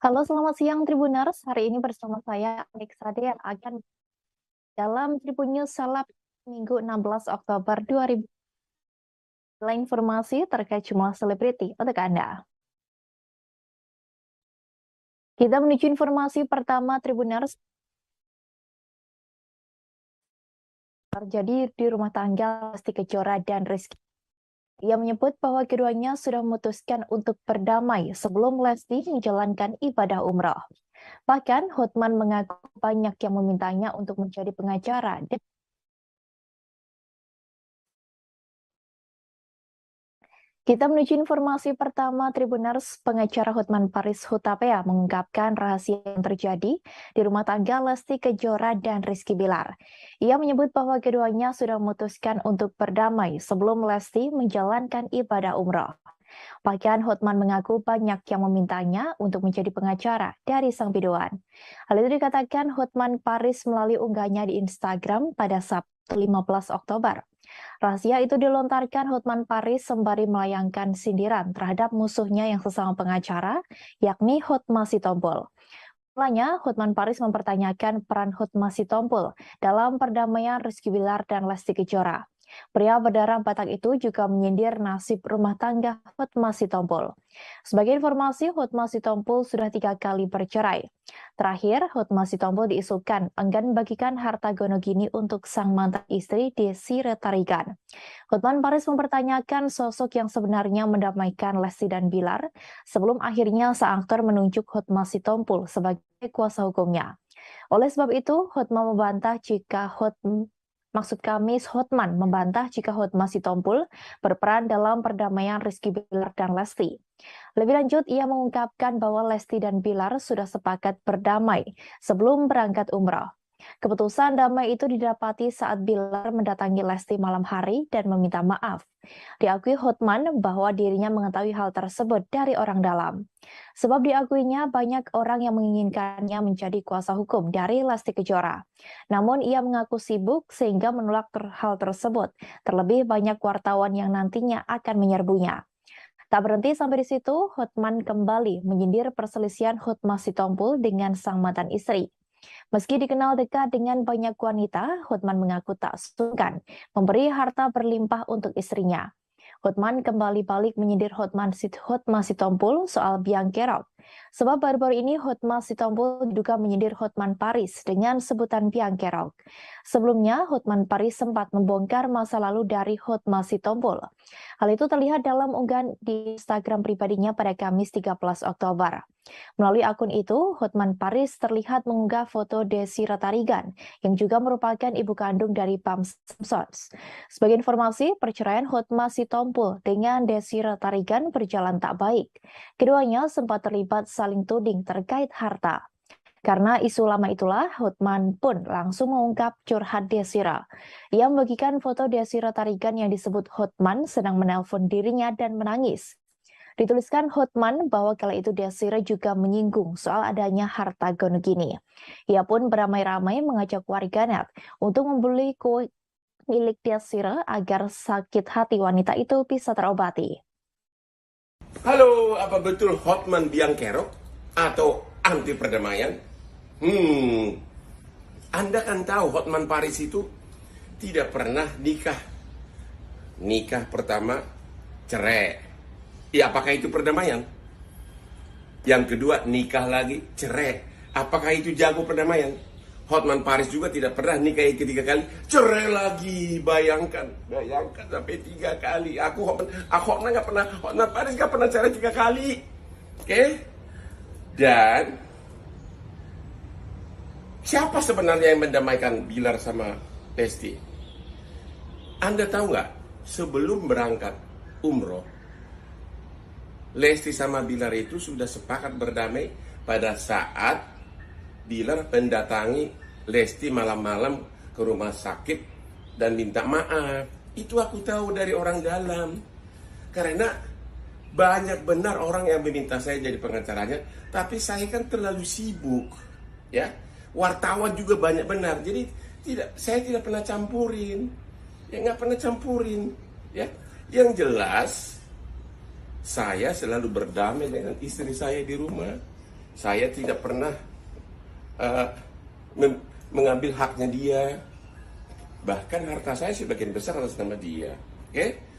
Halo, selamat siang Tribuners. Hari ini bersama saya Alex Raden akan dalam Tribun News Salap Minggu 16 Oktober 2000 informasi terkait jumlah selebriti untuk Anda. Kita menuju informasi pertama Tribuners. Terjadi di rumah tangga Lesti Kejora dan Rizky. Ia menyebut bahwa keduanya sudah memutuskan untuk berdamai sebelum Lesti menjalankan ibadah umroh. Bahkan Hotman mengaku banyak yang memintanya untuk menjadi pengacara. Kita menuju informasi pertama Tribuners. Pengacara Hotman Paris Hutapea mengungkapkan rahasia yang terjadi di rumah tangga Lesti Kejora dan Rizky Bilar. Ia menyebut bahwa keduanya sudah memutuskan untuk berdamai sebelum Lesti menjalankan ibadah umroh. Bahkan Hotman mengaku banyak yang memintanya untuk menjadi pengacara dari sang biduan. Hal itu dikatakan Hotman Paris melalui unggahnya di Instagram pada Sabtu 15 Oktober. Rahasia itu dilontarkan Hotman Paris sembari melayangkan sindiran terhadap musuhnya yang sesama pengacara, yakni Hotma Sitompul. Mulanya, Hotman Paris mempertanyakan peran Hotma Sitompul dalam perdamaian Rizky Bilar dan Lesti Kejora. Pria berdarah Batak itu juga menyindir nasib rumah tangga Hotma Sitompul. Sebagai informasi, Hotma Sitompul sudah 3 kali bercerai. Terakhir, Hotma Sitompul diisukan enggan membagikan harta gonogini untuk sang mantan istri Desi Retarigan. Hotman Paris mempertanyakan sosok yang sebenarnya mendamaikan Lesti dan Bilar sebelum akhirnya sang aktor menunjuk Hotma Sitompul sebagai kuasa hukumnya. Oleh sebab itu, Hotman membantah jika Hotma Sitompul berperan dalam perdamaian Rizky Bilar dan Lesti. Lebih lanjut, ia mengungkapkan bahwa Lesti dan Bilar sudah sepakat berdamai sebelum berangkat umrah. Keputusan damai itu didapati saat Bilar mendatangi Lesti malam hari dan meminta maaf. Diakui Hotman bahwa dirinya mengetahui hal tersebut dari orang dalam. Sebab diakuinya banyak orang yang menginginkannya menjadi kuasa hukum dari Lesti Kejora. Namun ia mengaku sibuk sehingga menolak hal tersebut. Terlebih banyak wartawan yang nantinya akan menyerbunya. Tak berhenti sampai di situ, Hotman kembali menyindir perselisihan Hotma Sitompul dengan sang mantan istri. Meski dikenal dekat dengan banyak wanita, Hotman mengaku tak sungkan memberi harta berlimpah untuk istrinya. Hotman kembali balik menyindir Hotma Sitompul soal biang kerok. Sebab baru-baru ini Hotma Sitompul diduga menyindir Hotman Paris dengan sebutan biang kerok. Sebelumnya, Hotman Paris sempat membongkar masa lalu dari Hotma Sitompul. Hal itu terlihat dalam unggahan di Instagram pribadinya pada Kamis 13 Oktober. Melalui akun itu, Hotman Paris terlihat mengunggah foto Desi Retarigan, yang juga merupakan ibu kandung dari Pam Simpsons. Sebagai informasi, perceraian Hotma Sitompul dengan Desi Retarigan berjalan tak baik. Keduanya sempat terlibat saling tuding terkait harta. Karena isu lama itulah, Hotman pun langsung mengungkap curhat Desira. Ia membagikan foto Desira Tarigan yang disebut Hotman sedang menelpon dirinya dan menangis. Dituliskan Hotman bahwa kala itu Desira juga menyinggung soal adanya harta gonogini. Ia pun beramai-ramai mengajak warganet untuk membeli kue milik Desira agar sakit hati wanita itu bisa terobati. Halo, apa betul Hotman biang kerok atau anti perdamaian? Anda kan tahu Hotman Paris itu tidak pernah nikah. Nikah pertama cerai. Ya, apakah itu perdamaian? Yang kedua nikah lagi cerai. Apakah itu jago perdamaian? Hotman Paris juga tidak pernah nikah ketiga kali, cerai lagi. Bayangkan sampai 3 kali. Hotman nggak pernah, Hotman Paris nggak pernah cerai 3 kali. Oke? Dan siapa sebenarnya yang mendamaikan Bilar sama Lesti? Anda tahu nggak? Sebelum berangkat umroh, Lesti sama Bilar itu sudah sepakat berdamai pada saat Bilar mendatangi Lesti malam-malam ke rumah sakit dan minta maaf. Itu aku tahu dari orang dalam. Karena banyak benar orang yang meminta saya jadi pengacaranya, tapi saya kan terlalu sibuk. Ya, wartawan juga banyak benar. Jadi saya tidak pernah campurin. Ya, nggak pernah campurin. Ya, yang jelas saya selalu berdamai dengan istri saya di rumah. Saya tidak pernah uh, mengambil haknya dia. Bahkan harta saya sebagian besar atas nama dia. Oke?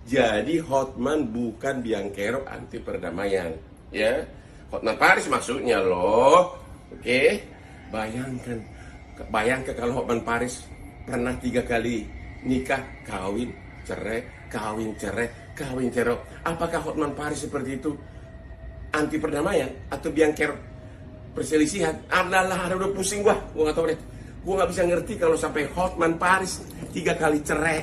Jadi Hotman bukan biang kerok anti perdamaian, ya. Hotman Paris maksudnya loh. Oke? Bayangkan kalau Hotman Paris pernah 3 kali nikah, kawin, cerai, kawin, cerai, kawin, cerai. Apakah Hotman Paris seperti itu anti perdamaian atau biang kerok perselisihan? Adalah, udah pusing gua nggak tahu deh. Gua nggak bisa ngerti kalau sampai Hotman Paris 3 kali cerai.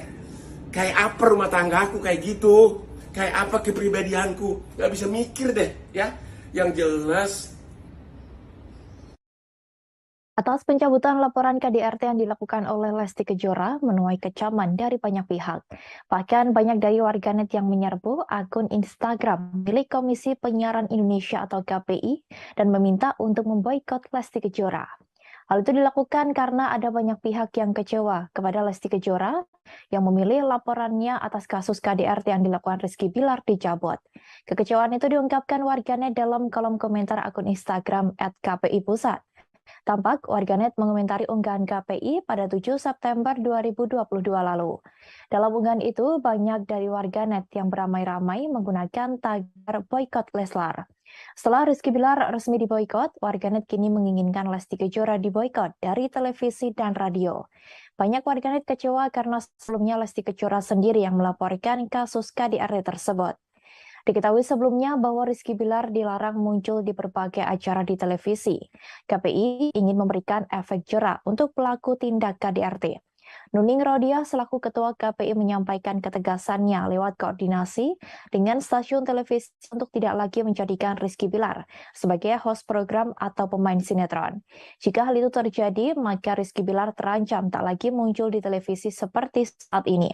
Kayak apa rumah tanggaku kayak gitu? Kayak apa kepribadianku? Gak bisa mikir deh, ya. Yang jelas. Atas pencabutan laporan KDRT yang dilakukan oleh Lesti Kejora menuai kecaman dari banyak pihak. Bahkan banyak dari warganet yang menyerbu akun Instagram milik Komisi Penyiaran Indonesia atau KPI dan meminta untuk memboikot Lesti Kejora. Hal itu dilakukan karena ada banyak pihak yang kecewa kepada Lesti Kejora yang memilih laporannya atas kasus KDRT yang dilakukan Rizky Bilar dicabut. Kekecewaan itu diungkapkan warganet dalam kolom komentar akun Instagram @kpi_pusat. Tampak warganet mengomentari unggahan KPI pada 7 September 2022 lalu. Dalam unggahan itu, banyak dari warganet yang beramai-ramai menggunakan tagar boykot Leslar. Setelah Rizky Bilar resmi diboykot, warganet kini menginginkan Lesti Kejora diboykot dari televisi dan radio. Banyak warganet kecewa karena sebelumnya Lesti Kejora sendiri yang melaporkan kasus KDRT tersebut. Diketahui sebelumnya bahwa Rizky Bilar dilarang muncul di berbagai acara di televisi. KPI ingin memberikan efek jera untuk pelaku tindak KDRT. Nuning Rodia selaku Ketua KPI menyampaikan ketegasannya lewat koordinasi dengan stasiun televisi untuk tidak lagi menjadikan Rizky Bilar sebagai host program atau pemain sinetron. Jika hal itu terjadi, maka Rizky Bilar terancam tak lagi muncul di televisi seperti saat ini.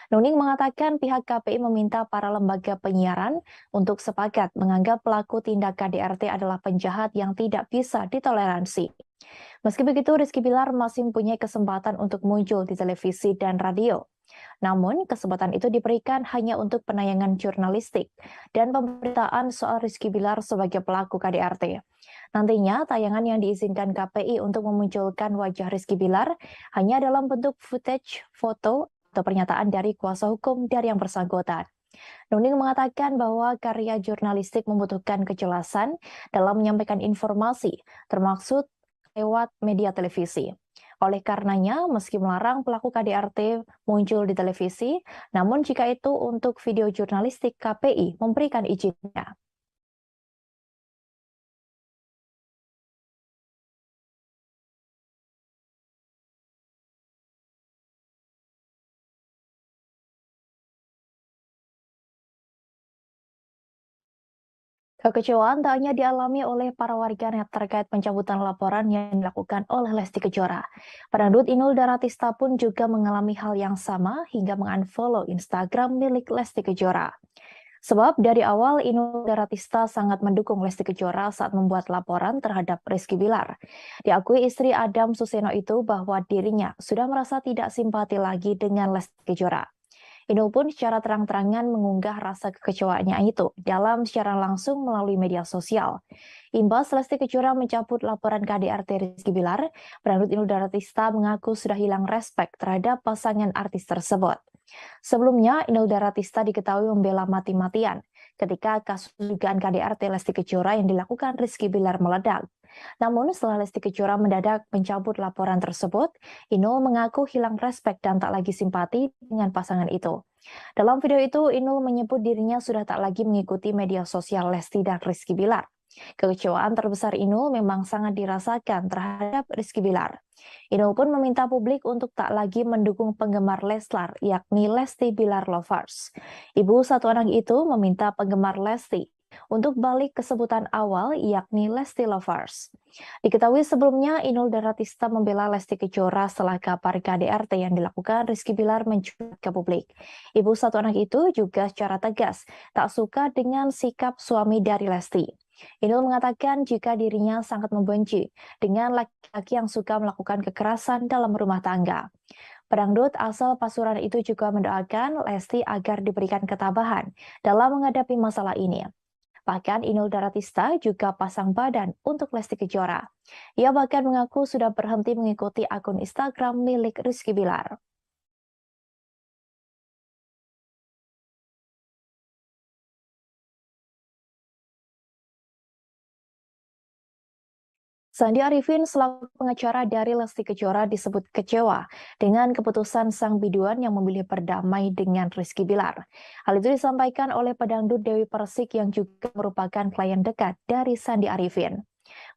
Nuning mengatakan pihak KPI meminta para lembaga penyiaran untuk sepakat menganggap pelaku tindak KDRT adalah penjahat yang tidak bisa ditoleransi. Meski begitu, Rizky Bilar masih mempunyai kesempatan untuk muncul di televisi dan radio. Namun, kesempatan itu diberikan hanya untuk penayangan jurnalistik dan pemberitaan soal Rizky Bilar sebagai pelaku KDRT. Nantinya, tayangan yang diizinkan KPI untuk memunculkan wajah Rizky Bilar hanya dalam bentuk footage, foto, atau pernyataan dari kuasa hukum dari yang bersangkutan. Nuning mengatakan bahwa karya jurnalistik membutuhkan kejelasan dalam menyampaikan informasi, termasuk lewat media televisi. Oleh karenanya, meski melarang pelaku KDRT muncul di televisi, namun jika itu untuk video jurnalistik, KPI memberikan izinnya. Kekecewaan tak hanya dialami oleh para warganet terkait pencabutan laporan yang dilakukan oleh Lesti Kejora. Pedangdut Inul Daratista pun juga mengalami hal yang sama hingga mengunfollow Instagram milik Lesti Kejora. Sebab dari awal Inul Daratista sangat mendukung Lesti Kejora saat membuat laporan terhadap Rizky Bilar. Diakui istri Adam Suseno itu bahwa dirinya sudah merasa tidak simpati lagi dengan Lesti Kejora. Inul pun secara terang-terangan mengunggah rasa kekecewaannya itu dalam siaran langsung melalui media sosial. Imbas Lesti Kejora mencabut laporan KDRT Rizky Bilar, pedangdut Inul Daratista mengaku sudah hilang respek terhadap pasangan artis tersebut. Sebelumnya, Inul Daratista diketahui membela mati-matian ketika kasus dugaan KDRT Lesti Kejora yang dilakukan Rizky Bilar meledak. Namun setelah Lesti Kejora mendadak mencabut laporan tersebut, Inul mengaku hilang respek dan tak lagi simpati dengan pasangan itu. Dalam video itu, Inul menyebut dirinya sudah tak lagi mengikuti media sosial Lesti dan Rizky Bilar. Kekecewaan terbesar Inul memang sangat dirasakan terhadap Rizky Bilar. Inul pun meminta publik untuk tak lagi mendukung penggemar Leslar, yakni Lesti Bilar Lovers. Ibu satu anak itu meminta penggemar Lesti untuk balik ke sebutan awal, yakni Lesti Lovers. Diketahui sebelumnya, Inul Daratista membela Lesti Kejora setelah kabar KDRT yang dilakukan Rizky Bilar mencuat ke publik. Ibu satu anak itu juga secara tegas tak suka dengan sikap suami dari Lesti. Inul mengatakan jika dirinya sangat membenci dengan laki-laki yang suka melakukan kekerasan dalam rumah tangga. Pedangdut asal Pasuruan itu juga mendoakan Lesti agar diberikan ketabahan dalam menghadapi masalah ini. Bahkan Inul Daratista juga pasang badan untuk Lesti Kejora. Ia bahkan mengaku sudah berhenti mengikuti akun Instagram milik Rizky Bilar. Sandi Arifin selaku pengacara dari Lesti Kejora disebut kecewa dengan keputusan sang biduan yang memilih berdamai dengan Rizky Bilar. Hal itu disampaikan oleh pedangdut Dewi Persik yang juga merupakan klien dekat dari Sandi Arifin.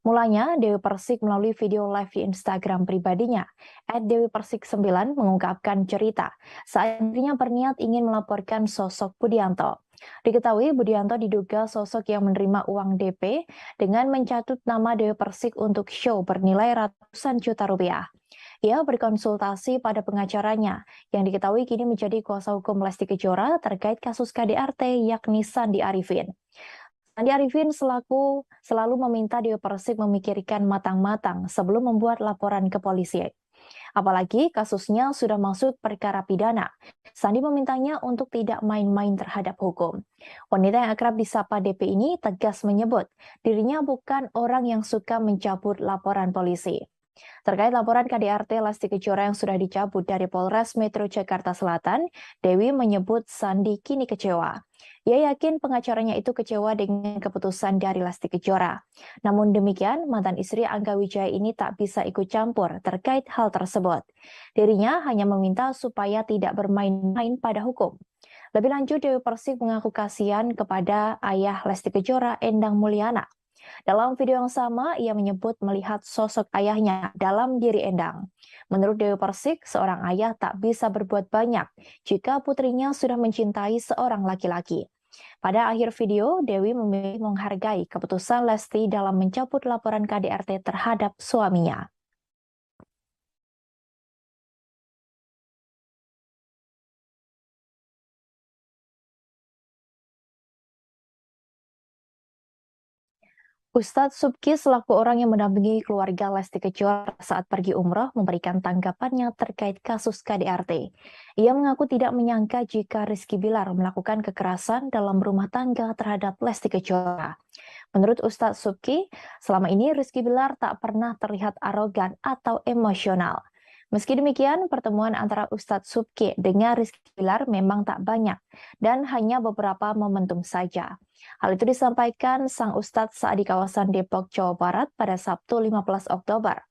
Mulanya, Dewi Persik melalui video live di Instagram pribadinya, @dewipersik9 mengungkapkan cerita saat dirinya berniat ingin melaporkan sosok Budianto. Diketahui Budianto diduga sosok yang menerima uang DP dengan mencatut nama Dewi Persik untuk show bernilai ratusan juta rupiah. Ia berkonsultasi pada pengacaranya yang diketahui kini menjadi kuasa hukum Lesti Kejora terkait kasus KDRT yakni Sandi Arifin. Sandi Arifin selalu meminta Dewi Persik memikirkan matang-matang sebelum membuat laporan ke polisi. Apalagi kasusnya sudah masuk perkara pidana. Sandi memintanya untuk tidak main-main terhadap hukum. Wanita yang akrab disapa DP ini tegas menyebut dirinya bukan orang yang suka mencabut laporan polisi. Terkait laporan KDRT Lesti Kejora yang sudah dicabut dari Polres Metro Jakarta Selatan, Dewi menyebut Sandi kini kecewa. Ia yakin pengacaranya itu kecewa dengan keputusan dari Lesti Kejora. Namun demikian, mantan istri Angga Wijaya ini tak bisa ikut campur terkait hal tersebut. Dirinya hanya meminta supaya tidak bermain-main pada hukum. Lebih lanjut, Dewi Persik mengaku kasihan kepada ayah Lesti Kejora, Endang Mulyana. Dalam video yang sama, ia menyebut melihat sosok ayahnya dalam diri Endang. Menurut Dewi Persik, seorang ayah tak bisa berbuat banyak jika putrinya sudah mencintai seorang laki-laki. Pada akhir video, Dewi memilih menghargai keputusan Lesti dalam mencabut laporan KDRT terhadap suaminya. Ustadz Subki selaku orang yang mendampingi keluarga Lesti Kejora saat pergi umroh memberikan tanggapannya terkait kasus KDRT. Ia mengaku tidak menyangka jika Rizky Bilar melakukan kekerasan dalam rumah tangga terhadap Lesti Kejora. Menurut Ustadz Subki, selama ini Rizky Bilar tak pernah terlihat arogan atau emosional. Meski demikian, pertemuan antara Ustadz Subki dengan Rizky Bilar memang tak banyak dan hanya beberapa momentum saja. Hal itu disampaikan sang Ustadz saat di kawasan Depok, Jawa Barat pada Sabtu 15 Oktober.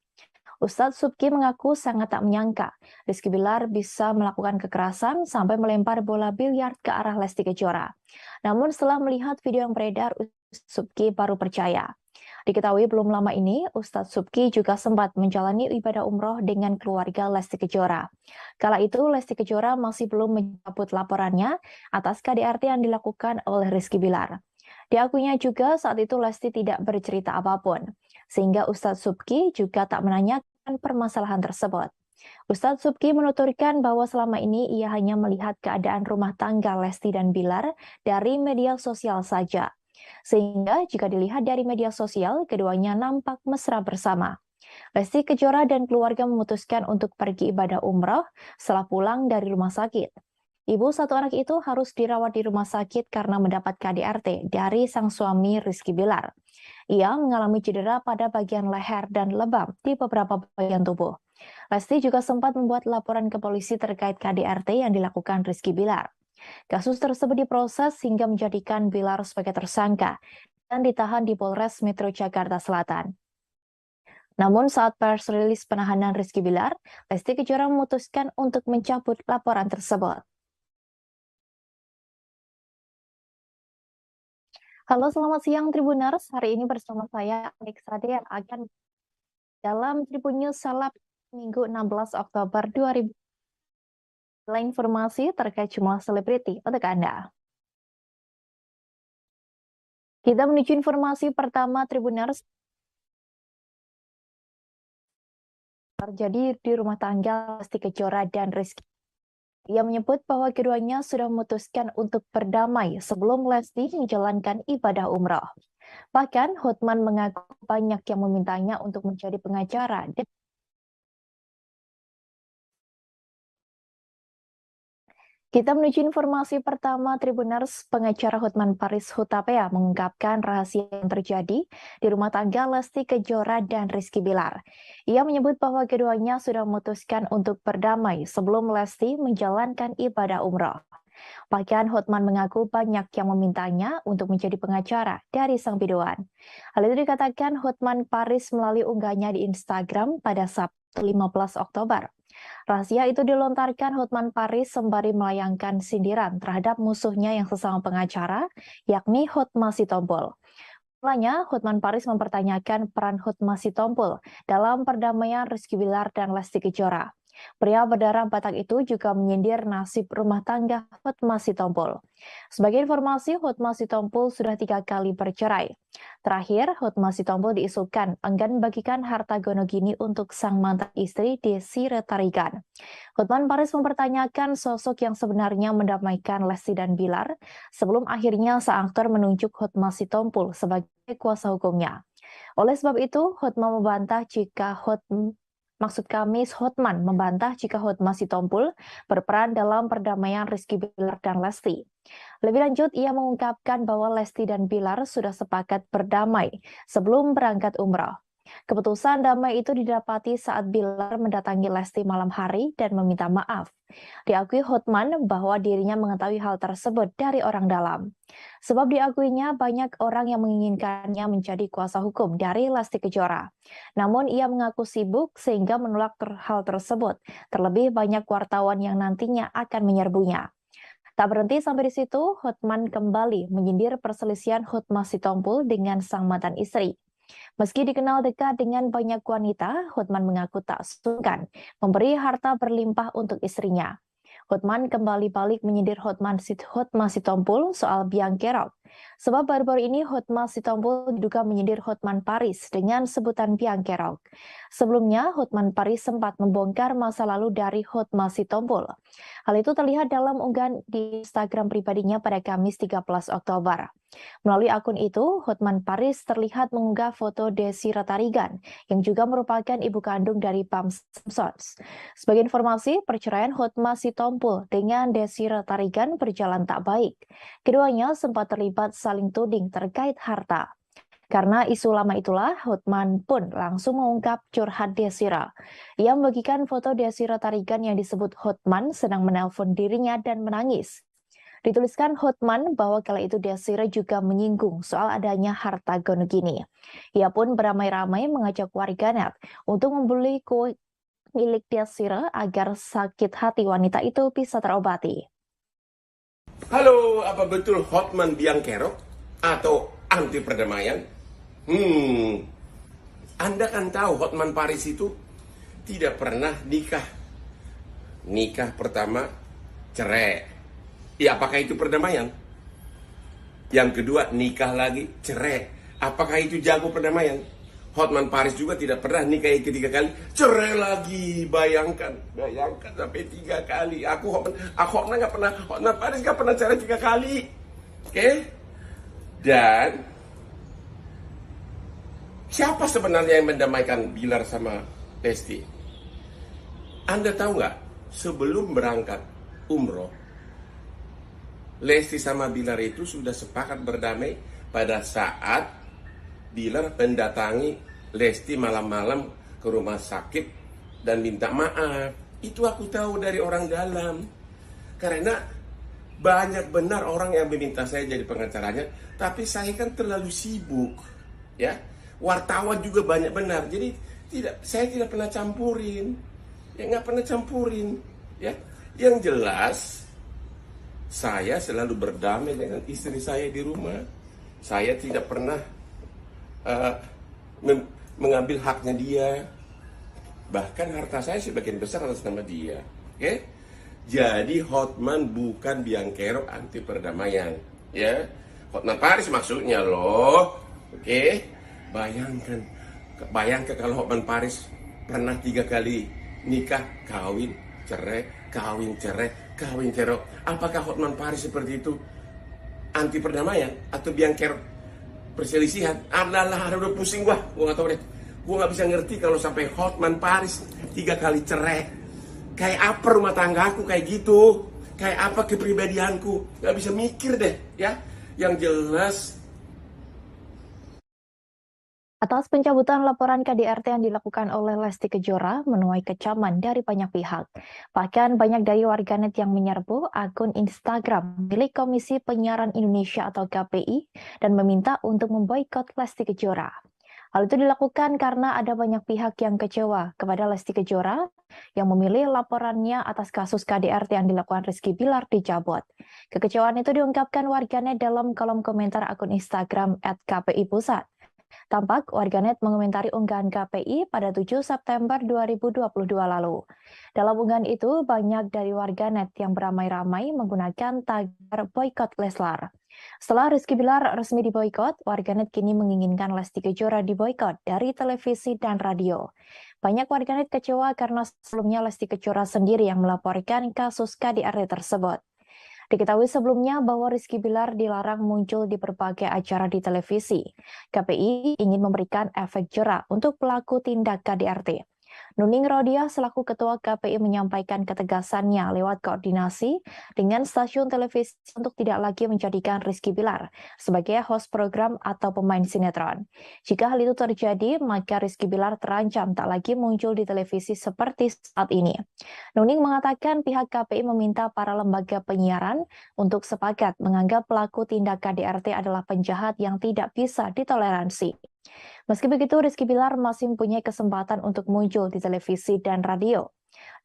Ustadz Subki mengaku sangat tak menyangka Rizky Bilar bisa melakukan kekerasan sampai melempar bola biliar ke arah Lesti Kejora. Namun setelah melihat video yang beredar, Ustadz Subki baru percaya. Diketahui belum lama ini, Ustadz Subki juga sempat menjalani ibadah umroh dengan keluarga Lesti Kejora. Kala itu, Lesti Kejora masih belum mencabut laporannya atas KDRT yang dilakukan oleh Rizky Bilar. Diakuinya juga saat itu Lesti tidak bercerita apapun, sehingga Ustadz Subki juga tak menanyakan permasalahan tersebut. Ustadz Subki menuturkan bahwa selama ini ia hanya melihat keadaan rumah tangga Lesti dan Bilar dari media sosial saja. Sehingga jika dilihat dari media sosial, keduanya nampak mesra bersama. Lesti Kejora dan keluarga memutuskan untuk pergi ibadah umroh setelah pulang dari rumah sakit. Ibu satu anak itu harus dirawat di rumah sakit karena mendapat KDRT dari sang suami Rizky Bilar. Ia mengalami cedera pada bagian leher dan lebam di beberapa bagian tubuh. Lesti juga sempat membuat laporan ke polisi terkait KDRT yang dilakukan Rizky Bilar. Kasus tersebut diproses hingga menjadikan Bilar sebagai tersangka dan ditahan di Polres Metro Jakarta Selatan. Namun saat pers rilis penahanan Rizky Bilar, Lesti Kejora memutuskan untuk mencabut laporan tersebut. Halo, selamat siang Tribuners. Hari ini bersama saya Alex Rade yang akan dalam Tribun News Seleb Minggu 16 Oktober 2000. Informasi terkait jumlah selebriti untuk Anda. Kita menuju informasi pertama Tribuners. Terjadi di rumah tangga Lesti Kejora dan Rizky. Ia menyebut bahwa keduanya sudah memutuskan untuk berdamai sebelum Lesti menjalankan ibadah umroh. Bahkan Hotman mengaku banyak yang memintanya untuk menjadi pengacara. Kita menuju informasi pertama Tribuners. Pengacara Hotman Paris Hutapea mengungkapkan rahasia yang terjadi di rumah tangga Lesti Kejora dan Rizky Bilar. Ia menyebut bahwa keduanya sudah memutuskan untuk berdamai sebelum Lesti menjalankan ibadah umroh. Bahkan Hotman mengaku banyak yang memintanya untuk menjadi pengacara dari sang biduan. Hal itu dikatakan Hotman Paris melalui unggahnya di Instagram pada Sabtu 15 Oktober. Rahasia itu dilontarkan Hotman Paris sembari melayangkan sindiran terhadap musuhnya yang sesama pengacara, yakni Hotma Sitompul. Mulanya, Hotman Paris mempertanyakan peran Hotma Sitompul dalam perdamaian Rizky Bilar dan Lesti Kejora. Pria berdarah Batak itu juga menyindir nasib rumah tangga Hotma Sitompul. Sebagai informasi, Hotma Sitompul sudah 3 kali bercerai. Terakhir, Hotma Sitompul diisukan enggan membagikan harta gonogini untuk sang mantan istri Desi Retarigan. Hotman Paris mempertanyakan sosok yang sebenarnya mendamaikan Lesti dan Bilar sebelum akhirnya sang aktor menunjuk Hotma Sitompul sebagai kuasa hukumnya. Oleh sebab itu, Hotman membantah jika Hotman membantah jika Hotma Sitompul berperan dalam perdamaian Rizky Bilar dan Lesti. Lebih lanjut, ia mengungkapkan bahwa Lesti dan Bilar sudah sepakat berdamai sebelum berangkat umrah. Keputusan damai itu didapati saat Bilar mendatangi Lesti malam hari dan meminta maaf. Diakui Hotman bahwa dirinya mengetahui hal tersebut dari orang dalam. Sebab diakuinya banyak orang yang menginginkannya menjadi kuasa hukum dari Lesti Kejora. Namun ia mengaku sibuk sehingga menolak hal tersebut. Terlebih banyak wartawan yang nantinya akan menyerbunya. Tak berhenti sampai di situ, Hotman kembali menyindir perselisihan Hotma Sitompul dengan sang mantan istri. Meski dikenal dekat dengan banyak wanita, Hotman mengaku tak sungkan memberi harta berlimpah untuk istrinya. Hotman kembali balik menyindir Hotma Sitompul soal biang kerok. Sebab baru-baru ini Hotma Sitompul diduga menyindir Hotman Paris dengan sebutan biang kerok. Sebelumnya, Hotman Paris sempat membongkar masa lalu dari Hotma Sitompul. Hal itu terlihat dalam unggahan di Instagram pribadinya pada Kamis 13 Oktober. Melalui akun itu, Hotman Paris terlihat mengunggah foto Desi Retarigan yang juga merupakan ibu kandung dari Pam Simpsons. Sebagai informasi, perceraian Hotma Sitompul dengan Desi Retarigan berjalan tak baik. Keduanya sempat terlibat saling tuding terkait harta. Karena isu lama itulah, Hotman pun langsung mengungkap curhat Desira. Ia membagikan foto Desira Tarigan yang disebut Hotman sedang menelpon dirinya dan menangis. Dituliskan Hotman bahwa kala itu Desira juga menyinggung soal adanya harta gonogini. Ia pun beramai-ramai mengajak warganet untuk membeli kue milik Desira agar sakit hati wanita itu bisa terobati. Halo, apa betul Hotman biang kerok atau anti perdamaian? Anda kan tahu Hotman Paris itu tidak pernah nikah. Nikah pertama cerai. Ya, apakah itu perdamaian? Yang kedua, nikah lagi, cerai. Apakah itu jago perdamaian? Hotman Paris juga tidak pernah nikah ketiga kali, cerai lagi. Bayangkan sampai 3 kali. Hotman Paris nggak pernah cerai 3 kali. Oke? Dan siapa sebenarnya yang mendamaikan Bilar sama Lesti? Anda tahu nggak? Sebelum berangkat umroh, Lesti sama Bilar itu sudah sepakat berdamai pada saat Bilar mendatangi Lesti malam-malam ke rumah sakit dan minta maaf. Itu aku tahu dari orang dalam. Karena banyak benar orang yang meminta saya jadi pengacaranya, tapi saya kan terlalu sibuk. Ya, wartawan juga banyak benar. Jadi saya tidak pernah campurin. Ya, nggak pernah campurin. Ya, yang jelas saya selalu berdamai dengan istri saya di rumah. Saya tidak pernah mengambil haknya dia. Bahkan harta saya sebagian besar atas nama dia. Oke? Jadi Hotman bukan biang kerok anti perdamaian. Ya, Hotman Paris maksudnya loh. Oke? Bayangkan kalau Hotman Paris pernah 3 kali nikah, kawin, cerai, kawin, cerai, kawin, cerai. Apakah Hotman Paris seperti itu anti perdamaian atau biang kerok perselisihan? Udah pusing gua nggak tahu deh. Gua nggak bisa ngerti kalau sampai Hotman Paris 3 kali cerai. Kayak apa rumah tangga aku kayak gitu? kayak apa kepribadianku, nggak bisa mikir deh ya. Yang jelas Atas pencabutan laporan KDRT yang dilakukan oleh Lesti Kejora menuai kecaman dari banyak pihak. Bahkan banyak dari warganet yang menyerbu akun Instagram milik Komisi Penyiaran Indonesia atau KPI dan meminta untuk memboikot Lesti Kejora. Hal itu dilakukan karena ada banyak pihak yang kecewa kepada Lesti Kejora yang memilih laporannya atas kasus KDRT yang dilakukan Rizky Bilar dicabut. Kekecewaan itu diungkapkan warganet dalam kolom komentar akun Instagram @KPI Pusat. Tampak warganet mengomentari unggahan KPI pada 7 September 2022 lalu. Dalam unggahan itu, banyak dari warganet yang beramai-ramai menggunakan tagar boykot Leslar. Setelah Rizky Bilar resmi diboykot, warganet kini menginginkan Lesti Kejora diboykot dari televisi dan radio. Banyak warganet kecewa karena sebelumnya Lesti Kejora sendiri yang melaporkan kasus KDRT tersebut. Diketahui sebelumnya bahwa Rizky Bilar dilarang muncul di berbagai acara di televisi. KPI ingin memberikan efek jera untuk pelaku tindak KDRT. Nuning Rodia selaku Ketua KPI menyampaikan ketegasannya lewat koordinasi dengan stasiun televisi untuk tidak lagi menjadikan Rizky Bilar sebagai host program atau pemain sinetron. Jika hal itu terjadi, maka Rizky Bilar terancam tak lagi muncul di televisi seperti saat ini. Nuning mengatakan pihak KPI meminta para lembaga penyiaran untuk sepakat menganggap pelaku tindak KDRT adalah penjahat yang tidak bisa ditoleransi. Meski begitu, Rizky Bilar masih mempunyai kesempatan untuk muncul di televisi dan radio.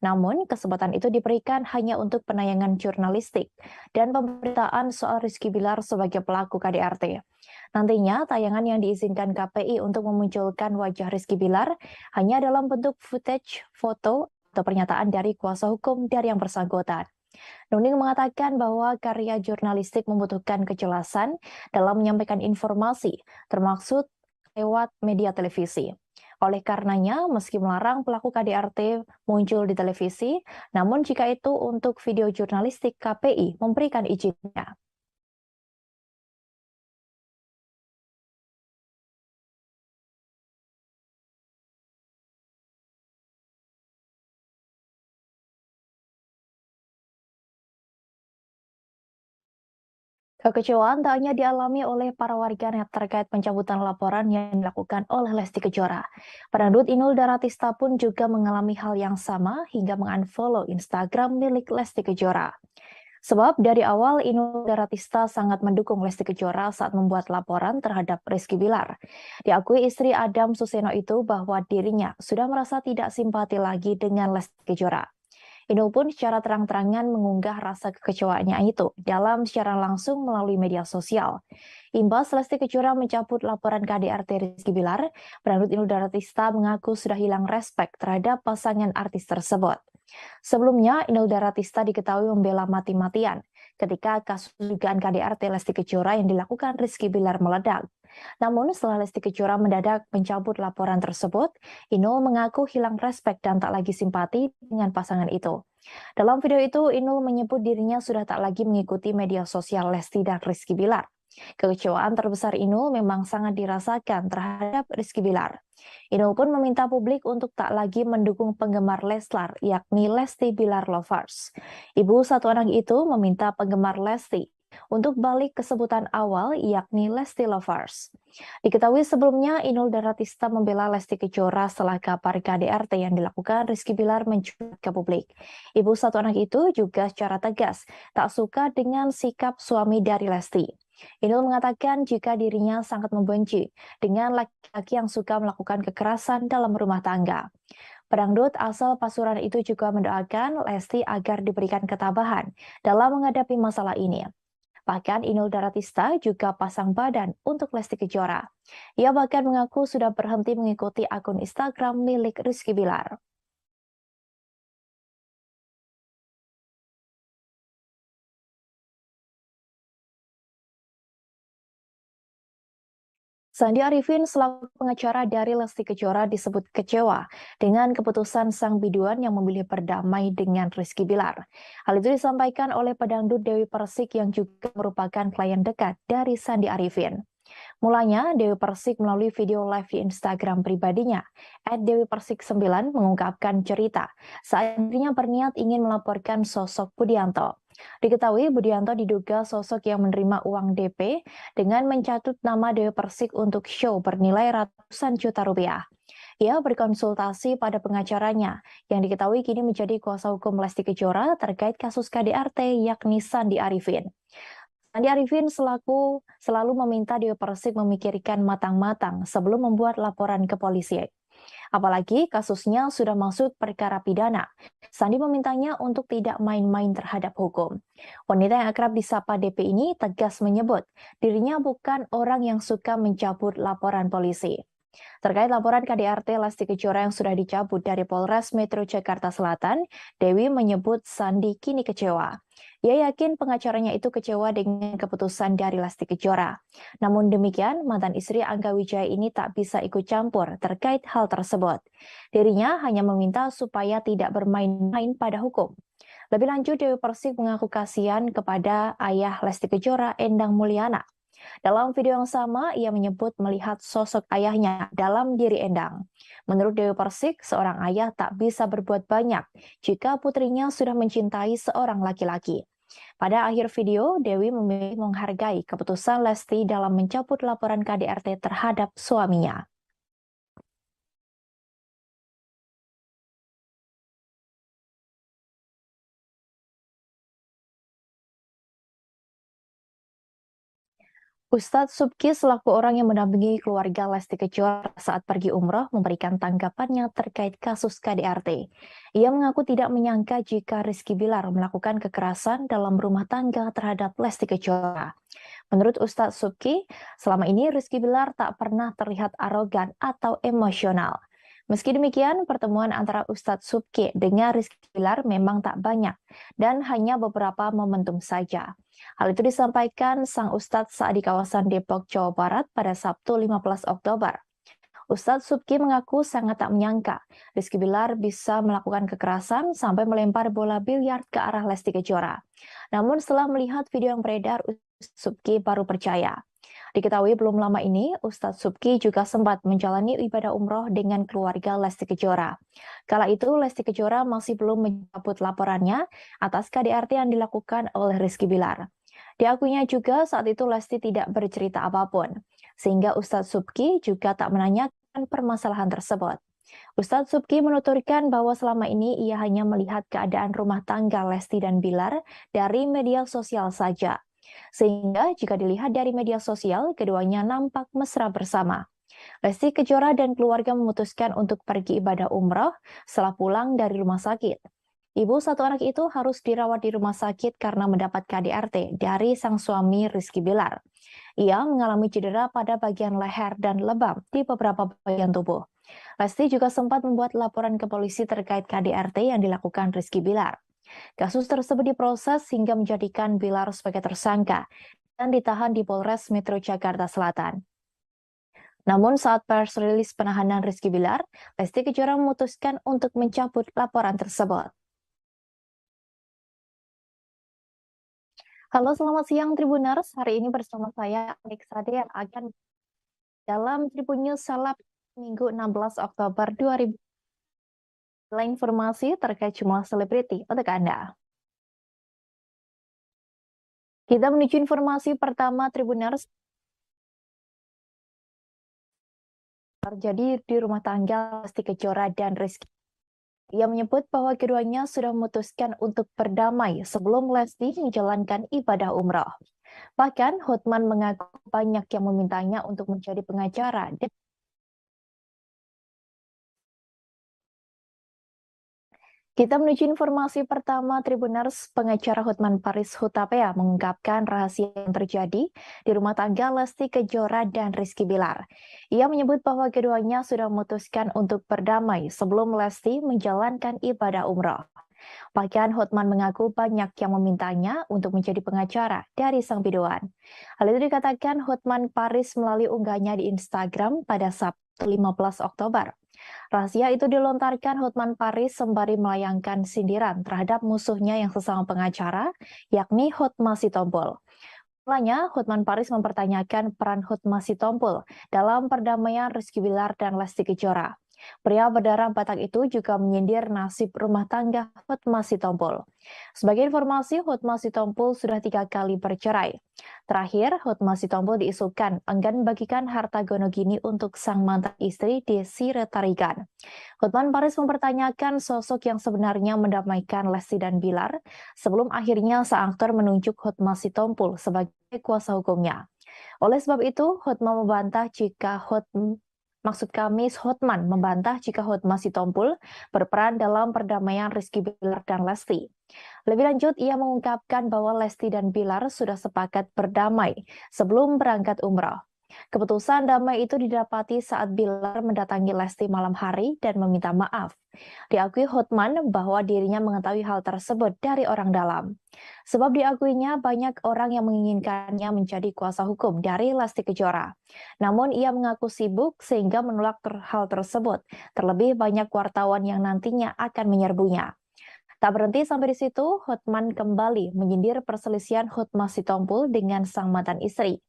Namun, kesempatan itu diberikan hanya untuk penayangan jurnalistik dan pemberitaan soal Rizky Bilar sebagai pelaku KDRT. Nantinya, tayangan yang diizinkan KPI untuk memunculkan wajah Rizky Bilar hanya dalam bentuk footage, foto, atau pernyataan dari kuasa hukum dari yang bersangkutan. Nuning mengatakan bahwa karya jurnalistik membutuhkan kejelasan dalam menyampaikan informasi, termasuk lewat media televisi. Oleh karenanya, meski melarang pelaku KDRT muncul di televisi, namun jika itu untuk video jurnalistik, KPI memberikan izinnya. Kekecewaan tak hanya dialami oleh para warganet terkait pencabutan laporan yang dilakukan oleh Lesti Kejora. Pedangdut Inul Daratista pun juga mengalami hal yang sama hingga mengunfollow Instagram milik Lesti Kejora. Sebab dari awal Inul Daratista sangat mendukung Lesti Kejora saat membuat laporan terhadap Rizky Bilar. Diakui istri Adam Suseno itu bahwa dirinya sudah merasa tidak simpati lagi dengan Lesti Kejora. Inul pun secara terang-terangan mengunggah rasa kekecewaannya itu dalam siaran langsung melalui media sosial. Imbas Lesti Kejora mencabut laporan KDRT Rizky Bilar, Pedangdut Inul Daratista mengaku sudah hilang respek terhadap pasangan artis tersebut. Sebelumnya, Inul Daratista diketahui membela mati-matian ketika kasus dugaan KDRT Lesti Kejora yang dilakukan Rizky Bilar meledak. Namun setelah Lesti Kejora mendadak mencabut laporan tersebut, Inul mengaku hilang respek dan tak lagi simpati dengan pasangan itu. Dalam video itu, Inul menyebut dirinya sudah tak lagi mengikuti media sosial Lesti dan Rizky Bilar. Kekecewaan terbesar Inul memang sangat dirasakan terhadap Rizky Bilar. Inul pun meminta publik untuk tak lagi mendukung penggemar Leslar, yakni Lesti Bilar Lovers. Ibu satu anak itu meminta penggemar Lesti untuk balik ke sebutan awal, yakni Lesti Lovers. Diketahui sebelumnya, Inul Daratista membela Lesti Kejora setelah kabar KDRT yang dilakukan Rizky Bilar mencuat ke publik. Ibu satu anak itu juga secara tegas tak suka dengan sikap suami dari Lesti. Inul mengatakan jika dirinya sangat membenci dengan laki-laki yang suka melakukan kekerasan dalam rumah tangga. Pedangdut asal Pasuruan itu juga mendoakan Lesti agar diberikan ketabahan dalam menghadapi masalah ini. Bahkan Inul Daratista juga pasang badan untuk Lesti Kejora. Ia bahkan mengaku sudah berhenti mengikuti akun Instagram milik Rizky Bilar. Sandi Arifin selaku pengacara dari Lesti Kejora disebut kecewa dengan keputusan sang biduan yang memilih berdamai dengan Rizky Bilar. Hal itu disampaikan oleh pedangdut Dewi Persik yang juga merupakan klien dekat dari Sandi Arifin. Mulanya, Dewi Persik melalui video live di Instagram pribadinya, @dewipersik9 mengungkapkan cerita saat dirinya berniat ingin melaporkan sosok Budianto. Diketahui Budianto diduga sosok yang menerima uang DP dengan mencatut nama Dewi Persik untuk show bernilai ratusan juta rupiah. Ia berkonsultasi pada pengacaranya yang diketahui kini menjadi kuasa hukum Lesti Kejora terkait kasus KDRT yakni Sandi Arifin. Sandi Arifin selalu meminta Dewi Persik memikirkan matang-matang sebelum membuat laporan ke polisi. Apalagi kasusnya sudah masuk perkara pidana. Sandi memintanya untuk tidak main-main terhadap hukum. Wanita yang akrab disapa DP ini tegas menyebut dirinya bukan orang yang suka mencabut laporan polisi. Terkait laporan KDRT Lesti Kejora yang sudah dicabut dari Polres Metro Jakarta Selatan, Dewi menyebut Sandi kini kecewa. Ia yakin pengacaranya itu kecewa dengan keputusan dari Lesti Kejora. Namun demikian, mantan istri Angga Wijaya ini tak bisa ikut campur terkait hal tersebut. Dirinya hanya meminta supaya tidak bermain-main pada hukum. Lebih lanjut, Dewi Persik mengaku kasihan kepada ayah Lesti Kejora, Endang Mulyana. Dalam video yang sama, ia menyebut melihat sosok ayahnya dalam diri Endang. Menurut Dewi Persik, seorang ayah tak bisa berbuat banyak jika putrinya sudah mencintai seorang laki-laki. Pada akhir video, Dewi memilih menghargai keputusan Lesti dalam mencabut laporan KDRT terhadap suaminya. Ustadz Subki selaku orang yang mendampingi keluarga Lesti Kejora saat pergi umroh memberikan tanggapannya terkait kasus KDRT. Ia mengaku tidak menyangka jika Rizky Bilar melakukan kekerasan dalam rumah tangga terhadap Lesti Kejora. Menurut Ustadz Subki, selama ini Rizky Bilar tak pernah terlihat arogan atau emosional. Meski demikian, pertemuan antara Ustadz Subki dengan Rizky Bilar memang tak banyak dan hanya beberapa momentum saja. Hal itu disampaikan sang Ustadz saat di kawasan Depok, Jawa Barat pada Sabtu 15 Oktober. Ustadz Subki mengaku sangat tak menyangka Rizky Bilar bisa melakukan kekerasan sampai melempar bola biliar ke arah Lesti Kejora. Namun setelah melihat video yang beredar, Ustadz Subki baru percaya. Diketahui belum lama ini, Ustadz Subki juga sempat menjalani ibadah umroh dengan keluarga Lesti Kejora. Kala itu, Lesti Kejora masih belum mencabut laporannya atas KDRT yang dilakukan oleh Rizky Bilar. Diakuinya juga saat itu Lesti tidak bercerita apapun, sehingga Ustadz Subki juga tak menanyakan permasalahan tersebut. Ustadz Subki menuturkan bahwa selama ini ia hanya melihat keadaan rumah tangga Lesti dan Bilar dari media sosial saja. Sehingga jika dilihat dari media sosial, keduanya nampak mesra bersama. Lesti Kejora dan keluarga memutuskan untuk pergi ibadah umroh setelah pulang dari rumah sakit. Ibu satu anak itu harus dirawat di rumah sakit karena mendapat KDRT dari sang suami Rizky Bilar. Ia mengalami cedera pada bagian leher dan lebam di beberapa bagian tubuh. Lesti juga sempat membuat laporan ke polisi terkait KDRT yang dilakukan Rizky Bilar. Kasus tersebut diproses hingga menjadikan Bilar sebagai tersangka dan ditahan di Polres Metro Jakarta Selatan. Namun saat press rilis penahanan Rizky Bilar, Lesti Kejora memutuskan untuk mencabut laporan tersebut. Halo, selamat siang Tribuners. Hari ini bersama saya Alex Rade yang akan dalam Tribun News Salap Minggu 16 Oktober 2020. Informasi terkait jumlah selebriti untuk Anda. Kita menuju informasi pertama Tribuners. Terjadi di rumah tangga Lesti Kejora dan Rizky. Ia menyebut bahwa keduanya sudah memutuskan untuk berdamai sebelum Lesti menjalankan ibadah umroh. Bahkan Hotman mengaku banyak yang memintanya untuk menjadi pengacara. Kita menuju informasi pertama Tribuners. Pengacara Hotman Paris Hutapea mengungkapkan rahasia yang terjadi di rumah tangga Lesti Kejora dan Rizky Bilar. Ia menyebut bahwa keduanya sudah memutuskan untuk berdamai sebelum Lesti menjalankan ibadah umroh. Bahkan Hotman mengaku banyak yang memintanya untuk menjadi pengacara dari sang biduan. Hal itu dikatakan Hotman Paris melalui unggahnya di Instagram pada Sabtu 15 Oktober. Rahasia itu dilontarkan Hotman Paris sembari melayangkan sindiran terhadap musuhnya yang sesama pengacara, yakni Hotma Sitompul. Mulanya, Hotman Paris mempertanyakan peran Hotma Sitompul dalam perdamaian Rizky Bilar dan Lesti Kejora. Pria berdarah Batak itu juga menyindir nasib rumah tangga Hotma Sitompul. Sebagai informasi, Hotma Sitompul sudah 3 kali bercerai. Terakhir, Hotma Sitompul diisukan enggan bagikan harta gonogini untuk sang mantan istri Desi Retarigan. Hotman Paris mempertanyakan sosok yang sebenarnya mendamaikan Lesti dan Bilar sebelum akhirnya sang aktor menunjuk Hotma Sitompul sebagai kuasa hukumnya. Oleh sebab itu, Hotman membantah jika Hotma Sitompul berperan dalam perdamaian Rizky Bilar dan Lesti. Lebih lanjut, ia mengungkapkan bahwa Lesti dan Bilar sudah sepakat berdamai sebelum berangkat umrah. Keputusan damai itu didapati saat Bilar mendatangi Lesti malam hari dan meminta maaf. Diakui Hotman bahwa dirinya mengetahui hal tersebut dari orang dalam. Sebab diakuinya banyak orang yang menginginkannya menjadi kuasa hukum dari Lesti Kejora. Namun ia mengaku sibuk sehingga menolak hal tersebut. Terlebih banyak wartawan yang nantinya akan menyerbunya. Tak berhenti sampai di situ, Hotman kembali menyindir perselisihan Hotma Sitompul dengan sang mantan istri.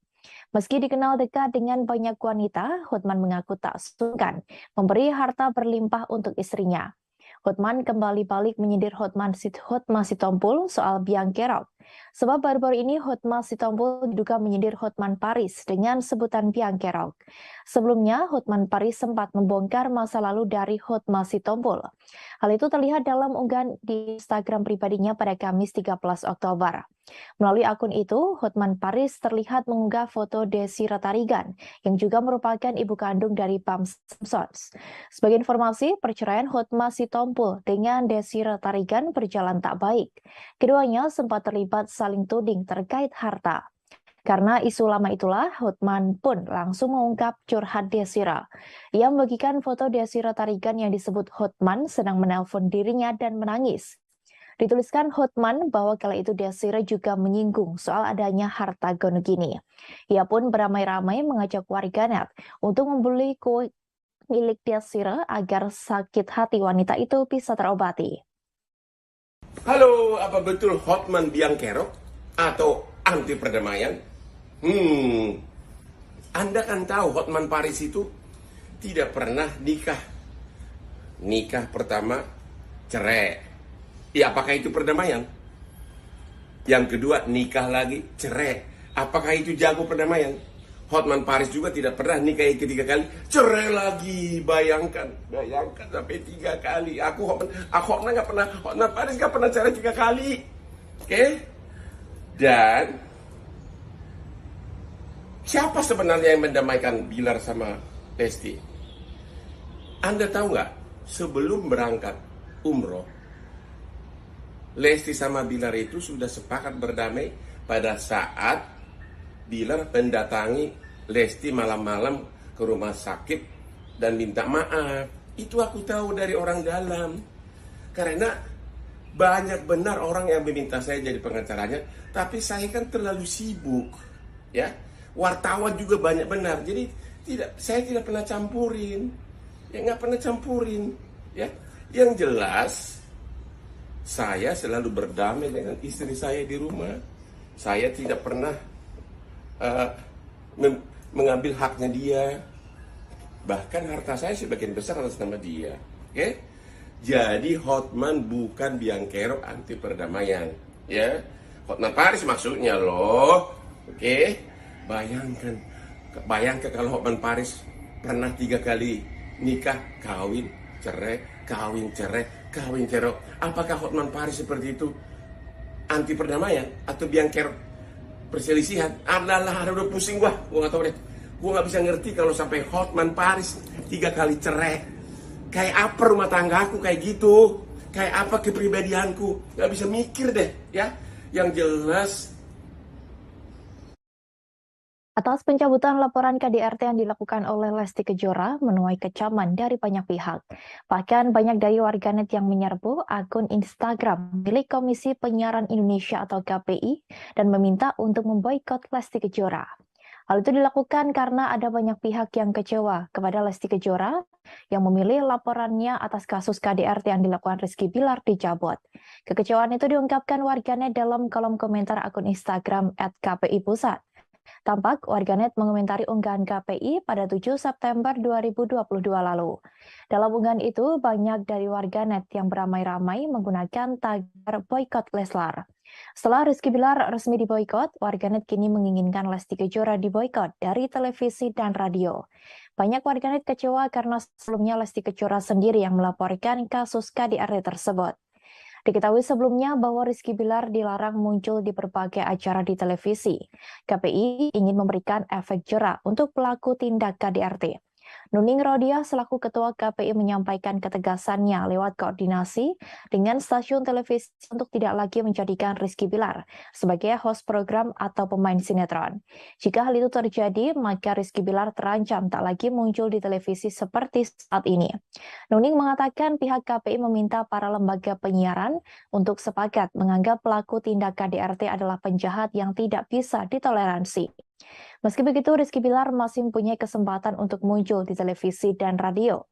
Meski dikenal dekat dengan banyak wanita, Hotman mengaku tak sungkan memberi harta berlimpah untuk istrinya. Hotman kembali balik menyindir Hotma Sitompul soal biang kerok. Sebab baru-baru ini Hotma Sitompul diduga menyindir Hotman Paris dengan sebutan biang kerok. Sebelumnya, Hotman Paris sempat membongkar masa lalu dari Hotma Sitompul. Hal itu terlihat dalam unggahan di Instagram pribadinya pada Kamis 13 Oktober. Melalui akun itu, Hotman Paris terlihat mengunggah foto Desi Retarigan, yang juga merupakan ibu kandung dari Pam Simpsons. Sebagai informasi, perceraian Hotma Sitompul dengan Desi Retarigan berjalan tak baik. Keduanya sempat terlibat saling tuding terkait harta. Karena isu lama itulah, Hotman pun langsung mengungkap curhat Desira. Ia membagikan foto Desi Retarigan yang disebut Hotman sedang menelpon dirinya dan menangis. Dituliskan Hotman bahwa kala itu Desira juga menyinggung soal adanya harta gonogini. Ia pun beramai-ramai mengajak warganet untuk membeli kue milik Desira agar sakit hati wanita itu bisa terobati. Halo, apa betul Hotman biang kerok atau anti perdamaian? Anda kan tahu Hotman Paris itu tidak pernah nikah. Nikah pertama cerai. Ya, apakah itu perdamaian? Yang kedua, nikah lagi, cerai. Apakah itu jago perdamaian? Hotman Paris juga tidak pernah nikah ketiga kali, cerai lagi. Bayangkan sampai 3 kali. Hotman nggak pernah, Hotman Paris nggak pernah cerai 3 kali. Oke? Dan siapa sebenarnya yang mendamaikan Bilar sama Lesti? Anda tahu nggak? Sebelum berangkat umroh, Lesti sama Bilar itu sudah sepakat berdamai pada saat Bilar mendatangi Lesti malam-malam ke rumah sakit dan minta maaf. Itu aku tahu dari orang dalam. Karena banyak benar orang yang meminta saya jadi pengacaranya, tapi saya kan terlalu sibuk. Ya, wartawan juga banyak benar. Jadi saya tidak pernah campurin. Ya, nggak pernah campurin. Ya, yang jelas saya selalu berdamai dengan istri saya di rumah. Saya tidak pernah mengambil haknya dia. Bahkan harta saya sebagian besar atas nama dia. Oke? Jadi Hotman bukan biang kerok anti perdamaian. Ya, Hotman Paris maksudnya loh. Oke? Bayangkan kalau Hotman Paris pernah 3 kali nikah, kawin, cerai, kawin, cerai, kawin, cerai. Apakah Hotman Paris seperti itu anti perdamaian atau biang kerok perselisihan? Adalah, udah pusing gua nggak tahu deh. Gua nggak bisa ngerti kalau sampai Hotman Paris 3 kali cerai. Kayak apa rumah tanggaku kayak gitu? Kayak apa kepribadianku? Nggak bisa mikir deh, ya. Yang jelas, Atas pencabutan laporan KDRT yang dilakukan oleh Lesti Kejora menuai kecaman dari banyak pihak. Bahkan banyak dari warganet yang menyerbu akun Instagram milik Komisi Penyiaran Indonesia atau KPI dan meminta untuk memboikot Lesti Kejora. Hal itu dilakukan karena ada banyak pihak yang kecewa kepada Lesti Kejora yang memilih laporannya atas kasus KDRT yang dilakukan Rizky Bilar dicabut. Kekecewaan itu diungkapkan warganet dalam kolom komentar akun Instagram @KPI_Pusat. Tampak warganet mengomentari unggahan KPI pada 7 September 2022 lalu. Dalam unggahan itu, banyak dari warganet yang beramai-ramai menggunakan tagar boykot Leslar. Setelah Rizky Bilar resmi diboykot, warganet kini menginginkan Lesti Kejora diboykot dari televisi dan radio. Banyak warganet kecewa karena sebelumnya Lesti Kejora sendiri yang melaporkan kasus KDRT tersebut. Diketahui sebelumnya bahwa Rizky Bilar dilarang muncul di berbagai acara di televisi. KPI ingin memberikan efek jera untuk pelaku tindak KDRT. Nuning Rodia selaku Ketua KPI menyampaikan ketegasannya lewat koordinasi dengan stasiun televisi untuk tidak lagi menjadikan Rizky Bilar sebagai host program atau pemain sinetron. Jika hal itu terjadi, maka Rizky Bilar terancam tak lagi muncul di televisi seperti saat ini. Nuning mengatakan pihak KPI meminta para lembaga penyiaran untuk sepakat menganggap pelaku tindak KDRT adalah penjahat yang tidak bisa ditoleransi. Meski begitu, Rizky Bilar masih mempunyai kesempatan untuk muncul di televisi dan radio.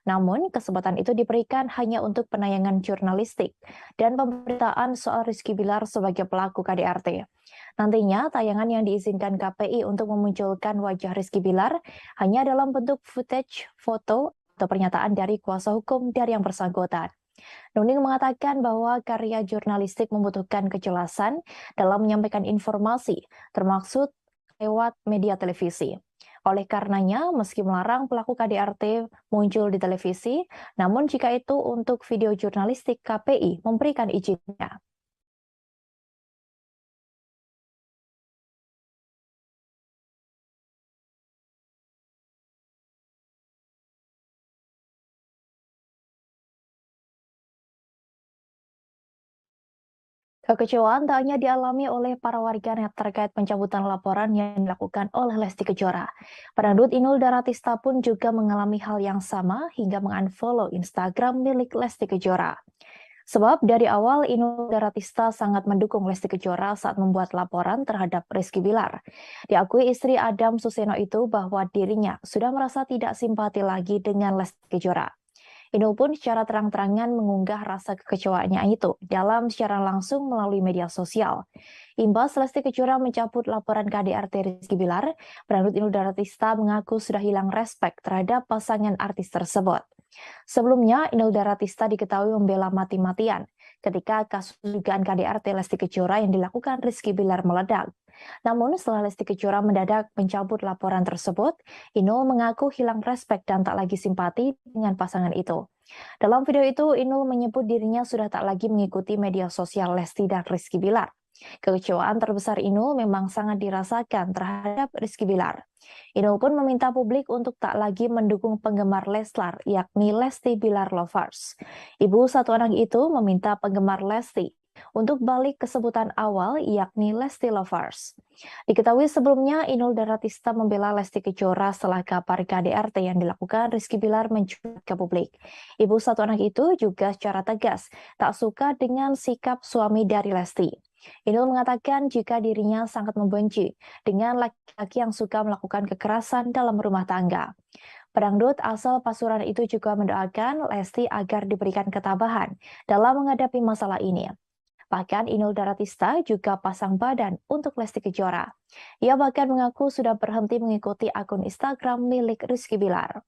Namun, kesempatan itu diberikan hanya untuk penayangan jurnalistik dan pemberitaan soal Rizky Bilar sebagai pelaku KDRT. Nantinya, tayangan yang diizinkan KPI untuk memunculkan wajah Rizky Bilar hanya dalam bentuk footage, foto, atau pernyataan dari kuasa hukum dari yang bersangkutan. Nuning mengatakan bahwa karya jurnalistik membutuhkan kejelasan dalam menyampaikan informasi, termasuk lewat media televisi. Oleh karenanya, meski melarang pelaku KDRT muncul di televisi, namun jika itu untuk video jurnalistik, KPI memberikan izinnya. Kekecewaan tak hanya dialami oleh para warganet terkait pencabutan laporan yang dilakukan oleh Lesti Kejora. Pedangdut Inul Daratista pun juga mengalami hal yang sama hingga mengunfollow Instagram milik Lesti Kejora. Sebab dari awal Inul Daratista sangat mendukung Lesti Kejora saat membuat laporan terhadap Rizky Bilar. Diakui istri Adam Suseno itu bahwa dirinya sudah merasa tidak simpati lagi dengan Lesti Kejora. Inul pun secara terang-terangan mengunggah rasa kekecewaannya itu dalam siaran langsung melalui media sosial. Imbas Lesti Kejora mencabut laporan KDRT Rizky Bilar, pedangdut Inul Daratista mengaku sudah hilang respek terhadap pasangan artis tersebut. Sebelumnya, Inul Daratista diketahui membela mati-matian ketika kasus dugaan KDRT Lesti Kejora yang dilakukan Rizky Bilar meledak. Namun setelah Lesti Kejora mendadak mencabut laporan tersebut, Inul mengaku hilang respek dan tak lagi simpati dengan pasangan itu. Dalam video itu, Inul menyebut dirinya sudah tak lagi mengikuti media sosial Lesti dan Rizky Bilar. Kekecewaan terbesar Inul memang sangat dirasakan terhadap Rizky Bilar. Inul pun meminta publik untuk tak lagi mendukung penggemar Leslar, yakni Lesti Bilar Lovers. Ibu satu anak itu meminta penggemar Lesti untuk balik ke sebutan awal, yakni Lesti Lovers. Diketahui sebelumnya, Inul Daratista membela Lesti Kejora setelah kabar KDRT yang dilakukan Rizky Bilar mencuat ke publik. Ibu satu anak itu juga secara tegas tak suka dengan sikap suami dari Lesti. Inul mengatakan jika dirinya sangat membenci dengan laki-laki yang suka melakukan kekerasan dalam rumah tangga. Pedangdut asal Pasuruan itu juga mendoakan Lesti agar diberikan ketabahan dalam menghadapi masalah ini. Bahkan Inul Daratista juga pasang badan untuk Lesti Kejora. Ia bahkan mengaku sudah berhenti mengikuti akun Instagram milik Rizky Bilar.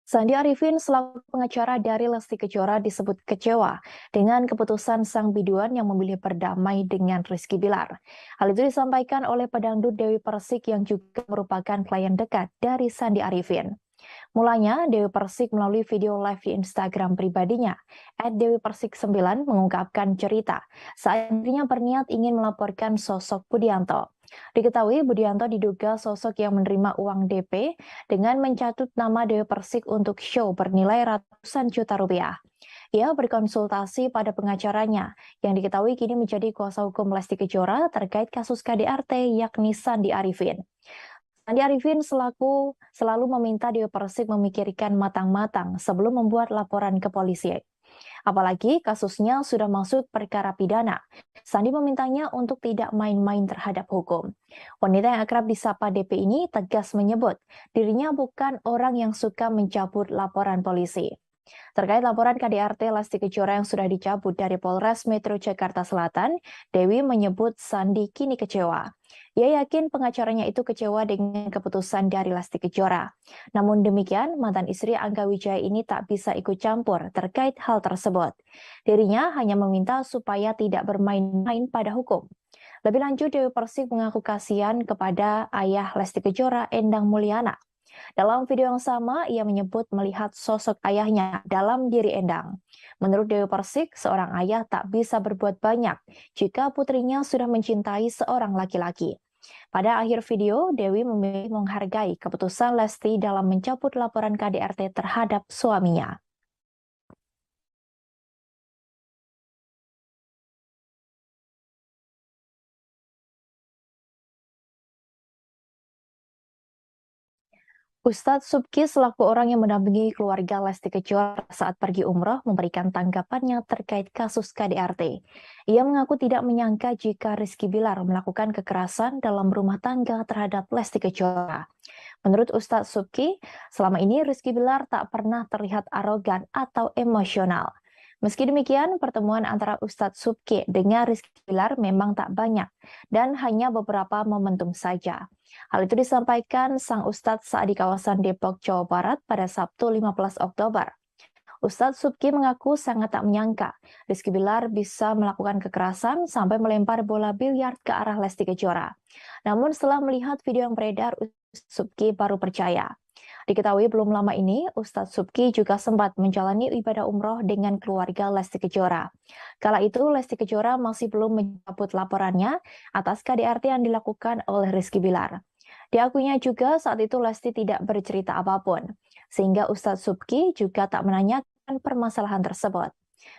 Sandi Arifin selaku pengacara dari Lesti Kejora disebut kecewa dengan keputusan sang biduan yang memilih berdamai dengan Rizky Bilar. Hal itu disampaikan oleh pedangdut Dewi Persik yang juga merupakan klien dekat dari Sandi Arifin. Mulanya, Dewi Persik melalui video live di Instagram pribadinya, @dewipersik9 mengungkapkan cerita saat dirinya berniat ingin melaporkan sosok Budianto. Diketahui Budianto diduga sosok yang menerima uang DP dengan mencatut nama Dewi Persik untuk show bernilai ratusan juta rupiah. Ia berkonsultasi pada pengacaranya yang diketahui kini menjadi kuasa hukum Lesti Kejora terkait kasus KDRT yakni Sandi Arifin. Sandi Arifin selalu meminta Dewi Persik memikirkan matang-matang sebelum membuat laporan ke polisi. Apalagi kasusnya sudah masuk perkara pidana. Sandi memintanya untuk tidak main-main terhadap hukum. Wanita yang akrab disapa DP ini tegas menyebut dirinya bukan orang yang suka mencabut laporan polisi. Terkait laporan KDRT Lesti Kejora yang sudah dicabut dari Polres Metro Jakarta Selatan, Dewi menyebut Sandi kini kecewa. Ia yakin pengacaranya itu kecewa dengan keputusan dari Lesti Kejora. Namun demikian, mantan istri Angga Wijaya ini tak bisa ikut campur terkait hal tersebut. Dirinya hanya meminta supaya tidak bermain-main pada hukum. Lebih lanjut, Dewi Persik mengaku kasihan kepada ayah Lesti Kejora, Endang Mulyana. Dalam video yang sama, ia menyebut melihat sosok ayahnya dalam diri Endang. Menurut Dewi Persik, seorang ayah tak bisa berbuat banyak jika putrinya sudah mencintai seorang laki-laki. Pada akhir video, Dewi memilih menghargai keputusan Lesti dalam mencabut laporan KDRT terhadap suaminya. Ustadz Subki selaku orang yang mendampingi keluarga Lesti Kejora saat pergi umroh memberikan tanggapannya terkait kasus KDRT. Ia mengaku tidak menyangka jika Rizky Bilar melakukan kekerasan dalam rumah tangga terhadap Lesti Kejora. Menurut Ustadz Subki, selama ini Rizky Bilar tak pernah terlihat arogan atau emosional. Meski demikian, pertemuan antara Ustadz Subki dengan Rizky Bilar memang tak banyak dan hanya beberapa momentum saja. Hal itu disampaikan sang Ustadz saat di kawasan Depok, Jawa Barat pada Sabtu 15 Oktober. Ustadz Subki mengaku sangat tak menyangka Rizky Bilar bisa melakukan kekerasan sampai melempar bola biliar ke arah Lesti Kejora. Namun setelah melihat video yang beredar, Ustadz Subki baru percaya. Diketahui belum lama ini, Ustadz Subki juga sempat menjalani ibadah umroh dengan keluarga Lesti Kejora. Kala itu, Lesti Kejora masih belum mencabut laporannya atas KDRT yang dilakukan oleh Rizky Bilar. Diakuinya juga saat itu Lesti tidak bercerita apapun, sehingga Ustadz Subki juga tak menanyakan permasalahan tersebut.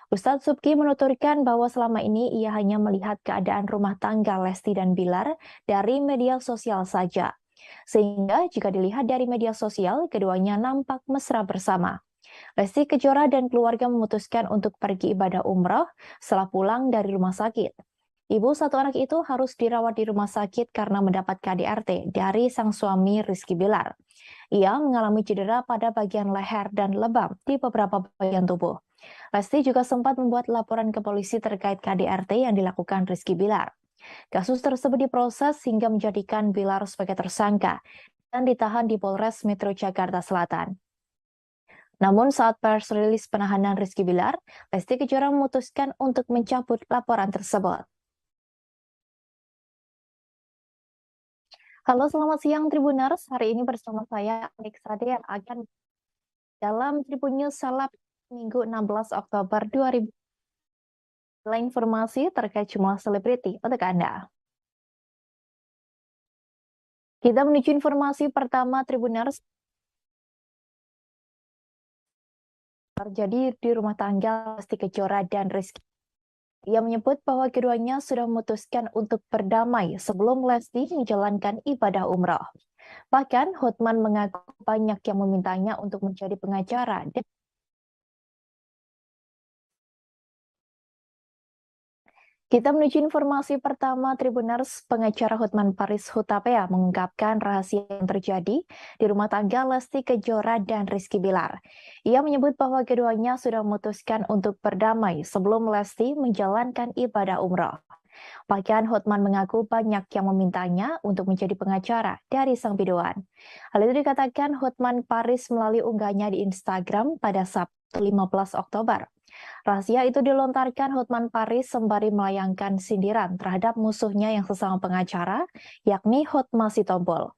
Ustadz Subki menuturkan bahwa selama ini ia hanya melihat keadaan rumah tangga Lesti dan Bilar dari media sosial saja. Sehingga jika dilihat dari media sosial, keduanya nampak mesra bersama. Lesti Kejora dan keluarga memutuskan untuk pergi ibadah umroh setelah pulang dari rumah sakit. Ibu satu anak itu harus dirawat di rumah sakit karena mendapat KDRT dari sang suami Rizky Bilar. Ia mengalami cedera pada bagian leher dan lebam di beberapa bagian tubuh. Lesti juga sempat membuat laporan ke polisi terkait KDRT yang dilakukan Rizky Bilar. Kasus tersebut diproses hingga menjadikan Bilar sebagai tersangka dan ditahan di Polres Metro Jakarta Selatan. Namun saat pers rilis penahanan Rizky Bilar, Lesti Kejora memutuskan untuk mencabut laporan tersebut. Halo, selamat siang Tribuners. Hari ini bersama saya, Anik Sade, yang akan dalam Tribun News Seleb Minggu 16 Oktober 2020. Informasi terkait jumlah selebriti untuk Anda. Kita menuju informasi pertama Tribuners. Terjadi di rumah tangga Lesti Kejora dan Rizky. Ia menyebut bahwa keduanya sudah memutuskan untuk berdamai sebelum Lesti menjalankan ibadah umroh. Bahkan Hotman mengaku banyak yang memintanya untuk menjadi pengacara. Kita menuju informasi pertama Tribuners. Pengacara Hotman Paris Hutapea mengungkapkan rahasia yang terjadi di rumah tangga Lesti Kejora dan Rizky Bilar. Ia menyebut bahwa keduanya sudah memutuskan untuk berdamai sebelum Lesti menjalankan ibadah umroh. Bahkan Hotman mengaku banyak yang memintanya untuk menjadi pengacara dari sang biduan. Hal itu dikatakan Hotman Paris melalui unggahnya di Instagram pada Sabtu 15 Oktober. Rahasia itu dilontarkan Hotman Paris sembari melayangkan sindiran terhadap musuhnya yang sesama pengacara, yakni Hotma Sitompul.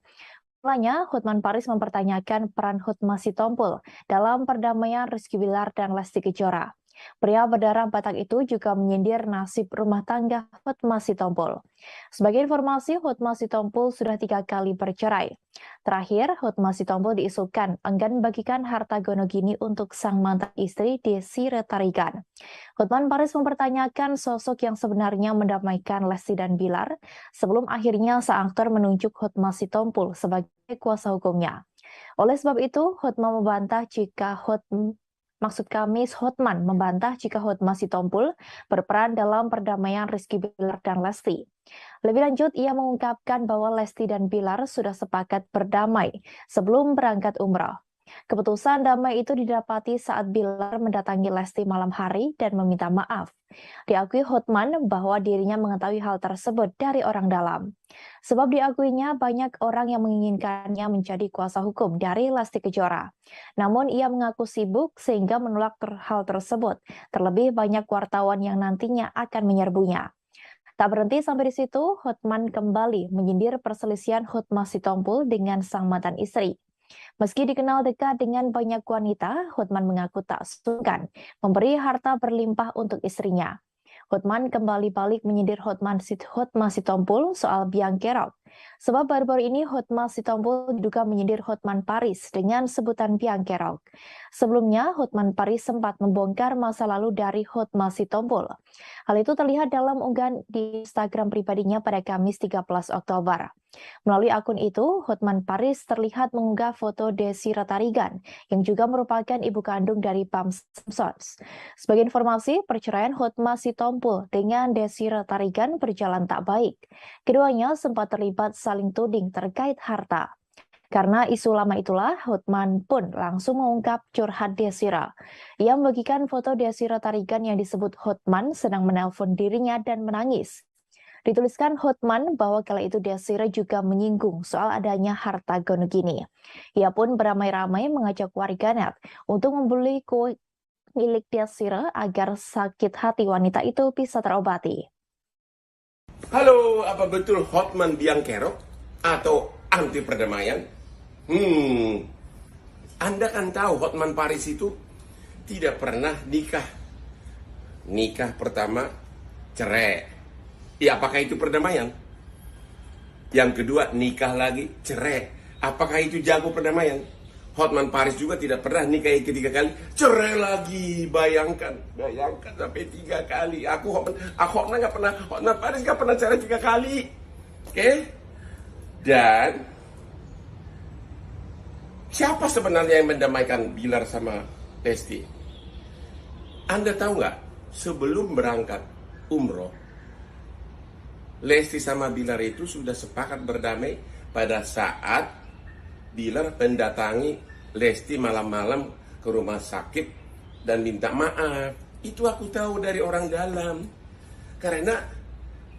Mulanya, Hotman Paris mempertanyakan peran Hotma Sitompul dalam perdamaian Rizky Bilar dan Lesti Kejora. Pria berdarah Batak itu juga menyindir nasib rumah tangga Hotma Sitompul. Sebagai informasi, Hotma Sitompul sudah 3 kali bercerai. Terakhir, Hotma Sitompul diisukan enggan membagikan harta gonogini untuk sang mantan istri Desi Retarigan. Hotman Paris mempertanyakan sosok yang sebenarnya mendamaikan Lesti dan Bilar sebelum akhirnya sang aktor menunjuk Hotma Sitompul sebagai kuasa hukumnya. Oleh sebab itu, Hotman membantah jika Hotman membantah jika Hotma Sitompul berperan dalam perdamaian Rizky Bilar dan Lesti. Lebih lanjut, ia mengungkapkan bahwa Lesti dan Bilar sudah sepakat berdamai sebelum berangkat umroh. Keputusan damai itu didapati saat Bilar mendatangi Lesti malam hari dan meminta maaf. Diakui Hotman bahwa dirinya mengetahui hal tersebut dari orang dalam. Sebab diakuinya banyak orang yang menginginkannya menjadi kuasa hukum dari Lesti Kejora. Namun ia mengaku sibuk sehingga menolak hal tersebut. Terlebih banyak wartawan yang nantinya akan menyerbunya. Tak berhenti sampai di situ, Hotman kembali menyindir perselisihan Hotma Sitompul dengan sang mantan istri. Meski dikenal dekat dengan banyak wanita, Hotman mengaku tak sungkan memberi harta berlimpah untuk istrinya. Hotman kembali balik menyindir Hotma Sitompul soal biang kerok. Sebab baru-baru ini Hotma Sitompul diduga menyindir Hotman Paris dengan sebutan biang kerok. Sebelumnya, Hotman Paris sempat membongkar masa lalu dari Hotma Sitompul. Hal itu terlihat dalam unggahan di Instagram pribadinya pada Kamis 13 Oktober. Melalui akun itu, Hotman Paris terlihat mengunggah foto Desi Ratarigan, yang juga merupakan ibu kandung dari Pam Simpsons. Sebagai informasi, perceraian Hotma Sitompul dengan Desi Ratarigan berjalan tak baik. Keduanya sempat terlibat saling tuding terkait harta. Karena isu lama itulah, Hotman pun langsung mengungkap curhat Desira. Ia membagikan foto Desi Ratarigan yang disebut Hotman sedang menelpon dirinya dan menangis. Dituliskan Hotman bahwa kala itu Desira juga menyinggung soal adanya harta gonogini. Ia pun beramai-ramai mengajak warganet untuk membeli kue milik Desira agar sakit hati wanita itu bisa terobati. Halo, apa betul Hotman biang kerok atau anti perdamaian? Anda kan tahu Hotman Paris itu tidak pernah nikah. Nikah pertama cerai. Ya, apakah itu perdamaian? Yang kedua, nikah lagi, cerai. Apakah itu jago perdamaian? Hotman Paris juga tidak pernah nikah ketiga kali, cerai lagi. Bayangkan sampai 3 kali. Hotman Paris nggak pernah cerai 3 kali. Oke? Dan siapa sebenarnya yang mendamaikan Bilar sama Lesti? Anda tahu nggak? Sebelum berangkat umroh, Lesti sama Bilar itu sudah sepakat berdamai pada saat Bilar mendatangi Lesti malam-malam ke rumah sakit dan minta maaf. Itu aku tahu dari orang dalam. Karena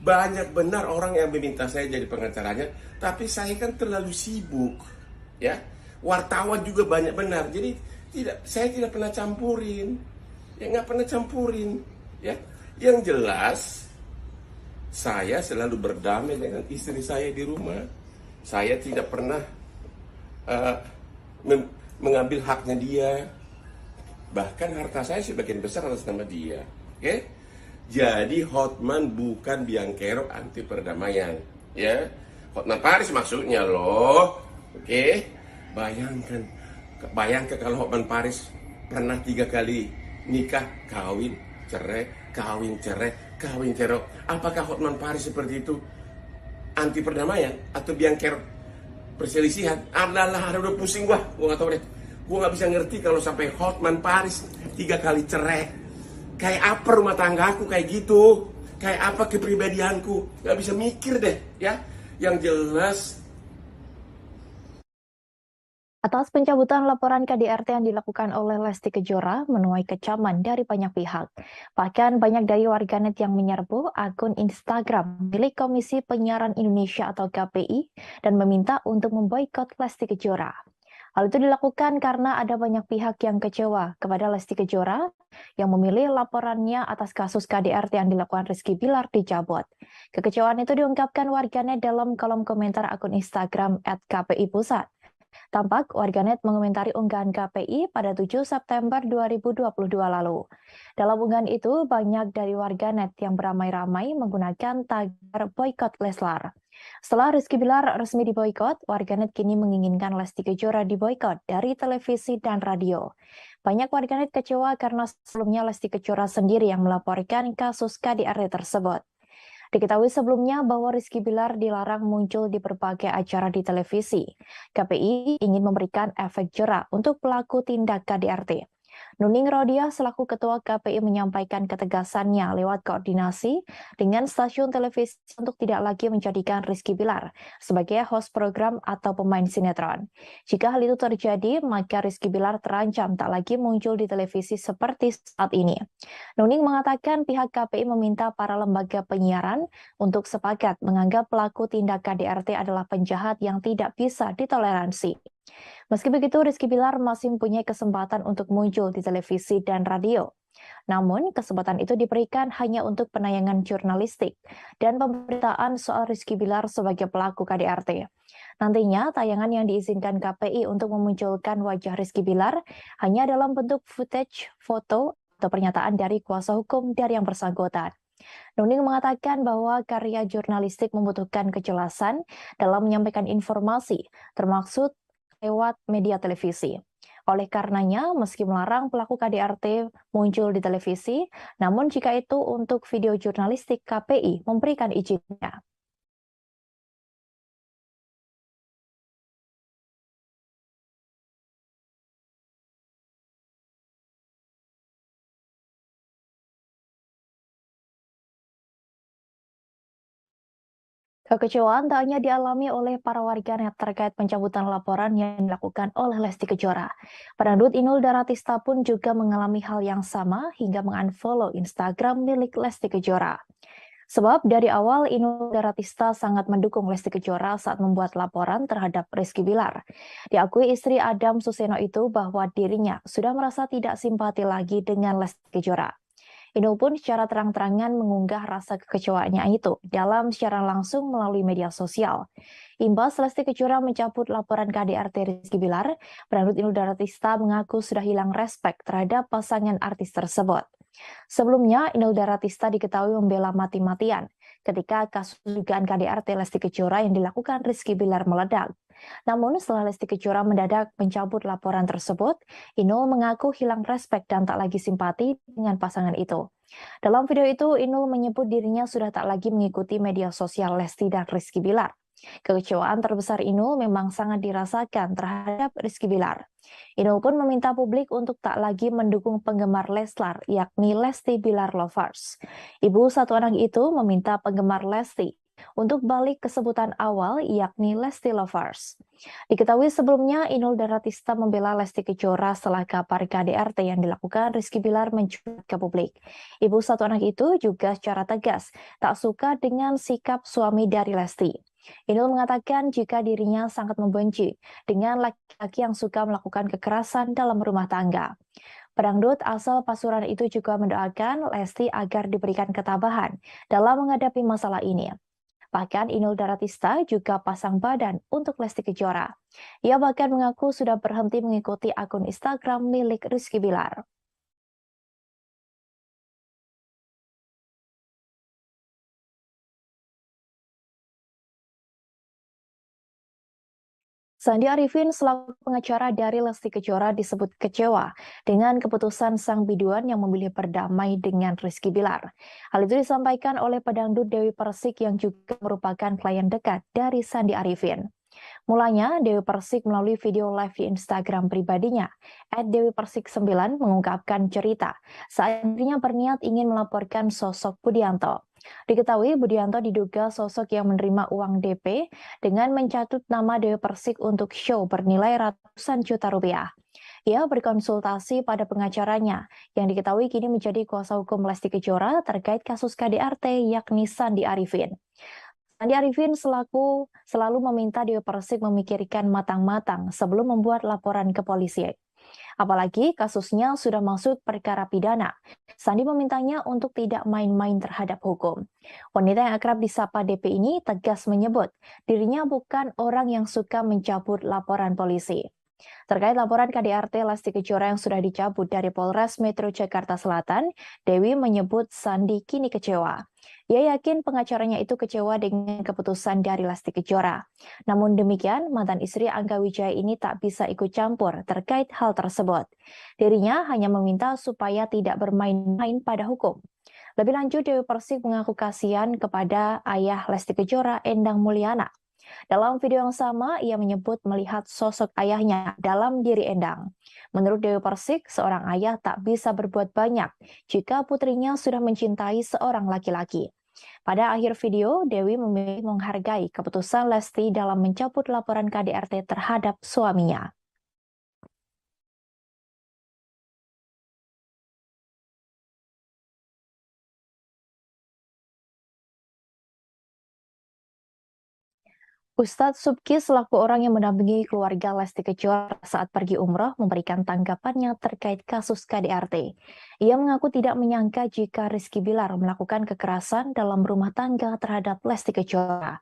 banyak benar orang yang meminta saya jadi pengacaranya, tapi saya kan terlalu sibuk. Ya, wartawan juga banyak benar. Jadi saya tidak pernah campurin. Ya, nggak pernah campurin. Ya, yang jelas saya selalu berdamai dengan istri saya di rumah. Saya tidak pernah mengambil haknya dia. Bahkan harta saya sebagian besar atas nama dia. Oke? Jadi Hotman bukan biang kerok anti perdamaian. Ya, Hotman Paris maksudnya loh. Oke? Bayangkan kalau Hotman Paris pernah 3 kali nikah, kawin, cerai, kawin, cerai, kawin, cerai. Apakah Hotman Paris seperti itu anti perdamaian atau biang kerok perselisihan? Adalah, udah pusing gua nggak tahu deh. Gua nggak bisa ngerti kalau sampai Hotman Paris 3 kali cerai. Kayak apa rumah tangga aku kayak gitu? Kayak apa kepribadianku? Nggak bisa mikir deh, ya. Yang jelas, Atas pencabutan laporan KDRT yang dilakukan oleh Lesti Kejora menuai kecaman dari banyak pihak. Bahkan banyak dari warganet yang menyerbu akun Instagram milik Komisi Penyiaran Indonesia atau KPI dan meminta untuk memboikot Lesti Kejora. Hal itu dilakukan karena ada banyak pihak yang kecewa kepada Lesti Kejora yang memilih laporannya atas kasus KDRT yang dilakukan Rizky Bilar dicabut. Kekecewaan itu diungkapkan warganet dalam kolom komentar akun Instagram @kpi_pusat. Tampak warganet mengomentari unggahan KPI pada 7 September 2022 lalu. Dalam unggahan itu, banyak dari warganet yang beramai-ramai menggunakan tagar boykot Leslar. Setelah Rizky Bilar resmi diboykot, warganet kini menginginkan Lesti Kejora diboykot dari televisi dan radio. Banyak warganet kecewa karena sebelumnya Lesti Kejora sendiri yang melaporkan kasus KDRT tersebut. Diketahui sebelumnya bahwa Rizky Bilar dilarang muncul di berbagai acara di televisi. KPI ingin memberikan efek jera untuk pelaku tindak KDRT. Nuning Rodia selaku Ketua KPI menyampaikan ketegasannya lewat koordinasi dengan stasiun televisi untuk tidak lagi menjadikan Rizky Bilar sebagai host program atau pemain sinetron. Jika hal itu terjadi, maka Rizky Bilar terancam tak lagi muncul di televisi seperti saat ini. Nuning mengatakan pihak KPI meminta para lembaga penyiaran untuk sepakat menganggap pelaku tindak KDRT adalah penjahat yang tidak bisa ditoleransi. Meski begitu, Rizky Bilar masih mempunyai kesempatan untuk muncul di televisi dan radio. Namun, kesempatan itu diberikan hanya untuk penayangan jurnalistik dan pemberitaan soal Rizky Bilar sebagai pelaku KDRT. Nantinya, tayangan yang diizinkan KPI untuk memunculkan wajah Rizky Bilar hanya dalam bentuk footage, foto, atau pernyataan dari kuasa hukum dari yang bersangkutan. Nuning mengatakan bahwa karya jurnalistik membutuhkan kejelasan dalam menyampaikan informasi, termasuk lewat media televisi. Oleh karenanya, meski melarang pelaku KDRT muncul di televisi, namun jika itu untuk video jurnalistik, KPI memberikan izinnya. Kekecewaan tak hanya dialami oleh para warganet terkait pencabutan laporan yang dilakukan oleh Lesti Kejora. Pedangdut Inul Daratista pun juga mengalami hal yang sama hingga mengunfollow Instagram milik Lesti Kejora. Sebab dari awal Inul Daratista sangat mendukung Lesti Kejora saat membuat laporan terhadap Rizky Bilar. Diakui istri Adam Suseno itu bahwa dirinya sudah merasa tidak simpati lagi dengan Lesti Kejora. Inul pun secara terang-terangan mengunggah rasa kekecewaannya itu dalam secara langsung melalui media sosial. Imbas Lesti Kejora mencabut laporan KDRT Rizky Bilar, pedangdut Inul Daratista mengaku sudah hilang respek terhadap pasangan artis tersebut. Sebelumnya, Inul Daratista diketahui membela mati-matian ketika kasus dugaan KDRT Lesti Kejora yang dilakukan Rizky Bilar meledak. Namun setelah Lesti Kejora mendadak mencabut laporan tersebut, Inul mengaku hilang respek dan tak lagi simpati dengan pasangan itu. Dalam video itu, Inul menyebut dirinya sudah tak lagi mengikuti media sosial Lesti dan Rizky Bilar. Kekecewaan terbesar Inul memang sangat dirasakan terhadap Rizky Bilar. Inul pun meminta publik untuk tak lagi mendukung penggemar Leslar, yakni Lesti Bilar Lovers. Ibu satu anak itu meminta penggemar Lesti untuk balik ke sebutan awal, yakni Lesti Lovers. Diketahui sebelumnya, Inul Daratista membela Lesti Kejora setelah kabar KDRT yang dilakukan Rizky Bilar mencuat ke publik. Ibu satu anak itu juga secara tegas tak suka dengan sikap suami dari Lesti. Inul mengatakan jika dirinya sangat membenci dengan laki-laki yang suka melakukan kekerasan dalam rumah tangga. Pedangdut asal Pasuruan itu juga mendoakan Lesti agar diberikan ketabahan dalam menghadapi masalah ini. Bahkan Inul Daratista juga pasang badan untuk Lesti Kejora. Ia bahkan mengaku sudah berhenti mengikuti akun Instagram milik Rizky Bilar. Sandi Arifin selaku pengacara dari Lesti Kejora disebut kecewa dengan keputusan sang biduan yang memilih berdamai dengan Rizky Bilar. Hal itu disampaikan oleh pedangdut Dewi Persik yang juga merupakan klien dekat dari Sandi Arifin. Mulanya, Dewi Persik melalui video live di Instagram pribadinya, @dewipersik9 mengungkapkan cerita saat dirinya berniat ingin melaporkan sosok Budianto. Diketahui Budianto diduga sosok yang menerima uang DP dengan mencatut nama Dewi Persik untuk show bernilai ratusan juta rupiah. Ia berkonsultasi pada pengacaranya yang diketahui kini menjadi kuasa hukum Lesti Kejora terkait kasus KDRT yakni Sandi Arifin. Sandi Arifin selalu meminta Dewi Persik memikirkan matang-matang sebelum membuat laporan ke polisi. Apalagi kasusnya sudah masuk perkara pidana. Sandi memintanya untuk tidak main-main terhadap hukum. Wanita yang akrab disapa DP ini tegas menyebut dirinya bukan orang yang suka mencabut laporan polisi. Terkait laporan KDRT Lesti Kejora yang sudah dicabut dari Polres Metro Jakarta Selatan, Dewi menyebut Sandi kini kecewa. Ia yakin pengacaranya itu kecewa dengan keputusan dari Lesti Kejora. Namun demikian, mantan istri Angga Wijaya ini tak bisa ikut campur terkait hal tersebut. Dirinya hanya meminta supaya tidak bermain-main pada hukum. Lebih lanjut, Dewi Persik mengaku kasihan kepada ayah Lesti Kejora, Endang Mulyana. Dalam video yang sama, ia menyebut melihat sosok ayahnya dalam diri Endang. Menurut Dewi Persik, seorang ayah tak bisa berbuat banyak jika putrinya sudah mencintai seorang laki-laki. Pada akhir video, Dewi memilih menghargai keputusan Lesti dalam mencabut laporan KDRT terhadap suaminya. Ustadz Subki selaku orang yang mendampingi keluarga Lesti Kejora saat pergi umroh memberikan tanggapannya terkait kasus KDRT. Ia mengaku tidak menyangka jika Rizky Bilar melakukan kekerasan dalam rumah tangga terhadap Lesti Kejora.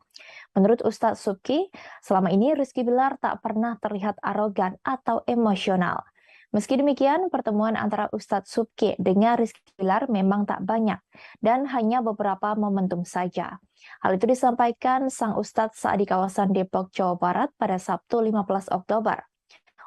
Menurut Ustadz Subki, selama ini Rizky Bilar tak pernah terlihat arogan atau emosional. Meski demikian, pertemuan antara Ustadz Subki dengan Rizky Bilar memang tak banyak dan hanya beberapa momentum saja. Hal itu disampaikan sang Ustadz saat di kawasan Depok, Jawa Barat pada Sabtu 15 Oktober.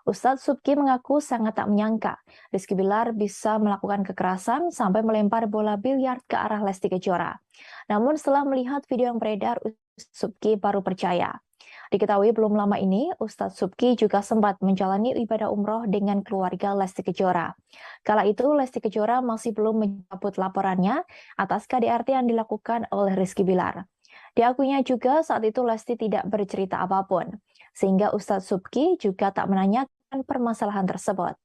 Ustadz Subki mengaku sangat tak menyangka Rizky Bilar bisa melakukan kekerasan sampai melempar bola biliar ke arah Lesti Kejora. Namun setelah melihat video yang beredar, Ustadz Subki baru percaya. Diketahui belum lama ini, Ustadz Subki juga sempat menjalani ibadah umroh dengan keluarga Lesti Kejora. Kala itu, Lesti Kejora masih belum mencabut laporannya atas KDRT yang dilakukan oleh Rizky Bilar. Diakuinya juga saat itu Lesti tidak bercerita apapun, sehingga Ustadz Subki juga tak menanyakan permasalahan tersebut.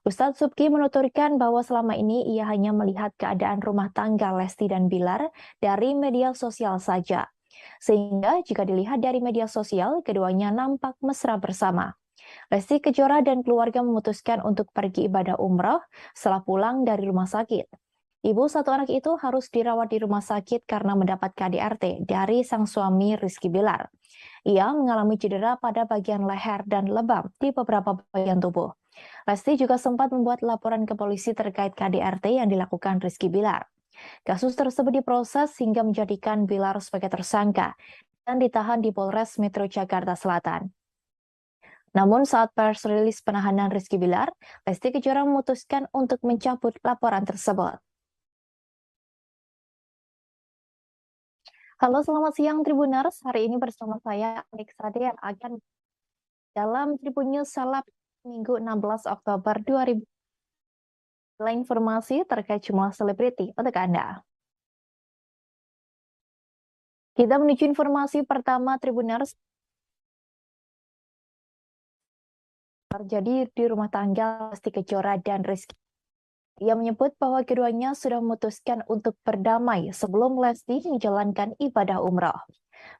Ustadz Subki menuturkan bahwa selama ini ia hanya melihat keadaan rumah tangga Lesti dan Bilar dari media sosial saja. Sehingga jika dilihat dari media sosial, keduanya nampak mesra bersama. Lesti Kejora dan keluarga memutuskan untuk pergi ibadah umroh setelah pulang dari rumah sakit. Ibu satu anak itu harus dirawat di rumah sakit karena mendapat KDRT dari sang suami Rizky Bilar. Ia mengalami cedera pada bagian leher dan lebam di beberapa bagian tubuh. Lesti juga sempat membuat laporan ke polisi terkait KDRT yang dilakukan Rizky Bilar. Kasus tersebut diproses hingga menjadikan Bilar sebagai tersangka dan ditahan di Polres Metro Jakarta Selatan. Namun saat press rilis penahanan Rizky Bilar, Lesti Kejora memutuskan untuk mencabut laporan tersebut. Halo, selamat siang Tribuners. Hari ini bersama saya Alex Sade yang akan dalam Tribun News Seleb Minggu 16 Oktober 2020. Informasi terkait jumlah selebriti untuk Anda. Kita menuju informasi pertama Tribuners. Terjadi di rumah tangga Lesti Kejora dan Rizky. Ia menyebut bahwa keduanya sudah memutuskan untuk berdamai sebelum Lesti menjalankan ibadah umroh.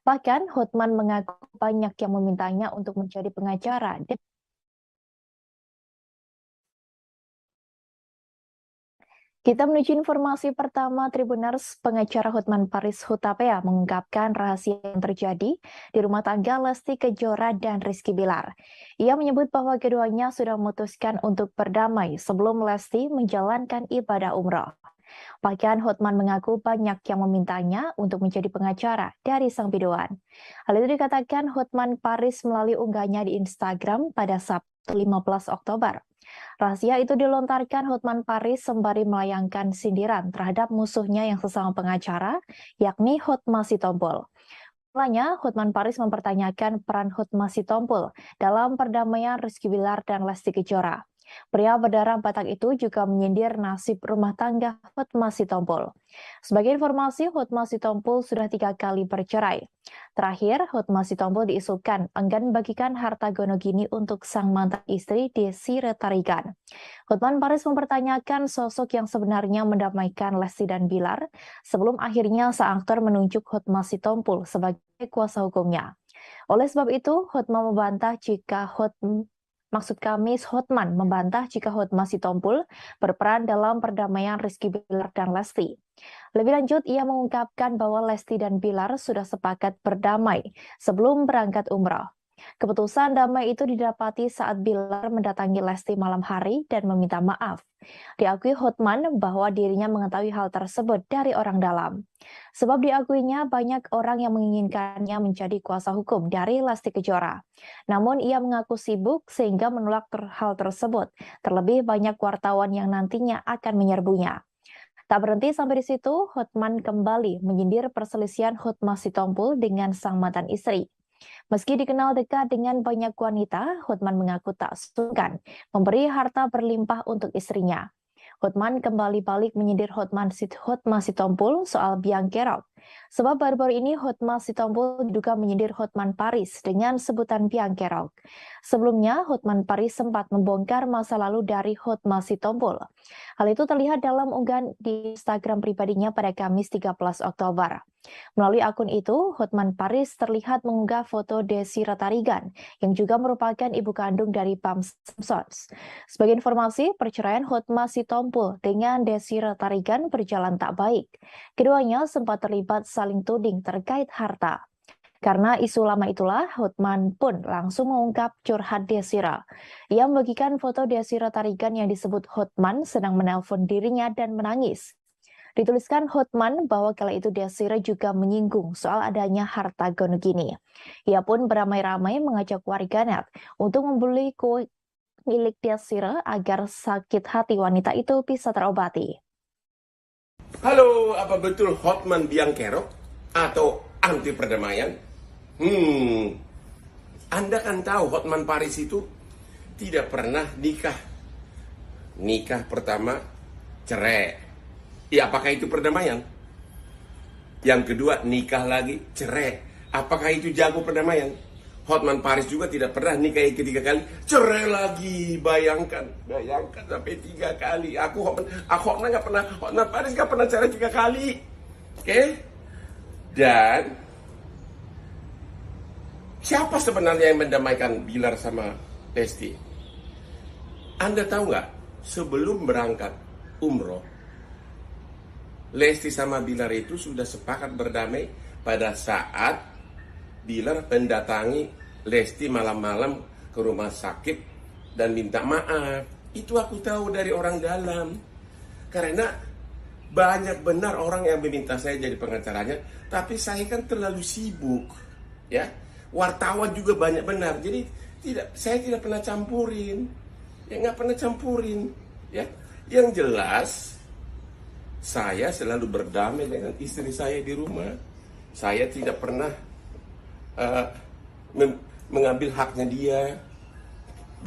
Bahkan Hotman mengaku banyak yang memintanya untuk menjadi pengacara. Kita menuju informasi pertama Tribuners. Pengacara Hotman Paris Hutapea mengungkapkan rahasia yang terjadi di rumah tangga Lesti Kejora dan Rizky Bilar. Ia menyebut bahwa keduanya sudah memutuskan untuk berdamai sebelum Lesti menjalankan ibadah umroh. Bahkan Hotman mengaku banyak yang memintanya untuk menjadi pengacara dari sang biduan. Hal itu dikatakan Hotman Paris melalui unggahnya di Instagram pada Sabtu 15 Oktober. Rahasia itu dilontarkan Hotman Paris sembari melayangkan sindiran terhadap musuhnya yang sesama pengacara, yakni Hotma Sitompul. Mulanya, Hotman Paris mempertanyakan peran Hotma Sitompul dalam perdamaian Rizky Bilar dan Lesti Kejora. Pria berdarah Batak itu juga menyindir nasib rumah tangga Hotma Sitompul. Sebagai informasi, Hotma Sitompul sudah 3 kali bercerai. Terakhir, Hotma Sitompul diisukan enggan bagikan harta gonogini untuk sang mantan istri Desi Retarigan. Hotman Paris mempertanyakan sosok yang sebenarnya mendamaikan Lesti dan Bilar sebelum akhirnya sang aktor menunjuk Hotma Sitompul sebagai kuasa hukumnya. Oleh sebab itu, Hotman membantah jika Hotman membantah jika Hotma Sitompul berperan dalam perdamaian Rizky Bilar dan Lesti. Lebih lanjut, ia mengungkapkan bahwa Lesti dan Bilar sudah sepakat berdamai sebelum berangkat umroh. Keputusan damai itu didapati saat Bilar mendatangi Lesti malam hari dan meminta maaf. Diakui Hotman bahwa dirinya mengetahui hal tersebut dari orang dalam. Sebab diakuinya banyak orang yang menginginkannya menjadi kuasa hukum dari Lesti Kejora. Namun ia mengaku sibuk sehingga menolak hal tersebut. Terlebih banyak wartawan yang nantinya akan menyerbunya. Tak berhenti sampai di situ, Hotman kembali menyindir perselisihan Hotma Sitompul dengan sang mantan istri. Meski dikenal dekat dengan banyak wanita, Hotman mengaku tak sungkan memberi harta berlimpah untuk istrinya. Hotman kembali balik menyindir Hotma Sitompul soal biang kerok. Sebab baru-baru ini Hotma Sitompul diduga menyindir Hotman Paris dengan sebutan biang kerok. Sebelumnya, Hotman Paris sempat membongkar masa lalu dari Hotma Sitompul. Hal itu terlihat dalam unggahan di Instagram pribadinya pada Kamis 13 Oktober. Melalui akun itu, Hotman Paris terlihat mengunggah foto Desi Ratarigan, yang juga merupakan ibu kandung dari Pam Simpsons. Sebagai informasi, perceraian Hotma Sitompul dengan Desi Ratarigan berjalan tak baik. Keduanya sempat terlibat saling tuding terkait harta. Karena isu lama itulah, Hotman pun langsung mengungkap curhat Desira. Ia membagikan foto Desi Ratarigan yang disebut Hotman sedang menelpon dirinya dan menangis. Dituliskan Hotman bahwa kala itu Desira juga menyinggung soal adanya harta gonogini. Ia pun beramai-ramai mengajak warganet untuk membeli kue milik Desira agar sakit hati wanita itu bisa terobati. Halo, apa betul Hotman biang kerok atau anti perdamaian? Anda kan tahu Hotman Paris itu tidak pernah nikah. Nikah pertama cerai. Ya, apakah itu perdamaian? Yang kedua, nikah lagi, cerai. Apakah itu jago perdamaian? Hotman Paris juga tidak pernah nikah ketiga kali, cerai lagi. Bayangkan sampai 3 kali. Hotman Paris nggak pernah cerai 3 kali. Oke? Dan siapa sebenarnya yang mendamaikan Bilar sama Lesti? Anda tahu nggak? Sebelum berangkat umroh, Lesti sama Bilar itu sudah sepakat berdamai pada saat Bilar mendatangi Lesti malam-malam ke rumah sakit dan minta maaf. Itu aku tahu dari orang dalam. Karena banyak benar orang yang meminta saya jadi pengacaranya, tapi saya kan terlalu sibuk. Ya, wartawan juga banyak benar. Jadi saya tidak pernah campurin. Ya, nggak pernah campurin. Ya, yang jelas saya selalu berdamai dengan istri saya di rumah. Saya tidak pernah mengambil haknya dia.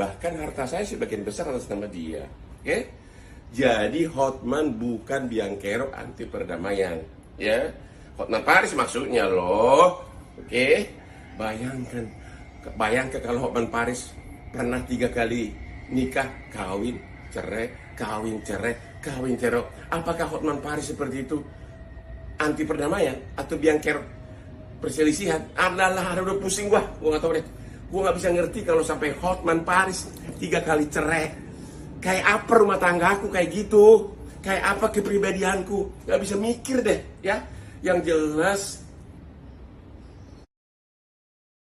Bahkan harta saya sebagian besar atas nama dia. Oke? Jadi Hotman bukan biang kerok anti perdamaian. Ya, Hotman Paris maksudnya loh. Oke? Bayangkan kalau Hotman Paris pernah 3 kali nikah, kawin, cerai, kawin, cerai, kawin, cerai. Apakah Hotman Paris seperti itu anti perdamaian atau biang kerok perselisihan? Adalah udah pusing gua nggak tahu deh. Gua nggak bisa ngerti kalau sampai Hotman Paris 3 kali cerai. Kayak apa rumah tanggaku kayak gitu? Kayak apa kepribadianku? Nggak bisa mikir deh, ya. Yang jelas,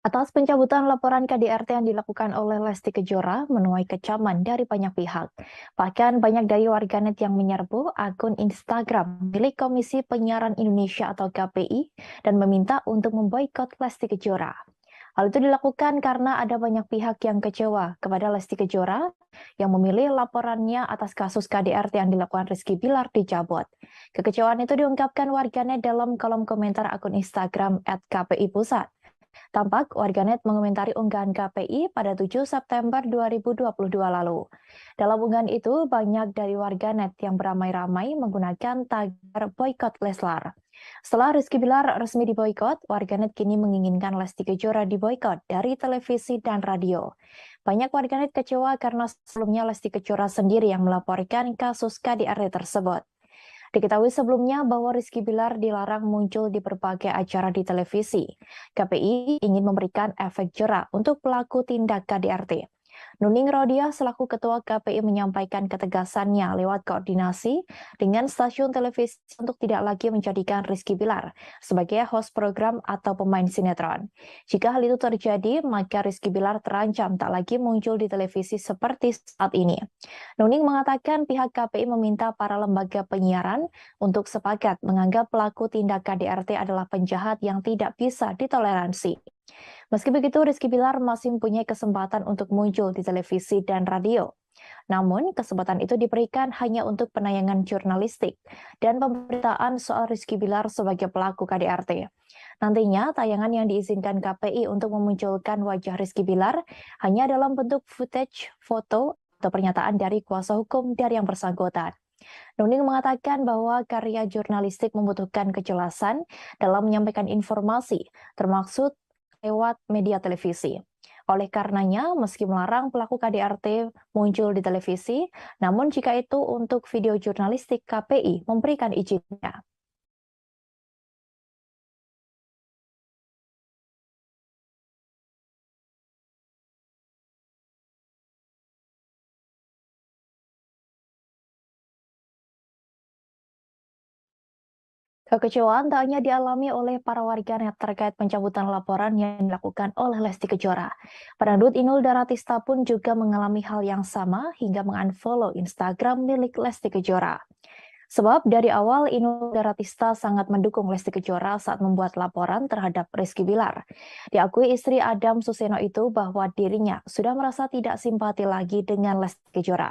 Atas pencabutan laporan KDRT yang dilakukan oleh Lesti Kejora menuai kecaman dari banyak pihak. Bahkan banyak dari warganet yang menyerbu akun Instagram milik Komisi Penyiaran Indonesia atau KPI dan meminta untuk memboikot Lesti Kejora. Hal itu dilakukan karena ada banyak pihak yang kecewa kepada Lesti Kejora yang memilih laporannya atas kasus KDRT yang dilakukan Rizky Bilar dicabut. Kekecewaan itu diungkapkan warganet dalam kolom komentar akun Instagram @KPI_Pusat. Tampak warganet mengomentari unggahan KPI pada 7 September 2022 lalu. Dalam unggahan itu, banyak dari warganet yang beramai-ramai menggunakan tagar boykot Leslar. Setelah Rizky Bilar resmi diboykot, warganet kini menginginkan Lesti Kejora diboykot dari televisi dan radio. Banyak warganet kecewa karena sebelumnya Lesti Kejora sendiri yang melaporkan kasus KDRT tersebut. Diketahui sebelumnya bahwa Rizky Bilar dilarang muncul di berbagai acara di televisi. KPI ingin memberikan efek jera untuk pelaku tindak KDRT. Nuning Rodia selaku Ketua KPI menyampaikan ketegasannya lewat koordinasi dengan stasiun televisi untuk tidak lagi menjadikan Rizky Bilar sebagai host program atau pemain sinetron. Jika hal itu terjadi, maka Rizky Bilar terancam tak lagi muncul di televisi seperti saat ini. Nuning mengatakan pihak KPI meminta para lembaga penyiaran untuk sepakat menganggap pelaku tindak KDRT adalah penjahat yang tidak bisa ditoleransi. Meski begitu, Rizky Bilar masih mempunyai kesempatan untuk muncul di televisi dan radio. Namun, kesempatan itu diberikan hanya untuk penayangan jurnalistik dan pemberitaan soal Rizky Bilar sebagai pelaku KDRT. Nantinya, tayangan yang diizinkan KPI untuk memunculkan wajah Rizky Bilar hanya dalam bentuk footage, foto, atau pernyataan dari kuasa hukum dari yang bersangkutan. Nuning mengatakan bahwa karya jurnalistik membutuhkan kejelasan dalam menyampaikan informasi, termasuk lewat media televisi. Oleh karenanya, meski melarang pelaku KDRT muncul di televisi, namun jika itu untuk video jurnalistik, KPI memberikan izinnya. Kekecewaan tak hanya dialami oleh para warganet terkait pencabutan laporan yang dilakukan oleh Lesti Kejora. Pedangdut Inul Daratista pun juga mengalami hal yang sama hingga mengunfollow Instagram milik Lesti Kejora. Sebab dari awal Inul Daratista sangat mendukung Lesti Kejora saat membuat laporan terhadap Rizky Bilar. Diakui istri Adam Suseno itu bahwa dirinya sudah merasa tidak simpati lagi dengan Lesti Kejora.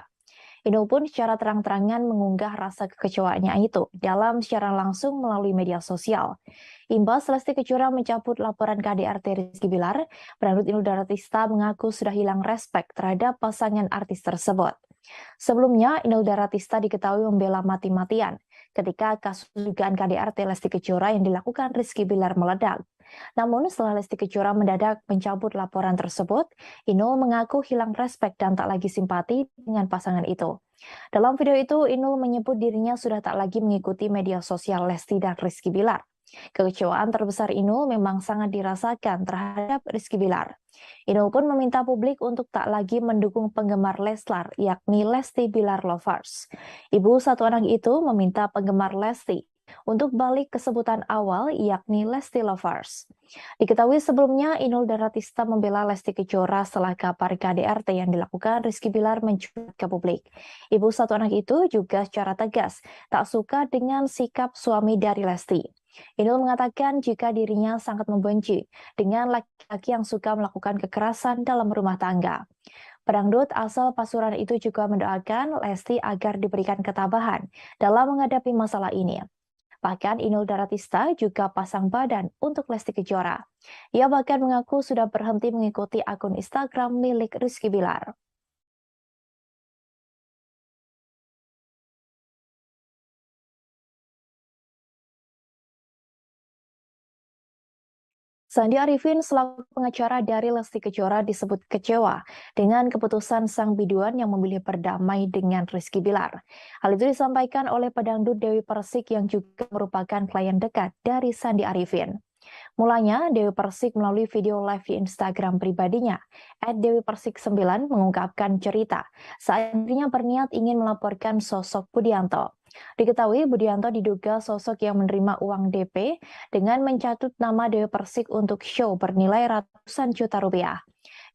Inul pun secara terang-terangan mengunggah rasa kekecewaannya itu dalam siaran langsung melalui media sosial. Imbas Lesti Kejora mencabut laporan KDRT Rizky Bilar, Pedangdut Inul Daratista mengaku sudah hilang respek terhadap pasangan artis tersebut. Sebelumnya, Inul Daratista diketahui membela mati-matian ketika kasus dugaan KDRT Lesti Kejora yang dilakukan Rizky Bilar meledak. Namun setelah Lesti Kejora mendadak mencabut laporan tersebut, Inul mengaku hilang respek dan tak lagi simpati dengan pasangan itu. Dalam video itu, Inul menyebut dirinya sudah tak lagi mengikuti media sosial Lesti dan Rizky Bilar. Kekecewaan terbesar Inul memang sangat dirasakan terhadap Rizky Bilar. Inul pun meminta publik untuk tak lagi mendukung penggemar Leslar, yakni Lesti Bilar Lovers. Ibu satu anak itu meminta penggemar Lesti untuk balik ke sebutan awal, yakni Lesti Lovers. Diketahui sebelumnya, Inul Daratista membela Lesti Kejora setelah kabar KDRT yang dilakukan Rizky Bilar mencuat ke publik. Ibu satu anak itu juga secara tegas tak suka dengan sikap suami dari Lesti. Inul mengatakan jika dirinya sangat membenci dengan laki-laki yang suka melakukan kekerasan dalam rumah tangga. Pedangdut asal Pasuruan itu juga mendoakan Lesti agar diberikan ketabahan dalam menghadapi masalah ini. Bahkan Inul Daratista juga pasang badan untuk Lesti Kejora. Ia bahkan mengaku sudah berhenti mengikuti akun Instagram milik Rizky Bilar. Sandi Arifin selaku pengacara dari Lesti Kejora disebut kecewa dengan keputusan sang biduan yang memilih berdamai dengan Rizky Bilar. Hal itu disampaikan oleh pedangdut Dewi Persik yang juga merupakan klien dekat dari Sandi Arifin. Mulanya, Dewi Persik melalui video live di Instagram pribadinya, @dewipersik9 mengungkapkan cerita saat dirinya berniat ingin melaporkan sosok Budianto. Diketahui Budianto diduga sosok yang menerima uang DP dengan mencatut nama Dewi Persik untuk show bernilai ratusan juta rupiah.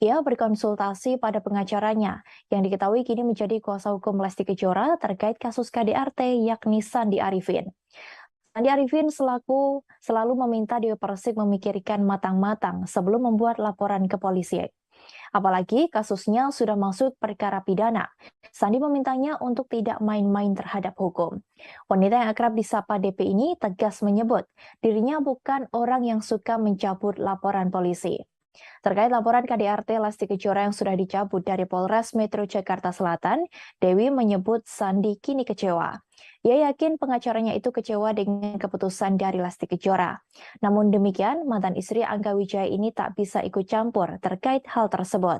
Ia berkonsultasi pada pengacaranya yang diketahui kini menjadi kuasa hukum Lesti Kejora terkait kasus KDRT yakni Sandi Arifin. Andi Arifin selalu meminta Dewi Persik memikirkan matang-matang sebelum membuat laporan ke polisi. Apalagi kasusnya sudah masuk perkara pidana. Sandi memintanya untuk tidak main-main terhadap hukum. Wanita yang akrab disapa DP ini tegas menyebut dirinya bukan orang yang suka mencabut laporan polisi. Terkait laporan KDRT Lesti Kejora yang sudah dicabut dari Polres Metro Jakarta Selatan, Dewi menyebut Sandi kini kecewa. Ia yakin pengacaranya itu kecewa dengan keputusan dari Lesti Kejora. Namun demikian, mantan istri Angga Wijaya ini tak bisa ikut campur terkait hal tersebut.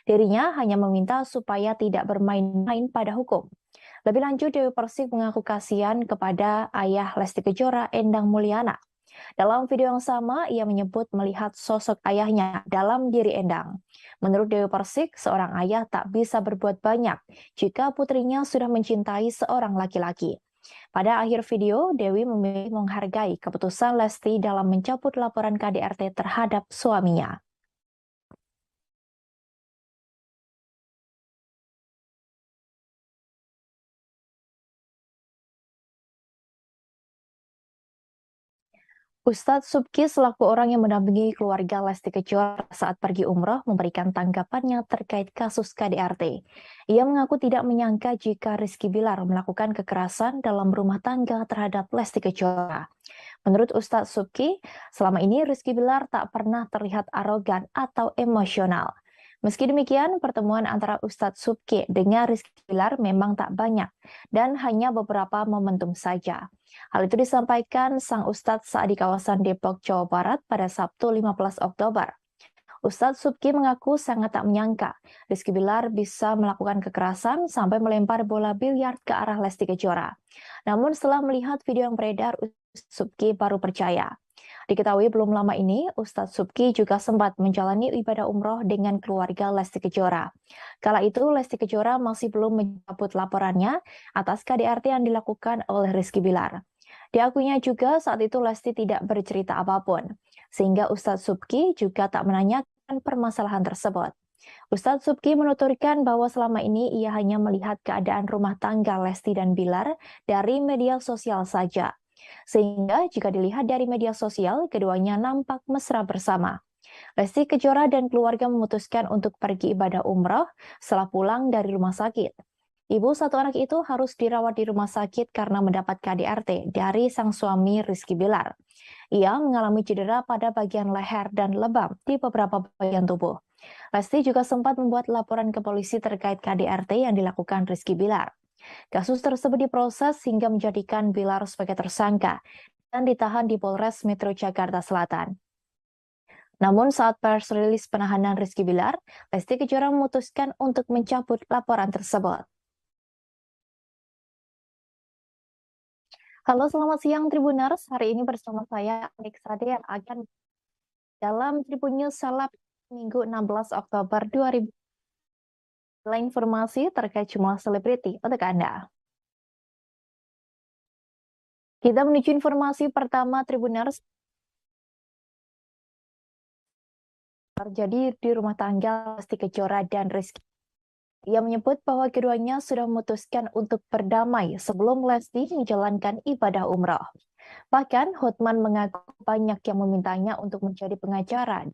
Dirinya hanya meminta supaya tidak bermain-main pada hukum. Lebih lanjut, Dewi Persik mengaku kasihan kepada ayah Lesti Kejora, Endang Mulyana. Dalam video yang sama, ia menyebut melihat sosok ayahnya dalam diri Endang. Menurut Dewi Persik, seorang ayah tak bisa berbuat banyak jika putrinya sudah mencintai seorang laki-laki. Pada akhir video, Dewi memilih menghargai keputusan Lesti dalam mencabut laporan KDRT terhadap suaminya. Ustadz Subki selaku orang yang mendampingi keluarga Lesti Kejora saat pergi umroh memberikan tanggapannya terkait kasus KDRT. Ia mengaku tidak menyangka jika Rizky Bilar melakukan kekerasan dalam rumah tangga terhadap Lesti Kejora. Menurut Ustadz Subki, selama ini Rizky Bilar tak pernah terlihat arogan atau emosional. Meski demikian, pertemuan antara Ustadz Subki dengan Rizky Bilar memang tak banyak dan hanya beberapa momentum saja. Hal itu disampaikan sang Ustadz saat di kawasan Depok, Jawa Barat pada Sabtu 15 Oktober. Ustadz Subki mengaku sangat tak menyangka Rizky Bilar bisa melakukan kekerasan sampai melempar bola biliar ke arah Lesti Kejora. Namun setelah melihat video yang beredar, Ustadz Subki baru percaya. Diketahui belum lama ini, Ustadz Subki juga sempat menjalani ibadah umroh dengan keluarga Lesti Kejora. Kala itu, Lesti Kejora masih belum mencabut laporannya atas KDRT yang dilakukan oleh Rizky Bilar. Diakuinya juga saat itu Lesti tidak bercerita apapun, sehingga Ustadz Subki juga tak menanyakan permasalahan tersebut. Ustadz Subki menuturkan bahwa selama ini ia hanya melihat keadaan rumah tangga Lesti dan Bilar dari media sosial saja. Sehingga jika dilihat dari media sosial, keduanya nampak mesra bersama. Lesti Kejora dan keluarga memutuskan untuk pergi ibadah umroh setelah pulang dari rumah sakit. Ibu satu anak itu harus dirawat di rumah sakit karena mendapat KDRT dari sang suami Rizky Bilar. Ia mengalami cedera pada bagian leher dan lebam di beberapa bagian tubuh. Lesti juga sempat membuat laporan ke polisi terkait KDRT yang dilakukan Rizky Bilar. Kasus tersebut diproses hingga menjadikan Bilar sebagai tersangka dan ditahan di Polres Metro Jakarta Selatan. Namun saat press rilis penahanan Rizky Bilar, Lesti Kejora memutuskan untuk mencabut laporan tersebut. Halo, selamat siang Tribuners. Hari ini bersama saya Alex Sade yang akan dalam Tribun News Seleb Minggu 16 Oktober 2020. Informasi terkait jumlah selebriti untuk Anda. Kita menuju informasi pertama Tribuners. Terjadi di rumah tangga Lesti Kejora dan Rizky. Ia menyebut bahwa keduanya sudah memutuskan untuk berdamai sebelum Lesti menjalankan ibadah umroh. Bahkan Hotman mengaku banyak yang memintanya untuk menjadi pengacara.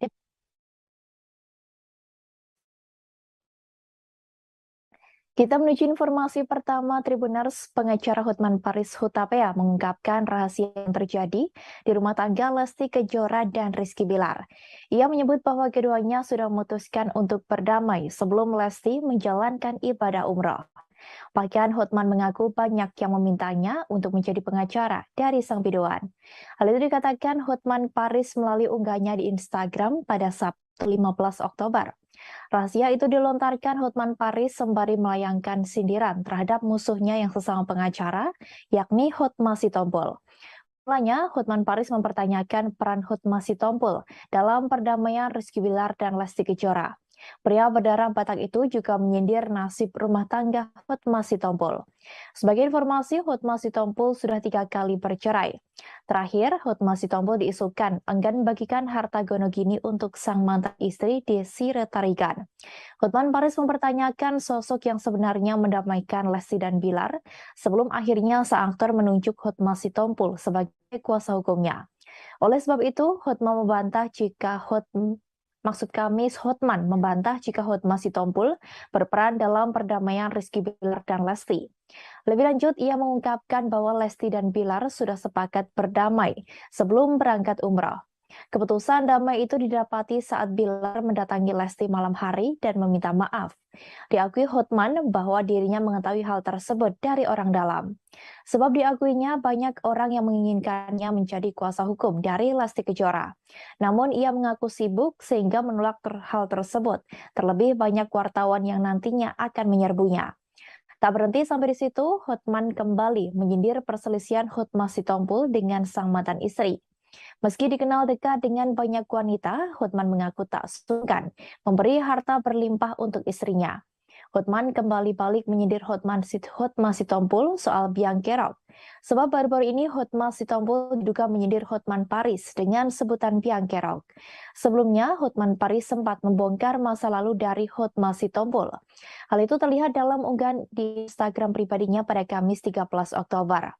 Kita menuju informasi pertama Tribuners. Pengacara Hotman Paris Hutapea mengungkapkan rahasia yang terjadi di rumah tangga Lesti Kejora dan Rizky Bilar. Ia menyebut bahwa keduanya sudah memutuskan untuk berdamai sebelum Lesti menjalankan ibadah umroh. Bahkan Hotman mengaku banyak yang memintanya untuk menjadi pengacara dari sang biduan. Hal itu dikatakan Hotman Paris melalui unggahnya di Instagram pada Sabtu 15 Oktober. Rahasia itu dilontarkan Hotman Paris sembari melayangkan sindiran terhadap musuhnya yang sesama pengacara, yakni Hotma Sitompul. Mulanya, Hotman Paris mempertanyakan peran Hotma Sitompul dalam perdamaian Rizky Bilar dan Lesti Kejora. Pria berdarah Batak itu juga menyindir nasib rumah tangga Hotma Sitompul. Sebagai informasi, Hotma Sitompul sudah 3 kali bercerai. Terakhir, Hotma Sitompul diisukan enggan bagikan harta gonogini untuk sang mantan istri Desi Retarigan. Hotman Paris mempertanyakan sosok yang sebenarnya mendamaikan Lesti dan Bilar sebelum akhirnya sang aktor menunjuk Hotma Sitompul sebagai kuasa hukumnya. Oleh sebab itu, Hotman membantah jika Hotman membantah jika Hotma Sitompul berperan dalam perdamaian Rizky Bilar dan Lesti. Lebih lanjut, ia mengungkapkan bahwa Lesti dan Bilar sudah sepakat berdamai sebelum berangkat umroh. Keputusan damai itu didapati saat Bilar mendatangi Lesti malam hari dan meminta maaf. Diakui Hotman bahwa dirinya mengetahui hal tersebut dari orang dalam. Sebab diakuinya banyak orang yang menginginkannya menjadi kuasa hukum dari Lesti Kejora. Namun ia mengaku sibuk sehingga menolak hal tersebut. Terlebih banyak wartawan yang nantinya akan menyerbunya. Tak berhenti sampai di situ, Hotman kembali menyindir perselisihan Hotma Sitompul dengan sang mantan istri. Meski dikenal dekat dengan banyak wanita, Hotman mengaku tak sungkan memberi harta berlimpah untuk istrinya. Hotman kembali balik menyindir Hotma Sitompul soal biang kerok. Sebab baru-baru ini Hotma Sitompul diduga menyindir Hotman Paris dengan sebutan biang kerok. Sebelumnya, Hotman Paris sempat membongkar masa lalu dari Hotma Sitompul. Hal itu terlihat dalam unggahan di Instagram pribadinya pada Kamis 13 Oktober.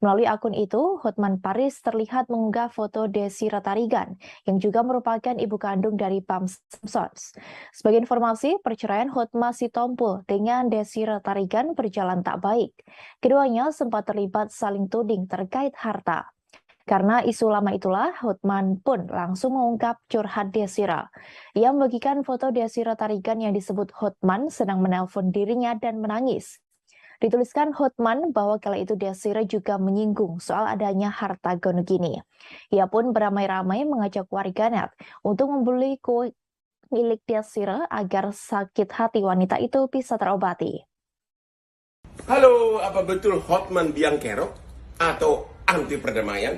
Melalui akun itu, Hotman Paris terlihat mengunggah foto Desi Ratarigan, yang juga merupakan ibu kandung dari Pam Simpsons. Sebagai informasi, perceraian Hotma Sitompul dengan Desi Ratarigan berjalan tak baik. Keduanya sempat terlibat saling tuding terkait harta. Karena isu lama itulah, Hotman pun langsung mengungkap curhat Desira. Ia membagikan foto Desira Tarigan yang disebut Hotman sedang menelpon dirinya dan menangis. Dituliskan Hotman bahwa kala itu Desira juga menyinggung soal adanya harta gonogini. Ia pun beramai-ramai mengajak warganet untuk membeli kue milik Desira agar sakit hati wanita itu bisa terobati. Halo, apa betul Hotman biang kerok atau anti perdamaian?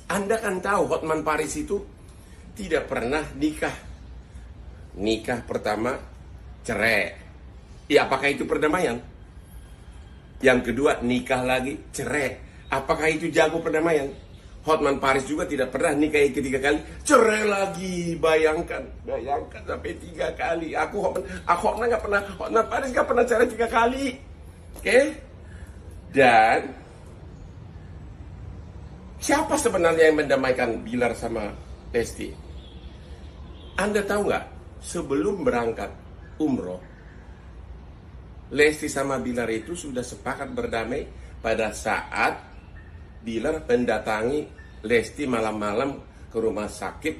Anda kan tahu Hotman Paris itu tidak pernah nikah. Nikah pertama cerai. Ya, apakah itu perdamaian? Yang kedua, nikah lagi, cerai. Apakah itu jago perdamaian? Hotman Paris juga tidak pernah nikah ketiga kali, cerai lagi. Bayangkan sampai 3 kali. Hotman nggak pernah, Hotman Paris nggak pernah cerai 3 kali. Oke? Dan siapa sebenarnya yang mendamaikan Bilar sama Lesti? Anda tahu nggak? Sebelum berangkat umroh, Lesti sama Bilar itu sudah sepakat berdamai pada saat Bilar mendatangi Lesti malam-malam ke rumah sakit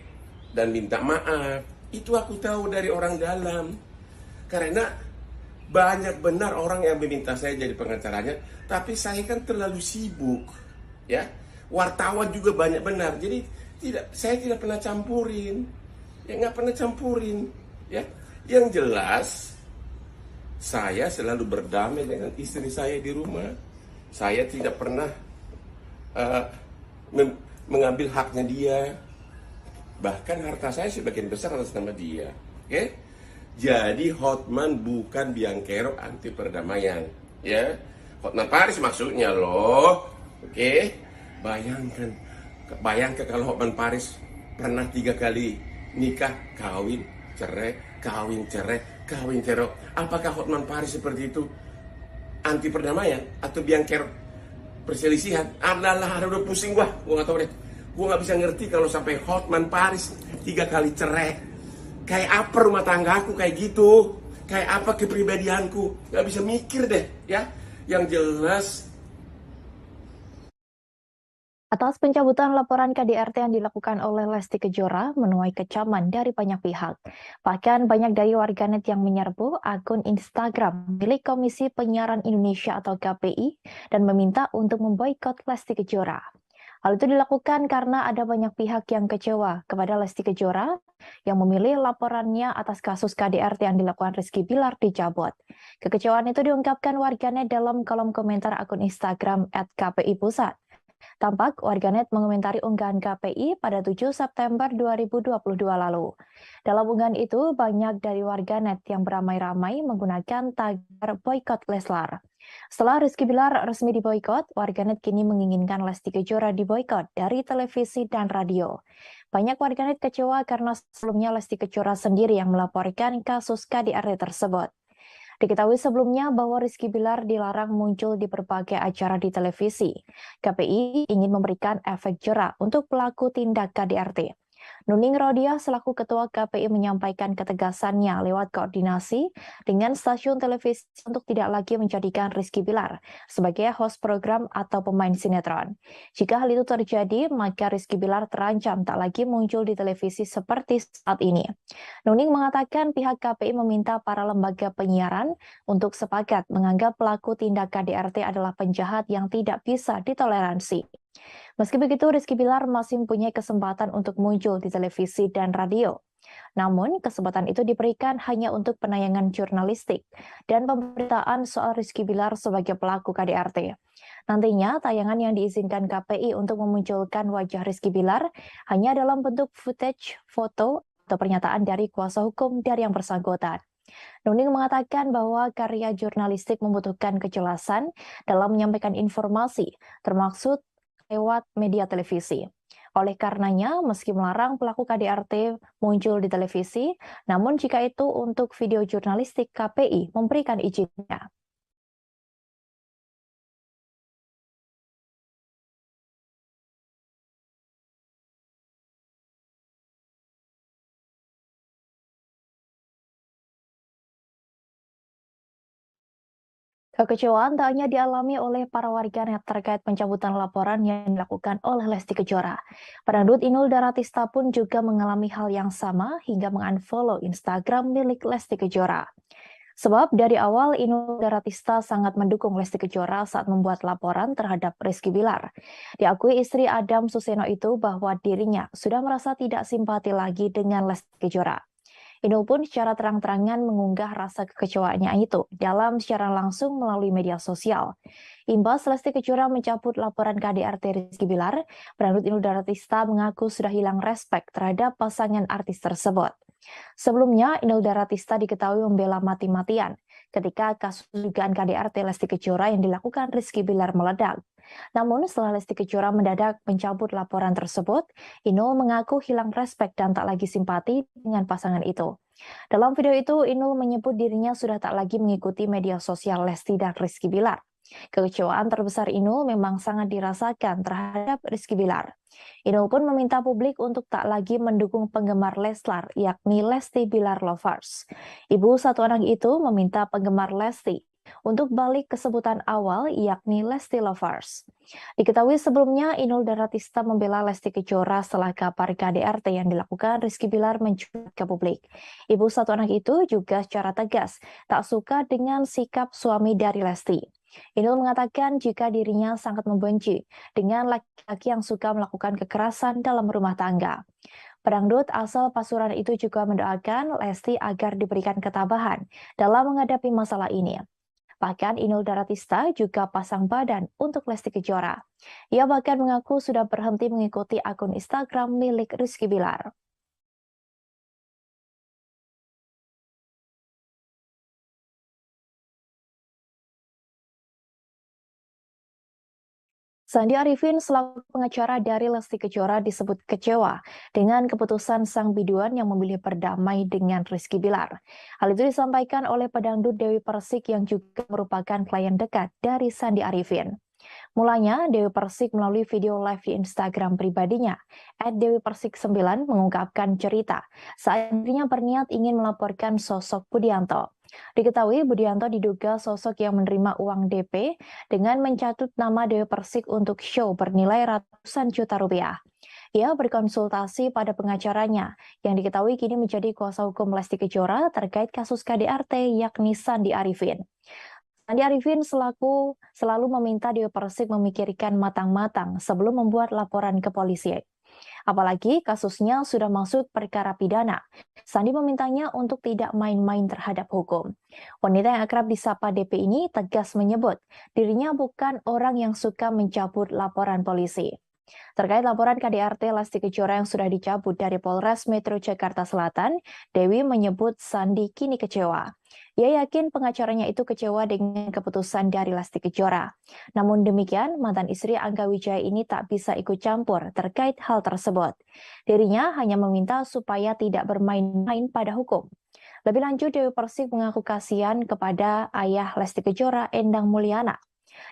dan minta maaf. Itu aku tahu dari orang dalam. Karena banyak benar orang yang meminta saya jadi pengacaranya, tapi saya kan terlalu sibuk. Ya, wartawan juga banyak benar. Jadi saya tidak pernah campurin. Ya, nggak pernah campurin. Ya, yang jelas saya selalu berdamai dengan istri saya di rumah. Saya tidak pernah mengambil haknya dia. Bahkan harta saya sebagian besar atas nama dia. Oke? Jadi Hotman bukan biang kerok anti perdamaian. Ya, Hotman Paris maksudnya loh. Oke? Bayangkan kalau Hotman Paris pernah 3 kali nikah, kawin, cerai, kawin, cerai, kawin, cerai. Apakah Hotman Paris seperti itu anti perdamaian atau biang kerok perselisihan? Udah pusing gua nggak tahu deh. Gua nggak bisa ngerti kalau sampai Hotman Paris 3 kali cerai. Kayak apa rumah tanggaku kayak gitu? Kayak apa kepribadianku? Nggak bisa mikir deh, ya. Yang jelas, Atas pencabutan laporan KDRT yang dilakukan oleh Lesti Kejora menuai kecaman dari banyak pihak. Bahkan banyak dari warganet yang menyerbu akun Instagram milik Komisi Penyiaran Indonesia atau KPI dan meminta untuk memboikot Lesti Kejora. Hal itu dilakukan karena ada banyak pihak yang kecewa kepada Lesti Kejora yang memilih laporannya atas kasus KDRT yang dilakukan Rizky Bilar dicabut. Kekecewaan itu diungkapkan warganet dalam kolom komentar akun Instagram @kpi_pusat. Tampak warganet mengomentari unggahan KPI pada 7 September 2022 lalu. Dalam unggahan itu, banyak dari warganet yang beramai-ramai menggunakan tagar boykot Leslar. Setelah Rizky Bilar resmi diboykot, warganet kini menginginkan Lesti Kejora diboykot dari televisi dan radio. Banyak warganet kecewa karena sebelumnya Lesti Kejora sendiri yang melaporkan kasus KDRT tersebut. Diketahui sebelumnya bahwa Rizky Bilar dilarang muncul di berbagai acara di televisi. KPI ingin memberikan efek jera untuk pelaku tindak KDRT. Nuning Rodia selaku Ketua KPI menyampaikan ketegasannya lewat koordinasi dengan stasiun televisi untuk tidak lagi menjadikan Rizky Bilar sebagai host program atau pemain sinetron. Jika hal itu terjadi, maka Rizky Bilar terancam tak lagi muncul di televisi seperti saat ini. Nuning mengatakan pihak KPI meminta para lembaga penyiaran untuk sepakat menganggap pelaku tindak KDRT adalah penjahat yang tidak bisa ditoleransi. Meski begitu, Rizky Bilar masih mempunyai kesempatan untuk muncul di televisi dan radio. Namun, kesempatan itu diberikan hanya untuk penayangan jurnalistik dan pemberitaan soal Rizky Bilar sebagai pelaku KDRT. Nantinya, tayangan yang diizinkan KPI untuk memunculkan wajah Rizky Bilar hanya dalam bentuk footage, foto, atau pernyataan dari kuasa hukum dari yang bersangkutan. Nuning mengatakan bahwa karya jurnalistik membutuhkan kejelasan dalam menyampaikan informasi, termasuk lewat media televisi. Oleh karenanya, meski melarang pelaku KDRT muncul di televisi, namun jika itu untuk video jurnalistik, KPI memberikan izinnya. Kekecewaan tak hanya dialami oleh para warganet terkait pencabutan laporan yang dilakukan oleh Lesti Kejora. Pedangdut Inul Daratista pun juga mengalami hal yang sama hingga mengunfollow Instagram milik Lesti Kejora. Sebab dari awal Inul Daratista sangat mendukung Lesti Kejora saat membuat laporan terhadap Rizky Bilar. Diakui istri Adam Suseno itu bahwa dirinya sudah merasa tidak simpati lagi dengan Lesti Kejora. Inul pun secara terang-terangan mengunggah rasa kekecewaannya itu dalam siaran langsung melalui media sosial. Imbas Lesti Kejora mencabut laporan KDRT Rizky Bilar, pedangdut Inul Daratista mengaku sudah hilang respek terhadap pasangan artis tersebut. Sebelumnya, Inul Daratista diketahui membela mati-matian ketika kasus dugaan KDRT Lesti Kejora yang dilakukan Rizky Bilar meledak. Namun setelah Lesti Kejora mendadak mencabut laporan tersebut, Inul mengaku hilang respek dan tak lagi simpati dengan pasangan itu. Dalam video itu, Inul menyebut dirinya sudah tak lagi mengikuti media sosial Lesti dan Rizky Bilar. Kekecewaan terbesar Inul memang sangat dirasakan terhadap Rizky Bilar. Inul pun meminta publik untuk tak lagi mendukung penggemar Leslar, yakni Lesti Bilar Lovers. Ibu satu anak itu meminta penggemar Lesti untuk balik ke sebutan awal, yakni Lesti Lovers. Diketahui sebelumnya Inul Daratista membela Lesti Kejora setelah kabar KDRT yang dilakukan Rizky Bilar mencuat ke publik. Ibu satu anak itu juga secara tegas tak suka dengan sikap suami dari Lesti. Inul mengatakan jika dirinya sangat membenci dengan laki-laki yang suka melakukan kekerasan dalam rumah tangga. Pedangdut asal Pasuruan itu juga mendoakan Lesti agar diberikan ketabahan dalam menghadapi masalah ini. Bahkan Inul Daratista juga pasang badan untuk Lesti Kejora. Ia bahkan mengaku sudah berhenti mengikuti akun Instagram milik Rizky Bilar. Sandi Arifin selaku pengacara dari Lesti Kejora disebut kecewa dengan keputusan sang biduan yang memilih berdamai dengan Rizky Bilar. Hal itu disampaikan oleh pedangdut Dewi Persik yang juga merupakan klien dekat dari Sandi Arifin. Mulanya, Dewi Persik melalui video live di Instagram pribadinya, @dewipersik9 mengungkapkan cerita saat dirinya berniat ingin melaporkan sosok Budianto. Diketahui Budianto diduga sosok yang menerima uang DP dengan mencatut nama Dewi Persik untuk show bernilai ratusan juta rupiah. Ia berkonsultasi pada pengacaranya yang diketahui kini menjadi kuasa hukum Lesti Kejora terkait kasus KDRT yakni Sandi Arifin. Sandi Arifin selalu meminta Dewi Persik memikirkan matang-matang sebelum membuat laporan ke polisi. Apalagi kasusnya sudah masuk perkara pidana. Sandi memintanya untuk tidak main-main terhadap hukum. Wanita yang akrab disapa DP ini tegas menyebut dirinya bukan orang yang suka mencabut laporan polisi. Terkait laporan KDRT Lesti Kejora yang sudah dicabut dari Polres Metro Jakarta Selatan, Dewi menyebut Sandi kini kecewa. Ia yakin pengacaranya itu kecewa dengan keputusan dari Lesti Kejora. Namun demikian, mantan istri Angga Wijaya ini tak bisa ikut campur terkait hal tersebut. Dirinya hanya meminta supaya tidak bermain-main pada hukum. Lebih lanjut, Dewi Persik mengaku kasihan kepada ayah Lesti Kejora, Endang Mulyana.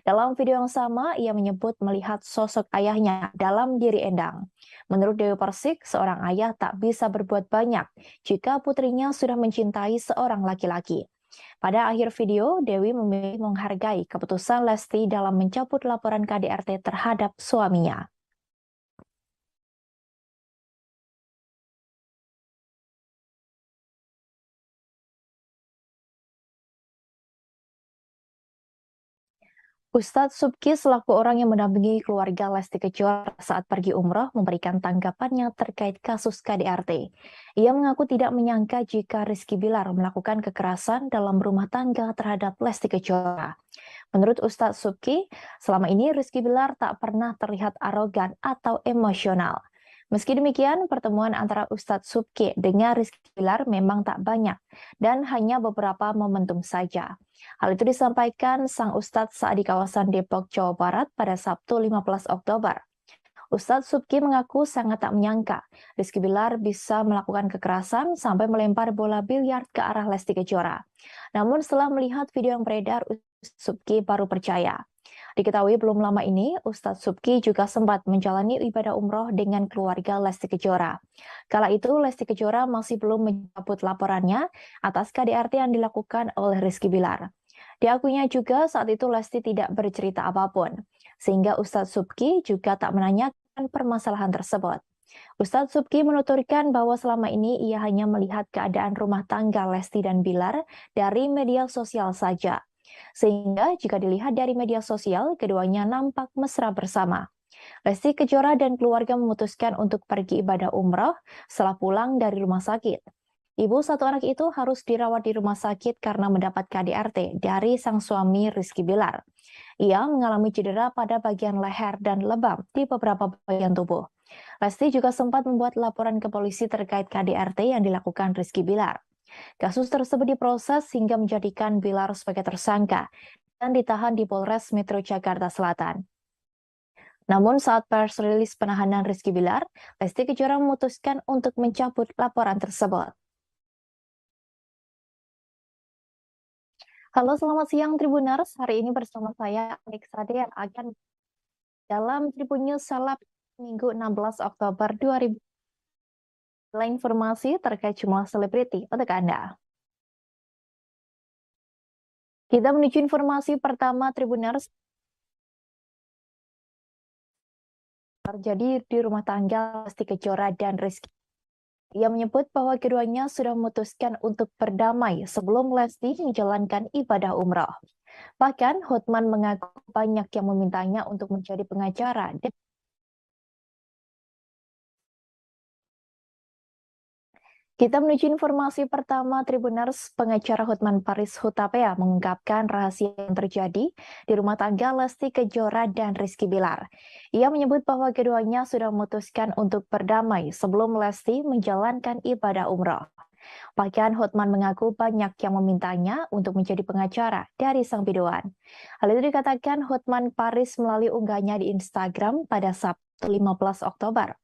Dalam video yang sama, ia menyebut melihat sosok ayahnya dalam diri Endang. Menurut Dewi Persik, seorang ayah tak bisa berbuat banyak jika putrinya sudah mencintai seorang laki-laki. Pada akhir video, Dewi memilih menghargai keputusan Lesti dalam mencabut laporan KDRT terhadap suaminya. Ustadz Subki selaku orang yang mendampingi keluarga Lesti Kejora saat pergi umroh memberikan tanggapannya terkait kasus KDRT. Ia mengaku tidak menyangka jika Rizky Bilar melakukan kekerasan dalam rumah tangga terhadap Lesti Kejora. Menurut Ustadz Subki, selama ini Rizky Bilar tak pernah terlihat arogan atau emosional. Meski demikian, pertemuan antara Ustadz Subki dengan Rizky Bilar memang tak banyak dan hanya beberapa momentum saja. Hal itu disampaikan sang Ustadz saat di kawasan Depok, Jawa Barat pada Sabtu 15 Oktober. Ustadz Subki mengaku sangat tak menyangka Rizky Bilar bisa melakukan kekerasan sampai melempar bola biliar ke arah Lesti Kejora. Namun setelah melihat video yang beredar, Ustadz Subki baru percaya. Diketahui belum lama ini, Ustadz Subki juga sempat menjalani ibadah umroh dengan keluarga Lesti Kejora. Kala itu, Lesti Kejora masih belum mencabut laporannya atas KDRT yang dilakukan oleh Rizky Bilar. Diakuinya juga saat itu Lesti tidak bercerita apapun, sehingga Ustadz Subki juga tak menanyakan permasalahan tersebut. Ustadz Subki menuturkan bahwa selama ini ia hanya melihat keadaan rumah tangga Lesti dan Bilar dari media sosial saja. Sehingga jika dilihat dari media sosial, keduanya nampak mesra bersama. Lesti Kejora dan keluarga memutuskan untuk pergi ibadah umrah setelah pulang dari rumah sakit. Ibu satu anak itu harus dirawat di rumah sakit karena mendapat KDRT dari sang suami Rizky Bilar. Ia mengalami cedera pada bagian leher dan lebam di beberapa bagian tubuh. Lesti juga sempat membuat laporan ke polisi terkait KDRT yang dilakukan Rizky Bilar. Kasus tersebut diproses hingga menjadikan Bilar sebagai tersangka dan ditahan di Polres Metro Jakarta Selatan. Namun saat press rilis penahanan Rizky Bilar, Lesti Kejora memutuskan untuk mencabut laporan tersebut. Halo, selamat siang Tribuners. Hari ini bersama saya Alex Rade yang akan dalam Tribun News Seleb Minggu 16 Oktober 2020. Informasi terkait jumlah selebriti untuk Anda. Kita menuju informasi pertama Tribuners. Terjadi di rumah tangga Lesti Kejora dan Rizky. Ia menyebut bahwa keduanya sudah memutuskan untuk berdamai sebelum Lesti menjalankan ibadah umrah. Bahkan Hotman mengaku banyak yang memintanya untuk menjadi pengacara. Kita menuju informasi pertama Tribuners. Pengacara Hotman Paris Hutapea mengungkapkan rahasia yang terjadi di rumah tangga Lesti Kejora dan Rizky Bilar. Ia menyebut bahwa keduanya sudah memutuskan untuk berdamai sebelum Lesti menjalankan ibadah umrah. Bahkan Hotman mengaku banyak yang memintanya untuk menjadi pengacara dari sang biduan. Hal itu dikatakan Hotman Paris melalui unggahnya di Instagram pada Sabtu 15 Oktober.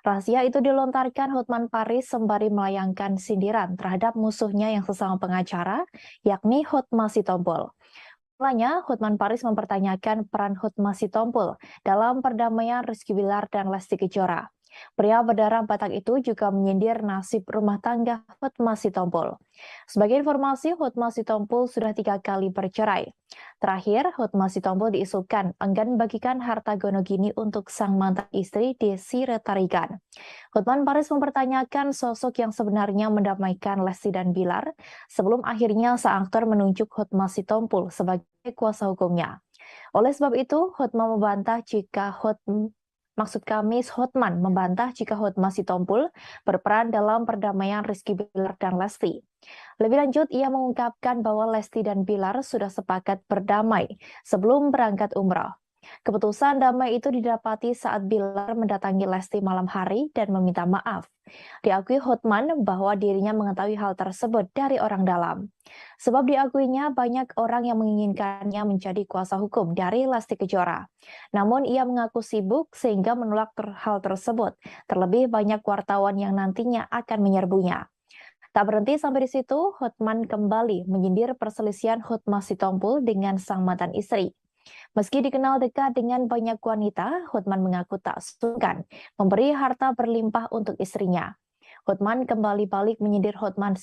Rahasia itu dilontarkan Hotman Paris sembari melayangkan sindiran terhadap musuhnya yang sesama pengacara, yakni Hotma Sitompul. Mulanya, Hotman Paris mempertanyakan peran Hotma Sitompul dalam perdamaian Rizky Bilar dan Lesti Kejora. Pria berdarah Batak itu juga menyindir nasib rumah tangga Hotma Sitompul. Sebagai informasi, Hotma Sitompul sudah 3 kali bercerai. Terakhir, Hotma Sitompul diisukan enggan bagikan harta gonogini untuk sang mantan istri Desi Retarigan. Hotman Paris mempertanyakan sosok yang sebenarnya mendamaikan Lesti dan Bilar sebelum akhirnya sang aktor menunjuk Hotma Sitompul sebagai kuasa hukumnya. Oleh sebab itu, Hotma membantah jika Hotman membantah jika Hotma Sitompul berperan dalam perdamaian Rizky Bilar dan Lesti. Lebih lanjut, ia mengungkapkan bahwa Lesti dan Bilar sudah sepakat berdamai sebelum berangkat umrah. Keputusan damai itu didapati saat Bilar mendatangi Lesti malam hari dan meminta maaf. Diakui Hotman bahwa dirinya mengetahui hal tersebut dari orang dalam. Sebab diakuinya banyak orang yang menginginkannya menjadi kuasa hukum dari Lesti Kejora. Namun ia mengaku sibuk sehingga menolak hal tersebut. Terlebih banyak wartawan yang nantinya akan menyerbunya. Tak berhenti sampai di situ, Hotman kembali menyindir perselisihan Hotma Sitompul dengan sang mantan istri. Meski dikenal dekat dengan banyak wanita, Hotman mengaku tak sungkan memberi harta berlimpah untuk istrinya. Hotman kembali balik menyindir Hotma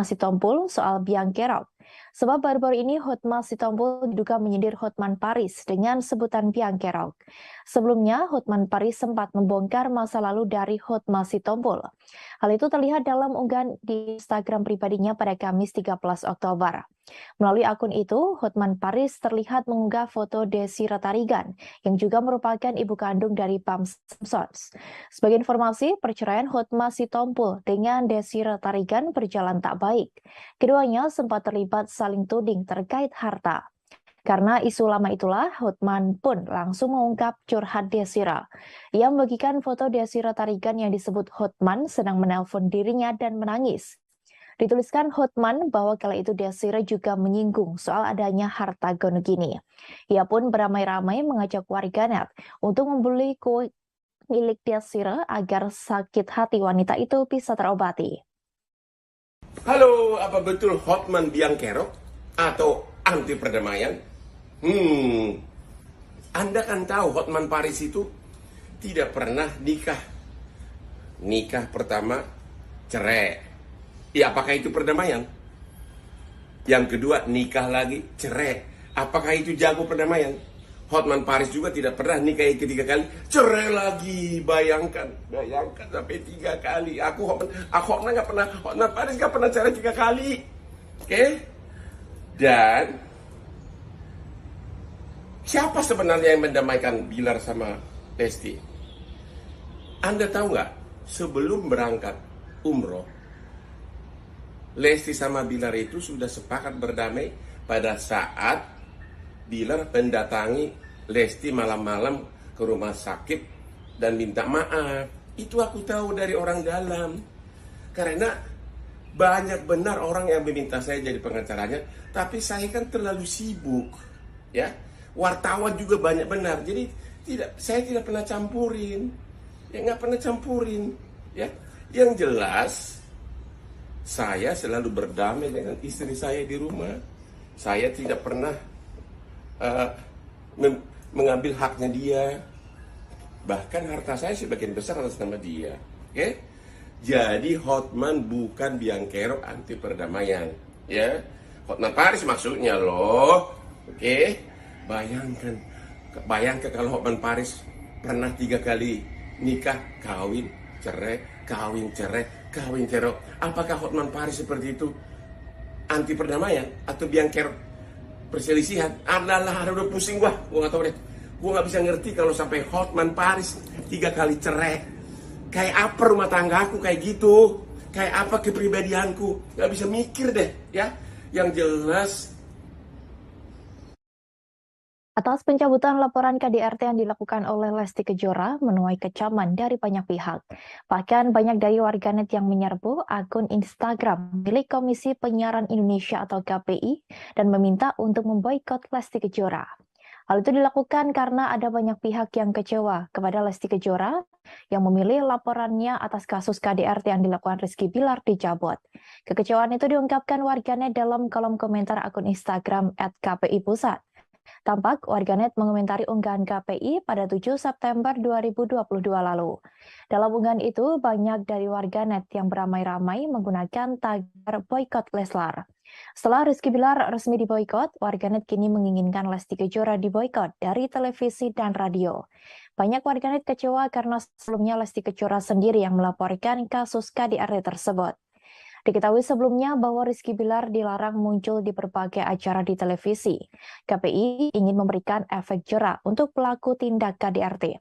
Sitompul soal biang kerok. Sebab baru-baru ini Hotma Sitompul diduga menyindir Hotman Paris dengan sebutan biang kerok. Sebelumnya, Hotman Paris sempat membongkar masa lalu dari Hotma Sitompul. Hal itu terlihat dalam unggahan di Instagram pribadinya pada Kamis 13 Oktober. Melalui akun itu, Hotman Paris terlihat mengunggah foto Desi Retarigan, yang juga merupakan ibu kandung dari Pam Simpsons. Sebagai informasi, perceraian Hotma Sitompul dengan Desi Retarigan berjalan tak baik. Keduanya sempat terlibat saling tuding terkait harta. Karena isu lama itulah, Hotman pun langsung mengungkap curhat Desira. Ia membagikan foto Desira Tarigan yang disebut Hotman sedang menelpon dirinya dan menangis. Dituliskan Hotman bahwa kala itu Desira juga menyinggung soal adanya harta gono gini. Ia pun beramai-ramai mengajak warganet untuk membeli kue milik Desira agar sakit hati wanita itu bisa terobati. Halo, apa betul Hotman biang kerok atau anti perdamaian? Anda kan tahu Hotman Paris itu tidak pernah nikah. Nikah pertama cerai. Ya, apakah itu perdamaian? Yang kedua, nikah lagi cerai. Apakah itu jago perdamaian? Hotman Paris juga tidak pernah nikah ketiga kali, cerai lagi. Bayangkan sampai 3 kali. Hotman nggak pernah, Hotman Paris nggak pernah cerai 3 kali. Oke? Dan siapa sebenarnya yang mendamaikan Bilar sama Lesti? Anda tahu nggak? Sebelum berangkat umroh, Lesti sama Bilar itu sudah sepakat berdamai pada saat Bilar mendatangi Lesti malam-malam ke rumah sakit dan minta maaf. Itu aku tahu dari orang dalam. Karena banyak benar orang yang meminta saya jadi pengacaranya, tapi saya kan terlalu sibuk. Ya, wartawan juga banyak benar. Jadi saya tidak pernah campurin. Ya, nggak pernah campurin. Ya, yang jelas saya selalu berdamai dengan istri saya di rumah. Saya tidak pernah mengambil haknya dia. Bahkan harta saya sebagian besar atas nama dia. Oke? Jadi Hotman bukan biang kerok anti perdamaian, ya. Hotman Paris maksudnya loh. Oke? Bayangkan kalau Hotman Paris pernah 3 kali nikah, kawin, cerai, kawin, cerai, kawin, cerai. Apakah Hotman Paris seperti itu anti perdamaian atau biang kerok perselisihan? Adalah, udah pusing gua nggak tahu deh. Gua nggak bisa ngerti kalau sampai Hotman Paris 3 kali cerai. Kayak apa rumah tangga aku kayak gitu? Kayak apa kepribadianku? Nggak bisa mikir deh, ya. Yang jelas, Atas pencabutan laporan KDRT yang dilakukan oleh Lesti Kejora menuai kecaman dari banyak pihak. Bahkan banyak dari warganet yang menyerbu akun Instagram milik Komisi Penyiaran Indonesia atau KPI dan meminta untuk memboikot Lesti Kejora. Hal itu dilakukan karena ada banyak pihak yang kecewa kepada Lesti Kejora yang memilih laporannya atas kasus KDRT yang dilakukan Rizky Bilar dicabut. Kekecewaan itu diungkapkan warganet dalam kolom komentar akun Instagram @KPI Pusat. Tampak warganet mengomentari unggahan KPI pada 7 September 2022 lalu. Dalam unggahan itu, banyak dari warganet yang beramai-ramai menggunakan tagar boykot Leslar. Setelah Rizky Bilar resmi diboykot, warganet kini menginginkan Lesti Kejora diboykot dari televisi dan radio. Banyak warganet kecewa karena sebelumnya Lesti Kejora sendiri yang melaporkan kasus KDRT tersebut. Diketahui sebelumnya bahwa Rizky Bilar dilarang muncul di berbagai acara di televisi. KPI ingin memberikan efek jera untuk pelaku tindak KDRT.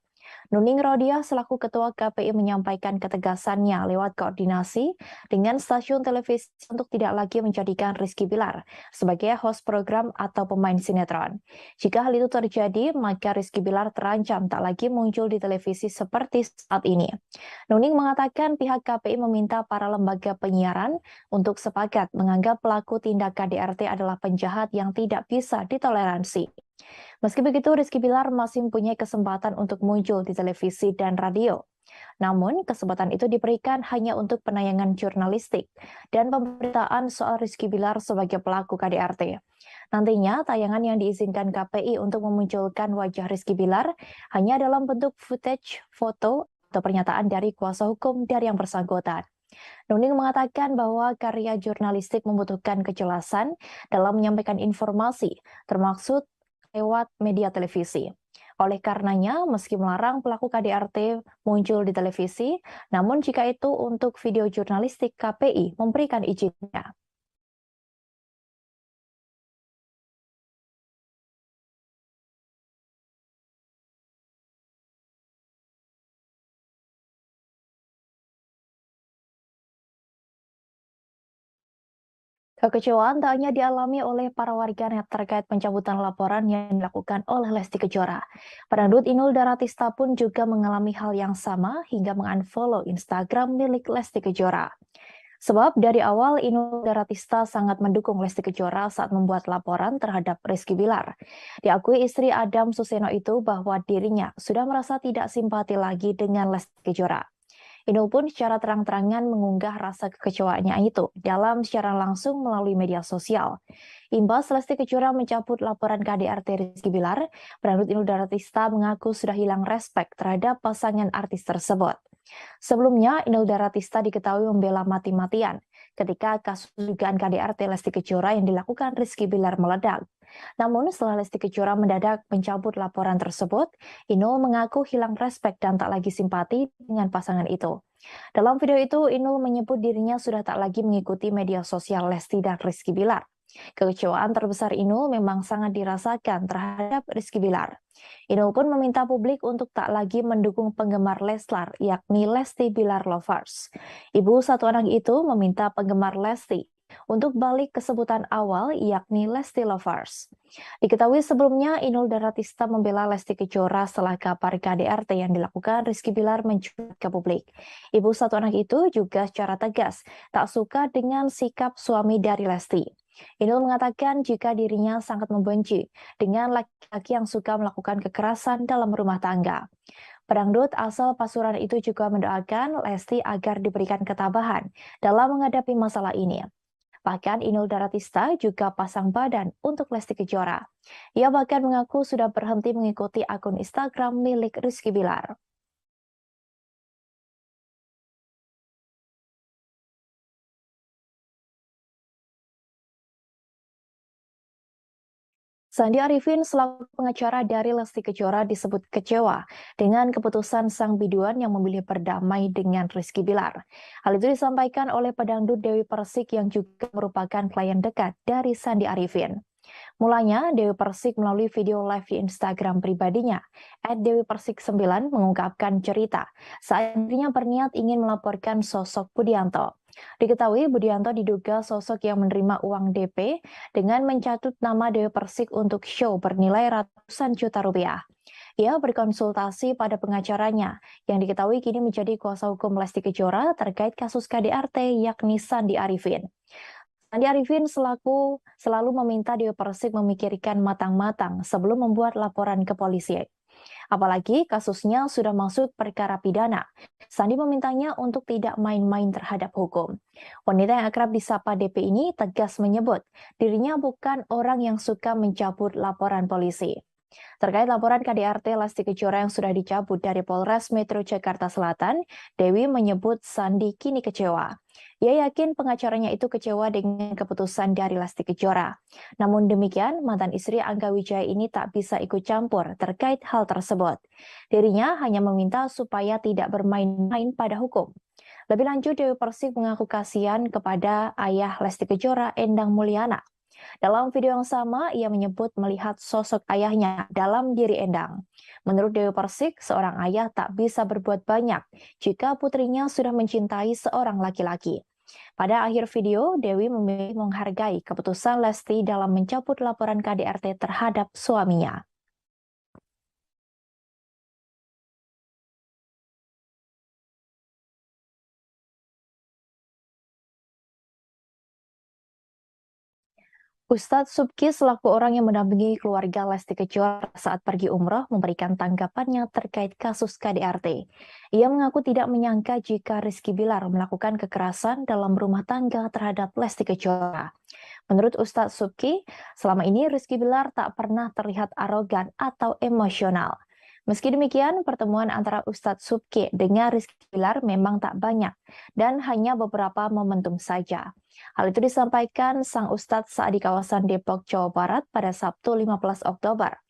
Nuning Rodia selaku Ketua KPI menyampaikan ketegasannya lewat koordinasi dengan stasiun televisi untuk tidak lagi menjadikan Rizky Bilar sebagai host program atau pemain sinetron. Jika hal itu terjadi, maka Rizky Bilar terancam tak lagi muncul di televisi seperti saat ini. Nuning mengatakan pihak KPI meminta para lembaga penyiaran untuk sepakat menganggap pelaku tindak KDRT adalah penjahat yang tidak bisa ditoleransi. Meski begitu, Rizky Bilar masih mempunyai kesempatan untuk muncul di televisi dan radio. Namun, kesempatan itu diberikan hanya untuk penayangan jurnalistik dan pemberitaan soal Rizky Bilar sebagai pelaku KDRT. Nantinya, tayangan yang diizinkan KPI untuk memunculkan wajah Rizky Bilar hanya dalam bentuk footage, foto, atau pernyataan dari kuasa hukum dari yang bersangkutan. Nuning mengatakan bahwa karya jurnalistik membutuhkan kejelasan dalam menyampaikan informasi, termasuk lewat media televisi. Oleh karenanya, meski melarang pelaku KDRT muncul di televisi, namun jika itu untuk video jurnalistik, KPI memberikan izinnya. Kekecewaan tak hanya dialami oleh para warganet terkait pencabutan laporan yang dilakukan oleh Lesti Kejora. Pedangdut Inul Daratista pun juga mengalami hal yang sama hingga mengunfollow Instagram milik Lesti Kejora. Sebab dari awal Inul Daratista sangat mendukung Lesti Kejora saat membuat laporan terhadap Rizky Bilar. Diakui istri Adam Suseno itu bahwa dirinya sudah merasa tidak simpati lagi dengan Lesti Kejora. Inul pun secara terang-terangan mengunggah rasa kekecewaannya itu dalam siaran langsung melalui media sosial. Imbas Lesti Kejora mencabut laporan KDRT Rizky Bilar, Pedangdut Inul Daratista mengaku sudah hilang respek terhadap pasangan artis tersebut. Sebelumnya, Inul Daratista diketahui membela mati-matian ketika kasus dugaan KDRT Lesti Kejora yang dilakukan Rizky Bilar meledak. Namun setelah Lesti Kejora mendadak mencabut laporan tersebut, Inul mengaku hilang respek dan tak lagi simpati dengan pasangan itu. Dalam video itu, Inul menyebut dirinya sudah tak lagi mengikuti media sosial Lesti dan Rizky Bilar. Kekecewaan terbesar Inul memang sangat dirasakan terhadap Rizky Bilar. Inul pun meminta publik untuk tak lagi mendukung penggemar Leslar, yakni Lesti Bilar Lovers. Ibu satu anak itu meminta penggemar Lesti untuk balik ke sebutan awal, yakni Lesti Lovers. Diketahui sebelumnya Inul Daratista membela Lesti Kejora setelah kabar KDRT yang dilakukan Rizky Bilar mencuat ke publik. Ibu satu anak itu juga secara tegas tak suka dengan sikap suami dari Lesti. Inul mengatakan jika dirinya sangat membenci dengan laki-laki yang suka melakukan kekerasan dalam rumah tangga. Pedangdut asal Pasuruan itu juga mendoakan Lesti agar diberikan ketabahan dalam menghadapi masalah ini. Bahkan Inul Daratista juga pasang badan untuk Lesti Kejora. Ia bahkan mengaku sudah berhenti mengikuti akun Instagram milik Rizky Bilar. Sandi Arifin selaku pengacara dari Lesti Kejora disebut kecewa dengan keputusan sang biduan yang memilih berdamai dengan Rizky Bilar. Hal itu disampaikan oleh pedangdut Dewi Persik yang juga merupakan klien dekat dari Sandi Arifin. Mulanya, Dewi Persik melalui video live di Instagram pribadinya, @dewipersik9 mengungkapkan cerita saat dirinya berniat ingin melaporkan sosok Budianto. Diketahui Budianto diduga sosok yang menerima uang DP dengan mencatut nama Dewi Persik untuk show bernilai ratusan juta rupiah. Ia berkonsultasi pada pengacaranya yang diketahui kini menjadi kuasa hukum Lesti Kejora terkait kasus KDRT yakni Sandi Arifin. Sandi Arifin selalu meminta Dewi Persik memikirkan matang-matang sebelum membuat laporan ke polisi. Apalagi kasusnya sudah masuk perkara pidana. Sandi memintanya untuk tidak main-main terhadap hukum. Wanita yang akrab disapa DP ini tegas menyebut dirinya bukan orang yang suka mencabut laporan polisi. Terkait laporan KDRT Lesti Kejora yang sudah dicabut dari Polres Metro Jakarta Selatan, Dewi menyebut Sandi kini kecewa. Ia yakin pengacaranya itu kecewa dengan keputusan dari Lesti Kejora. Namun demikian, mantan istri Angga Wijaya ini tak bisa ikut campur terkait hal tersebut. Dirinya hanya meminta supaya tidak bermain-main pada hukum. Lebih lanjut, Dewi Persik mengaku kasihan kepada ayah Lesti Kejora, Endang Mulyana. Dalam video yang sama, ia menyebut melihat sosok ayahnya dalam diri Endang. Menurut Dewi Persik, seorang ayah tak bisa berbuat banyak jika putrinya sudah mencintai seorang laki-laki. Pada akhir video, Dewi memilih menghargai keputusan Lesti dalam mencabut laporan KDRT terhadap suaminya. Ustadz Subki selaku orang yang mendampingi keluarga Lesti Kejora saat pergi umroh memberikan tanggapannya terkait kasus KDRT. Ia mengaku tidak menyangka jika Rizky Bilar melakukan kekerasan dalam rumah tangga terhadap Lesti Kejora. Menurut Ustadz Subki, selama ini Rizky Bilar tak pernah terlihat arogan atau emosional. Meski demikian, pertemuan antara Ustadz Subki dengan Rizky Bilar memang tak banyak dan hanya beberapa momentum saja. Hal itu disampaikan sang Ustadz saat di kawasan Depok, Jawa Barat pada Sabtu 15 Oktober.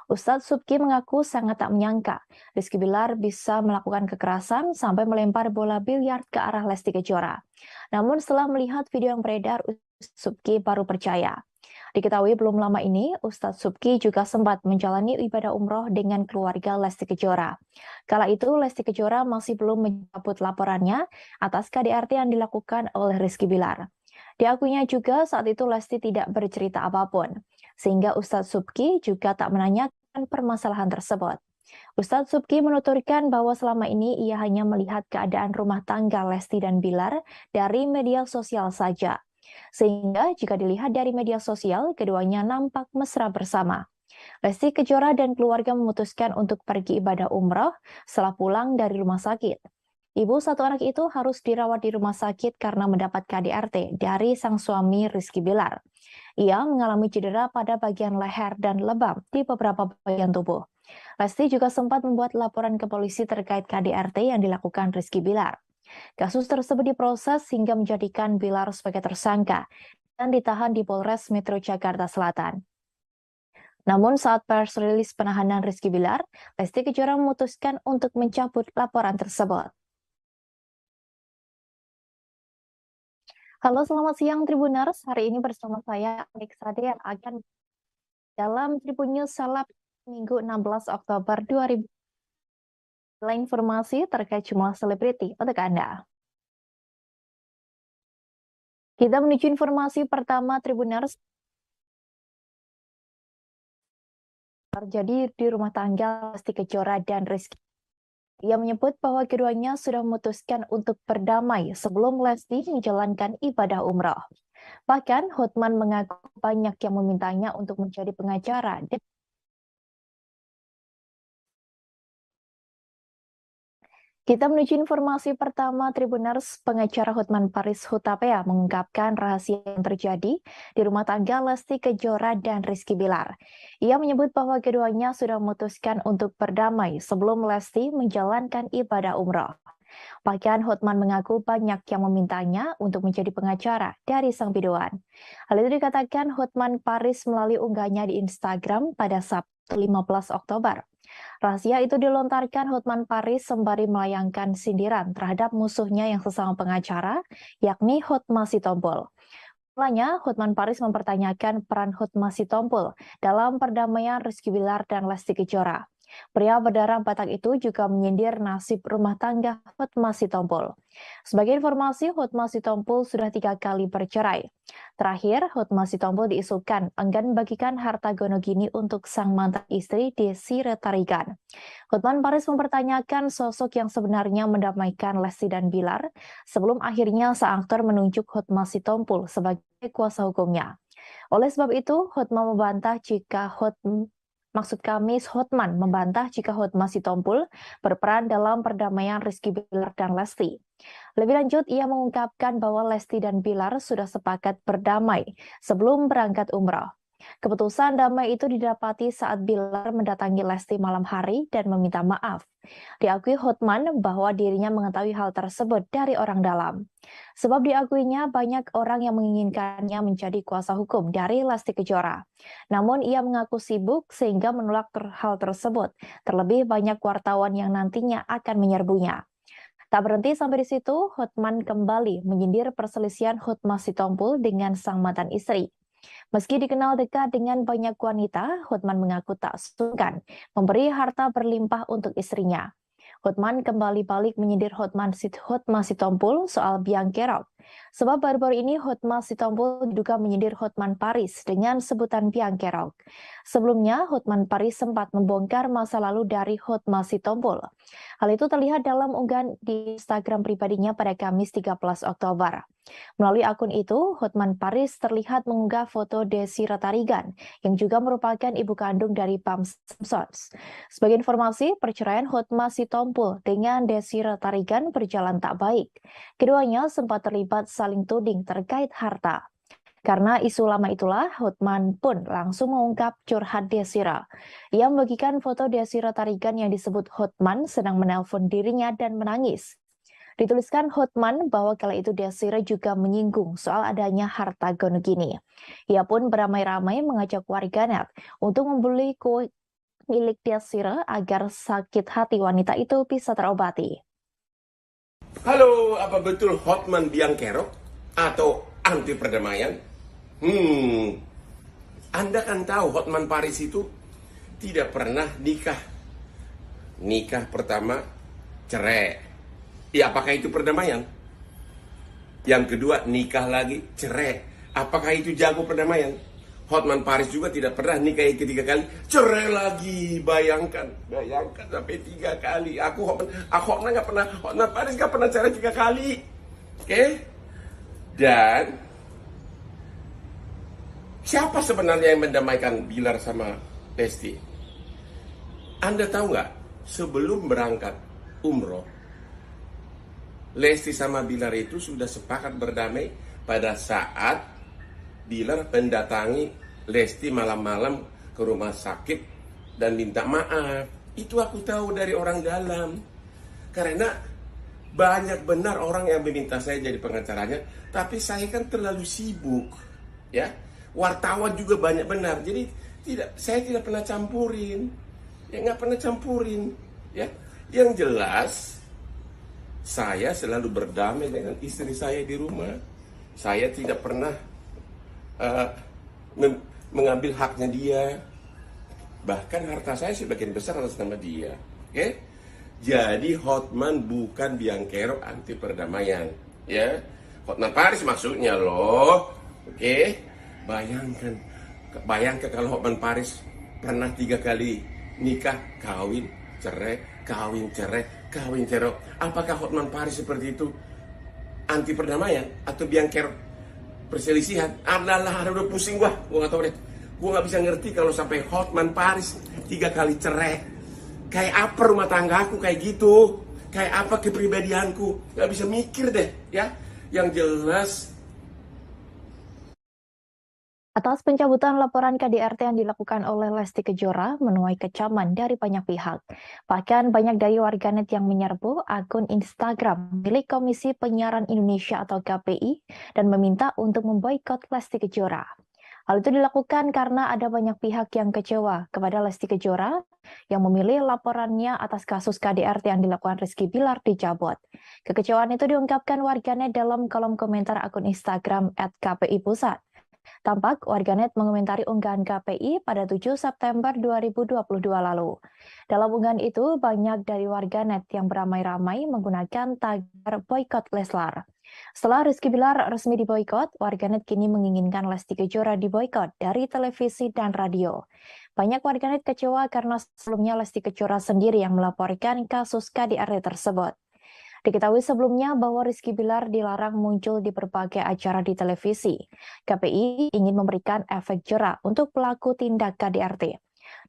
Ustadz Subki mengaku sangat tak menyangka Rizky Bilar bisa melakukan kekerasan sampai melempar bola biliar ke arah Lesti Kejora. Namun setelah melihat video yang beredar, Ustadz Subki baru percaya. Diketahui belum lama ini, Ustadz Subki juga sempat menjalani ibadah umroh dengan keluarga Lesti Kejora. Kala itu, Lesti Kejora masih belum mencabut laporannya atas KDRT yang dilakukan oleh Rizky Bilar. Diakuinya juga saat itu Lesti tidak bercerita apapun, sehingga Ustadz Subki juga tak menanyakan permasalahan tersebut. Ustadz Subki menuturkan bahwa selama ini ia hanya melihat keadaan rumah tangga Lesti dan Bilar dari media sosial saja. Sehingga jika dilihat dari media sosial, keduanya nampak mesra bersama. Lesti Kejora dan keluarga memutuskan untuk pergi ibadah umroh setelah pulang dari rumah sakit. Ibu satu anak itu harus dirawat di rumah sakit karena mendapat KDRT dari sang suami Rizky Bilar. Ia mengalami cedera pada bagian leher dan lebam di beberapa bagian tubuh. Lesti juga sempat membuat laporan ke polisi terkait KDRT yang dilakukan Rizky Bilar. Kasus tersebut diproses hingga menjadikan Bilar sebagai tersangka dan ditahan di Polres Metro Jakarta Selatan. Namun saat press rilis penahanan Rizky Bilar, Lesti Kejora memutuskan untuk mencabut laporan tersebut. Halo, selamat siang Tribuners. Hari ini bersama saya, Alex Rade, yang akan dalam Tribun News Salap Minggu 16 Oktober 2000. Informasi terkait jumlah selebriti untuk Anda. Kita menuju informasi pertama Tribuners. Terjadi di rumah tangga Lesti Kejora dan Rizky. Ia menyebut bahwa keduanya sudah memutuskan untuk berdamai sebelum Lesti menjalankan ibadah umroh. Bahkan Hotman mengaku banyak yang memintanya untuk menjadi pengacara. Kita menuju informasi pertama Tribuners. Pengacara Hotman Paris Hutapea mengungkapkan rahasia yang terjadi di rumah tangga Lesti Kejora dan Rizky Bilar. Ia menyebut bahwa keduanya sudah memutuskan untuk berdamai sebelum Lesti menjalankan ibadah umroh. Bahkan Hotman mengaku banyak yang memintanya untuk menjadi pengacara dari sang biduan. Hal itu dikatakan Hotman Paris melalui unggahannya di Instagram pada Sabtu 15 Oktober. Rahasia itu dilontarkan Hotman Paris sembari melayangkan sindiran terhadap musuhnya yang sesama pengacara, yakni Hotma Sitompul. Mulanya, Hotman Paris mempertanyakan peran Hotma Sitompul dalam perdamaian Rizky Bilar dan Lesti Kejora. Pria berdarah Batak itu juga menyindir nasib rumah tangga Hotma Sitompul. Sebagai informasi, Hotma Sitompul sudah 3 kali bercerai. Terakhir, Hotma Sitompul diisukan enggan bagikan harta gonogini untuk sang mantan istri Desi Retarigan. Hotman Paris mempertanyakan sosok yang sebenarnya mendamaikan Lesti dan Bilar sebelum akhirnya sang aktor menunjuk Hotma Sitompul sebagai kuasa hukumnya. Oleh sebab itu, Hotman membantah jika Hotman membantah jika Hotma Sitompul berperan dalam perdamaian Rizky Bilar dan Lesti. Lebih lanjut, ia mengungkapkan bahwa Lesti dan Bilar sudah sepakat berdamai sebelum berangkat umroh. Keputusan damai itu didapati saat Bilar mendatangi Lesti malam hari dan meminta maaf. Diakui Hotman bahwa dirinya mengetahui hal tersebut dari orang dalam. Sebab diakuinya banyak orang yang menginginkannya menjadi kuasa hukum dari Lesti Kejora. Namun ia mengaku sibuk sehingga menolak hal tersebut. Terlebih banyak wartawan yang nantinya akan menyerbunya. Tak berhenti sampai di situ, Hotman kembali menyindir perselisihan Hotma Sitompul dengan sang mantan istri. Meski dikenal dekat dengan banyak wanita, Hotman mengaku tak sungkan memberi harta berlimpah untuk istrinya. Hotman kembali balik menyindir Hotma Sitompul soal biang kerok. Sebab baru-baru ini Hotma Sitompul diduga menyindir Hotman Paris dengan sebutan biang kerok. Sebelumnya, Hotman Paris sempat membongkar masa lalu dari Hotma Sitompul. Hal itu terlihat dalam unggahan di Instagram pribadinya pada Kamis 13 Oktober. Melalui akun itu, Hotman Paris terlihat mengunggah foto Desi Retarigan, yang juga merupakan ibu kandung dari Pam Simpsons. Sebagai informasi, perceraian Hotma Sitompul dengan Desi Retarigan berjalan tak baik. Keduanya sempat terlibat saling tuding terkait harta. Karena isu lama itulah, Hotman pun langsung mengungkap curhat Desira. Ia membagikan foto Desi Retarigan yang disebut Hotman sedang menelpon dirinya dan menangis. Dituliskan Hotman bahwa kala itu Desira juga menyinggung soal adanya harta gonogini. Ia pun beramai-ramai mengajak warganet untuk membeli kue milik Desira agar sakit hati wanita itu bisa terobati. Halo, apa betul Hotman biang kerok atau anti perdamaian? Anda kan tahu Hotman Paris itu tidak pernah nikah. Nikah pertama cerai. Ya, apakah itu perdamaian? Yang kedua, nikah lagi, cerai. Apakah itu jago perdamaian? Hotman Paris juga tidak pernah nikah ketiga kali, cerai lagi. Bayangkan sampai 3 kali. Hotman nggak pernah, Hotman Paris nggak pernah cerai 3 kali. Oke? Dan siapa sebenarnya yang mendamaikan Bilar sama Lesti? Anda tahu nggak? Sebelum berangkat umroh, Lesti sama Bilar itu sudah sepakat berdamai pada saat Bilar mendatangi Lesti malam-malam ke rumah sakit dan minta maaf. Itu aku tahu dari orang dalam. Karena banyak benar orang yang meminta saya jadi pengacaranya, tapi saya kan terlalu sibuk, ya. Wartawan juga banyak benar, jadi saya tidak pernah campurin, ya nggak pernah campurin, ya. Yang jelas saya selalu berdamai dengan istri saya di rumah. Saya tidak pernah mengambil haknya dia. Bahkan harta saya sebagian besar atas nama dia. Oke? Jadi Hotman bukan biang kerok anti perdamaian, ya. Hotman Paris maksudnya loh. Oke? Bayangkan kalau Hotman Paris pernah 3 kali nikah, kawin, cerai, kawin, cerai, kawin, cerai. Apakah Hotman Paris seperti itu anti perdamaian atau biang kerok perselisihan? Udah pusing gua nggak tahu deh. Gua nggak bisa ngerti kalau sampai Hotman Paris 3 kali cerai. Kayak apa rumah tangga aku kayak gitu? Kayak apa kepribadianku? Nggak bisa mikir deh, ya. Yang jelas. Atas pencabutan laporan KDRT yang dilakukan oleh Lesti Kejora menuai kecaman dari banyak pihak. Bahkan banyak dari warganet yang menyerbu akun Instagram milik Komisi Penyiaran Indonesia atau KPI dan meminta untuk memboikot Lesti Kejora. Hal itu dilakukan karena ada banyak pihak yang kecewa kepada Lesti Kejora yang memilih laporannya atas kasus KDRT yang dilakukan Rizky Bilar dicabut. Kekecewaan itu diungkapkan warganet dalam kolom komentar akun Instagram @kpi_pusat. Tampak warganet mengomentari unggahan KPI pada 7 September 2022 lalu. Dalam unggahan itu, banyak dari warganet yang beramai-ramai menggunakan tagar boykot Leslar. Setelah Rizky Bilar resmi diboykot, warganet kini menginginkan Lesti Kejora diboykot dari televisi dan radio. Banyak warganet kecewa karena sebelumnya Lesti Kejora sendiri yang melaporkan kasus KDRT tersebut. Diketahui sebelumnya bahwa Rizky Bilar dilarang muncul di berbagai acara di televisi. KPI ingin memberikan efek jera untuk pelaku tindak KDRT.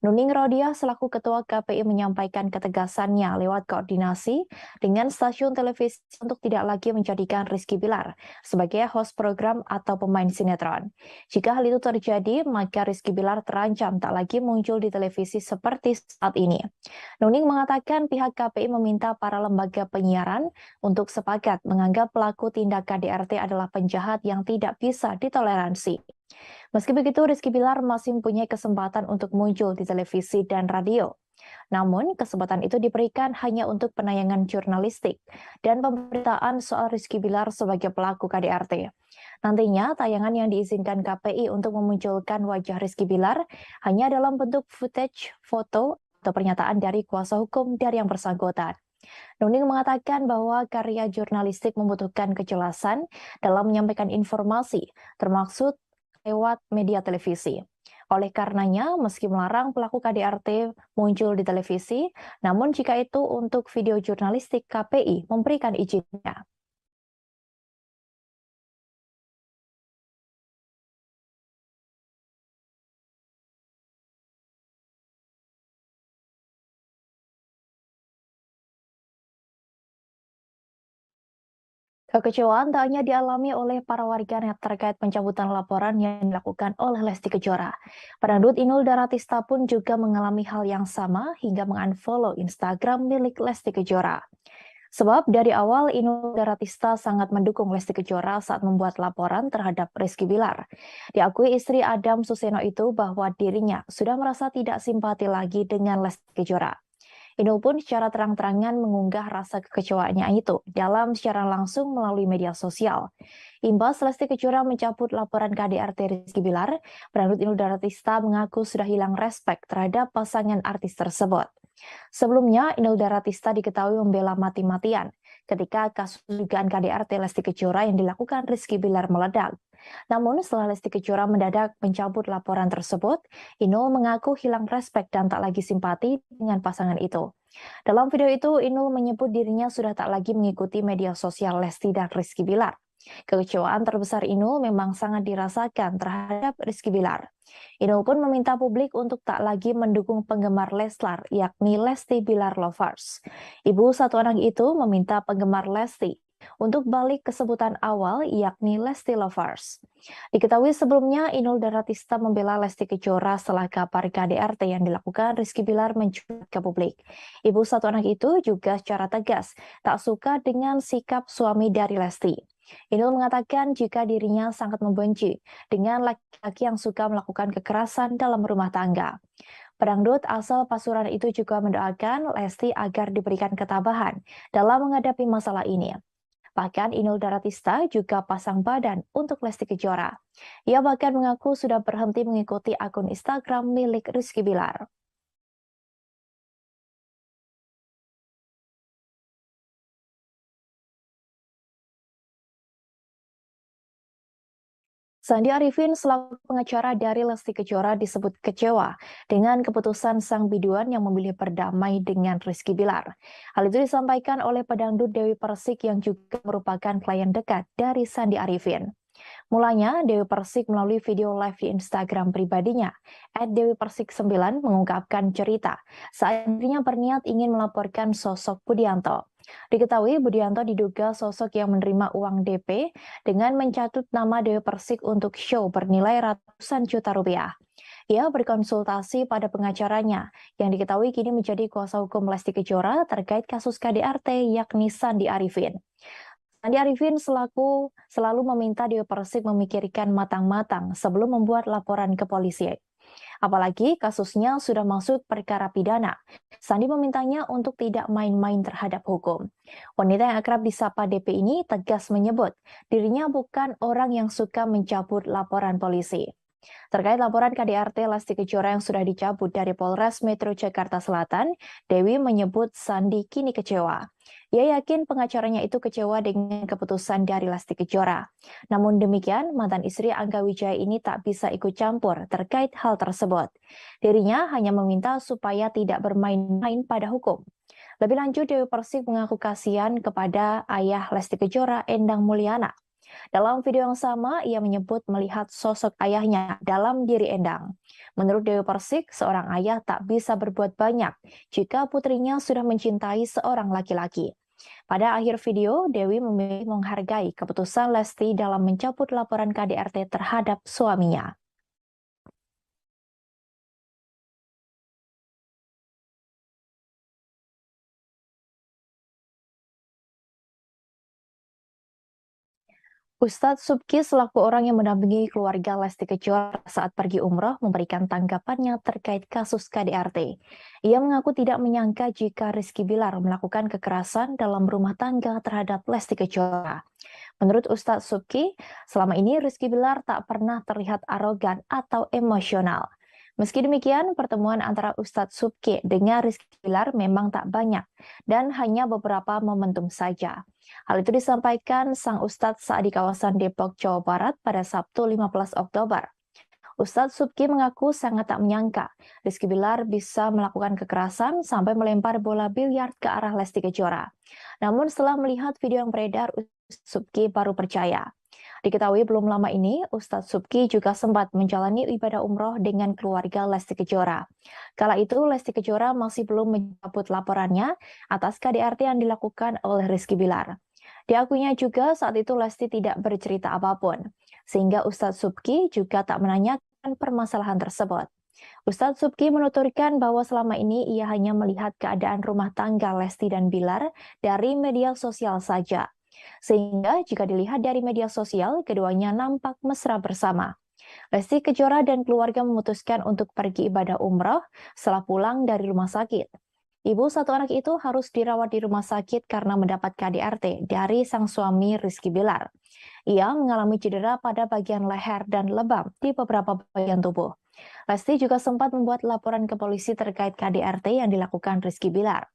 Nuning Rodia selaku Ketua KPI menyampaikan ketegasannya lewat koordinasi dengan stasiun televisi untuk tidak lagi menjadikan Rizky Bilar sebagai host program atau pemain sinetron. Jika hal itu terjadi, maka Rizky Bilar terancam tak lagi muncul di televisi seperti saat ini. Nuning mengatakan pihak KPI meminta para lembaga penyiaran untuk sepakat menganggap pelaku tindak KDRT adalah penjahat yang tidak bisa ditoleransi. Meski begitu, Rizky Bilar masih mempunyai kesempatan untuk muncul di televisi dan radio. Namun, kesempatan itu diberikan hanya untuk penayangan jurnalistik dan pemberitaan soal Rizky Bilar sebagai pelaku KDRT. Nantinya, tayangan yang diizinkan KPI untuk memunculkan wajah Rizky Bilar hanya dalam bentuk footage, foto, atau pernyataan dari kuasa hukum dari yang bersangkutan. Nuning mengatakan bahwa karya jurnalistik membutuhkan kejelasan dalam menyampaikan informasi, termasuk lewat media televisi. Oleh karenanya, meski melarang pelaku KDRT muncul di televisi, namun jika itu untuk video jurnalistik, KPI memberikan izinnya. Kekecewaan tak hanya dialami oleh para warganet terkait pencabutan laporan yang dilakukan oleh Lesti Kejora. Pedangdut Inul Daratista pun juga mengalami hal yang sama hingga mengunfollow Instagram milik Lesti Kejora. Sebab dari awal Inul Daratista sangat mendukung Lesti Kejora saat membuat laporan terhadap Rizky Bilar. Diakui istri Adam Suseno itu bahwa dirinya sudah merasa tidak simpati lagi dengan Lesti Kejora. Inul pun secara terang-terangan mengunggah rasa kekecewaannya itu dalam siaran langsung melalui media sosial. Imbas Lesti Kejora mencabut laporan KDRT Rizky Bilar, pedangdut Inul Daratista mengaku sudah hilang respek terhadap pasangan artis tersebut. Sebelumnya, Inul Daratista diketahui membela mati-matian ketika kasus dugaan KDRT Lesti Kejora yang dilakukan Rizky Bilar meledak. Namun setelah Lesti Kejora mendadak mencabut laporan tersebut, Inul mengaku hilang respek dan tak lagi simpati dengan pasangan itu. Dalam video itu, Inul menyebut dirinya sudah tak lagi mengikuti media sosial Lesti dan Rizky Bilar. Kekecewaan terbesar Inul memang sangat dirasakan terhadap Rizky Bilar. Inul pun meminta publik untuk tak lagi mendukung penggemar Leslar, yakni Lesti Bilar Lovers. Ibu satu anak itu meminta penggemar Lesti untuk balik ke sebutan awal, yakni Lesti Lovers. Diketahui sebelumnya, Inul Daratista membela Lesti Kejora setelah kabar KDRT yang dilakukan Rizky Bilar mencuat ke publik. Ibu satu anak itu juga secara tegas tak suka dengan sikap suami dari Lesti. Inul mengatakan jika dirinya sangat membenci dengan laki-laki yang suka melakukan kekerasan dalam rumah tangga. Pedangdut asal Pasuruan itu juga mendoakan Lesti agar diberikan ketabahan dalam menghadapi masalah ini. Bahkan Inul Daratista juga pasang badan untuk Lesti Kejora. Ia bahkan mengaku sudah berhenti mengikuti akun Instagram milik Rizky Bilar. Sandi Arifin selaku pengacara dari Lesti Kejora disebut kecewa dengan keputusan sang biduan yang memilih berdamai dengan Rizky Bilar. Hal itu disampaikan oleh pedangdut Dewi Persik yang juga merupakan klien dekat dari Sandi Arifin. Mulanya, Dewi Persik melalui video live di Instagram pribadinya, @dewipersik9 mengungkapkan cerita saat dirinya berniat ingin melaporkan sosok Budianto. Diketahui Budianto diduga sosok yang menerima uang DP dengan mencatut nama Dewi Persik untuk show bernilai ratusan juta rupiah. Ia berkonsultasi pada pengacaranya yang diketahui kini menjadi kuasa hukum Lesti Kejora terkait kasus KDRT yakni Sandi Arifin. Sandi Arifin selalu meminta Dewi Persik memikirkan matang-matang sebelum membuat laporan ke polisi. Apalagi kasusnya sudah masuk perkara pidana. Sandi memintanya untuk tidak main-main terhadap hukum. Wanita yang akrab disapa DP ini tegas menyebut dirinya bukan orang yang suka mencabut laporan polisi. Terkait laporan KDRT Lesti Kejora yang sudah dicabut dari Polres Metro Jakarta Selatan, Dewi menyebut Sandi kini kecewa. Ia yakin pengacaranya itu kecewa dengan keputusan dari Lesti Kejora. Namun demikian, mantan istri Angga Wijaya ini tak bisa ikut campur terkait hal tersebut. Dirinya hanya meminta supaya tidak bermain-main pada hukum. Lebih lanjut, Dewi Persik mengaku kasihan kepada ayah Lesti Kejora, Endang Mulyana. Dalam video yang sama, ia menyebut melihat sosok ayahnya dalam diri Endang. Menurut Dewi Persik, seorang ayah tak bisa berbuat banyak jika putrinya sudah mencintai seorang laki-laki. Pada akhir video, Dewi memilih menghargai keputusan Lesti dalam mencabut laporan KDRT terhadap suaminya. Ustadz Subki selaku orang yang mendampingi keluarga Lesti Kejora saat pergi umroh memberikan tanggapannya terkait kasus KDRT. Ia mengaku tidak menyangka jika Rizky Bilar melakukan kekerasan dalam rumah tangga terhadap Lesti Kejora. Menurut Ustadz Subki, selama ini Rizky Bilar tak pernah terlihat arogan atau emosional. Meski demikian, pertemuan antara Ustadz Subki dengan Rizky Bilar memang tak banyak dan hanya beberapa momentum saja. Hal itu disampaikan sang Ustadz saat di kawasan Depok, Jawa Barat pada Sabtu 15 Oktober. Ustadz Subki mengaku sangat tak menyangka Rizky Bilar bisa melakukan kekerasan sampai melempar bola biliar ke arah Lesti Kejora. Namun setelah melihat video yang beredar, Ustadz Subki baru percaya. Diketahui belum lama ini, Ustadz Subki juga sempat menjalani ibadah umroh dengan keluarga Lesti Kejora. Kala itu, Lesti Kejora masih belum mencabut laporannya atas KDRT yang dilakukan oleh Rizky Bilar. Diakuinya juga saat itu Lesti tidak bercerita apapun, sehingga Ustadz Subki juga tak menanyakan permasalahan tersebut. Ustadz Subki menuturkan bahwa selama ini ia hanya melihat keadaan rumah tangga Lesti dan Bilar dari media sosial saja. Sehingga jika dilihat dari media sosial, keduanya nampak mesra bersama. Lesti Kejora dan keluarga memutuskan untuk pergi ibadah umroh setelah pulang dari rumah sakit. Ibu satu anak itu harus dirawat di rumah sakit karena mendapat KDRT dari sang suami Rizky Bilar. Ia mengalami cedera pada bagian leher dan lebam di beberapa bagian tubuh. Lesti juga sempat membuat laporan ke polisi terkait KDRT yang dilakukan Rizky Bilar.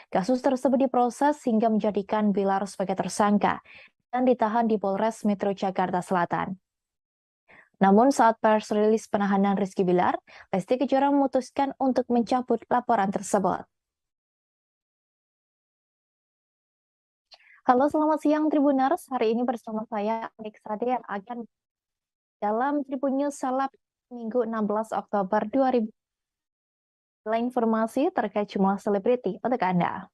Kasus tersebut diproses hingga menjadikan Bilar sebagai tersangka dan ditahan di Polres Metro Jakarta Selatan. Namun saat press rilis penahanan Rizky Bilar, Lesti Kejora memutuskan untuk mencabut laporan tersebut. Halo, selamat siang Tribuners. Hari ini bersama saya, Anik Sade, yang akan dalam Tribun News Salap Minggu 16 Oktober 2000. Informasi terkait jumlah selebriti untuk Anda.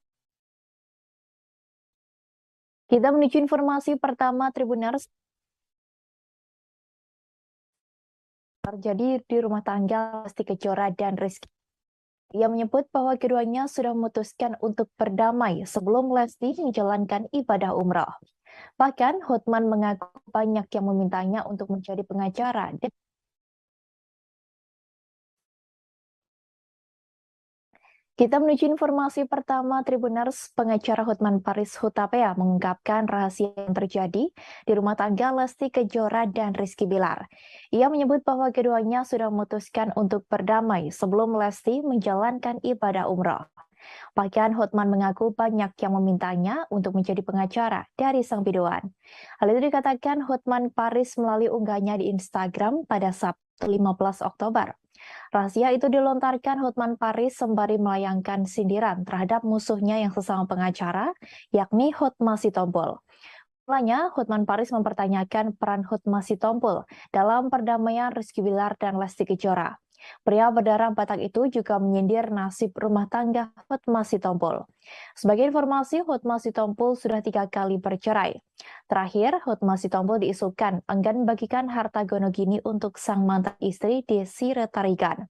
Kita menuju informasi pertama Tribuners. Terjadi di rumah tangga Lesti Kejora dan Rizky. Ia menyebut bahwa keduanya sudah memutuskan untuk berdamai sebelum Lesti menjalankan ibadah umroh. Bahkan Hotman mengaku banyak yang memintanya untuk menjadi pengacara. Kita menuju informasi pertama Tribuners. Pengacara Hotman Paris Hutapea mengungkapkan rahasia yang terjadi di rumah tangga Lesti Kejora dan Rizky Bilar. Ia menyebut bahwa keduanya sudah memutuskan untuk berdamai sebelum Lesti menjalankan ibadah umroh. Bahkan Hotman mengaku banyak yang memintanya untuk menjadi pengacara dari sang biduan. Hal itu dikatakan Hotman Paris melalui unggahnya di Instagram pada Sabtu 15 Oktober. Rahasia itu dilontarkan Hotman Paris sembari melayangkan sindiran terhadap musuhnya yang sesama pengacara, yakni Hotma Sitompul. Mulanya, Hotman Paris mempertanyakan peran Hotma Sitompul dalam perdamaian Rizky Bilar dan Lesti Kejora. Pria berdarah Batak itu juga menyindir nasib rumah tangga Hotma Sitompul. Sebagai informasi, Hotma Sitompul sudah 3 kali bercerai. Terakhir, Hotma Sitompul diisukan enggan membagikan harta gonogini untuk sang mantan istri Desi Retarigan.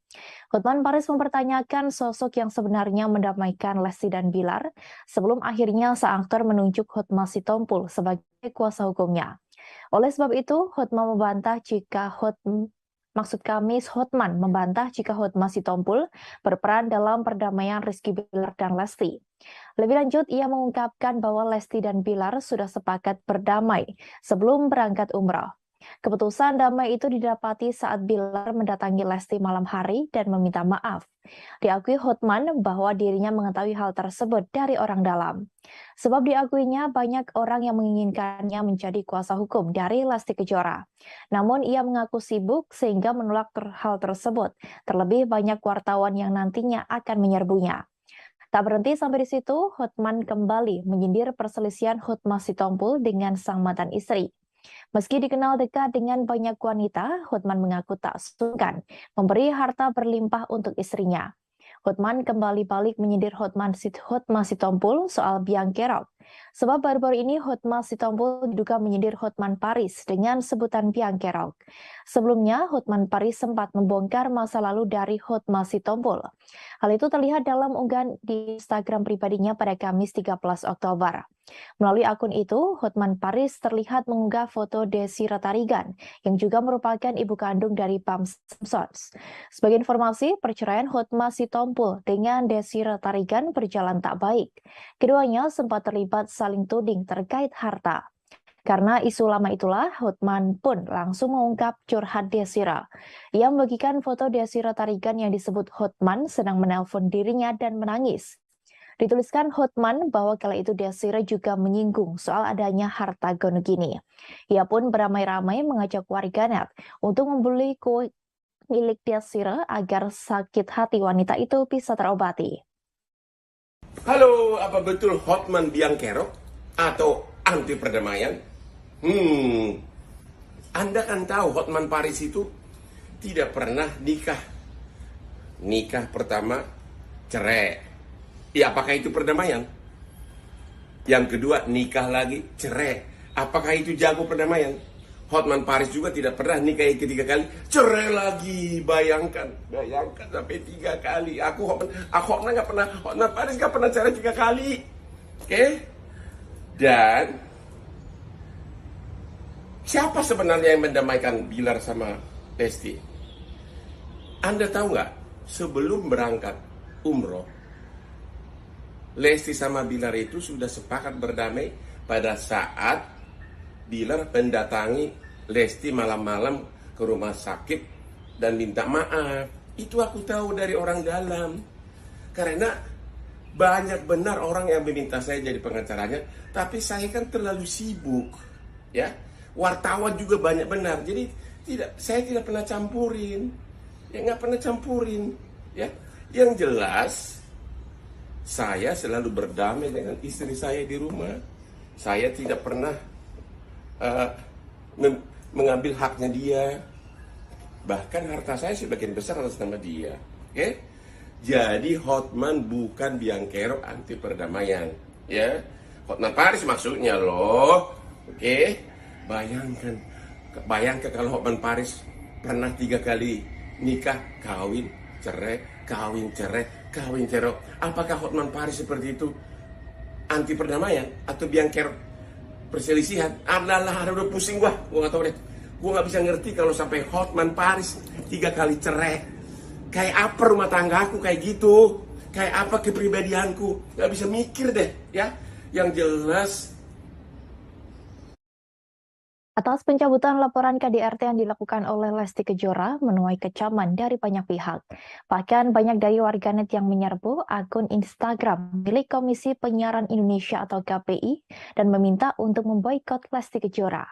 Hotman Paris mempertanyakan sosok yang sebenarnya mendamaikan Lesti dan Bilar sebelum akhirnya sang aktor menunjuk Hotma Sitompul sebagai kuasa hukumnya. Oleh sebab itu, Hotman membantah jika Hotman membantah jika Hotma Sitompul berperan dalam perdamaian Rizky Bilar dan Lesti. Lebih lanjut, ia mengungkapkan bahwa Lesti dan Bilar sudah sepakat berdamai sebelum berangkat umroh. Keputusan damai itu didapati saat Bilar mendatangi Lesti malam hari dan meminta maaf. Diakui Hotman bahwa dirinya mengetahui hal tersebut dari orang dalam. Sebab diakuinya banyak orang yang menginginkannya menjadi kuasa hukum dari Lesti Kejora. Namun ia mengaku sibuk sehingga menolak hal tersebut. Terlebih banyak wartawan yang nantinya akan menyerbunya. Tak berhenti sampai di situ, Hotman kembali menyindir perselisihan Hotma Sitompul dengan sang mantan istri. Meski dikenal dekat dengan banyak wanita, Hotman mengaku tak sungkan memberi harta berlimpah untuk istrinya. Hotman kembali balik menyindir Hotma Sitompul soal biang kerok. Sebab baru-baru ini Hotma Sitompul diduga menyindir Hotman Paris dengan sebutan biang kerok. Sebelumnya, Hotman Paris sempat membongkar masa lalu dari Hotma Sitompul. Hal itu terlihat dalam unggahan di Instagram pribadinya pada Kamis 13 Oktober. Melalui akun itu, Hotman Paris terlihat mengunggah foto Desi Retarigan, yang juga merupakan ibu kandung dari Pam Simpsons. Sebagai informasi, perceraian Hotma Sitompul dengan Desi Retarigan berjalan tak baik. Keduanya sempat terlibat saling tuding terkait harta. Karena isu lama itulah, Hotman pun langsung mengungkap curhat Desira. Ia membagikan foto Desi Retarigan yang disebut Hotman sedang menelpon dirinya dan menangis. Dituliskan Hotman bahwa kala itu Desira juga menyinggung soal adanya harta gonogini. Ia pun beramai-ramai mengajak warganet untuk membeli kue milik Desira agar sakit hati wanita itu bisa terobati. Halo, apa betul Hotman biang kerok atau anti perdamaian? Anda kan tahu Hotman Paris itu tidak pernah nikah. Nikah pertama cerai. Ya, apakah itu perdamaian? Yang kedua, nikah lagi, cerai. Apakah itu jago perdamaian? Hotman Paris juga tidak pernah nikah ketiga kali, cerai lagi. Bayangkan sampai 3 kali. Hotman Paris nggak pernah cerai 3 kali. Oke? Dan siapa sebenarnya yang mendamaikan Bilar sama Lesti? Anda tahu nggak? Sebelum berangkat umroh, Lesti sama Bilar itu sudah sepakat berdamai pada saat Bilar mendatangi Lesti malam-malam ke rumah sakit dan minta maaf. Itu aku tahu dari orang dalam. Karena Banyak benar orang yang meminta saya jadi pengacaranya, tapi saya kan terlalu sibuk, ya. Wartawan juga banyak benar, jadi saya tidak pernah campurin, ya nggak pernah campurin, ya. Yang jelas saya selalu berdamai dengan istri saya di rumah. Saya tidak pernah uh, mengambil haknya dia. Bahkan harta saya sebagian besar atas nama dia. Oke? Jadi Hotman bukan biang kerok anti perdamaian, ya. Hotman Paris maksudnya loh. Oke? Bayangkan kalau Hotman Paris pernah 3 kali nikah, kawin, cerai, kawin, cerai, kawin, cerai. Apakah Hotman Paris seperti itu anti perdamaian atau biang kerok perselisihan? Adalah udah pusing gua nggak tahu deh. Gua nggak bisa ngerti kalau sampai Hotman Paris 3 kali cerai. Kayak apa rumah tangga aku kayak gitu? Kayak apa kepribadianku? Nggak bisa mikir deh, ya. Yang jelas. Atas pencabutan laporan KDRT yang dilakukan oleh Lesti Kejora menuai kecaman dari banyak pihak. Bahkan banyak dari warganet yang menyerbu akun Instagram milik Komisi Penyiaran Indonesia atau KPI dan meminta untuk memboikot Lesti Kejora.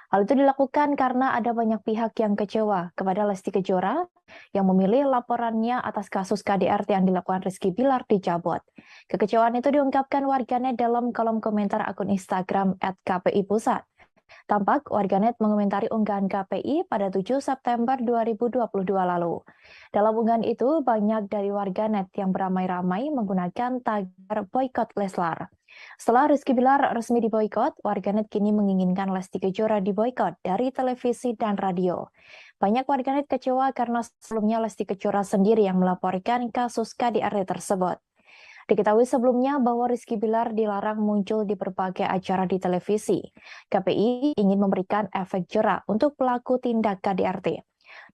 Hal itu dilakukan karena ada banyak pihak yang kecewa kepada Lesti Kejora yang memilih laporannya atas kasus KDRT yang dilakukan Rizky Bilar dicabut. Kekecewaan itu diungkapkan warganet dalam kolom komentar akun Instagram @kpi_pusat. Tampak warganet mengomentari unggahan KPI pada 7 September 2022 lalu. Dalam unggahan itu, banyak dari warganet yang beramai-ramai menggunakan tagar boykot Leslar. Setelah Rizky Bilar resmi diboykot, warganet kini menginginkan Lesti Kejora diboykot dari televisi dan radio. Banyak warganet kecewa karena sebelumnya Lesti Kejora sendiri yang melaporkan kasus KDRT tersebut. Diketahui sebelumnya bahwa Rizky Bilar dilarang muncul di berbagai acara di televisi. KPI ingin memberikan efek jera untuk pelaku tindak KDRT.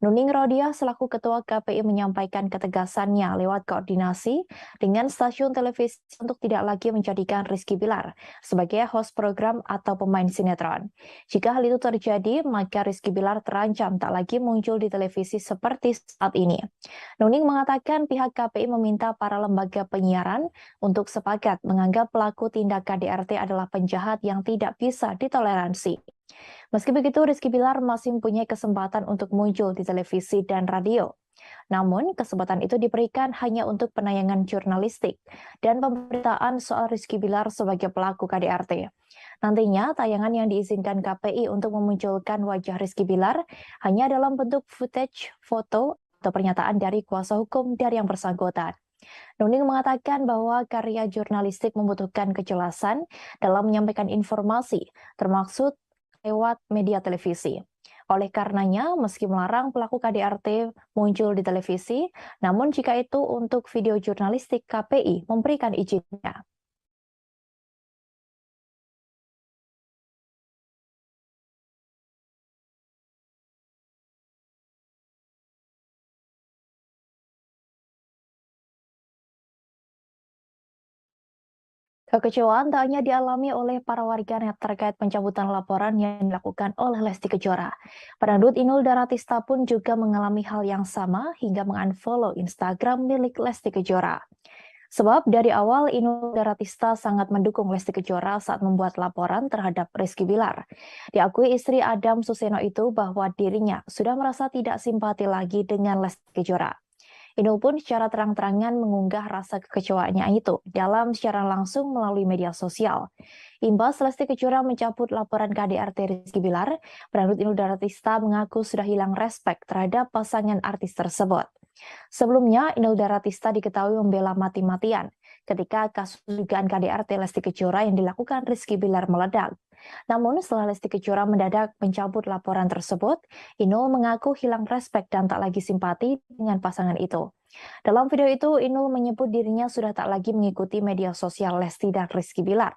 Nuning Rodia selaku Ketua KPI menyampaikan ketegasannya lewat koordinasi dengan stasiun televisi untuk tidak lagi menjadikan Rizky Bilar sebagai host program atau pemain sinetron. Jika hal itu terjadi, maka Rizky Bilar terancam tak lagi muncul di televisi seperti saat ini. Nuning mengatakan pihak KPI meminta para lembaga penyiaran untuk sepakat menganggap pelaku tindak KDRT adalah penjahat yang tidak bisa ditoleransi. Meski begitu, Rizky Bilar masih mempunyai kesempatan untuk muncul di televisi dan radio. Namun, kesempatan itu diberikan hanya untuk penayangan jurnalistik dan pemberitaan soal Rizky Bilar sebagai pelaku KDRT. Nantinya, tayangan yang diizinkan KPI untuk memunculkan wajah Rizky Bilar hanya dalam bentuk footage, foto, atau pernyataan dari kuasa hukum dari yang bersangkutan. Nuning mengatakan bahwa karya jurnalistik membutuhkan kejelasan dalam menyampaikan informasi, termasuk lewat media televisi. Oleh karenanya, meski melarang pelaku KDRT muncul di televisi, namun jika itu untuk video jurnalistik, KPI memberikan izinnya. Kekecewaan tak hanya dialami oleh para warganet terkait pencabutan laporan yang dilakukan oleh Lesti Kejora. Pedangdut Inul Daratista pun juga mengalami hal yang sama hingga mengunfollow Instagram milik Lesti Kejora. Sebab dari awal Inul Daratista sangat mendukung Lesti Kejora saat membuat laporan terhadap Rizky Bilar. Diakui istri Adam Suseno itu bahwa dirinya sudah merasa tidak simpati lagi dengan Lesti Kejora. Inul pun secara terang-terangan mengunggah rasa kekecewaannya itu dalam secara langsung melalui media sosial. Imbas Lesti Kejora mencabut laporan KDRT Rizky Bilar, pedangdut Inul Daratista mengaku sudah hilang respek terhadap pasangan artis tersebut. Sebelumnya, Inul Daratista diketahui membela mati-matian ketika kasus dugaan KDRT Lesti Kejora yang dilakukan Rizky Bilar meledak. Namun setelah Lesti Kejora mendadak mencabut laporan tersebut, Inul mengaku hilang respek dan tak lagi simpati dengan pasangan itu. Dalam video itu, Inul menyebut dirinya sudah tak lagi mengikuti media sosial Lesti dan Rizky Bilar.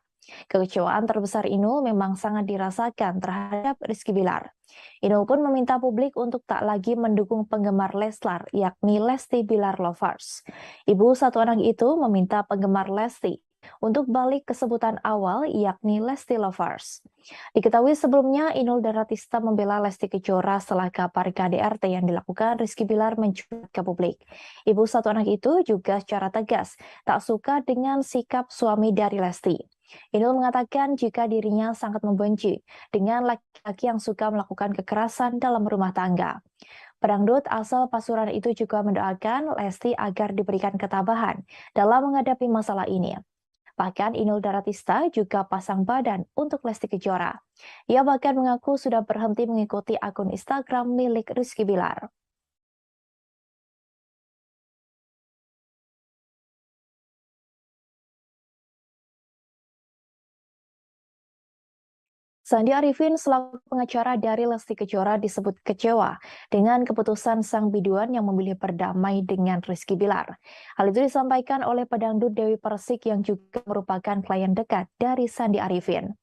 Kekecewaan terbesar Inul memang sangat dirasakan terhadap Rizky Bilar. Inul pun meminta publik untuk tak lagi mendukung penggemar Leslar, yakni Lesti Bilar Lovers. Ibu satu anak itu meminta penggemar Lesti untuk balik ke sebutan awal yakni Lesti Lovers. Diketahui sebelumnya Inul Daratista membela Lesti Kejora setelah kabar KDRT yang dilakukan Rizky Bilar mencuat ke publik. Ibu satu anak itu juga secara tegas tak suka dengan sikap suami dari Lesti. Inul mengatakan jika dirinya sangat membenci dengan laki-laki yang suka melakukan kekerasan dalam rumah tangga. Pedangdut asal Pasuruan itu juga mendoakan Lesti agar diberikan ketabahan dalam menghadapi masalah ini. Bahkan Inul Daratista juga pasang badan untuk Lesti Kejora. Ia bahkan mengaku sudah berhenti mengikuti akun Instagram milik Rizky Bilar. Sandi Arifin selaku pengacara dari Lesti Kejora disebut kecewa dengan keputusan sang biduan yang memilih berdamai dengan Rizky Bilar. Hal itu disampaikan oleh pedangdut Dewi Persik yang juga merupakan klien dekat dari Sandi Arifin.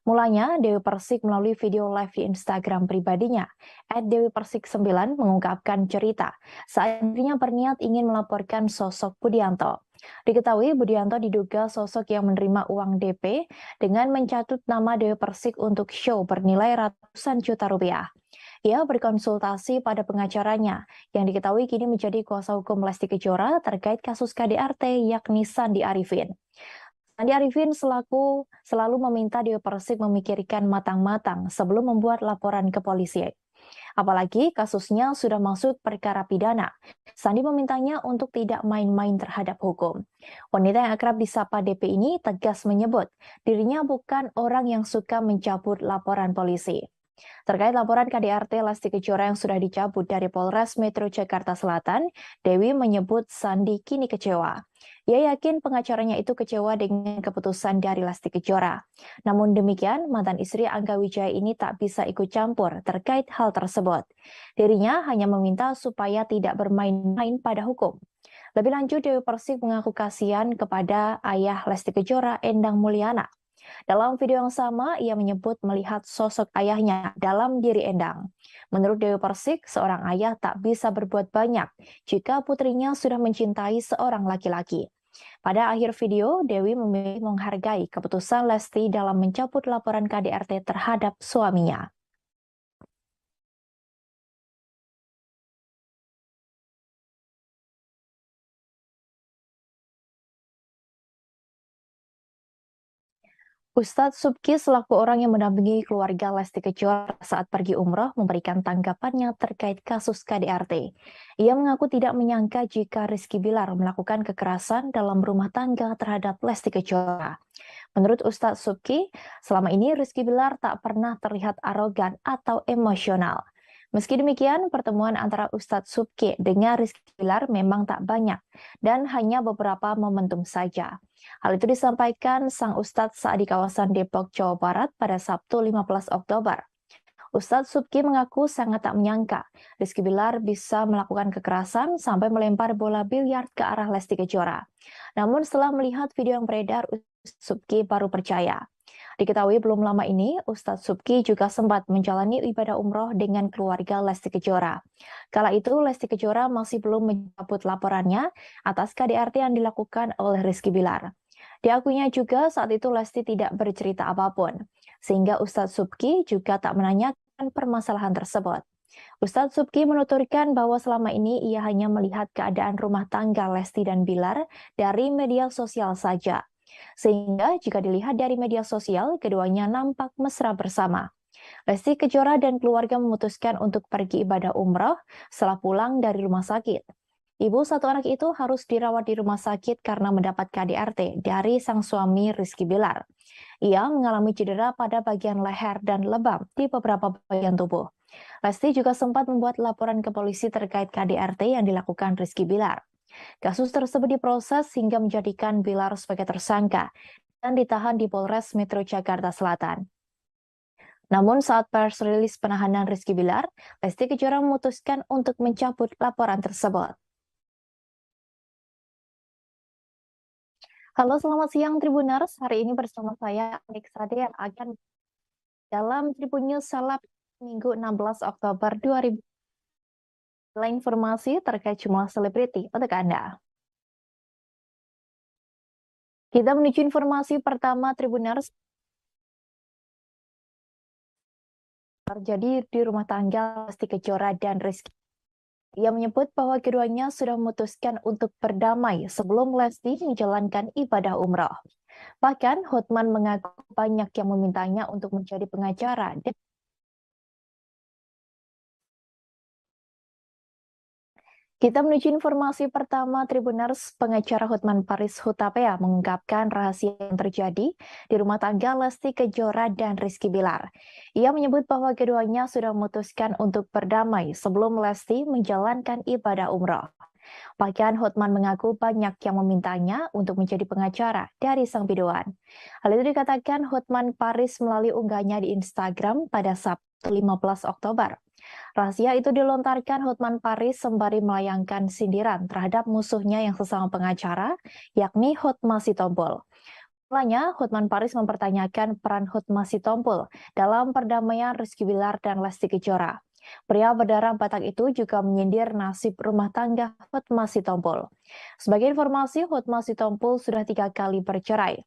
Mulanya, Dewi Persik melalui video live di Instagram pribadinya, @dewipersik9 mengungkapkan cerita saat dirinya berniat ingin melaporkan sosok Budianto. Diketahui Budianto diduga sosok yang menerima uang DP dengan mencatut nama Dewi Persik untuk show bernilai ratusan juta rupiah. Ia berkonsultasi pada pengacaranya yang diketahui kini menjadi kuasa hukum Lesti Kejora terkait kasus KDRT yakni Sandi Arifin. Andi Arifin selalu meminta Dewi Persik memikirkan matang-matang sebelum membuat laporan ke polisi. Apalagi kasusnya sudah masuk perkara pidana. Sandi memintanya untuk tidak main-main terhadap hukum. Wanita yang akrab disapa DP ini tegas menyebut dirinya bukan orang yang suka mencabut laporan polisi. Terkait laporan KDRT Lesti Kejora yang sudah dicabut dari Polres Metro Jakarta Selatan, Dewi menyebut Sandi kini kecewa. Ia yakin pengacaranya itu kecewa dengan keputusan dari Lesti Kejora. Namun demikian, mantan istri Angga Wijaya ini tak bisa ikut campur terkait hal tersebut. Dirinya hanya meminta supaya tidak bermain-main pada hukum. Lebih lanjut, Dewi Persik mengaku kasihan kepada ayah Lesti Kejora, Endang Mulyana. Dalam video yang sama, ia menyebut melihat sosok ayahnya dalam diri Endang. Menurut Dewi Persik, seorang ayah tak bisa berbuat banyak jika putrinya sudah mencintai seorang laki-laki. Pada akhir video, Dewi memilih menghargai keputusan Lesti dalam mencabut laporan KDRT terhadap suaminya. Ustadz Subki selaku orang yang mendampingi keluarga Lesti Kejora saat pergi umroh memberikan tanggapannya terkait kasus KDRT. Ia mengaku tidak menyangka jika Rizky Bilar melakukan kekerasan dalam rumah tangga terhadap Lesti Kejora. Menurut Ustadz Subki, selama ini Rizky Bilar tak pernah terlihat arogan atau emosional. Meski demikian, pertemuan antara Ustadz Subki dengan Rizky Bilar memang tak banyak dan hanya beberapa momentum saja. Hal itu disampaikan sang Ustadz saat di kawasan Depok, Jawa Barat pada Sabtu 15 Oktober. Ustadz Subki mengaku sangat tak menyangka Rizky Bilar bisa melakukan kekerasan sampai melempar bola biliar ke arah Lesti Kejora. Namun setelah melihat video yang beredar, Ustadz Subki baru percaya. Diketahui belum lama ini, Ustadz Subki juga sempat menjalani ibadah umroh dengan keluarga Lesti Kejora. Kala itu, Lesti Kejora masih belum mencabut laporannya atas KDRT yang dilakukan oleh Rizky Bilar. Diakuinya juga saat itu Lesti tidak bercerita apapun, sehingga Ustadz Subki juga tak menanyakan permasalahan tersebut. Ustadz Subki menuturkan bahwa selama ini ia hanya melihat keadaan rumah tangga Lesti dan Bilar dari media sosial saja. Sehingga jika dilihat dari media sosial, keduanya nampak mesra bersama. Lesti Kejora dan keluarga memutuskan untuk pergi ibadah umroh setelah pulang dari rumah sakit. Ibu satu anak itu harus dirawat di rumah sakit karena mendapat KDRT dari sang suami Rizky Bilar. Ia mengalami cedera pada bagian leher dan lebam di beberapa bagian tubuh. Lesti juga sempat membuat laporan ke polisi terkait KDRT yang dilakukan Rizky Bilar. Kasus tersebut diproses hingga menjadikan Bilar sebagai tersangka dan ditahan di Polres Metro Jakarta Selatan. Namun saat press rilis penahanan Rizky Bilar, Lesti Kejora memutuskan untuk mencabut laporan tersebut. Halo, selamat siang Tribuners. Hari ini bersama saya Alex Sade yang akan dalam Tribun News Seleb Minggu 16 Oktober 2000. Informasi terkait jumlah selebriti untuk Anda. Kita menuju informasi pertama Tribuners. Terjadi di rumah tangga Lesti Kejora dan Rizky. Ia menyebut bahwa keduanya sudah memutuskan untuk berdamai sebelum Lesti menjalankan ibadah umroh. Bahkan Hotman mengaku banyak yang memintanya untuk menjadi pengacara. Kita menuju informasi pertama Tribuners. Pengacara Hotman Paris Hutapea mengungkapkan rahasia yang terjadi di rumah tangga Lesti Kejora dan Rizky Bilar. Ia menyebut bahwa keduanya sudah memutuskan untuk berdamai sebelum Lesti menjalankan ibadah umroh. Bahkan Hotman mengaku banyak yang memintanya untuk menjadi pengacara dari sang biduan. Hal itu dikatakan Hotman Paris melalui unggahnya di Instagram pada Sabtu 15 Oktober. Rahasia itu dilontarkan Hotman Paris sembari melayangkan sindiran terhadap musuhnya yang sesama pengacara, yakni Hotma Sitompul. Mulanya, Hotman Paris mempertanyakan peran Hotma Sitompul dalam perdamaian Rizky Bilar dan Lesti Kejora. Pria berdarah Batak itu juga menyindir nasib rumah tangga Hotma Sitompul. Sebagai informasi, Hotma Sitompul sudah 3 kali bercerai.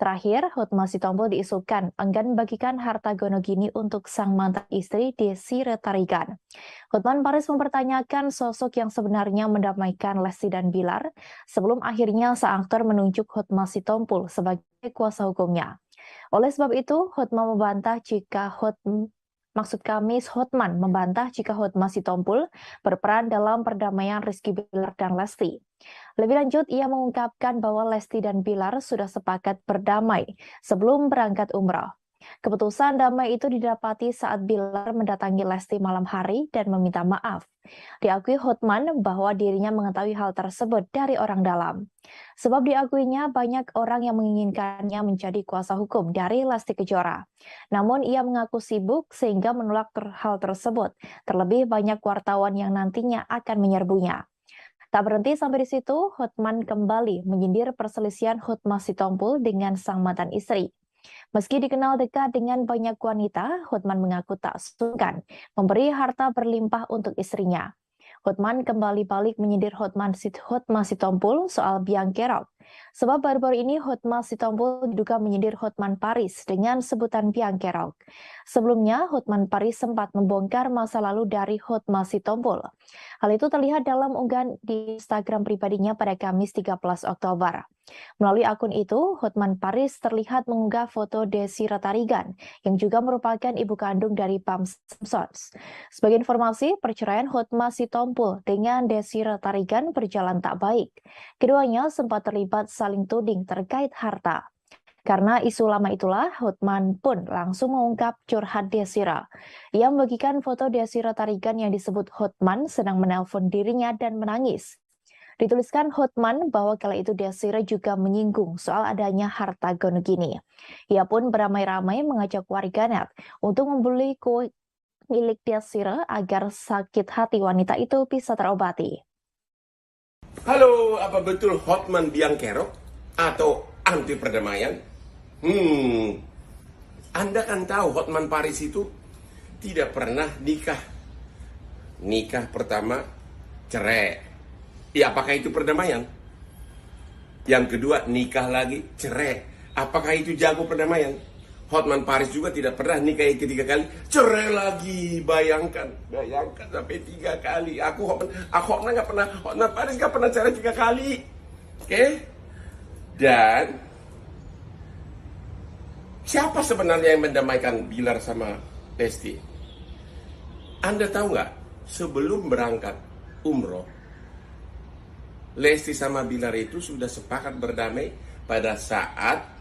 Terakhir, Hotma Sitompul diisukan enggan membagikan harta gonogini untuk sang mantan istri Desi Retarigan. Hotman Paris mempertanyakan sosok yang sebenarnya mendamaikan Lesti dan Bilar sebelum akhirnya sang aktor menunjuk Hotma Sitompul sebagai kuasa hukumnya. Oleh sebab itu, Hotman membantah jika Hotman membantah jika Hotma Sitompul berperan dalam perdamaian Rizky Bilar dan Lesti. Lebih lanjut, ia mengungkapkan bahwa Lesti dan Bilar sudah sepakat berdamai sebelum berangkat umroh. Keputusan damai itu didapati saat Bilar mendatangi Lesti malam hari dan meminta maaf. Diakui Hotman bahwa dirinya mengetahui hal tersebut dari orang dalam. Sebab diakuinya banyak orang yang menginginkannya menjadi kuasa hukum dari Lesti Kejora. Namun ia mengaku sibuk sehingga menolak hal tersebut. Terlebih banyak wartawan yang nantinya akan menyerbunya. Tak berhenti sampai di situ, Hotman kembali menyindir perselisihan Hotma Sitompul dengan sang mantan istri. Meski dikenal dekat dengan banyak wanita, Hotman mengaku tak sungkan memberi harta berlimpah untuk istrinya. Hotman kembali balik menyindir Hotma Sitompul soal biang kerok. Sebab baru-baru ini Hotma Sitompul diduga menyindir Hotman Paris dengan sebutan biang kerok. Sebelumnya, Hotman Paris sempat membongkar masa lalu dari Hotma Sitompul. Hal itu terlihat dalam unggahan di Instagram pribadinya pada Kamis 13 Oktober. Melalui akun itu, Hotman Paris terlihat mengunggah foto Desi Retarigan, yang juga merupakan ibu kandung dari Pam Simpsons. Sebagai informasi, perceraian Hotma Sitompul dengan Desi Retarigan berjalan tak baik. Keduanya sempat terlibat saling tuding terkait harta. Karena isu lama itulah, Hotman pun langsung mengungkap curhat Desira. Ia membagikan foto Desi Retarigan yang disebut Hotman sedang menelpon dirinya dan menangis. Dituliskan Hotman bahwa kala itu Desira juga menyinggung soal adanya harta gonogini. Ia pun beramai-ramai mengajak warganet untuk membeli kue milik Desira agar sakit hati wanita itu bisa terobati. Halo, apa betul Hotman biang kerok atau anti perdamaian? Anda kan tahu Hotman Paris itu tidak pernah nikah. Nikah pertama cerai. Ya, apakah itu perdamaian? Yang kedua, nikah lagi, cerai. Apakah itu jago perdamaian? Hotman Paris juga tidak pernah nikah yang ketiga kali, cerai lagi. Bayangkan sampai 3 kali. Hotman Paris nggak pernah cerai 3 kali. Oke? Dan siapa sebenarnya yang mendamaikan Bilar sama Lesti? Anda tahu nggak? Sebelum berangkat umroh, Lesti sama Bilar itu sudah sepakat berdamai pada saat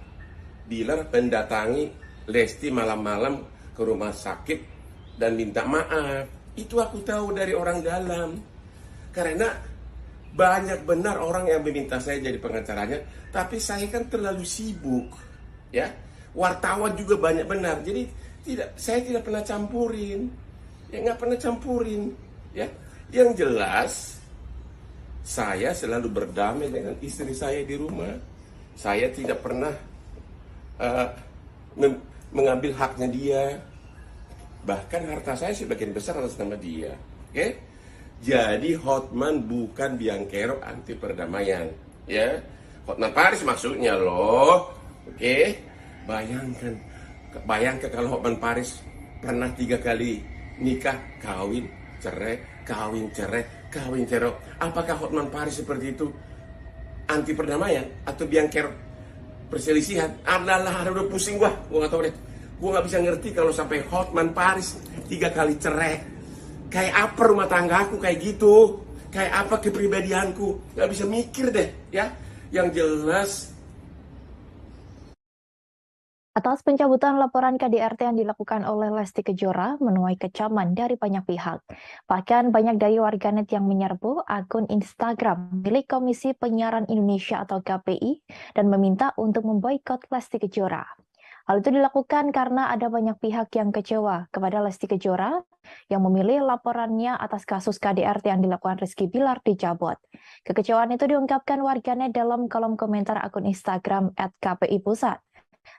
Bilar mendatangi Lesti malam-malam ke rumah sakit dan minta maaf. Itu aku tahu dari orang dalam. Karena banyak benar orang yang meminta saya jadi pengacaranya, tapi saya kan terlalu sibuk. Ya, wartawan juga banyak benar. Jadi saya tidak pernah campurin. Ya, nggak pernah campurin. Ya, yang jelas saya selalu berdamai dengan istri saya di rumah. Saya tidak pernah mengambil haknya dia. Bahkan harta saya sebagian besar atas nama dia. Oke? Jadi Hotman bukan biang kerok anti perdamaian. Ya, Hotman Paris maksudnya loh. Oke, bayangkan kalau Hotman Paris pernah 3 kali nikah, kawin, cerai, kawin, cerai, kawin, cerai. Apakah Hotman Paris seperti itu anti perdamaian atau biangker perselisihan? Adalah, udah pusing gua nggak tahu deh. Gua nggak bisa ngerti kalau sampai Hotman Paris 3 kali cerai. Kayak apa rumah tangga aku kayak gitu? Kayak apa kepribadianku? Nggak bisa mikir deh, ya. Yang jelas. Atas pencabutan laporan KDRT yang dilakukan oleh Lesti Kejora menuai kecaman dari banyak pihak. Bahkan banyak dari warganet yang menyerbu akun Instagram milik Komisi Penyiaran Indonesia atau KPI dan meminta untuk memboikot Lesti Kejora. Hal itu dilakukan karena ada banyak pihak yang kecewa kepada Lesti Kejora yang memilih laporannya atas kasus KDRT yang dilakukan Rizky Bilar dicabut. Kekecewaan itu diungkapkan warganet dalam kolom komentar akun Instagram @kpi_pusat.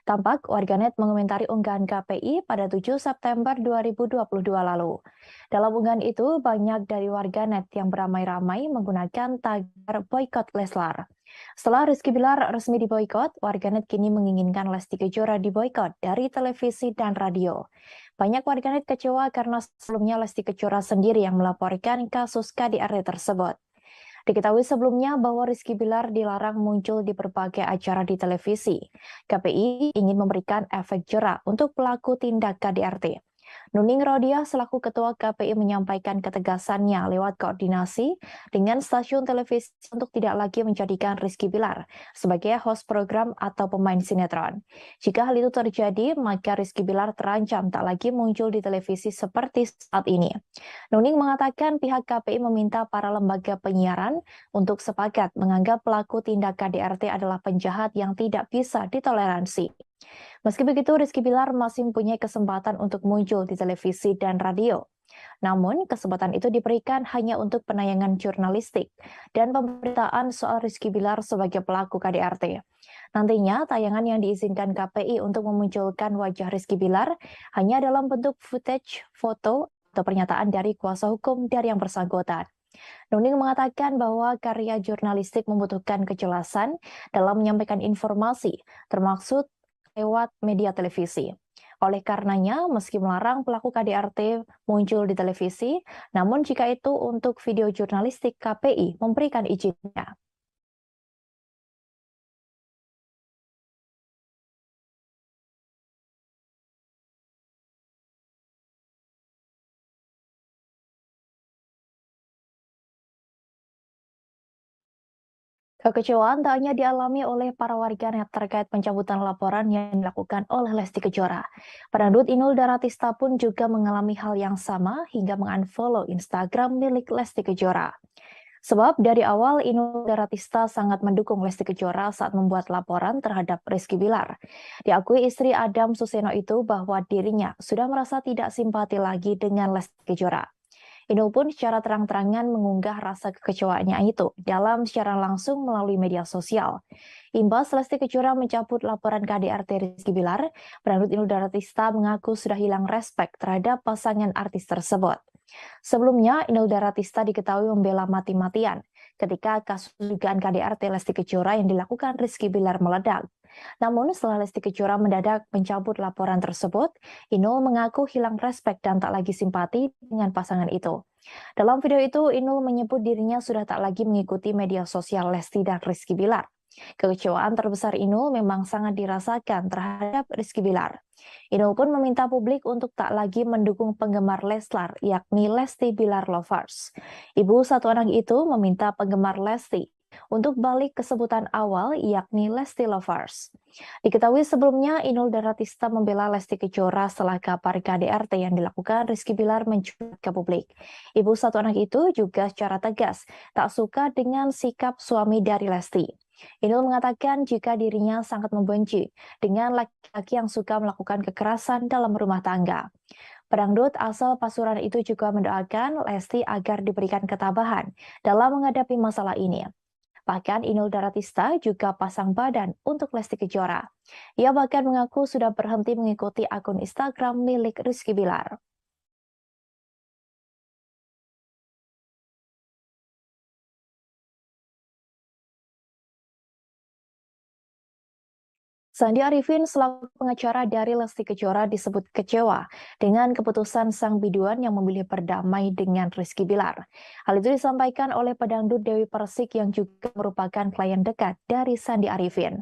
Tampak warganet mengomentari unggahan KPI pada 7 September 2022 lalu. Dalam unggahan itu, banyak dari warganet yang beramai-ramai menggunakan tagar boykot Leslar. Setelah Rizky Bilar resmi diboykot, warganet kini menginginkan Lesti Kejora diboykot dari televisi dan radio. Banyak warganet kecewa karena sebelumnya Lesti Kejora sendiri yang melaporkan kasus KDRT tersebut. Diketahui sebelumnya bahwa Rizky Bilar dilarang muncul di berbagai acara di televisi. KPI ingin memberikan efek jera untuk pelaku tindak KDRT. Nuning Rodia selaku Ketua KPI menyampaikan ketegasannya lewat koordinasi dengan stasiun televisi untuk tidak lagi menjadikan Rizky Bilar sebagai host program atau pemain sinetron. Jika hal itu terjadi, maka Rizky Bilar terancam tak lagi muncul di televisi seperti saat ini. Nuning mengatakan pihak KPI meminta para lembaga penyiaran untuk sepakat menganggap pelaku tindak KDRT adalah penjahat yang tidak bisa ditoleransi. Meski begitu, Rizky Bilar masih mempunyai kesempatan untuk muncul di televisi dan radio. Namun, kesempatan itu diberikan hanya untuk penayangan jurnalistik dan pemberitaan soal Rizky Bilar sebagai pelaku KDRT. Nantinya, tayangan yang diizinkan KPI untuk memunculkan wajah Rizky Bilar hanya dalam bentuk footage, foto, atau pernyataan dari kuasa hukum dari yang bersangkutan. Nuning mengatakan bahwa karya jurnalistik membutuhkan kejelasan dalam menyampaikan informasi, termasuk lewat media televisi. Oleh karenanya, meski melarang pelaku KDRT muncul di televisi, namun jika itu untuk video jurnalistik, KPI memberikan izinnya. Kekecewaan tak hanya dialami oleh para warganet terkait pencabutan laporan yang dilakukan oleh Lesti Kejora. Pedangdut Inul Daratista pun juga mengalami hal yang sama hingga mengunfollow Instagram milik Lesti Kejora. Sebab dari awal Inul Daratista sangat mendukung Lesti Kejora saat membuat laporan terhadap Rizky Bilar. Diakui istri Adam Suseno itu bahwa dirinya sudah merasa tidak simpati lagi dengan Lesti Kejora. Inul pun secara terang-terangan mengunggah rasa kekecewaannya itu dalam siaran langsung melalui media sosial. Imbas Lesti Kejora mencabut laporan KDRT Rizky Bilar, Pedangdut Inul Daratista mengaku sudah hilang respek terhadap pasangan artis tersebut. Sebelumnya, Inul Daratista diketahui membela mati-matian ketika kasus dugaan KDRT Lesti Kejora yang dilakukan Rizky Bilar meledak. Namun setelah Lesti Kejora mendadak mencabut laporan tersebut, Inul mengaku hilang respek dan tak lagi simpati dengan pasangan itu. Dalam video itu, Inul menyebut dirinya sudah tak lagi mengikuti media sosial Lesti dan Rizky Bilar. Kekecewaan terbesar Inul memang sangat dirasakan terhadap Rizky Bilar. Inul pun meminta publik untuk tak lagi mendukung penggemar Leslar, yakni Lesti Bilar Lovers. Ibu satu anak itu meminta penggemar Lesti untuk balik ke sebutan awal, yakni Lesti Lovers. Diketahui sebelumnya Inul Daratista membela Lesti Kejora setelah kabar KDRT yang dilakukan Rizky Bilar mencuat ke publik. Ibu satu anak itu juga secara tegas tak suka dengan sikap suami dari Lesti. Inul mengatakan jika dirinya sangat membenci dengan laki-laki yang suka melakukan kekerasan dalam rumah tangga. Pedangdut asal Pasuruan itu juga mendoakan Lesti agar diberikan ketabahan dalam menghadapi masalah ini. Bahkan Inul Daratista juga pasang badan untuk Lesti Kejora. Ia bahkan mengaku sudah berhenti mengikuti akun Instagram milik Rizky Bilar. Sandi Arifin selaku pengacara dari Lesti Kejora disebut kecewa dengan keputusan sang biduan yang memilih berdamai dengan Rizky Bilar. Hal itu disampaikan oleh pedangdut Dewi Persik yang juga merupakan klien dekat dari Sandi Arifin.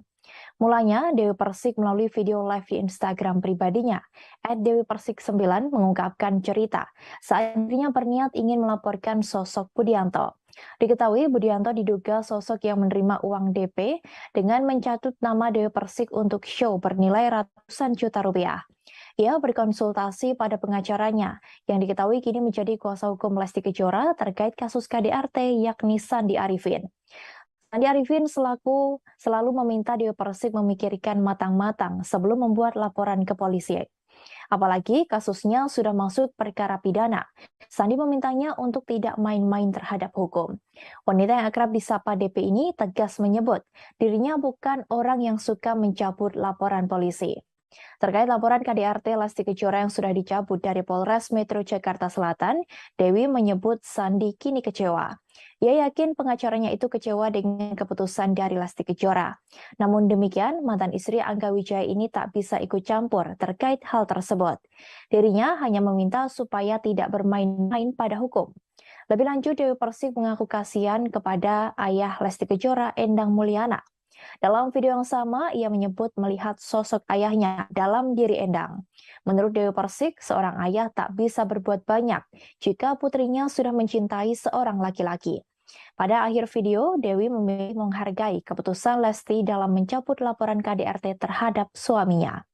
Mulanya, Dewi Persik melalui video live di Instagram pribadinya, @dewipersik9 mengungkapkan cerita saat dirinya berniat ingin melaporkan sosok Budianto. Diketahui Budianto diduga sosok yang menerima uang DP dengan mencatut nama Dewi Persik untuk show bernilai ratusan juta rupiah. Ia berkonsultasi pada pengacaranya yang diketahui kini menjadi kuasa hukum Lesti Kejora terkait kasus KDRT yakni Sandi Arifin. Sandi Arifin selalu meminta Dewi Persik memikirkan matang-matang sebelum membuat laporan ke polisi. Apalagi kasusnya sudah masuk perkara pidana. Sandi memintanya untuk tidak main-main terhadap hukum. Wanita yang akrab disapa DP ini tegas menyebut dirinya bukan orang yang suka mencabut laporan polisi. Terkait laporan KDRT Lesti Kejora yang sudah dicabut dari Polres Metro Jakarta Selatan, Dewi menyebut Sandi kini kecewa. Ia yakin pengacaranya itu kecewa dengan keputusan dari Lesti Kejora. Namun demikian, mantan istri Angga Wijaya ini tak bisa ikut campur terkait hal tersebut. Dirinya hanya meminta supaya tidak bermain-main pada hukum. Lebih lanjut, Dewi Persik mengaku kasihan kepada ayah Lesti Kejora, Endang Mulyana. Dalam video yang sama, ia menyebut melihat sosok ayahnya dalam diri Endang. Menurut Dewi Persik, seorang ayah tak bisa berbuat banyak jika putrinya sudah mencintai seorang laki-laki. Pada akhir video, Dewi memilih menghargai keputusan Lesti dalam mencabut laporan KDRT terhadap suaminya.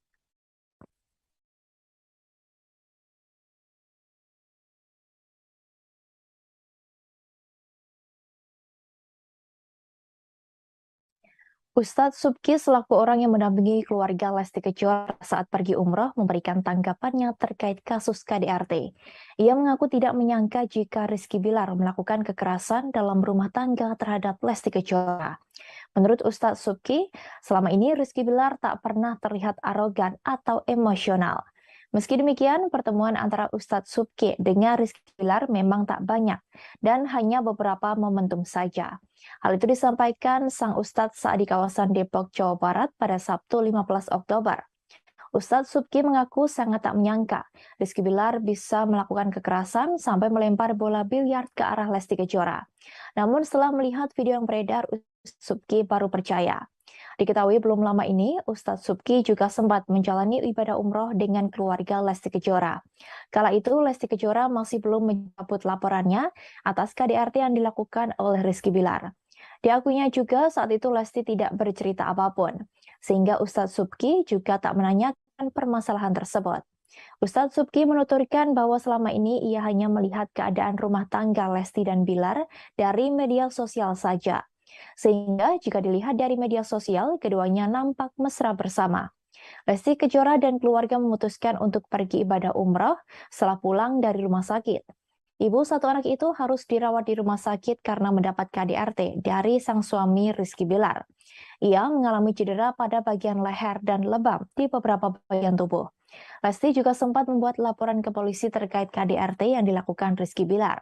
Ustadz Subki selaku orang yang mendampingi keluarga Lesti Kejora saat pergi umroh memberikan tanggapannya terkait kasus KDRT. Ia mengaku tidak menyangka jika Rizky Bilar melakukan kekerasan dalam rumah tangga terhadap Lesti Kejora. Menurut Ustadz Subki, selama ini Rizky Bilar tak pernah terlihat arogan atau emosional. Meski demikian, pertemuan antara Ustadz Subki dengan Rizky Bilar memang tak banyak dan hanya beberapa momentum saja. Hal itu disampaikan sang Ustadz saat di kawasan Depok, Jawa Barat pada Sabtu 15 Oktober. Ustadz Subki mengaku sangat tak menyangka Rizky Bilar bisa melakukan kekerasan sampai melempar bola biliar ke arah Lesti Kejora. Namun setelah melihat video yang beredar, Ustadz Subki baru percaya. Diketahui belum lama ini, Ustadz Subki juga sempat menjalani ibadah umroh dengan keluarga Lesti Kejora. Kala itu, Lesti Kejora masih belum mencabut laporannya atas KDRT yang dilakukan oleh Rizky Bilar. Diakuinya juga saat itu Lesti tidak bercerita apapun, sehingga Ustadz Subki juga tak menanyakan permasalahan tersebut. Ustadz Subki menuturkan bahwa selama ini ia hanya melihat keadaan rumah tangga Lesti dan Bilar dari media sosial saja. Sehingga jika dilihat dari media sosial, keduanya nampak mesra bersama. Lesti Kejora dan keluarga memutuskan untuk pergi ibadah umroh setelah pulang dari rumah sakit. Ibu satu anak itu harus dirawat di rumah sakit karena mendapat KDRT dari sang suami Rizky Bilar. Ia mengalami cedera pada bagian leher dan lebam di beberapa bagian tubuh. Lesti juga sempat membuat laporan ke polisi terkait KDRT yang dilakukan Rizky Bilar.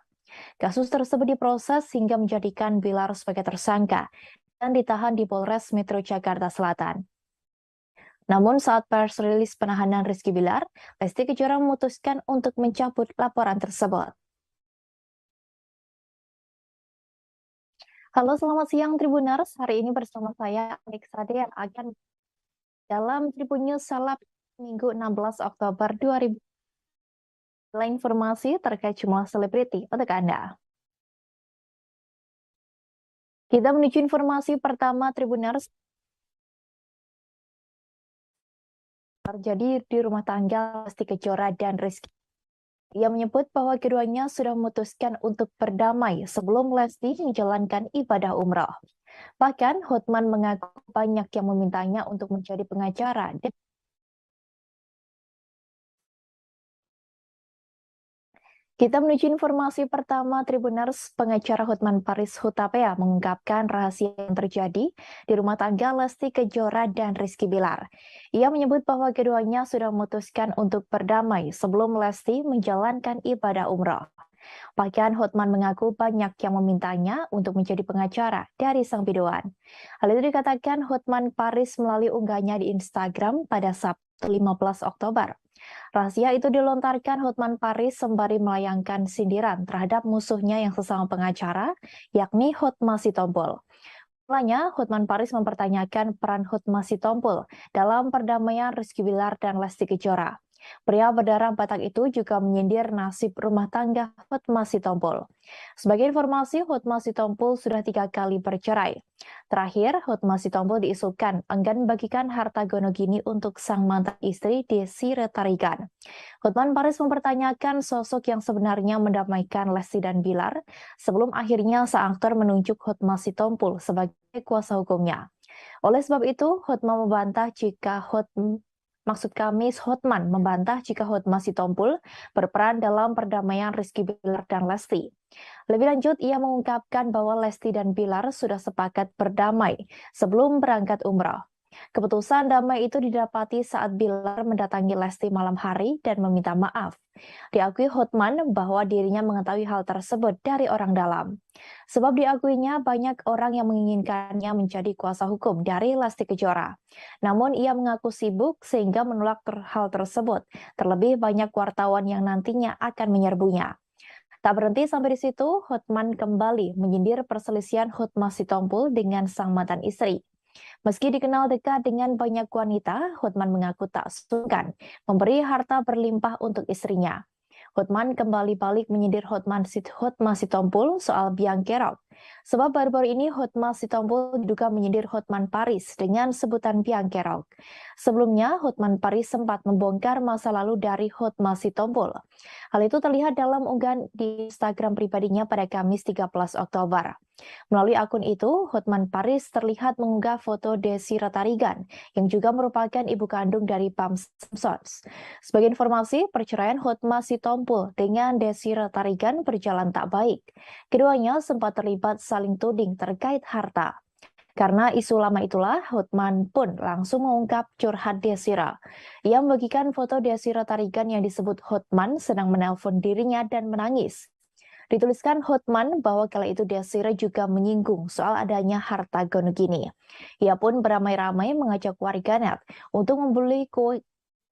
Kasus tersebut diproses hingga menjadikan Bilar sebagai tersangka dan ditahan di Polres Metro Jakarta Selatan. Namun saat press rilis penahanan Rizky Bilar, Lesti Kejora memutuskan untuk mencabut laporan tersebut. Halo, selamat siang Tribuners. Hari ini bersama saya Alex Sade yang akan dalam Tribun News Seleb Minggu 16 Oktober 2020. Informasi terkait jumlah selebriti untuk Anda. Kita menuju informasi pertama Tribuners. Terjadi di rumah tangga Lesti Kejora dan Rizky. Ia menyebut bahwa keduanya sudah memutuskan untuk berdamai sebelum Lesti menjalankan ibadah umroh. Bahkan Hotman mengaku banyak yang memintanya untuk menjadi pengacara. Kita menuju informasi pertama Tribuners. Pengacara Hotman Paris Hutapea mengungkapkan rahasia yang terjadi di rumah tangga Lesti Kejora dan Rizky Bilar. Ia menyebut bahwa keduanya sudah memutuskan untuk berdamai sebelum Lesti menjalankan ibadah umroh. Bahkan Hotman mengaku banyak yang memintanya untuk menjadi pengacara dari sang biduan. Hal itu dikatakan Hotman Paris melalui unggahnya di Instagram pada Sabtu 15 Oktober. Rahasia itu dilontarkan Hotman Paris sembari melayangkan sindiran terhadap musuhnya yang sesama pengacara, yakni Hotma Sitompul. Mulanya, Hotman Paris mempertanyakan peran Hotma Sitompul dalam perdamaian Rizky Bilar dan Lesti Kejora. Pria berdarah Batak itu juga menyindir nasib rumah tangga Hotma Sitompul. Sebagai informasi, Hotma Sitompul sudah 3 kali bercerai. Terakhir, Hotma Sitompul diisukan enggan bagikan harta gonogini untuk sang mantan istri Desi Retarigan. Hotman Paris mempertanyakan sosok yang sebenarnya mendamaikan Lesti dan Bilar sebelum akhirnya sang aktor menunjuk Hotma Sitompul sebagai kuasa hukumnya. Oleh sebab itu, Hotman membantah jika Hotman membantah jika Hotma Sitompul berperan dalam perdamaian Rizky Bilar dan Lesti. Lebih lanjut, ia mengungkapkan bahwa Lesti dan Bilar sudah sepakat berdamai sebelum berangkat umrah. Keputusan damai itu didapati saat Bilar mendatangi Lesti malam hari dan meminta maaf. Diakui Hotman bahwa dirinya mengetahui hal tersebut dari orang dalam. Sebab diakuinya banyak orang yang menginginkannya menjadi kuasa hukum dari Lesti Kejora. Namun ia mengaku sibuk sehingga menolak hal tersebut. Terlebih banyak wartawan yang nantinya akan menyerbunya. Tak berhenti sampai di situ, Hotman kembali menyindir perselisihan Hotma Sitompul dengan sang mantan istri. Meski dikenal dekat dengan banyak wanita, Hotman mengaku tak sungkan memberi harta berlimpah untuk istrinya. Hotman kembali balik menyindir Hotma Sitompul soal biang kerok. Sebab baru-baru ini Hotma Sitompul diduga menyindir Hotman Paris dengan sebutan biang kerok. Sebelumnya, Hotman Paris sempat membongkar masa lalu dari Hotma Sitompul. Hal itu terlihat dalam unggahan di Instagram pribadinya pada Kamis 13 Oktober. Melalui akun itu, Hotman Paris terlihat mengunggah foto Desi Retarigan, yang juga merupakan ibu kandung dari Pam Simpsons. Sebagai informasi, perceraian Hotma Sitompul dengan Desi Retarigan berjalan tak baik. Keduanya sempat terlibat saling tuding terkait harta. Karena isu lama itulah, Hotman pun langsung mengungkap curhat Desira. Ia membagikan foto Desi Retarigan yang disebut Hotman sedang menelpon dirinya dan menangis. Dituliskan Hotman bahwa kala itu Desira juga menyinggung soal adanya harta gonogini. Ia pun beramai-ramai mengajak warganet untuk membeli kue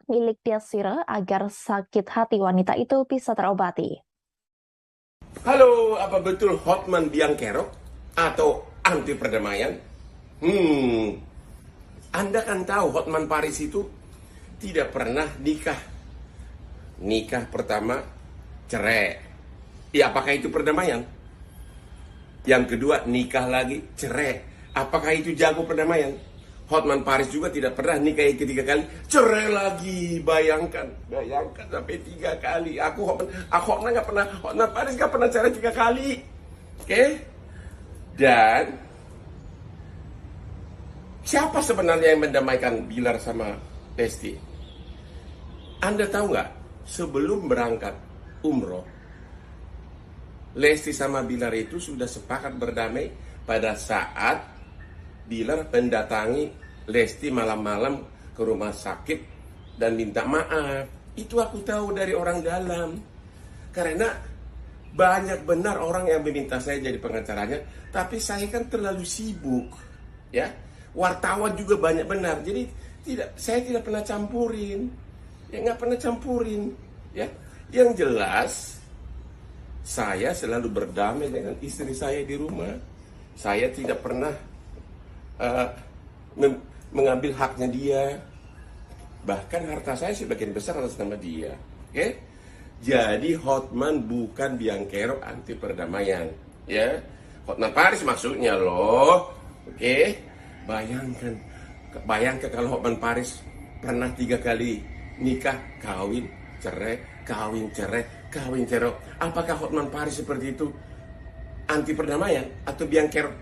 milik Desira agar sakit hati wanita itu bisa terobati. Halo, apa betul Hotman biang kerok atau anti perdamaian? Anda kan tahu Hotman Paris itu tidak pernah nikah. Nikah pertama cerai. Ya, apakah itu perdamaian? Yang kedua, nikah lagi, cerai. Apakah itu jago perdamaian? Hotman Paris juga tidak pernah nikah ketiga kali, cerai lagi. Bayangkan sampai 3 kali. Hotman Paris nggak pernah cerai 3 kali. Oke? Dan siapa sebenarnya yang mendamaikan Bilar sama Lesti? Anda tahu nggak? Sebelum berangkat umroh, Lesti sama Bilar itu sudah sepakat berdamai pada saat Bilar mendatangi Lesti malam-malam ke rumah sakit dan minta maaf. Itu aku tahu dari orang dalam. Karena banyak benar orang yang meminta saya jadi pengacaranya, tapi saya kan terlalu sibuk. Ya, wartawan juga banyak benar. Jadi saya tidak pernah campurin. Ya, nggak pernah campurin. Ya, yang jelas saya selalu berdamai dengan istri saya di rumah. Saya tidak pernah mengambil haknya dia. Bahkan harta saya sebagian besar atas nama dia. Oke? Jadi Hotman bukan biang kerok anti perdamaian. Ya, Hotman Paris maksudnya loh. Oke? Bayangkan kalau Hotman Paris pernah 3 kali nikah, kawin, cerai, kawin, cerai, kawin, cerai. Apakah Hotman Paris seperti itu anti perdamaian atau biang kerok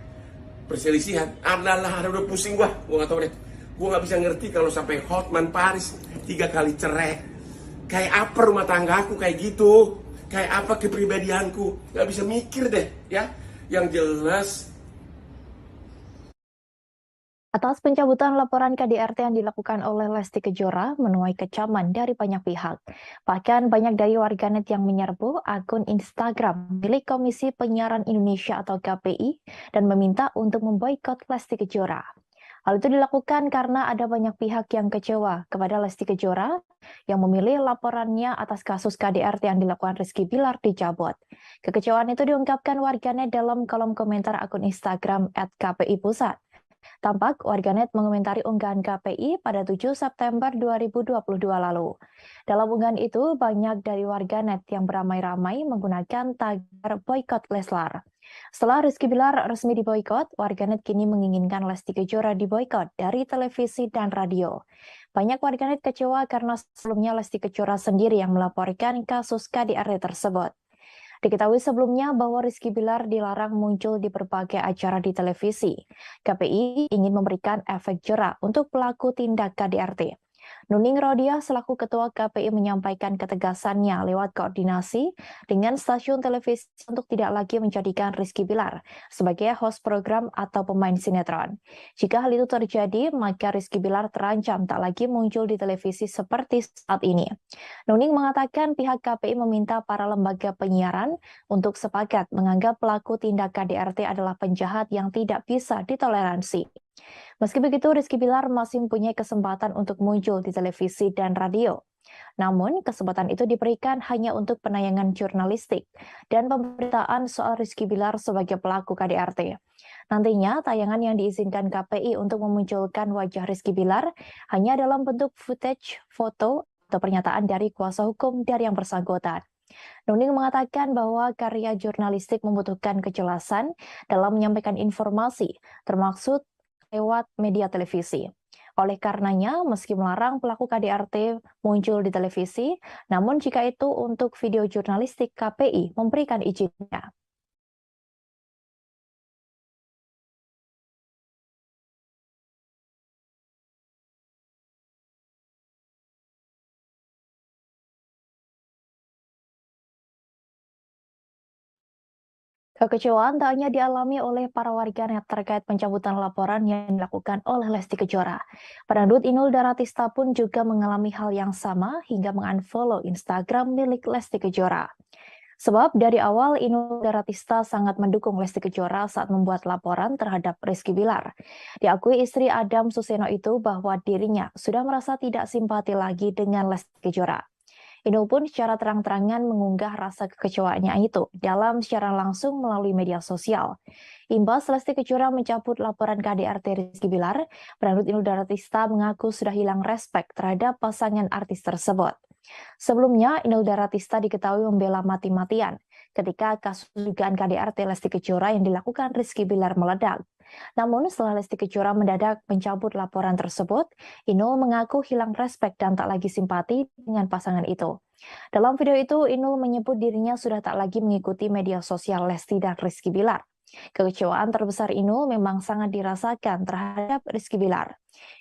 perselisihan? Udah pusing gua nggak tahu deh. Gua nggak bisa ngerti kalau sampai Hotman Paris 3 kali cerai. Kayak apa rumah tanggaku kayak gitu? Kayak apa kepribadianku? Nggak bisa mikir deh, ya. Yang jelas Atas pencabutan laporan KDRT yang dilakukan oleh Lesti Kejora menuai kecaman dari banyak pihak. Bahkan banyak dari warganet yang menyerbu akun Instagram milik Komisi Penyiaran Indonesia atau KPI dan meminta untuk memboikot Lesti Kejora. Hal itu dilakukan karena ada banyak pihak yang kecewa kepada Lesti Kejora yang memilih laporannya atas kasus KDRT yang dilakukan Rizky Bilar dicabut. Kekecewaan itu diungkapkan warganet dalam kolom komentar akun Instagram @KPI Pusat. Tampak warganet mengomentari unggahan KPI pada 7 September 2022 lalu. Dalam unggahan itu, banyak dari warganet yang beramai-ramai menggunakan tagar boykot Leslar. Setelah Rizky Bilar resmi diboykot, warganet kini menginginkan Lesti Kejora diboykot dari televisi dan radio. Banyak warganet kecewa karena sebelumnya Lesti Kejora sendiri yang melaporkan kasus KDRT tersebut. Diketahui sebelumnya bahwa Rizky Bilar dilarang muncul di berbagai acara di televisi. KPI ingin memberikan efek jera untuk pelaku tindak KDRT. Nuning Rodia selaku Ketua KPI menyampaikan ketegasannya lewat koordinasi dengan stasiun televisi untuk tidak lagi menjadikan Rizky Bilar sebagai host program atau pemain sinetron. Jika hal itu terjadi, maka Rizky Bilar terancam tak lagi muncul di televisi seperti saat ini. Nuning mengatakan pihak KPI meminta para lembaga penyiaran untuk sepakat menganggap pelaku tindak KDRT adalah penjahat yang tidak bisa ditoleransi. Meski begitu, Rizky Bilar masih mempunyai kesempatan untuk muncul di televisi dan radio. Namun, kesempatan itu diberikan hanya untuk penayangan jurnalistik dan pemberitaan soal Rizky Bilar sebagai pelaku KDRT. Nantinya, tayangan yang diizinkan KPI untuk memunculkan wajah Rizky Bilar hanya dalam bentuk footage, foto, atau pernyataan dari kuasa hukum dari yang bersangkutan. Nuning mengatakan bahwa karya jurnalistik membutuhkan kejelasan dalam menyampaikan informasi, termasuk lewat media televisi. Oleh karenanya, meski melarang pelaku KDRT muncul di televisi, namun jika itu untuk video jurnalistik, KPI memberikan izinnya. Kekecewaan tak hanya dialami oleh para warganet terkait pencabutan laporan yang dilakukan oleh Lesti Kejora. Pedangdut Inul Daratista pun juga mengalami hal yang sama hingga mengunfollow Instagram milik Lesti Kejora. Sebab dari awal Inul Daratista sangat mendukung Lesti Kejora saat membuat laporan terhadap Rizky Bilar. Diakui istri Adam Suseno itu bahwa dirinya sudah merasa tidak simpati lagi dengan Lesti Kejora. Inul pun secara terang-terangan mengunggah rasa kekecewaannya itu dalam secara langsung melalui media sosial. Imbas Lesti Kejora mencabut laporan KDRT Rizky Bilar, Pedangdut Inul Daratista mengaku sudah hilang respek terhadap pasangan artis tersebut. Sebelumnya, Inul Daratista diketahui membela mati-matian ketika kasus dugaan KDRT Lesti Kejora yang dilakukan Rizky Bilar meledak. Namun setelah Lesti Kejora mendadak mencabut laporan tersebut, Inul mengaku hilang respek dan tak lagi simpati dengan pasangan itu. Dalam video itu, Inul menyebut dirinya sudah tak lagi mengikuti media sosial Lesti dan Rizky Bilar. Kekecewaan terbesar Inul memang sangat dirasakan terhadap Rizky Bilar.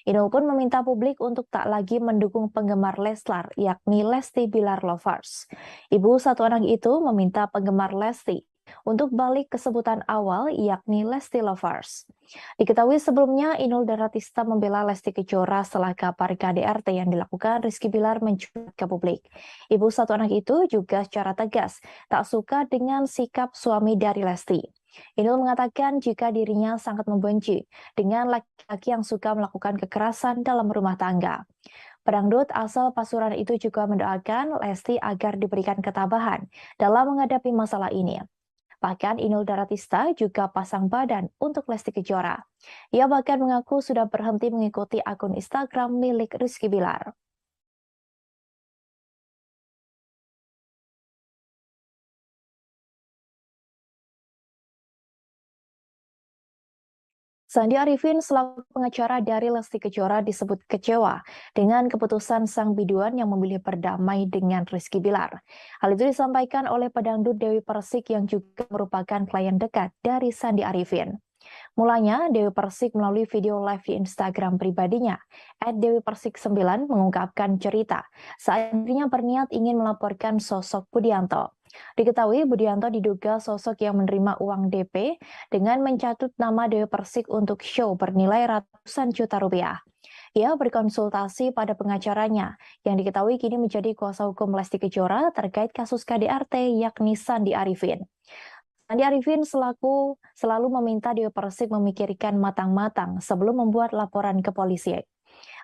Inul pun meminta publik untuk tak lagi mendukung penggemar Leslar, yakni Lesti Bilar Lovers. Ibu satu anak itu meminta penggemar Lesti untuk balik ke sebutan awal, yakni Lesti Lovers. Diketahui sebelumnya, Inul Daratista membela Lesti Kejora setelah kabar KDRT yang dilakukan Rizky Bilar mencuat ke publik. Ibu satu anak itu juga secara tegas tak suka dengan sikap suami dari Lesti. Inul mengatakan jika dirinya sangat membenci dengan laki-laki yang suka melakukan kekerasan dalam rumah tangga. Pedangdut asal Pasuruan itu juga mendoakan Lesti agar diberikan ketabahan dalam menghadapi masalah ini. Bahkan Inul Daratista juga pasang badan untuk Lesti Kejora. Ia bahkan mengaku sudah berhenti mengikuti akun Instagram milik Rizky Bilar. Sandi Arifin selaku pengacara dari Lesti Kejora disebut kecewa dengan keputusan sang biduan yang memilih berdamai dengan Rizky Bilar. Hal itu disampaikan oleh pedangdut Dewi Persik yang juga merupakan klien dekat dari Sandi Arifin. Mulanya, Dewi Persik melalui video live di Instagram pribadinya, @dewipersik9 mengungkapkan cerita saat dirinya berniat ingin melaporkan sosok Budianto. Diketahui Budianto diduga sosok yang menerima uang DP dengan mencatut nama Dewi Persik untuk show bernilai ratusan juta rupiah. Ia berkonsultasi pada pengacaranya, yang diketahui kini menjadi kuasa hukum Lesti Kejora terkait kasus KDRT yakni Sandi Arifin. Andi Arifin selalu meminta Dewi Persik memikirkan matang-matang sebelum membuat laporan ke polisi.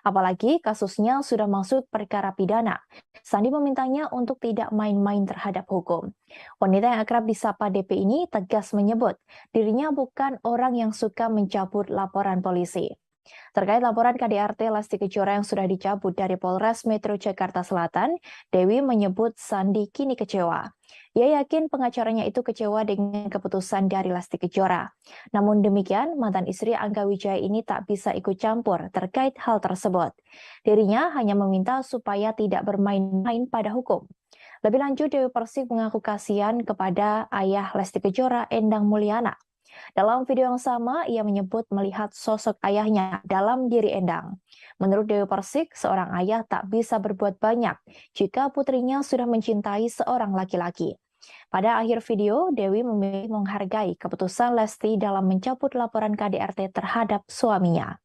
Apalagi kasusnya sudah masuk perkara pidana. Sandi memintanya untuk tidak main-main terhadap hukum. Wanita yang akrab disapa DP ini tegas menyebut dirinya bukan orang yang suka mencabut laporan polisi. Terkait laporan KDRT Lesti Kejora yang sudah dicabut dari Polres Metro Jakarta Selatan, Dewi menyebut Sandi kini kecewa. Ia yakin pengacaranya itu kecewa dengan keputusan dari Lesti Kejora. Namun demikian, mantan istri Angga Wijaya ini tak bisa ikut campur terkait hal tersebut. Dirinya hanya meminta supaya tidak bermain-main pada hukum. Lebih lanjut, Dewi Persik mengaku kasihan kepada ayah Lesti Kejora, Endang Mulyana. Dalam video yang sama, ia menyebut melihat sosok ayahnya dalam diri Endang. Menurut Dewi Persik, seorang ayah tak bisa berbuat banyak jika putrinya sudah mencintai seorang laki-laki. Pada akhir video, Dewi memilih menghargai keputusan Lesti dalam mencabut laporan KDRT terhadap suaminya.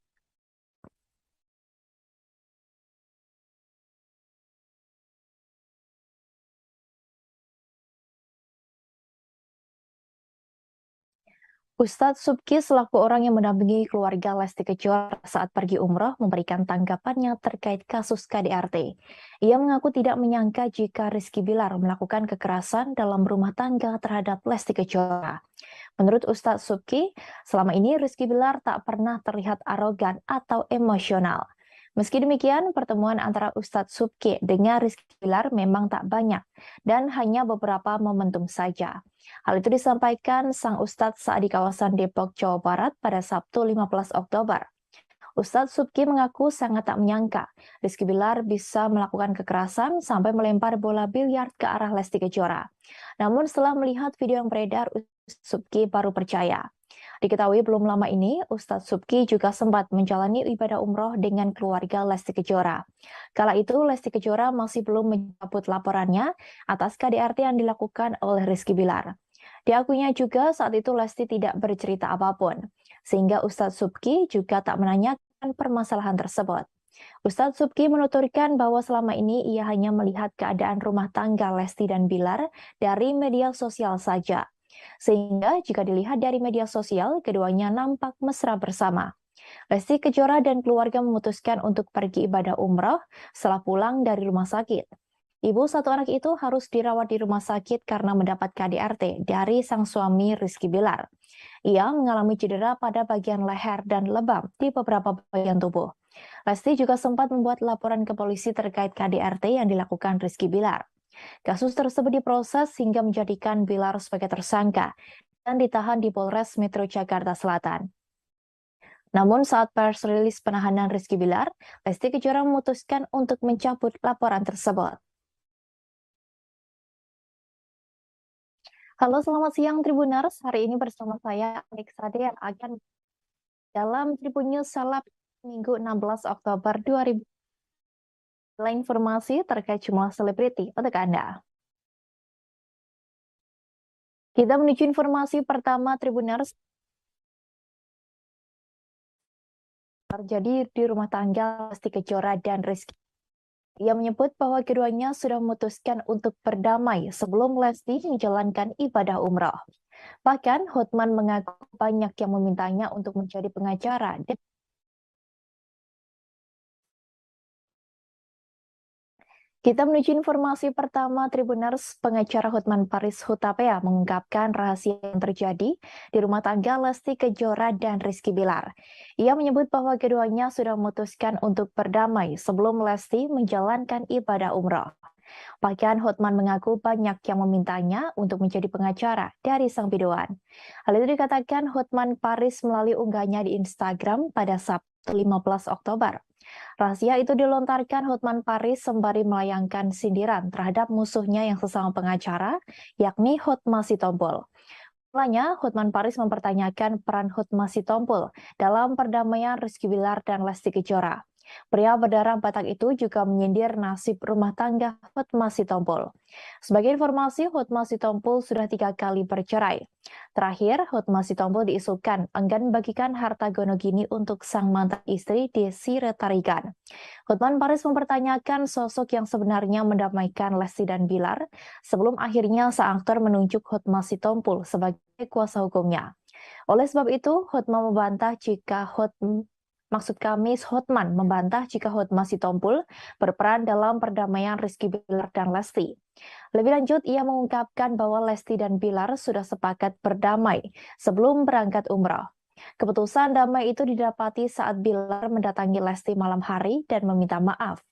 Ustadz Subki selaku orang yang mendampingi keluarga Lesti Kejora saat pergi umroh memberikan tanggapannya terkait kasus KDRT. Ia mengaku tidak menyangka jika Rizky Bilar melakukan kekerasan dalam rumah tangga terhadap Lesti Kejora. Menurut Ustadz Subki, selama ini Rizky Bilar tak pernah terlihat arogan atau emosional. Meski demikian, pertemuan antara Ustadz Subki dengan Rizky Bilar memang tak banyak dan hanya beberapa momentum saja. Hal itu disampaikan sang Ustadz saat di kawasan Depok, Jawa Barat pada Sabtu 15 Oktober. Ustadz Subki mengaku sangat tak menyangka Rizky Bilar bisa melakukan kekerasan sampai melempar bola biliar ke arah Lesti Kejora. Namun setelah melihat video yang beredar, Ustadz Subki baru percaya. Diketahui belum lama ini, Ustadz Subki juga sempat menjalani ibadah umroh dengan keluarga Lesti Kejora. Kala itu, Lesti Kejora masih belum mencabut laporannya atas KDRT yang dilakukan oleh Rizky Bilar. Diakuinya juga saat itu Lesti tidak bercerita apapun, sehingga Ustadz Subki juga tak menanyakan permasalahan tersebut. Ustadz Subki menuturkan bahwa selama ini ia hanya melihat keadaan rumah tangga Lesti dan Bilar dari media sosial saja. Sehingga jika dilihat dari media sosial, keduanya nampak mesra bersama. Lesti Kejora dan keluarga memutuskan untuk pergi ibadah umrah setelah pulang dari rumah sakit. Ibu satu anak itu harus dirawat di rumah sakit karena mendapat KDRT dari sang suami Rizky Bilar. Ia mengalami cedera pada bagian leher dan lebam di beberapa bagian tubuh. Lesti juga sempat membuat laporan ke polisi terkait KDRT yang dilakukan Rizky Bilar. Kasus tersebut diproses hingga menjadikan Bilar sebagai tersangka dan ditahan di Polres Metro Jakarta Selatan. Namun saat press rilis penahanan Rizky Bilar, Lesti Kejora memutuskan untuk mencabut laporan tersebut. Halo, selamat siang Tribuners. Hari ini bersama saya Alex Rade yang akan dalam Tribun News Seleb Minggu 16 Oktober 2020. Informasi terkait jumlah selebriti untuk Anda. Kita menuju informasi pertama Tribuners. Terjadi di rumah tangga Lesti Kejora dan Rizky. Ia menyebut bahwa keduanya sudah memutuskan untuk berdamai sebelum Lesti menjalankan ibadah umrah. Bahkan Hotman mengaku banyak yang memintanya untuk menjadi pengacara. Kita menuju informasi pertama Tribuners. Pengacara Hotman Paris Hutapea mengungkapkan rahasia yang terjadi di rumah tangga Lesti Kejora dan Rizky Bilar. Ia menyebut bahwa keduanya sudah memutuskan untuk berdamai sebelum Lesti menjalankan ibadah umrah. Bahkan Hotman mengaku banyak yang memintanya untuk menjadi pengacara dari sang biduan. Hal itu dikatakan Hotman Paris melalui unggahnya di Instagram pada Sabtu 15 Oktober. Rahasia itu dilontarkan Hotman Paris sembari melayangkan sindiran terhadap musuhnya yang sesama pengacara, yakni Hotma Sitompul. Mulanya, Hotman Paris mempertanyakan peran Hotma Sitompul dalam perdamaian Rizky Bilar dan Lesti Kejora. Pria berdarah Batak itu juga menyindir nasib rumah tangga Hotma Sitompul. Sebagai informasi, Hotma Sitompul sudah 3 kali bercerai. Terakhir, Hotma Sitompul diisukan enggan membagikan harta gonogini untuk sang mantan istri Desi Retarigan. Hotman Paris mempertanyakan sosok yang sebenarnya mendamaikan Lesti dan Bilar sebelum akhirnya sang aktor menunjuk Hotma Sitompul sebagai kuasa hukumnya. Oleh sebab itu, Hotman membantah jika Hotman membantah jika Hotma Sitompul berperan dalam perdamaian Rizky Bilar dan Lesti. Lebih lanjut, ia mengungkapkan bahwa Lesti dan Bilar sudah sepakat berdamai sebelum berangkat umrah. Keputusan damai itu didapati saat Bilar mendatangi Lesti malam hari dan meminta maaf.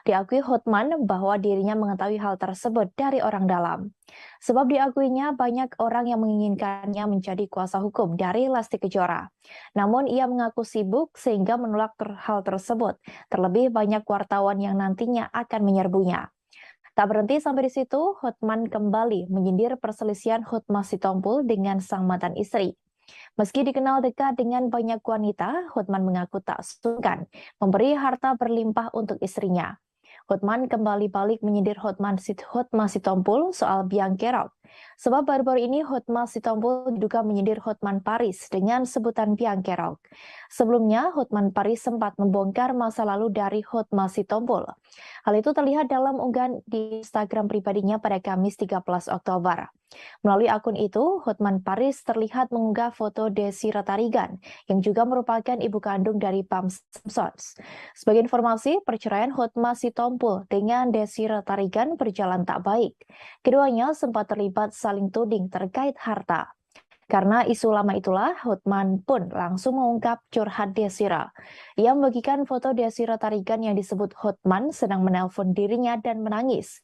Diakui Hotman bahwa dirinya mengetahui hal tersebut dari orang dalam. Sebab diakuinya banyak orang yang menginginkannya menjadi kuasa hukum dari Lesti Kejora. Namun ia mengaku sibuk sehingga menolak hal tersebut. Terlebih banyak wartawan yang nantinya akan menyerbunya. Tak berhenti sampai di situ, Hotman kembali menyindir perselisihan Hotma Sitompul dengan sang mantan istri. Meski dikenal dekat dengan banyak wanita, Hotman mengaku tak sungkan memberi harta berlimpah untuk istrinya. Hotman kembali balik menyindir Hotma Sitompul soal biang kerok. Sebab baru-baru ini Hotma Sitompul diduga menyindir Hotman Paris dengan sebutan biang kerok. Sebelumnya, Hotman Paris sempat membongkar masa lalu dari Hotma Sitompul. Hal itu terlihat dalam unggahan di Instagram pribadinya pada Kamis 13 Oktober. Melalui akun itu, Hotman Paris terlihat mengunggah foto Desi Retarigan, yang juga merupakan ibu kandung dari Pam Simpsons. Sebagai informasi, perceraian Hotma Sitompul dengan Desi Retarigan berjalan tak baik. Keduanya sempat terlibat saling tuding terkait harta. Karena isu lama itulah, Hotman pun langsung mengungkap curhat Desira. Ia membagikan foto Desira Tarigan yang disebut Hotman sedang menelpon dirinya dan menangis.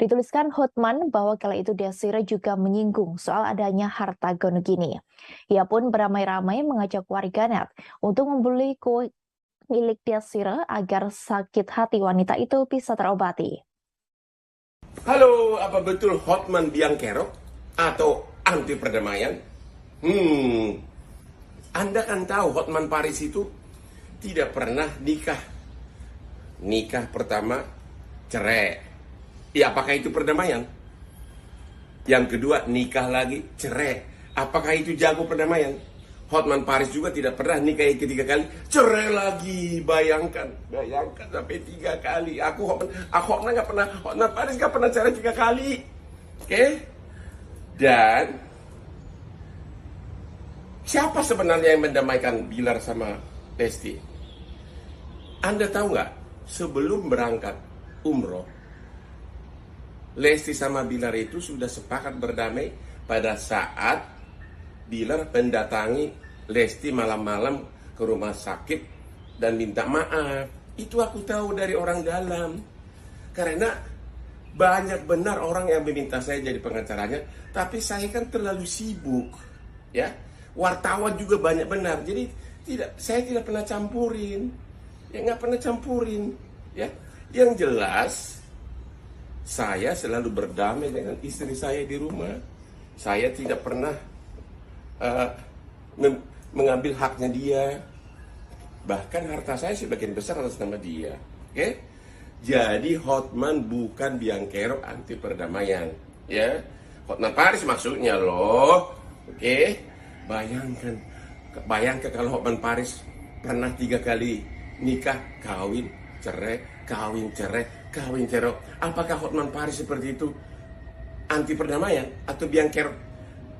Dituliskan Hotman bahwa kala itu Desira juga menyinggung soal adanya harta gonogini. Ia pun beramai-ramai mengajak warganet untuk membeli kue milik Desira agar sakit hati wanita itu bisa terobati. Halo, apa betul Hotman biang kerok atau anti perdamaian? Anda kan tahu Hotman Paris itu tidak pernah nikah. Nikah pertama cerai. Ya, apakah itu perdamaian? Yang kedua, nikah lagi, cerai. Apakah itu jago perdamaian? Hotman Paris juga tidak pernah nikah ketiga kali, cerai lagi. Bayangkan sampai 3 kali. Hotman Paris nggak pernah cerai 3 kali. Oke? Dan siapa sebenarnya yang mendamaikan Bilar sama Lesti? Anda tahu nggak? Sebelum berangkat umroh, Lesti sama Bilar itu sudah sepakat berdamai pada saat Bilar mendatangi Lesti malam-malam ke rumah sakit dan minta maaf. Itu aku tahu dari orang dalam. Karena banyak benar orang yang meminta saya jadi pengacaranya, tapi saya kan terlalu sibuk. Ya, wartawan juga banyak benar. Jadi saya tidak pernah campurin. Ya, nggak pernah campurin. Ya, yang jelas saya selalu berdamai dengan istri saya di rumah. Saya tidak pernah mengambil haknya dia. Bahkan harta saya sebagian besar atas nama dia. Oke? Jadi Hotman bukan biang kerok anti perdamaian. Ya, Hotman Paris maksudnya loh. Oke? Bayangkan kalau Hotman Paris pernah 3 kali nikah, kawin, cerai, kawin, cerai, kawin, cerai. Apakah Hotman Paris seperti itu anti perdamaian atau biang kerok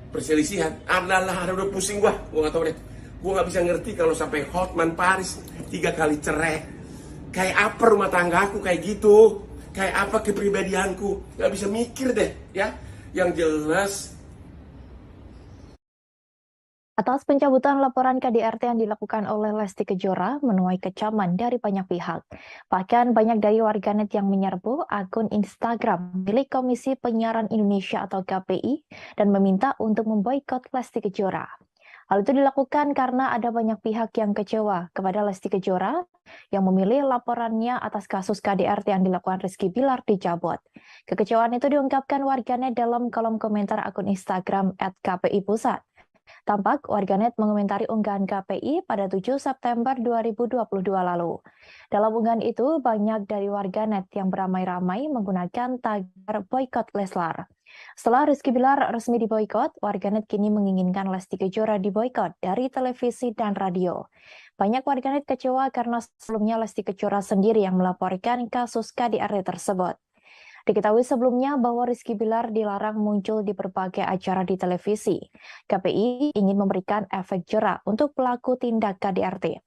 perselisihan? Udah pusing gua nggak tahu deh. Gua nggak bisa ngerti kalau sampai Hotman Paris 3 kali cerai. Kayak apa rumah tangga aku kayak gitu? Kayak apa kepribadianku? Nggak bisa mikir deh, ya. Yang jelas. Atas pencabutan laporan KDRT yang dilakukan oleh Lesti Kejora menuai kecaman dari banyak pihak. Bahkan banyak dari warganet yang menyerbu akun Instagram milik Komisi Penyiaran Indonesia atau KPI dan meminta untuk memboikot Lesti Kejora. Hal itu dilakukan karena ada banyak pihak yang kecewa kepada Lesti Kejora yang memilih laporannya atas kasus KDRT yang dilakukan Rizky Bilar dicabut. Kekecewaan itu diungkapkan warganet dalam kolom komentar akun Instagram @kpi_pusat. Tampak warganet mengomentari unggahan KPI pada 7 September 2022 lalu. Dalam unggahan itu, banyak dari warganet yang beramai-ramai menggunakan tagar boykot Leslar. Setelah Rizky Bilar resmi diboykot, warganet kini menginginkan Lesti Kejora diboykot dari televisi dan radio. Banyak warganet kecewa karena sebelumnya Lesti Kejora sendiri yang melaporkan kasus KDRT tersebut. Diketahui sebelumnya bahwa Rizky Bilar dilarang muncul di berbagai acara di televisi. KPI ingin memberikan efek jera untuk pelaku tindak KDRT.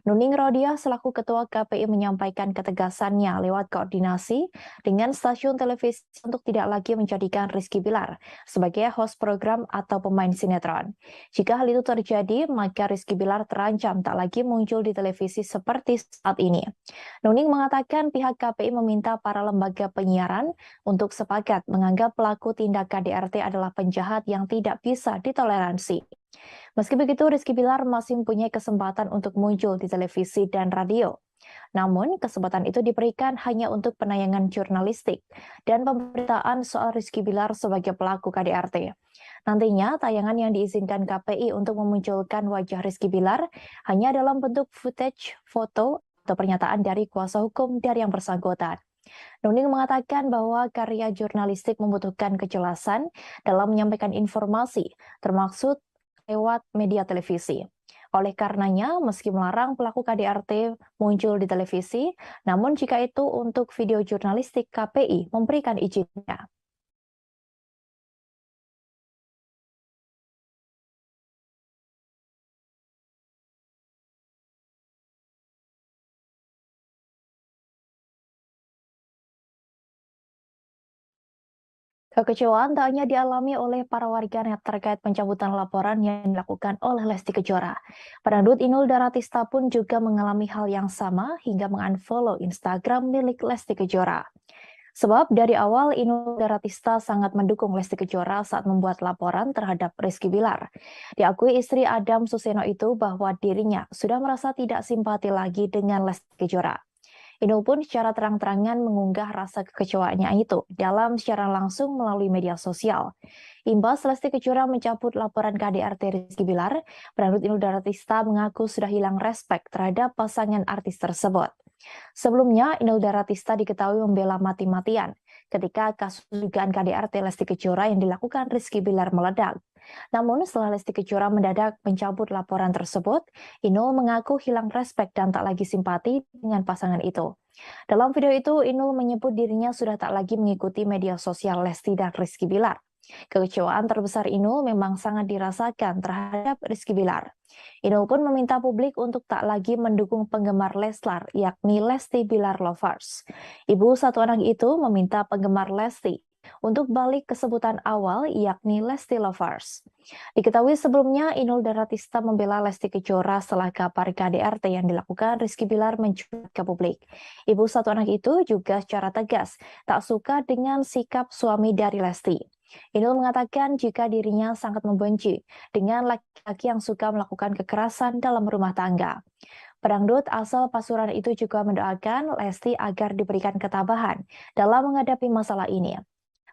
Nuning Rodia selaku Ketua KPI menyampaikan ketegasannya lewat koordinasi dengan stasiun televisi untuk tidak lagi menjadikan Rizky Bilar sebagai host program atau pemain sinetron. Jika hal itu terjadi, maka Rizky Bilar terancam tak lagi muncul di televisi seperti saat ini. Nuning mengatakan pihak KPI meminta para lembaga penyiaran untuk sepakat menganggap pelaku tindak KDRT adalah penjahat yang tidak bisa ditoleransi. Meski begitu, Rizky Bilar masih mempunyai kesempatan untuk muncul di televisi dan radio. Namun, kesempatan itu diberikan hanya untuk penayangan jurnalistik dan pemberitaan soal Rizky Bilar sebagai pelaku KDRT. Nantinya, tayangan yang diizinkan KPI untuk memunculkan wajah Rizky Bilar hanya dalam bentuk footage, foto, atau pernyataan dari kuasa hukum dari yang bersangkutan. Nuning mengatakan bahwa karya jurnalistik membutuhkan kejelasan dalam menyampaikan informasi, termasuk lewat media televisi. Oleh karenanya, meski melarang pelaku KDRT muncul di televisi, namun jika itu untuk video jurnalistik, KPI memberikan izinnya. Kekecewaan tak hanya dialami oleh para warganet terkait pencabutan laporan yang dilakukan oleh Lesti Kejora. Pedangdut Inul Daratista pun juga mengalami hal yang sama hingga mengunfollow Instagram milik Lesti Kejora. Sebab dari awal Inul Daratista sangat mendukung Lesti Kejora saat membuat laporan terhadap Rizky Bilar. Diakui istri Adam Suseno itu bahwa dirinya sudah merasa tidak simpati lagi dengan Lesti Kejora. Inul pun secara terang-terangan mengunggah rasa kekecewaannya itu dalam secara langsung melalui media sosial. Imbas Lesti Kejora mencabut laporan KDRT Rizky Bilar, Pedangdut Inul Daratista mengaku sudah hilang respek terhadap pasangan artis tersebut. Sebelumnya, Inul Daratista diketahui membela mati-matian ketika kasus dugaan KDRT Lesti Kejora yang dilakukan Rizky Bilar meledak. Namun setelah Lesti Kejora mendadak mencabut laporan tersebut, Inul mengaku hilang respek dan tak lagi simpati dengan pasangan itu. Dalam video itu, Inul menyebut dirinya sudah tak lagi mengikuti media sosial Lesti dan Rizky Bilar. Kekecewaan terbesar Inul memang sangat dirasakan terhadap Rizky Bilar. Inul pun meminta publik untuk tak lagi mendukung penggemar Leslar, yakni Lesti Bilar Lovers. Ibu satu anak itu meminta penggemar Lesti untuk balik ke sebutan awal, yakni Lesti Lovers. Diketahui sebelumnya, Inul Daratista membela Lesti Kejora setelah kabar KDRT yang dilakukan Rizky Bilar mencuat ke publik. Ibu satu anak itu juga secara tegas tak suka dengan sikap suami dari Lesti. Inul mengatakan jika dirinya sangat membenci dengan laki-laki yang suka melakukan kekerasan dalam rumah tangga. Pedangdut asal Pasuruan itu juga mendoakan Lesti agar diberikan ketabahan dalam menghadapi masalah ini.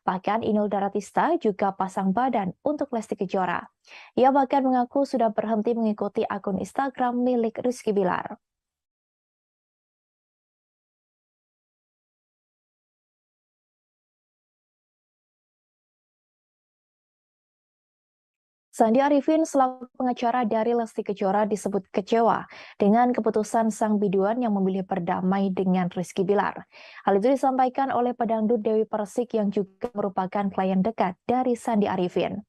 Bahkan Inul Daratista juga pasang badan untuk Lesti Kejora. Ia bahkan mengaku sudah berhenti mengikuti akun Instagram milik Rizky Bilar. Sandi Arifin selaku pengacara dari Lesti Kejora disebut kecewa dengan keputusan sang biduan yang memilih berdamai dengan Rizky Bilar. Hal itu disampaikan oleh pedangdut Dewi Persik yang juga merupakan klien dekat dari Sandi Arifin.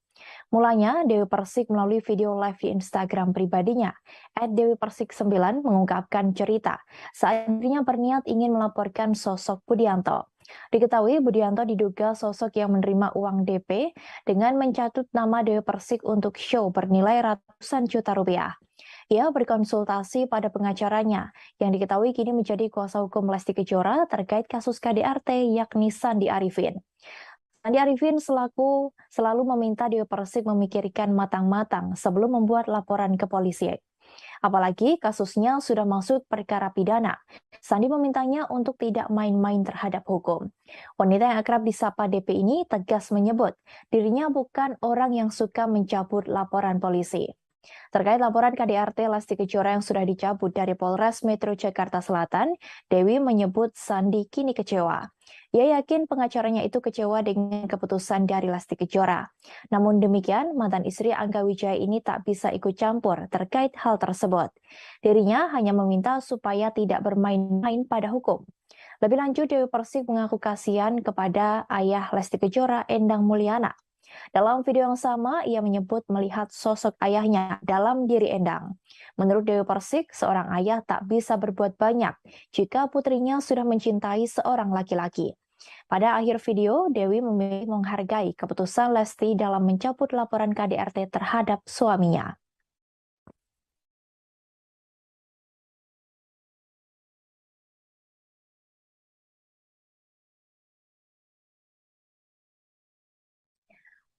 Mulanya, Dewi Persik melalui video live di Instagram pribadinya, @dewipersik9 mengungkapkan cerita saat dirinya berniat ingin melaporkan sosok Budianto. Diketahui Budianto diduga sosok yang menerima uang DP dengan mencatut nama Dewi Persik untuk show bernilai ratusan juta rupiah. Ia berkonsultasi pada pengacaranya yang diketahui kini menjadi kuasa hukum Lesti Kejora terkait kasus KDRT yakni Sandi Arifin. Andi Arifin selalu meminta Dewi Persik memikirkan matang-matang sebelum membuat laporan ke polisi. Apalagi kasusnya sudah masuk perkara pidana. Sandi memintanya untuk tidak main-main terhadap hukum. Wanita yang akrab disapa DP ini tegas menyebut dirinya bukan orang yang suka mencabut laporan polisi. Terkait laporan KDRT Lesti Kejora yang sudah dicabut dari Polres Metro Jakarta Selatan, Dewi menyebut Sandi kini kecewa. Ia yakin pengacaranya itu kecewa dengan keputusan dari Lesti Kejora. Namun demikian, mantan istri Angga Wijaya ini tak bisa ikut campur terkait hal tersebut. Dirinya hanya meminta supaya tidak bermain-main pada hukum. Lebih lanjut, Dewi Persik mengaku kasihan kepada ayah Lesti Kejora, Endang Mulyana. Dalam video yang sama, ia menyebut melihat sosok ayahnya dalam diri Endang. Menurut Dewi Persik, seorang ayah tak bisa berbuat banyak jika putrinya sudah mencintai seorang laki-laki. Pada akhir video, Dewi memilih menghargai keputusan Lesti dalam mencabut laporan KDRT terhadap suaminya.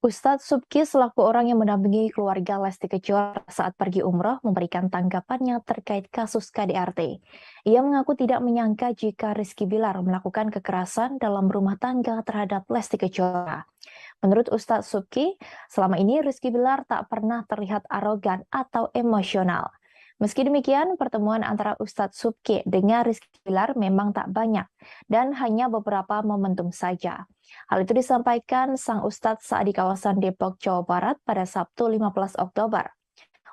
Ustadz Subki selaku orang yang mendampingi keluarga Lesti Kejora saat pergi umroh memberikan tanggapannya terkait kasus KDRT. Ia mengaku tidak menyangka jika Rizky Bilar melakukan kekerasan dalam rumah tangga terhadap Lesti Kejora. Menurut Ustadz Subki, selama ini Rizky Bilar tak pernah terlihat arogan atau emosional. Meski demikian, pertemuan antara Ustadz Subki dengan Rizky Bilar memang tak banyak dan hanya beberapa momentum saja. Hal itu disampaikan sang Ustadz saat di kawasan Depok, Jawa Barat pada Sabtu 15 Oktober.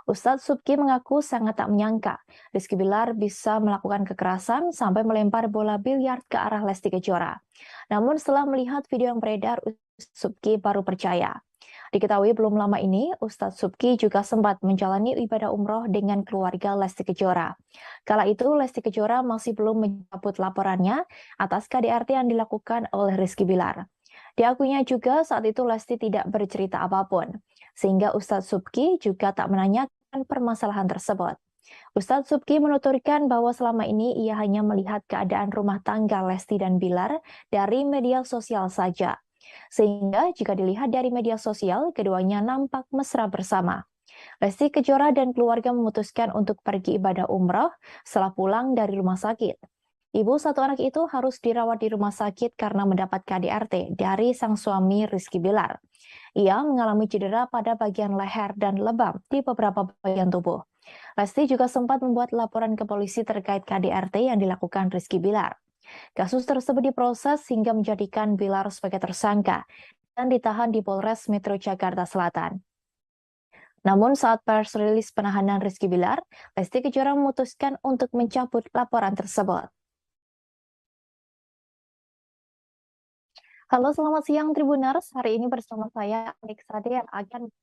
Ustadz Subki mengaku sangat tak menyangka Rizky Bilar bisa melakukan kekerasan sampai melempar bola biliar ke arah Lesti Kejora. Namun setelah melihat video yang beredar, Ustadz Subki baru percaya. Diketahui belum lama ini, Ustadz Subki juga sempat menjalani ibadah umroh dengan keluarga Lesti Kejora. Kala itu, Lesti Kejora masih belum mencabut laporannya atas KDRT yang dilakukan oleh Rizky Bilar. Diakuinya juga saat itu Lesti tidak bercerita apapun, sehingga Ustadz Subki juga tak menanyakan permasalahan tersebut. Ustadz Subki menuturkan bahwa selama ini ia hanya melihat keadaan rumah tangga Lesti dan Bilar dari media sosial saja. Sehingga jika dilihat dari media sosial, keduanya nampak mesra bersama. Lesti Kejora dan keluarga memutuskan untuk pergi ibadah umroh setelah pulang dari rumah sakit. Ibu satu anak itu harus dirawat di rumah sakit karena mendapat KDRT dari sang suami Rizky Bilar. Ia mengalami cedera pada bagian leher dan lebam di beberapa bagian tubuh. Lesti juga sempat membuat laporan ke polisi terkait KDRT yang dilakukan Rizky Bilar. Kasus tersebut diproses hingga menjadikan Bilar sebagai tersangka dan ditahan di Polres Metro Jakarta Selatan. Namun saat press rilis penahanan Rizky Bilar, Lesti Kejora memutuskan untuk mencabut laporan tersebut. Halo, selamat siang Tribuners. Hari ini bersama saya Alex Rade yang akan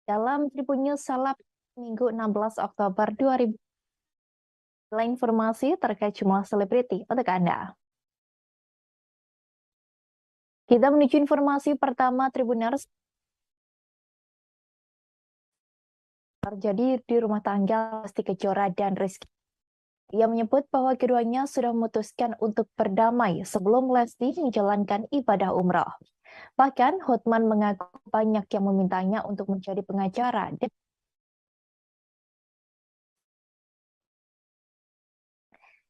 dalam Tribun News Salap Minggu 16 Oktober 2020. Informasi terkait jumlah selebriti untuk Anda. Kita menuju informasi pertama Tribuners. Terjadi di rumah tangga Lesti Kejora dan Rizky. Ia menyebut bahwa keduanya sudah memutuskan untuk berdamai sebelum Lesti menjalankan ibadah umroh. Bahkan Hotman mengaku banyak yang memintanya untuk menjadi pengacara.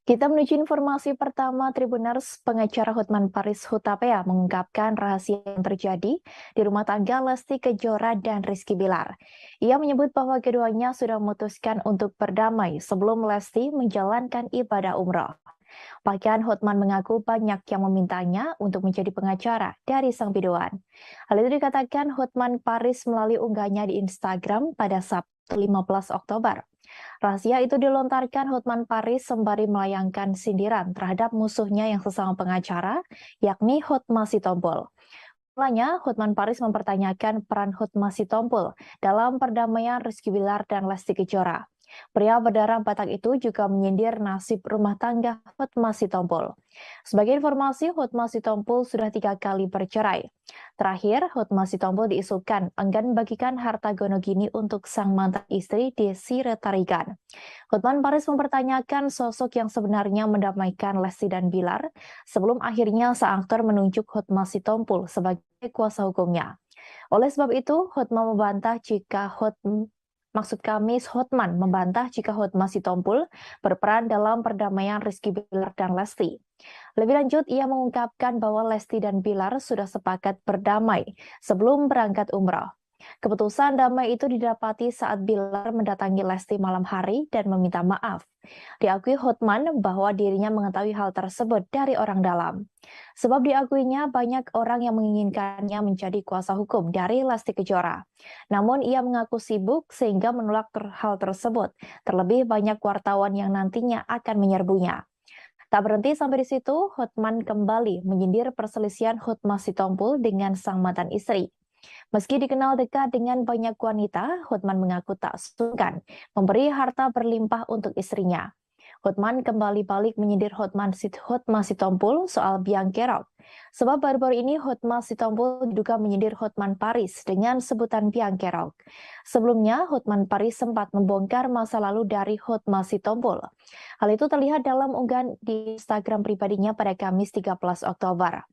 Kita menuju informasi pertama Tribuners. Pengacara Hotman Paris Hutapea mengungkapkan rahasia yang terjadi di rumah tangga Lesti Kejora dan Rizky Bilar. Ia menyebut bahwa keduanya sudah memutuskan untuk berdamai sebelum Lesti menjalankan ibadah umroh. Bahkan Hotman mengaku banyak yang memintanya untuk menjadi pengacara dari sang biduan. Hal itu dikatakan Hotman Paris melalui unggahannya di Instagram pada Sabtu 15 Oktober. Rahasia itu dilontarkan Hotman Paris sembari melayangkan sindiran terhadap musuhnya yang sesama pengacara, yakni Hotma Sitompul. Mulanya, Hotman Paris mempertanyakan peran Hotma Sitompul dalam perdamaian Rizky Bilar dan Lesti Kejora. Pria berdarah Batak itu juga menyindir nasib rumah tangga Hotma Sitompul. Sebagai informasi, Hotma Sitompul sudah 3 kali bercerai. Terakhir, Hotma Sitompul diisukan enggan bagikan harta gonogini untuk sang mantan istri Desi Retarigan. Hotman Paris mempertanyakan sosok yang sebenarnya mendamaikan Lesti dan Bilar sebelum akhirnya sang aktor menunjuk Hotma Sitompul sebagai kuasa hukumnya. Oleh sebab itu, Hotman membantah jika Hotma Sitompul berperan dalam perdamaian Rizky Bilar dan Lesti. Lebih lanjut, ia mengungkapkan bahwa Lesti dan Bilar sudah sepakat berdamai sebelum berangkat umrah. Keputusan damai itu didapati saat Bilar mendatangi Lesti malam hari dan meminta maaf. Diakui Hotman bahwa dirinya mengetahui hal tersebut dari orang dalam. Sebab diakuinya banyak orang yang menginginkannya menjadi kuasa hukum dari Lesti Kejora. Namun ia mengaku sibuk sehingga menolak hal tersebut. Terlebih banyak wartawan yang nantinya akan menyerbunya. Tak berhenti sampai di situ, Hotman kembali menyindir perselisihan Hotma Sitompul dengan sang mantan istri. Meski dikenal dekat dengan banyak wanita, Hotman mengaku tak sungkan memberi harta berlimpah untuk istrinya. Hotman kembali balik menyindir Hotma Sitompul soal biang kerok. Sebab baru-baru ini Hotma Sitompul diduga menyindir Hotman Paris dengan sebutan biang kerok. Sebelumnya, Hotman Paris sempat membongkar masa lalu dari Hotma Sitompul. Hal itu terlihat dalam unggahan di Instagram pribadinya pada Kamis 13 Oktober.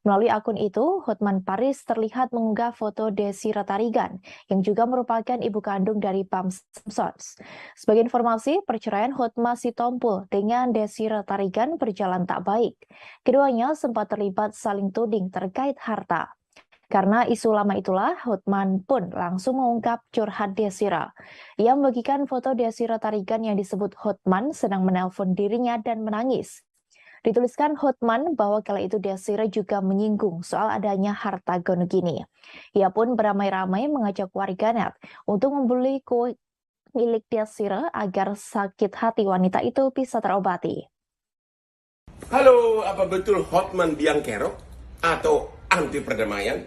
Melalui akun itu, Hotman Paris terlihat mengunggah foto Desi Retarigan, yang juga merupakan ibu kandung dari Pam Simpsons. Sebagai informasi, perceraian Hotma Sitompul dengan Desi Retarigan berjalan tak baik. Keduanya sempat terlibat saling tuding terkait harta. Karena isu lama itulah, Hotman pun langsung mengungkap curhat Desira. Ia membagikan foto Desi Retarigan yang disebut Hotman sedang menelpon dirinya dan menangis. Dituliskan Hotman bahwa kala itu Desira juga menyinggung soal adanya harta gonogini. Ia pun beramai-ramai mengajak warganet untuk membeli kue milik Desira agar sakit hati wanita itu bisa terobati. Halo, apa betul Hotman biang kerok atau anti perdamaian?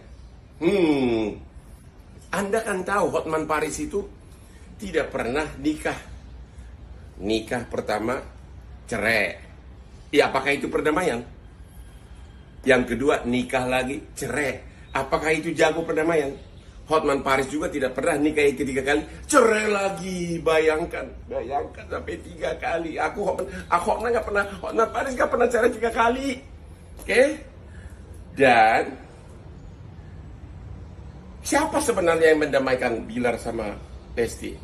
Anda kan tahu Hotman Paris itu tidak pernah nikah. Nikah pertama cerai. Ya, apakah itu perdamaian? Yang kedua, nikah lagi, cerai. Apakah itu jago perdamaian? Hotman Paris juga tidak pernah nikah ketiga kali, cerai lagi. Bayangkan sampai 3 kali. Hotman nggak pernah, Hotman Paris nggak pernah cerai 3 kali. Oke? Dan siapa sebenarnya yang mendamaikan Bilar sama Lesti?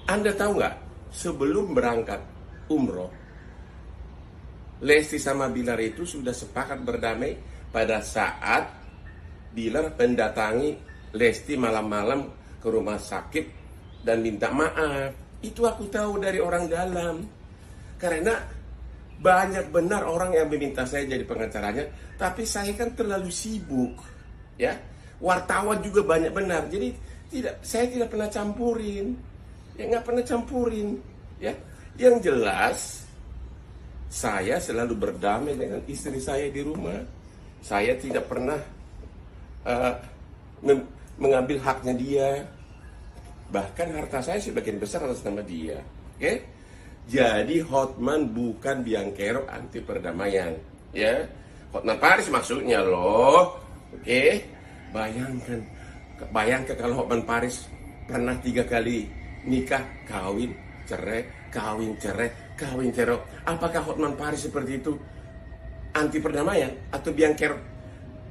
Anda tahu nggak? Sebelum berangkat umroh, Lesti sama Bilar itu sudah sepakat berdamai pada saat Bilar mendatangi Lesti malam-malam ke rumah sakit dan minta maaf. Itu aku tahu dari orang dalam. Karena banyak benar orang yang meminta saya jadi pengacaranya, tapi saya kan terlalu sibuk. Ya, wartawan juga banyak benar. Jadi saya tidak pernah campurin. Ya, nggak pernah campurin. Ya, yang jelas saya selalu berdamai dengan istri saya di rumah. Saya tidak pernah mengambil haknya dia. Bahkan harta saya sebagian besar atas nama dia. Oke? Jadi Hotman bukan biang kerok anti perdamaian. Ya, Hotman Paris maksudnya loh. Oke? Bayangkan kalau Hotman Paris pernah 3 kali nikah, kawin, cerai, kawin, cerai, kawin, cerai. Apakah Hotman Paris seperti itu anti perdamaian atau biang kerok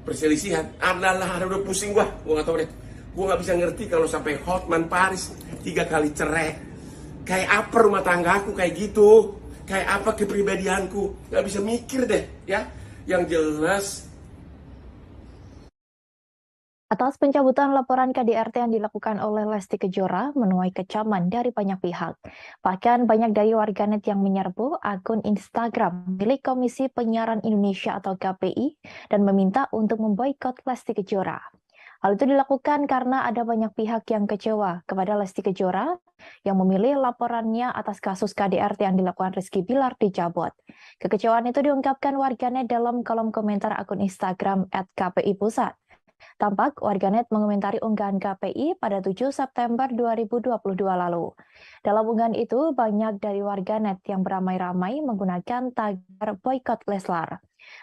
perselisihan? Udah pusing gua nggak tahu deh. Gua nggak bisa ngerti kalau sampai Hotman Paris 3 kali cerai. Kayak apa rumah tanggaku kayak gitu? Kayak apa kepribadianku? Nggak bisa mikir deh, ya. Yang jelas, Atas pencabutan laporan KDRT yang dilakukan oleh Lesti Kejora menuai kecaman dari banyak pihak. Bahkan banyak dari warganet yang menyerbu akun Instagram milik Komisi Penyiaran Indonesia atau KPI dan meminta untuk memboikot Lesti Kejora. Hal itu dilakukan karena ada banyak pihak yang kecewa kepada Lesti Kejora yang memilih laporannya atas kasus KDRT yang dilakukan Rizky Bilar dicabut. Kekecewaan itu diungkapkan warganet dalam kolom komentar akun Instagram @KPI Pusat. Tampak warganet mengomentari unggahan KPI pada 7 September 2022 lalu. Dalam unggahan itu, banyak dari warganet yang beramai-ramai menggunakan tagar boykot Leslar.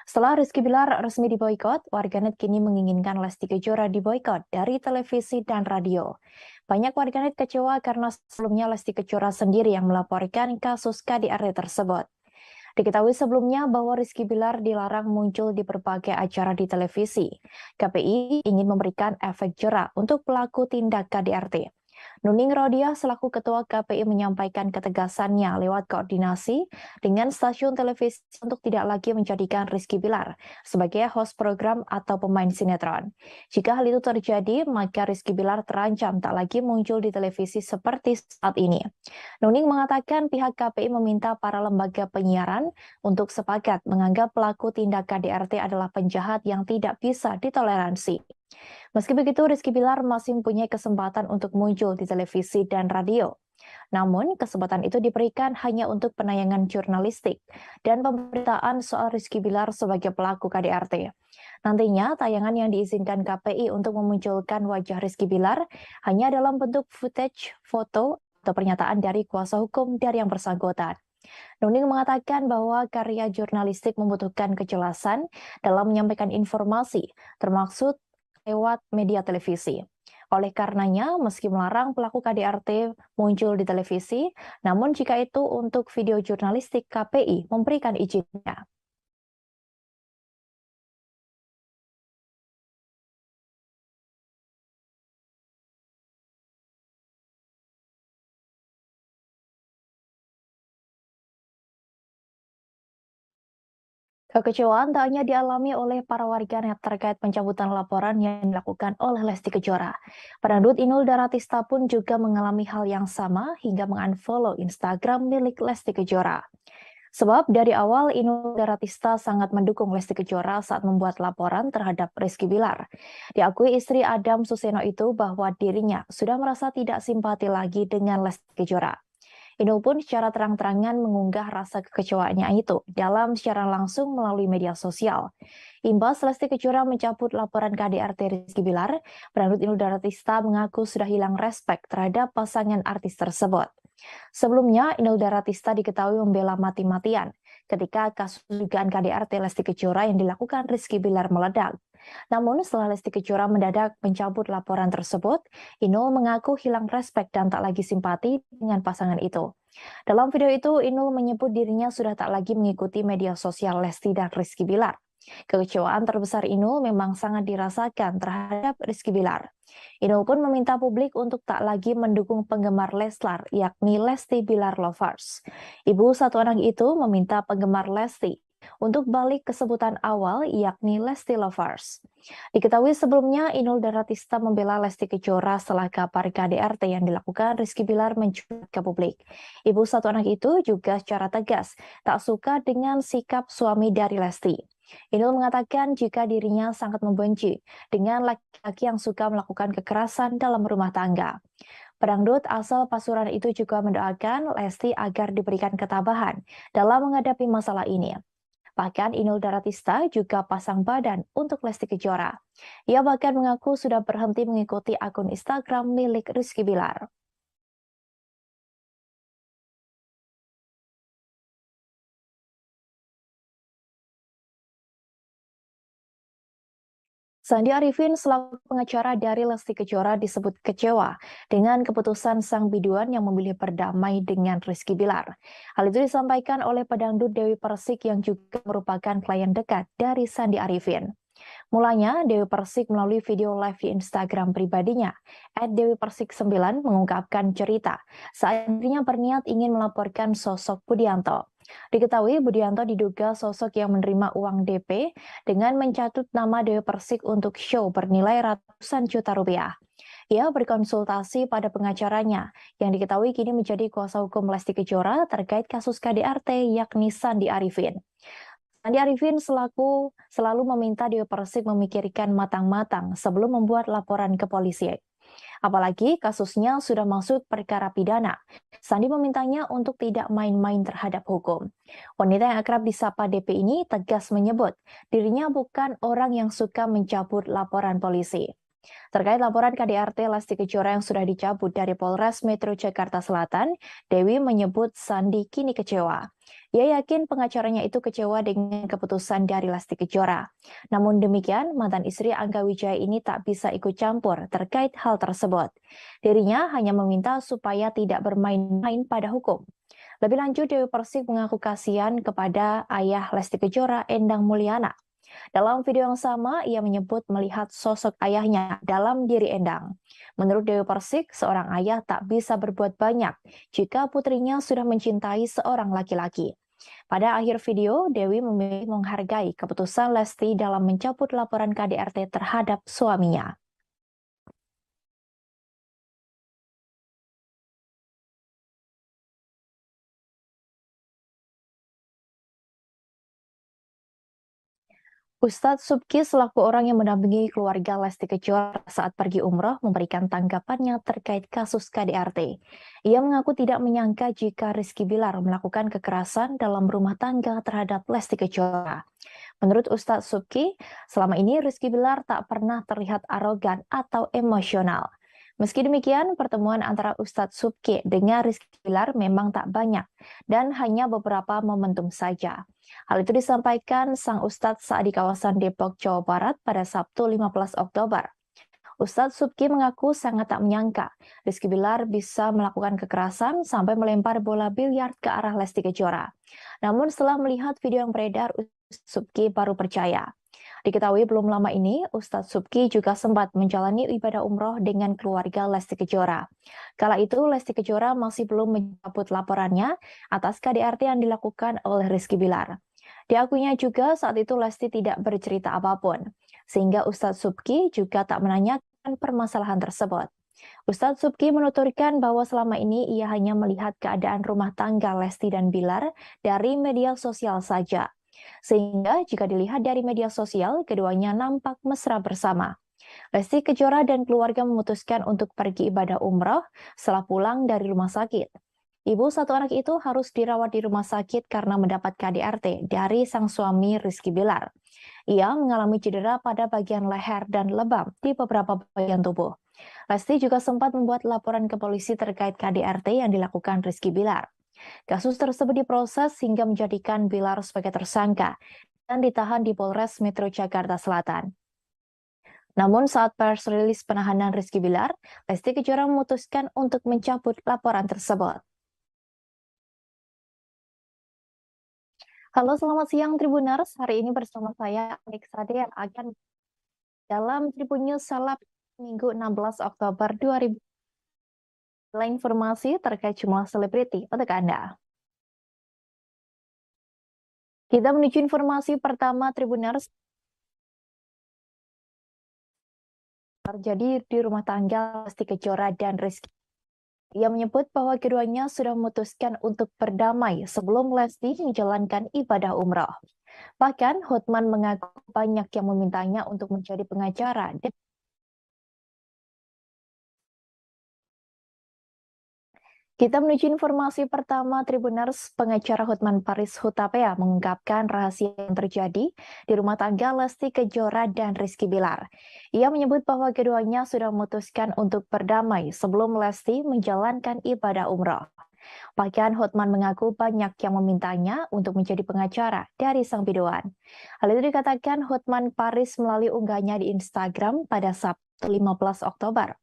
Setelah Rizky Bilar resmi diboykot, warganet kini menginginkan Lesti Kejora diboykot dari televisi dan radio. Banyak warganet kecewa karena sebelumnya Lesti Kejora sendiri yang melaporkan kasus KDRT tersebut. Diketahui sebelumnya bahwa Rizky Bilar dilarang muncul di berbagai acara di televisi. KPI ingin memberikan efek jera untuk pelaku tindak KDRT. Nuning Rodia selaku Ketua KPI menyampaikan ketegasannya lewat koordinasi dengan stasiun televisi untuk tidak lagi menjadikan Rizky Bilar sebagai host program atau pemain sinetron. Jika hal itu terjadi, maka Rizky Bilar terancam tak lagi muncul di televisi seperti saat ini. Nuning mengatakan pihak KPI meminta para lembaga penyiaran untuk sepakat menganggap pelaku tindak KDRT adalah penjahat yang tidak bisa ditoleransi. Meski begitu, Rizky Bilar masih mempunyai kesempatan untuk muncul di televisi dan radio. Namun, kesempatan itu diberikan hanya untuk penayangan jurnalistik dan pemberitaan soal Rizky Bilar sebagai pelaku KDRT. Nantinya, tayangan yang diizinkan KPI untuk memunculkan wajah Rizky Bilar hanya dalam bentuk footage, foto, atau pernyataan dari kuasa hukum dari yang bersangkutan. Nuning mengatakan bahwa karya jurnalistik membutuhkan kejelasan dalam menyampaikan informasi, termasuk lewat media televisi. Oleh karenanya, meski melarang pelaku KDRT muncul di televisi, namun jika itu untuk video jurnalistik, KPI memberikan izinnya. Kekecewaan tak hanya dialami oleh para warganet terkait pencabutan laporan yang dilakukan oleh Lesti Kejora. Pedangdut Inul Daratista pun juga mengalami hal yang sama hingga mengunfollow Instagram milik Lesti Kejora. Sebab dari awal Inul Daratista sangat mendukung Lesti Kejora saat membuat laporan terhadap Rizky Bilar. Diakui istri Adam Suseno itu bahwa dirinya sudah merasa tidak simpati lagi dengan Lesti Kejora. Inul pun secara terang-terangan mengunggah rasa kekecewaannya itu dalam siaran langsung melalui media sosial. Imbas Lesti Kejora mencabut laporan KDRT Rizky Bilar, pedangdut Inul Daratista mengaku sudah hilang respek terhadap pasangan artis tersebut. Sebelumnya, Inul Daratista diketahui membela mati-matian ketika kasus dugaan KDRT Lesti Kejora yang dilakukan Rizky Bilar meledak. Namun setelah Lesti Kejora mendadak mencabut laporan tersebut, Inul mengaku hilang respek dan tak lagi simpati dengan pasangan itu. Dalam video itu, Inul menyebut dirinya sudah tak lagi mengikuti media sosial Lesti dan Rizky Bilar. Kekecewaan terbesar Inul memang sangat dirasakan terhadap Rizky Bilar. Inul pun meminta publik untuk tak lagi mendukung penggemar Leslar, yakni Lesti Bilar Lovers. Ibu satu anak itu meminta penggemar Lesti untuk balik ke sebutan awal, yakni Lesti Lovers. Diketahui sebelumnya, Inul Daratista membela Lesti Kejora setelah kabar KDRT yang dilakukan Rizky Bilar mencuat ke publik. Ibu satu anak itu juga secara tegas tak suka dengan sikap suami dari Lesti. Inul mengatakan jika dirinya sangat membenci dengan laki-laki yang suka melakukan kekerasan dalam rumah tangga. Pedangdut asal Pasuruan itu juga mendoakan Lesti agar diberikan ketabahan dalam menghadapi masalah ini. Bahkan Inul Daratista juga pasang badan untuk Lesti Kejora. Ia bahkan mengaku sudah berhenti mengikuti akun Instagram milik Rizky Bilar. Sandi Arifin selaku pengacara dari Lesti Kejora disebut kecewa dengan keputusan sang biduan yang memilih berdamai dengan Rizky Bilar. Hal itu disampaikan oleh pedangdut Dewi Persik yang juga merupakan klien dekat dari Sandi Arifin. Mulanya, Dewi Persik melalui video live di Instagram pribadinya, @dewipersik9 mengungkapkan cerita saat dirinya berniat ingin melaporkan sosok Budianto. Diketahui Budianto diduga sosok yang menerima uang DP dengan mencatut nama Dewi Persik untuk show bernilai ratusan juta rupiah. Ia berkonsultasi pada pengacaranya yang diketahui kini menjadi kuasa hukum Lesti Kejora terkait kasus KDRT yakni Sandi Arifin. Sandi Arifin selalu meminta Dewi Persik memikirkan matang-matang sebelum membuat laporan ke polisi. Apalagi kasusnya sudah masuk perkara pidana. Sandi memintanya untuk tidak main-main terhadap hukum. Wanita yang akrab disapa DP ini tegas menyebut dirinya bukan orang yang suka mencabut laporan polisi. Terkait laporan KDRT Lesti Kejora yang sudah dicabut dari Polres Metro Jakarta Selatan, Dewi menyebut Sandi kini kecewa. Ia yakin pengacaranya itu kecewa dengan keputusan dari Lesti Kejora. Namun demikian, mantan istri Angga Wijaya ini tak bisa ikut campur terkait hal tersebut. Dirinya hanya meminta supaya tidak bermain-main pada hukum. Lebih lanjut, Dewi Persik mengaku kasihan kepada ayah Lesti Kejora, Endang Mulyana. Dalam video yang sama, ia menyebut melihat sosok ayahnya dalam diri Endang. Menurut Dewi Persik, seorang ayah tak bisa berbuat banyak jika putrinya sudah mencintai seorang laki-laki. Pada akhir video, Dewi memilih menghargai keputusan Lesti dalam mencabut laporan KDRT terhadap suaminya. Ustadz Subki selaku orang yang mendampingi keluarga Lesti Kejora saat pergi umroh memberikan tanggapannya terkait kasus KDRT. Ia mengaku tidak menyangka jika Rizky Bilar melakukan kekerasan dalam rumah tangga terhadap Lesti Kejora. Menurut Ustadz Subki, selama ini Rizky Bilar tak pernah terlihat arogan atau emosional. Meski demikian, pertemuan antara Ustadz Subki dengan Rizky Bilar memang tak banyak dan hanya beberapa momentum saja. Hal itu disampaikan sang Ustadz saat di kawasan Depok, Jawa Barat pada Sabtu 15 Oktober. Ustadz Subki mengaku sangat tak menyangka Rizky Bilar bisa melakukan kekerasan sampai melempar bola biliar ke arah Lesti Kejora. Namun setelah melihat video yang beredar, Ustadz Subki baru percaya. Diketahui belum lama ini, Ustadz Subki juga sempat menjalani ibadah umroh dengan keluarga Lesti Kejora. Kala itu, Lesti Kejora masih belum mencabut laporannya atas KDRT yang dilakukan oleh Rizky Bilar. Diakuinya juga saat itu Lesti tidak bercerita apapun, sehingga Ustadz Subki juga tak menanyakan permasalahan tersebut. Ustadz Subki menuturkan bahwa selama ini ia hanya melihat keadaan rumah tangga Lesti dan Bilar dari media sosial saja. Sehingga jika dilihat dari media sosial, keduanya nampak mesra bersama. Lesti Kejora dan keluarga memutuskan untuk pergi ibadah umroh setelah pulang dari rumah sakit. Ibu satu anak itu harus dirawat di rumah sakit karena mendapat KDRT dari sang suami Rizky Bilar. Ia mengalami cedera pada bagian leher dan lebam di beberapa bagian tubuh. Lesti juga sempat membuat laporan ke polisi terkait KDRT yang dilakukan Rizky Bilar. Kasus tersebut diproses hingga menjadikan Bilar sebagai tersangka dan ditahan di Polres Metro Jakarta Selatan. Namun saat pers rilis penahanan Rizky Bilar, Lesti Kejora memutuskan untuk mencabut laporan tersebut. Halo, selamat siang Tribuners. Hari ini bersama saya Alex Sade yang akan dalam Tribun News Salap Minggu 16 Oktober 2000. Informasi terkait jumlah selebriti untuk Anda. Kita menuju informasi pertama Tribuners. Terjadi di rumah tangga Lesti Kejora dan Rizky. Ia menyebut bahwa keduanya sudah memutuskan untuk berdamai sebelum Lesti menjalankan ibadah umroh. Bahkan Hotman mengaku banyak yang memintanya untuk menjadi pengacara. Kita menuju informasi pertama Tribuners. Pengacara Hotman Paris Hutapea mengungkapkan rahasia yang terjadi di rumah tangga Lesti Kejora dan Rizky Bilar. Ia menyebut bahwa keduanya sudah memutuskan untuk berdamai sebelum Lesti menjalankan ibadah umroh. Bahkan Hotman mengaku banyak yang memintanya untuk menjadi pengacara dari sang biduan. Hal itu dikatakan Hotman Paris melalui unggahannya di Instagram pada Sabtu 15 Oktober.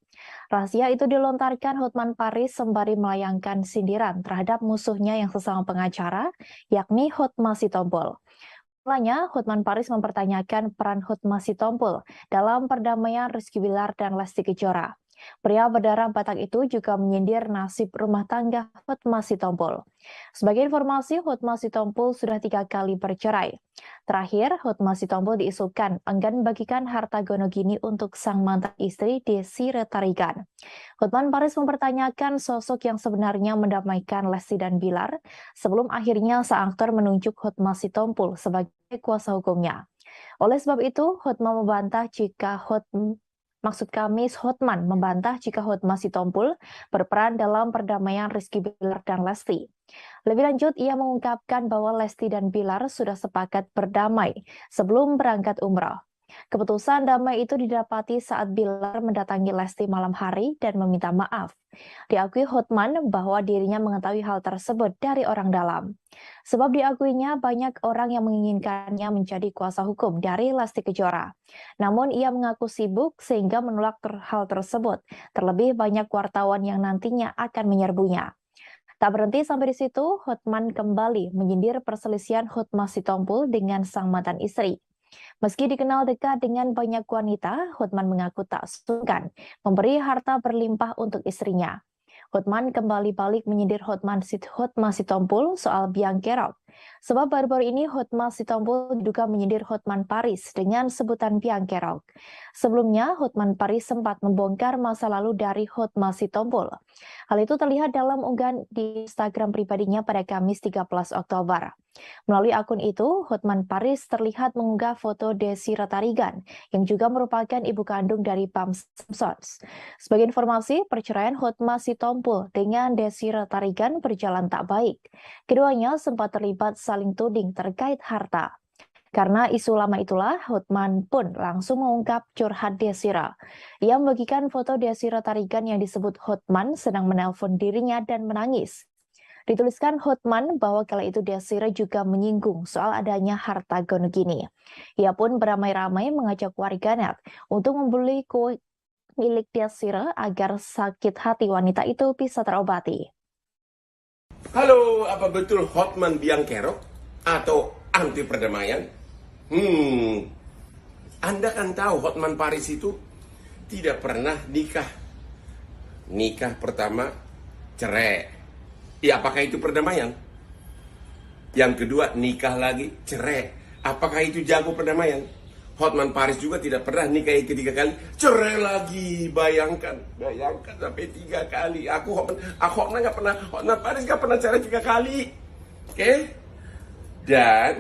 Rahasia itu dilontarkan Hotman Paris sembari melayangkan sindiran terhadap musuhnya yang sesama pengacara, yakni Hotma Sitompul. Mulanya, Hotman Paris mempertanyakan peran Hotma Sitompul dalam perdamaian Rizky Bilar dan Lesti Kejora. Pria berdarah Batak itu juga menyindir nasib rumah tangga Hotma Sitompul. Sebagai informasi, Hotma Sitompul sudah 3 kali bercerai. Terakhir, Hotma Sitompul diisukan enggan bagikan harta gonogini untuk sang mantan istri Desi Retarigan. Hotman Paris mempertanyakan sosok yang sebenarnya mendamaikan Lesti dan Bilar sebelum akhirnya sang aktor menunjuk Hotma Sitompul sebagai kuasa hukumnya. Oleh sebab itu, Hotma membantah jika Maksud kami, Hotman membantah jika Hotma Sitompul berperan dalam perdamaian Rizky Bilar dan Lesti. Lebih lanjut, ia mengungkapkan bahwa Lesti dan Bilar sudah sepakat berdamai sebelum berangkat umrah. Keputusan damai itu didapati saat Bilar mendatangi Lesti malam hari dan meminta maaf. Diakui Hotman bahwa dirinya mengetahui hal tersebut dari orang dalam. Sebab diakuinya banyak orang yang menginginkannya menjadi kuasa hukum dari Lesti Kejora. Namun ia mengaku sibuk sehingga menolak hal tersebut. Terlebih banyak wartawan yang nantinya akan menyerbunya. Tak berhenti sampai di situ, Hotman kembali menyindir perselisihan Hotma Sitompul dengan sang mantan istri. Meski dikenal dekat dengan banyak wanita, Hotman mengaku tak sungkan memberi harta berlimpah untuk istrinya. Hotman kembali balik menyindir Hotma Sitompul soal biang kerok. Sebab baru-baru ini Hotma Sitompul diduga menyindir Hotman Paris dengan sebutan biang kerok. Sebelumnya, Hotman Paris sempat membongkar masa lalu dari Hotma Sitompul. Hal itu terlihat dalam unggahan di Instagram pribadinya pada Kamis 13 Oktober. Melalui akun itu, Hotman Paris terlihat mengunggah foto Desi Ratarigan, yang juga merupakan ibu kandung dari Pam Simpsons. Sebagai informasi, perceraian Hotma Sitompul dengan Desi Ratarigan berjalan tak baik. Keduanya sempat terlibat saling tuding terkait harta. Karena isu lama itulah, Hotman pun langsung mengungkap curhat Desira. Ia membagikan foto Desira Tarigan yang disebut Hotman sedang menelpon dirinya dan menangis. Dituliskan Hotman bahwa kala itu Desira juga menyinggung soal adanya harta gono gini. Ia pun beramai-ramai mengajak warganet untuk membeli kue milik Desira agar sakit hati wanita itu bisa terobati. Halo, apa betul Hotman biang kerok atau anti perdamaian? Anda kan tahu Hotman Paris itu tidak pernah nikah. Nikah pertama cerai. Ya, apakah itu perdamaian? Yang kedua, nikah lagi, cerai. Apakah itu jago perdamaian? Hotman Paris juga tidak pernah nikah ketiga kali, cerai lagi. Bayangkan sampai 3 kali. Hotman nggak pernah, Hotman Paris nggak pernah cerai 3 kali. Oke? Dan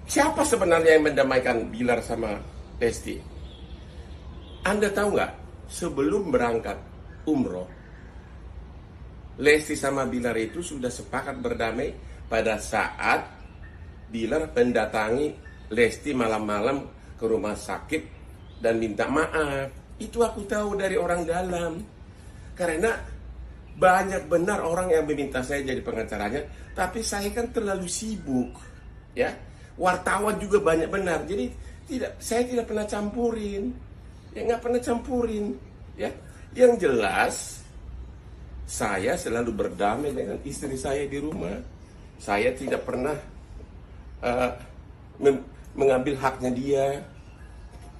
siapa sebenarnya yang mendamaikan Bilar sama Lesti? Anda tahu nggak? Sebelum berangkat umroh, Lesti sama Bilar itu sudah sepakat berdamai pada saat Bilar mendatangi Lesti malam-malam ke rumah sakit dan minta maaf. Itu aku tahu dari orang dalam. Karena banyak benar orang yang meminta saya jadi pengacaranya, tapi saya kan terlalu sibuk. Ya, wartawan juga banyak benar. Jadi saya tidak pernah campurin. Ya, nggak pernah campurin. Ya, yang jelas saya selalu berdamai dengan istri saya di rumah. Saya tidak pernah mengambil haknya dia.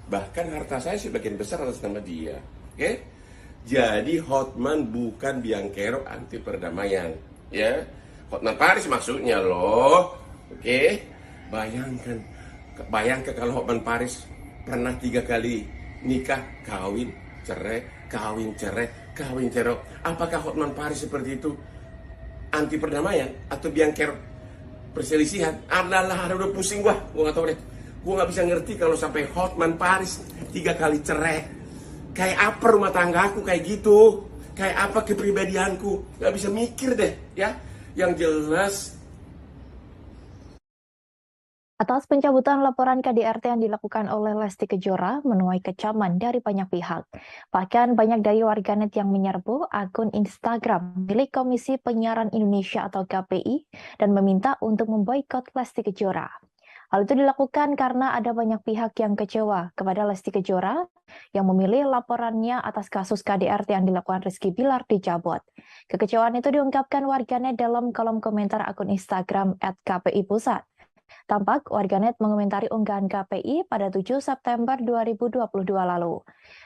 Bahkan harta saya sebagian besar atas nama dia. Oke? Jadi Hotman bukan biang kerok anti perdamaian. Ya, Hotman Paris maksudnya loh. Oke? Bayangkan kalau Hotman Paris pernah 3 kali nikah, kawin, cerai, kawin, cerai, kawin, cerai. Apakah Hotman Paris seperti itu anti perdamaian atau biang kerok perselisihan? Adalah, udah pusing gua nggak tahu deh. Gua nggak bisa ngerti kalau sampai Hotman Paris 3 kali cerai. Kayak apa rumah tanggaku kayak gitu? Kayak apa kepribadianku? Nggak bisa mikir deh, ya. Yang jelas, Atas pencabutan laporan KDRT yang dilakukan oleh Lesti Kejora menuai kecaman dari banyak pihak. Bahkan banyak dari warganet yang menyerbu akun Instagram milik Komisi Penyiaran Indonesia atau KPI dan meminta untuk memboikot Lesti Kejora. Hal itu dilakukan karena ada banyak pihak yang kecewa kepada Lesti Kejora yang memilih laporannya atas kasus KDRT yang dilakukan Rizky Bilar dicabut. Kekecewaan itu diungkapkan warganet dalam kolom komentar akun Instagram @kpi_pusat. Tampak warganet mengomentari unggahan KPI pada 7 September 2022 lalu.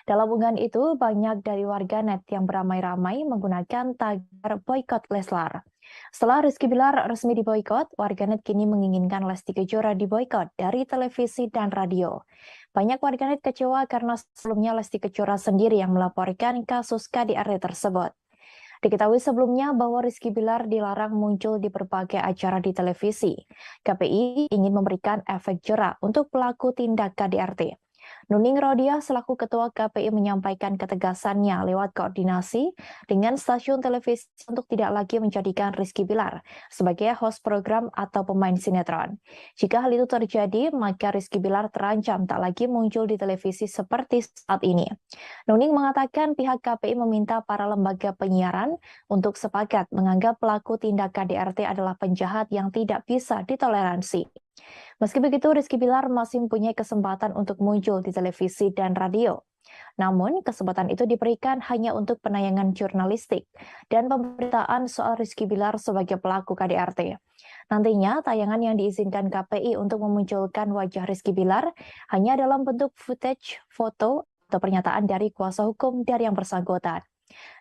Dalam unggahan itu, banyak dari warganet yang beramai-ramai menggunakan tagar boykot Leslar. Setelah Rizky Bilar resmi diboykot, warganet kini menginginkan Lesti Kejora diboykot dari televisi dan radio. Banyak warganet kecewa karena sebelumnya Lesti Kejora sendiri yang melaporkan kasus KDRT tersebut. Diketahui sebelumnya bahwa Rizky Bilar dilarang muncul di berbagai acara di televisi. KPI ingin memberikan efek jera untuk pelaku tindak KDRT. Nuning Rodia selaku Ketua KPI menyampaikan ketegasannya lewat koordinasi dengan stasiun televisi untuk tidak lagi menjadikan Rizky Bilar sebagai host program atau pemain sinetron. Jika hal itu terjadi, maka Rizky Bilar terancam tak lagi muncul di televisi seperti saat ini. Nuning mengatakan pihak KPI meminta para lembaga penyiaran untuk sepakat menganggap pelaku tindak KDRT adalah penjahat yang tidak bisa ditoleransi. Meski begitu, Rizky Bilar masih mempunyai kesempatan untuk muncul di televisi dan radio. Namun, kesempatan itu diberikan hanya untuk penayangan jurnalistik dan pemberitaan soal Rizky Bilar sebagai pelaku KDRT. Nantinya, tayangan yang diizinkan KPI untuk memunculkan wajah Rizky Bilar hanya dalam bentuk footage, foto, atau pernyataan dari kuasa hukum dari yang bersangkutan.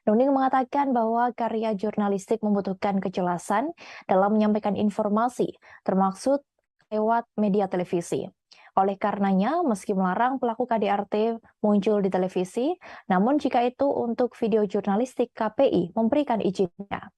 Nuning mengatakan bahwa karya jurnalistik membutuhkan kejelasan dalam menyampaikan informasi, termasuk lewat media televisi. Oleh karenanya, meski melarang pelaku KDRT muncul di televisi, namun jika itu untuk video jurnalistik, KPI memberikan izinnya.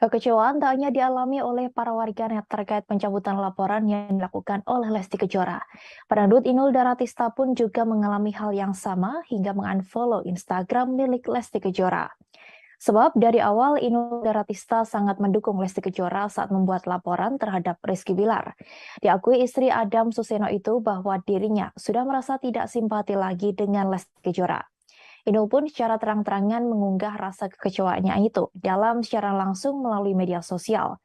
Kekecewaan tak hanya dialami oleh para warganet terkait pencabutan laporan yang dilakukan oleh Lesti Kejora. Pedangdut Inul Daratista pun juga mengalami hal yang sama hingga mengunfollow Instagram milik Lesti Kejora. Sebab dari awal Inul Daratista sangat mendukung Lesti Kejora saat membuat laporan terhadap Rizky Bilar. Diakui istri Adam Suseno itu bahwa dirinya sudah merasa tidak simpati lagi dengan Lesti Kejora. Inul pun secara terang-terangan mengunggah rasa kekecewaannya itu dalam siaran langsung melalui media sosial.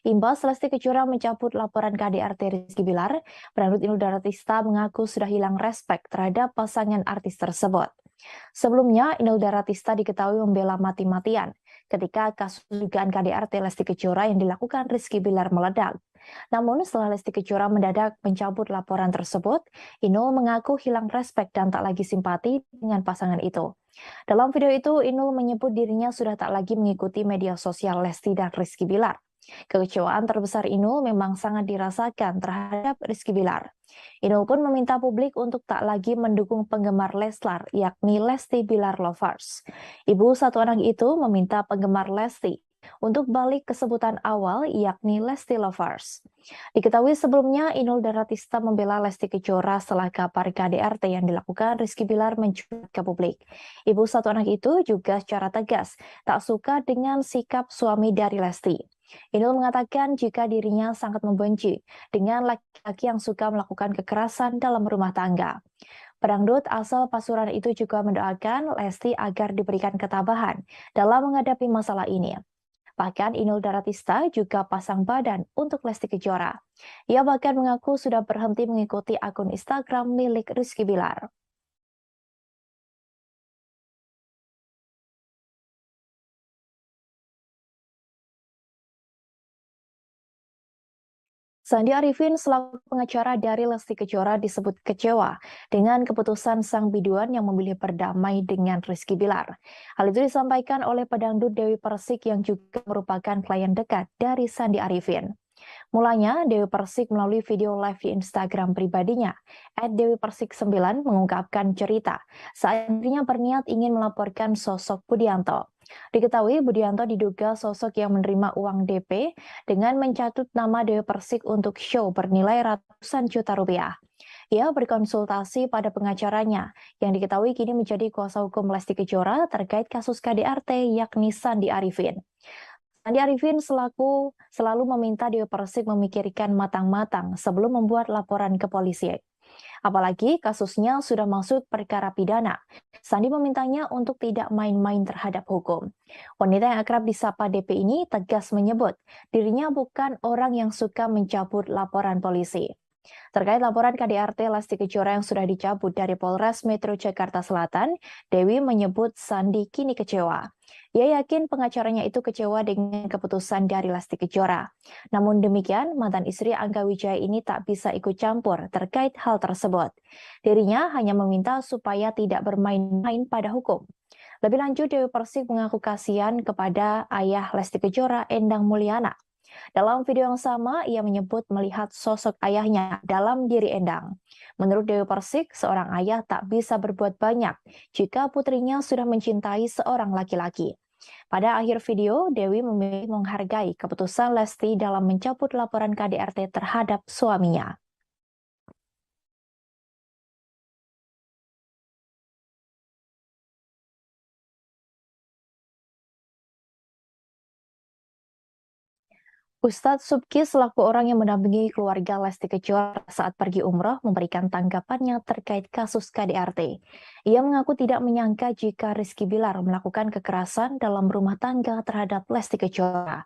Imbas Lesti Kejora mencabut laporan KDRT Rizky Bilar, pedangdut Inul Daratista mengaku sudah hilang respek terhadap pasangan artis tersebut. Sebelumnya, Inul Daratista diketahui membela mati-matian ketika kasus dugaan KDRT Lesti Kejora yang dilakukan Rizky Bilar meledak. Namun setelah Lesti Kejora mendadak mencabut laporan tersebut, Inul mengaku hilang respek dan tak lagi simpati dengan pasangan itu. Dalam video itu, Inul menyebut dirinya sudah tak lagi mengikuti media sosial Lesti dan Rizky Bilar. Kekecewaan terbesar Inul memang sangat dirasakan terhadap Rizky Bilar. Inul pun meminta publik untuk tak lagi mendukung penggemar Leslar, yakni Lesti Bilar Lovers. Ibu satu anak itu meminta penggemar Lesti untuk balik ke sebutan awal, yakni Lesti Lovers. Diketahui sebelumnya, Inul Daratista membela Lesti Kejora setelah kabar KDRT yang dilakukan Rizky Bilar mencuat ke publik. Ibu satu anak itu juga secara tegas tak suka dengan sikap suami dari Lesti. Inul mengatakan jika dirinya sangat membenci dengan laki-laki yang suka melakukan kekerasan dalam rumah tangga. Pedangdut asal Pasuruan itu juga mendoakan Lesti agar diberikan ketabahan dalam menghadapi masalah ini. Bahkan Inul Daratista juga pasang badan untuk Lesti Kejora. Ia bahkan mengaku sudah berhenti mengikuti akun Instagram milik Rizky Bilar. Sandi Arifin selaku pengacara dari Lesti Kejora disebut kecewa dengan keputusan sang biduan yang memilih berdamai dengan Rizky Bilar. Hal itu disampaikan oleh pedangdut Dewi Persik yang juga merupakan klien dekat dari Sandi Arifin. Mulanya, Dewi Persik melalui video live di Instagram pribadinya, @dewipersik9 mengungkapkan cerita saat dirinya berniat ingin melaporkan sosok Budianto. Diketahui Budianto diduga sosok yang menerima uang DP dengan mencatut nama Dewi Persik untuk show bernilai ratusan juta rupiah. Ia berkonsultasi pada pengacaranya yang diketahui kini menjadi kuasa hukum Lesti Kejora terkait kasus KDRT yakni Sandi Arifin. Sandi Arifin selalu meminta Dewi Persik memikirkan matang-matang sebelum membuat laporan ke polisi. Apalagi kasusnya sudah masuk perkara pidana. Sandi memintanya untuk tidak main-main terhadap hukum. Wanita yang akrab disapa DP ini tegas menyebut dirinya bukan orang yang suka mencabut laporan polisi. Terkait laporan KDRT Lesti Kejora yang sudah dicabut dari Polres Metro Jakarta Selatan, Dewi menyebut Sandi kini kecewa. Ia yakin pengacaranya itu kecewa dengan keputusan dari Lesti Kejora. Namun demikian, mantan istri Angga Wijaya ini tak bisa ikut campur terkait hal tersebut. Dirinya hanya meminta supaya tidak bermain-main pada hukum. Lebih lanjut, Dewi Persik mengaku kasihan kepada ayah Lesti Kejora, Endang Mulyana. Dalam video yang sama, ia menyebut melihat sosok ayahnya dalam diri Endang. Menurut Dewi Persik, seorang ayah tak bisa berbuat banyak jika putrinya sudah mencintai seorang laki-laki. Pada akhir video, Dewi memilih menghargai keputusan Lesti dalam mencabut laporan KDRT terhadap suaminya. Ustadz Subki selaku orang yang mendampingi keluarga Lesti Kejora saat pergi umroh memberikan tanggapannya terkait kasus KDRT. Ia mengaku tidak menyangka jika Rizky Bilar melakukan kekerasan dalam rumah tangga terhadap Lesti Kejora.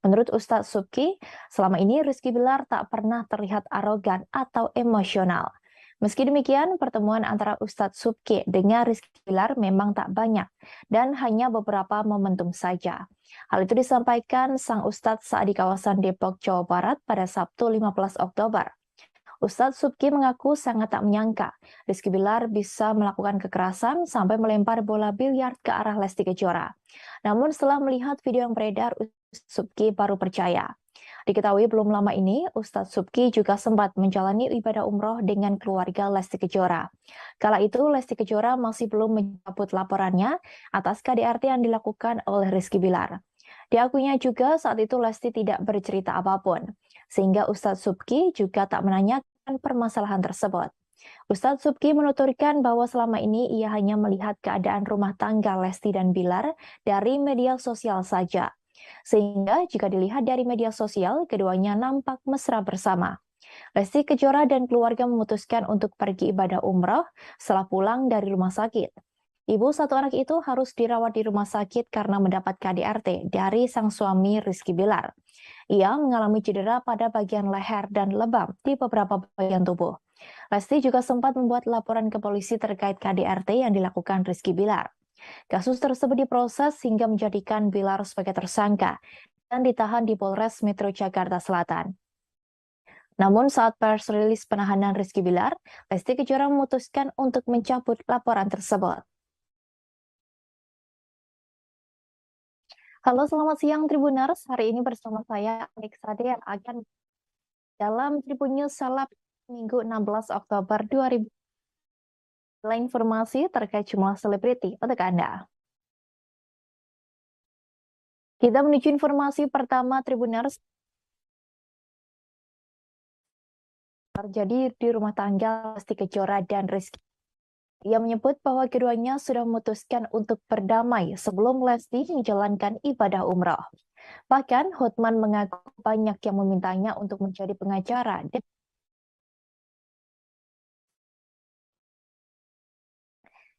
Menurut Ustadz Subki, selama ini Rizky Bilar tak pernah terlihat arogan atau emosional. Meski demikian, pertemuan antara Ustadz Subki dengan Rizky Bilar memang tak banyak dan hanya beberapa momentum saja. Hal itu disampaikan sang Ustadz saat di kawasan Depok, Jawa Barat pada Sabtu 15 Oktober. Ustadz Subki mengaku sangat tak menyangka Rizky Bilar bisa melakukan kekerasan sampai melempar bola biliar ke arah Lesti Kejora. Namun setelah melihat video yang beredar, Ustadz Subki baru percaya. Diketahui belum lama ini, Ustadz Subki juga sempat menjalani ibadah umroh dengan keluarga Lesti Kejora. Kala itu, Lesti Kejora masih belum mencabut laporannya atas KDRT yang dilakukan oleh Rizky Bilar. Diakuinya juga saat itu Lesti tidak bercerita apapun, sehingga Ustadz Subki juga tak menanyakan permasalahan tersebut. Ustadz Subki menuturkan bahwa selama ini ia hanya melihat keadaan rumah tangga Lesti dan Bilar dari media sosial saja. Sehingga jika dilihat dari media sosial, keduanya nampak mesra bersama. Lesti Kejora dan keluarga memutuskan untuk pergi ibadah umroh setelah pulang dari rumah sakit. Ibu satu anak itu harus dirawat di rumah sakit karena mendapat KDRT dari sang suami Rizky Bilar. Ia mengalami cedera pada bagian leher dan lebam di beberapa bagian tubuh. Lesti juga sempat membuat laporan ke polisi terkait KDRT yang dilakukan Rizky Bilar. Kasus tersebut diproses hingga menjadikan Bilar sebagai tersangka dan ditahan di Polres Metro Jakarta Selatan. Namun saat pers rilis penahanan Rizky Bilar, Lesti Kejora memutuskan untuk mencabut laporan tersebut. Halo, selamat siang Tribuners. Hari ini bersama saya, Anik Sade, yang akan dalam Tribun News Seleb Minggu 16 Oktober 2000. Informasi terkait jumlah selebriti untuk Anda. Kita menuju informasi pertama Tribuners. Terjadi di rumah tangga Lesti Kejora dan Rizky. Ia menyebut bahwa keduanya sudah memutuskan untuk berdamai sebelum Lesti menjalankan ibadah umroh. Bahkan Hotman mengaku banyak yang memintanya untuk menjadi pengacara.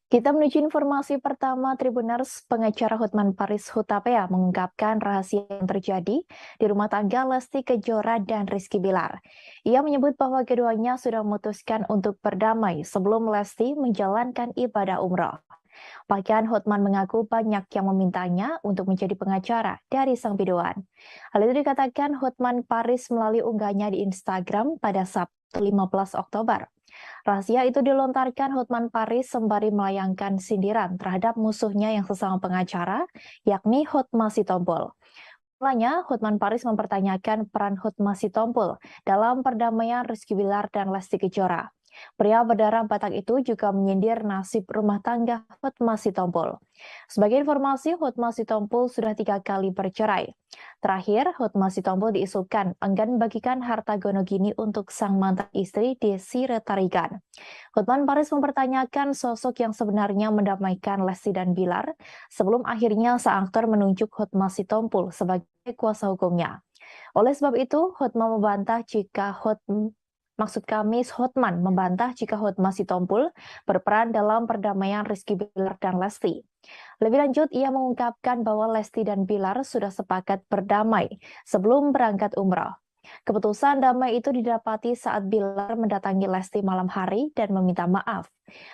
Kita menuju informasi pertama Tribuners. Pengacara Hotman Paris Hutapea mengungkapkan rahasia yang terjadi di rumah tangga Lesti Kejora dan Rizky Bilar. Ia menyebut bahwa keduanya sudah memutuskan untuk berdamai sebelum Lesti menjalankan ibadah umroh. Bahkan Hotman mengaku banyak yang memintanya untuk menjadi pengacara dari sang biduan. Hal itu dikatakan Hotman Paris melalui unggahnya di Instagram pada Sabtu 15 Oktober. Rahasia itu dilontarkan Hotman Paris sembari melayangkan sindiran terhadap musuhnya yang sesama pengacara, yakni Hotma Sitompul. Mulanya, Hotman Paris mempertanyakan peran Hotma Sitompul dalam perdamaian Rizky Bilar dan Lesti Kejora. Pria berdarah Batak itu juga menyindir nasib rumah tangga Hotma Sitompul. Sebagai informasi, Hotma Sitompul sudah 3 kali bercerai. Terakhir, Hotma Sitompul diisukan enggan membagikan harta gonogini untuk sang mantan istri Desi Retarigan. Hotman Paris mempertanyakan sosok yang sebenarnya mendamaikan Lesti dan Bilar sebelum akhirnya sang aktor menunjuk Hotma Sitompul sebagai kuasa hukumnya. Oleh sebab itu, Hotman membantah jika Hotman membantah jika Hotma Sitompul berperan dalam perdamaian Rizky Bilar dan Lesti. Lebih lanjut, ia mengungkapkan bahwa Lesti dan Bilar sudah sepakat berdamai sebelum berangkat umroh. Keputusan damai itu didapati saat Bilar mendatangi Lesti malam hari dan meminta maaf.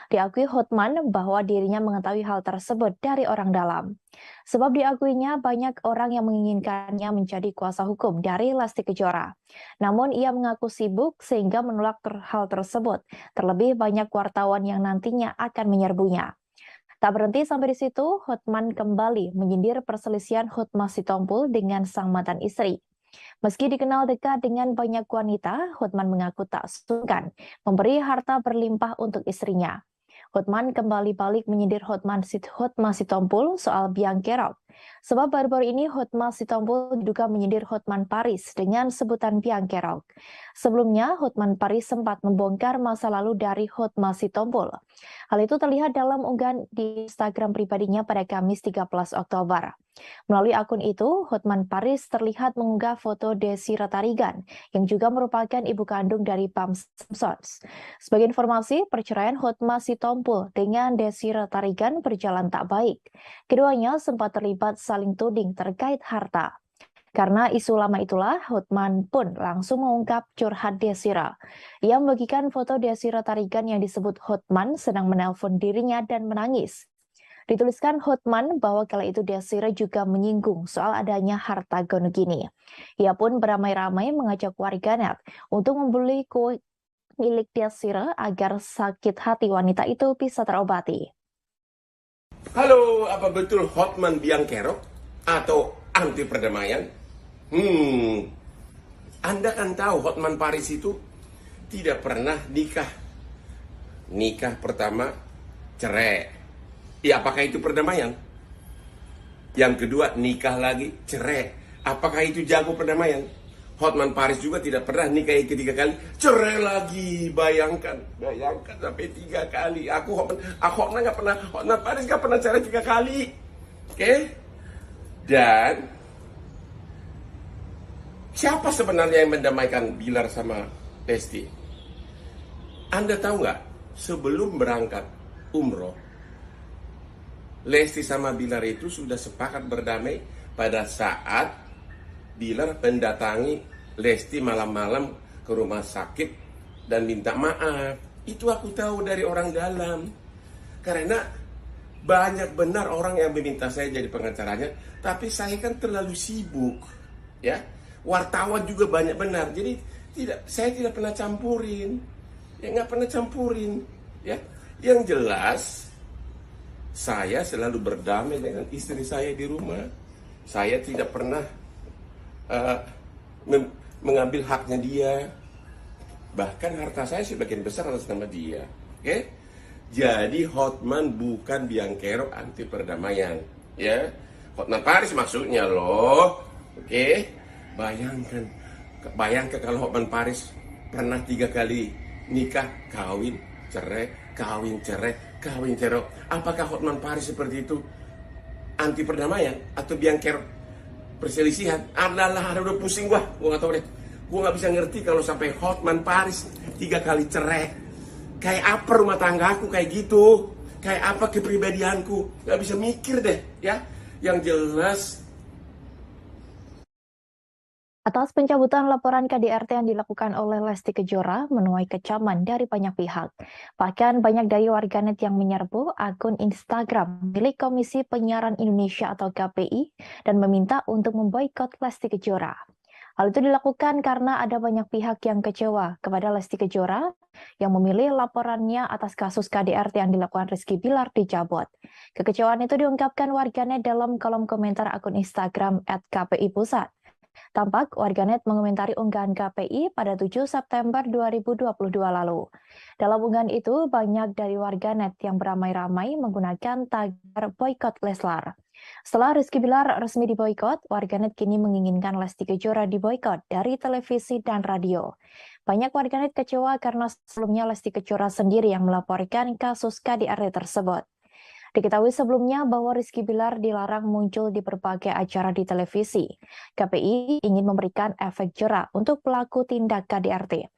Diakui Hotman bahwa dirinya mengetahui hal tersebut dari orang dalam. Sebab diakuinya banyak orang yang menginginkannya menjadi kuasa hukum dari Lesti Kejora. Namun ia mengaku sibuk sehingga menolak hal tersebut. Terlebih banyak wartawan yang nantinya akan menyerbunya. Tak berhenti sampai di situ, Hotman kembali menyindir perselisihan Hotma Sitompul dengan sang mantan istri. Meski dikenal dekat dengan banyak wanita, Hotman mengaku tak sungkan memberi harta berlimpah untuk istrinya. Hotman kembali balik menyindir Hotma Sitompul soal biang kerok. Sebab baru-baru ini Hotma Sitompul diduga menyindir Hotman Paris dengan sebutan biang kerok. Sebelumnya, Hotman Paris sempat membongkar masa lalu dari Hotma Sitompul. Hal itu terlihat dalam unggahan di Instagram pribadinya pada Kamis 13 Oktober. Melalui akun itu, Hotman Paris terlihat mengunggah foto Desi Ratarigan, yang juga merupakan ibu kandung dari Pam Simpsons. Sebagai informasi, perceraian Hotma Sitompul dengan Desi Ratarigan berjalan tak baik. Keduanya sempat terlibat saling tuding terkait harta. Karena isu lama itulah, Hotman pun langsung mengungkap curhat Desira. Ia membagikan foto Desi Ratarigan yang disebut Hotman sedang menelpon dirinya dan menangis. Dituliskan Hotman bahwa kala itu Desira juga menyinggung soal adanya harta gonogini. Ia pun beramai-ramai mengajak warganet untuk membeli kue milik Desira agar sakit hati wanita itu bisa terobati. Halo, apa betul Hotman biang kerok atau anti perdamaian? Anda kan tahu Hotman Paris itu tidak pernah nikah. Nikah pertama cerai. Ya, apakah itu perdamaian? Yang kedua, nikah lagi, cerai. Apakah itu jago perdamaian? Hotman Paris juga tidak pernah nikah ketiga kali, cerai lagi. Bayangkan sampai 3 kali. Hotman nggak pernah, Hotman Paris nggak pernah cerai 3 kali. Oke? Dan siapa sebenarnya yang mendamaikan Bilar sama Lesti? Anda tahu nggak? Sebelum berangkat umroh, Lesti sama Bilar itu sudah sepakat berdamai pada saat Bilar mendatangi Lesti malam-malam ke rumah sakit dan minta maaf. Itu aku tahu dari orang dalam. Karena banyak benar orang yang meminta saya jadi pengacaranya, tapi saya kan terlalu sibuk. Ya, wartawan juga banyak benar. Jadi saya tidak pernah campurin. Ya, nggak pernah campurin. Ya, yang jelas saya selalu berdamai dengan istri saya di rumah. Saya tidak pernah mengambil haknya dia. Bahkan harta saya sebagian besar atas nama dia. Oke? Jadi Hotman bukan biang kerok anti perdamaian. Ya, Hotman Paris maksudnya loh. Oke? Bayangkan kalau Hotman Paris pernah 3 kali nikah, kawin, cerai, kawin, cerai, kawin, cerai. Apakah Hotman Paris seperti itu anti perdamaian atau biang kerok perselisihan? Udah pusing gua nggak tahu deh. Gua nggak bisa ngerti kalau sampai Hotman Paris 3 kali cerai. Kayak apa rumah tangga aku kayak gitu? Kayak apa kepribadianku? Nggak bisa mikir deh, ya. Yang jelas, Atas pencabutan laporan KDRT yang dilakukan oleh Lesti Kejora menuai kecaman dari banyak pihak. Bahkan banyak dari warganet yang menyerbu akun Instagram milik Komisi Penyiaran Indonesia atau KPI dan meminta untuk memboikot Lesti Kejora. Hal itu dilakukan karena ada banyak pihak yang kecewa kepada Lesti Kejora yang memilih laporannya atas kasus KDRT yang dilakukan Rizky Bilar dicabut. Kekecewaan itu diungkapkan warganet dalam kolom komentar akun Instagram @kpi_pusat. Tampak warganet mengomentari unggahan KPI pada 7 September 2022 lalu. Dalam unggahan itu, banyak dari warganet yang beramai-ramai menggunakan tagar boykot Leslar. Setelah Rizky Bilar resmi diboykot, warganet kini menginginkan Lesti Kejora diboykot dari televisi dan radio. Banyak warganet kecewa karena sebelumnya Lesti Kejora sendiri yang melaporkan kasus KDRT tersebut. Diketahui sebelumnya bahwa Rizky Bilar dilarang muncul di berbagai acara di televisi. KPI ingin memberikan efek jera untuk pelaku tindak KDRT.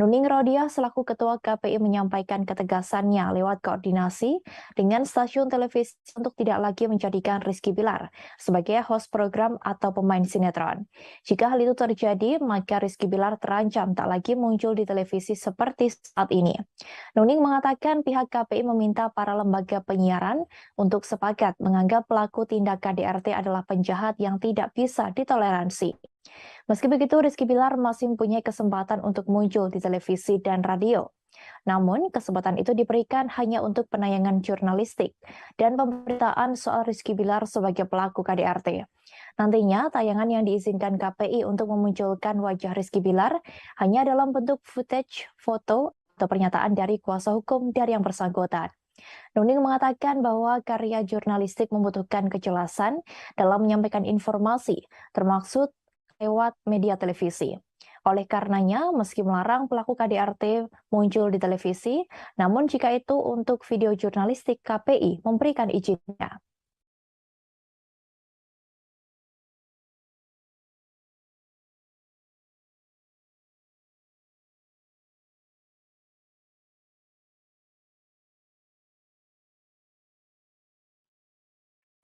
Nuning Rodia selaku Ketua KPI menyampaikan ketegasannya lewat koordinasi dengan stasiun televisi untuk tidak lagi menjadikan Rizky Bilar sebagai host program atau pemain sinetron. Jika hal itu terjadi, maka Rizky Bilar terancam tak lagi muncul di televisi seperti saat ini. Nuning mengatakan pihak KPI meminta para lembaga penyiaran untuk sepakat menganggap pelaku tindak KDRT adalah penjahat yang tidak bisa ditoleransi. Meski begitu, Rizky Bilar masih mempunyai kesempatan untuk muncul di televisi dan radio. Namun, kesempatan itu diberikan hanya untuk penayangan jurnalistik dan pemberitaan soal Rizky Bilar sebagai pelaku KDRT. Nantinya, tayangan yang diizinkan KPI untuk memunculkan wajah Rizky Bilar hanya dalam bentuk footage, foto, atau pernyataan dari kuasa hukum dari yang bersangkutan. Nuning mengatakan bahwa karya jurnalistik membutuhkan kejelasan dalam menyampaikan informasi, termasuk lewat media televisi. Oleh karenanya, meski melarang pelaku KDRT muncul di televisi, namun jika itu untuk video jurnalistik, KPI memberikan izinnya.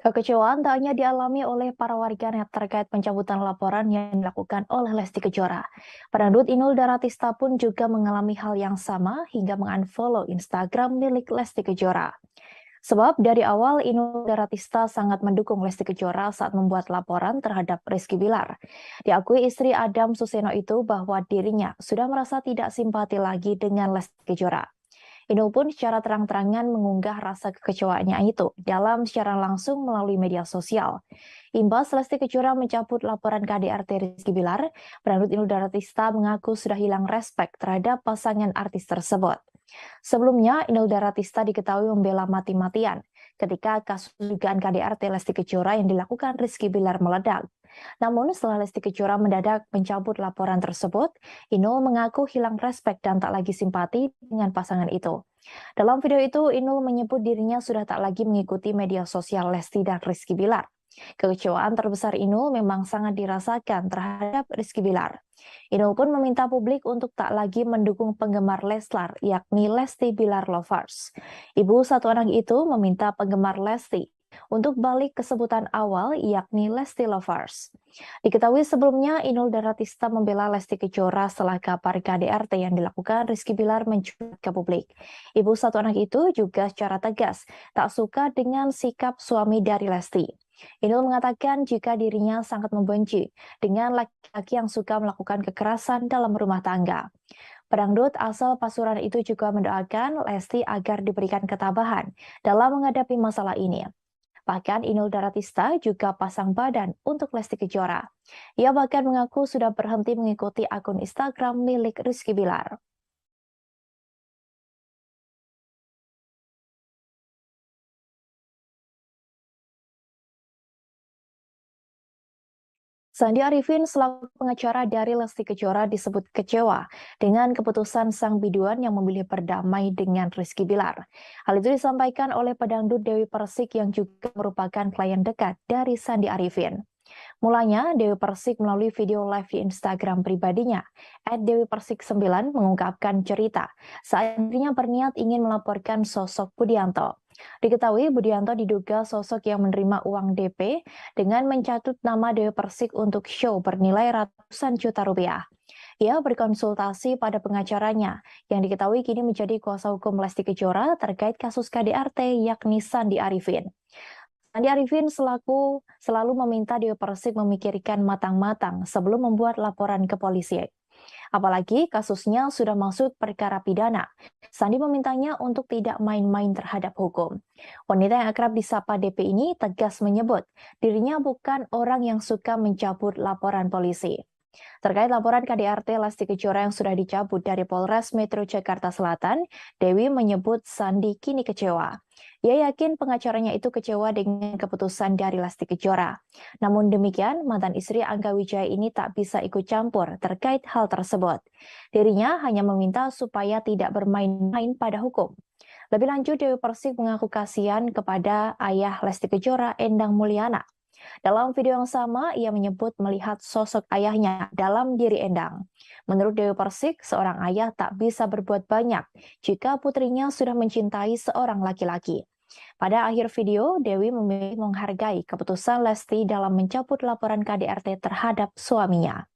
Kekecewaan tak hanya dialami oleh para warganet terkait pencabutan laporan yang dilakukan oleh Lesti Kejora. Pedangdut Inul Daratista pun juga mengalami hal yang sama hingga mengunfollow Instagram milik Lesti Kejora. Sebab dari awal Inul Daratista sangat mendukung Lesti Kejora saat membuat laporan terhadap Rizky Bilar. Diakui istri Adam Suseno itu bahwa dirinya sudah merasa tidak simpati lagi dengan Lesti Kejora. Inul pun secara terang-terangan mengunggah rasa kekecewaannya itu dalam secara langsung melalui media sosial. Imbas Lesti Kejora mencabut laporan KDRT Rizky Bilar, pedangdut Inul Daratista mengaku sudah hilang respek terhadap pasangan artis tersebut. Sebelumnya, Inul Daratista diketahui membela mati-matian ketika kasus dugaan KDRT Lesti Kejora yang dilakukan Rizky Bilar meledak. Namun setelah Lesti Kejora mendadak mencabut laporan tersebut, Inul mengaku hilang respek dan tak lagi simpati dengan pasangan itu. Dalam video itu, Inul menyebut dirinya sudah tak lagi mengikuti media sosial Lesti dan Rizky Bilar. Kekecewaan terbesar Inul memang sangat dirasakan terhadap Rizky Bilar. Inul pun meminta publik untuk tak lagi mendukung penggemar Leslar, yakni Lesti Bilar Lovers. Ibu satu anak itu meminta penggemar Lesti untuk balik ke sebutan awal, yakni Lesti Lovers. Diketahui sebelumnya, Inul Daratista membela Lesti Kejora setelah kabar KDRT yang dilakukan Rizky Bilar mencuat ke publik. Ibu satu anak itu juga secara tegas tak suka dengan sikap suami dari Lesti. Inul mengatakan jika dirinya sangat membenci dengan laki-laki yang suka melakukan kekerasan dalam rumah tangga. Pedangdut asal Pasuruan itu juga mendoakan Lesti agar diberikan ketabahan dalam menghadapi masalah ini. Bahkan Inul Daratista juga pasang badan untuk Lesti Kejora. Ia bahkan mengaku sudah berhenti mengikuti akun Instagram milik Rizky Bilar. Sandi Arifin selaku pengacara dari Lesti Kejora disebut kecewa dengan keputusan sang biduan yang memilih berdamai dengan Rizky Bilar. Hal itu disampaikan oleh pedangdut Dewi Persik yang juga merupakan klien dekat dari Sandi Arifin. Mulanya, Dewi Persik melalui video live di Instagram pribadinya, @dewipersik9 mengungkapkan cerita saat dirinya berniat ingin melaporkan sosok Budianto. Diketahui Budianto diduga sosok yang menerima uang DP dengan mencatut nama Dewi Persik untuk show bernilai ratusan juta rupiah. Ia berkonsultasi pada pengacaranya yang diketahui kini menjadi kuasa hukum Lesti Kejora terkait kasus KDRT yakni Sandi Arifin. Sandi Arifin selalu meminta Dewi Persik memikirkan matang-matang sebelum membuat laporan ke polisi. Apalagi kasusnya sudah masuk perkara pidana. Sandi memintanya untuk tidak main-main terhadap hukum. Wanita yang akrab disapa DP ini tegas menyebut dirinya bukan orang yang suka mencabut laporan polisi. Terkait laporan KDRT Lesti Kejora yang sudah dicabut dari Polres Metro Jakarta Selatan, Dewi menyebut Sandi kini kecewa. Ia yakin pengacaranya itu kecewa dengan keputusan dari Lesti Kejora. Namun demikian, mantan istri Angga Wijaya ini tak bisa ikut campur terkait hal tersebut. Dirinya hanya meminta supaya tidak bermain-main pada hukum. Lebih lanjut, Dewi Persik mengaku kasihan kepada ayah Lesti Kejora, Endang Mulyana. Dalam video yang sama, ia menyebut melihat sosok ayahnya dalam diri Endang. Menurut Dewi Persik, seorang ayah tak bisa berbuat banyak jika putrinya sudah mencintai seorang laki-laki. Pada akhir video, Dewi memilih menghargai keputusan Lesti dalam mencabut laporan KDRT terhadap suaminya.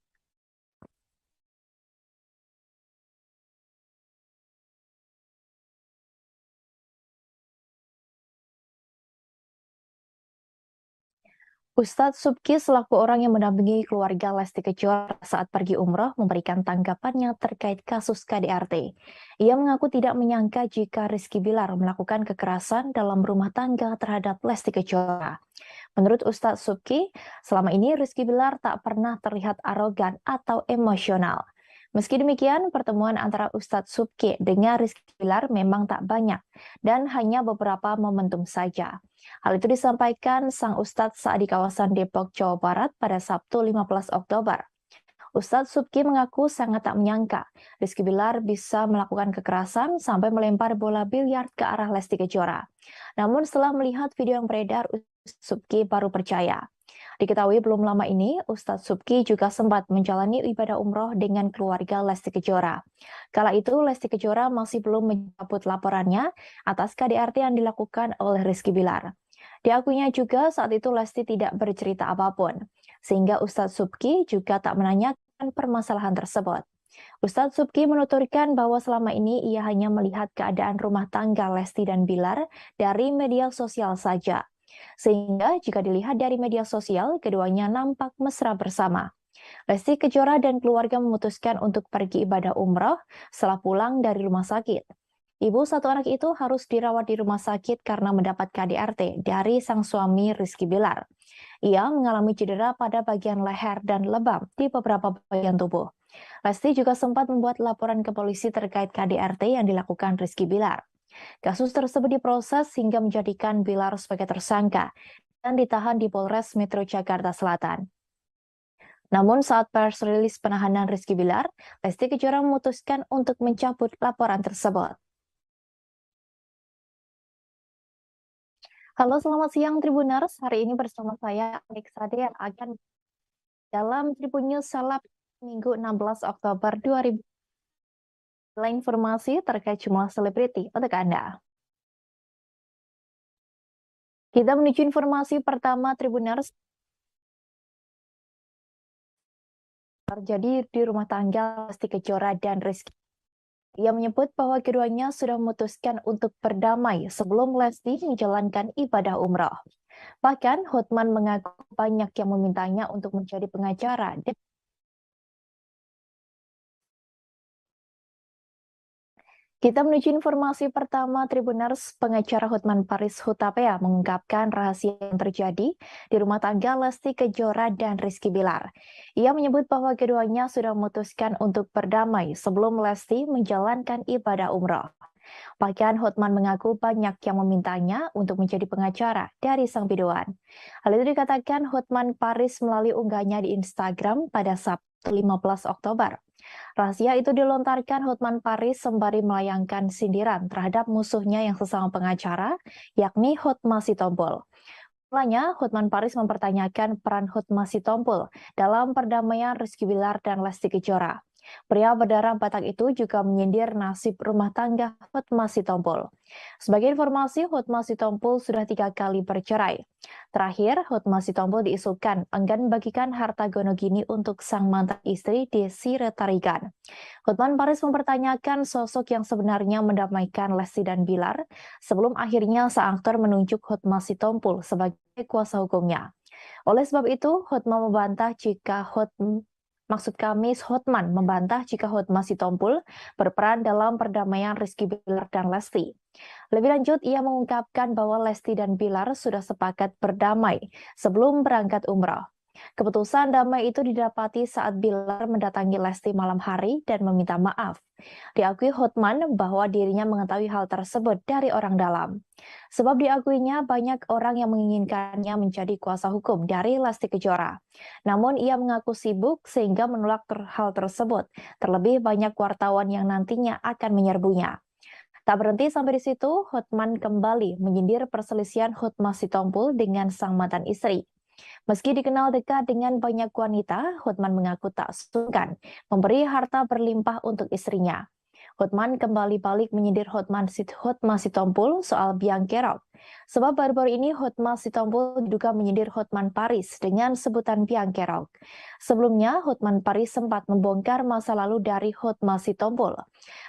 Ustadz Subki selaku orang yang mendampingi keluarga Lesti Kejora saat pergi umroh memberikan tanggapannya terkait kasus KDRT. Ia mengaku tidak menyangka jika Rizky Bilar melakukan kekerasan dalam rumah tangga terhadap Lesti Kejora. Menurut Ustadz Subki, selama ini Rizky Bilar tak pernah terlihat arogan atau emosional. Meski demikian, pertemuan antara Ustadz Subki dengan Rizky Bilar memang tak banyak dan hanya beberapa momentum saja. Hal itu disampaikan sang Ustadz saat di kawasan Depok, Jawa Barat pada Sabtu 15 Oktober. Ustadz Subki mengaku sangat tak menyangka Rizky Bilar bisa melakukan kekerasan sampai melempar bola biliar ke arah Lesti Kejora. Namun setelah melihat video yang beredar, Ustadz Subki baru percaya. Diketahui belum lama ini, Ustadz Subki juga sempat menjalani ibadah umroh dengan keluarga Lesti Kejora. Kala itu, Lesti Kejora masih belum mencabut laporannya atas KDRT yang dilakukan oleh Rizky Bilar. Diakuinya juga saat itu Lesti tidak bercerita apapun, sehingga Ustadz Subki juga tak menanyakan permasalahan tersebut. Ustadz Subki menuturkan bahwa selama ini ia hanya melihat keadaan rumah tangga Lesti dan Bilar dari media sosial saja. Sehingga jika dilihat dari media sosial, keduanya nampak mesra bersama. Lesti Kejora dan keluarga memutuskan untuk pergi ibadah umroh setelah pulang dari rumah sakit. Ibu satu anak itu harus dirawat di rumah sakit karena mendapat KDRT dari sang suami Rizky Bilar. Ia mengalami cedera pada bagian leher dan lebam di beberapa bagian tubuh. Lesti juga sempat membuat laporan ke polisi terkait KDRT yang dilakukan Rizky Bilar. Kasus tersebut diproses hingga menjadikan Bilar sebagai tersangka dan ditahan di Polres Metro Jakarta Selatan. Namun saat pers rilis penahanan Rizky Bilar, Lesti Kejora memutuskan untuk mencabut laporan tersebut. Halo, selamat siang Tribuners. Hari ini bersama saya Alexade yang akan dalam Tribun News Seleb Minggu 16 Oktober 2000. Informasi terkait jumlah selebriti untuk Anda. Kita menuju informasi pertama Tribuners. Terjadi di rumah tangga Lesti Kejora dan Rizky. Ia menyebut bahwa keduanya sudah memutuskan untuk berdamai sebelum Lesti menjalankan ibadah umroh. Bahkan Hotman mengaku banyak yang memintanya untuk menjadi pengacara. Kita menuju informasi pertama Tribuners. Pengacara Hotman Paris Hutapea mengungkapkan rahasia yang terjadi di rumah tangga Lesti Kejora dan Rizky Bilar. Ia menyebut bahwa keduanya sudah memutuskan untuk berdamai sebelum Lesti menjalankan ibadah umroh. Bahkan Hotman mengaku banyak yang memintanya untuk menjadi pengacara dari sang biduan. Hal itu dikatakan Hotman Paris melalui unggahnya di Instagram pada Sabtu 15 Oktober. Rahasia itu dilontarkan Hotman Paris sembari melayangkan sindiran terhadap musuhnya yang sesama pengacara, yakni Hotma Sitompul. Mulanya, Hotman Paris mempertanyakan peran Hotma Sitompul dalam perdamaian Rizky Bilar dan Lesti Kejora. Pria berdarah Batak itu juga menyindir nasib rumah tangga Hotma Sitompul. Sebagai informasi, Hotma Sitompul sudah 3 kali bercerai. Terakhir, Hotma Sitompul diisukan enggan membagikan harta gonogini untuk sang mantan istri Desi Retarigan. Hotman Paris mempertanyakan sosok yang sebenarnya mendamaikan Lesti dan Bilar sebelum akhirnya sang aktor menunjuk Hotma Sitompul sebagai kuasa hukumnya. Oleh sebab itu, Hotman membantah jika Hotman membantah jika Hotma Sitompul berperan dalam perdamaian Rizky Bilar dan Lesti. Lebih lanjut, ia mengungkapkan bahwa Lesti dan Bilar sudah sepakat berdamai sebelum berangkat umroh. Keputusan damai itu didapati saat Bilar mendatangi Lesti malam hari dan meminta maaf. Diakui Hotman bahwa dirinya mengetahui hal tersebut dari orang dalam. Sebab diakuinya banyak orang yang menginginkannya menjadi kuasa hukum dari Lesti Kejora. Namun ia mengaku sibuk sehingga menolak hal tersebut. Terlebih banyak wartawan yang nantinya akan menyerbunya. Tak berhenti sampai di situ, Hotman kembali menyindir perselisihan Hotma Sitompul dengan sang mantan istri. Meski dikenal dekat dengan banyak wanita, Hotman mengaku tak sungkan memberi harta berlimpah untuk istrinya. Hotman kembali balik menyindir Hotma Sitompul soal biang kerok. Sebab baru-baru ini Hotma Sitompul diduga menyindir Hotman Paris dengan sebutan biang kerok. Sebelumnya, Hotman Paris sempat membongkar masa lalu dari Hotma Sitompul.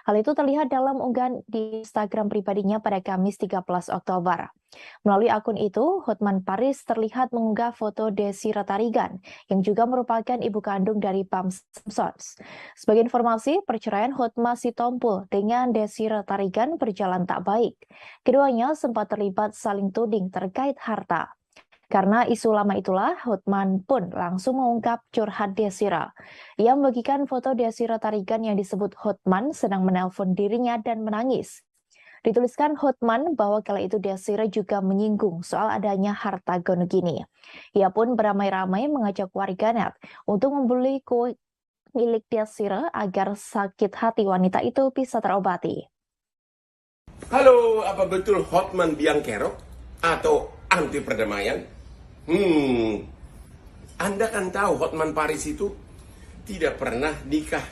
Hal itu terlihat dalam unggahan di Instagram pribadinya pada Kamis 13 Oktober. Melalui akun itu, Hotman Paris terlihat mengunggah foto Desi Retarigan, yang juga merupakan ibu kandung dari Pam Simpsons. Sebagai informasi, perceraian Hotma Sitompul dengan Desi Retarigan berjalan tak baik. Keduanya sempat terlibat saling tuding terkait harta. Karena isu lama itulah, Hotman pun langsung mengungkap curhat Desira. Ia membagikan foto Desira Tarigan yang disebut Hotman sedang menelpon dirinya dan menangis. Dituliskan Hotman bahwa kala itu Desira juga menyinggung soal adanya harta gono gini. Ia pun beramai-ramai mengajak warganet untuk membeli kue milik Desira agar sakit hati wanita itu bisa terobati. Halo, apa betul Hotman biang kerok atau anti perdamaian? Anda kan tahu Hotman Paris itu tidak pernah nikah.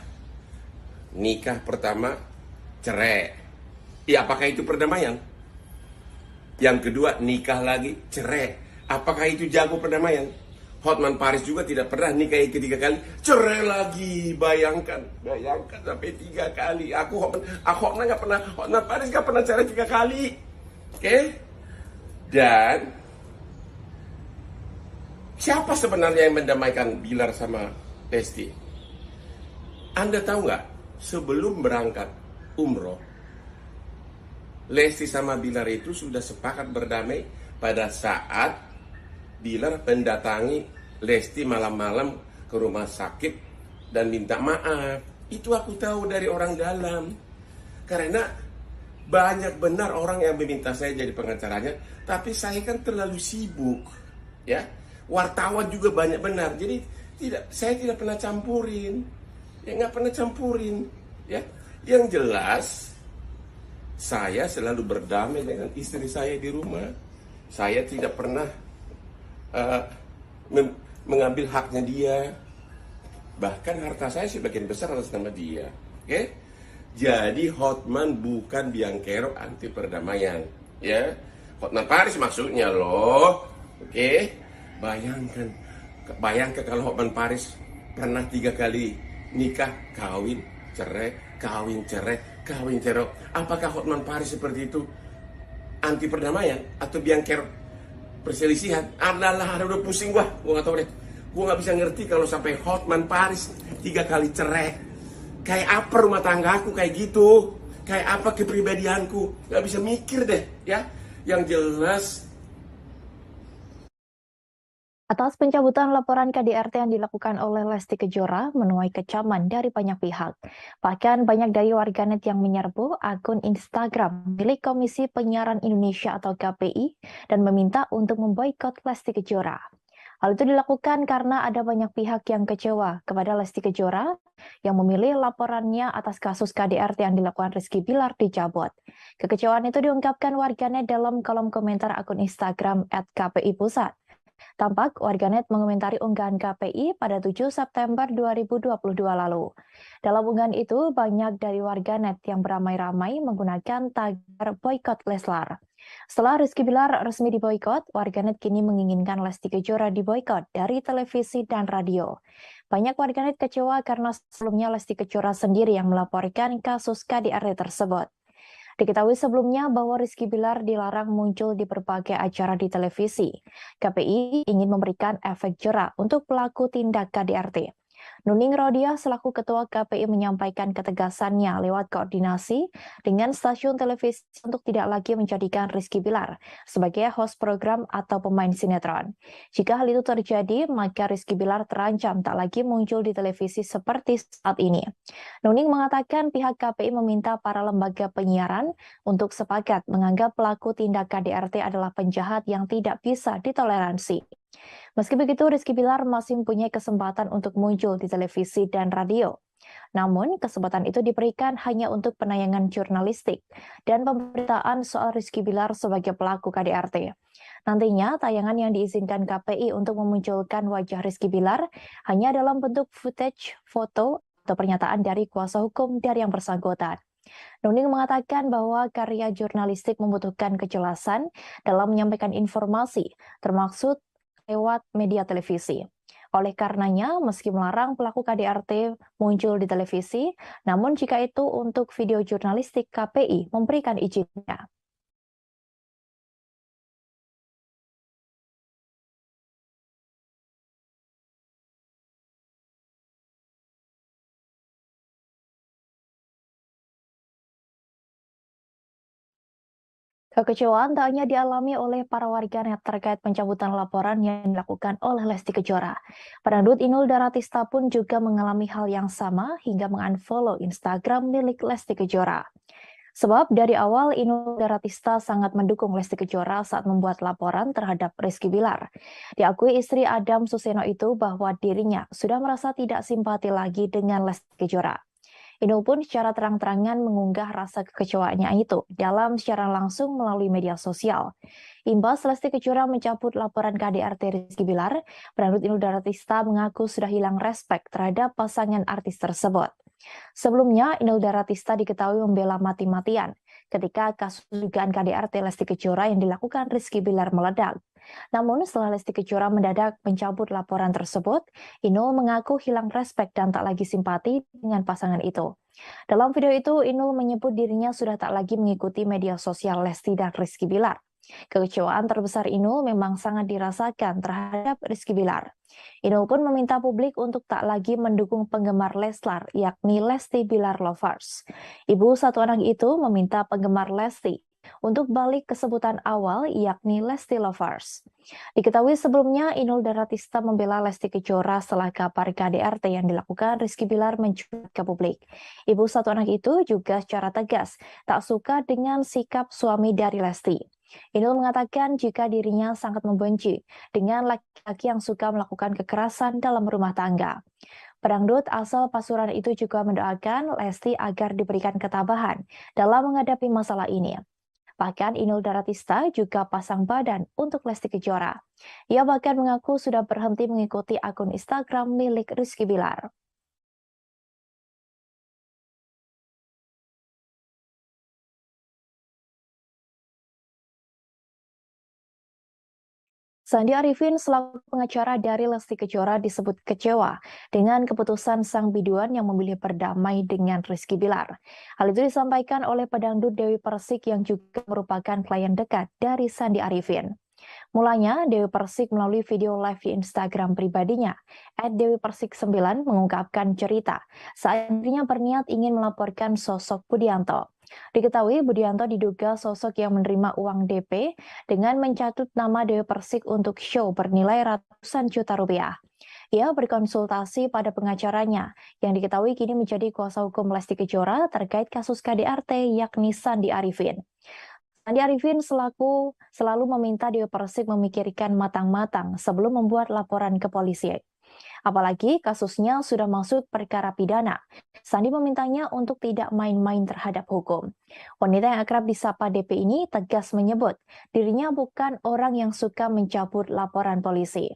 Nikah pertama cerai. Ya, apakah itu perdamaian? Yang kedua, nikah lagi cerai. Apakah itu jago perdamaian? Hotman Paris juga tidak pernah nikah yang ketiga kali, cerai lagi. Bayangkan sampai 3 kali. Hotman Paris nggak pernah cerai 3 kali. Oke? Dan siapa sebenarnya yang mendamaikan Bilar sama Lesti? Anda tahu nggak? Sebelum berangkat umroh, Lesti sama Bilar itu sudah sepakat berdamai pada saat Bilar mendatangi Lesti malam-malam ke rumah sakit dan minta maaf. Itu aku tahu dari orang dalam. Karena banyak benar orang yang meminta saya jadi pengacaranya, tapi saya kan terlalu sibuk. Ya, wartawan juga banyak benar. Jadi saya tidak pernah campurin. Ya, nggak pernah campurin. Ya, yang jelas saya selalu berdamai dengan istri saya di rumah. Saya tidak pernah mengambil haknya dia. Bahkan harta saya sebagian besar atas nama dia. Oke? Jadi Hotman bukan biang kerok anti perdamaian. Ya, Hotman Paris maksudnya loh. Oke? Bayangkan kalau Hotman Paris pernah 3 kali nikah, kawin, cerai, kawin, cerai, kawin, cerai. Apakah Hotman Paris seperti itu anti perdamaian atau biang kerok perselisihan? Adalah, udah pusing gua nggak tahu deh. Gua nggak bisa ngerti kalau sampai Hotman Paris 3 kali cerai. Kayak apa rumah tangga aku kayak gitu? Kayak apa kepribadianku? Nggak bisa mikir deh, ya. Yang jelas, Atas pencabutan laporan KDRT yang dilakukan oleh Lesti Kejora menuai kecaman dari banyak pihak. Bahkan banyak dari warganet yang menyerbu akun Instagram milik Komisi Penyiaran Indonesia atau KPI dan meminta untuk memboikot Lesti Kejora. Hal itu dilakukan karena ada banyak pihak yang kecewa kepada Lesti Kejora yang memilih laporannya atas kasus KDRT yang dilakukan Rizky Bilar dicabut. Kekecewaan itu diungkapkan warganet dalam kolom komentar akun Instagram @kpi_pusat. Tampak warganet mengomentari unggahan KPI pada 7 September 2022 lalu. Dalam unggahan itu, banyak dari warganet yang beramai-ramai menggunakan tagar boykot Leslar. Setelah Rizky Bilar resmi diboykot, warganet kini menginginkan Lesti Kejora diboykot dari televisi dan radio. Banyak warganet kecewa karena sebelumnya Lesti Kejora sendiri yang melaporkan kasus KDRT tersebut. Diketahui sebelumnya bahwa Rizky Bilar dilarang muncul di berbagai acara di televisi. KPI ingin memberikan efek jera untuk pelaku tindak KDRT. Nuning Rodia selaku Ketua KPI menyampaikan ketegasannya lewat koordinasi dengan stasiun televisi untuk tidak lagi menjadikan Rizky Bilar sebagai host program atau pemain sinetron. Jika hal itu terjadi, maka Rizky Bilar terancam tak lagi muncul di televisi seperti saat ini. Nuning mengatakan pihak KPI meminta para lembaga penyiaran untuk sepakat menganggap pelaku tindak KDRT adalah penjahat yang tidak bisa ditoleransi. Meski begitu, Rizky Bilar masih mempunyai kesempatan untuk muncul di televisi dan radio. Namun, kesempatan itu diberikan hanya untuk penayangan jurnalistik dan pemberitaan soal Rizky Bilar sebagai pelaku KDRT. Nantinya, tayangan yang diizinkan KPI untuk memunculkan wajah Rizky Bilar hanya dalam bentuk footage, foto, atau pernyataan dari kuasa hukum dari yang bersangkutan. Nuning mengatakan bahwa karya jurnalistik membutuhkan kejelasan dalam menyampaikan informasi, termasuk lewat media televisi. Oleh karenanya, meski melarang pelaku KDRT muncul di televisi, namun jika itu untuk video jurnalistik, KPI memberikan izinnya. Kekecewaan tak hanya dialami oleh para warganet terkait pencabutan laporan yang dilakukan oleh Lesti Kejora. Pedangdut Inul Daratista pun juga mengalami hal yang sama hingga mengunfollow Instagram milik Lesti Kejora. Sebab dari awal Inul Daratista sangat mendukung Lesti Kejora saat membuat laporan terhadap Rizky Bilar. Diakui istri Adam Suseno itu bahwa dirinya sudah merasa tidak simpati lagi dengan Lesti Kejora. Inul pun secara terang-terangan mengunggah rasa kekecewaannya itu dalam siaran langsung melalui media sosial. Imbas Lesti Kejora mencabut laporan KDRT Rizky Bilar, pedangdut Inul Daratista mengaku sudah hilang respek terhadap pasangan artis tersebut. Sebelumnya, Inul Daratista diketahui membela mati-matian ketika kasus dugaan KDRT Lesti Kejora yang dilakukan Rizky Bilar meledak. Namun setelah Lesti Kejora mendadak mencabut laporan tersebut, Inul mengaku hilang respek dan tak lagi simpati dengan pasangan itu. Dalam video itu, Inul menyebut dirinya sudah tak lagi mengikuti media sosial Lesti dan Rizky Bilar. Kekecewaan terbesar Inul memang sangat dirasakan terhadap Rizky Bilar. Inul pun meminta publik untuk tak lagi mendukung penggemar Leslar, yakni Lesti Bilar Lovers. Ibu satu anak itu meminta penggemar Lesti untuk balik ke sebutan awal, yakni Lesti Lovers. Diketahui sebelumnya Inul Daratista membela Lesti Kejora setelah kabar KDRT yang dilakukan Rizky Bilar mencuat ke publik. Ibu satu anak itu juga secara tegas tak suka dengan sikap suami dari Lesti. Inul mengatakan jika dirinya sangat membenci dengan laki-laki yang suka melakukan kekerasan dalam rumah tangga. Pedangdut asal Pasuruan itu juga mendoakan Lesti agar diberikan ketabahan dalam menghadapi masalah ini. Bahkan Inul Daratista juga pasang badan untuk Lesti Kejora. Ia bahkan mengaku sudah berhenti mengikuti akun Instagram milik Rizky Bilar. Sandi Arifin selaku pengacara dari Lesti Kejora disebut kecewa dengan keputusan sang biduan yang memilih berdamai dengan Rizky Bilar. Hal itu disampaikan oleh pedangdut Dewi Persik yang juga merupakan klien dekat dari Sandi Arifin. Mulanya, Dewi Persik melalui video live di Instagram pribadinya, @dewipersik9 mengungkapkan cerita saat dirinya berniat ingin melaporkan sosok Budianto. Diketahui Budianto diduga sosok yang menerima uang DP dengan mencatut nama Dewi Persik untuk show bernilai ratusan juta rupiah. Ia berkonsultasi pada pengacaranya yang diketahui kini menjadi kuasa hukum Lesti Kejora terkait kasus KDRT yakni Sandi Arifin. Sandi Arifin selalu meminta Dewi Persik memikirkan matang-matang sebelum membuat laporan ke polisi. Apalagi kasusnya sudah masuk perkara pidana. Sandi memintanya untuk tidak main-main terhadap hukum. Wanita yang akrab disapa DP ini tegas menyebut dirinya bukan orang yang suka mencabut laporan polisi.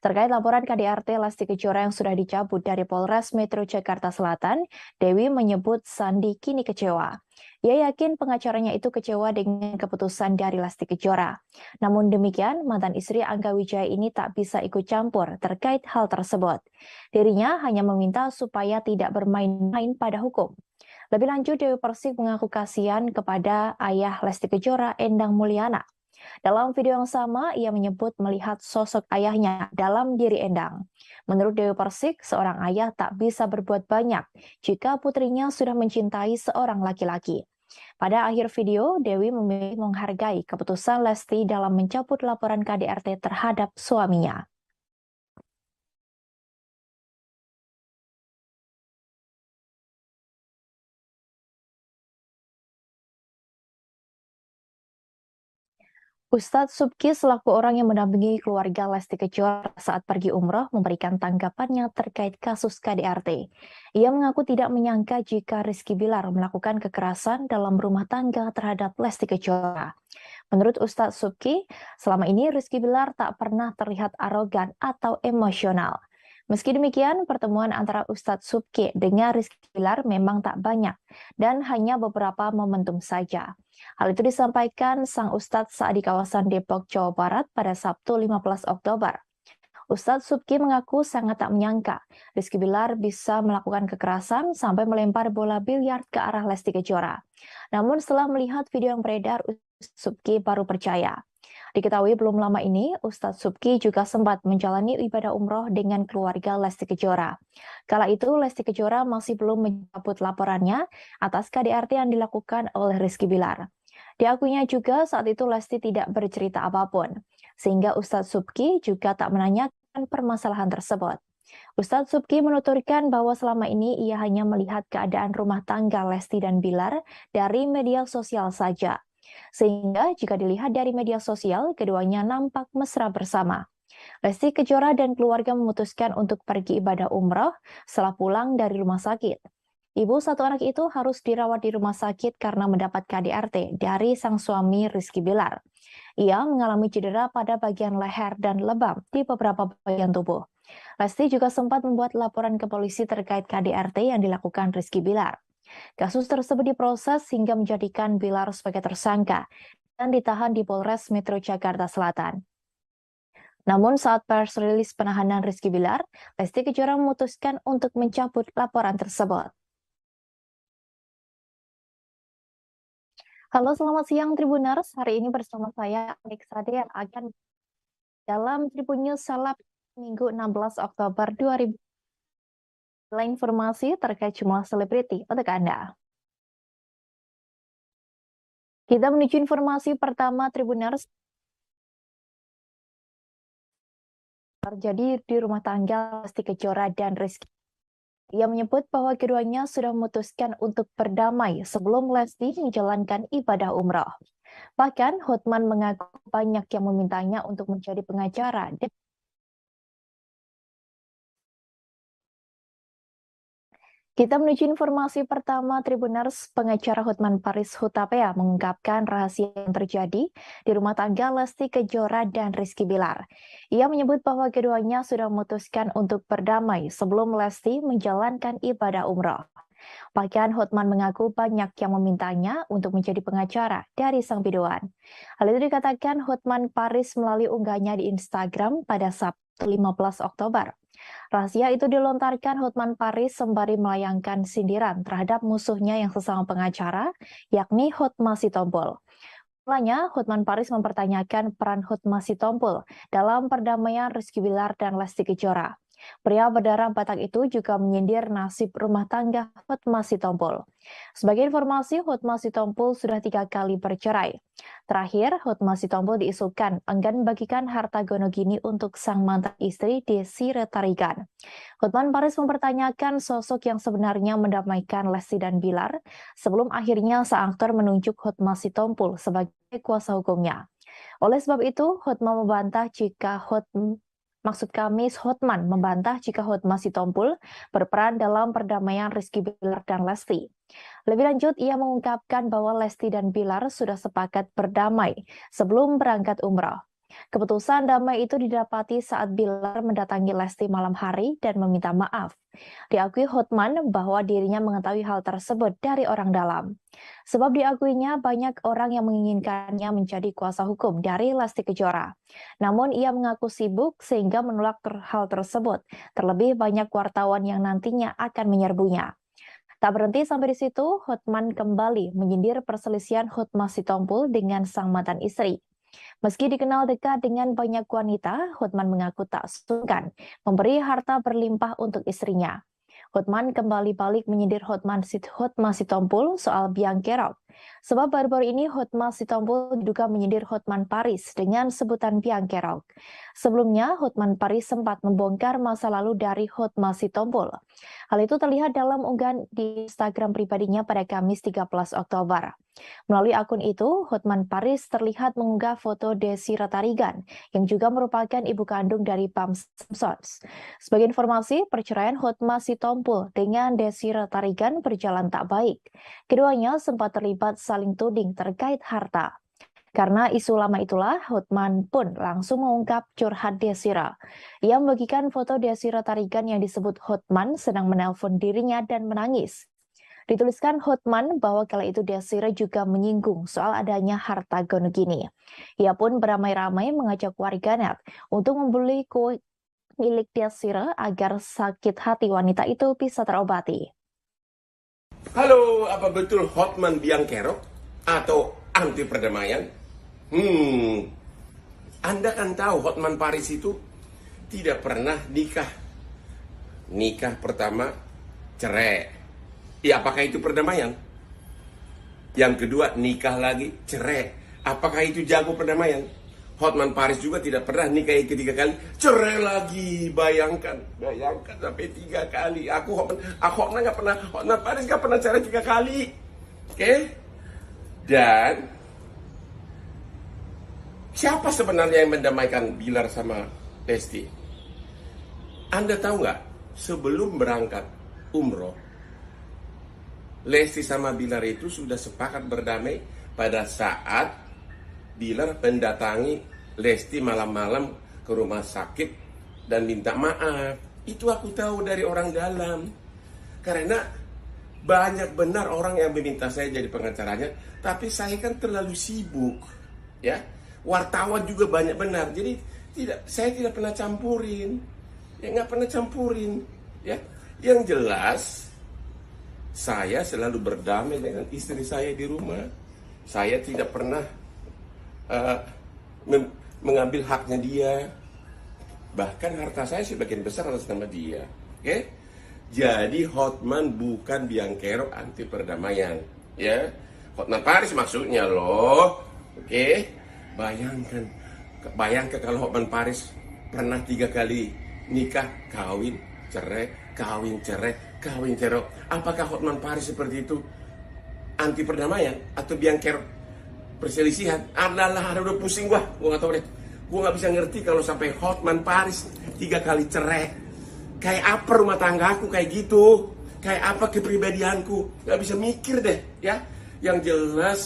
Terkait laporan KDRT Lesti Kejora yang sudah dicabut dari Polres Metro Jakarta Selatan, Dewi menyebut Sandi kini kecewa. Ia yakin pengacaranya itu kecewa dengan keputusan dari Lesti Kejora. Namun demikian, mantan istri Angga Wijaya ini tak bisa ikut campur terkait hal tersebut. Dirinya hanya meminta supaya tidak bermain-main pada hukum. Lebih lanjut, Dewi Persik mengaku kasihan kepada ayah Lesti Kejora, Endang Mulyana. Dalam video yang sama, ia menyebut melihat sosok ayahnya dalam diri Endang. Menurut Dewi Persik, seorang ayah tak bisa berbuat banyak jika putrinya sudah mencintai seorang laki-laki. Pada akhir video, Dewi memilih menghargai keputusan Lesti dalam mencabut laporan KDRT terhadap suaminya. Ustadz Subki selaku orang yang mendampingi keluarga Lesti Kejora saat pergi umroh memberikan tanggapannya terkait kasus KDRT. Ia mengaku tidak menyangka jika Rizky Bilar melakukan kekerasan dalam rumah tangga terhadap Lesti Kejora. Menurut Ustadz Subki, selama ini Rizky Bilar tak pernah terlihat arogan atau emosional. Meski demikian, pertemuan antara Ustadz Subki dengan Rizky Bilar memang tak banyak dan hanya beberapa momentum saja. Hal itu disampaikan sang Ustadz saat di kawasan Depok, Jawa Barat pada Sabtu 15 Oktober. Ustadz Subki mengaku sangat tak menyangka Rizky Bilar bisa melakukan kekerasan sampai melempar bola biliar ke arah Lesti Kejora. Namun setelah melihat video yang beredar, Ustadz Subki baru percaya. Diketahui belum lama ini, Ustadz Subki juga sempat menjalani ibadah umroh dengan keluarga Lesti Kejora. Kala itu, Lesti Kejora masih belum mencabut laporannya atas KDRT yang dilakukan oleh Rizky Bilar. Diakuinya juga saat itu Lesti tidak bercerita apapun, sehingga Ustadz Subki juga tak menanyakan permasalahan tersebut. Ustadz Subki menuturkan bahwa selama ini ia hanya melihat keadaan rumah tangga Lesti dan Bilar dari media sosial saja. Sehingga jika dilihat dari media sosial, keduanya nampak mesra bersama. Lesti Kejora dan keluarga memutuskan untuk pergi ibadah umroh setelah pulang dari rumah sakit. Ibu satu anak itu harus dirawat di rumah sakit karena mendapat KDRT dari sang suami Rizky Bilar. Ia mengalami cedera pada bagian leher dan lebam di beberapa bagian tubuh. Lesti juga sempat membuat laporan ke polisi terkait KDRT yang dilakukan Rizky Bilar. Kasus tersebut diproses hingga menjadikan Bilar sebagai tersangka dan ditahan di Polres Metro Jakarta Selatan. Namun saat press rilis penahanan Rizky Bilar, Lesti Kejora memutuskan untuk mencabut laporan tersebut. Halo, selamat siang Tribuners. Hari ini bersama saya Alex Sade yang akan dalam Tribun News Seleb Minggu 16 Oktober 2000. Informasi terkait jumlah selebriti untuk Anda. Kita menuju informasi pertama Tribuners. Terjadi di rumah tangga Lesti Kejora dan Rizky. Ia menyebut bahwa keduanya sudah memutuskan untuk berdamai sebelum Lesti menjalankan ibadah umroh. Bahkan Hotman mengaku banyak yang memintanya untuk menjadi pengacara. Kita menuju informasi pertama Tribuners. Pengacara Hotman Paris Hutapea mengungkapkan rahasia yang terjadi di rumah tangga Lesti Kejora dan Rizky Bilar. Ia menyebut bahwa keduanya sudah memutuskan untuk berdamai sebelum Lesti menjalankan ibadah umroh. Bahkan Hotman mengaku banyak yang memintanya untuk menjadi pengacara dari sang biduan. Hal itu dikatakan Hotman Paris melalui unggahnya di Instagram pada Sabtu 15 Oktober. Rahasia itu dilontarkan Hotman Paris sembari melayangkan sindiran terhadap musuhnya yang sesama pengacara, yakni Hotma Sitompul. Mulanya, Hotman Paris mempertanyakan peran Hotma Sitompul dalam perdamaian Rizky Bilar dan Lesti Kejora. Pria berdarah Batak itu juga menyindir nasib rumah tangga Hotma Sitompul. Sebagai informasi, Hotma Sitompul sudah 3 kali bercerai. Terakhir, Hotma Sitompul diisukan enggan membagikan harta gonogini untuk sang mantan istri Desi Retarigan. Hotman Paris mempertanyakan sosok yang sebenarnya mendamaikan Lesti dan Bilar sebelum akhirnya sang aktor menunjuk Hotma Sitompul sebagai kuasa hukumnya. Oleh sebab itu, Hotman membantah jika Hotman membantah jika Hotma Sitompul berperan dalam perdamaian Rizky Bilar dan Lesti. Lebih lanjut, ia mengungkapkan bahwa Lesti dan Bilar sudah sepakat berdamai sebelum berangkat umroh. Keputusan damai itu didapati saat Bilar mendatangi Lesti malam hari dan meminta maaf. Diakui Hotman bahwa dirinya mengetahui hal tersebut dari orang dalam. Sebab diakuinya banyak orang yang menginginkannya menjadi kuasa hukum dari Lesti Kejora. Namun ia mengaku sibuk sehingga menolak hal tersebut. Terlebih banyak wartawan yang nantinya akan menyerbunya. Tak berhenti sampai di situ, Hotman kembali menyindir perselisihan Hotma Sitompul dengan sang mantan istri. Meski dikenal dekat dengan banyak wanita, Hotman mengaku tak sungkan memberi harta berlimpah untuk istrinya. Hotman kembali balik menyindir Hotma Sitompul soal biang kerok. Sebab baru-baru ini Hotma Sitompul diduga menyindir Hotman Paris dengan sebutan biang kerok. Sebelumnya, Hotman Paris sempat membongkar masa lalu dari Hotma Sitompul. Hal itu terlihat dalam unggahan di Instagram pribadinya pada Kamis 13 Oktober. Melalui akun itu, Hotman Paris terlihat mengunggah foto Desi Retarigan, yang juga merupakan ibu kandung dari Pam Simpsons. Sebagai informasi, perceraian Hotma Sitompul dengan Desi Retarigan berjalan tak baik. Keduanya sempat terlibat saling tuding terkait harta. Karena isu lama itulah, Hotman pun langsung mengungkap curhat Desira. Ia membagikan foto Desira Tarigan yang disebut Hotman sedang menelpon dirinya dan menangis. Dituliskan Hotman bahwa kala itu Desira juga menyinggung soal adanya harta gonogini. Ia pun beramai-ramai mengajak warganet untuk membeli kue milik Desira agar sakit hati wanita itu bisa terobati. Halo, apa betul Hotman biang kerok atau anti perdamaian? Anda kan tahu Hotman Paris itu tidak pernah nikah. Nikah pertama cerai. Ya, apakah itu perdamaian? Yang kedua, nikah lagi, cerai. Apakah itu jago perdamaian? Hotman Paris juga tidak pernah nikah yang ketiga kali, cerai lagi. Bayangkan sampai 3 kali. Hotman nggak pernah, Hotman Paris nggak pernah cerai 3 kali. Oke? Dan siapa sebenarnya yang mendamaikan Bilar sama Lesti? Anda tahu nggak? Sebelum berangkat umroh, Lesti sama Bilar itu sudah sepakat berdamai pada saat Bilar mendatangi Lesti malam-malam ke rumah sakit dan minta maaf. Itu aku tahu dari orang dalam. Karena banyak benar orang yang meminta saya jadi pengacaranya, tapi saya kan terlalu sibuk. Ya, wartawan juga banyak benar. Jadi saya tidak pernah campurin. Ya, nggak pernah campurin. Ya, yang jelas saya selalu berdamai dengan istri saya di rumah. Saya tidak pernah mengambil haknya dia. Bahkan harta saya sebagian besar atas nama dia. Oke? Jadi Hotman bukan biang kerok anti perdamaian. Ya, Hotman Paris maksudnya loh. Oke? Bayangkan kalau Hotman Paris pernah 3 kali nikah, kawin, cerai, kawin, cerai, kawin, cerai. Apakah Hotman Paris seperti itu anti perdamaian atau biang kerok perselisihan? Udah pusing gua nggak tahu deh. Gua nggak bisa ngerti kalau sampai Hotman Paris 3 kali cerai. Kayak apa rumah tanggaku kayak gitu? Kayak apa kepribadianku? Nggak bisa mikir deh, ya. Yang jelas,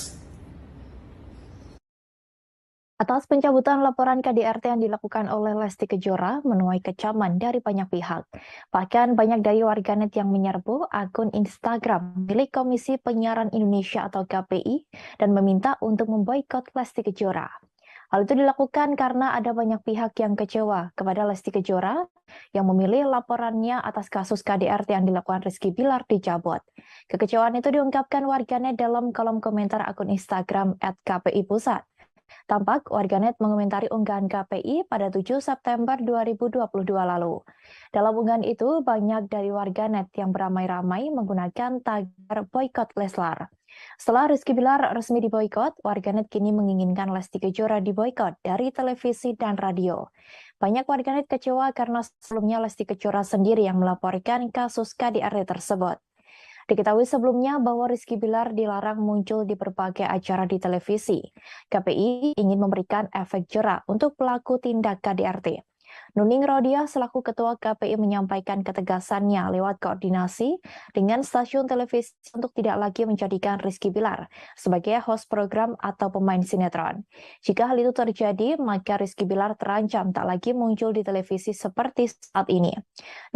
Atas pencabutan laporan KDRT yang dilakukan oleh Lesti Kejora menuai kecaman dari banyak pihak. Bahkan banyak dari warganet yang menyerbu akun Instagram milik Komisi Penyiaran Indonesia atau KPI dan meminta untuk memboikot Lesti Kejora. Hal itu dilakukan karena ada banyak pihak yang kecewa kepada Lesti Kejora yang memilih laporannya atas kasus KDRT yang dilakukan Rizky Bilar dicabut. Kekecewaan itu diungkapkan warganet dalam kolom komentar akun Instagram @kpi_pusat. Tampak warganet mengomentari unggahan KPI pada 7 September 2022 lalu. Dalam unggahan itu, banyak dari warganet yang beramai-ramai menggunakan tagar boykot Leslar. Setelah Rizky Bilar resmi diboykot, warganet kini menginginkan Lesti Kejora diboykot dari televisi dan radio. Banyak warganet kecewa karena sebelumnya Lesti Kejora sendiri yang melaporkan kasus KDRT tersebut. Diketahui sebelumnya bahwa Rizky Bilar dilarang muncul di berbagai acara di televisi. KPI ingin memberikan efek jera untuk pelaku tindak KDRT. Nuning Rodia selaku Ketua KPI menyampaikan ketegasannya lewat koordinasi dengan stasiun televisi untuk tidak lagi menjadikan Rizky Bilar sebagai host program atau pemain sinetron. Jika hal itu terjadi, maka Rizky Bilar terancam tak lagi muncul di televisi seperti saat ini.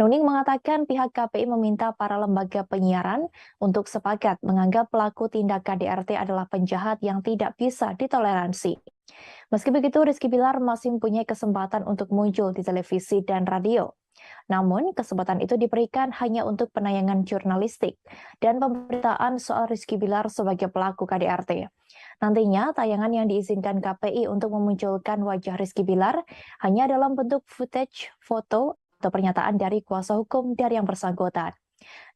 Nuning mengatakan pihak KPI meminta para lembaga penyiaran untuk sepakat menganggap pelaku tindak KDRT adalah penjahat yang tidak bisa ditoleransi. Meski begitu, Rizky Bilar masih mempunyai kesempatan untuk muncul di televisi dan radio. Namun, kesempatan itu diberikan hanya untuk penayangan jurnalistik dan pemberitaan soal Rizky Bilar sebagai pelaku KDRT. Nantinya, tayangan yang diizinkan KPI untuk memunculkan wajah Rizky Bilar hanya dalam bentuk footage, foto, atau pernyataan dari kuasa hukum dari yang bersangkutan.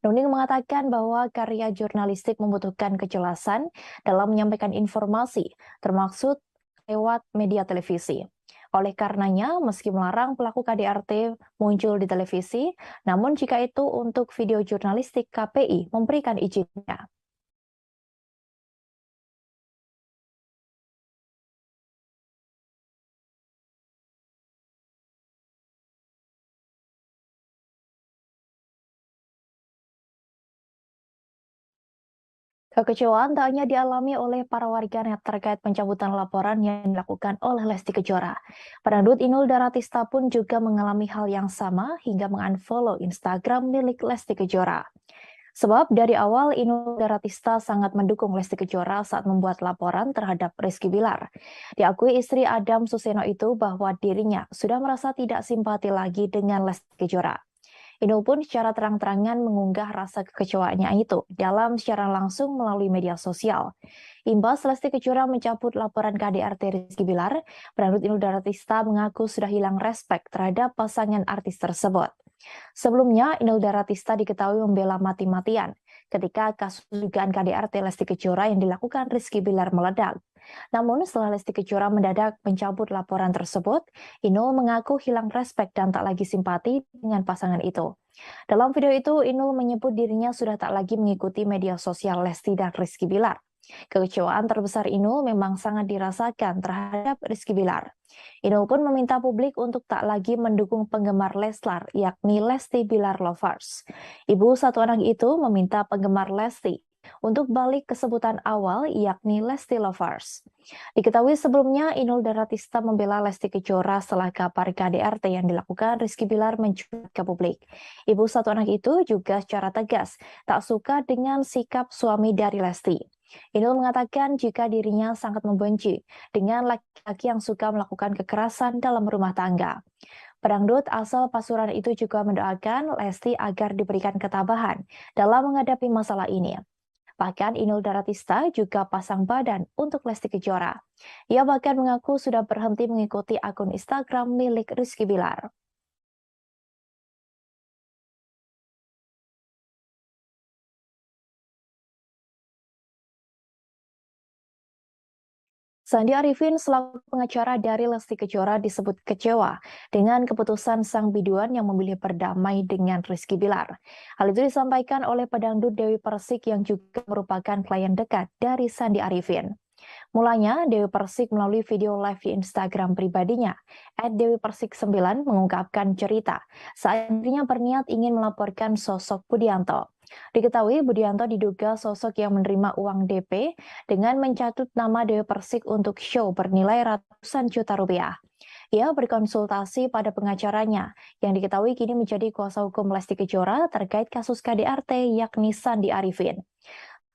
Nuning mengatakan bahwa karya jurnalistik membutuhkan kejelasan dalam menyampaikan informasi, termasuk lewat media televisi. Oleh karenanya, meski melarang pelaku KDRT muncul di televisi, namun jika itu untuk video jurnalistik, KPI memberikan izinnya. Kekecewaan tak hanya dialami oleh para warganet terkait pencabutan laporan yang dilakukan oleh Lesti Kejora. Pedangdut Inul Daratista pun juga mengalami hal yang sama hingga mengunfollow Instagram milik Lesti Kejora. Sebab dari awal Inul Daratista sangat mendukung Lesti Kejora saat membuat laporan terhadap Rizky Bilar. Diakui istri Adam Suseno itu bahwa dirinya sudah merasa tidak simpati lagi dengan Lesti Kejora. Inul pun secara terang-terangan mengunggah rasa kekecewaannya itu dalam siaran langsung melalui media sosial. Imbas Lesti Kejora mencabut laporan KDRT Rizky Bilar, Pedangdut Inul Daratista mengaku sudah hilang respek terhadap pasangan artis tersebut. Sebelumnya, Inul Daratista diketahui membela mati-matian ketika kasus dugaan KDRT Lesti Kejora yang dilakukan Rizky Bilar meledak. Namun setelah Lesti Kejora mendadak mencabut laporan tersebut, Inul mengaku hilang respek dan tak lagi simpati dengan pasangan itu. Dalam video itu, Inul menyebut dirinya sudah tak lagi mengikuti media sosial Lesti dan Rizky Bilar. Kekecewaan terbesar Inul memang sangat dirasakan terhadap Rizky Bilar. Inul pun meminta publik untuk tak lagi mendukung penggemar Leslar, yakni Lesti Bilar Lovers. Ibu satu anak itu meminta penggemar Lesti untuk balik ke sebutan awal, yakni Lesti Lovers. Diketahui sebelumnya, Inul Daratista membela Lesti Kejora setelah kabar KDRT yang dilakukan Rizky Bilar mencuat ke publik. Ibu satu anak itu juga secara tegas tak suka dengan sikap suami dari Lesti. Inul mengatakan jika dirinya sangat membenci dengan laki-laki yang suka melakukan kekerasan dalam rumah tangga. Pedangdut asal Pasuruan itu juga mendoakan Lesti agar diberikan ketabahan dalam menghadapi masalah ini. Bahkan Inul Daratista juga pasang badan untuk Lesti Kejora. Ia bahkan mengaku sudah berhenti mengikuti akun Instagram milik Rizky Bilar. Sandi Arifin selaku pengacara dari Lesti Kejora disebut kecewa dengan keputusan sang biduan yang memilih berdamai dengan Rizky Bilar. Hal itu disampaikan oleh pedangdut Dewi Persik yang juga merupakan klien dekat dari Sandi Arifin. Mulanya, Dewi Persik melalui video live di Instagram pribadinya, @dewipersik9 mengungkapkan cerita saat dirinya berniat ingin melaporkan sosok Budianto. Diketahui Budianto diduga sosok yang menerima uang DP dengan mencatut nama Dewi Persik untuk show bernilai ratusan juta rupiah. Ia berkonsultasi pada pengacaranya yang diketahui kini menjadi kuasa hukum Lesti Kejora terkait kasus KDRT yakni Sandi Arifin.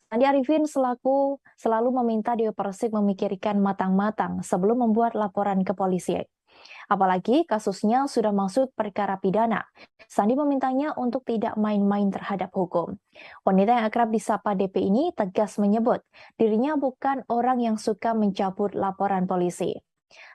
Sandi Arifin selalu meminta Dewi Persik memikirkan matang-matang sebelum membuat laporan ke polisi. Apalagi kasusnya sudah masuk perkara pidana. Sandi memintanya untuk tidak main-main terhadap hukum. Wanita yang akrab disapa DP ini tegas menyebut dirinya bukan orang yang suka mencabut laporan polisi.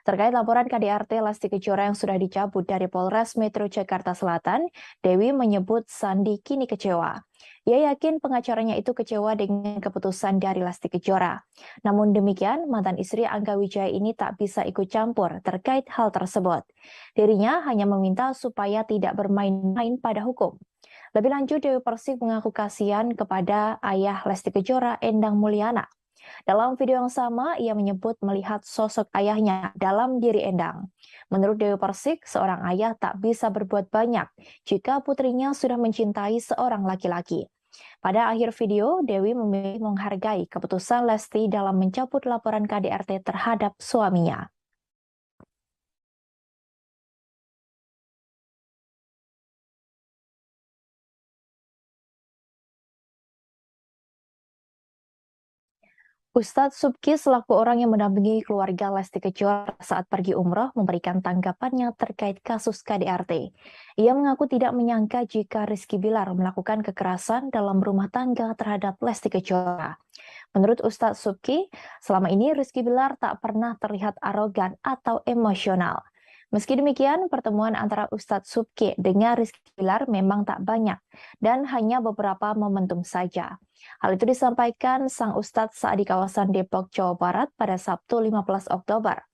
Terkait laporan KDRT Lesti Kejora yang sudah dicabut dari Polres Metro Jakarta Selatan, Dewi menyebut Sandi kini kecewa. Ia yakin pengacaranya itu kecewa dengan keputusan dari Lesti Kejora. Namun demikian, mantan istri Angga Wijaya ini tak bisa ikut campur terkait hal tersebut. Dirinya hanya meminta supaya tidak bermain-main pada hukum. Lebih lanjut, Dewi Persik mengaku kasihan kepada ayah Lesti Kejora, Endang Mulyana. Dalam video yang sama, ia menyebut melihat sosok ayahnya dalam diri Endang. Menurut Dewi Persik, seorang ayah tak bisa berbuat banyak jika putrinya sudah mencintai seorang laki-laki. Pada akhir video, Dewi memilih menghargai keputusan Lesti dalam mencabut laporan KDRT terhadap suaminya. Ustadz Subki selaku orang yang mendampingi keluarga Lesti Kejora saat pergi umroh memberikan tanggapannya terkait kasus KDRT. Ia mengaku tidak menyangka jika Rizky Bilar melakukan kekerasan dalam rumah tangga terhadap Lesti Kejora. Menurut Ustadz Subki, selama ini Rizky Bilar tak pernah terlihat arogan atau emosional. Meski demikian, pertemuan antara Ustadz Subki dengan Rizky Bilar memang tak banyak dan hanya beberapa momentum saja. Hal itu disampaikan sang Ustadz saat di kawasan Depok, Jawa Barat pada Sabtu 15 Oktober.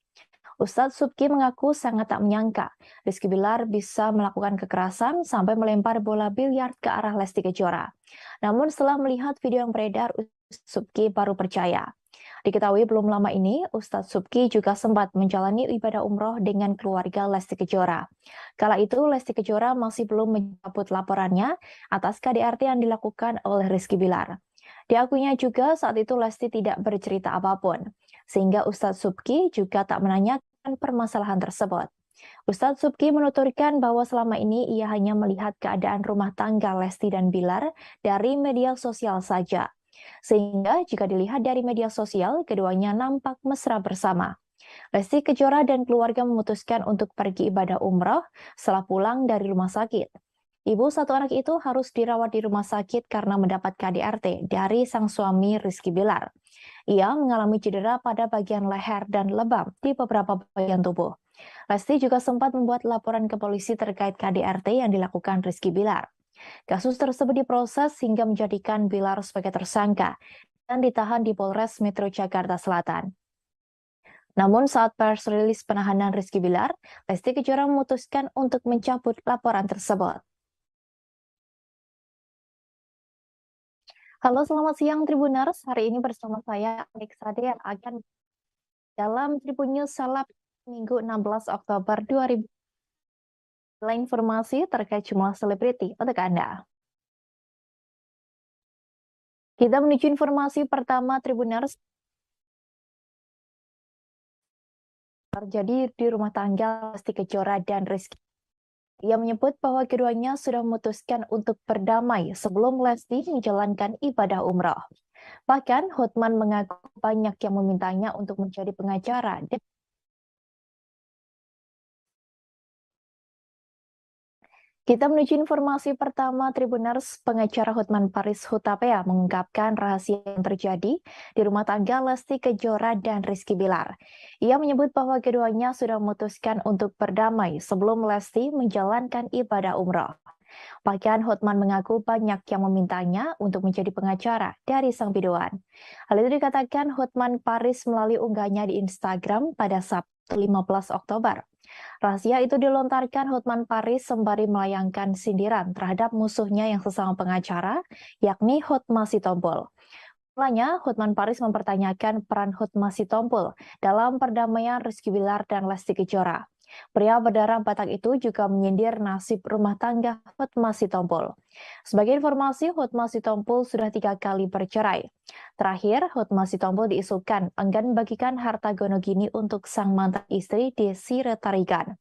Ustadz Subki mengaku sangat tak menyangka Rizky Bilar bisa melakukan kekerasan sampai melempar bola biliar ke arah Lesti Kejora. Namun setelah melihat video yang beredar, Ustadz Subki baru percaya. Diketahui belum lama ini, Ustadz Subki juga sempat menjalani ibadah umroh dengan keluarga Lesti Kejora. Kala itu, Lesti Kejora masih belum mencabut laporannya atas KDRT yang dilakukan oleh Rizky Bilar. Diakuinya juga saat itu Lesti tidak bercerita apapun, sehingga Ustadz Subki juga tak menanyakan permasalahan tersebut. Ustadz Subki menuturkan bahwa selama ini ia hanya melihat keadaan rumah tangga Lesti dan Bilar dari media sosial saja. Sehingga jika dilihat dari media sosial, keduanya nampak mesra bersama. Lesti Kejora dan keluarga memutuskan untuk pergi ibadah umroh setelah pulang dari rumah sakit. Ibu satu anak itu harus dirawat di rumah sakit karena mendapat KDRT dari sang suami Rizky Bilar. Ia mengalami cedera pada bagian leher dan lebam di beberapa bagian tubuh. Lesti juga sempat membuat laporan ke polisi terkait KDRT yang dilakukan Rizky Bilar. Kasus tersebut diproses hingga menjadikan Bilar sebagai tersangka dan ditahan di Polres Metro Jakarta Selatan. Namun saat press rilis penahanan Rizky Bilar, Lesti Kejora memutuskan untuk mencabut laporan tersebut. Halo, selamat siang Tribuners. Hari ini bersama saya Alex Rade yang akan dalam Tribun News Seleb Minggu 16 Oktober 2020. Informasi terkait jumlah selebriti untuk Anda. Kita menuju informasi pertama Tribuners. Terjadi di rumah tangga Lesti Kejora dan Rizky. Ia menyebut bahwa keduanya sudah memutuskan untuk berdamai sebelum Lesti menjalankan ibadah umrah. Bahkan Hotman mengaku banyak yang memintanya untuk menjadi pengacara. Kita menuju informasi pertama Tribuners. Pengacara Hotman Paris Hutapea mengungkapkan rahasia yang terjadi di rumah tangga Lesti Kejora dan Rizky Bilar. Ia menyebut bahwa keduanya sudah memutuskan untuk berdamai sebelum Lesti menjalankan ibadah umrah. Bahkan Hotman mengaku banyak yang memintanya untuk menjadi pengacara dari sang biduan. Hal itu dikatakan Hotman Paris melalui unggahnya di Instagram pada Sabtu 15 Oktober. Rahasia itu dilontarkan Hotman Paris sembari melayangkan sindiran terhadap musuhnya yang sesama pengacara, yakni Hotma Sitompul. Mulanya, Hotman Paris mempertanyakan peran Hotma Sitompul dalam perdamaian Rizky Bilar dan Lesti Kejora. Pria berdarah Batak itu juga menyindir nasib rumah tangga Hotma Sitompul. Sebagai informasi, Hotma Sitompul sudah 3 kali bercerai. Terakhir, Hotma Sitompul diisukan enggan membagikan harta gonogini untuk sang mantan istri Desi Retarigan.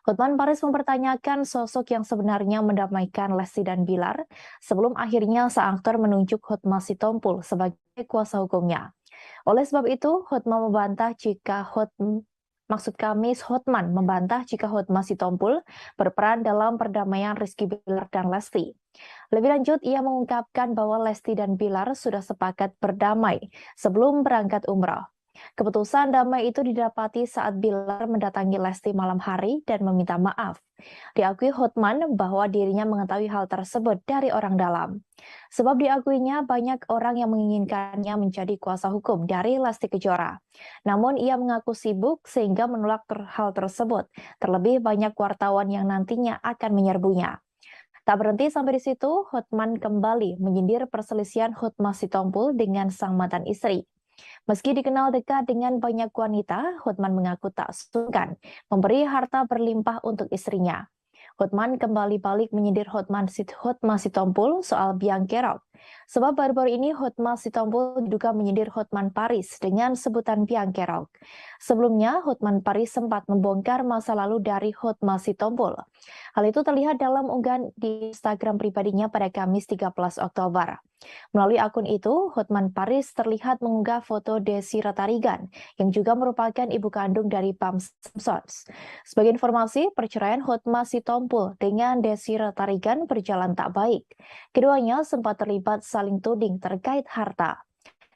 Hotman Paris mempertanyakan sosok yang sebenarnya mendamaikan Lesti dan Bilar sebelum akhirnya sang aktor menunjuk Hotma Sitompul sebagai kuasa hukumnya. Oleh sebab itu, Hotman membantah jika Hotman membantah jika Hotma Sitompul berperan dalam perdamaian Rizky Bilar dan Lesti. Lebih lanjut, ia mengungkapkan bahwa Lesti dan Bilar sudah sepakat berdamai sebelum berangkat umrah. Keputusan damai itu didapati saat Bilar mendatangi Lesti malam hari dan meminta maaf. Diakui Hotman bahwa dirinya mengetahui hal tersebut dari orang dalam. Sebab diakuinya banyak orang yang menginginkannya menjadi kuasa hukum dari Lesti Kejora. Namun ia mengaku sibuk sehingga menolak hal tersebut. Terlebih banyak wartawan yang nantinya akan menyerbunya. Tak berhenti sampai di situ, Hotman kembali menyindir perselisihan Hotma Sitompul dengan sang mantan istri. Meski dikenal dekat dengan banyak wanita, Hotman mengaku tak sungkan memberi harta berlimpah untuk istrinya. Hotman kembali balik menyindir Hotma Sitompul soal biang kerok. Sebab baru-baru ini Hotma Sitompul diduga menyindir Hotman Paris dengan sebutan biang kerok. Sebelumnya, Hotman Paris sempat membongkar masa lalu dari Hotma Sitompul. Hal itu terlihat dalam unggahan di Instagram pribadinya pada Kamis 13 Oktober. Melalui akun itu, Hotman Paris terlihat mengunggah foto Desi Retarigan yang juga merupakan ibu kandung dari Pam Simpsons. Sebagai informasi, perceraian Hotma Sitompul dengan Desi Retarigan berjalan tak baik. Keduanya sempat terlibat saling tuding terkait harta.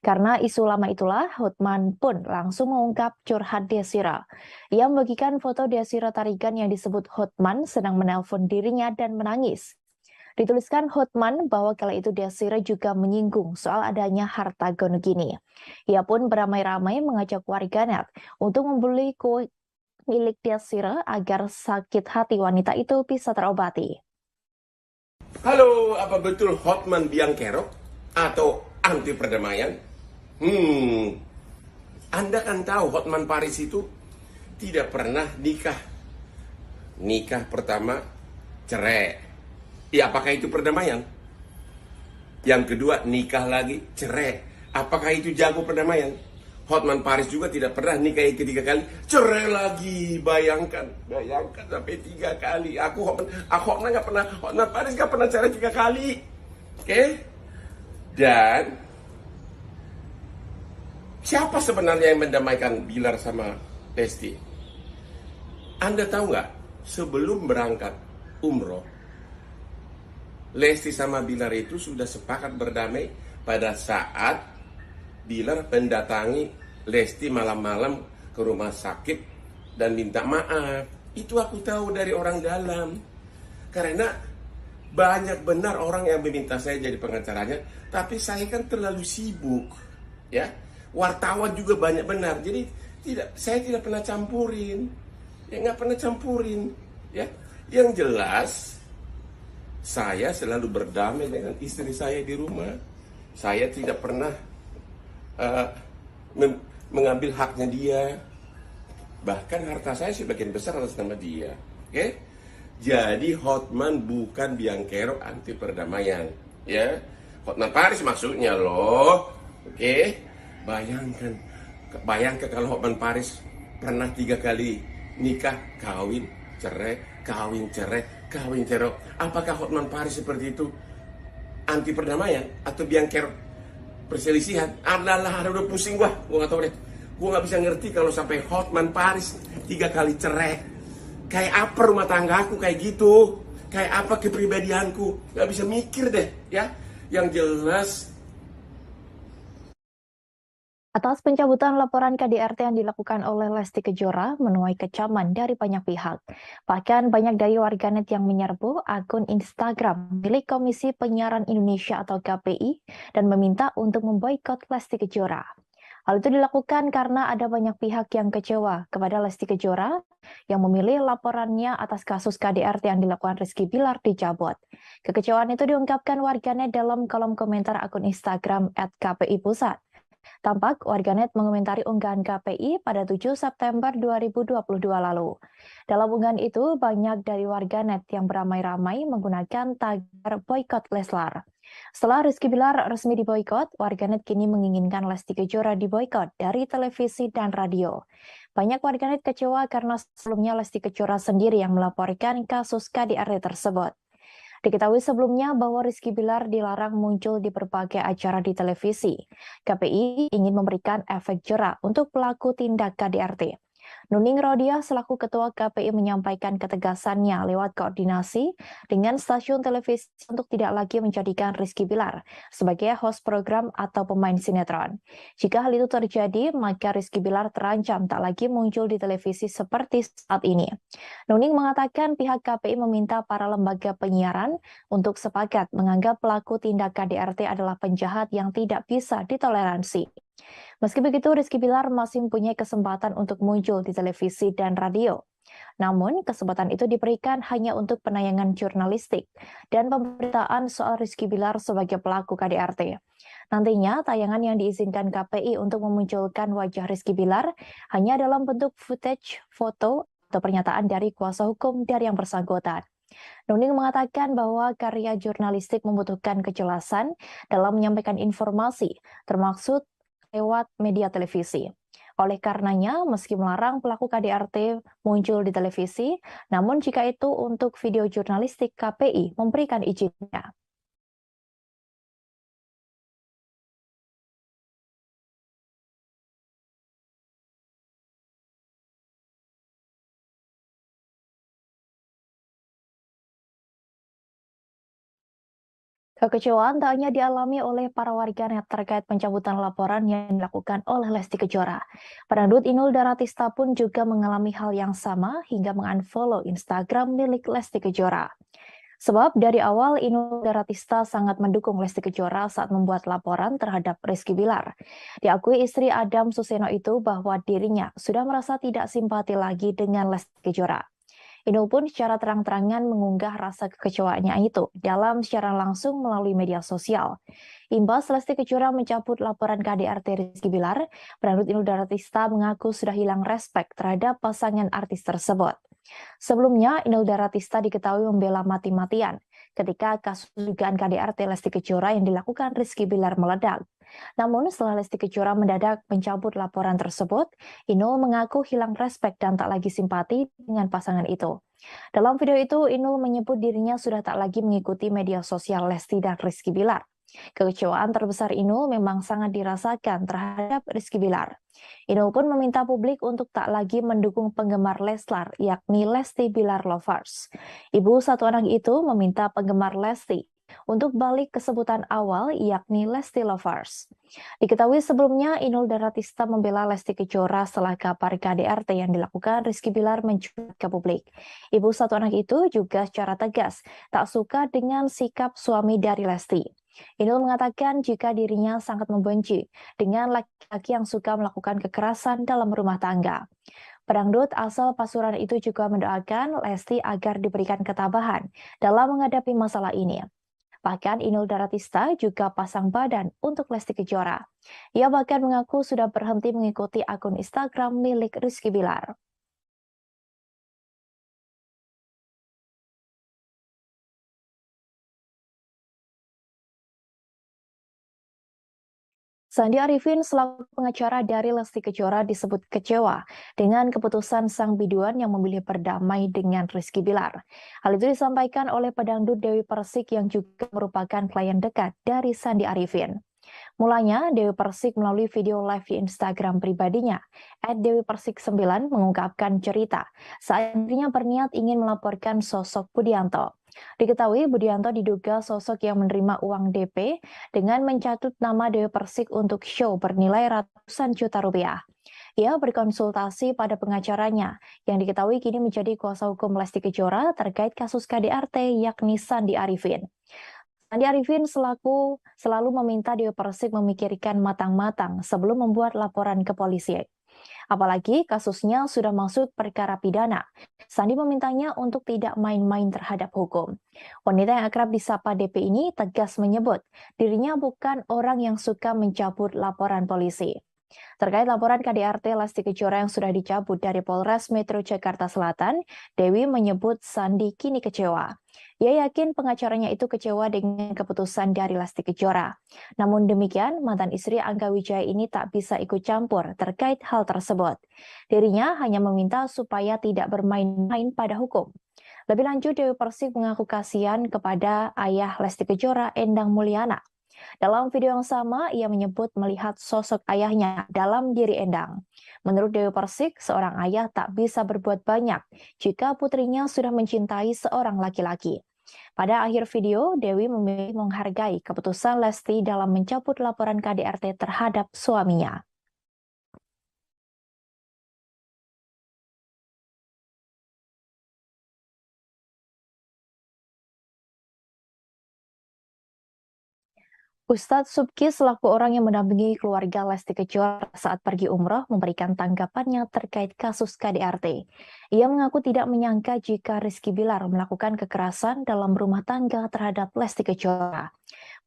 Karena isu lama itulah, Hotman pun langsung mengungkap curhat Desira. Ia membagikan foto Desira Tarigan yang disebut Hotman sedang menelpon dirinya dan menangis. Dituliskan Hotman bahwa kala itu Desira juga menyinggung soal adanya harta gonogini. Ia pun beramai-ramai mengajak warganet untuk membeli kue milik Desira agar sakit hati wanita itu bisa terobati. Halo, apa betul Hotman biang kerok atau anti perdamaian? Anda kan tahu Hotman Paris itu tidak pernah nikah. Nikah pertama cerai. Ya, apakah itu perdamaian? Yang kedua, nikah lagi, cerai. Apakah itu jago perdamaian? Hotman Paris juga tidak pernah nikah ketiga kali, cerai lagi. Bayangkan sampai 3 kali. Hotman Paris nggak pernah cerai 3 kali. Oke? Dan siapa sebenarnya yang mendamaikan Bilar sama Lesti? Anda tahu nggak? Sebelum berangkat umroh, Lesti sama Bilar itu sudah sepakat berdamai pada saat Bilar mendatangi Lesti malam-malam ke rumah sakit dan minta maaf. Itu aku tahu dari orang dalam. Karena Banyak benar orang yang meminta saya jadi pengacaranya, tapi saya kan terlalu sibuk, ya. Wartawan juga banyak benar, jadi saya tidak pernah campurin, ya nggak pernah campurin, ya. Yang jelas saya selalu berdamai dengan istri saya di rumah. Saya tidak pernah uh, mengambil haknya dia. Bahkan harta saya sebagian besar atas nama dia. Oke? Jadi Hotman bukan biangkerok anti perdamaian, ya. Hotman Paris maksudnya loh. Oke? Bayangkan kalau Hotman Paris pernah 3 kali nikah, kawin, cerai, kawin, cerai, kawin, cerai. Apakah Hotman Paris seperti itu anti perdamaian atau biangkerok perselisihan? Adalah, udah pusing gua nggak tahu deh. Gua nggak bisa ngerti kalau sampai Hotman Paris 3 kali cerai. Kayak apa rumah tangga aku kayak gitu? Kayak apa kepribadianku? Nggak bisa mikir deh, ya. Yang jelas. Atas pencabutan laporan KDRT yang dilakukan oleh Lesti Kejora menuai kecaman dari banyak pihak. Bahkan banyak dari warganet yang menyerbu akun Instagram milik Komisi Penyiaran Indonesia atau KPI dan meminta untuk memboikot Lesti Kejora. Hal itu dilakukan karena ada banyak pihak yang kecewa kepada Lesti Kejora yang memilih laporannya atas kasus KDRT yang dilakukan Rizky Bilar dicabut. Kekecewaan itu diungkapkan warganet dalam kolom komentar akun Instagram @KPI Pusat. Tampak warganet mengomentari unggahan KPI pada 7 September 2022 lalu. Dalam unggahan itu, banyak dari warganet yang beramai-ramai menggunakan tagar boykot Leslar. Setelah Rizky Bilar resmi diboykot, warganet kini menginginkan Lesti Kejora diboykot dari televisi dan radio. Banyak warganet kecewa karena sebelumnya Lesti Kejora sendiri yang melaporkan kasus KDRT tersebut. Diketahui sebelumnya bahwa Rizky Bilar dilarang muncul di berbagai acara di televisi. KPI ingin memberikan efek jera untuk pelaku tindak KDRT. Nuning Rodia selaku Ketua KPI menyampaikan ketegasannya lewat koordinasi dengan stasiun televisi untuk tidak lagi menjadikan Rizky Bilar sebagai host program atau pemain sinetron. Jika hal itu terjadi, maka Rizky Bilar terancam tak lagi muncul di televisi seperti saat ini. Nuning mengatakan pihak KPI meminta para lembaga penyiaran untuk sepakat menganggap pelaku tindak KDRT adalah penjahat yang tidak bisa ditoleransi. Meski begitu, Rizky Bilar masih mempunyai kesempatan untuk muncul di televisi dan radio. Namun, kesempatan itu diberikan hanya untuk penayangan jurnalistik dan pemberitaan soal Rizky Bilar sebagai pelaku KDRT. Nantinya, tayangan yang diizinkan KPI untuk memunculkan wajah Rizky Bilar hanya dalam bentuk footage, foto, atau pernyataan dari kuasa hukum dari yang bersangkutan. Nuning mengatakan bahwa karya jurnalistik membutuhkan kejelasan dalam menyampaikan informasi, termasuk lewat media televisi. Oleh karenanya, meski melarang pelaku KDRT muncul di televisi, namun jika itu untuk video jurnalistik, KPI memberikan izinnya. Kekecewaan tak hanya dialami oleh para warganet terkait pencabutan laporan yang dilakukan oleh Lesti Kejora. Pedangdut Inul Daratista pun juga mengalami hal yang sama hingga mengunfollow Instagram milik Lesti Kejora. Sebab dari awal Inul Daratista sangat mendukung Lesti Kejora saat membuat laporan terhadap Rizky Bilar. Diakui istri Adam Suseno itu bahwa dirinya sudah merasa tidak simpati lagi dengan Lesti Kejora. Inul pun secara terang-terangan mengunggah rasa kekecewaannya itu dalam siaran langsung melalui media sosial. Imbas Lesti Kejora mencabut laporan KDRT Rizky Bilar, Pedangdut Inul Daratista mengaku sudah hilang respek terhadap pasangan artis tersebut. Sebelumnya, Inul Daratista diketahui membela mati-matian ketika kasus dugaan KDRT Lesti Kejora yang dilakukan Rizky Bilar meledak. Namun setelah Lesti Kejora mendadak mencabut laporan tersebut, Inul mengaku hilang respek dan tak lagi simpati dengan pasangan itu. Dalam video itu, Inul menyebut dirinya sudah tak lagi mengikuti media sosial Lesti dan Rizky Bilar. Kekecewaan terbesar Inul memang sangat dirasakan terhadap Rizky Bilar. Inul pun meminta publik untuk tak lagi mendukung penggemar Leslar, yakni Lesti Bilar Lovers. Ibu satu anak itu meminta penggemar Lesti untuk balik ke sebutan awal yakni Lesti Lovers. Diketahui sebelumnya Inul Daratista membela Lesti Kejora setelah kabar KDRT yang dilakukan Rizky Bilar mencuat ke publik. Ibu satu anak itu juga secara tegas tak suka dengan sikap suami dari Lesti. Inul mengatakan jika dirinya sangat membenci dengan laki-laki yang suka melakukan kekerasan dalam rumah tangga. Pedangdut asal Pasuruan itu juga mendoakan Lesti agar diberikan ketabahan dalam menghadapi masalah ini. Bahkan Inul Daratista juga pasang badan untuk Lesti Kejora. Ia bahkan mengaku sudah berhenti mengikuti akun Instagram milik Rizky Bilar. Sandi Arifin selaku pengacara dari Lesti Kejora disebut kecewa dengan keputusan sang biduan yang memilih berdamai dengan Rizky Bilar. Hal itu disampaikan oleh pedangdut Dewi Persik yang juga merupakan klien dekat dari Sandi Arifin. Mulanya, Dewi Persik melalui video live di Instagram pribadinya, @dewipersik9 mengungkapkan cerita saat dirinya berniat ingin melaporkan sosok Budianto. Diketahui Budianto diduga sosok yang menerima uang DP dengan mencatut nama Dewi Persik untuk show bernilai ratusan juta rupiah. Ia berkonsultasi pada pengacaranya yang diketahui kini menjadi kuasa hukum Lesti Kejora terkait kasus KDRT yakni Sandi Arifin. Andi Arifin selalu meminta Dewi Persik memikirkan matang-matang sebelum membuat laporan ke polisi. Apalagi kasusnya sudah masuk perkara pidana. Sandi memintanya untuk tidak main-main terhadap hukum. Wanita yang akrab disapa DP ini tegas menyebut dirinya bukan orang yang suka mencabut laporan polisi. Terkait laporan KDRT Lesti Kejora yang sudah dicabut dari Polres Metro Jakarta Selatan, Dewi menyebut Sandi kini kecewa. Ia yakin pengacaranya itu kecewa dengan keputusan dari Lesti Kejora. Namun demikian, mantan istri Angga Wijaya ini tak bisa ikut campur terkait hal tersebut. Dirinya hanya meminta supaya tidak bermain-main pada hukum. Lebih lanjut, Dewi Persik mengaku kasihan kepada ayah Lesti Kejora, Endang Mulyana. Dalam video yang sama, ia menyebut melihat sosok ayahnya dalam diri Endang. Menurut Dewi Persik, seorang ayah tak bisa berbuat banyak jika putrinya sudah mencintai seorang laki-laki. Pada akhir video, Dewi memilih menghargai keputusan Lesti dalam mencabut laporan KDRT terhadap suaminya. Ustadz Subki selaku orang yang mendampingi keluarga Lesti Kejora saat pergi umroh memberikan tanggapannya terkait kasus KDRT. Ia mengaku tidak menyangka jika Rizky Bilar melakukan kekerasan dalam rumah tangga terhadap Lesti Kejora.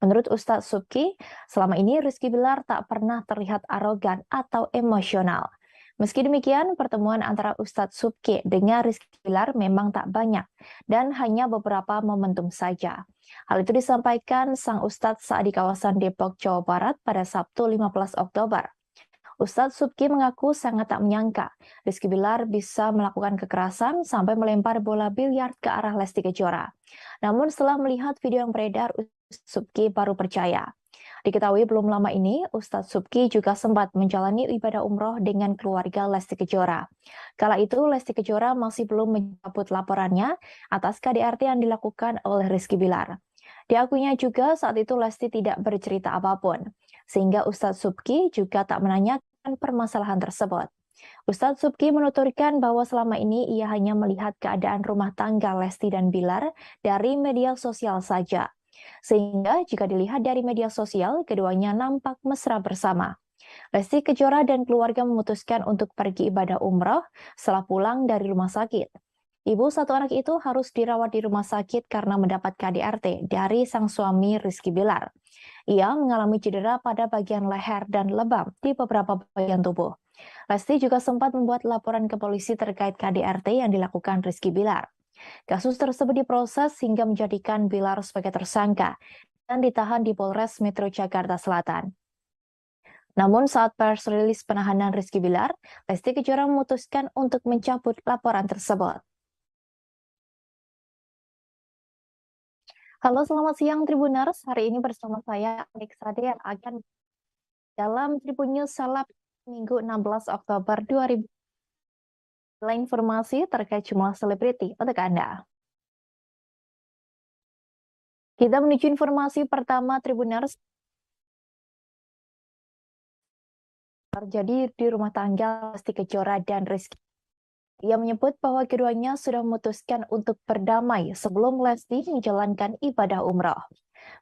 Menurut Ustadz Subki, selama ini Rizky Bilar tak pernah terlihat arogan atau emosional. Meski demikian, pertemuan antara Ustadz Subki dengan Rizky Bilar memang tak banyak dan hanya beberapa momentum saja. Hal itu disampaikan sang Ustadz saat di kawasan Depok, Jawa Barat pada Sabtu 15 Oktober. Ustadz Subki mengaku sangat tak menyangka Rizky Bilar bisa melakukan kekerasan sampai melempar bola biliar ke arah Lesti Kejora. Namun setelah melihat video yang beredar, Ustadz Subki baru percaya. Diketahui belum lama ini, Ustadz Subki juga sempat menjalani ibadah umroh dengan keluarga Lesti Kejora. Kala itu, Lesti Kejora masih belum mencabut laporannya atas KDRT yang dilakukan oleh Rizky Bilar. Diakuinya juga saat itu Lesti tidak bercerita apapun, sehingga Ustadz Subki juga tak menanyakan permasalahan tersebut. Ustadz Subki menuturkan bahwa selama ini ia hanya melihat keadaan rumah tangga Lesti dan Bilar dari media sosial saja. Sehingga jika dilihat dari media sosial, keduanya nampak mesra bersama. Lesti Kejora dan keluarga memutuskan untuk pergi ibadah umroh setelah pulang dari rumah sakit. Ibu satu anak itu harus dirawat di rumah sakit karena mendapat KDRT dari sang suami Rizky Bilar. Ia mengalami cedera pada bagian leher dan lebam di beberapa bagian tubuh. Lesti juga sempat membuat laporan ke polisi terkait KDRT yang dilakukan Rizky Bilar. Kasus tersebut diproses hingga menjadikan Bilar sebagai tersangka dan ditahan di Polres Metro Jakarta Selatan. Namun saat press rilis penahanan Rizky Bilar, Lesti Kejora memutuskan untuk mencabut laporan tersebut. Halo, selamat siang Tribuners. Hari ini bersama saya Alex Rade yang akan dalam Tribun News Salap Minggu 16 Oktober 2000. Informasi terkait jumlah selebriti untuk Anda. Kita menuju informasi pertama Tribuners. Terjadi di rumah tangga Lesti Kejora dan Rizky. Ia menyebut bahwa keduanya sudah memutuskan untuk berdamai sebelum Lesti menjalankan ibadah umroh.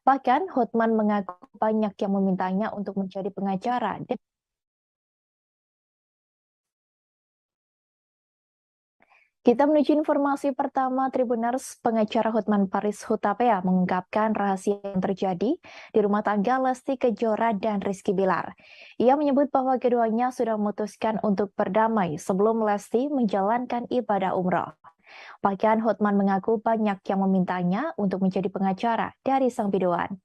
Bahkan Hotman mengaku banyak yang memintanya untuk menjadi pengacara. Kita menuju informasi pertama Tribuners. Pengacara Hotman Paris Hutapea mengungkapkan rahasia yang terjadi di rumah tangga Lesti Kejora dan Rizky Bilar. Ia menyebut bahwa keduanya sudah memutuskan untuk berdamai sebelum Lesti menjalankan ibadah umroh. Bahkan Hotman mengaku banyak yang memintanya untuk menjadi pengacara dari sang biduan.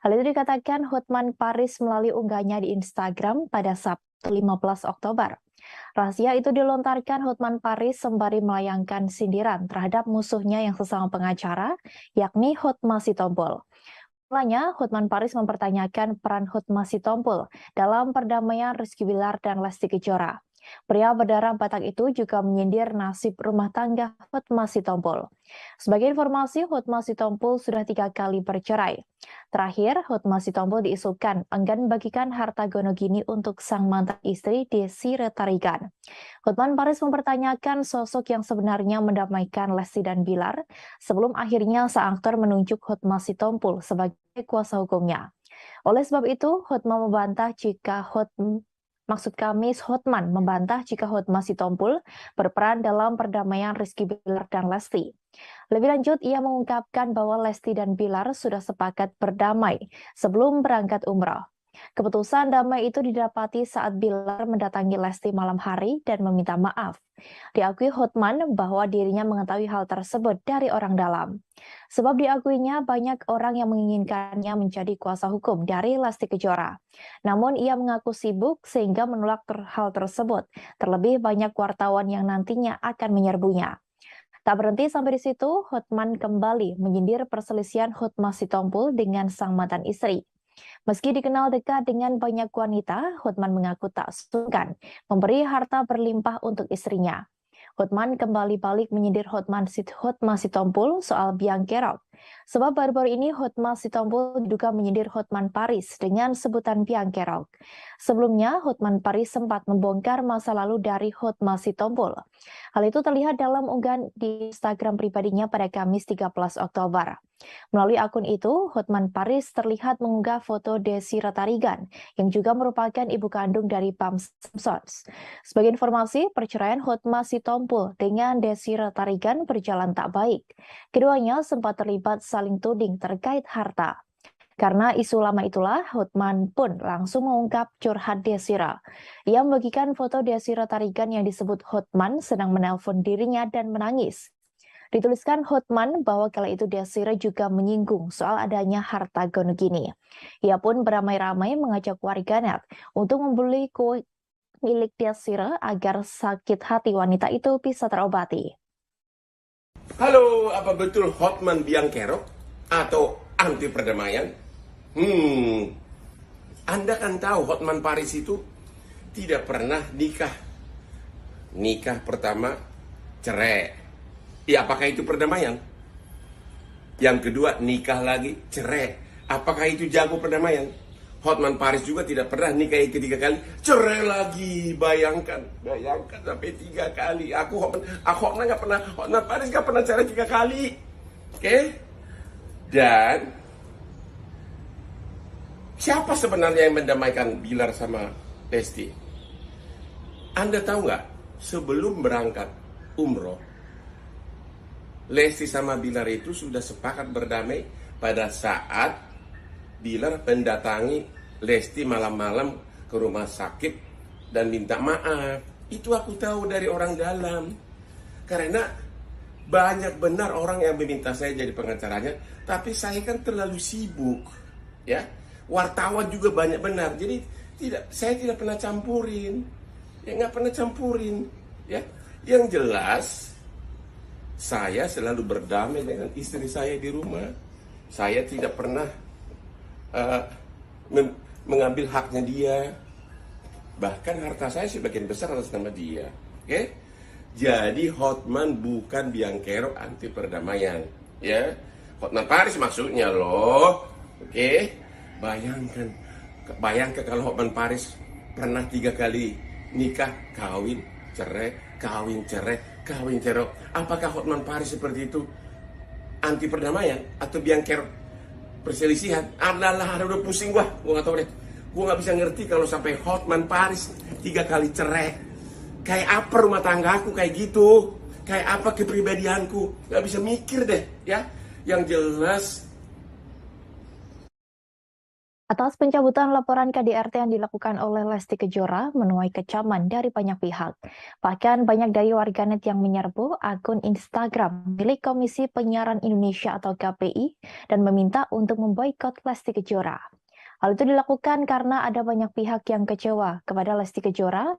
Hal itu dikatakan Hotman Paris melalui unggahnya di Instagram pada Sabtu 15 Oktober. Rahasia itu dilontarkan Hotman Paris sembari melayangkan sindiran terhadap musuhnya yang sesama pengacara, yakni Hotma Sitompul. Mulanya, Hotman Paris mempertanyakan peran Hotma Sitompul dalam perdamaian Rizky Bilar dan Lesti Kejora. Pria berdarah Batak itu juga menyindir nasib rumah tangga Hotma Sitompul. Sebagai informasi, Hotma Sitompul sudah 3 kali bercerai. Terakhir, Hotma Sitompul diisukan enggan bagikan harta gonogini untuk sang mantan istri Desi Retarigan. Hotman Paris mempertanyakan sosok yang sebenarnya mendamaikan Lesti dan Bilar sebelum akhirnya sang aktor menunjuk Hotma Sitompul sebagai kuasa hukumnya. Oleh sebab itu, Hotman membantah jika Hotman membantah jika Hotma Sitompul berperan dalam perdamaian Rizky Bilar dan Lesti. Lebih lanjut, ia mengungkapkan bahwa Lesti dan Bilar sudah sepakat berdamai sebelum berangkat umrah. Keputusan damai itu didapati saat Bilar mendatangi Lesti malam hari dan meminta maaf. Diakui Hotman bahwa dirinya mengetahui hal tersebut dari orang dalam. Sebab diakuinya banyak orang yang menginginkannya menjadi kuasa hukum dari Lesti Kejora. Namun ia mengaku sibuk sehingga menolak hal tersebut. Terlebih banyak wartawan yang nantinya akan menyerbunya. Tak berhenti sampai di situ, Hotman kembali menyindir perselisihan Hotma Sitompul dengan sang mantan istri. Meski dikenal dekat dengan banyak wanita, Hotman mengaku tak sungkan memberi harta berlimpah untuk istrinya. Hotman kembali balik menyindir Hotma Sitompul soal biang kerok. Sebab baru-baru ini Hotma Sitompul diduga menyindir Hotman Paris dengan sebutan biang kerok. Sebelumnya, Hotman Paris sempat membongkar masa lalu dari Hotma Sitompul. Hal itu terlihat dalam unggahan di Instagram pribadinya pada Kamis 13 Oktober. Melalui akun itu, Hotman Paris terlihat mengunggah foto Desi Retarigan, yang juga merupakan ibu kandung dari Pam Simpsons. Sebagai informasi, perceraian Hotma Sitompul dengan Desi Retarigan berjalan tak baik. Keduanya sempat terlibat saling tuding terkait harta. Karena isu lama itulah, Hotman pun langsung mengungkap curhat Desira. Ia membagikan foto Desi Retarigan yang disebut Hotman sedang menelpon dirinya dan menangis. Dituliskan Hotman bahwa kala itu Desira juga menyinggung soal adanya harta gonogini. Ia pun beramai-ramai mengajak warganet untuk membeli kue milik Desira agar sakit hati wanita itu bisa terobati. Halo, apa betul Hotman biang kerok atau anti perdamaian? Anda kan tahu Hotman Paris itu tidak pernah nikah. Nikah pertama cerai. Ya, apakah itu perdamaian? Yang kedua, nikah lagi, cerai. Apakah itu jago perdamaian? Hotman Paris juga tidak pernah nikah ketiga kali, cerai lagi. Bayangkan sampai 3 kali. Hotman nggak pernah, Hotman Paris nggak pernah cerai 3 kali. Oke? Dan siapa sebenarnya yang mendamaikan Bilar sama Lesti? Anda tahu nggak? Sebelum berangkat umroh, Lesti sama Bilar itu sudah sepakat berdamai pada saat Bilar mendatangi Lesti malam-malam ke rumah sakit dan minta maaf. Itu aku tahu dari orang dalam. Karena banyak benar orang yang meminta saya jadi pengacaranya, tapi saya kan terlalu sibuk. Ya, wartawan juga banyak benar. Jadi saya tidak pernah campurin. Ya, nggak pernah campurin. Ya, yang jelas saya selalu berdamai dengan istri saya di rumah. Saya tidak pernah mengambil haknya dia. Bahkan harta saya sebagian besar atas nama dia. Jadi Hotman bukan biang kerok anti perdamaian. Ya, Hotman Paris maksudnya loh. Oke, bayangkan kalau Hotman Paris pernah 3 kali nikah, kawin, cerai, kawin, cerai, kawin, cerai. Apakah Hotman Paris seperti itu anti perdamaian atau biangker perselisihan? Adalah, udah pusing gua nggak tahu deh. Gua nggak bisa ngerti kalau sampai Hotman Paris 3 kali cerai. Kayak apa rumah tanggaku kayak gitu? Kayak apa kepribadianku? Nggak bisa mikir deh, ya. Yang jelas. Atas pencabutan laporan KDRT yang dilakukan oleh Lesti Kejora menuai kecaman dari banyak pihak. Bahkan banyak dari warganet yang menyerbu akun Instagram milik Komisi Penyiaran Indonesia atau KPI dan meminta untuk memboikot Lesti Kejora. Hal itu dilakukan karena ada banyak pihak yang kecewa kepada Lesti Kejora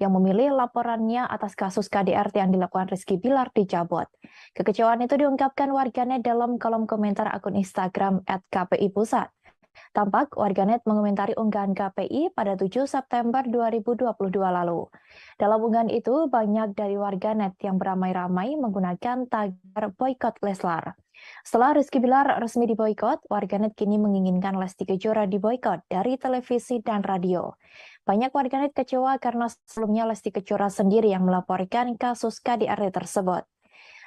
yang memilih laporannya atas kasus KDRT yang dilakukan Rizky Bilar dicabut. Kekecewaan itu diungkapkan warganet dalam kolom komentar akun Instagram @kpi_pusat. Tampak warganet mengomentari unggahan KPI pada 7 September 2022 lalu. Dalam unggahan itu, banyak dari warganet yang beramai-ramai menggunakan tagar boykot Leslar. Setelah Rizky Bilar resmi diboykot, warganet kini menginginkan Lesti Kejora diboykot dari televisi dan radio. Banyak warganet kecewa karena sebelumnya Lesti Kejora sendiri yang melaporkan kasus KDRT tersebut.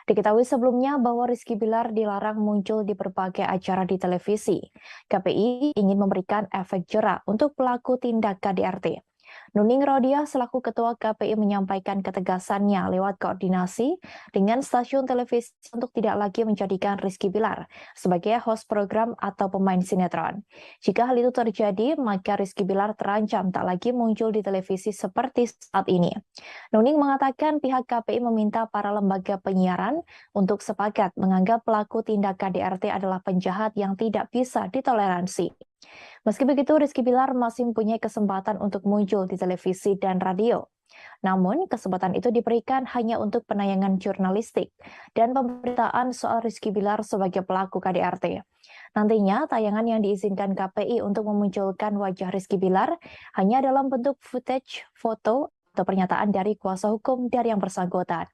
Diketahui sebelumnya bahwa Rizky Bilar dilarang muncul di berbagai acara di televisi. KPI ingin memberikan efek jera untuk pelaku tindak KDRT. Nuning Rodia selaku Ketua KPI menyampaikan ketegasannya lewat koordinasi dengan stasiun televisi untuk tidak lagi menjadikan Rizky Bilar sebagai host program atau pemain sinetron. Jika hal itu terjadi, maka Rizky Bilar terancam tak lagi muncul di televisi seperti saat ini. Nuning mengatakan pihak KPI meminta para lembaga penyiaran untuk sepakat menganggap pelaku tindak KDRT adalah penjahat yang tidak bisa ditoleransi. Meski begitu, Rizky Bilar masih mempunyai kesempatan untuk muncul di televisi dan radio. Namun, kesempatan itu diberikan hanya untuk penayangan jurnalistik dan pemberitaan soal Rizky Bilar sebagai pelaku KDRT. Nantinya, tayangan yang diizinkan KPI untuk memunculkan wajah Rizky Bilar hanya dalam bentuk footage, foto, atau pernyataan dari kuasa hukum dari yang bersangkutan.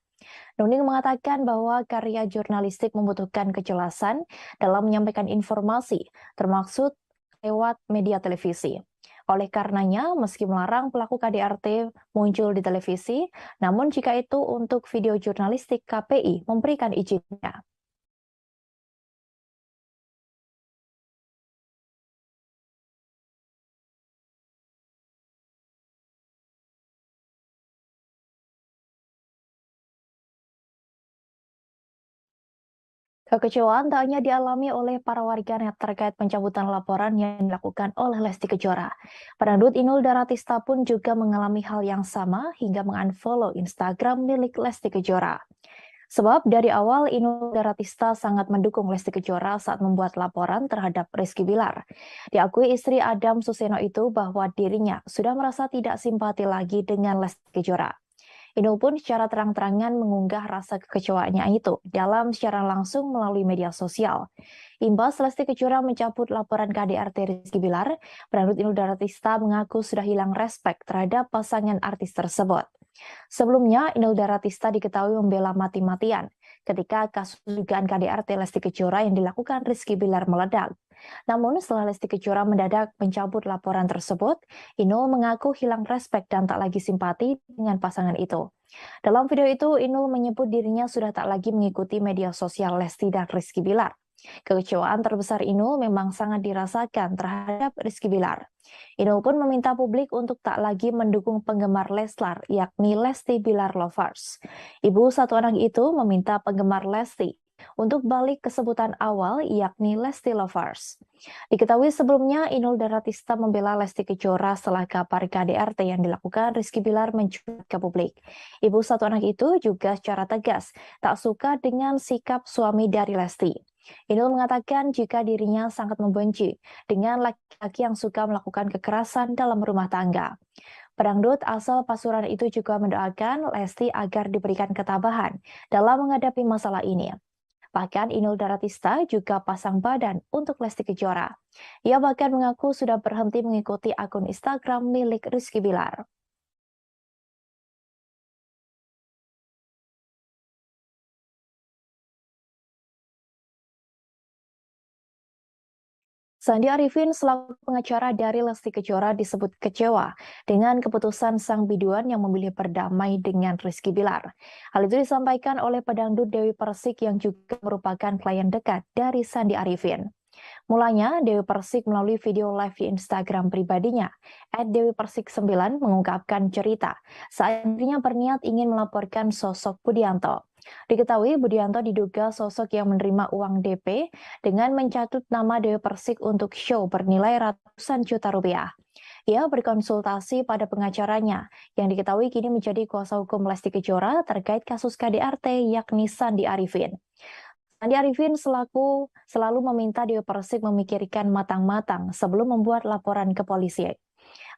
Nuning mengatakan bahwa karya jurnalistik membutuhkan kejelasan dalam menyampaikan informasi, termasuk lewat media televisi. Oleh karenanya, meski melarang pelaku KDRT muncul di televisi, namun jika itu untuk video jurnalistik, KPI memberikan izinnya. Kekecewaan tak hanya dialami oleh para warganet terkait pencabutan laporan yang dilakukan oleh Lesti Kejora. Pedangdut Inul Daratista pun juga mengalami hal yang sama hingga mengunfollow Instagram milik Lesti Kejora. Sebab dari awal Inul Daratista sangat mendukung Lesti Kejora saat membuat laporan terhadap Rizky Bilar. Diakui istri Adam Suseno itu bahwa dirinya sudah merasa tidak simpati lagi dengan Lesti Kejora. Inul pun secara terang-terangan mengunggah rasa kekecewaannya itu dalam siaran langsung melalui media sosial. Imbas Lesti Kejora mencabut laporan KDRT Rizky Bilar, pedangdut Inul Daratista mengaku sudah hilang respek terhadap pasangan artis tersebut. Sebelumnya, Inul Daratista diketahui membela mati-matian ketika kasus dugaan KDRT Lesti Kejora yang dilakukan Rizky Bilar meledak. Namun setelah Lesti Kejora mendadak mencabut laporan tersebut, Inul mengaku hilang respek dan tak lagi simpati dengan pasangan itu. Dalam video itu, Inul menyebut dirinya sudah tak lagi mengikuti media sosial Lesti dan Rizky Bilar. Kekecewaan terbesar Inul memang sangat dirasakan terhadap Rizky Bilar. Inul pun meminta publik untuk tak lagi mendukung penggemar Leslar, yakni Lesti Bilar Lovers. Ibu satu anak itu meminta penggemar Lesti untuk balik ke sebutan awal, yakni Lesti Lovers. Diketahui sebelumnya, Inul Daratista membela Lesti Kejora setelah kabar KDRT yang dilakukan Rizky Bilar mencuat ke publik. Ibu satu anak itu juga secara tegas tak suka dengan sikap suami dari Lesti. Inul mengatakan jika dirinya sangat membenci dengan laki-laki yang suka melakukan kekerasan dalam rumah tangga. Pedangdut asal Pasuruan itu juga mendoakan Lesti agar diberikan ketabahan dalam menghadapi masalah ini. Bahkan Inul Daratista juga pasang badan untuk Lesti Kejora. Ia bahkan mengaku sudah berhenti mengikuti akun Instagram milik Rizky Bilar. Sandi Arifin selaku pengacara dari Lesti Kejora disebut kecewa dengan keputusan sang biduan yang memilih berdamai dengan Rizky Bilar. Hal itu disampaikan oleh pedangdut Dewi Persik yang juga merupakan klien dekat dari Sandi Arifin. Mulanya, Dewi Persik melalui video live di Instagram pribadinya, @dewipersik9 mengungkapkan cerita saat dirinya berniat ingin melaporkan sosok Budianto. Diketahui Budianto diduga sosok yang menerima uang DP dengan mencatut nama Dewi Persik untuk show bernilai ratusan juta rupiah. Ia berkonsultasi pada pengacaranya yang diketahui kini menjadi kuasa hukum Lesti Kejora terkait kasus KDRT yakni Sandi Arifin. Sandi Arifin selalu meminta Dewi Persik memikirkan matang-matang sebelum membuat laporan ke polisi.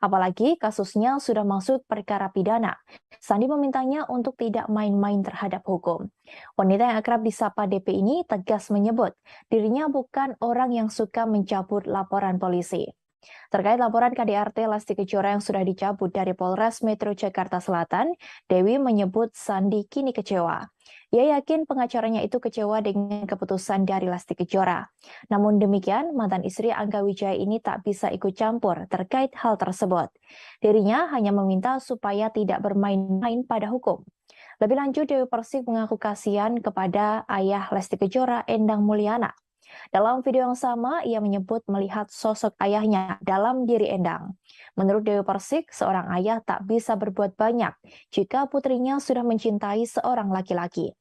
Apalagi kasusnya sudah masuk perkara pidana. Sandi memintanya untuk tidak main-main terhadap hukum. Wanita yang akrab disapa DP ini tegas menyebut dirinya bukan orang yang suka mencabut laporan polisi. Terkait laporan KDRT Lesti Kejora yang sudah dicabut dari Polres Metro Jakarta Selatan, Dewi menyebut Sandi kini kecewa. Ia yakin pengacaranya itu kecewa dengan keputusan dari Lesti Kejora. Namun demikian, mantan istri Angga Wijaya ini tak bisa ikut campur terkait hal tersebut. Dirinya hanya meminta supaya tidak bermain-main pada hukum. Lebih lanjut, Dewi Persik mengaku kasihan kepada ayah Lesti Kejora, Endang Mulyana. Dalam video yang sama, ia menyebut melihat sosok ayahnya dalam diri Endang. Menurut Dewi Persik, seorang ayah tak bisa berbuat banyak jika putrinya sudah mencintai seorang laki-laki.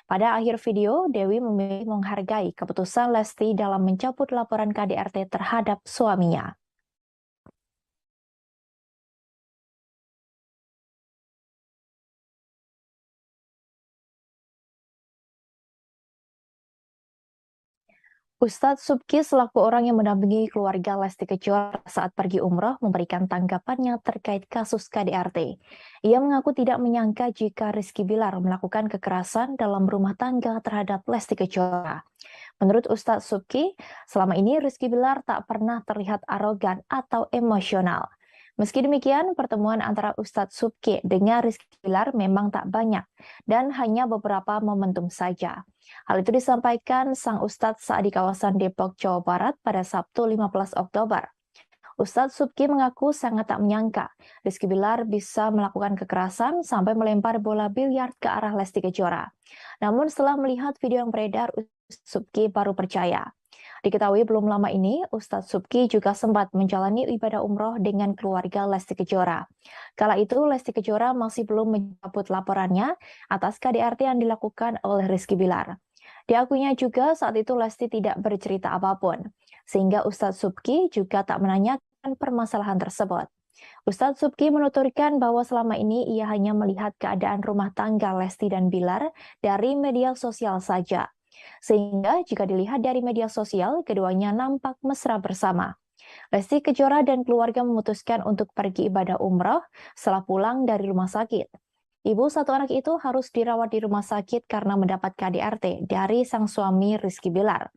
Pada akhir video, Dewi memilih menghargai keputusan Lesti dalam mencabut laporan KDRT terhadap suaminya. Ustadz Subki selaku orang yang mendampingi keluarga Lesti Kejora saat pergi umroh memberikan tanggapannya terkait kasus KDRT. Ia mengaku tidak menyangka jika Rizky Bilar melakukan kekerasan dalam rumah tangga terhadap Lesti Kejora. Menurut Ustadz Subki, selama ini Rizky Bilar tak pernah terlihat arogan atau emosional. Meski demikian, pertemuan antara Ustadz Subki dengan Rizky Bilar memang tak banyak dan hanya beberapa momentum saja. Hal itu disampaikan sang Ustadz saat di kawasan Depok, Jawa Barat pada Sabtu 15 Oktober. Ustadz Subki mengaku sangat tak menyangka Rizky Bilar bisa melakukan kekerasan sampai melempar bola biliar ke arah Lesti Kejora. Namun setelah melihat video yang beredar, Ustadz Subki baru percaya. Diketahui belum lama ini, Ustadz Subki juga sempat menjalani ibadah umroh dengan keluarga Lesti Kejora. Kala itu, Lesti Kejora masih belum mencabut laporannya atas KDRT yang dilakukan oleh Rizky Bilar. Diakuinya juga saat itu Lesti tidak bercerita apapun, sehingga Ustadz Subki juga tak menanyakan permasalahan tersebut. Ustadz Subki menuturkan bahwa selama ini ia hanya melihat keadaan rumah tangga Lesti dan Bilar dari media sosial saja. Sehingga jika dilihat dari media sosial, keduanya nampak mesra bersama. Lesti Kejora dan keluarga memutuskan untuk pergi ibadah umroh setelah pulang dari rumah sakit. Ibu satu anak itu harus dirawat di rumah sakit karena mendapat KDRT dari sang suami Rizky Bilar.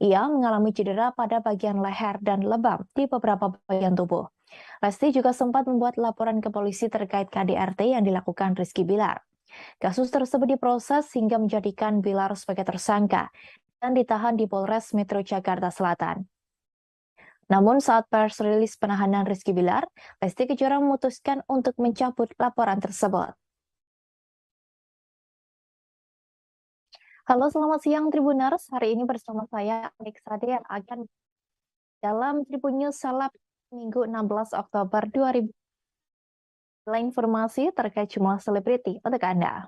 Ia mengalami cedera pada bagian leher dan lebam di beberapa bagian tubuh. Lesti juga sempat membuat laporan ke polisi terkait KDRT yang dilakukan Rizky Bilar. Kasus tersebut diproses hingga menjadikan Bilar sebagai tersangka dan ditahan di Polres Metro Jakarta Selatan. Namun saat pers rilis penahanan Rizky Bilar, Lesti Kejora memutuskan untuk mencabut laporan tersebut. Halo, selamat siang Tribuners. Hari ini bersama saya Alex Rade yang akan dalam Tribun News Salap Minggu 16 Oktober 2000. Informasi terkait jumlah selebriti untuk Anda.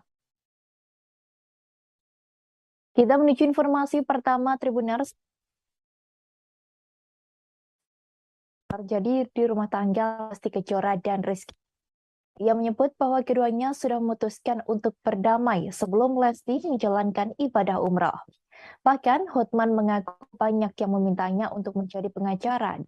Kita menuju informasi pertama Tribuners. Terjadi di rumah tangga Lesti Kejora dan Rizky. Ia menyebut bahwa keduanya sudah memutuskan untuk berdamai sebelum Lesti menjalankan ibadah umroh. Bahkan Hotman mengaku banyak yang memintanya untuk menjadi pengacara.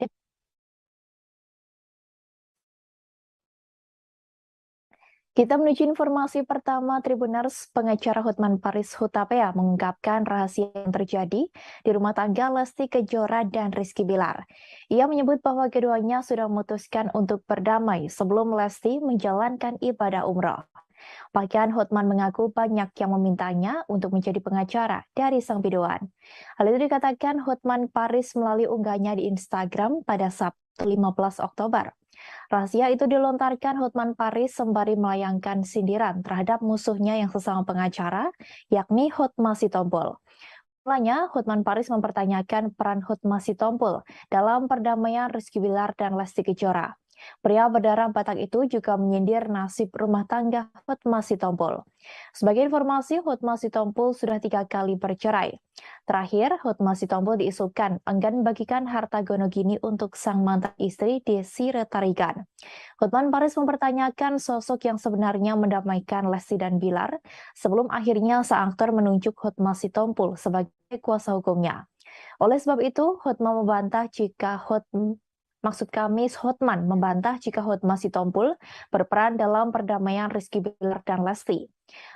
Kita menuju informasi pertama Tribuners. Pengacara Hotman Paris Hutapea mengungkapkan rahasia yang terjadi di rumah tangga Lesti Kejora dan Rizky Bilar. Ia menyebut bahwa keduanya sudah memutuskan untuk berdamai sebelum Lesti menjalankan ibadah umroh. Bahkan Hotman mengaku banyak yang memintanya untuk menjadi pengacara dari sang biduan. Hal itu dikatakan Hotman Paris melalui unggahannya di Instagram pada Sabtu 15 Oktober. Rahasia itu dilontarkan Hotman Paris sembari melayangkan sindiran terhadap musuhnya yang sesama pengacara, yakni Hotma Sitompul. Mulanya, Hotman Paris mempertanyakan peran Hotma Sitompul dalam perdamaian Rizky Bilar dan Lesti Kejora. Pria berdarah Batak itu juga menyindir nasib rumah tangga Hotma Sitompul. Sebagai informasi, Hotma Sitompul sudah 3 kali bercerai. Terakhir, Hotma Sitompul diisukan enggan bagikan harta gonogini untuk sang mantan istri Desi Retarigan. Hotman Paris mempertanyakan sosok yang sebenarnya mendamaikan Lesti dan Bilar sebelum akhirnya sang aktor menunjuk Hotma Sitompul sebagai kuasa hukumnya. Oleh sebab itu, Hotman membantah jika Hotman membantah jika Hotma Sitompul berperan dalam perdamaian Rizky Bilar dan Lesti.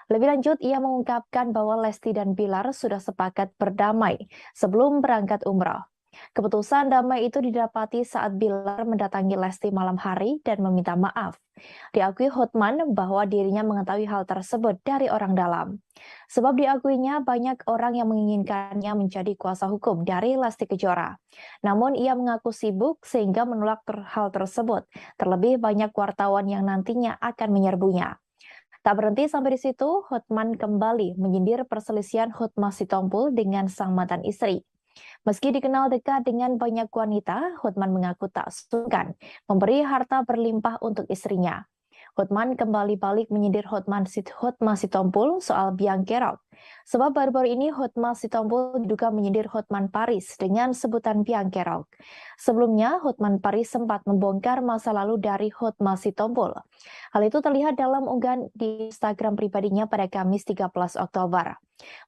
Lebih lanjut, ia mengungkapkan bahwa Lesti dan Bilar sudah sepakat berdamai sebelum berangkat umrah. Keputusan damai itu didapati saat Bilar mendatangi Lesti malam hari dan meminta maaf. Diakui Hotman bahwa dirinya mengetahui hal tersebut dari orang dalam. Sebab diakuinya banyak orang yang menginginkannya menjadi kuasa hukum dari Lesti Kejora. Namun ia mengaku sibuk sehingga menolak hal tersebut. Terlebih banyak wartawan yang nantinya akan menyerbunya. Tak berhenti sampai di situ, Hotman kembali menyindir perselisihan Hotma Sitompul dengan sang mantan istri. Meski dikenal dekat dengan banyak wanita, Hotman mengaku tak sungkan memberi harta berlimpah untuk istrinya. Hotman kembali balik menyindir Hotma Sitompul soal biang kerok. Sebab baru-baru ini Hotma Sitompul diduga menyindir Hotman Paris dengan sebutan biang kerok. Sebelumnya, Hotman Paris sempat membongkar masa lalu dari Hotma Sitompul. Hal itu terlihat dalam unggahan di Instagram pribadinya pada Kamis 13 Oktober.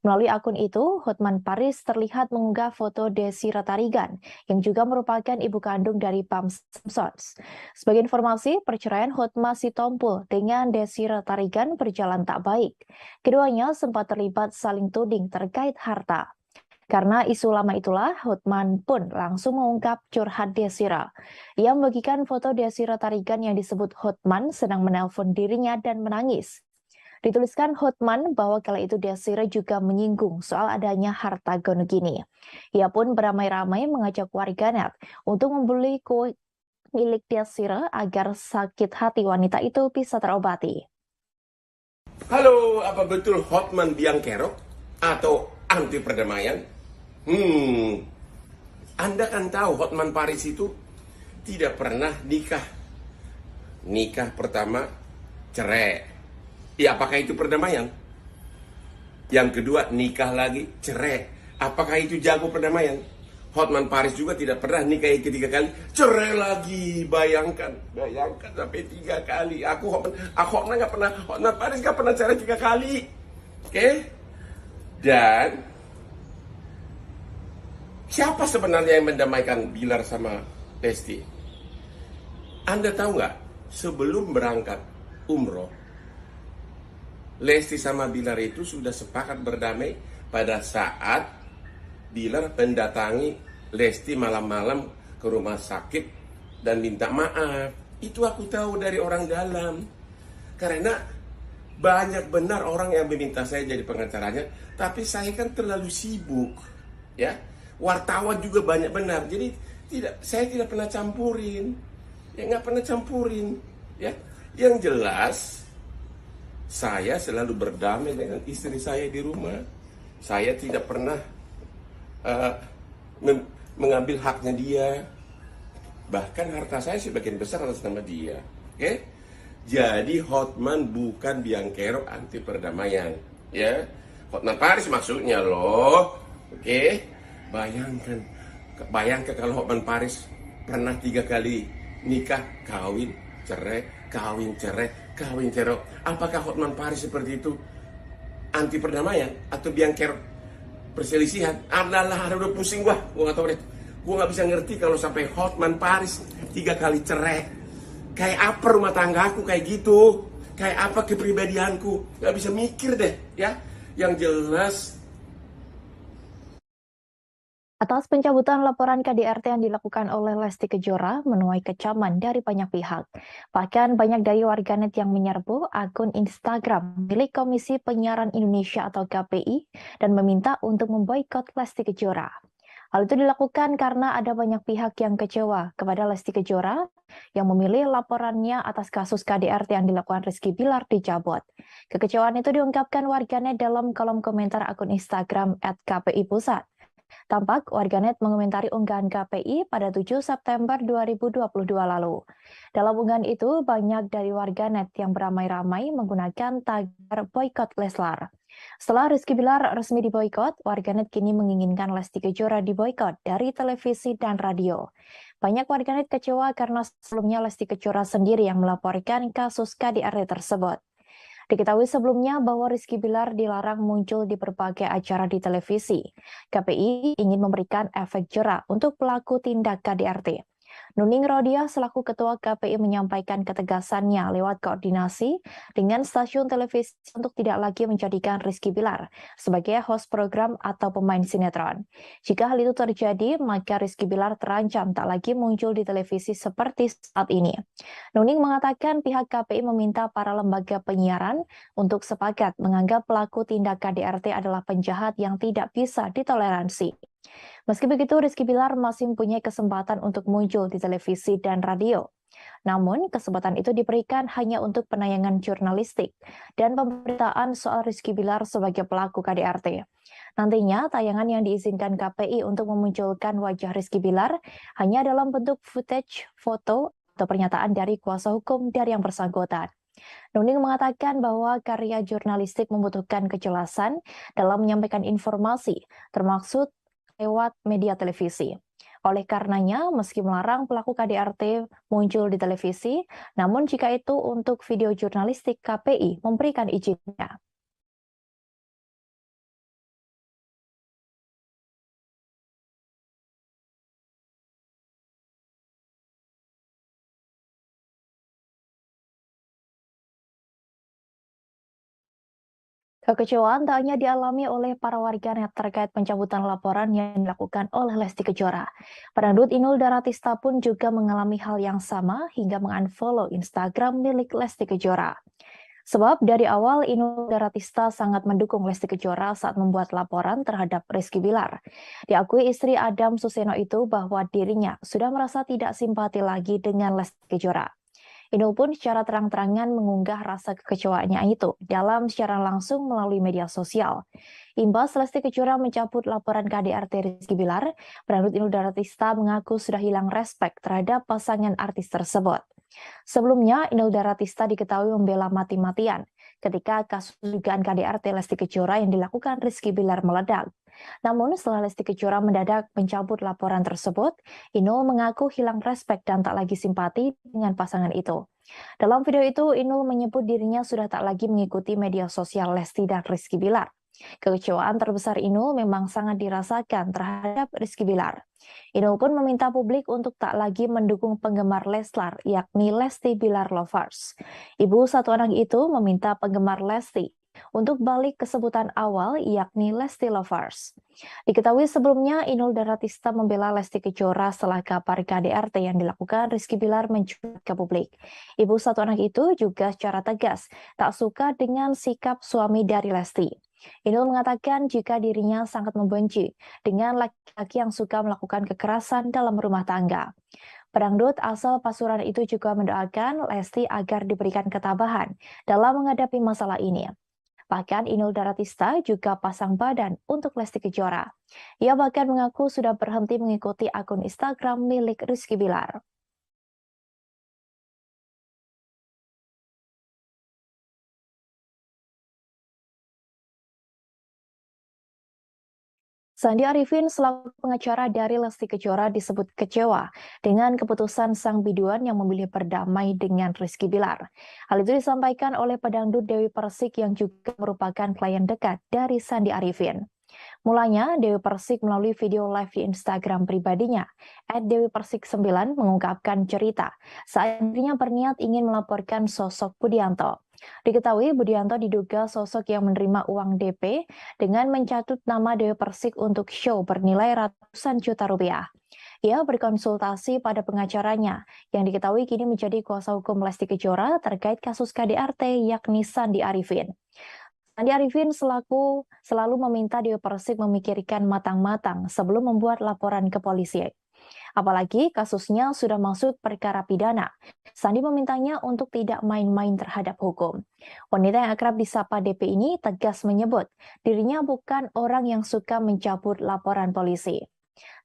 Melalui akun itu, Hotman Paris terlihat mengunggah foto Desi Retarigan, yang juga merupakan ibu kandung dari Pam Simpsons. Sebagai informasi, perceraian Hotma Sitompul dengan Desi Retarigan berjalan tak baik. Keduanya sempat terlibat saling tuding terkait harta. Karena isu lama itulah, Hotman pun langsung mengungkap curhat Desira. Ia membagikan foto Desi Retarigan yang disebut Hotman sedang menelpon dirinya dan menangis. Dituliskan Hotman bahwa kala itu Desira juga menyinggung soal adanya harta gonogini. Ia pun beramai-ramai mengajak warganet untuk membeli kue milik Desira agar sakit hati wanita itu bisa terobati. Halo, apa betul Hotman biang kerok atau anti perdamaian? Anda kan tahu Hotman Paris itu tidak pernah nikah. Nikah pertama cerai. Ya, apakah itu perdamaian? Yang kedua, nikah lagi, cerai. Apakah itu jago perdamaian? Hotman Paris juga tidak pernah nikah ketiga kali, cerai lagi. Bayangkan sampai 3 kali. Hotman nggak pernah, Hotman Paris nggak pernah cerai 3 kali. Oke? Dan siapa sebenarnya yang mendamaikan Bilar sama Lesti? Anda tahu nggak? Sebelum berangkat umroh, Lesti sama Bilar itu sudah sepakat berdamai pada saat Bilar mendatangi Lesti malam-malam ke rumah sakit dan minta maaf. Itu aku tahu dari orang dalam. Karena banyak benar orang yang meminta saya jadi pengacaranya, tapi saya kan terlalu sibuk. Ya, wartawan juga banyak benar. Jadi saya tidak pernah campurin. Ya, nggak pernah campurin. Ya, yang jelas saya selalu berdamai dengan istri saya di rumah. Saya tidak pernah mengambil haknya dia. Bahkan harta saya sebagian besar atas nama dia. Oke? Jadi Hotman bukan biang kerok anti perdamaian. Ya, Hotman Paris maksudnya loh. Oke? Bayangkan kalau Hotman Paris pernah 3 kali nikah, kawin, cerai, kawin, cerai, kawin, cerai. Apakah Hotman Paris seperti itu anti perdamaian atau biang kerok perselisihan? Adalah, udah pusing gua nggak tahu deh. Gua nggak bisa ngerti kalau sampai Hotman Paris 3 kali cerai. Kayak apa rumah tanggaku kayak gitu? Kayak apa kepribadianku? Nggak bisa mikir deh, ya. Yang jelas Atas pencabutan laporan KDRT yang dilakukan oleh Lesti Kejora menuai kecaman dari banyak pihak. Bahkan banyak dari warganet yang menyerbu akun Instagram milik Komisi Penyiaran Indonesia atau KPI dan meminta untuk memboikot Lesti Kejora. Hal itu dilakukan karena ada banyak pihak yang kecewa kepada Lesti Kejora yang memilih laporannya atas kasus KDRT yang dilakukan Rizky Bilar dicabut. Kekecewaan itu diungkapkan warganet dalam kolom komentar akun Instagram @kpi_pusat. Tampak warganet mengomentari unggahan KPI pada 7 September 2022 lalu. Dalam unggahan itu, banyak dari warganet yang beramai-ramai menggunakan tagar boykot Leslar. Setelah Rizky Bilar resmi diboykot, warganet kini menginginkan Lesti Kejora diboykot dari televisi dan radio. Banyak warganet kecewa karena sebelumnya Lesti Kejora sendiri yang melaporkan kasus KDRT tersebut. Diketahui sebelumnya bahwa Rizky Bilar dilarang muncul di berbagai acara di televisi. KPI ingin memberikan efek jera untuk pelaku tindak KDRT. Nuning Rodia selaku Ketua KPI menyampaikan ketegasannya lewat koordinasi dengan stasiun televisi untuk tidak lagi menjadikan Rizky Bilar sebagai host program atau pemain sinetron. Jika hal itu terjadi, maka Rizky Bilar terancam tak lagi muncul di televisi seperti saat ini. Nuning mengatakan pihak KPI meminta para lembaga penyiaran untuk sepakat menganggap pelaku tindak KDRT adalah penjahat yang tidak bisa ditoleransi. Meski begitu, Rizky Bilar masih mempunyai kesempatan untuk muncul di televisi dan radio. Namun, kesempatan itu diberikan hanya untuk penayangan jurnalistik dan pemberitaan soal Rizky Bilar sebagai pelaku KDRT. Nantinya, tayangan yang diizinkan KPI untuk memunculkan wajah Rizky Bilar hanya dalam bentuk footage, foto, atau pernyataan dari kuasa hukum dari yang bersangkutan. Nuning mengatakan bahwa karya jurnalistik membutuhkan kejelasan dalam menyampaikan informasi, termasuk lewat media televisi. Oleh karenanya, meski melarang pelaku KDRT muncul di televisi, namun jika itu untuk video jurnalistik, KPI memberikan izinnya. Kekecewaan tak hanya dialami oleh para warganet terkait pencabutan laporan yang dilakukan oleh Lesti Kejora. Pedangdut Inul Daratista pun juga mengalami hal yang sama hingga mengunfollow Instagram milik Lesti Kejora. Sebab dari awal Inul Daratista sangat mendukung Lesti Kejora saat membuat laporan terhadap Rizky Bilar. Diakui istri Adam Suseno itu bahwa dirinya sudah merasa tidak simpati lagi dengan Lesti Kejora. Inul pun secara terang-terangan mengunggah rasa kekecewaannya itu dalam siaran langsung melalui media sosial. Imbas Lesti Kejora mencabut laporan KDRT Rizky Bilar, pedangdut Inul Daratista mengaku sudah hilang respek terhadap pasangan artis tersebut. Sebelumnya, Inul Daratista diketahui membela mati-matian ketika kasus dugaan KDRT Lesti Kejora yang dilakukan Rizky Bilar meledak. Namun setelah Lesti Kejora mendadak mencabut laporan tersebut, Inul mengaku hilang respek dan tak lagi simpati dengan pasangan itu. Dalam video itu, Inul menyebut dirinya sudah tak lagi mengikuti media sosial Lesti dan Rizky Bilar. Kekecewaan terbesar Inul memang sangat dirasakan terhadap Rizky Bilar. Inul pun meminta publik untuk tak lagi mendukung penggemar Leslar, yakni Lesti Bilar Lovers. Ibu satu anak itu meminta penggemar Lesti untuk balik ke sebutan awal, yakni Lesti Lovers. Diketahui sebelumnya, Inul Daratista membela Lesti Kejora setelah kabar KDRT yang dilakukan Rizky Bilar mencuat ke publik. Ibu satu anak itu juga secara tegas tak suka dengan sikap suami dari Lesti. Inul mengatakan jika dirinya sangat membenci dengan laki-laki yang suka melakukan kekerasan dalam rumah tangga. Pedangdut asal Pasuruan itu juga mendoakan Lesti agar diberikan ketabahan dalam menghadapi masalah ini. Bahkan Inul Daratista juga pasang badan untuk Lesti Kejora. Ia bahkan mengaku sudah berhenti mengikuti akun Instagram milik Rizky Bilar. Sandi Arifin selaku pengacara dari Lesti Kejora disebut kecewa dengan keputusan sang biduan yang memilih berdamai dengan Rizky Bilar. Hal itu disampaikan oleh pedangdut Dewi Persik yang juga merupakan klien dekat dari Sandi Arifin. Mulanya, Dewi Persik melalui video live di Instagram pribadinya, @dewipersik9 mengungkapkan cerita saat dirinya berniat ingin melaporkan sosok Budianto. Diketahui Budianto diduga sosok yang menerima uang DP dengan mencatut nama Dewi Persik untuk show bernilai ratusan juta rupiah. Ia berkonsultasi pada pengacaranya, yang diketahui kini menjadi kuasa hukum Lesti Kejora terkait kasus KDRT yakni Sandi Arifin. Andi Arifin selalu meminta Dewi Persik memikirkan matang-matang sebelum membuat laporan ke polisi. Apalagi kasusnya sudah masuk perkara pidana. Sandi memintanya untuk tidak main-main terhadap hukum. Wanita yang akrab disapa DP ini tegas menyebut dirinya bukan orang yang suka mencabut laporan polisi.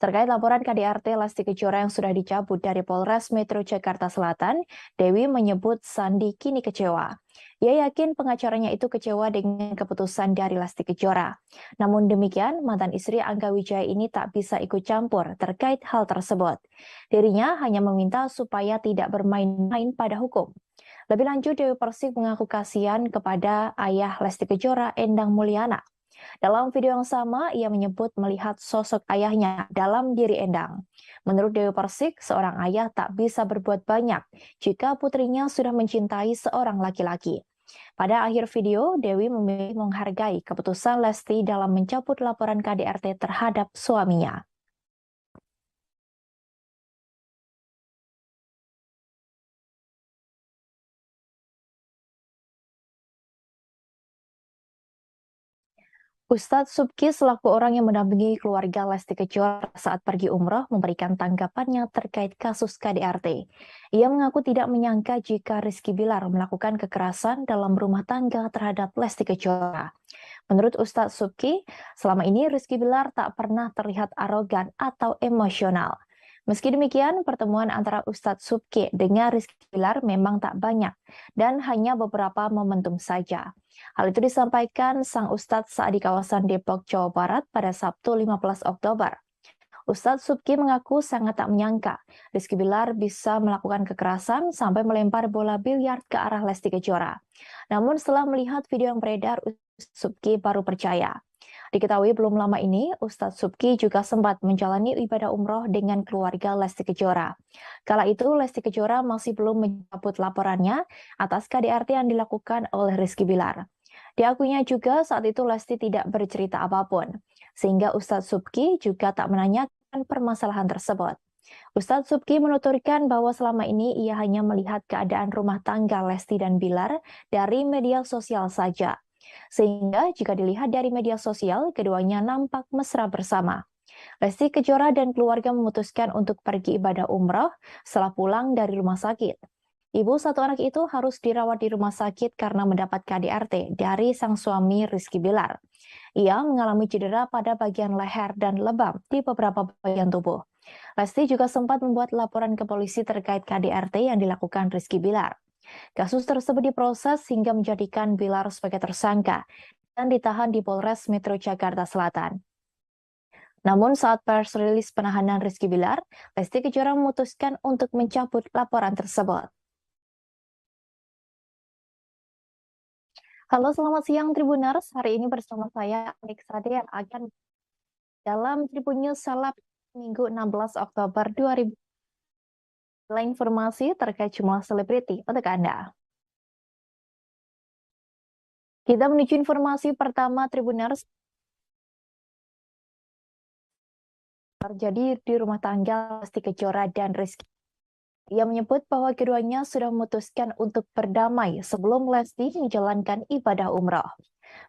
Terkait laporan KDRT Lesti Kejora yang sudah dicabut dari Polres Metro Jakarta Selatan, Dewi menyebut Sandi kini kecewa. Ia yakin pengacaranya itu kecewa dengan keputusan dari Lesti Kejora. Namun demikian, mantan istri Angga Wijaya ini tak bisa ikut campur terkait hal tersebut. Dirinya hanya meminta supaya tidak bermain-main pada hukum. Lebih lanjut, Dewi Persik mengaku kasihan kepada ayah Lesti Kejora, Endang Mulyana. Dalam video yang sama, ia menyebut melihat sosok ayahnya dalam diri Endang. Menurut Dewi Persik, seorang ayah tak bisa berbuat banyak jika putrinya sudah mencintai seorang laki-laki. Pada akhir video, Dewi memilih menghargai keputusan Lesti dalam mencabut laporan KDRT terhadap suaminya. Ustadz Subki selaku orang yang mendampingi keluarga Lesti Kejora saat pergi umroh memberikan tanggapannya terkait kasus KDRT. Ia mengaku tidak menyangka jika Rizky Bilar melakukan kekerasan dalam rumah tangga terhadap Lesti Kejora. Menurut Ustadz Subki, selama ini Rizky Bilar tak pernah terlihat arogan atau emosional. Meski demikian, pertemuan antara Ustadz Subki dengan Rizky Bilar memang tak banyak dan hanya beberapa momentum saja. Hal itu disampaikan sang Ustadz saat di kawasan Depok, Jawa Barat pada Sabtu 15 Oktober. Ustadz Subki mengaku sangat tak menyangka Rizky Bilar bisa melakukan kekerasan sampai melempar bola biliar ke arah Lesti Kejora. Namun setelah melihat video yang beredar, Ustadz Subki baru percaya. Diketahui belum lama ini, Ustadz Subki juga sempat menjalani ibadah umroh dengan keluarga Lesti Kejora. Kala itu, Lesti Kejora masih belum mencabut laporannya atas KDRT yang dilakukan oleh Rizky Bilar. Diakuinya juga saat itu Lesti tidak bercerita apapun, sehingga Ustadz Subki juga tak menanyakan permasalahan tersebut. Ustadz Subki menuturkan bahwa selama ini ia hanya melihat keadaan rumah tangga Lesti dan Bilar dari media sosial saja. Sehingga jika dilihat dari media sosial, keduanya nampak mesra bersama. Lesti Kejora dan keluarga memutuskan untuk pergi ibadah umroh setelah pulang dari rumah sakit. Ibu satu anak itu harus dirawat di rumah sakit karena mendapat KDRT dari sang suami Rizky Bilar. Ia mengalami cedera pada bagian leher dan lebam di beberapa bagian tubuh. Lesti juga sempat membuat laporan ke polisi terkait KDRT yang dilakukan Rizky Bilar. Kasus tersebut diproses hingga menjadikan Bilar sebagai tersangka dan ditahan di Polres Metro Jakarta Selatan. Namun saat pers rilis penahanan Rizky Bilar, Lesti Kejora memutuskan untuk mencabut laporan tersebut. Halo, selamat siang Tribuners. Hari ini bersama saya, Anik Sade, yang akan dalam Tribun News Seleb Minggu 16 Oktober 2020. Informasi terkait jumlah selebriti untuk Anda. Kita menuju informasi pertama Tribuners. Terjadi di rumah tangga Lesti Kejora dan Rizky. Ia menyebut bahwa keduanya sudah memutuskan untuk berdamai sebelum Lesti menjalankan ibadah umroh.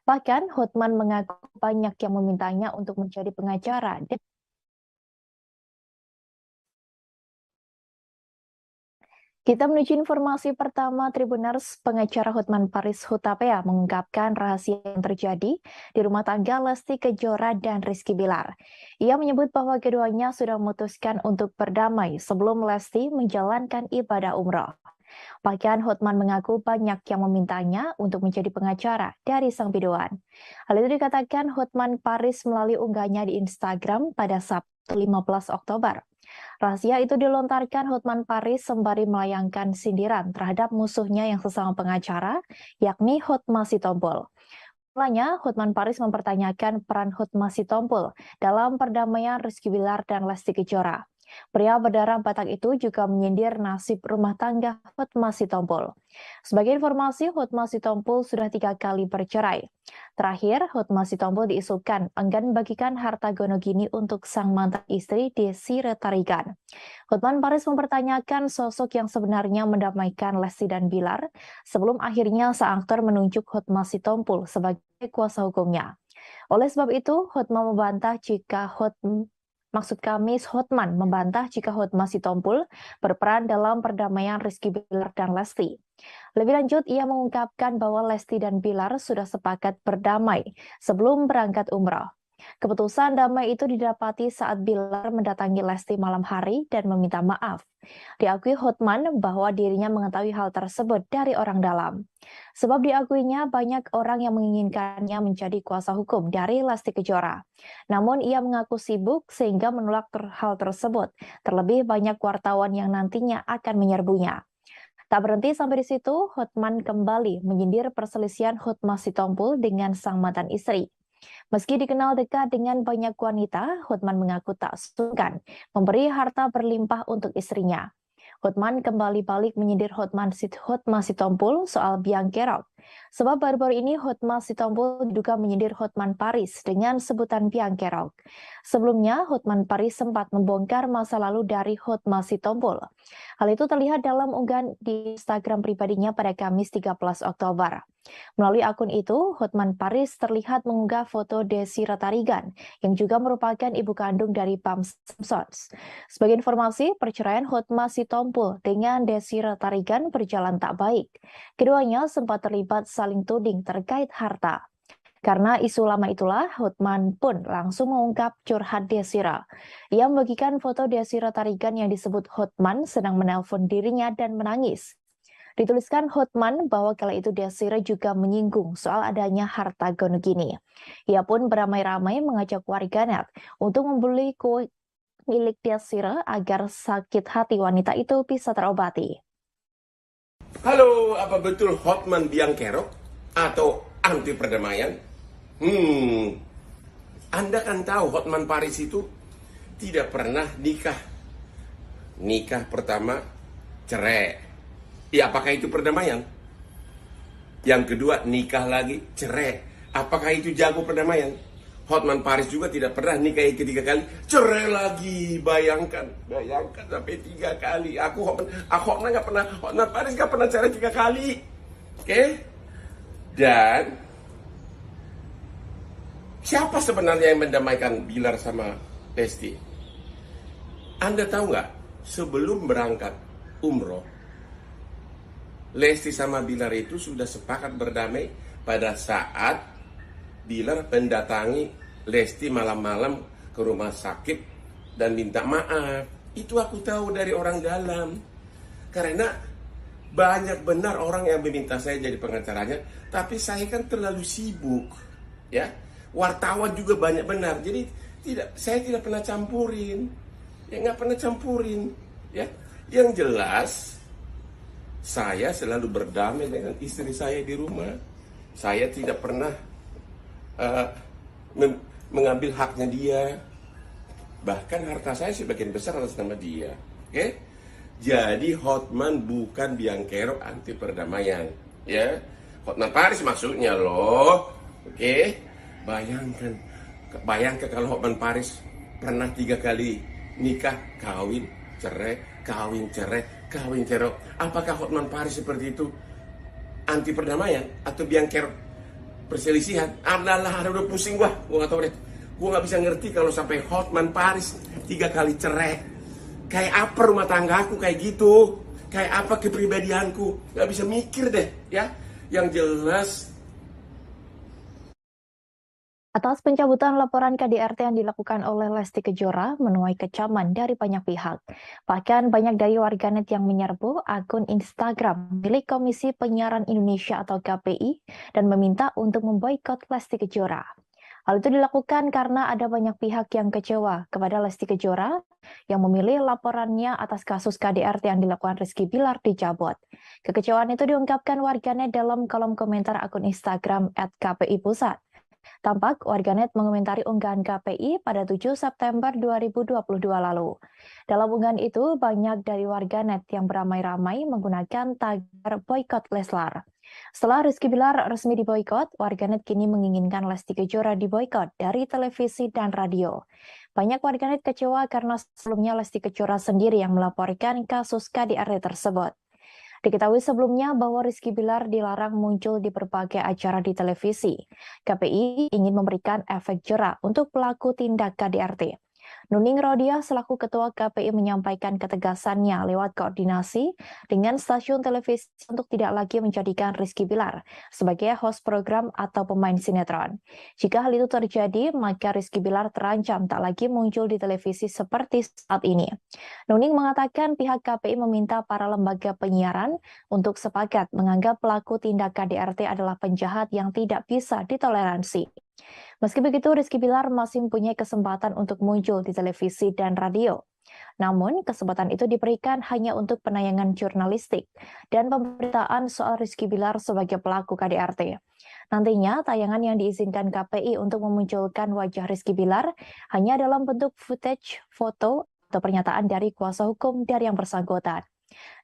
Bahkan Hotman mengaku banyak yang memintanya untuk menjadi pengacara. Kita menuju informasi pertama Tribuners. Pengacara Hotman Paris Hutapea mengungkapkan rahasia yang terjadi di rumah tangga Lesti Kejora dan Rizky Bilar. Ia menyebut bahwa keduanya sudah memutuskan untuk berdamai sebelum Lesti menjalankan ibadah umroh. Bahkan Hotman mengaku banyak yang memintanya untuk menjadi pengacara dari sang biduan. Hal itu dikatakan Hotman Paris melalui unggahnya di Instagram pada Sabtu 15 Oktober. Rahasia itu dilontarkan Hotman Paris sembari melayangkan sindiran terhadap musuhnya yang sesama pengacara, yakni Hotma Sitompul. Mulanya, Hotman Paris mempertanyakan peran Hotma Sitompul dalam perdamaian Rizky Bilar dan Lesti Kejora. Pria berdarah Batak itu juga menyindir nasib rumah tangga Hotma Sitompul. Sebagai informasi, Hotma Sitompul sudah 3 kali bercerai. Terakhir, Hotma Sitompul diisukan enggan membagikan harta gonogini untuk sang mantan istri Desi Retarigan. Hotman Paris mempertanyakan sosok yang sebenarnya mendamaikan Lesti dan Bilar sebelum akhirnya sang aktor menunjuk Hotma Sitompul sebagai kuasa hukumnya. Oleh sebab itu, Hotman membantah jika Hotman membantah jika Hotma Sitompul berperan dalam perdamaian Rizky Bilar dan Lesti. Lebih lanjut, ia mengungkapkan bahwa Lesti dan Bilar sudah sepakat berdamai sebelum berangkat umroh. Keputusan damai itu didapati saat Bilar mendatangi Lesti malam hari dan meminta maaf. Diakui Hotman bahwa dirinya mengetahui hal tersebut dari orang dalam. Sebab diakuinya banyak orang yang menginginkannya menjadi kuasa hukum dari Lesti Kejora. Namun ia mengaku sibuk sehingga menolak hal tersebut. Terlebih banyak wartawan yang nantinya akan menyerbunya. Tak berhenti sampai di situ, Hotman kembali menyindir perselisihan Hotma Sitompul dengan sang mantan istri. Meski dikenal dekat dengan banyak wanita, Hotman mengaku tak sungkan memberi harta berlimpah untuk istrinya. Hotman kembali balik menyindir Hotma Sitompul soal biang kerok. Sebab baru-baru ini Hotma Sitompul diduga menyindir Hotman Paris dengan sebutan biang kerok. Sebelumnya, Hotman Paris sempat membongkar masa lalu dari Hotma Sitompul. Hal itu terlihat dalam unggahan di Instagram pribadinya pada Kamis 13 Oktober. Melalui akun itu, Hotman Paris terlihat mengunggah foto Desi Retarigan yang juga merupakan ibu kandung dari Pam Simpsons. Sebagai informasi, perceraian Hotma Sitompul dengan Desi Retarigan berjalan tak baik. Keduanya sempat terlibat saling tuding terkait harta. Karena isu lama itulah, Hotman pun langsung mengungkap curhat Desira. Ia membagikan foto Desi Retarigan yang disebut Hotman sedang menelpon dirinya dan menangis. Dituliskan Hotman bahwa kala itu Desira juga menyinggung soal adanya harta gonogini. Ia pun beramai-ramai mengajak warganet untuk membeli kue milik Desira agar sakit hati wanita itu bisa terobati. Halo, apa betul Hotman biang kerok atau anti perdamaian? Anda kan tahu Hotman Paris itu tidak pernah nikah. Nikah pertama cerai. Ya, apakah itu perdamaian? Yang kedua, nikah lagi, cerai. Apakah itu jago perdamaian? Hotman Paris juga tidak pernah nikah ketiga kali, cerai lagi. Bayangkan sampai 3 kali. Hotman Paris nggak pernah cerai 3 kali. Oke? Dan siapa sebenarnya yang mendamaikan Bilar sama Lesti? Anda tahu nggak? Sebelum berangkat umroh, Lesti sama Bilar itu sudah sepakat berdamai pada saat Bilar mendatangi Lesti malam-malam ke rumah sakit dan minta maaf. Itu aku tahu dari orang dalam. Karena banyak benar orang yang meminta saya jadi pengacaranya, tapi saya kan terlalu sibuk. Ya, wartawan juga banyak benar. Jadi saya tidak pernah campurin. Ya, nggak pernah campurin. Ya, yang jelas saya selalu berdamai dengan istri saya di rumah. Saya tidak pernah mengambil haknya dia. Bahkan harta saya sebagian besar atas nama dia. Oke? Jadi Hotman bukan biang kerok anti perdamaian. Ya, Hotman Paris maksudnya loh. Oke? Bayangkan kalau Hotman Paris pernah 3 kali nikah, kawin, cerai, kawin, cerai, kawin, cerai. Apakah Hotman Paris seperti itu anti perdamaian atau biang kerok perselisihan? Adalah, udah pusing gua nggak tahu deh. Gua nggak bisa ngerti kalau sampai Hotman Paris 3 kali cerai. Kayak apa rumah tangga aku kayak gitu? Kayak apa kepribadianku? Nggak bisa mikir deh, ya. Yang jelas. Atas pencabutan laporan KDRT yang dilakukan oleh Lesti Kejora menuai kecaman dari banyak pihak. Bahkan banyak dari warganet yang menyerbu akun Instagram milik Komisi Penyiaran Indonesia atau KPI dan meminta untuk memboikot Lesti Kejora. Hal itu dilakukan karena ada banyak pihak yang kecewa kepada Lesti Kejora yang memilih laporannya atas kasus KDRT yang dilakukan Rizky Bilar dicabut. Kekecewaan itu diungkapkan warganet dalam kolom komentar akun Instagram @kpi_pusat. Tampak warganet mengomentari unggahan KPI pada 7 September 2022 lalu. Dalam unggahan itu, banyak dari warganet yang beramai-ramai menggunakan tagar boykot Leslar. Setelah Rizky Bilar resmi diboykot, warganet kini menginginkan Lesti Kejora diboykot dari televisi dan radio. Banyak warganet kecewa karena sebelumnya Lesti Kejora sendiri yang melaporkan kasus KDRT tersebut. Diketahui sebelumnya bahwa Rizky Bilar dilarang muncul di berbagai acara di televisi. KPI ingin memberikan efek jera untuk pelaku tindak KDRT. Nuning Rodia selaku Ketua KPI menyampaikan ketegasannya lewat koordinasi dengan stasiun televisi untuk tidak lagi menjadikan Rizky Bilar sebagai host program atau pemain sinetron. Jika hal itu terjadi, maka Rizky Bilar terancam tak lagi muncul di televisi seperti saat ini. Nuning mengatakan pihak KPI meminta para lembaga penyiaran untuk sepakat menganggap pelaku tindak KDRT adalah penjahat yang tidak bisa ditoleransi. Meski begitu, Rizky Bilar masih mempunyai kesempatan untuk muncul di televisi dan radio. Namun, kesempatan itu diberikan hanya untuk penayangan jurnalistik dan pemberitaan soal Rizky Bilar sebagai pelaku KDRT. Nantinya, tayangan yang diizinkan KPI untuk memunculkan wajah Rizky Bilar hanya dalam bentuk footage, foto, atau pernyataan dari kuasa hukum dari yang bersangkutan.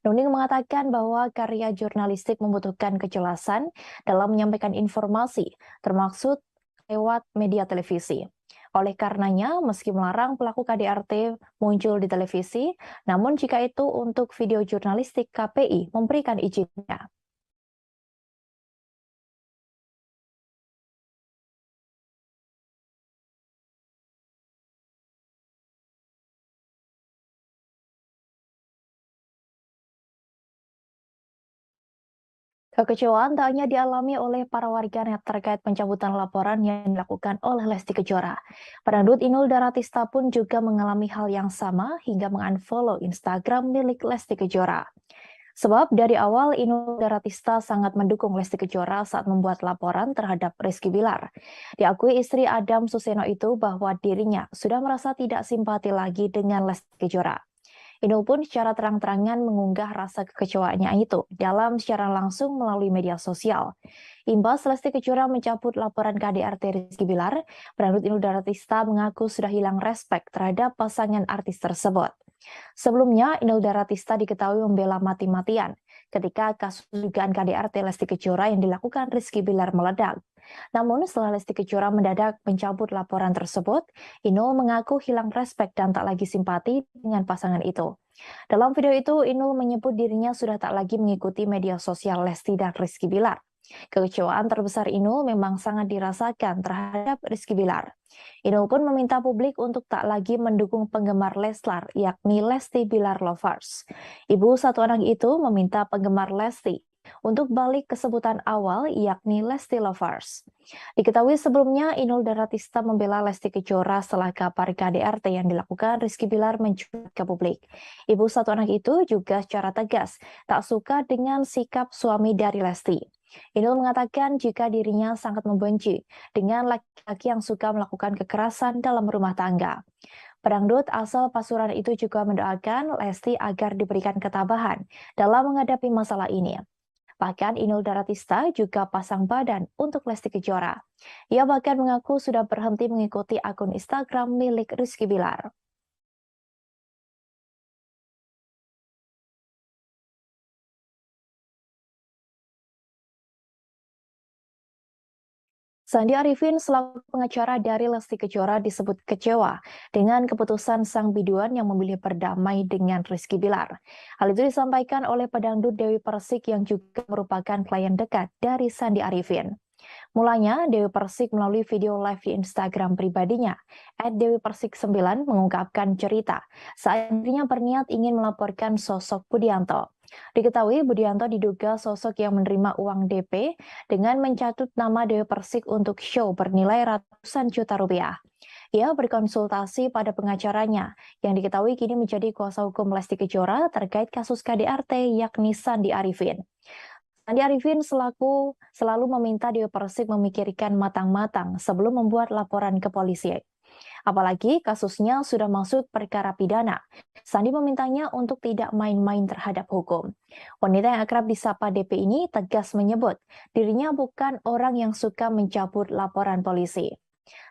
Nuning mengatakan bahwa karya jurnalistik membutuhkan kejelasan dalam menyampaikan informasi, termasuk lewat media televisi. Oleh karenanya, meski melarang pelaku KDRT muncul di televisi, namun jika itu untuk video jurnalistik, KPI memberikan izinnya. Kekecewaan tak hanya dialami oleh para warganet terkait pencabutan laporan yang dilakukan oleh Lesti Kejora. Pedangdut Inul Daratista pun juga mengalami hal yang sama hingga mengunfollow Instagram milik Lesti Kejora. Sebab dari awal Inul Daratista sangat mendukung Lesti Kejora saat membuat laporan terhadap Rizky Bilar. Diakui istri Adam Suseno itu bahwa dirinya sudah merasa tidak simpati lagi dengan Lesti Kejora. Inul pun secara terang-terangan mengunggah rasa kekecewaannya itu dalam secara langsung melalui media sosial. Imbas Lesti Kejora mencabut laporan KDRT Rizky Bilar, pedangdut Inul Daratista mengaku sudah hilang respek terhadap pasangan artis tersebut. Sebelumnya, Inul Daratista diketahui membela mati-matian ketika kasus dugaan KDRT Lesti Kejora yang dilakukan Rizky Bilar meledak. Namun setelah Lesti Kejora mendadak mencabut laporan tersebut, Inul mengaku hilang respek dan tak lagi simpati dengan pasangan itu. Dalam video itu, Inul menyebut dirinya sudah tak lagi mengikuti media sosial Lesti dan Rizky Bilar. Kekecewaan terbesar Inul memang sangat dirasakan terhadap Rizky Bilar. Inul pun meminta publik untuk tak lagi mendukung penggemar Leslar, yakni Lesti Bilar Lovers. Ibu satu anak itu meminta penggemar Lesti untuk balik ke sebutan awal, yakni Lesti Lovers. Diketahui sebelumnya, Inul Daratista membela Lesti Kejora setelah kabar KDRT yang dilakukan Rizky Bilar mencuat ke publik. Ibu satu anak itu juga secara tegas tak suka dengan sikap suami dari Lesti. Inul mengatakan jika dirinya sangat membenci dengan laki-laki yang suka melakukan kekerasan dalam rumah tangga. Pedangdut asal Pasuruan itu juga mendoakan Lesti agar diberikan ketabahan dalam menghadapi masalah ini. Bahkan Inul Daratista juga pasang badan untuk Lesti Kejora. Ia bahkan mengaku sudah berhenti mengikuti akun Instagram milik Rizky Bilar. Sandi Arifin selaku pengacara dari Lesti Kejora disebut kecewa dengan keputusan sang biduan yang memilih berdamai dengan Rizky Bilar. Hal itu disampaikan oleh pedangdut Dewi Persik yang juga merupakan klien dekat dari Sandi Arifin. Mulanya, Dewi Persik melalui video live di Instagram pribadinya, @dewipersik9 mengungkapkan cerita saat dirinya berniat ingin melaporkan sosok Budianto. Diketahui Budianto diduga sosok yang menerima uang DP dengan mencatut nama Dewi Persik untuk show bernilai ratusan juta rupiah. Ia berkonsultasi pada pengacaranya yang diketahui kini menjadi kuasa hukum Lesti Kejora terkait kasus KDRT yakni Sandi Arifin. Andi Arifin selalu meminta Dewi Persik memikirkan matang-matang sebelum membuat laporan ke polisi. Apalagi kasusnya sudah masuk perkara pidana. Sandi memintanya untuk tidak main-main terhadap hukum. Wanita yang akrab disapa DP ini tegas menyebut dirinya bukan orang yang suka mencabut laporan polisi.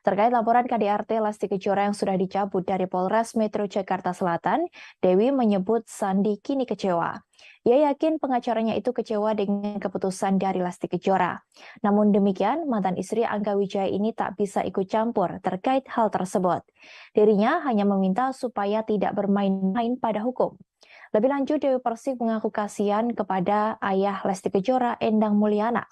Terkait laporan KDRT Lesti Kejora yang sudah dicabut dari Polres Metro Jakarta Selatan, Dewi menyebut Sandi kini kecewa. Ia yakin pengacaranya itu kecewa dengan keputusan dari Lesti Kejora. Namun demikian, mantan istri Angga Wijaya ini tak bisa ikut campur terkait hal tersebut. Dirinya hanya meminta supaya tidak bermain-main pada hukum. Lebih lanjut, Dewi Persik mengaku kasihan kepada ayah Lesti Kejora, Endang Mulyana.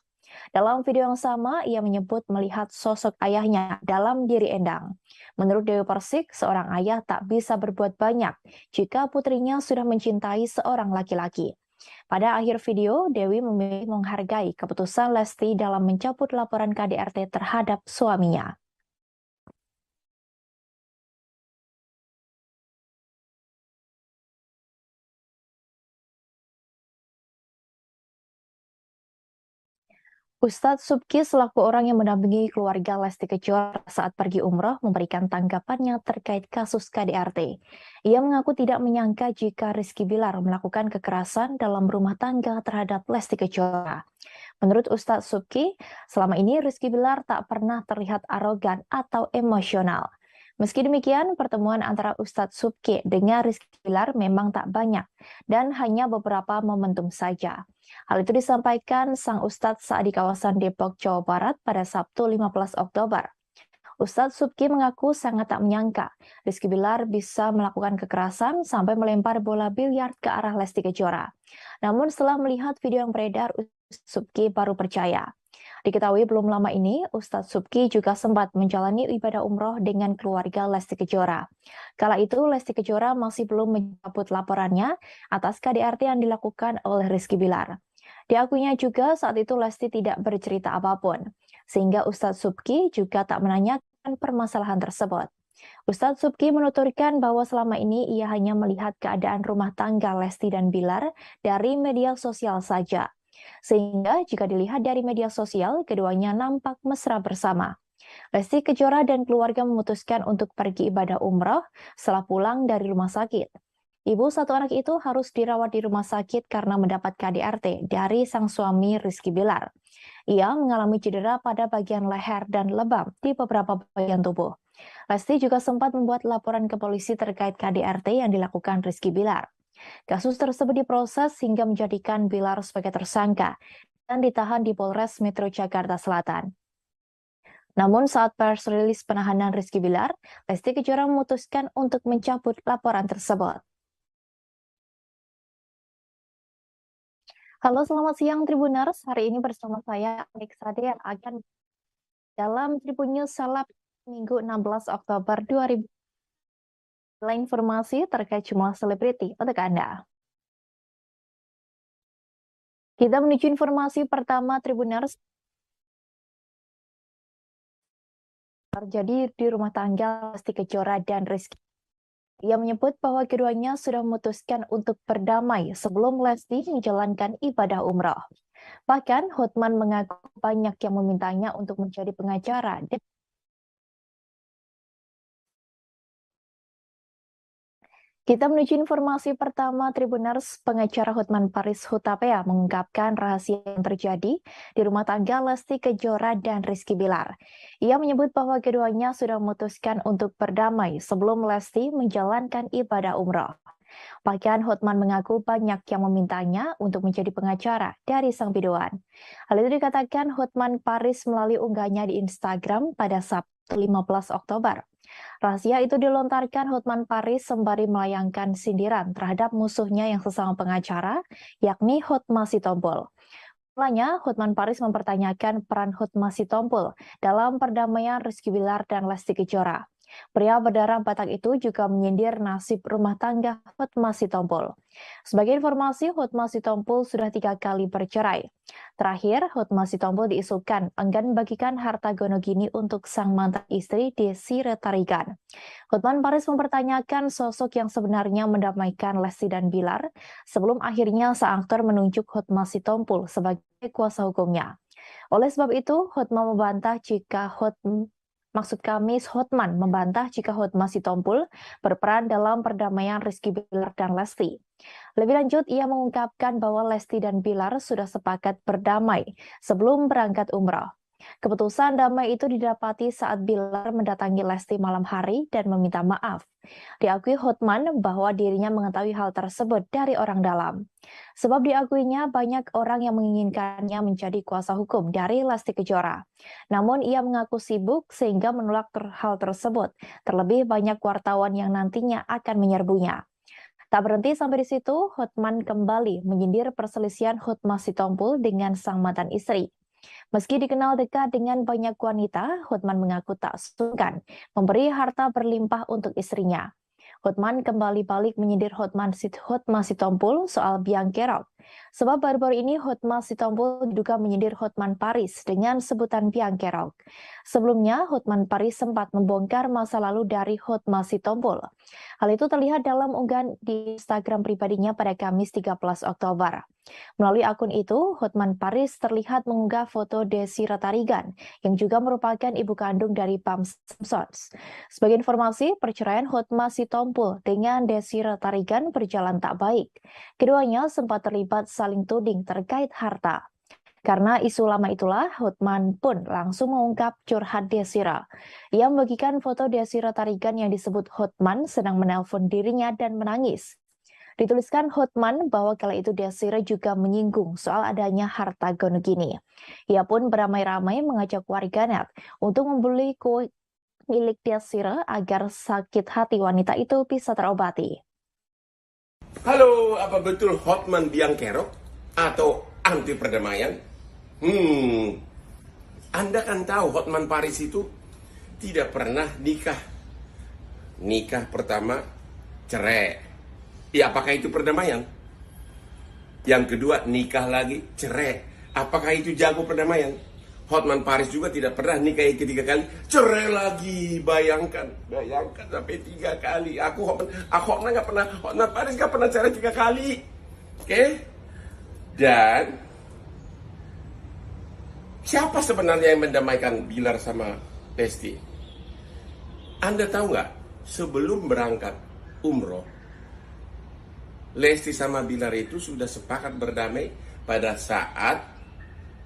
Dalam video yang sama, ia menyebut melihat sosok ayahnya dalam diri Endang. Menurut Dewi Persik, seorang ayah tak bisa berbuat banyak jika putrinya sudah mencintai seorang laki-laki. Pada akhir video, Dewi memilih menghargai keputusan Lesti dalam mencabut laporan KDRT terhadap suaminya. Ustadz Subki selaku orang yang mendampingi keluarga Lesti Kejora saat pergi umroh memberikan tanggapannya terkait kasus KDRT. Ia mengaku tidak menyangka jika Rizky Bilar melakukan kekerasan dalam rumah tangga terhadap Lesti Kejora. Menurut Ustadz Subki, selama ini Rizky Bilar tak pernah terlihat arogan atau emosional. Meski demikian, pertemuan antara Ustadz Subki dengan Rizky Bilar memang tak banyak dan hanya beberapa momentum saja. Hal itu disampaikan sang Ustadz saat di kawasan Depok, Jawa Barat pada Sabtu 15 Oktober. Ustadz Subki mengaku sangat tak menyangka Rizky Bilar bisa melakukan kekerasan sampai melempar bola biliar ke arah Lesti Kejora. Namun setelah melihat video yang beredar, Ustadz Subki baru percaya. Diketahui belum lama ini, Ustadz Subki juga sempat menjalani ibadah umroh dengan keluarga Lesti Kejora. Kala itu, Lesti Kejora masih belum mencabut laporannya atas KDRT yang dilakukan oleh Rizky Bilar. Diakuinya juga saat itu Lesti tidak bercerita apapun, sehingga Ustadz Subki juga tak menanyakan permasalahan tersebut. Ustadz Subki menuturkan bahwa selama ini ia hanya melihat keadaan rumah tangga Lesti dan Bilar dari media sosial saja. Sehingga jika dilihat dari media sosial, keduanya nampak mesra bersama. Lesti Kejora dan keluarga memutuskan untuk pergi ibadah umroh setelah pulang dari rumah sakit. Ibu satu anak itu harus dirawat di rumah sakit karena mendapat KDRT dari sang suami Rizky Bilar. Ia mengalami cedera pada bagian leher dan lebam di beberapa bagian tubuh. Lesti juga sempat membuat laporan ke polisi terkait KDRT yang dilakukan Rizky Bilar. Kasus tersebut diproses hingga menjadikan Bilar sebagai tersangka dan ditahan di Polres Metro Jakarta Selatan. Namun saat press rilis penahanan Rizky Bilar, Lesti Kejora memutuskan untuk mencabut laporan tersebut. Halo, selamat siang Tribuners. Hari ini bersama saya Alex Sade yang akan dalam Tribun News Seleb Minggu 16 Oktober 2020. Informasi terkait jumlah selebriti untuk Anda. Kita menuju informasi pertama Tribuners. Terjadi di rumah tangga Lesti Kejora dan Rizky. Ia menyebut bahwa keduanya sudah memutuskan untuk berdamai sebelum Lesti menjalankan ibadah umroh. Bahkan Hotman mengaku banyak yang memintanya untuk menjadi pengacara. Kita menuju informasi pertama Tribuners. Pengacara Hotman Paris Hutapea mengungkapkan rahasia yang terjadi di rumah tangga Lesti Kejora dan Rizky Bilar. Ia menyebut bahwa keduanya sudah memutuskan untuk berdamai sebelum Lesti menjalankan ibadah umroh. Bahkan Hotman mengaku banyak yang memintanya untuk menjadi pengacara dari sang biduan. Hal itu dikatakan Hotman Paris melalui unggahnya di Instagram pada Sabtu 15 Oktober. Rahasia itu dilontarkan Hotman Paris sembari melayangkan sindiran terhadap musuhnya yang sesama pengacara, yakni Hotma Sitompul. Mulanya, Hotman Paris mempertanyakan peran Hotma Sitompul dalam perdamaian Rizky Bilar dan Lesti Kejora. Pria berdarah Batak itu juga menyindir nasib rumah tangga Hotma Sitompul. Sebagai informasi, Hotma Sitompul sudah 3 kali bercerai. Terakhir, Hotma Sitompul diisukan enggan membagikan harta gonogini untuk sang mantan istri Desi Retarigan. Hotman Paris mempertanyakan sosok yang sebenarnya mendamaikan Lesti dan Bilar sebelum akhirnya sang aktor menunjuk Hotma Sitompul sebagai kuasa hukumnya. Oleh sebab itu, Hotman membantah jika Hotman membantah jika Hotma Sitompul berperan dalam perdamaian Rizky Bilar dan Lesti. Lebih lanjut, ia mengungkapkan bahwa Lesti dan Bilar sudah sepakat berdamai sebelum berangkat umrah. Keputusan damai itu didapati saat Bilar mendatangi Lesti malam hari dan meminta maaf. Diakui Hotman bahwa dirinya mengetahui hal tersebut dari orang dalam. Sebab diakuinya banyak orang yang menginginkannya menjadi kuasa hukum dari Lesti Kejora. Namun ia mengaku sibuk sehingga menolak hal tersebut. Terlebih banyak wartawan yang nantinya akan menyerbunya. Tak berhenti sampai di situ, Hotman kembali menyindir perselisihan Hotma Sitompul dengan sang mantan istri. Meski dikenal dekat dengan banyak wanita, Hotman mengaku tak sungkan memberi harta berlimpah untuk istrinya. Hotman kembali balik menyindir Hotma Sitompul soal biang kerok. Sebab baru-baru ini Hotma Sitompul diduga menyindir Hotman Paris dengan sebutan biang kerok. Sebelumnya, Hotman Paris sempat membongkar masa lalu dari Hotma Sitompul. Hal itu terlihat dalam unggahan di Instagram pribadinya pada Kamis 13 Oktober. Melalui akun itu, Hotman Paris terlihat mengunggah foto Desi Retarigan, yang juga merupakan ibu kandung dari Pam Simpsons. Sebagai informasi, perceraian Hotma Sitompul dengan Desi Retarigan berjalan tak baik. Keduanya sempat terlibat saling tuding terkait harta. Karena isu lama itulah, Hotman pun langsung mengungkap curhat Desira. Ia membagikan foto Desi Retarigan yang disebut Hotman sedang menelpon dirinya dan menangis. Dituliskan Hotman bahwa kala itu Desira juga menyinggung soal adanya harta gonogini. Ia pun beramai-ramai mengajak warganet untuk membeli kue milik Desira agar sakit hati wanita itu bisa terobati. Halo, apa betul Hotman biang kerok atau anti perdamaian? Anda kan tahu Hotman Paris itu tidak pernah nikah. Nikah pertama cerai. Ya, apakah itu perdamaian? Yang kedua, nikah lagi, cerai. Apakah itu jago perdamaian? Hotman Paris juga tidak pernah nikah ketiga kali, cerai lagi. Bayangkan sampai 3 kali. Hotman Paris nggak pernah cerai 3 kali. Oke? Dan siapa sebenarnya yang mendamaikan Bilar sama Lesti? Anda tahu nggak? Sebelum berangkat umroh, Lesti sama Bilar itu sudah sepakat berdamai pada saat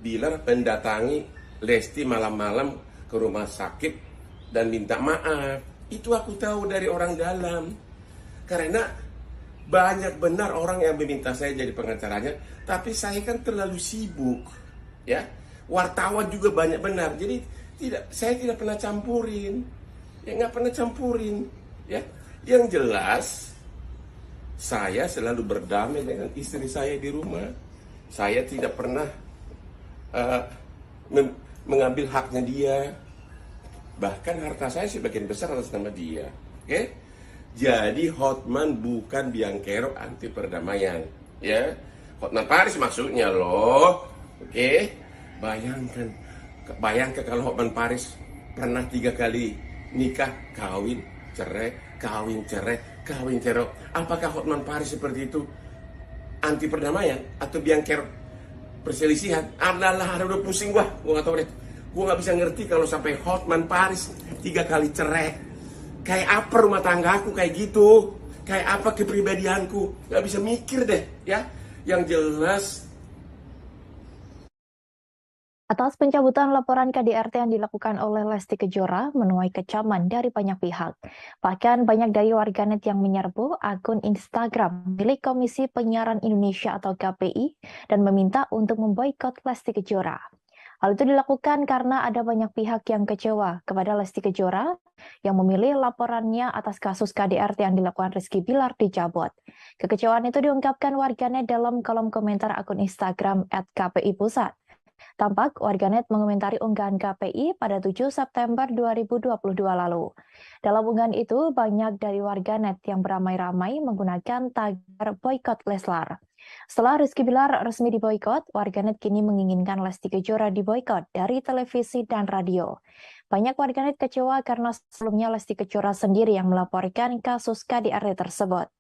Bilar mendatangi Lesti malam-malam ke rumah sakit dan minta maaf. Itu aku tahu dari orang dalam. Karena banyak benar orang yang meminta saya jadi pengacaranya, tapi saya kan terlalu sibuk. Ya, wartawan juga banyak benar. Jadi saya tidak pernah campurin. Ya, nggak pernah campurin. Ya, yang jelas saya selalu berdamai dengan istri saya di rumah. Saya tidak pernah mengambil haknya dia. Bahkan harta saya sebagian besar atas nama dia. Oke? Jadi Hotman bukan biang kerok anti perdamaian. Ya, Hotman Paris maksudnya loh. Oke? Bayangkan kalau Hotman Paris pernah 3 kali nikah, kawin, cerai, kawin, cerai, kawin, cerai. Apakah Hotman Paris seperti itu anti perdamaian atau biang kerok perselisihan? Adalah udah pusing gua nggak tahu deh. Gua nggak bisa ngerti kalau sampai Hotman Paris 3 kali cerai. Kayak apa rumah tanggaku kayak gitu? Kayak apa kepribadianku? Nggak bisa mikir deh, ya. Yang jelas, Atas pencabutan laporan KDRT yang dilakukan oleh Lesti Kejora menuai kecaman dari banyak pihak. Bahkan banyak dari warganet yang menyerbu akun Instagram milik Komisi Penyiaran Indonesia atau KPI dan meminta untuk memboikot Lesti Kejora. Hal itu dilakukan karena ada banyak pihak yang kecewa kepada Lesti Kejora yang memilih laporannya atas kasus KDRT yang dilakukan Rizky Bilar dicabut. Kekecewaan itu diungkapkan warganet dalam kolom komentar akun Instagram @KPI Pusat. Tampak warganet mengomentari unggahan KPI pada 7 September 2022 lalu. Dalam unggahan itu, banyak dari warganet yang beramai-ramai menggunakan tagar boykot Leslar. Setelah Rizky Bilar resmi diboykot, warganet kini menginginkan Lesti Kejora diboykot dari televisi dan radio. Banyak warganet kecewa karena sebelumnya Lesti Kejora sendiri yang melaporkan kasus KDRT tersebut.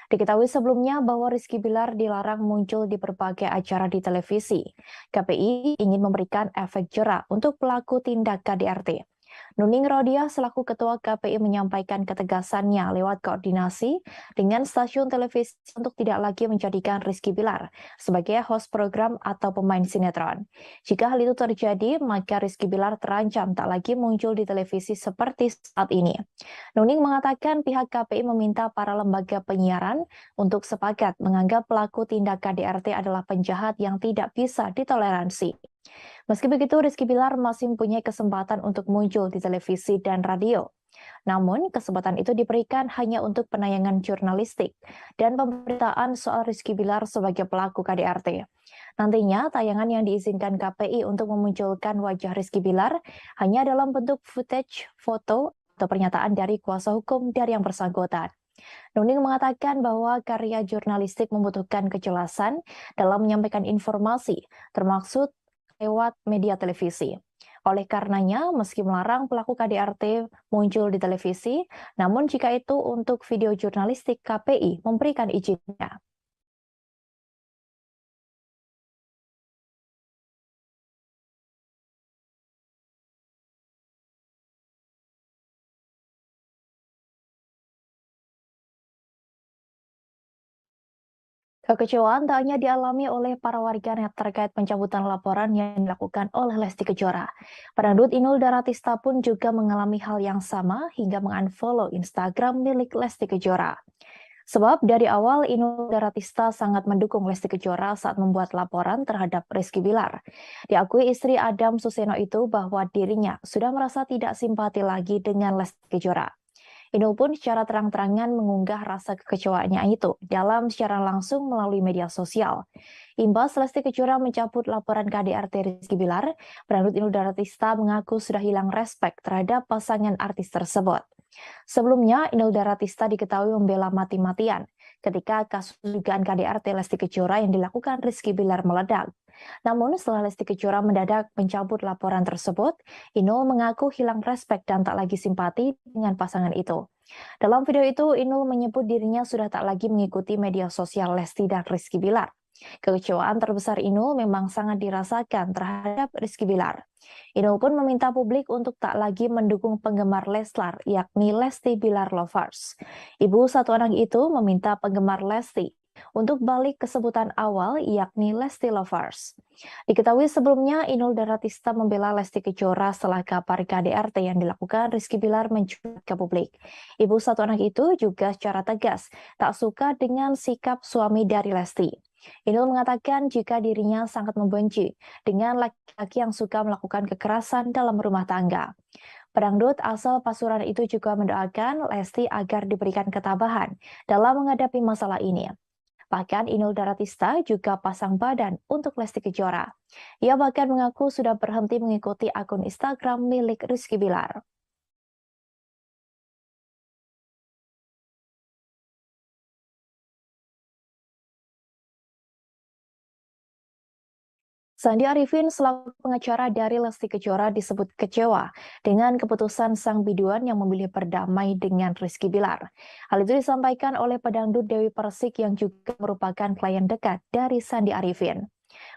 Diketahui sebelumnya bahwa Rizky Bilar dilarang muncul di berbagai acara di televisi. KPI ingin memberikan efek jera untuk pelaku tindak KDRT. Nuning Rodia selaku Ketua KPI menyampaikan ketegasannya lewat koordinasi dengan stasiun televisi untuk tidak lagi menjadikan Rizky Bilar sebagai host program atau pemain sinetron. Jika hal itu terjadi, maka Rizky Bilar terancam tak lagi muncul di televisi seperti saat ini. Nuning mengatakan pihak KPI meminta para lembaga penyiaran untuk sepakat menganggap pelaku tindak KDRT adalah penjahat yang tidak bisa ditoleransi. Meski begitu, Rizky Bilar masih mempunyai kesempatan untuk muncul di televisi dan radio. Namun, kesempatan itu diberikan hanya untuk penayangan jurnalistik dan pemberitaan soal Rizky Bilar sebagai pelaku KDRT. Nantinya, tayangan yang diizinkan KPI untuk memunculkan wajah Rizky Bilar hanya dalam bentuk footage, foto, atau pernyataan dari kuasa hukum dari yang bersangkutan. Nuning mengatakan bahwa karya jurnalistik membutuhkan kejelasan dalam menyampaikan informasi, termasuk lewat media televisi. Oleh karenanya, meski melarang pelaku KDRT muncul di televisi, namun jika itu untuk video jurnalistik, KPI memberikan izinnya. Kekecewaan tak hanya dialami oleh para warganet terkait pencabutan laporan yang dilakukan oleh Lesti Kejora. Pedangdut Inul Daratista pun juga mengalami hal yang sama hingga mengunfollow Instagram milik Lesti Kejora. Sebab dari awal Inul Daratista sangat mendukung Lesti Kejora saat membuat laporan terhadap Rizky Bilar. Diakui istri Adam Suseno itu bahwa dirinya sudah merasa tidak simpati lagi dengan Lesti Kejora. Inul pun secara terang-terangan mengunggah rasa kekecewaannya itu dalam siaran langsung melalui media sosial. Imbas Lesti Kejora mencabut laporan KDRT Rizky Bilar, Pedangdut Inul Daratista mengaku sudah hilang respek terhadap pasangan artis tersebut. Sebelumnya, Inul Daratista diketahui membela mati-matian ketika kasus dugaan KDRT Lesti Kejora yang dilakukan Rizky Bilar meledak. Namun setelah Lesti Kejora mendadak mencabut laporan tersebut, Inul mengaku hilang respek dan tak lagi simpati dengan pasangan itu. Dalam video itu, Inul menyebut dirinya sudah tak lagi mengikuti media sosial Lesti dan Rizky Bilar. Kekecewaan terbesar Inul memang sangat dirasakan terhadap Rizky Bilar. Inul pun meminta publik untuk tak lagi mendukung penggemar Leslar, yakni Lesti Bilar Lovers. Ibu satu anak itu meminta penggemar Lesti untuk balik ke sebutan awal, yakni Lesti Lovers. Diketahui sebelumnya Inul Daratista membela Lesti Kejora setelah kabar KDRT yang dilakukan Rizky Bilar mencuat ke publik. Ibu satu anak itu juga secara tegas tak suka dengan sikap suami dari Lesti. Inul mengatakan jika dirinya sangat membenci dengan laki-laki yang suka melakukan kekerasan dalam rumah tangga. Pedangdut asal Pasuruan itu juga mendoakan Lesti agar diberikan ketabahan dalam menghadapi masalah ini. Bahkan Inul Daratista juga pasang badan untuk Lesti Kejora. Ia bahkan mengaku sudah berhenti mengikuti akun Instagram milik Rizky Bilar. Sandi Arifin selaku pengacara dari Lesti Kejora disebut kecewa dengan keputusan sang biduan yang memilih berdamai dengan Rizky Bilar. Hal itu disampaikan oleh pedangdut Dewi Persik yang juga merupakan klien dekat dari Sandi Arifin.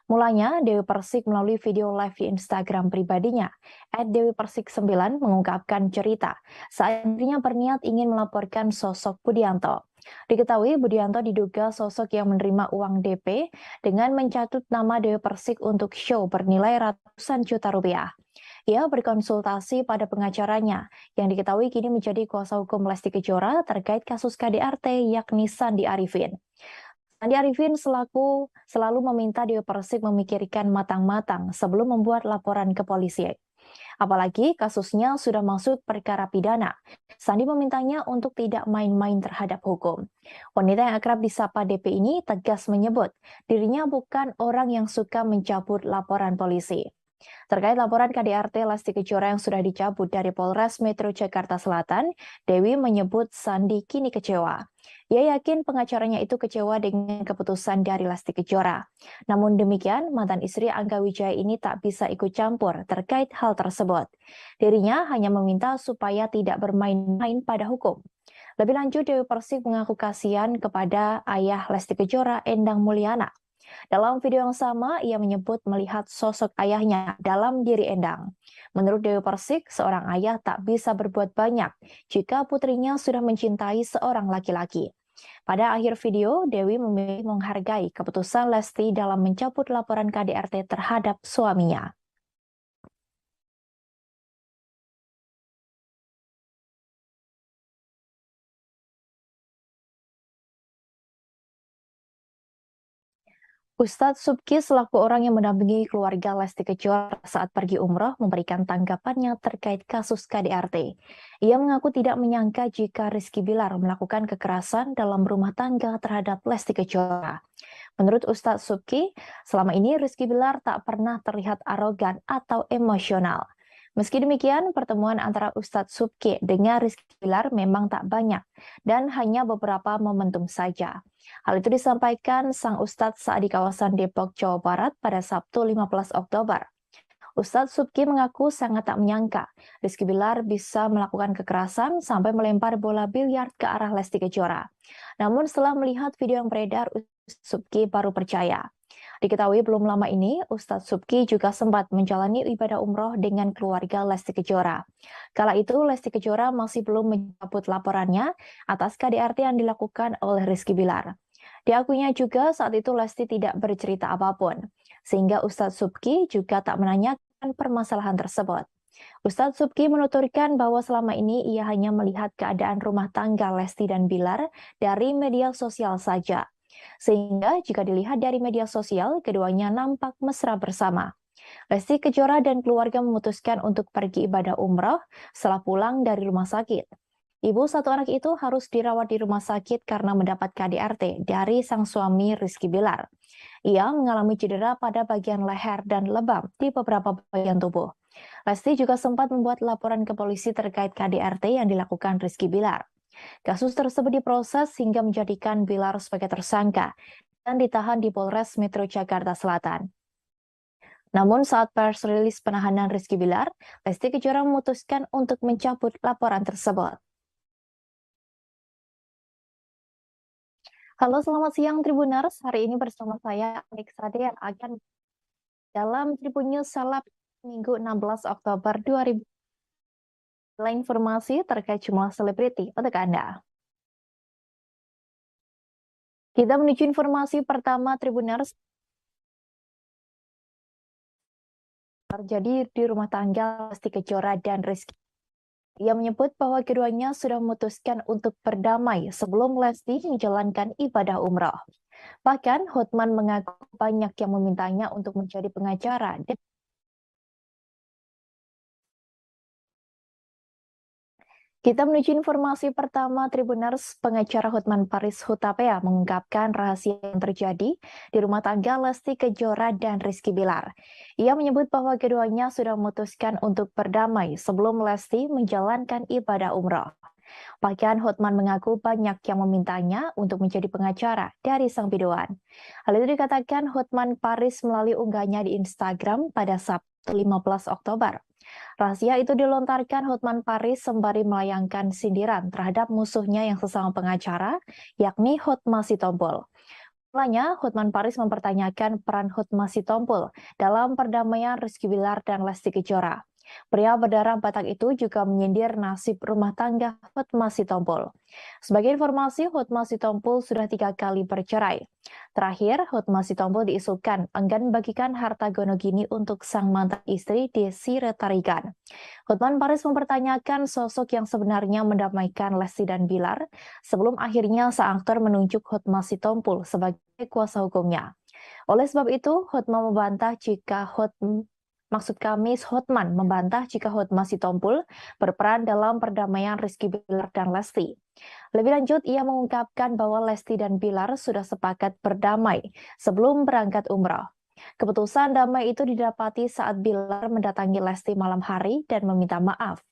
Mulanya, Dewi Persik melalui video live di Instagram pribadinya, @dewipersik9 mengungkapkan cerita saat dirinya berniat ingin melaporkan sosok Budianto. Diketahui Budianto diduga sosok yang menerima uang DP dengan mencatut nama Dewi Persik untuk show bernilai ratusan juta rupiah. Ia berkonsultasi pada pengacaranya yang diketahui kini menjadi kuasa hukum Lesti Kejora terkait kasus KDRT yakni Sandi Arifin. Sandi Arifin selalu meminta Dewi Persik memikirkan matang-matang sebelum membuat laporan ke polisi. Apalagi kasusnya sudah masuk perkara pidana. Sandi memintanya untuk tidak main-main terhadap hukum. Wanita yang akrab disapa DP ini tegas menyebut dirinya bukan orang yang suka mencabut laporan polisi. Terkait laporan KDRT Lesti Kejora yang sudah dicabut dari Polres Metro Jakarta Selatan, Dewi menyebut Sandi kini kecewa. Ia yakin pengacaranya itu kecewa dengan keputusan dari Lesti Kejora. Namun demikian, mantan istri Angga Wijaya ini tak bisa ikut campur terkait hal tersebut. Dirinya hanya meminta supaya tidak bermain-main pada hukum. Lebih lanjut, Dewi Persik mengaku kasihan kepada ayah Lesti Kejora, Endang Mulyana. Dalam video yang sama, ia menyebut melihat sosok ayahnya dalam diri Endang. Menurut Dewi Persik, seorang ayah tak bisa berbuat banyak jika putrinya sudah mencintai seorang laki-laki. Pada akhir video, Dewi memilih menghargai keputusan Lesti dalam mencabut laporan KDRT terhadap suaminya. Ustadz Subki selaku orang yang mendampingi keluarga Lesti Kejora saat pergi umroh memberikan tanggapannya terkait kasus KDRT. Ia mengaku tidak menyangka jika Rizky Bilar melakukan kekerasan dalam rumah tangga terhadap Lesti Kejora. Menurut Ustadz Subki, selama ini Rizky Bilar tak pernah terlihat arogan atau emosional. Meski demikian, pertemuan antara Ustadz Subki dengan Rizky Bilar memang tak banyak dan hanya beberapa momentum saja. Hal itu disampaikan sang Ustadz saat di kawasan Depok, Jawa Barat pada Sabtu 15 Oktober. Ustadz Subki mengaku sangat tak menyangka Rizky Bilar bisa melakukan kekerasan sampai melempar bola biliar ke arah Lesti Kejora. Namun setelah melihat video yang beredar, Ustadz Subki baru percaya. Diketahui belum lama ini, Ustadz Subki juga sempat menjalani ibadah umroh dengan keluarga Lesti Kejora. Kala itu, Lesti Kejora masih belum mencabut laporannya atas KDRT yang dilakukan oleh Rizky Bilar. Diakuinya juga saat itu Lesti tidak bercerita apapun, sehingga Ustadz Subki juga tak menanyakan permasalahan tersebut. Ustadz Subki menuturkan bahwa selama ini ia hanya melihat keadaan rumah tangga Lesti dan Bilar dari media sosial saja. Sehingga jika dilihat dari media sosial, keduanya nampak mesra bersama. Lesti Kejora dan keluarga memutuskan untuk pergi ibadah umroh setelah pulang dari rumah sakit. Ibu satu anak itu harus dirawat di rumah sakit karena mendapat KDRT dari sang suami Rizky Bilar. Ia mengalami cedera pada bagian leher dan lebam di beberapa bagian tubuh. Lesti juga sempat membuat laporan ke polisi terkait KDRT yang dilakukan Rizky Bilar. Kasus tersebut diproses hingga menjadikan Bilar sebagai tersangka dan ditahan di Polres Metro Jakarta Selatan. Namun saat press rilis penahanan Rizky Bilar, Lesti Kejora memutuskan untuk mencabut laporan tersebut. Halo, selamat siang Tribuners. Hari ini bersama saya Alex Sade yang akan dalam Tribun News Seleb Minggu 16 Oktober 2020. Informasi terkait jumlah selebriti untuk Anda. Kita menuju informasi pertama Tribuners. Terjadi di rumah tangga Lesti Kejora dan Rizky. Ia menyebut bahwa keduanya sudah memutuskan untuk berdamai sebelum Lesti menjalankan ibadah umroh. Bahkan Hotman mengaku banyak yang memintanya untuk menjadi pengacara. Kita menuju informasi pertama Tribuners. Pengacara Hotman Paris Hutapea mengungkapkan rahasia yang terjadi di rumah tangga Lesti Kejora dan Rizky Bilar. Ia menyebut bahwa keduanya sudah memutuskan untuk berdamai sebelum Lesti menjalankan ibadah umroh. Bahkan Hotman mengaku banyak yang memintanya untuk menjadi pengacara dari sang biduan. Hal itu dikatakan Hotman Paris melalui unggahnya di Instagram pada Sabtu 15 Oktober. Rahasia itu dilontarkan Hotman Paris sembari melayangkan sindiran terhadap musuhnya yang sesama pengacara, yakni Hotma Sitompul. Mulanya, Hotman Paris mempertanyakan peran Hotma Sitompul dalam perdamaian Rizky Bilar dan Lesti Kejora. Pria berdarah Batak itu juga menyindir nasib rumah tangga Hotma Sitompul. Sebagai informasi, Hotma Sitompul sudah 3 kali bercerai. Terakhir, Hotma Sitompul diisukan enggan bagikan harta gonogini untuk sang mantan istri Desi Retarigan. Hotman Paris mempertanyakan sosok yang sebenarnya mendamaikan Lesti dan Bilar sebelum akhirnya sang aktor menunjuk Hotma Sitompul sebagai kuasa hukumnya. Oleh sebab itu, Hotma membantah jika Maksud Kamis, Hotman membantah jika Hotma Sitompul berperan dalam perdamaian Rizky Bilar dan Lesti. Lebih lanjut, ia mengungkapkan bahwa Lesti dan Bilar sudah sepakat berdamai sebelum berangkat umrah. Keputusan damai itu didapati saat Bilar mendatangi Lesti malam hari dan meminta maaf.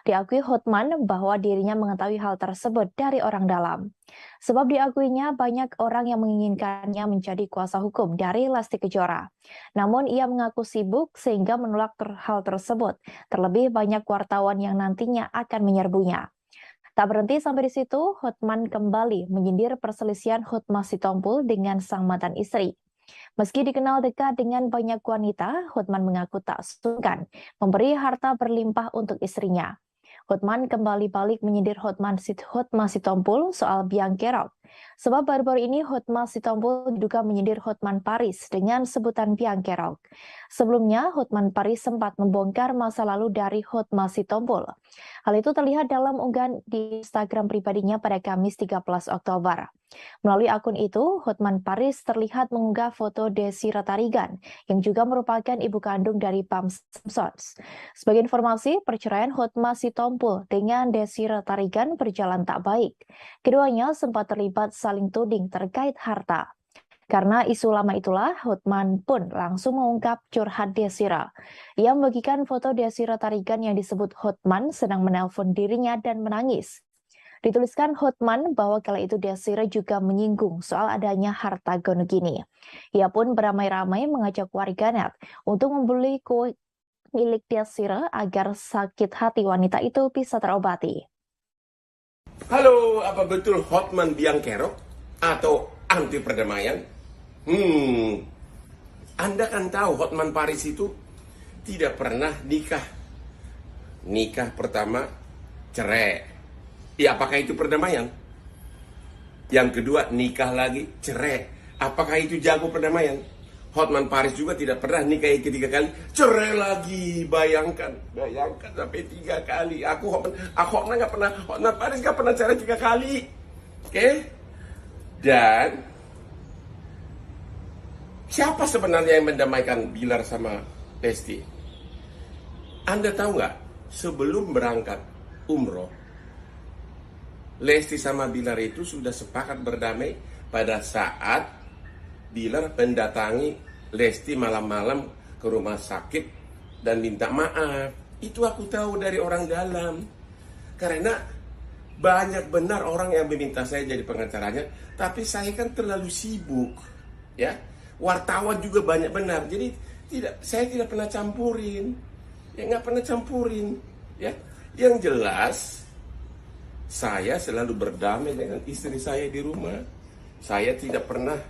Diakui Hotman bahwa dirinya mengetahui hal tersebut dari orang dalam. Sebab diakuinya banyak orang yang menginginkannya menjadi kuasa hukum dari Lesti Kejora. Namun ia mengaku sibuk sehingga menolak hal tersebut. Terlebih banyak wartawan yang nantinya akan menyerbunya. Tak berhenti sampai di situ, Hotman kembali menyindir perselisihan Hotma Sitompul dengan sang mantan istri. Meski dikenal dekat dengan banyak wanita, Hotman mengaku tak sungkan memberi harta berlimpah untuk istrinya. Hotman kembali balik menyindir Hotma Sitompul soal biang kerok. Sebab baru-baru ini Hotma Sitompul diduga menyindir Hotman Paris dengan sebutan biang kerok. Sebelumnya, Hotman Paris sempat membongkar masa lalu dari Hotma Sitompul. Hal itu terlihat dalam unggahan di Instagram pribadinya pada Kamis 13 Oktober. Melalui akun itu, Hotman Paris terlihat mengunggah foto Desi Ratarigan, yang juga merupakan ibu kandung dari Pam Simpsons. Sebagai informasi, perceraian Hotma Sitompul dengan Desi Ratarigan berjalan tak baik. Keduanya sempat terlibat saling tuding terkait harta. Karena isu lama itulah, Hotman pun langsung mengungkap curhat Desira. Ia membagikan foto Desi Ratarigan yang disebut Hotman sedang menelpon dirinya dan menangis. Dituliskan Hotman bahwa kala itu Desira juga menyinggung soal adanya harta gonogini. Ia pun beramai-ramai mengajak warganet untuk membeli kue milik Desira agar sakit hati wanita itu bisa terobati. Halo, apa betul Hotman biang kerok atau anti perdamaian? Anda kan tahu Hotman Paris itu tidak pernah nikah. Nikah pertama cerai. Ya, apakah itu perdamaian? Yang kedua, nikah lagi, cerai. Apakah itu jago perdamaian? Hotman Paris juga tidak pernah nikah ketiga kali, cerai lagi. Bayangkan sampai 3 kali. Hotman nggak pernah, Hotman Paris nggak pernah cerai 3 kali. Oke? Dan siapa sebenarnya yang mendamaikan Bilar sama Lesti? Anda tahu nggak? Sebelum berangkat umroh, Lesti sama Bilar itu sudah sepakat berdamai pada saat Bilar mendatangi Lesti malam-malam ke rumah sakit dan minta maaf. Itu aku tahu dari orang dalam. Karena banyak benar orang yang meminta saya jadi pengacaranya, tapi saya kan terlalu sibuk. Ya, wartawan juga banyak benar. Jadi saya tidak pernah campurin. Ya, nggak pernah campurin. Ya, yang jelas saya selalu berdamai dengan istri saya di rumah. Saya tidak pernah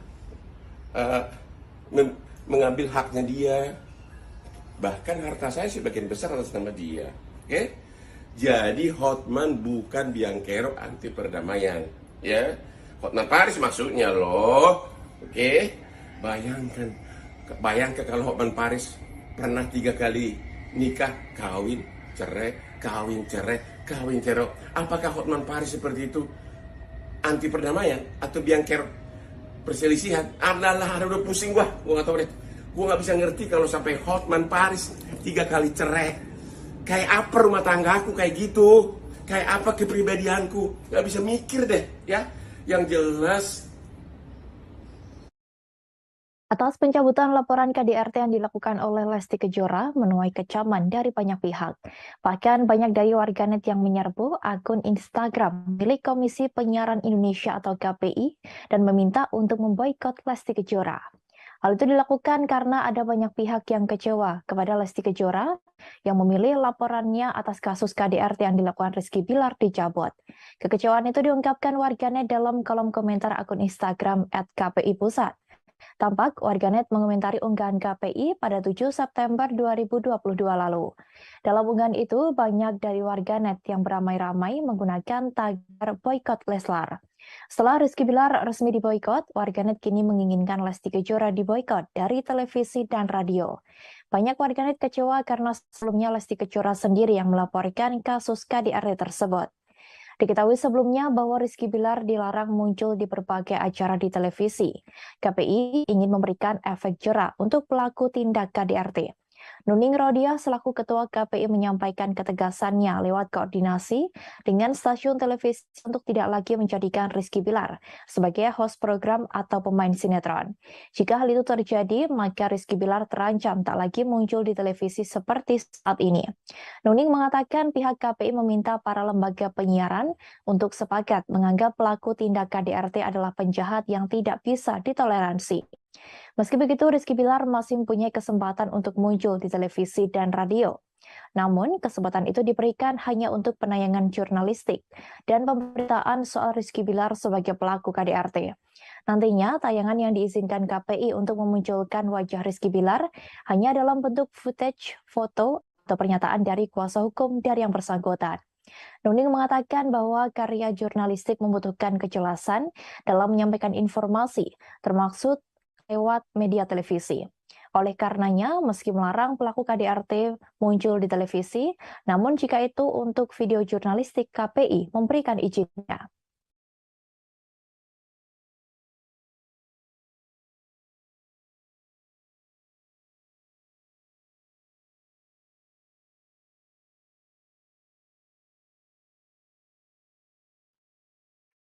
mengambil haknya dia. Bahkan harta saya sebagian besar atas nama dia. Oke? Jadi Hotman bukan biang kerok anti perdamaian. Ya, Hotman Paris maksudnya loh. Oke? Bayangkan kalau Hotman Paris pernah 3 kali nikah, kawin, cerai, kawin, cerai, kawin, cerai. Apakah Hotman Paris seperti itu anti perdamaian atau biang kerok perselisihan? Udah pusing gua nggak tahu deh. Gua nggak bisa ngerti kalau sampai Hotman Paris 3 kali cerai. Kayak apa rumah tanggaku kayak gitu? Kayak apa kepribadianku? Nggak bisa mikir deh, ya. Yang jelas, Atas pencabutan laporan KDRT yang dilakukan oleh Lesti Kejora menuai kecaman dari banyak pihak. Bahkan banyak dari warganet yang menyerbu akun Instagram milik Komisi Penyiaran Indonesia atau KPI dan meminta untuk memboikot Lesti Kejora. Hal itu dilakukan karena ada banyak pihak yang kecewa kepada Lesti Kejora yang memilih laporannya atas kasus KDRT yang dilakukan Rizky Bilar dicabut. Kekecewaan itu diungkapkan warganet dalam kolom komentar akun Instagram @kpi_pusat. Tampak warganet mengomentari unggahan KPI pada 7 September 2022 lalu. Dalam unggahan itu, banyak dari warganet yang beramai-ramai menggunakan tagar boykot Leslar. Setelah Rizky Bilar resmi diboykot, warganet kini menginginkan Lesti Kejora diboykot dari televisi dan radio. Banyak warganet kecewa karena sebelumnya Lesti Kejora sendiri yang melaporkan kasus KDRT tersebut. Diketahui sebelumnya bahwa Rizky Bilar dilarang muncul di berbagai acara di televisi. KPI ingin memberikan efek jera untuk pelaku tindak KDRT. Nuning Rodia selaku Ketua KPI menyampaikan ketegasannya lewat koordinasi dengan stasiun televisi untuk tidak lagi menjadikan Rizky Bilar sebagai host program atau pemain sinetron. Jika hal itu terjadi, maka Rizky Bilar terancam tak lagi muncul di televisi seperti saat ini. Nuning mengatakan pihak KPI meminta para lembaga penyiaran untuk sepakat menganggap pelaku tindak KDRT adalah penjahat yang tidak bisa ditoleransi. Meski begitu, Rizky Bilar masih mempunyai kesempatan untuk muncul di televisi dan radio. Namun, kesempatan itu diberikan hanya untuk penayangan jurnalistik dan pemberitaan soal Rizky Bilar sebagai pelaku KDRT. Nantinya, tayangan yang diizinkan KPI untuk memunculkan wajah Rizky Bilar hanya dalam bentuk footage, foto, atau pernyataan dari kuasa hukum dari yang bersangkutan. Nuning mengatakan bahwa karya jurnalistik membutuhkan kejelasan dalam menyampaikan informasi, termasuk lewat media televisi. Oleh karenanya, meski melarang pelaku KDRT muncul di televisi, namun jika itu untuk video jurnalistik, KPI memberikan izinnya.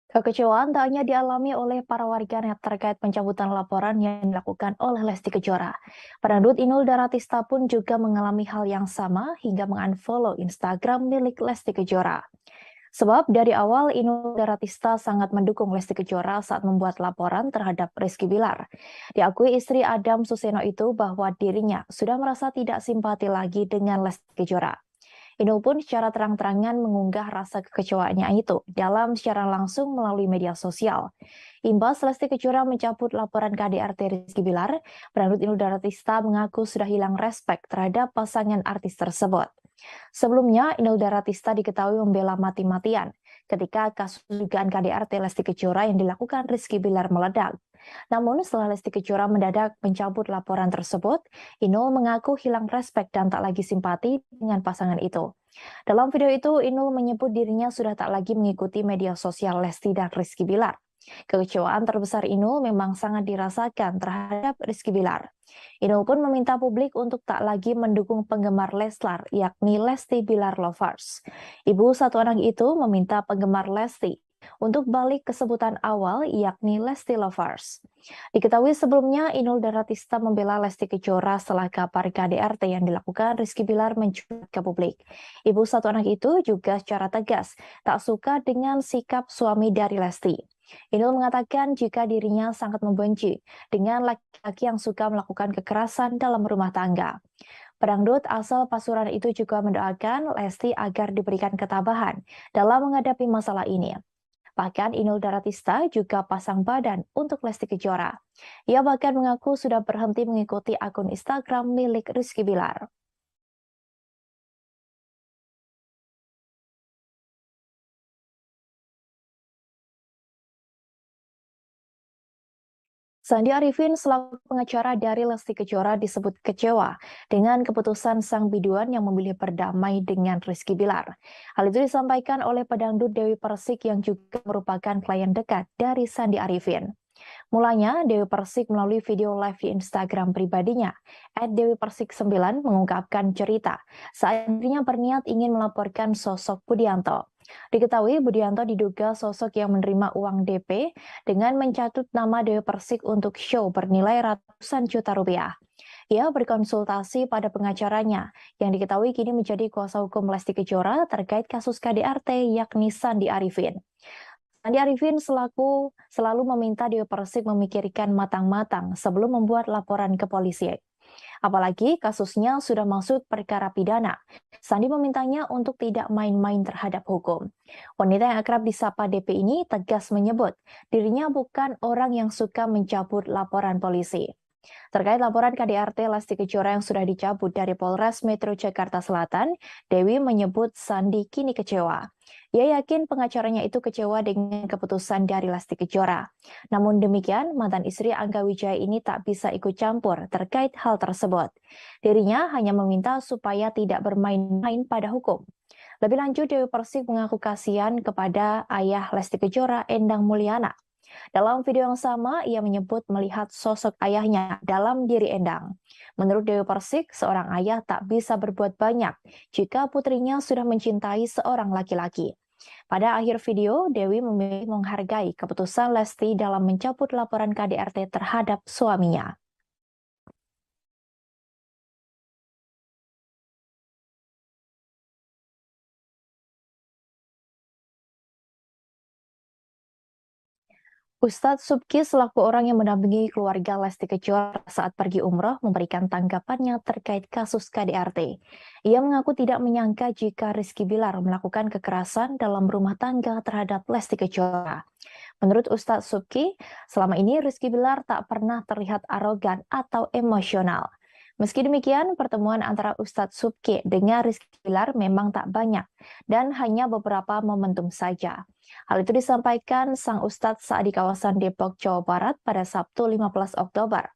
Kekecewaan tak hanya dialami oleh para warganet terkait pencabutan laporan yang dilakukan oleh Lesti Kejora. Pedangdut Inul Daratista pun juga mengalami hal yang sama hingga mengunfollow Instagram milik Lesti Kejora. Sebab dari awal Inul Daratista sangat mendukung Lesti Kejora saat membuat laporan terhadap Rizky Bilar. Diakui istri Adam Suseno itu bahwa dirinya sudah merasa tidak simpati lagi dengan Lesti Kejora. Inul pun secara terang-terangan mengunggah rasa kekecewaannya itu dalam secara langsung melalui media sosial. Imbas Lesti Kejora mencabut laporan KDRT Rizky Bilar, Pedangdut Inul Daratista mengaku sudah hilang respek terhadap pasangan artis tersebut. Sebelumnya, Inul Daratista diketahui membela mati-matian ketika kasus dugaan KDRT Lesti Kejora yang dilakukan Rizky Bilar meledak. Namun setelah Lesti Kejora mendadak mencabut laporan tersebut, Inul mengaku hilang respek dan tak lagi simpati dengan pasangan itu. Dalam video itu, Inul menyebut dirinya sudah tak lagi mengikuti media sosial Lesti dan Rizky Bilar. Kekecewaan terbesar Inul memang sangat dirasakan terhadap Rizky Bilar. Inul pun meminta publik untuk tak lagi mendukung penggemar Leslar, yakni Lesti Bilar Lovers. Ibu satu anak itu meminta penggemar Lesti untuk balik ke sebutan awal, yakni Lesti Lovers. Diketahui sebelumnya, Inul Daratista membela Lesti Kejora setelah kabar KDRT yang dilakukan Rizky Bilar mencuat ke publik. Ibu satu anak itu juga secara tegas tak suka dengan sikap suami dari Lesti. Inul mengatakan jika dirinya sangat membenci dengan laki-laki yang suka melakukan kekerasan dalam rumah tangga. Pedangdut asal Pasuruan itu juga mendoakan Lesti agar diberikan ketabahan dalam menghadapi masalah ini. Bahkan Inul Daratista juga pasang badan untuk Lesti Kejora. Ia bahkan mengaku sudah berhenti mengikuti akun Instagram milik Rizky Bilar. Sandi Arifin selaku pengacara dari Lesti Kejora disebut kecewa dengan keputusan sang biduan yang memilih berdamai dengan Rizky Bilar. Hal itu disampaikan oleh pedangdut Dewi Persik yang juga merupakan klien dekat dari Sandi Arifin. Mulanya, Dewi Persik melalui video live di Instagram pribadinya, @dewipersik9 mengungkapkan cerita saat dirinya berniat ingin melaporkan sosok Budianto. Diketahui Budianto diduga sosok yang menerima uang DP dengan mencatut nama Dewi Persik untuk show bernilai ratusan juta rupiah. Ia berkonsultasi pada pengacaranya yang diketahui kini menjadi kuasa hukum Lesti Kejora terkait kasus KDRT yakni Sandi Arifin. Sandi Arifin selalu meminta Dewi Persik memikirkan matang-matang sebelum membuat laporan ke polisi. Apalagi kasusnya sudah masuk perkara pidana. Sandi memintanya untuk tidak main-main terhadap hukum. Wanita yang akrab disapa DP ini tegas menyebut dirinya bukan orang yang suka mencabut laporan polisi. Terkait laporan KDRT Lesti Kejora yang sudah dicabut dari Polres Metro Jakarta Selatan, Dewi menyebut Sandi kini kecewa. Ia yakin pengacaranya itu kecewa dengan keputusan dari Lesti Kejora. Namun demikian, mantan istri Angga Wijaya ini tak bisa ikut campur terkait hal tersebut. Dirinya hanya meminta supaya tidak bermain-main pada hukum. Lebih lanjut, Dewi Persik mengaku kasihan kepada ayah Lesti Kejora, Endang Mulyana. Dalam video yang sama, ia menyebut melihat sosok ayahnya dalam diri Endang. Menurut Dewi Persik, seorang ayah tak bisa berbuat banyak jika putrinya sudah mencintai seorang laki-laki. Pada akhir video, Dewi memilih menghargai keputusan Lesti dalam mencabut laporan KDRT terhadap suaminya. Ustadz Subki selaku orang yang mendampingi keluarga Lesti Kejora saat pergi umroh memberikan tanggapannya terkait kasus KDRT. Ia mengaku tidak menyangka jika Rizky Bilar melakukan kekerasan dalam rumah tangga terhadap Lesti Kejora. Menurut Ustadz Subki, selama ini Rizky Bilar tak pernah terlihat arogan atau emosional. Meski demikian, pertemuan antara Ustadz Subki dengan Rizky Bilar memang tak banyak dan hanya beberapa momentum saja. Hal itu disampaikan sang Ustadz saat di kawasan Depok, Jawa Barat pada Sabtu 15 Oktober.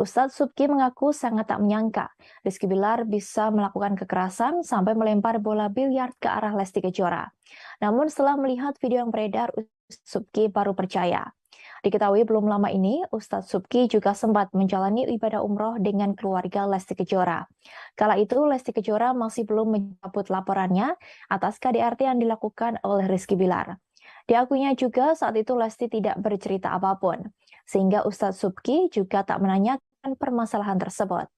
Ustadz Subki mengaku sangat tak menyangka Rizky Bilar bisa melakukan kekerasan sampai melempar bola biliar ke arah Lesti Kejora. Namun setelah melihat video yang beredar, Ustadz Subki baru percaya. Diketahui belum lama ini, Ustadz Subki juga sempat menjalani ibadah umroh dengan keluarga Lesti Kejora. Kala itu, Lesti Kejora masih belum mencabut laporannya atas KDRT yang dilakukan oleh Rizky Bilar. Diakuinya juga saat itu Lesti tidak bercerita apapun, sehingga Ustadz Subki juga tak menanyakan permasalahan tersebut.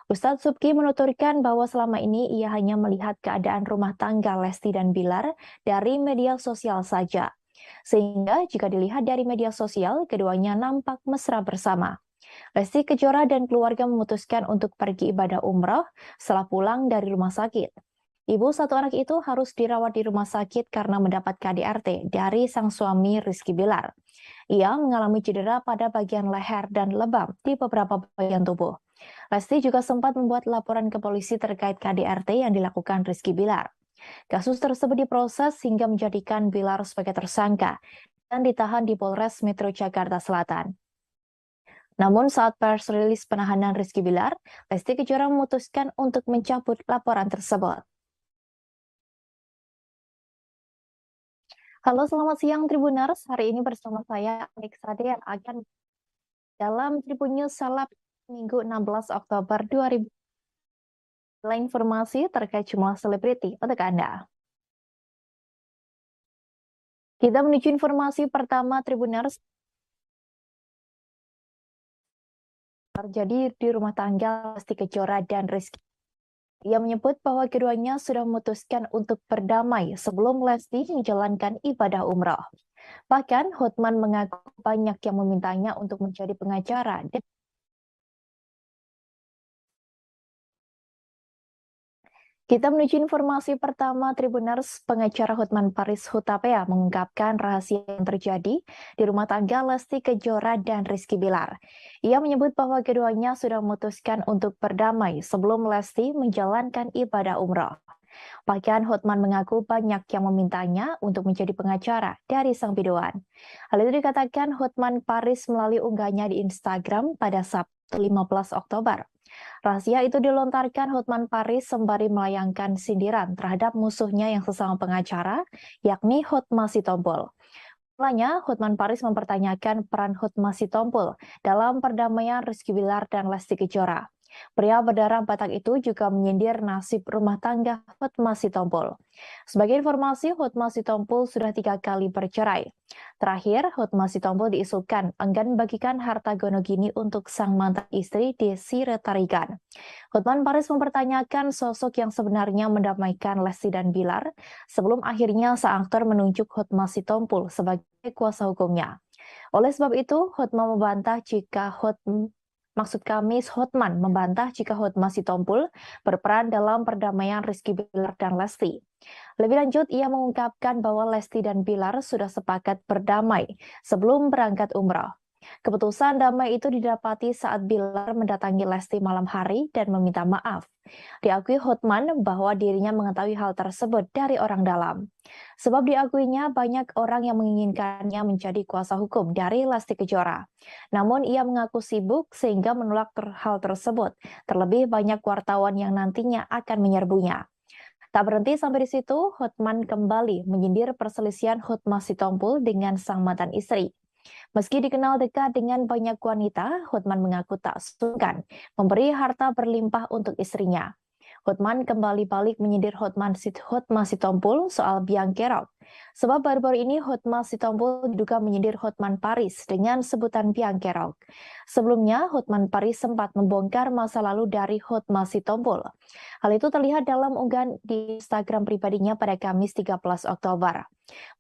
Ustadz Subki menuturkan bahwa selama ini ia hanya melihat keadaan rumah tangga Lesti dan Bilar dari media sosial saja. Sehingga jika dilihat dari media sosial, keduanya nampak mesra bersama. Lesti Kejora dan keluarga memutuskan untuk pergi ibadah umroh setelah pulang dari rumah sakit. Ibu satu anak itu harus dirawat di rumah sakit karena mendapat KDRT dari sang suami Rizky Bilar. Ia mengalami cedera pada bagian leher dan lebam di beberapa bagian tubuh. Lesti juga sempat membuat laporan ke polisi terkait KDRT yang dilakukan Rizky Bilar. Kasus tersebut diproses hingga menjadikan Bilar sebagai tersangka dan ditahan di Polres Metro Jakarta Selatan. Namun saat press rilis penahanan Rizky Bilar, Lesti Kejora memutuskan untuk mencabut laporan tersebut. Halo, selamat siang Tribuners. Hari ini bersama saya Alex Rade yang akan dalam Tribun News Salap Minggu 16 Oktober 2000. Informasi terkait jumlah selebriti untuk Anda. Kita menuju informasi pertama Tribuners. Terjadi di rumah tangga Lesti Kejora dan Rizky. Ia menyebut bahwa keduanya sudah memutuskan untuk berdamai sebelum Lesti menjalankan ibadah umroh. Bahkan Hotman mengaku banyak yang memintanya untuk menjadi pengacara. Kita menuju informasi pertama Tribuners. Pengacara Hotman Paris Hutapea mengungkapkan rahasia yang terjadi di rumah tangga Lesti Kejora dan Rizky Bilar. Ia menyebut bahwa keduanya sudah memutuskan untuk berdamai sebelum Lesti menjalankan ibadah umroh. Bahkan Hotman mengaku banyak yang memintanya untuk menjadi pengacara dari sang biduan. Hal itu dikatakan Hotman Paris melalui unggahnya di Instagram pada Sabtu 15 Oktober. Rahasia itu dilontarkan Hotman Paris sembari melayangkan sindiran terhadap musuhnya yang sesama pengacara, yakni Hotma Sitompul. Mulanya, Hotman Paris mempertanyakan peran Hotma Sitompul dalam perdamaian Rizky Bilar dan Lesti Kejora. Pria berdarah Batak itu juga menyindir nasib rumah tangga Hotma Sitompul. Sebagai informasi, Hotma Sitompul sudah 3 kali bercerai. Terakhir, Hotma Sitompul diisukan enggan bagikan harta gonogini untuk sang mantan istri Desi Retarigan. Hotman Paris mempertanyakan sosok yang sebenarnya mendamaikan Lesti dan Bilar sebelum akhirnya sang aktor menunjuk Hotma Sitompul sebagai kuasa hukumnya. Oleh sebab itu, Hotman membantah jika Hotman membantah jika Hotma Sitompul berperan dalam perdamaian Rizky Bilar dan Lesti. Lebih lanjut, ia mengungkapkan bahwa Lesti dan Bilar sudah sepakat berdamai sebelum berangkat umroh. Keputusan damai itu didapati saat Bilar mendatangi Lesti malam hari dan meminta maaf. Diakui Hotman bahwa dirinya mengetahui hal tersebut dari orang dalam. Sebab diakuinya banyak orang yang menginginkannya menjadi kuasa hukum dari Lesti Kejora. Namun ia mengaku sibuk sehingga menolak hal tersebut. Terlebih banyak wartawan yang nantinya akan menyerbunya. Tak berhenti sampai di situ, Hotman kembali menyindir perselisihan Hotma Sitompul dengan sang mantan istri. Meski dikenal dekat dengan banyak wanita, Hotman mengaku tak sungkan memberi harta berlimpah untuk istrinya. Hotman kembali balik menyindir Hotma Sitompul soal biang kerok. Sebab baru-baru ini Hotma Sitompul diduga menyindir Hotman Paris dengan sebutan biang kerok. Sebelumnya, Hotman Paris sempat membongkar masa lalu dari Hotma Sitompul. Hal itu terlihat dalam unggahan di Instagram pribadinya pada Kamis 13 Oktober.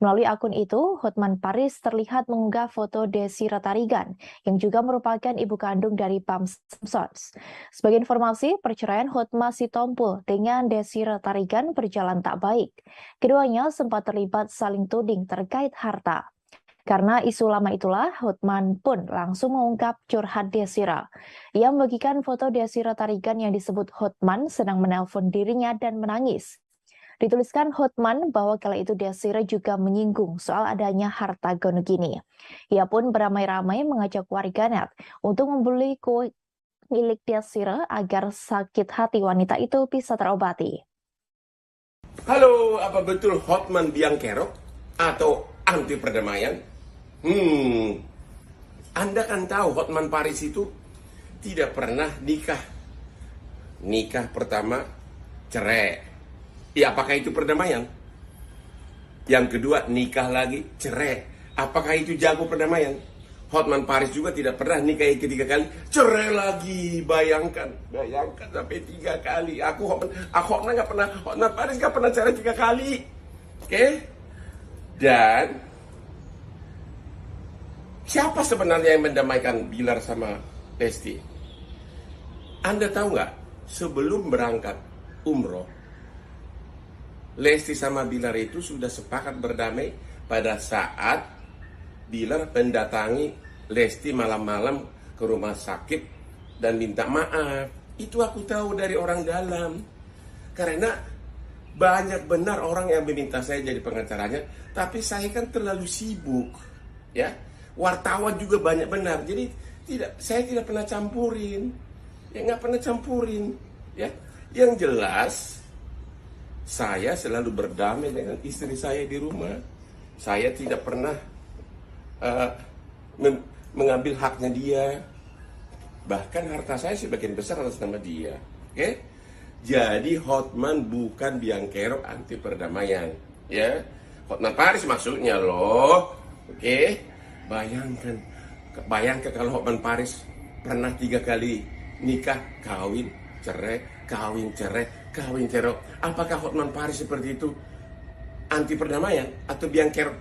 Melalui akun itu, Hotman Paris terlihat mengunggah foto Desi Ratarigan, yang juga merupakan ibu kandung dari Pam Simpsons. Sebagai informasi, perceraian Hotma Sitompul dengan Desi Ratarigan berjalan tak baik. Keduanya sempat terlibat saling tuding terkait harta. Karena isu lama itulah, Hotman pun langsung mengungkap curhat Desira. Ia membagikan foto Desira Tarigan yang disebut Hotman sedang menelpon dirinya dan menangis. Dituliskan Hotman bahwa kala itu Desira juga menyinggung soal adanya harta gonogini. Ia pun beramai-ramai mengajak warganet untuk membeli kue milik Desira agar sakit hati wanita itu bisa terobati. Halo, apa betul Hotman biang kerok atau anti perdamaian? Anda kan tahu Hotman Paris itu tidak pernah nikah. Nikah pertama cerai. Ya, apakah itu perdamaian? Yang kedua, nikah lagi, cerai. Apakah itu jago perdamaian? Hotman Paris juga tidak pernah nikah ketiga kali, cerai lagi. Bayangkan sampai 3 kali. Hotman Paris nggak pernah cerai 3 kali. Oke? Dan siapa sebenarnya yang mendamaikan Bilar sama Lesti? Anda tahu nggak? Sebelum berangkat umroh, Lesti sama Bilar itu sudah sepakat berdamai pada saat Bilar mendatangi Lesti malam-malam ke rumah sakit dan minta maaf. Itu aku tahu dari orang dalam. Karena banyak benar orang yang meminta saya jadi pengacaranya, tapi saya kan terlalu sibuk. Ya, wartawan juga banyak benar. Jadi saya tidak pernah campurin. Ya, nggak pernah campurin. Ya, yang jelas saya selalu berdamai dengan istri saya di rumah. Saya tidak pernah mengambil haknya dia. Bahkan harta saya sebagian besar atas nama dia. Oke? Jadi Hotman bukan biang kerok anti perdamaian. Ya, Hotman Paris maksudnya loh. Oke? Bayangkan kalau Hotman Paris pernah 3 kali nikah, kawin, cerai, kawin, cerai, kawin, cerai. Apakah Hotman Paris seperti itu anti perdamaian atau biang kerok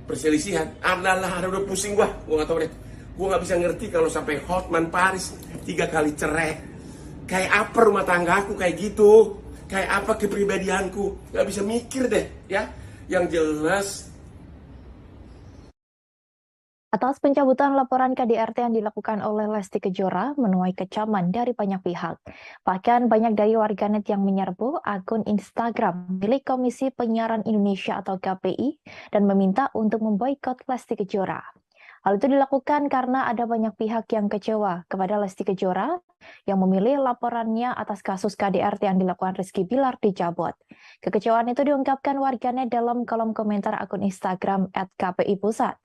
perselisihan? Udah pusing gua nggak tahu deh. Gua nggak bisa ngerti kalau sampai Hotman Paris 3 kali cerai. Kayak apa rumah tangga aku kayak gitu? Kayak apa kepribadianku? Nggak bisa mikir deh, ya. Yang jelas, Atas pencabutan laporan KDRT yang dilakukan oleh Lesti Kejora menuai kecaman dari banyak pihak. Bahkan banyak dari warganet yang menyerbu akun Instagram milik Komisi Penyiaran Indonesia atau KPI dan meminta untuk memboikot Lesti Kejora. Hal itu dilakukan karena ada banyak pihak yang kecewa kepada Lesti Kejora yang memilih laporannya atas kasus KDRT yang dilakukan Rizky Bilar dicabut. Kekecewaan itu diungkapkan warganet dalam kolom komentar akun Instagram @KPI Pusat.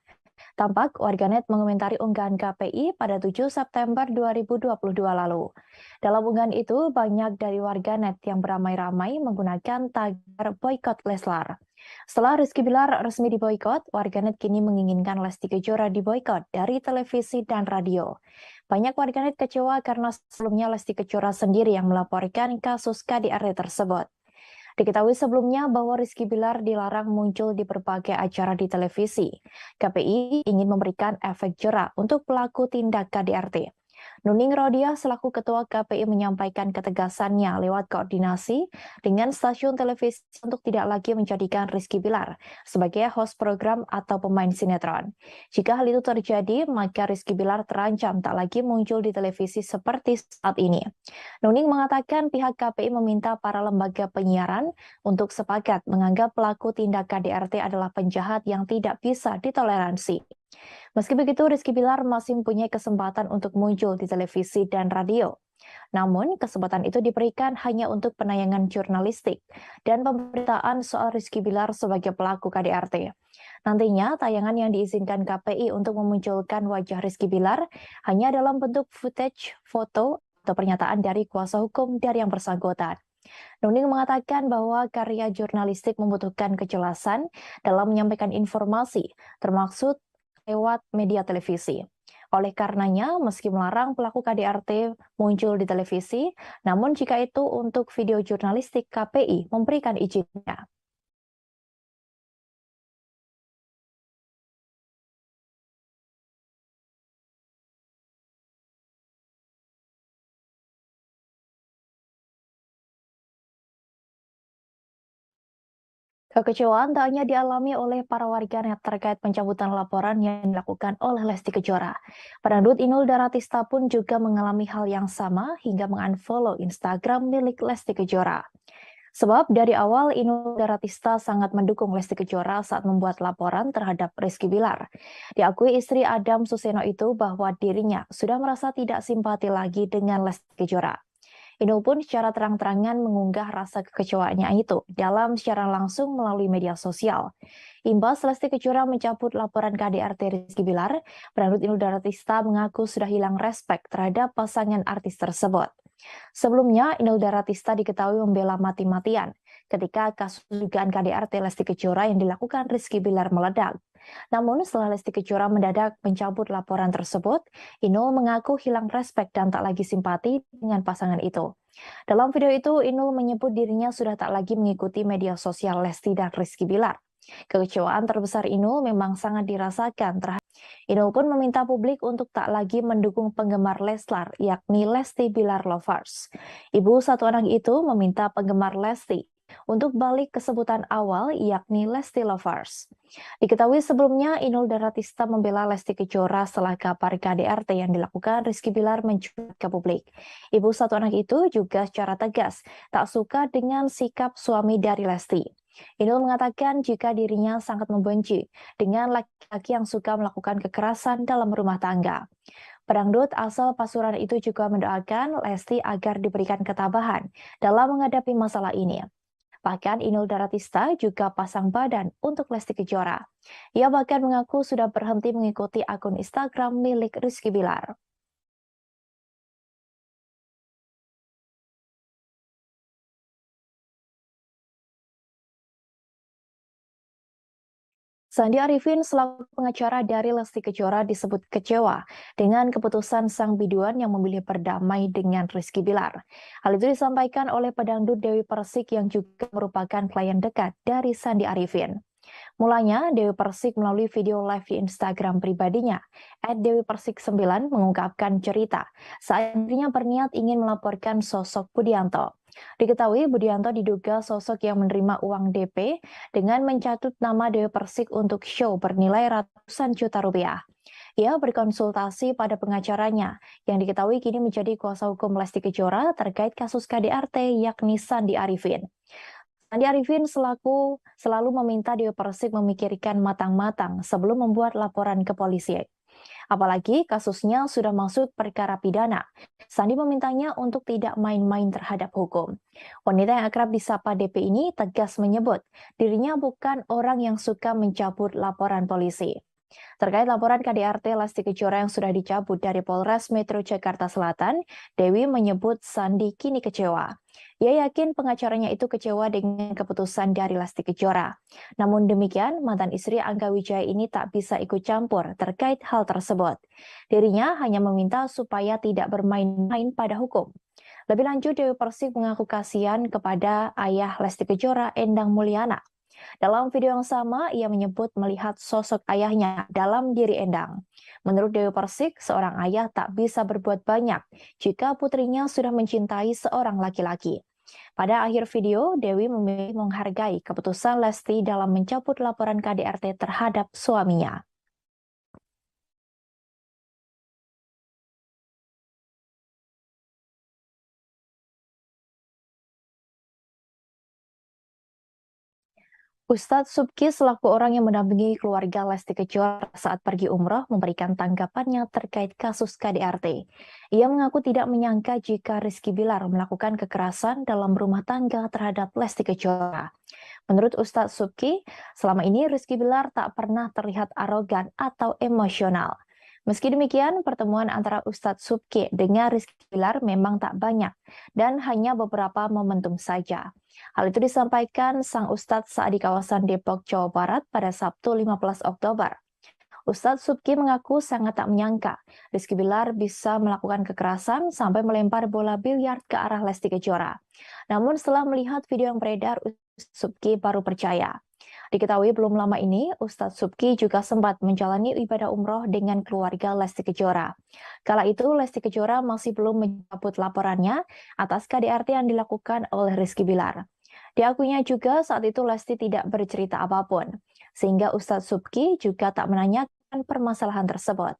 Tampak warganet mengomentari unggahan KPI pada 7 September 2022 lalu. Dalam unggahan itu, banyak dari warganet yang beramai-ramai menggunakan tagar boykot Leslar. Setelah Rizky Bilar resmi diboykot, warganet kini menginginkan Lesti Kejora diboykot dari televisi dan radio. Banyak warganet kecewa karena sebelumnya Lesti Kejora sendiri yang melaporkan kasus KDRT tersebut. Diketahui sebelumnya bahwa Rizky Bilar dilarang muncul di berbagai acara di televisi. KPI ingin memberikan efek jera untuk pelaku tindak KDRT. Nuning Rodia selaku Ketua KPI menyampaikan ketegasannya lewat koordinasi dengan stasiun televisi untuk tidak lagi menjadikan Rizky Bilar sebagai host program atau pemain sinetron. Jika hal itu terjadi, maka Rizky Bilar terancam tak lagi muncul di televisi seperti saat ini. Nuning mengatakan pihak KPI meminta para lembaga penyiaran untuk sepakat menganggap pelaku tindak KDRT adalah penjahat yang tidak bisa ditoleransi. Meski begitu, Rizky Bilar masih mempunyai kesempatan untuk muncul di televisi dan radio. Namun, kesempatan itu diberikan hanya untuk penayangan jurnalistik dan pemberitaan soal Rizky Bilar sebagai pelaku KDRT. Nantinya, tayangan yang diizinkan KPI untuk memunculkan wajah Rizky Bilar hanya dalam bentuk footage, foto, atau pernyataan dari kuasa hukum dari yang bersangkutan. Nuning mengatakan bahwa karya jurnalistik membutuhkan kejelasan dalam menyampaikan informasi, termasuk lewat media televisi. Oleh karenanya, meski melarang pelaku KDRT muncul di televisi, namun jika itu untuk video jurnalistik, KPI memberikan izinnya. Kekecewaan tak hanya dialami oleh para warganet terkait pencabutan laporan yang dilakukan oleh Lesti Kejora. Pedangdut Inul Daratista pun juga mengalami hal yang sama hingga mengunfollow Instagram milik Lesti Kejora. Sebab dari awal Inul Daratista sangat mendukung Lesti Kejora saat membuat laporan terhadap Rizky Bilar. Diakui istri Adam Suseno itu bahwa dirinya sudah merasa tidak simpati lagi dengan Lesti Kejora. Inul pun secara terang-terangan mengunggah rasa kekecewaannya itu dalam siaran langsung melalui media sosial. Imbas Lesti Kejora mencabut laporan KDRT Rizky Bilar, pedangdut Inul Daratista mengaku sudah hilang respek terhadap pasangan artis tersebut. Sebelumnya, Inul Daratista diketahui membela mati-matian ketika kasus dugaan KDRT Lesti Kejora yang dilakukan Rizky Bilar meledak. Namun setelah Lesti Kejora mendadak mencabut laporan tersebut, Inul mengaku hilang respek dan tak lagi simpati dengan pasangan itu. Dalam video itu, Inul menyebut dirinya sudah tak lagi mengikuti media sosial Lesti dan Rizky Bilar. Kekecewaan terbesar Inul memang sangat dirasakan terhadap Inul pun meminta publik untuk tak lagi mendukung penggemar Leslar, yakni Lesti Bilar Lovers. Ibu satu anak itu meminta penggemar Lesti untuk balik ke sebutan awal, yakni Lesti Lovers. Diketahui sebelumnya, Inul Daratista membela Lesti Kejora setelah kabar KDRT yang dilakukan Rizky Bilar mencuat ke publik. Ibu satu anak itu juga secara tegas tak suka dengan sikap suami dari Lesti. Inul mengatakan jika dirinya sangat membenci dengan laki-laki yang suka melakukan kekerasan dalam rumah tangga. Pedangdut asal Pasuruan itu juga mendoakan Lesti agar diberikan ketabahan dalam menghadapi masalah ini. Bahkan Inul Daratista juga pasang badan untuk Lesti Kejora. Ia bahkan mengaku sudah berhenti mengikuti akun Instagram milik Rizky Bilar. Sandi Arifin selaku pengacara dari Lesti Kejora disebut kecewa dengan keputusan sang biduan yang memilih berdamai dengan Rizky Bilar. Hal itu disampaikan oleh pedangdut Dewi Persik yang juga merupakan klien dekat dari Sandi Arifin. Mulanya, Dewi Persik melalui video live di Instagram pribadinya, @dewipersik9 mengungkapkan cerita saat dirinya berniat ingin melaporkan sosok Budianto. Diketahui Budianto diduga sosok yang menerima uang DP dengan mencatut nama Dewi Persik untuk show bernilai ratusan juta rupiah. Ia berkonsultasi pada pengacaranya yang diketahui kini menjadi kuasa hukum Lesti Kejora terkait kasus KDRT yakni Sandi Arifin. Sandi Arifin selalu meminta Dewi Persik memikirkan matang-matang sebelum membuat laporan ke polisi. Apalagi kasusnya sudah masuk perkara pidana. Sandi memintanya untuk tidak main-main terhadap hukum. Wanita yang akrab disapa DP ini tegas menyebut dirinya bukan orang yang suka mencabut laporan polisi. Terkait laporan KDRT Lesti Kejora yang sudah dicabut dari Polres Metro Jakarta Selatan, Dewi menyebut Sandi kini kecewa. Ia yakin pengacaranya itu kecewa dengan keputusan dari Lesti Kejora. Namun demikian, mantan istri Angga Wijaya ini tak bisa ikut campur terkait hal tersebut. Dirinya hanya meminta supaya tidak bermain-main pada hukum. Lebih lanjut, Dewi Persik mengaku kasihan kepada ayah Lesti Kejora, Endang Mulyana. Dalam video yang sama, ia menyebut melihat sosok ayahnya dalam diri Endang. Menurut Dewi Persik, seorang ayah tak bisa berbuat banyak jika putrinya sudah mencintai seorang laki-laki. Pada akhir video, Dewi memilih menghargai keputusan Lesti dalam mencabut laporan KDRT terhadap suaminya. Ustadz Subki selaku orang yang mendampingi keluarga Lesti Kejora saat pergi umroh memberikan tanggapannya terkait kasus KDRT. Ia mengaku tidak menyangka jika Rizky Bilar melakukan kekerasan dalam rumah tangga terhadap Lesti Kejora. Menurut Ustadz Subki, selama ini Rizky Bilar tak pernah terlihat arogan atau emosional. Meski demikian, pertemuan antara Ustadz Subki dengan Rizky Bilar memang tak banyak dan hanya beberapa momentum saja. Hal itu disampaikan sang Ustadz saat di kawasan Depok, Jawa Barat pada Sabtu 15 Oktober. Ustadz Subki mengaku sangat tak menyangka Rizky Bilar bisa melakukan kekerasan sampai melempar bola biliar ke arah Lesti Kejora. Namun setelah melihat video yang beredar, Ustadz Subki baru percaya. Diketahui belum lama ini, Ustadz Subki juga sempat menjalani ibadah umroh dengan keluarga Lesti Kejora. Kala itu, Lesti Kejora masih belum mencabut laporannya atas KDRT yang dilakukan oleh Rizky Bilar. Diakuinya juga saat itu Lesti tidak bercerita apapun, sehingga Ustadz Subki juga tak menanyakan permasalahan tersebut.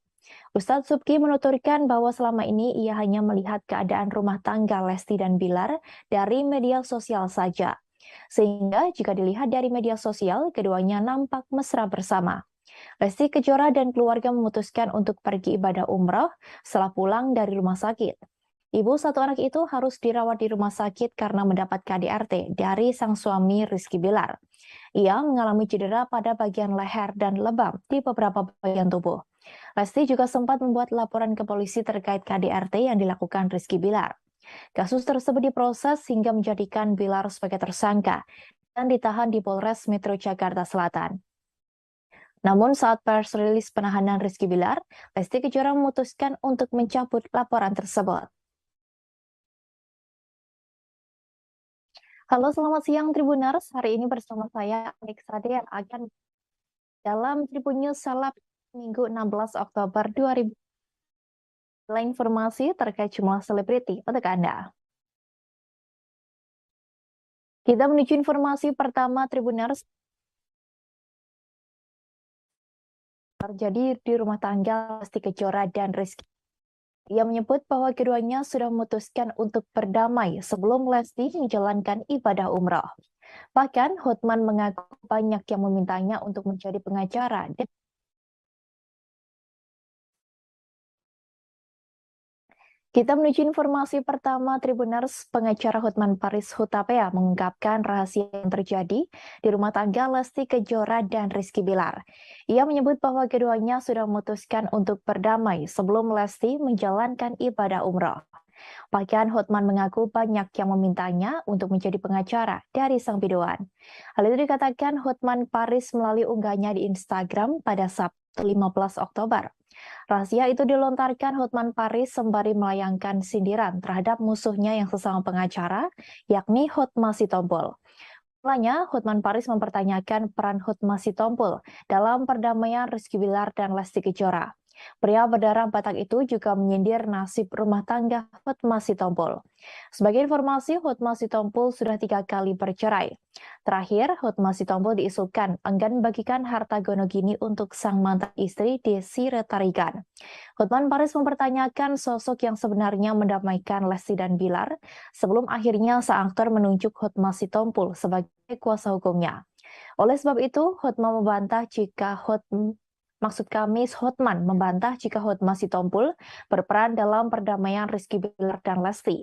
Ustadz Subki menuturkan bahwa selama ini ia hanya melihat keadaan rumah tangga Lesti dan Bilar dari media sosial saja. Sehingga jika dilihat dari media sosial, keduanya nampak mesra bersama. Lesti Kejora dan keluarga memutuskan untuk pergi ibadah umroh setelah pulang dari rumah sakit. Ibu satu anak itu harus dirawat di rumah sakit karena mendapat KDRT dari sang suami Rizky Bilar. Ia mengalami cedera pada bagian leher dan lebam di beberapa bagian tubuh. Lesti juga sempat membuat laporan ke polisi terkait KDRT yang dilakukan Rizky Bilar. Kasus tersebut diproses hingga menjadikan Bilar sebagai tersangka dan ditahan di Polres Metro Jakarta Selatan. Namun saat press rilis penahanan Rizky Bilar, Lesti Kejora memutuskan untuk mencabut laporan tersebut. Halo, selamat siang Tribuners. Hari ini bersama saya Alex Sade yang akan dalam Tribun News Seleb Minggu 16 Oktober 2020. Informasi terkait jumlah selebriti untuk Anda. Kita menuju informasi pertama Tribuners. Terjadi di rumah tangga Lesti Kejora dan Rizky. Ia menyebut bahwa keduanya sudah memutuskan untuk berdamai sebelum Lesti menjalankan ibadah umroh. Bahkan Hotman mengaku banyak yang memintanya untuk menjadi pengacara. Kita menuju informasi pertama Tribuners. Pengacara Hotman Paris Hutapea mengungkapkan rahasia yang terjadi di rumah tangga Lesti Kejora dan Rizky Bilar. Ia menyebut bahwa keduanya sudah memutuskan untuk berdamai sebelum Lesti menjalankan ibadah umroh. Bahkan Hotman mengaku banyak yang memintanya untuk menjadi pengacara dari sang biduan. Hal itu dikatakan Hotman Paris melalui unggahnya di Instagram pada Sabtu 15 Oktober. Rahasia itu dilontarkan Hotman Paris sembari melayangkan sindiran terhadap musuhnya yang sesama pengacara, yakni Hotma Sitompul. Mulanya, Hotman Paris mempertanyakan peran Hotma Sitompul dalam perdamaian Rizky Bilar dan Lesti Kejora. Pria berdarah Batak itu juga menyindir nasib rumah tangga Hotma Sitompul. Sebagai informasi, Hotma Sitompul sudah 3 kali bercerai. Terakhir, Hotma Sitompul diisukan enggan bagikan harta gonogini untuk sang mantan istri Desi Retarigan. Hotman Paris mempertanyakan sosok yang sebenarnya mendamaikan Lesti dan Bilar sebelum akhirnya sang aktor menunjuk Hotma Sitompul sebagai kuasa hukumnya. Oleh sebab itu, Hotman membantah jika Hotman membantah jika Hotma Sitompul berperan dalam perdamaian Rizky Bilar dan Lesti.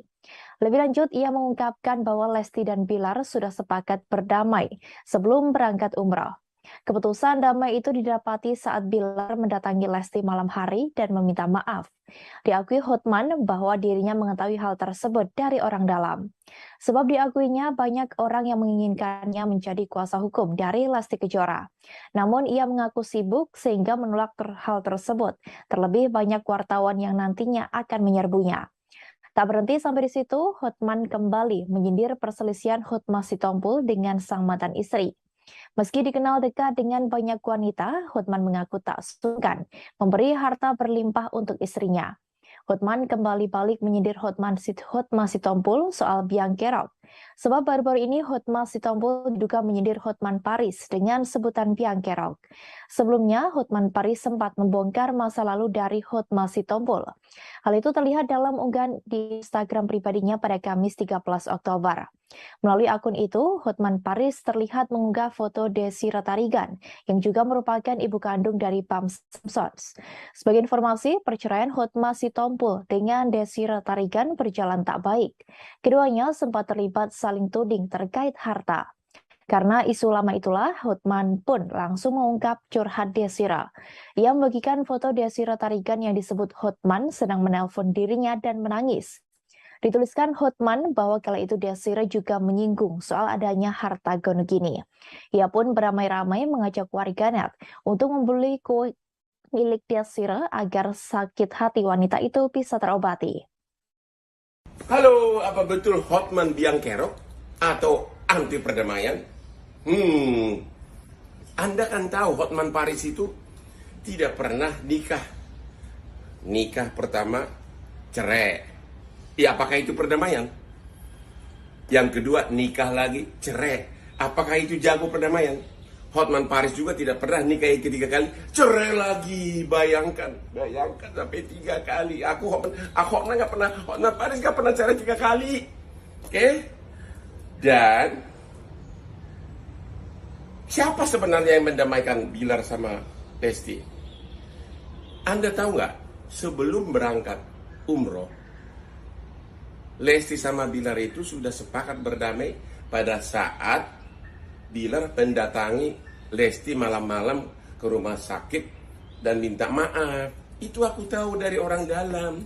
Lebih lanjut, ia mengungkapkan bahwa Lesti dan Bilar sudah sepakat berdamai sebelum berangkat umroh. Keputusan damai itu didapati saat Bilar mendatangi Lesti malam hari dan meminta maaf. Diakui Hotman bahwa dirinya mengetahui hal tersebut dari orang dalam. Sebab diakuinya banyak orang yang menginginkannya menjadi kuasa hukum dari Lesti Kejora. Namun ia mengaku sibuk sehingga menolak hal tersebut. Terlebih banyak wartawan yang nantinya akan menyerbunya. Tak berhenti sampai di situ, Hotman kembali menyindir perselisihan Hotma Sitompul dengan sang mantan istri. Meski dikenal dekat dengan banyak wanita, Hotman mengaku tak sungkan memberi harta berlimpah untuk istrinya. Hotman kembali balik menyindir Hotma Sitompul soal biang kerok. Sebab baru-baru ini Hotma Sitompul diduga menyindir Hotman Paris dengan sebutan biang kerok. Sebelumnya, Hotman Paris sempat membongkar masa lalu dari Hotma Sitompul. Hal itu terlihat dalam unggahan di Instagram pribadinya pada Kamis 13 Oktober. Melalui akun itu, Hotman Paris terlihat mengunggah foto Desi Retarigan, yang juga merupakan ibu kandung dari Pam Simpsons. Sebagai informasi, perceraian Hotma Sitompul dengan Desi Retarigan berjalan tak baik. Keduanya sempat terlibat saling tuding terkait harta. Karena isu lama itulah, Hotman pun langsung mengungkap curhat Desira. Ia membagikan foto Desira Tarigan yang disebut Hotman sedang menelpon dirinya dan menangis. Dituliskan Hotman bahwa kala itu Desira juga menyinggung soal adanya harta gono gini. Ia pun beramai-ramai mengajak warganet untuk membeli kue milik Desira agar sakit hati wanita itu bisa terobati. Halo, apa betul Hotman biang kerok atau anti perdamaian? Anda kan tahu Hotman Paris itu tidak pernah nikah. Nikah pertama cerai. Ya, apakah itu perdamaian? Yang kedua, nikah lagi cerai. Apakah itu jago perdamaian? Hotman Paris juga tidak pernah nikah yang ketiga kali, cerai lagi. Bayangkan sampai 3 kali. Hotman nggak pernah, Hotman Paris nggak pernah cerai 3 kali. Oke? Dan siapa sebenarnya yang mendamaikan Bilar sama Lesti? Anda tahu nggak? Sebelum berangkat umroh, Lesti sama Bilar itu sudah sepakat berdamai pada saat Bilar mendatangi Lesti malam-malam ke rumah sakit dan minta maaf. Itu aku tahu dari orang dalam.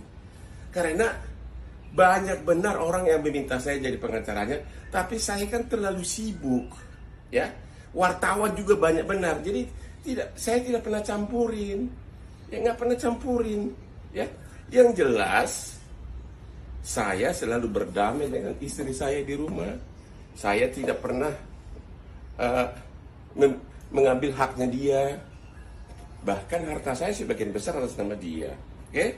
Karena banyak benar orang yang meminta saya jadi pengacaranya, tapi saya kan terlalu sibuk. Ya, wartawan juga banyak benar. Jadi saya tidak pernah campurin. Ya, nggak pernah campurin. Ya, yang jelas saya selalu berdamai dengan istri saya di rumah. Saya tidak pernah mengambil haknya dia. Bahkan harta saya sebagian besar atas nama dia. Oke?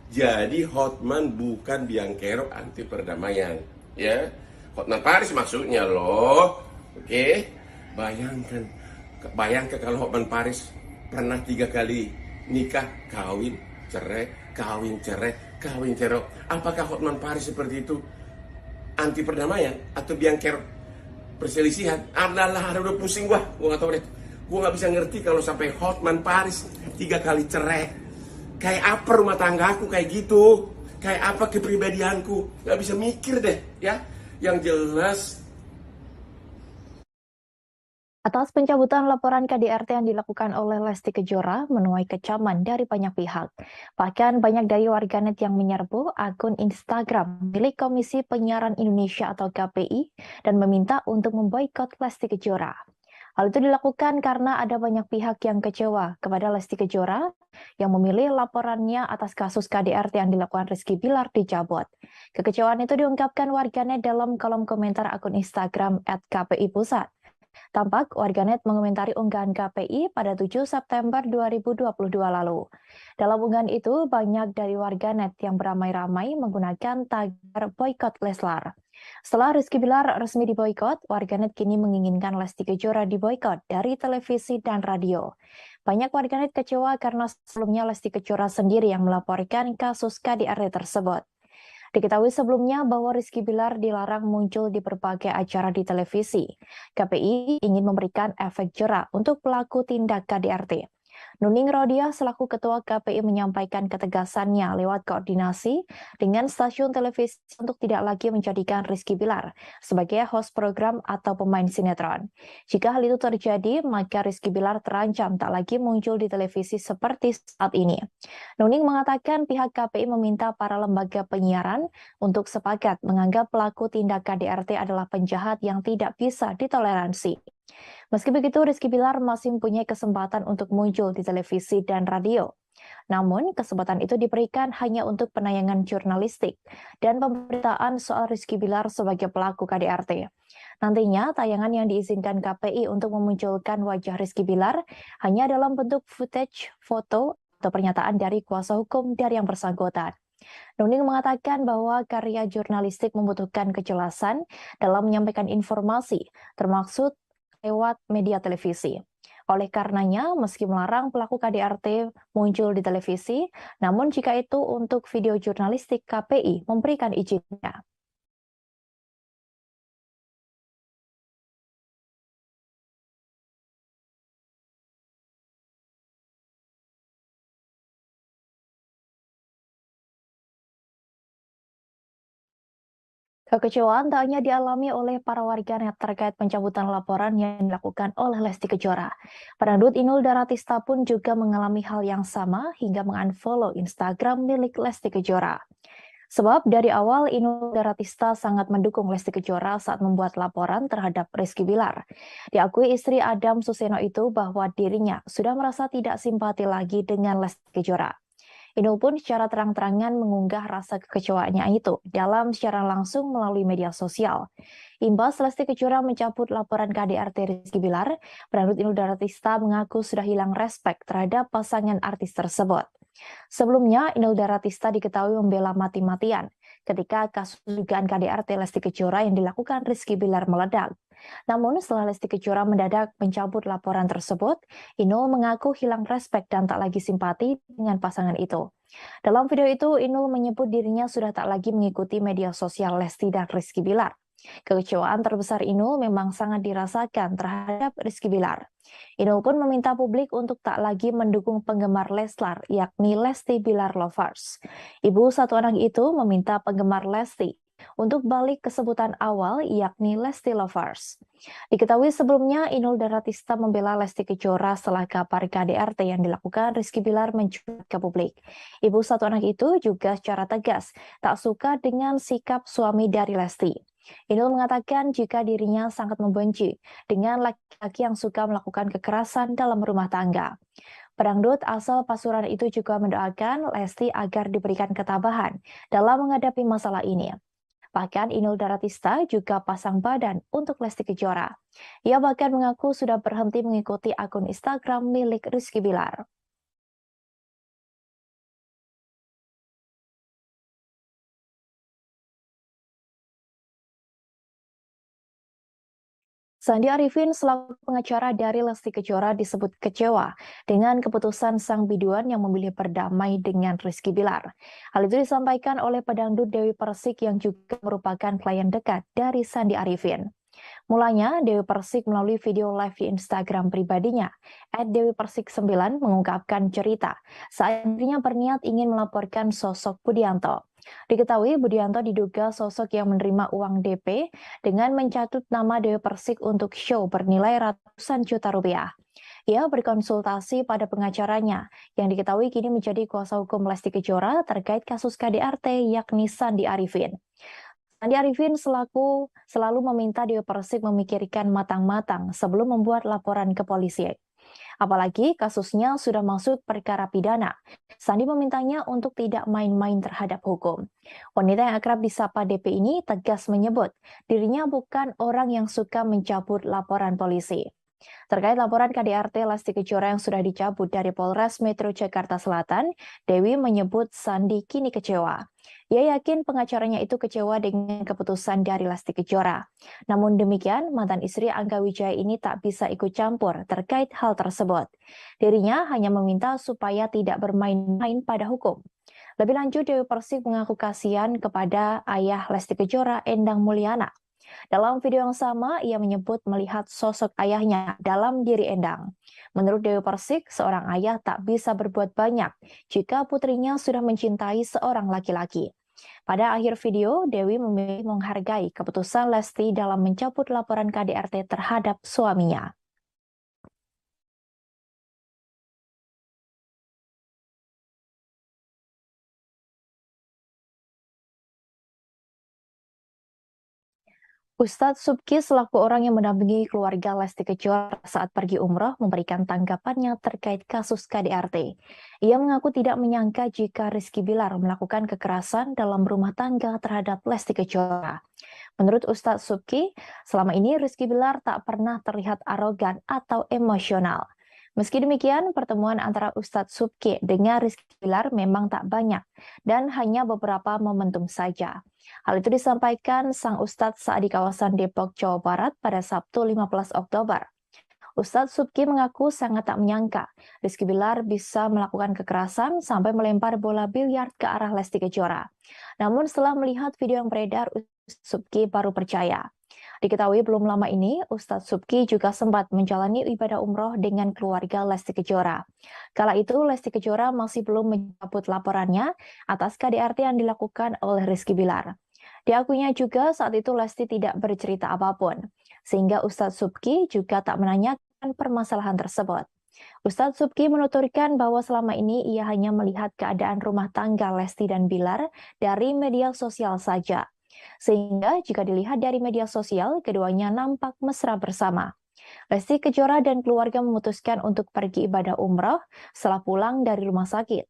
Jadi Hotman bukan biang kerok anti perdamaian, ya. Hotman Paris maksudnya loh. Oke? Bayangkan kalau Hotman Paris pernah 3 kali nikah, kawin, cerai, kawin, cerai, kawin, cerai. Apakah Hotman Paris seperti itu anti perdamaian atau biang kerok perselisihan? Adalah, udah pusing gua nggak tahu deh. Gua nggak bisa ngerti kalau sampai Hotman Paris 3 kali cerai. Kayak apa rumah tanggaku kayak gitu? Kayak apa kepribadianku? Nggak bisa mikir deh, ya. Yang jelas, Atas pencabutan laporan KDRT yang dilakukan oleh Lesti Kejora menuai kecaman dari banyak pihak. Bahkan banyak dari warganet yang menyerbu akun Instagram milik Komisi Penyiaran Indonesia atau KPI dan meminta untuk memboikot Lesti Kejora. Hal itu dilakukan karena ada banyak pihak yang kecewa kepada Lesti Kejora yang memilih laporannya atas kasus KDRT yang dilakukan Rizky Bilar dicabut. Kekecewaan itu diungkapkan warganet dalam kolom komentar akun Instagram @kpi_pusat. Tampak warganet mengomentari unggahan KPI pada 7 September 2022 lalu. Dalam unggahan itu, banyak dari warganet yang beramai-ramai menggunakan tagar boykot Leslar. Setelah Rizky Bilar resmi diboykot, warganet kini menginginkan Lesti Kejora diboykot dari televisi dan radio. Banyak warganet kecewa karena sebelumnya Lesti Kejora sendiri yang melaporkan kasus KDRT tersebut. Diketahui sebelumnya bahwa Rizky Bilar dilarang muncul di berbagai acara di televisi. KPI ingin memberikan efek jera untuk pelaku tindak KDRT. Nuning Rodia selaku Ketua KPI menyampaikan ketegasannya lewat koordinasi dengan stasiun televisi untuk tidak lagi menjadikan Rizky Bilar sebagai host program atau pemain sinetron. Jika hal itu terjadi, maka Rizky Bilar terancam tak lagi muncul di televisi seperti saat ini. Nuning mengatakan pihak KPI meminta para lembaga penyiaran untuk sepakat menganggap pelaku tindak KDRT adalah penjahat yang tidak bisa ditoleransi. Meski begitu, Rizky Bilar masih mempunyai kesempatan untuk muncul di televisi dan radio. Namun, kesempatan itu diberikan hanya untuk penayangan jurnalistik dan pemberitaan soal Rizky Bilar sebagai pelaku KDRT. Nantinya, tayangan yang diizinkan KPI untuk memunculkan wajah Rizky Bilar hanya dalam bentuk footage, foto, atau pernyataan dari kuasa hukum dari yang bersangkutan. Nuning mengatakan bahwa karya jurnalistik membutuhkan kejelasan dalam menyampaikan informasi, termasuk lewat media televisi. Oleh karenanya, meski melarang pelaku KDRT muncul di televisi, namun jika itu untuk video jurnalistik, KPI memberikan izinnya. Kekecewaan tak hanya dialami oleh para warganet terkait pencabutan laporan yang dilakukan oleh Lesti Kejora. Pedangdut Inul Daratista pun juga mengalami hal yang sama hingga mengunfollow Instagram milik Lesti Kejora. Sebab dari awal Inul Daratista sangat mendukung Lesti Kejora saat membuat laporan terhadap Rizky Bilar. Diakui istri Adam Suseno itu bahwa dirinya sudah merasa tidak simpati lagi dengan Lesti Kejora. Inul pun secara terang-terangan mengunggah rasa kekecewaannya itu dalam siaran langsung melalui media sosial. Imbas Lesti Kejora mencabut laporan KDRT Rizky Bilar, pedangdut Inul Daratista mengaku sudah hilang respek terhadap pasangan artis tersebut. Sebelumnya, Inul Daratista diketahui membela mati-matian ketika kasus dugaan KDRT Lesti Kejora yang dilakukan Rizky Bilar meledak. Namun setelah Lesti Kejora mendadak mencabut laporan tersebut, Inul mengaku hilang respek dan tak lagi simpati dengan pasangan itu. Dalam video itu, Inul menyebut dirinya sudah tak lagi mengikuti media sosial Lesti dan Rizky Bilar. Kekecewaan terbesar Inul memang sangat dirasakan terhadap Rizky Bilar. Inul pun meminta publik untuk tak lagi mendukung penggemar Leslar, yakni Lesti Bilar Lovers. Ibu satu anak itu meminta penggemar Lesti untuk balik ke sebutan awal, yakni Lesti Lovers. Diketahui sebelumnya Inul Daratista membela Lesti Kejora setelah kabar KDRT yang dilakukan Rizky Bilar mencuat ke publik. Ibu satu anak itu juga secara tegas tak suka dengan sikap suami dari Lesti. Inul mengatakan jika dirinya sangat membenci dengan laki-laki yang suka melakukan kekerasan dalam rumah tangga. Pedangdut asal Pasuruan itu juga mendoakan Lesti agar diberikan ketabahan dalam menghadapi masalah ini. Bahkan Inul Daratista juga pasang badan untuk Lesti Kejora. Ia bahkan mengaku sudah berhenti mengikuti akun Instagram milik Rizky Bilar. Sandi Arifin selaku pengacara dari Lesti Kejora disebut kecewa dengan keputusan sang biduan yang memilih berdamai dengan Rizky Bilar. Hal itu disampaikan oleh pedangdut Dewi Persik yang juga merupakan klien dekat dari Sandi Arifin. Mulanya, Dewi Persik melalui video live di Instagram pribadinya, @dewipersik9 mengungkapkan cerita saat dirinya berniat ingin melaporkan sosok Budianto. Diketahui Budianto diduga sosok yang menerima uang DP dengan mencatut nama Dewi Persik untuk show bernilai ratusan juta rupiah. Ia berkonsultasi pada pengacaranya yang diketahui kini menjadi kuasa hukum Lesti Kejora terkait kasus KDRT yakni Sandi Arifin. Sandi Arifin selalu meminta Dewi Persik memikirkan matang-matang sebelum membuat laporan ke polisi. Apalagi kasusnya sudah masuk perkara pidana. Sandi memintanya untuk tidak main-main terhadap hukum. Wanita yang akrab disapa DP ini tegas menyebut dirinya bukan orang yang suka mencabut laporan polisi. Terkait laporan KDRT Lesti Kejora yang sudah dicabut dari Polres Metro Jakarta Selatan, Dewi menyebut Sandi kini kecewa. Ia yakin pengacaranya itu kecewa dengan keputusan dari Lesti Kejora. Namun demikian, mantan istri Angga Wijaya ini tak bisa ikut campur terkait hal tersebut. Dirinya hanya meminta supaya tidak bermain-main pada hukum. Lebih lanjut, Dewi Persik mengaku kasihan kepada ayah Lesti Kejora, Endang Mulyana. Dalam video yang sama, ia menyebut melihat sosok ayahnya dalam diri Endang. Menurut Dewi Persik, seorang ayah tak bisa berbuat banyak jika putrinya sudah mencintai seorang laki-laki. Pada akhir video, Dewi memilih menghargai keputusan Lesti dalam mencabut laporan KDRT terhadap suaminya. Ustadz Subki selaku orang yang mendampingi keluarga Lesti Kejora saat pergi umroh memberikan tanggapannya terkait kasus KDRT. Ia mengaku tidak menyangka jika Rizky Bilar melakukan kekerasan dalam rumah tangga terhadap Lesti Kejora. Menurut Ustadz Subki, selama ini Rizky Bilar tak pernah terlihat arogan atau emosional. Meski demikian, pertemuan antara Ustadz Subki dengan Rizky Bilar memang tak banyak dan hanya beberapa momentum saja. Hal itu disampaikan sang Ustadz saat di kawasan Depok, Jawa Barat pada Sabtu 15 Oktober. Ustadz Subki mengaku sangat tak menyangka Rizky Bilar bisa melakukan kekerasan sampai melempar bola biliar ke arah Lesti Kejora. Namun setelah melihat video yang beredar, Ustadz Subki baru percaya. Diketahui belum lama ini, Ustadz Subki juga sempat menjalani ibadah umroh dengan keluarga Lesti Kejora. Kala itu, Lesti Kejora masih belum mencabut laporannya atas KDRT yang dilakukan oleh Rizky Bilar. Diakuinya juga saat itu Lesti tidak bercerita apapun, sehingga Ustadz Subki juga tak menanyakan permasalahan tersebut. Ustadz Subki menuturkan bahwa selama ini ia hanya melihat keadaan rumah tangga Lesti dan Bilar dari media sosial saja. Sehingga jika dilihat dari media sosial, keduanya nampak mesra bersama. Lesti Kejora dan keluarga memutuskan untuk pergi ibadah umrah setelah pulang dari rumah sakit.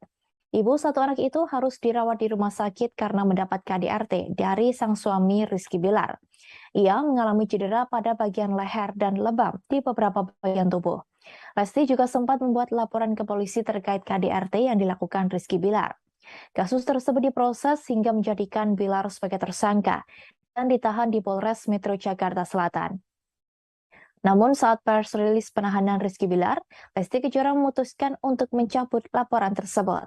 Ibu satu anak itu harus dirawat di rumah sakit karena mendapat KDRT dari sang suami Rizky Bilar. Ia mengalami cedera pada bagian leher dan lebam di beberapa bagian tubuh. Lesti juga sempat membuat laporan ke polisi terkait KDRT yang dilakukan Rizky Bilar. Kasus tersebut diproses hingga menjadikan Bilar sebagai tersangka dan ditahan di Polres Metro Jakarta Selatan. Namun saat press rilis penahanan Rizky Bilar, Lesti Kejora memutuskan untuk mencabut laporan tersebut.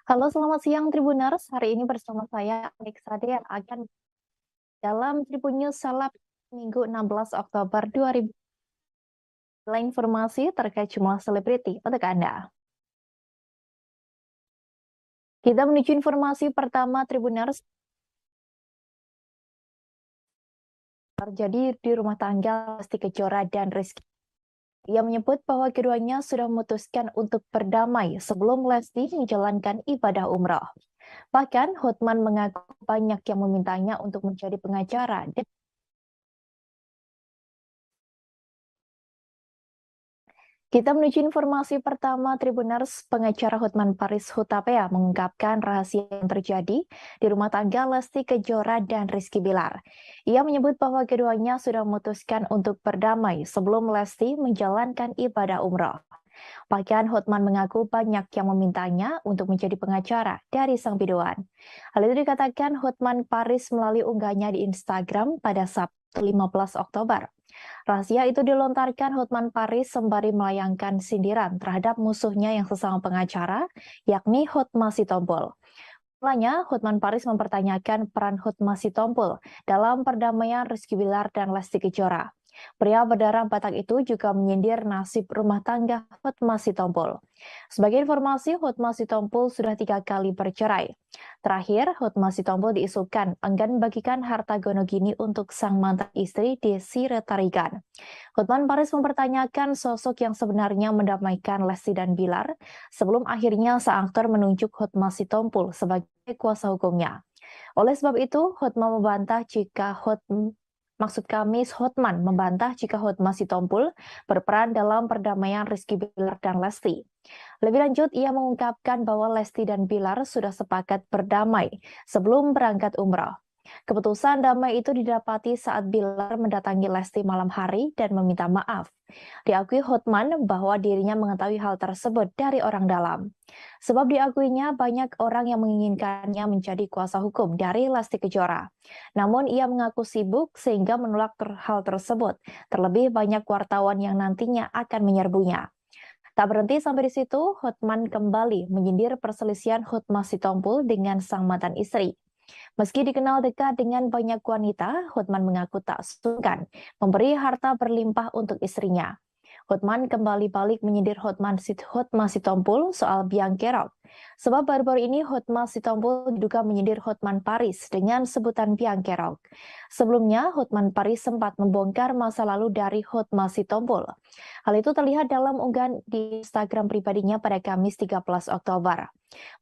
Halo, selamat siang Tribuners. Hari ini bersama saya, Alexade, yang akan dalam Tribun News Seleb Minggu 16 Oktober 2020. Informasi terkait jumlah selebriti untuk Anda. Kita menuju informasi pertama Tribuners. Terjadi di rumah tangga Lesti Kejora dan Rizky. Ia menyebut bahwa keduanya sudah memutuskan untuk berdamai sebelum Lesti menjalankan ibadah umrah. Bahkan Hotman mengaku banyak yang memintanya untuk menjadi pengacara. Kita menuju informasi pertama Tribuners. Pengacara Hotman Paris Hutapea mengungkapkan rahasia yang terjadi di rumah tangga Lesti Kejora dan Rizky Bilar. Ia menyebut bahwa keduanya sudah memutuskan untuk berdamai sebelum Lesti menjalankan ibadah umrah. Bahkan Hotman mengaku banyak yang memintanya untuk menjadi pengacara dari sang biduan. Hal itu dikatakan Hotman Paris melalui unggahnya di Instagram pada Sabtu 15 Oktober. Rahasia itu dilontarkan Hotman Paris sembari melayangkan sindiran terhadap musuhnya yang sesama pengacara, yakni Hotma Sitompul. Mulanya, Hotman Paris mempertanyakan peran Hotma Sitompul dalam perdamaian Rizky Bilar dan Lesti Kejora. Pria berdarah Batak itu juga menyindir nasib rumah tangga Hotma Sitompul. Sebagai informasi, Hotma Sitompul sudah 3 kali bercerai. Terakhir, Hotma Sitompul diisukan enggan membagikan harta gono gini untuk sang mantan istri Desi Retarigan. Hotman Paris mempertanyakan sosok yang sebenarnya mendamaikan Lesti dan Bilar sebelum akhirnya sang aktor menunjuk Hotma Sitompul sebagai kuasa hukumnya. Oleh sebab itu, Hotman membantah jika Hotman membantah jika Hotma Sitompul berperan dalam perdamaian Rizky Bilar dan Lesti. Lebih lanjut, ia mengungkapkan bahwa Lesti dan Bilar sudah sepakat berdamai sebelum berangkat umrah. Keputusan damai itu didapati saat Bilar mendatangi Lesti malam hari dan meminta maaf. Diakui Hotman bahwa dirinya mengetahui hal tersebut dari orang dalam. Sebab diakuinya banyak orang yang menginginkannya menjadi kuasa hukum dari Lesti Kejora. Namun ia mengaku sibuk sehingga menolak hal tersebut. Terlebih banyak wartawan yang nantinya akan menyerbunya. Tak berhenti sampai di situ, Hotman kembali menyindir perselisihan Hotma Sitompul dengan sang mantan istri. Meski dikenal dekat dengan banyak wanita, Hotman mengaku tak sungkan memberi harta berlimpah untuk istrinya. Hotman kembali balik menyindir Hotma Sitompul soal biang kerok. Sebab baru-baru ini Hotma Sitompul diduga menyindir Hotman Paris dengan sebutan biang kerok. Sebelumnya, Hotman Paris sempat membongkar masa lalu dari Hotma Sitompul. Hal itu terlihat dalam unggahan di Instagram pribadinya pada Kamis 13 Oktober.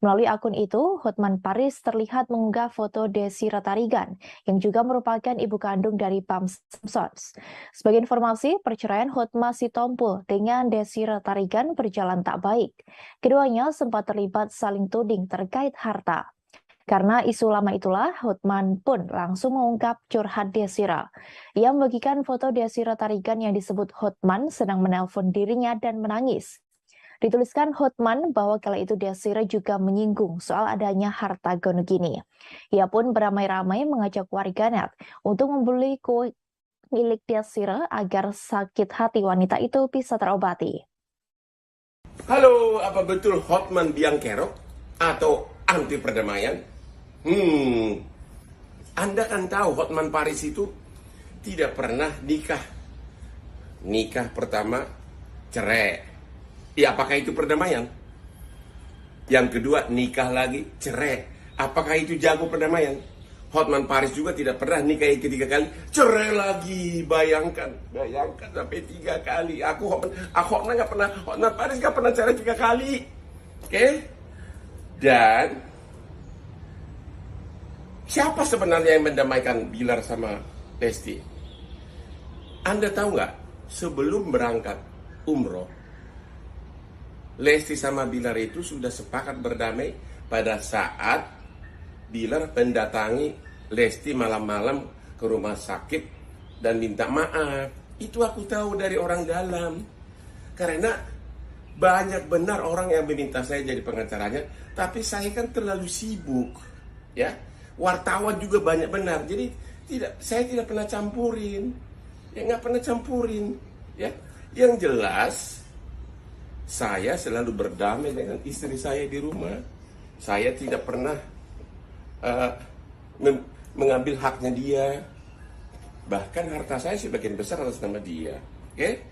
Melalui akun itu, Hotman Paris terlihat mengunggah foto Desi Retarigan, yang juga merupakan ibu kandung dari Pam Simpsons. Sebagai informasi, perceraian Hotma Sitompul dengan Desi Retarigan berjalan tak baik. Keduanya sempat terlibat saling tuding terkait harta. Karena isu lama itulah, Hotman pun langsung mengungkap curhat Desira. Ia membagikan foto Desi Retarigan yang disebut Hotman sedang menelpon dirinya dan menangis. Dituliskan Hotman bahwa kala itu Desira juga menyinggung soal adanya harta gono gini. Ia pun beramai-ramai mengajak warganet untuk membeli kue milik Desira agar sakit hati wanita itu bisa terobati. Halo, apa betul Hotman biang kerok atau anti perdamaian? Anda kan tahu Hotman Paris itu tidak pernah nikah. Nikah pertama cerai. Ya, apakah itu perdamaian? Yang kedua, nikah lagi, cerai. Apakah itu jago perdamaian? Hotman Paris juga tidak pernah nikah yang ketiga kali, cerai lagi. Bayangkan sampai 3 kali. Hotman nggak pernah, Hotman Paris nggak pernah cerai 3 kali. Oke? Dan siapa sebenarnya yang mendamaikan Bilar sama Lesti? Anda tahu nggak? Sebelum berangkat umroh, Lesti sama Bilar itu sudah sepakat berdamai pada saat Bilar mendatangi Lesti malam-malam ke rumah sakit dan minta maaf. Itu aku tahu dari orang dalam. Karena banyak benar orang yang meminta saya jadi pengacaranya, tapi saya kan terlalu sibuk. Ya, wartawan juga banyak benar. Jadi saya tidak pernah campurin. Ya, nggak pernah campurin. Ya, yang jelas saya selalu berdamai dengan istri saya di rumah. Saya tidak pernah mengambil haknya dia. Bahkan harta saya sebagian besar atas nama dia. Oke?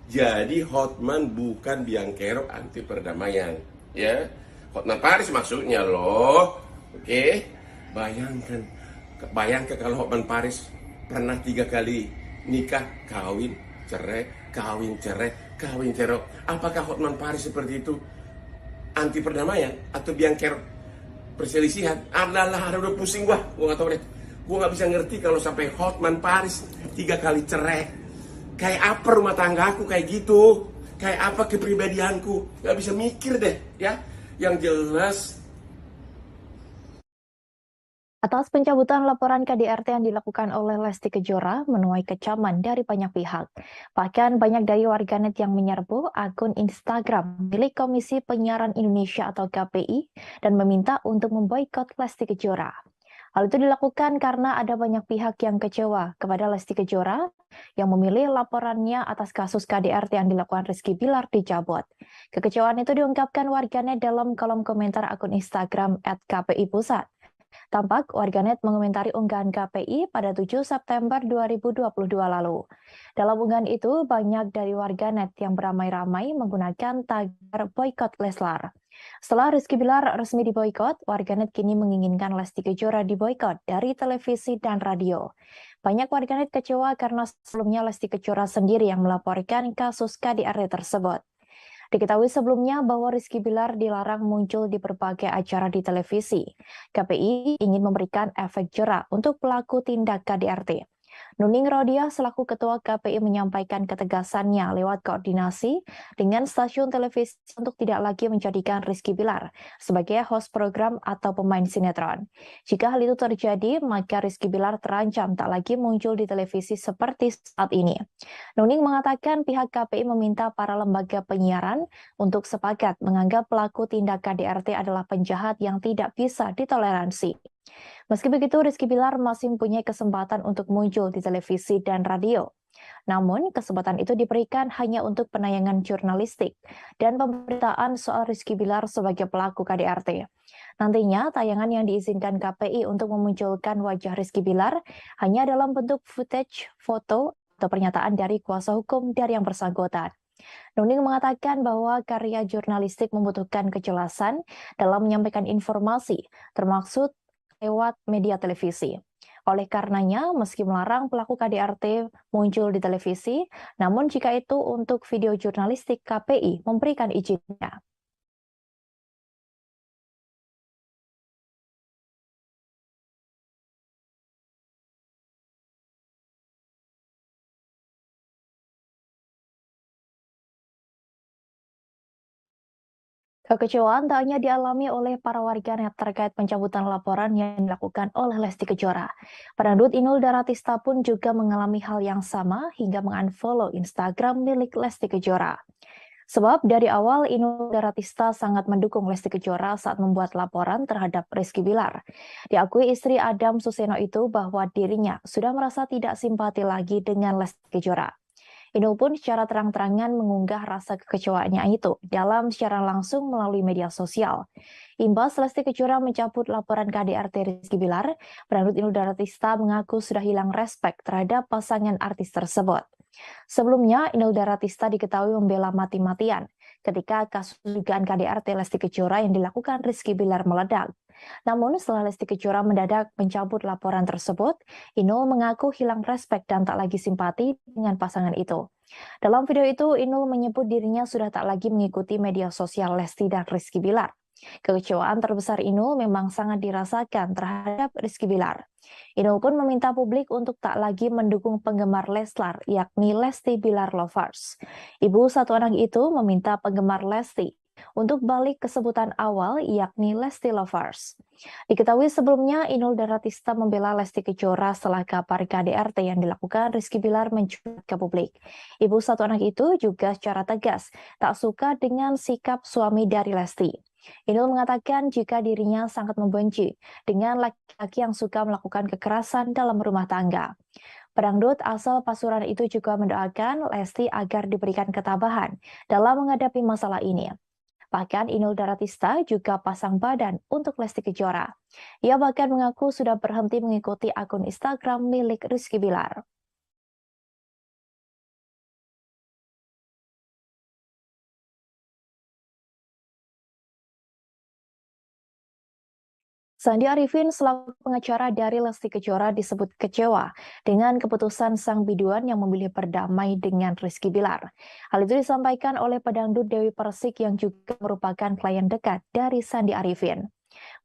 Jadi Hotman bukan biang kerok anti perdamaian. Ya, Hotman Paris maksudnya loh. Oke? Bayangkan kalau Hotman Paris pernah 3 kali nikah, kawin, cerai, kawin, cerai, kawin, cerai. Apakah Hotman Paris seperti itu anti perdamaian atau biang kerok perselisihan? Adalah, udah pusing gua nggak tahu deh. Gua nggak bisa ngerti kalau sampai Hotman Paris 3 kali cerai. Kayak apa rumah tangga aku kayak gitu? Kayak apa kepribadianku? Nggak bisa mikir deh, ya. Yang jelas. Atas pencabutan laporan KDRT yang dilakukan oleh Lesti Kejora menuai kecaman dari banyak pihak. Bahkan banyak dari warganet yang menyerbu akun Instagram milik Komisi Penyiaran Indonesia atau KPI dan meminta untuk memboikot Lesti Kejora. Hal itu dilakukan karena ada banyak pihak yang kecewa kepada Lesti Kejora yang memilih laporannya atas kasus KDRT yang dilakukan Rizky Bilar dicabut. Kekecewaan itu diungkapkan warganet dalam kolom komentar akun Instagram @kpi_pusat. Tampak warganet mengomentari unggahan KPI pada 7 September 2022 lalu. Dalam unggahan itu, banyak dari warganet yang beramai-ramai menggunakan tagar boykot Leslar. Setelah Rizky Bilar resmi diboykot, warganet kini menginginkan Lesti Kejora diboykot dari televisi dan radio. Banyak warganet kecewa karena sebelumnya Lesti Kejora sendiri yang melaporkan kasus KDRT tersebut. Diketahui sebelumnya bahwa Rizky Bilar dilarang muncul di berbagai acara di televisi. KPI ingin memberikan efek jera untuk pelaku tindak KDRT. Nuning Rodia selaku Ketua KPI menyampaikan ketegasannya lewat koordinasi dengan stasiun televisi untuk tidak lagi menjadikan Rizky Bilar sebagai host program atau pemain sinetron. Jika hal itu terjadi, maka Rizky Bilar terancam tak lagi muncul di televisi seperti saat ini. Nuning mengatakan pihak KPI meminta para lembaga penyiaran untuk sepakat menganggap pelaku tindak KDRT adalah penjahat yang tidak bisa ditoleransi. Meski begitu, Rizky Bilar masih mempunyai kesempatan untuk muncul di televisi dan radio. Namun, kesempatan itu diberikan hanya untuk penayangan jurnalistik dan pemberitaan soal Rizky Bilar sebagai pelaku KDRT. Nantinya, tayangan yang diizinkan KPI untuk memunculkan wajah Rizky Bilar hanya dalam bentuk footage, foto, atau pernyataan dari kuasa hukum dari yang bersangkutan. Nuning mengatakan bahwa karya jurnalistik membutuhkan kejelasan dalam menyampaikan informasi, termasuk lewat media televisi. Oleh karenanya, meski melarang pelaku KDRT muncul di televisi, namun jika itu untuk video jurnalistik, KPI memberikan izinnya. Kekecewaan tak hanya dialami oleh para warganet terkait pencabutan laporan yang dilakukan oleh Lesti Kejora. Pedangdut Inul Daratista pun juga mengalami hal yang sama hingga mengunfollow Instagram milik Lesti Kejora. Sebab dari awal Inul Daratista sangat mendukung Lesti Kejora saat membuat laporan terhadap Rizky Bilar. Diakui istri Adam Suseno itu bahwa dirinya sudah merasa tidak simpati lagi dengan Lesti Kejora. Inul pun secara terang-terangan mengunggah rasa kekecewaannya itu dalam siaran langsung melalui media sosial. Imbas Lesti Kejora mencabut laporan KDRT Rizky Bilar, Pedangdut Inul Daratista mengaku sudah hilang respek terhadap pasangan artis tersebut. Sebelumnya, Inul Daratista diketahui membela mati-matian ketika kasus dugaan KDRT Lesti Kejora yang dilakukan Rizky Bilar meledak. Namun setelah Lesti Kejora mendadak mencabut laporan tersebut, Inul mengaku hilang respek dan tak lagi simpati dengan pasangan itu. Dalam video itu, Inul menyebut dirinya sudah tak lagi mengikuti media sosial Lesti dan Rizky Bilar. Kekecewaan terbesar Inul memang sangat dirasakan terhadap Rizky Bilar. Inul pun meminta publik untuk tak lagi mendukung penggemar Leslar, yakni Lesti Bilar Lovers. Ibu satu anak itu meminta penggemar Lesti untuk balik ke sebutan awal, yakni Lesti Lovers. Diketahui sebelumnya, Inul Daratista membela Lesti Kejora setelah kabar KDRT yang dilakukan Rizky Bilar mencuat ke publik. Ibu satu anak itu juga secara tegas tak suka dengan sikap suami dari Lesti. Inul mengatakan jika dirinya sangat membenci dengan laki-laki yang suka melakukan kekerasan dalam rumah tangga. Pedangdut asal Pasuruan itu juga mendoakan Lesti agar diberikan ketabahan dalam menghadapi masalah ini. Bahkan Inul Daratista juga pasang badan untuk Lesti Kejora. Ia bahkan mengaku sudah berhenti mengikuti akun Instagram milik Rizky Bilar. Sandi Arifin selaku pengacara dari Lesti Kejora disebut kecewa dengan keputusan sang biduan yang memilih berdamai dengan Rizky Bilar. Hal itu disampaikan oleh pedangdut Dewi Persik yang juga merupakan klien dekat dari Sandi Arifin.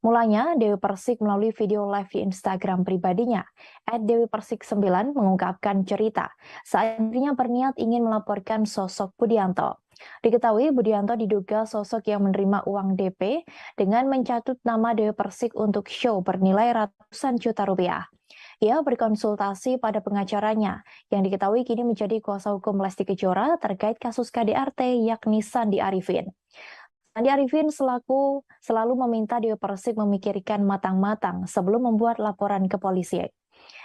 Mulanya, Dewi Persik melalui video live di Instagram pribadinya, @dewipersik9 mengungkapkan cerita saat dirinya berniat ingin melaporkan sosok Budianto. Diketahui Budianto diduga sosok yang menerima uang DP dengan mencatut nama Dewi Persik untuk show bernilai ratusan juta rupiah. Ia berkonsultasi pada pengacaranya yang diketahui kini menjadi kuasa hukum Lesti Kejora terkait kasus KDRT yakni Sandi Arifin. Sandi Arifin selalu meminta Dewi Persik memikirkan matang-matang sebelum membuat laporan ke polisi.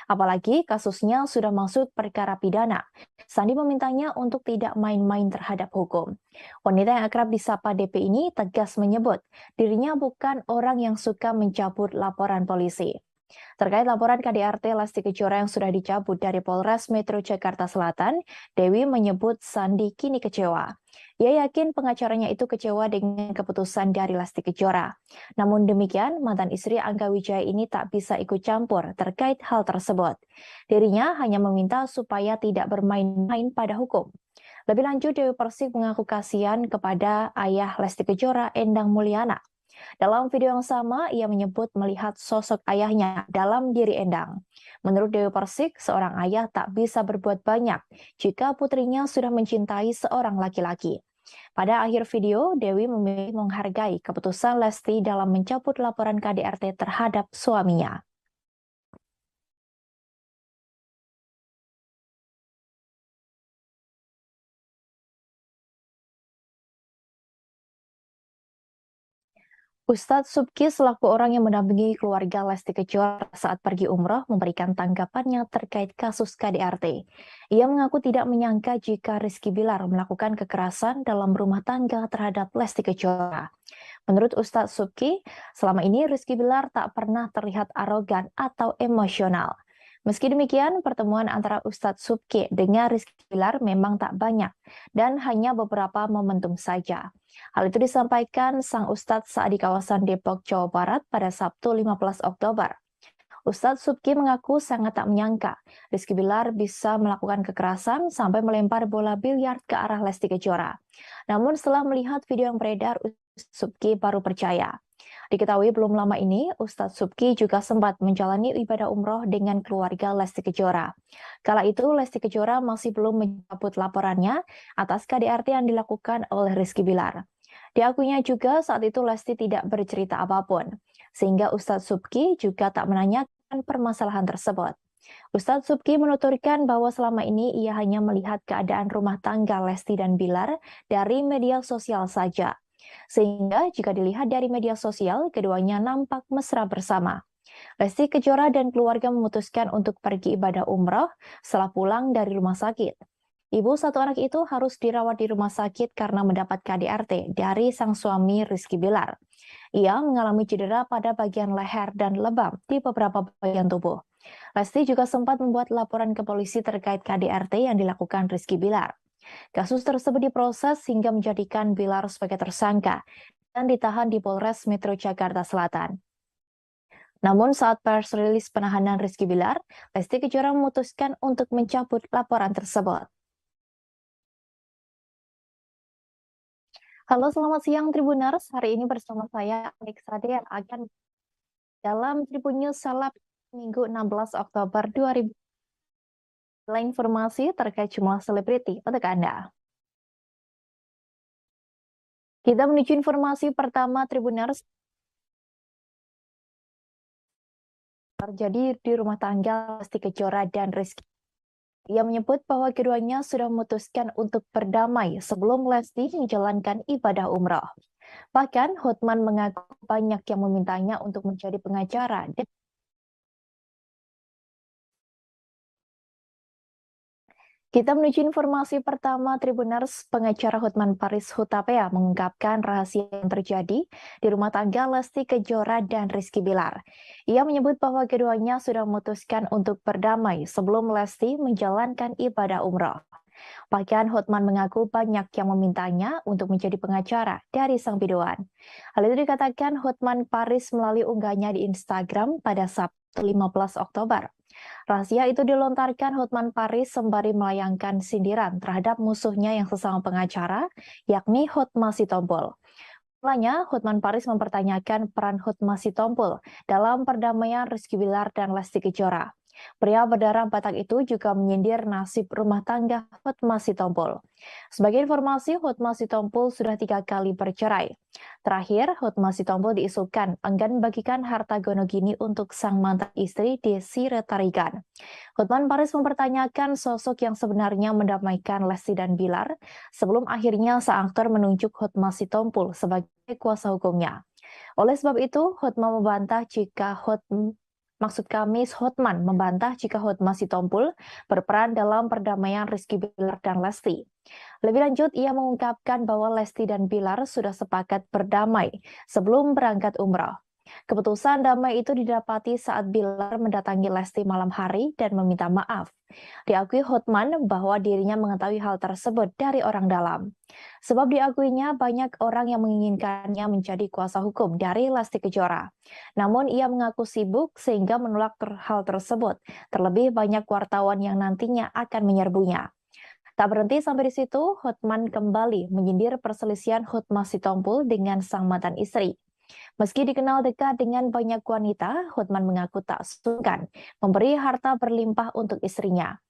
Apalagi kasusnya sudah masuk perkara pidana. Sandi memintanya untuk tidak main-main terhadap hukum. Wanita yang akrab disapa DP ini tegas menyebut dirinya bukan orang yang suka mencabut laporan polisi. Terkait laporan KDRT Lesti Kejora yang sudah dicabut dari Polres Metro Jakarta Selatan, Dewi menyebut Sandi kini kecewa. Ia yakin pengacaranya itu kecewa dengan keputusan dari Lesti Kejora. Namun demikian, mantan istri Angga Wijaya ini tak bisa ikut campur terkait hal tersebut. Dirinya hanya meminta supaya tidak bermain-main pada hukum. Lebih lanjut, Dewi Persik mengaku kasihan kepada ayah Lesti Kejora, Endang Mulyana. Dalam video yang sama, ia menyebut melihat sosok ayahnya dalam diri Endang. Menurut Dewi Persik, seorang ayah tak bisa berbuat banyak jika putrinya sudah mencintai seorang laki-laki. Pada akhir video, Dewi memilih menghargai keputusan Lesti dalam mencabut laporan KDRT terhadap suaminya. Ustadz Subki selaku orang yang mendampingi keluarga Lesti Kejora saat pergi umroh memberikan tanggapannya terkait kasus KDRT. Ia mengaku tidak menyangka jika Rizky Bilar melakukan kekerasan dalam rumah tangga terhadap Lesti Kejora. Menurut Ustadz Subki, selama ini Rizky Bilar tak pernah terlihat arogan atau emosional. Meski demikian, pertemuan antara Ustadz Subki dengan Rizky Bilar memang tak banyak dan hanya beberapa momentum saja. Hal itu disampaikan sang Ustadz saat di kawasan Depok, Jawa Barat pada Sabtu 15 Oktober. Ustadz Subki mengaku sangat tak menyangka Rizky Bilar bisa melakukan kekerasan sampai melempar bola biliar ke arah Lesti Kejora. Namun setelah melihat video yang beredar, Ustadz Subki baru percaya. Diketahui belum lama ini, Ustadz Subki juga sempat menjalani ibadah umroh dengan keluarga Lesti Kejora. Kala itu, Lesti Kejora masih belum mencabut laporannya atas KDRT yang dilakukan oleh Rizky Bilar. Diakuinya juga saat itu Lesti tidak bercerita apapun, sehingga Ustadz Subki juga tak menanyakan permasalahan tersebut. Ustadz Subki menuturkan bahwa selama ini ia hanya melihat keadaan rumah tangga Lesti dan Bilar dari media sosial saja. Sehingga jika dilihat dari media sosial, keduanya nampak mesra bersama. Lesti Kejora dan keluarga memutuskan untuk pergi ibadah umroh setelah pulang dari rumah sakit. Ibu satu anak itu harus dirawat di rumah sakit karena mendapat KDRT dari sang suami Rizky Bilar. Ia mengalami cedera pada bagian leher dan lebam di beberapa bagian tubuh. Lesti juga sempat membuat laporan ke polisi terkait KDRT yang dilakukan Rizky Bilar. Kasus tersebut diproses hingga menjadikan Bilar sebagai tersangka dan ditahan di Polres Metro Jakarta Selatan. Namun saat press rilis penahanan Rizky Bilar, Lesti Kejora memutuskan untuk mencabut laporan tersebut. Halo, selamat siang Tribuners. Hari ini bersama saya Alex Sade yang akan dalam Tribun News Salap Minggu 16 Oktober 2020. Informasi terkait jumlah selebriti untuk Anda. Kita menuju informasi pertama Tribuners. Terjadi di rumah tangga Lesti Kejora dan Rizky. Ia menyebut bahwa keduanya sudah memutuskan untuk berdamai sebelum Lesti menjalankan ibadah umroh. Bahkan Hotman mengaku banyak yang memintanya untuk menjadi pengacara. Kita menuju informasi pertama Tribuners. Pengacara Hotman Paris Hutapea mengungkapkan rahasia yang terjadi di rumah tangga Lesti Kejora dan Rizky Bilar. Ia menyebut bahwa keduanya sudah memutuskan untuk berdamai sebelum Lesti menjalankan ibadah umroh. Bahkan Hotman mengaku banyak yang memintanya untuk menjadi pengacara dari sang biduan. Hal itu dikatakan Hotman Paris melalui unggahnya di Instagram pada Sabtu 15 Oktober. Rahasia itu dilontarkan Hotman Paris sembari melayangkan sindiran terhadap musuhnya yang sesama pengacara, yakni Hotma Sitompul. Mulanya, Hotman Paris mempertanyakan peran Hotma Sitompul dalam perdamaian Rizky Bilar dan Lesti Kejora. Pria berdarah Batak itu juga menyindir nasib rumah tangga Hotma Sitompul. Sebagai informasi, Hotma Sitompul sudah 3 kali bercerai. Terakhir, Hotma Sitompul diisukan enggan bagikan harta gonogini untuk sang mantan istri Desi Retarigan. Hotman Paris mempertanyakan sosok yang sebenarnya mendamaikan Lesti dan Bilar sebelum akhirnya sang aktor menunjuk Hotma Sitompul sebagai kuasa hukumnya. Oleh sebab itu, Hotman membantah jika Hotman membantah jika Hotma Sitompul berperan dalam perdamaian Rizky Bilar dan Lesti. Lebih lanjut, ia mengungkapkan bahwa Lesti dan Bilar sudah sepakat berdamai sebelum berangkat umroh. Keputusan damai itu didapati saat Bilar mendatangi Lesti malam hari dan meminta maaf. Diakui Hotman bahwa dirinya mengetahui hal tersebut dari orang dalam. Sebab diakuinya banyak orang yang menginginkannya menjadi kuasa hukum dari Lesti Kejora. Namun ia mengaku sibuk sehingga menolak hal tersebut. Terlebih banyak wartawan yang nantinya akan menyerbunya. Tak berhenti sampai di situ, Hotman kembali menyindir perselisihan Hotma Sitompul dengan sang mantan istri. Meski dikenal dekat dengan banyak wanita, Hotman mengaku tak sungkan memberi harta berlimpah untuk istrinya.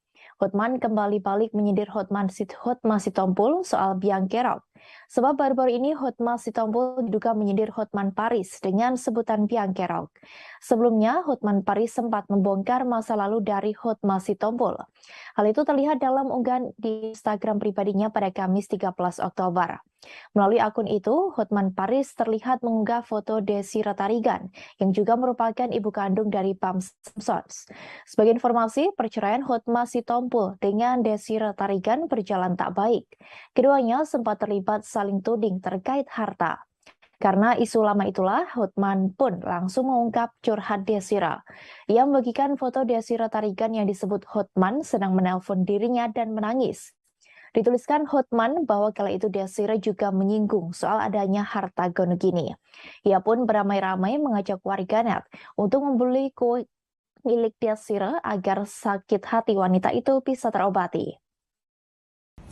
Hotman kembali balik menyindir Hotma Sitompul soal biang kerok. Sebab baru-baru ini Hotma Sitompul diduga menyindir Hotman Paris dengan sebutan biang kerok. Sebelumnya, Hotman Paris sempat membongkar masa lalu dari Hotma Sitompul. Hal itu terlihat dalam unggahan di Instagram pribadinya pada Kamis 13 Oktober. Melalui akun itu, Hotman Paris terlihat mengunggah foto Desi Retarigan, yang juga merupakan ibu kandung dari Pam Simpsons. Sebagai informasi, perceraian Hotma Sitompul dengan Desi Retarigan berjalan tak baik. Keduanya sempat terlibat saling tuding terkait harta. Karena isu lama itulah, Hotman pun langsung mengungkap curhat Desira. Ia membagikan foto Desi Retarigan yang disebut Hotman sedang menelpon dirinya dan menangis. Dituliskan Hotman bahwa kala itu Desira juga menyinggung soal adanya harta gonogini. Ia pun beramai-ramai mengajak warganet untuk membeli kue milik Desira agar sakit hati wanita itu bisa terobati.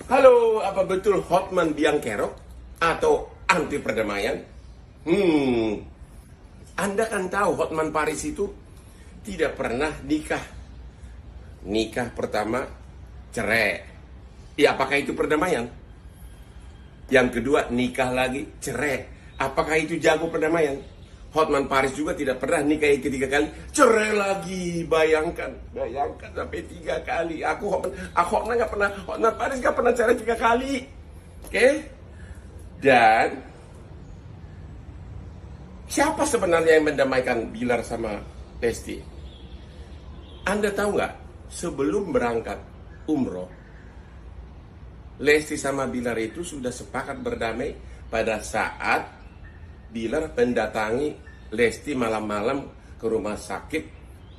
Halo, apa betul Hotman biang kerok atau anti perdamaian? Anda kan tahu Hotman Paris itu tidak pernah nikah. Nikah pertama cerai. Ya, apakah itu perdamaian? Yang kedua, nikah lagi, cerai. Apakah itu jago perdamaian? Hotman Paris juga tidak pernah nikah ketiga kali, cerai lagi. Bayangkan sampai 3 kali. Hotman nggak pernah, Hotman Paris nggak pernah cerai 3 kali. Oke? Dan siapa sebenarnya yang mendamaikan Bilar sama Lesti? Anda tahu nggak? Sebelum berangkat umroh, Lesti sama Bilar itu sudah sepakat berdamai pada saat Bilar mendatangi Lesti malam-malam ke rumah sakit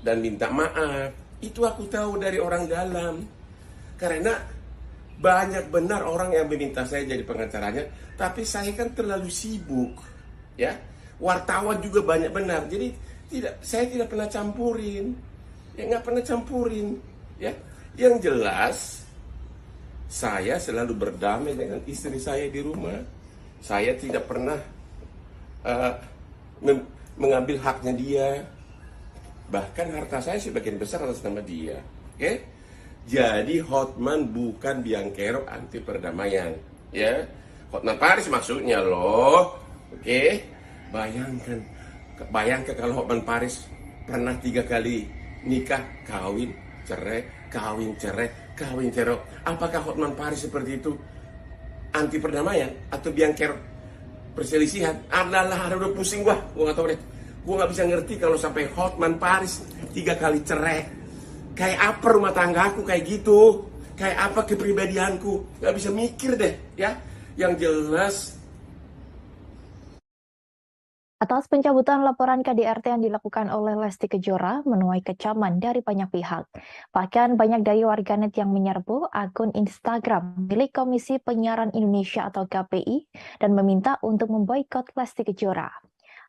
dan minta maaf. Itu aku tahu dari orang dalam. Karena Banyak benar orang yang meminta saya jadi pengacaranya, tapi saya kan terlalu sibuk, ya. Wartawan juga banyak benar, jadi saya tidak pernah campurin, ya nggak pernah campurin, ya. Yang jelas saya selalu berdamai dengan istri saya di rumah. Saya tidak pernah mengambil haknya dia. Bahkan harta saya sebagian besar atas nama dia. Oke? Jadi Hotman bukan biang kerok anti perdamaian, ya. Hotman Paris maksudnya loh. Oke? Bayangkan kalau Hotman Paris pernah 3 kali nikah, kawin, cerai, kawin, cerai, kawin, cerai. Apakah Hotman Paris seperti itu anti perdamaian atau biang kerok perselisihan? Adalah udah pusing gua nggak tahu deh. Gua nggak bisa ngerti kalau sampai Hotman Paris 3 kali cerai. Kayak apa rumah tanggaku kayak gitu? Kayak apa kepribadianku? Nggak bisa mikir deh, ya. Yang jelas. Atas pencabutan laporan KDRT yang dilakukan oleh Lesti Kejora menuai kecaman dari banyak pihak. Bahkan banyak dari warganet yang menyerbu akun Instagram milik Komisi Penyiaran Indonesia atau KPI dan meminta untuk memboikot Lesti Kejora.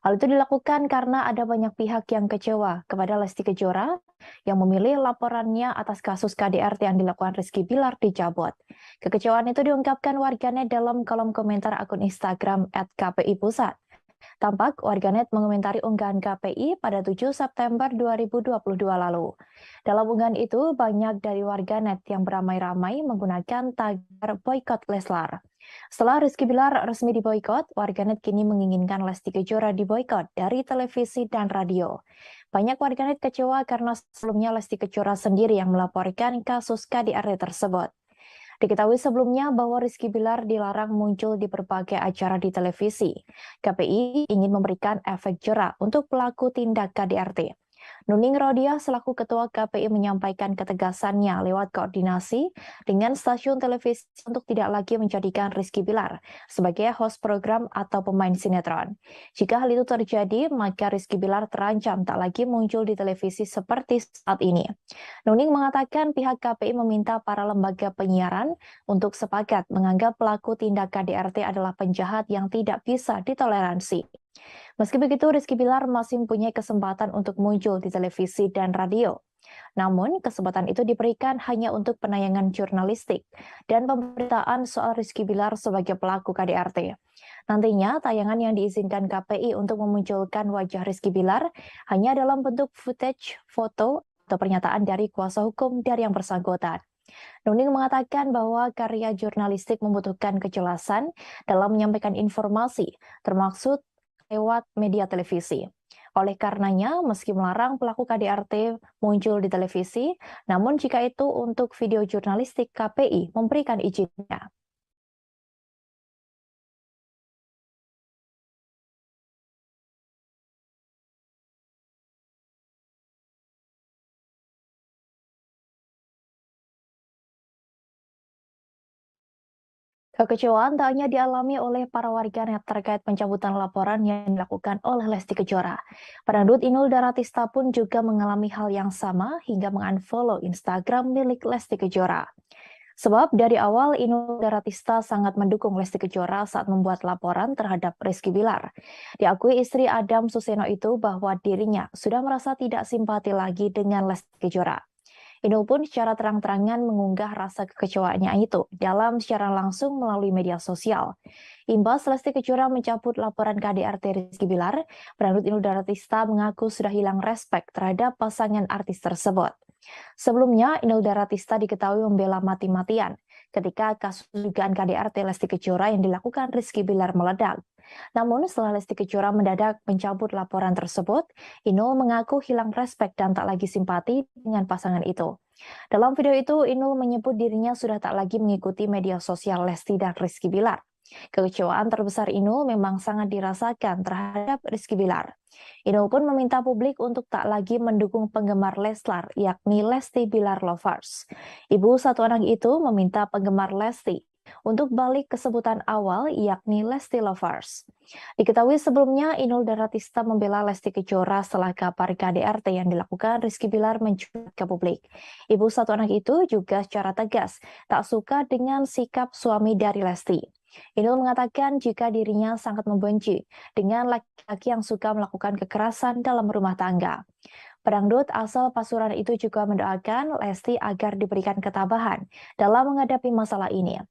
Hal itu dilakukan karena ada banyak pihak yang kecewa kepada Lesti Kejora yang memilih laporannya atas kasus KDRT yang dilakukan Rizky Bilar dicabut. Kekecewaan itu diungkapkan warganet dalam kolom komentar akun Instagram @kpi_pusat. Tampak warganet mengomentari unggahan KPI pada 7 September 2022 lalu. Dalam unggahan itu, banyak dari warganet yang beramai-ramai menggunakan tagar boykot Leslar. Setelah Rizky Bilar resmi diboykot, warganet kini menginginkan Lesti Kejora diboykot dari televisi dan radio. Banyak warganet kecewa karena sebelumnya Lesti Kejora sendiri yang melaporkan kasus KDRT tersebut. Diketahui sebelumnya bahwa Rizky Bilar dilarang muncul di berbagai acara di televisi. KPI ingin memberikan efek jera untuk pelaku tindak KDRT. Nuning Rodia selaku Ketua KPI menyampaikan ketegasannya lewat koordinasi dengan stasiun televisi untuk tidak lagi menjadikan Rizky Bilar sebagai host program atau pemain sinetron. Jika hal itu terjadi, maka Rizky Bilar terancam tak lagi muncul di televisi seperti saat ini. Nuning mengatakan pihak KPI meminta para lembaga penyiaran untuk sepakat menganggap pelaku tindak KDRT adalah penjahat yang tidak bisa ditoleransi. Meski begitu, Rizky Bilar masih mempunyai kesempatan untuk muncul di televisi dan radio. Namun, kesempatan itu diberikan hanya untuk penayangan jurnalistik dan pemberitaan soal Rizky Bilar sebagai pelaku KDRT. Nantinya, tayangan yang diizinkan KPI untuk memunculkan wajah Rizky Bilar hanya dalam bentuk footage, foto, atau pernyataan dari kuasa hukum dari yang bersangkutan. Nuning mengatakan bahwa karya jurnalistik membutuhkan kejelasan dalam menyampaikan informasi, termasuk lewat media televisi. Oleh karenanya, meski melarang pelaku KDRT muncul di televisi, namun jika itu untuk video jurnalistik, KPI memberikan izinnya. Kekecewaan tak hanya dialami oleh para warganet terkait pencabutan laporan yang dilakukan oleh Lesti Kejora. Pedangdut Inul Daratista pun juga mengalami hal yang sama hingga mengunfollow Instagram milik Lesti Kejora. Sebab dari awal Inul Daratista sangat mendukung Lesti Kejora saat membuat laporan terhadap Rizky Bilar. Diakui istri Adam Suseno itu bahwa dirinya sudah merasa tidak simpati lagi dengan Lesti Kejora. Inul pun secara terang-terangan mengunggah rasa kekecewaannya itu dalam siaran langsung melalui media sosial. Imbas Lesti Kejora mencabut laporan KDRT Rizky Bilar, pedangdut Inul Daratista mengaku sudah hilang respek terhadap pasangan artis tersebut. Sebelumnya, Inul Daratista diketahui membela mati-matian ketika kasus dugaan KDRT Lesti Kejora yang dilakukan Rizky Bilar meledak. Namun setelah Lesti Kejora mendadak mencabut laporan tersebut, Inul mengaku hilang respek dan tak lagi simpati dengan pasangan itu. Dalam video itu, Inul menyebut dirinya sudah tak lagi mengikuti media sosial Lesti dan Rizky Bilar. Kekecewaan terbesar Inul memang sangat dirasakan terhadap Rizky Bilar. Inul pun meminta publik untuk tak lagi mendukung penggemar Leslar, yakni Lesti Bilar Lovers. Ibu satu anak itu meminta penggemar Lesti untuk balik ke sebutan awal yakni Lesti Lovers. Diketahui sebelumnya Inul Daratista membela Lesti Kejora setelah kabar KDRT yang dilakukan Rizky Bilar mencuat ke publik. Ibu satu anak itu juga secara tegas tak suka dengan sikap suami dari Lesti. Inul mengatakan jika dirinya sangat membenci dengan laki-laki yang suka melakukan kekerasan dalam rumah tangga. Pedangdut asal Pasuruan itu juga mendoakan Lesti agar diberikan ketabahan dalam menghadapi masalah ini.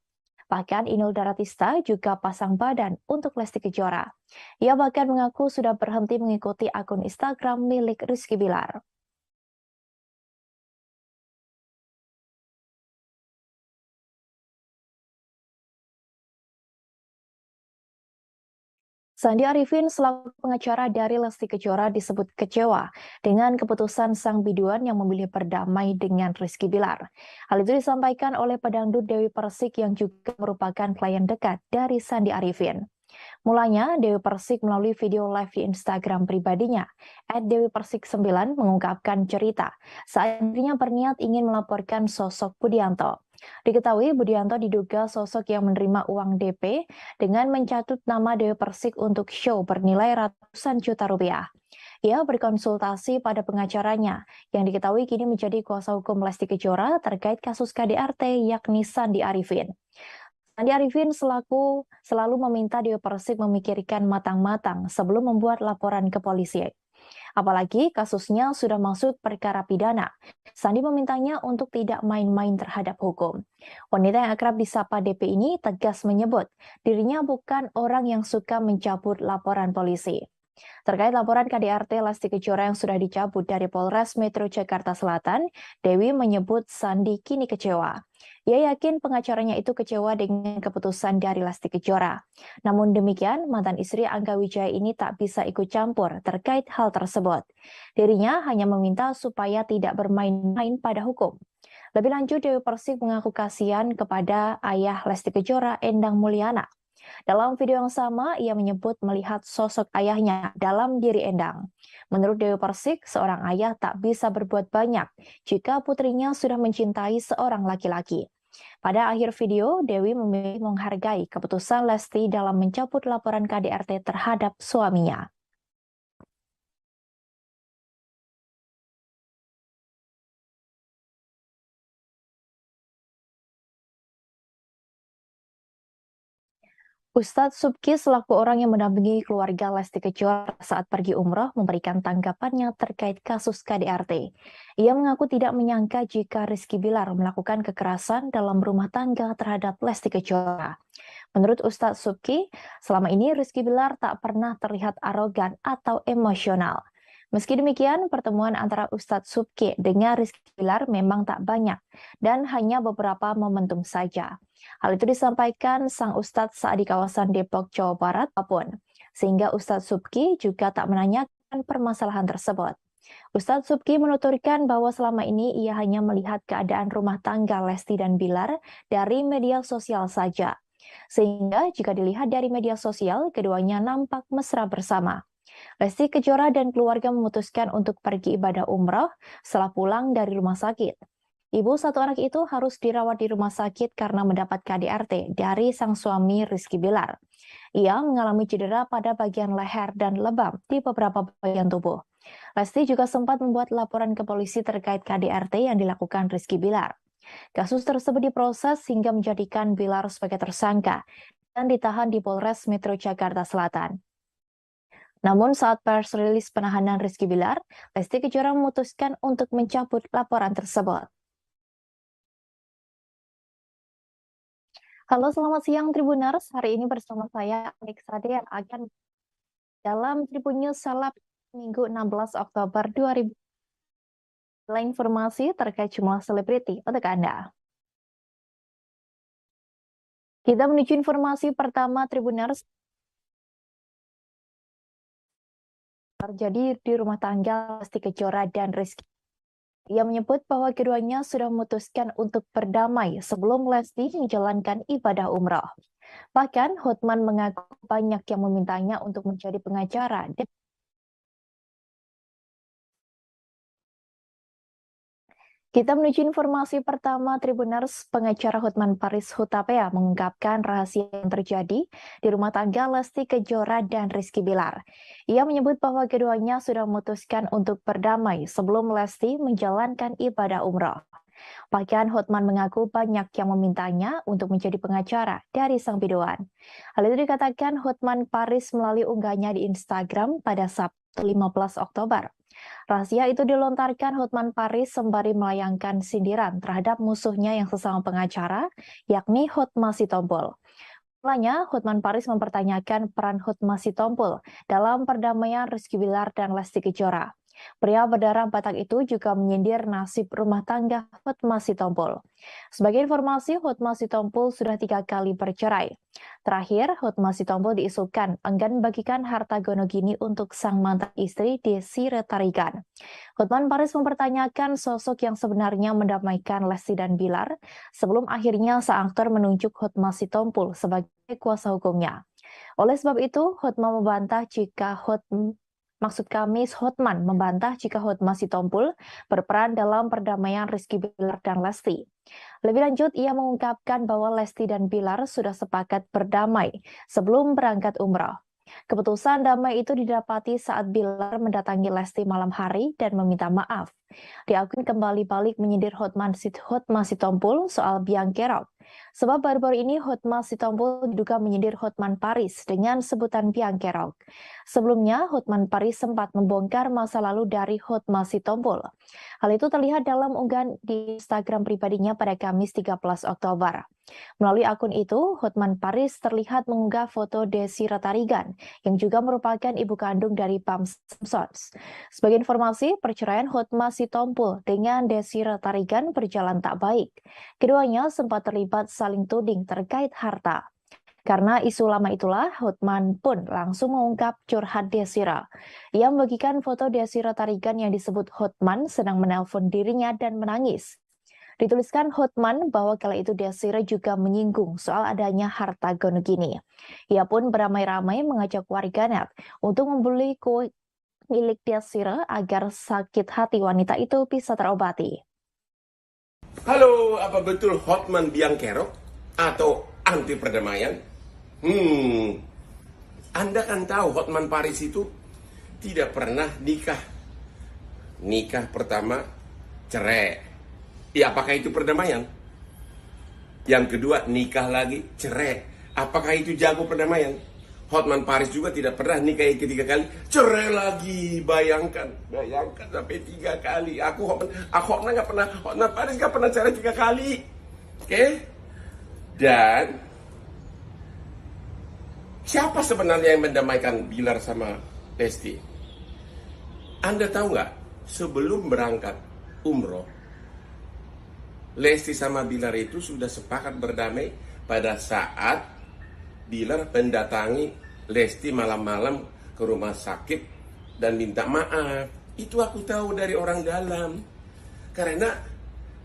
Bahkan Inul Daratista juga pasang badan untuk Lesti Kejora. Ia bahkan mengaku sudah berhenti mengikuti akun Instagram milik Rizky Bilar. Sandi Arifin selaku pengacara dari Lesti Kejora disebut kecewa dengan keputusan sang biduan yang memilih berdamai dengan Rizky Bilar. Hal itu disampaikan oleh pedangdut Dewi Persik yang juga merupakan klien dekat dari Sandi Arifin. Mulanya, Dewi Persik melalui video live di Instagram pribadinya, @dewipersik9 mengungkapkan cerita saat dirinya berniat ingin melaporkan sosok Budianto. Diketahui Budianto diduga sosok yang menerima uang DP dengan mencatut nama Dewi Persik untuk show bernilai ratusan juta rupiah. Ia berkonsultasi pada pengacaranya yang diketahui kini menjadi kuasa hukum Lesti Kejora terkait kasus KDRT yakni Sandi Arifin. Sandi Arifin selalu meminta Dewi Persik memikirkan matang-matang sebelum membuat laporan ke polisi. Apalagi kasusnya sudah masuk perkara pidana. Sandi memintanya untuk tidak main-main terhadap hukum. Wanita yang akrab disapa DP ini tegas menyebut dirinya bukan orang yang suka mencabut laporan polisi. Terkait laporan KDRT Lesti Kejora yang sudah dicabut dari Polres Metro Jakarta Selatan, Dewi menyebut Sandi kini kecewa. Ia yakin pengacaranya itu kecewa dengan keputusan dari Lesti Kejora. Namun demikian, mantan istri Angga Wijaya ini tak bisa ikut campur terkait hal tersebut. Dirinya hanya meminta supaya tidak bermain-main pada hukum. Lebih lanjut, Dewi Persik mengaku kasihan kepada ayah Lesti Kejora, Endang Mulyana. Dalam video yang sama, ia menyebut melihat sosok ayahnya dalam diri Endang. Menurut Dewi Persik, seorang ayah tak bisa berbuat banyak jika putrinya sudah mencintai seorang laki-laki. Pada akhir video, Dewi memilih menghargai keputusan Lesti dalam mencabut laporan KDRT terhadap suaminya. Ustadz Subki selaku orang yang mendampingi keluarga Lesti Kejora saat pergi umroh memberikan tanggapannya terkait kasus KDRT. Ia mengaku tidak menyangka jika Rizky Bilar melakukan kekerasan dalam rumah tangga terhadap Lesti Kejora. Menurut Ustadz Subki, selama ini Rizky Bilar tak pernah terlihat arogan atau emosional. Meski demikian, pertemuan antara Ustadz Subki dengan Rizky Bilar memang tak banyak dan hanya beberapa momentum saja. Hal itu disampaikan sang Ustadz saat di kawasan Depok, Jawa Barat, apapun, sehingga Ustadz Subki juga tak menanyakan permasalahan tersebut. Ustadz Subki menuturkan bahwa selama ini ia hanya melihat keadaan rumah tangga Lesti dan Bilar dari media sosial saja. Sehingga jika dilihat dari media sosial, keduanya nampak mesra bersama. Lesti Kejora dan keluarga memutuskan untuk pergi ibadah umroh setelah pulang dari rumah sakit. Ibu satu anak itu harus dirawat di rumah sakit karena mendapat KDRT dari sang suami Rizky Bilar. Ia mengalami cedera pada bagian leher dan lebam di beberapa bagian tubuh. Lesti juga sempat membuat laporan ke polisi terkait KDRT yang dilakukan Rizky Bilar. Kasus tersebut diproses hingga menjadikan Bilar sebagai tersangka dan ditahan di Polres Metro Jakarta Selatan. Namun saat pers rilis penahanan Rizky Bilar, Lesti Kejora memutuskan untuk mencabut laporan tersebut. Halo, selamat siang Tribuners. Hari ini bersama saya Alex Sade yang akan dalam Tribun News Seleb Minggu 16 Oktober 2000. Informasi terkait jumlah selebriti untuk Anda. Kita menuju informasi pertama Tribuners. Terjadi di rumah tangga Lesti Kejora dan Rizky. Ia menyebut bahwa keduanya sudah memutuskan untuk berdamai sebelum Lesti menjalankan ibadah umroh. Bahkan Hotman mengaku banyak yang memintanya untuk menjadi pengacara. Kita menuju informasi pertama Tribuners. Pengacara Hotman Paris Hutapea mengungkapkan rahasia yang terjadi di rumah tangga Lesti Kejora dan Rizky Bilar. Ia menyebut bahwa keduanya sudah memutuskan untuk berdamai sebelum Lesti menjalankan ibadah umroh. Bahkan Hotman mengaku banyak yang memintanya untuk menjadi pengacara dari sang biduan. Hal itu dikatakan Hotman Paris melalui unggahnya di Instagram pada Sabtu 15 Oktober. Rahasia itu dilontarkan Hotman Paris sembari melayangkan sindiran terhadap musuhnya yang sesama pengacara, yakni Hotma Sitompul. Mulanya, Hotman Paris mempertanyakan peran Hotma Sitompul dalam perdamaian Rizky Bilar dan Lesti Kejora. Pria berdarah Batak itu juga menyindir nasib rumah tangga Hotma Sitompul. Sebagai informasi, Hotma Sitompul sudah 3 kali bercerai. Terakhir, Hotma Sitompul diisukan enggan bagikan harta gonogini untuk sang mantan istri Desi Retarigan. Hotman Paris mempertanyakan sosok yang sebenarnya mendamaikan Lesti dan Bilar sebelum akhirnya sang aktor menunjuk Hotma Sitompul sebagai kuasa hukumnya. Oleh sebab itu, Hotman membantah jika Hotman membantah jika Hotma Sitompul berperan dalam perdamaian Rizky Bilar dan Lesti. Lebih lanjut, ia mengungkapkan bahwa Lesti dan Bilar sudah sepakat berdamai sebelum berangkat umroh. Keputusan damai itu didapati saat Bilar mendatangi Lesti malam hari dan meminta maaf. Di akun kembali balik menyindir Hotma Sitompul soal biang kerok. Sebab baru-baru ini Hotma Sitompul diduga menyindir Hotman Paris dengan sebutan biang kerok. Sebelumnya, Hotman Paris sempat membongkar masa lalu dari Hotma Sitompul. Hal itu terlihat dalam unggahan di Instagram pribadinya pada Kamis 13 Oktober. Melalui akun itu, Hotman Paris terlihat mengunggah foto Desi Retarigan, yang juga merupakan ibu kandung dari Pam Simpsons. Sebagai informasi, perceraian Hotma Sitompul dengan Desi Retarigan berjalan tak baik. Keduanya sempat terlibat saling tuding terkait harta. Karena isu lama itulah, Hotman pun langsung mengungkap curhat Desira. Ia membagikan foto Desira Tarigan yang disebut Hotman sedang menelpon dirinya dan menangis. Dituliskan Hotman bahwa kala itu Desira juga menyinggung soal adanya harta gonogini. Ia pun beramai-ramai mengajak warganet untuk membeli kue milik Desira agar sakit hati wanita itu bisa terobati. Halo, apa betul Hotman biang kerok atau anti perdamaian? Anda kan tahu Hotman Paris itu tidak pernah nikah. Nikah pertama cerai. Ya, apakah itu perdamaian? Yang kedua, nikah lagi, cerai. Apakah itu jago perdamaian? Hotman Paris juga tidak pernah nikah ketiga kali, cerai lagi. Bayangkan sampai 3 kali. Hotman nggak pernah, Hotman Paris nggak pernah cerai 3 kali. Oke? Dan siapa sebenarnya yang mendamaikan Bilar sama Lesti? Anda tahu nggak? Sebelum berangkat umroh, Lesti sama Bilar itu sudah sepakat berdamai pada saat Bilar mendatangi Lesti malam-malam ke rumah sakit dan minta maaf. Itu aku tahu dari orang dalam. Karena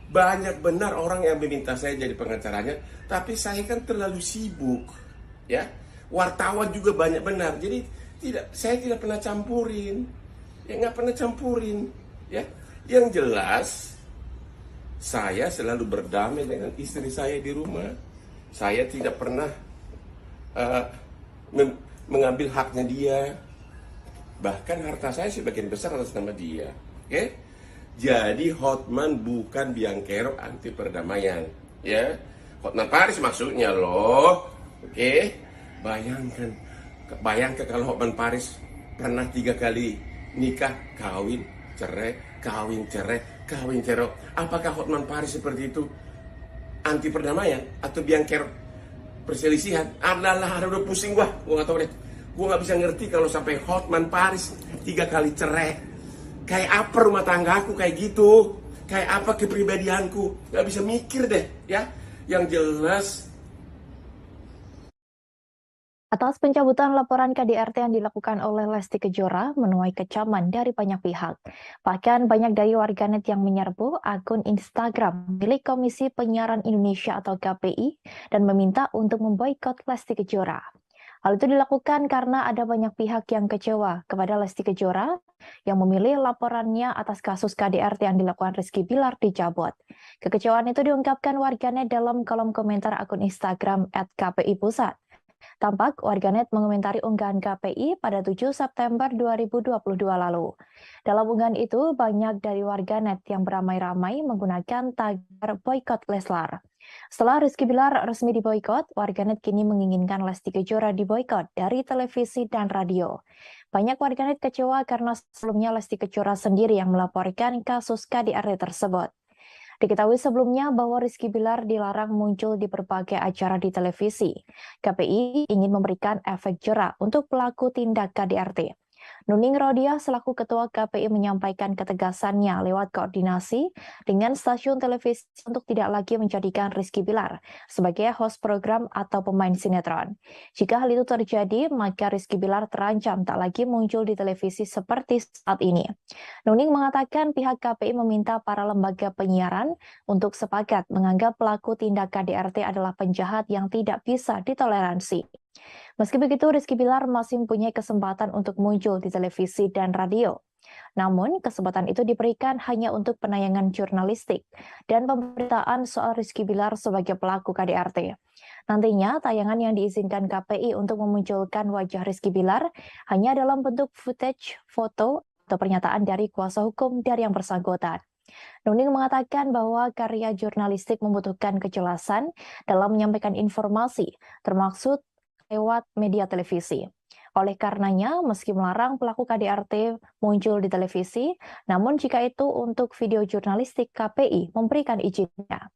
banyak benar orang yang meminta saya jadi pengacaranya, tapi saya kan terlalu sibuk, ya. Wartawan juga banyak benar, jadi saya tidak pernah campurin, nggak pernah campurin, ya. Yang jelas, saya selalu berdamai dengan istri saya di rumah. Saya tidak pernah mengambil haknya dia. Bahkan harta saya sebagian besar atas nama dia. Oke? Jadi Hotman bukan biang kerok anti perdamaian, ya. Hotman Paris maksudnya loh. Oke? Bayangkan kalau Hotman Paris pernah 3 kali nikah, kawin, cerai, kawin, cerai, kawin, cerai. Apakah Hotman Paris seperti itu anti perdamaian atau biang kerok perselisihan? Adalah, udah pusing gua nggak tahu deh. Gua nggak bisa ngerti kalau sampai Hotman Paris 3 kali cerai. Kayak apa rumah tangga aku kayak gitu? Kayak apa kepribadianku? Nggak bisa mikir deh, ya. Yang jelas, Atas pencabutan laporan KDRT yang dilakukan oleh Lesti Kejora menuai kecaman dari banyak pihak. Bahkan banyak dari warganet yang menyerbu akun Instagram milik Komisi Penyiaran Indonesia atau KPI dan meminta untuk memboikot Lesti Kejora. Hal itu dilakukan karena ada banyak pihak yang kecewa kepada Lesti Kejora yang memilih laporannya atas kasus KDRT yang dilakukan Rizky Bilar dicabut. Kekecewaan itu diungkapkan warganet dalam kolom komentar akun Instagram @kpi_pusat. Tampak warganet mengomentari unggahan KPI pada 7 September 2022 lalu. Dalam unggahan itu, banyak dari warganet yang beramai-ramai menggunakan tagar boykot Leslar. Setelah Rizky Bilar resmi diboykot, warganet kini menginginkan Lesti Kejora diboykot dari televisi dan radio. Banyak warganet kecewa karena sebelumnya Lesti Kejora sendiri yang melaporkan kasus KDRT tersebut. Diketahui sebelumnya bahwa Rizky Bilar dilarang muncul di berbagai acara di televisi. KPI ingin memberikan efek jera untuk pelaku tindak KDRT. Nuning Rodia selaku Ketua KPI menyampaikan ketegasannya lewat koordinasi dengan stasiun televisi untuk tidak lagi menjadikan Rizky Bilar sebagai host program atau pemain sinetron. Jika hal itu terjadi, maka Rizky Bilar terancam tak lagi muncul di televisi seperti saat ini. Nuning mengatakan pihak KPI meminta para lembaga penyiaran untuk sepakat menganggap pelaku tindak KDRT adalah penjahat yang tidak bisa ditoleransi. Meski begitu, Rizky Bilar masih mempunyai kesempatan untuk muncul di televisi dan radio. Namun, kesempatan itu diberikan hanya untuk penayangan jurnalistik dan pemberitaan soal Rizky Bilar sebagai pelaku KDRT. Nantinya, tayangan yang diizinkan KPI untuk memunculkan wajah Rizky Bilar hanya dalam bentuk footage, foto, atau pernyataan dari kuasa hukum dari yang bersangkutan. Nuning mengatakan bahwa karya jurnalistik membutuhkan kejelasan dalam menyampaikan informasi, termasuk lewat media televisi. Oleh karenanya, meski melarang pelaku KDRT muncul di televisi, namun jika itu untuk video jurnalistik, KPI memberikan izinnya.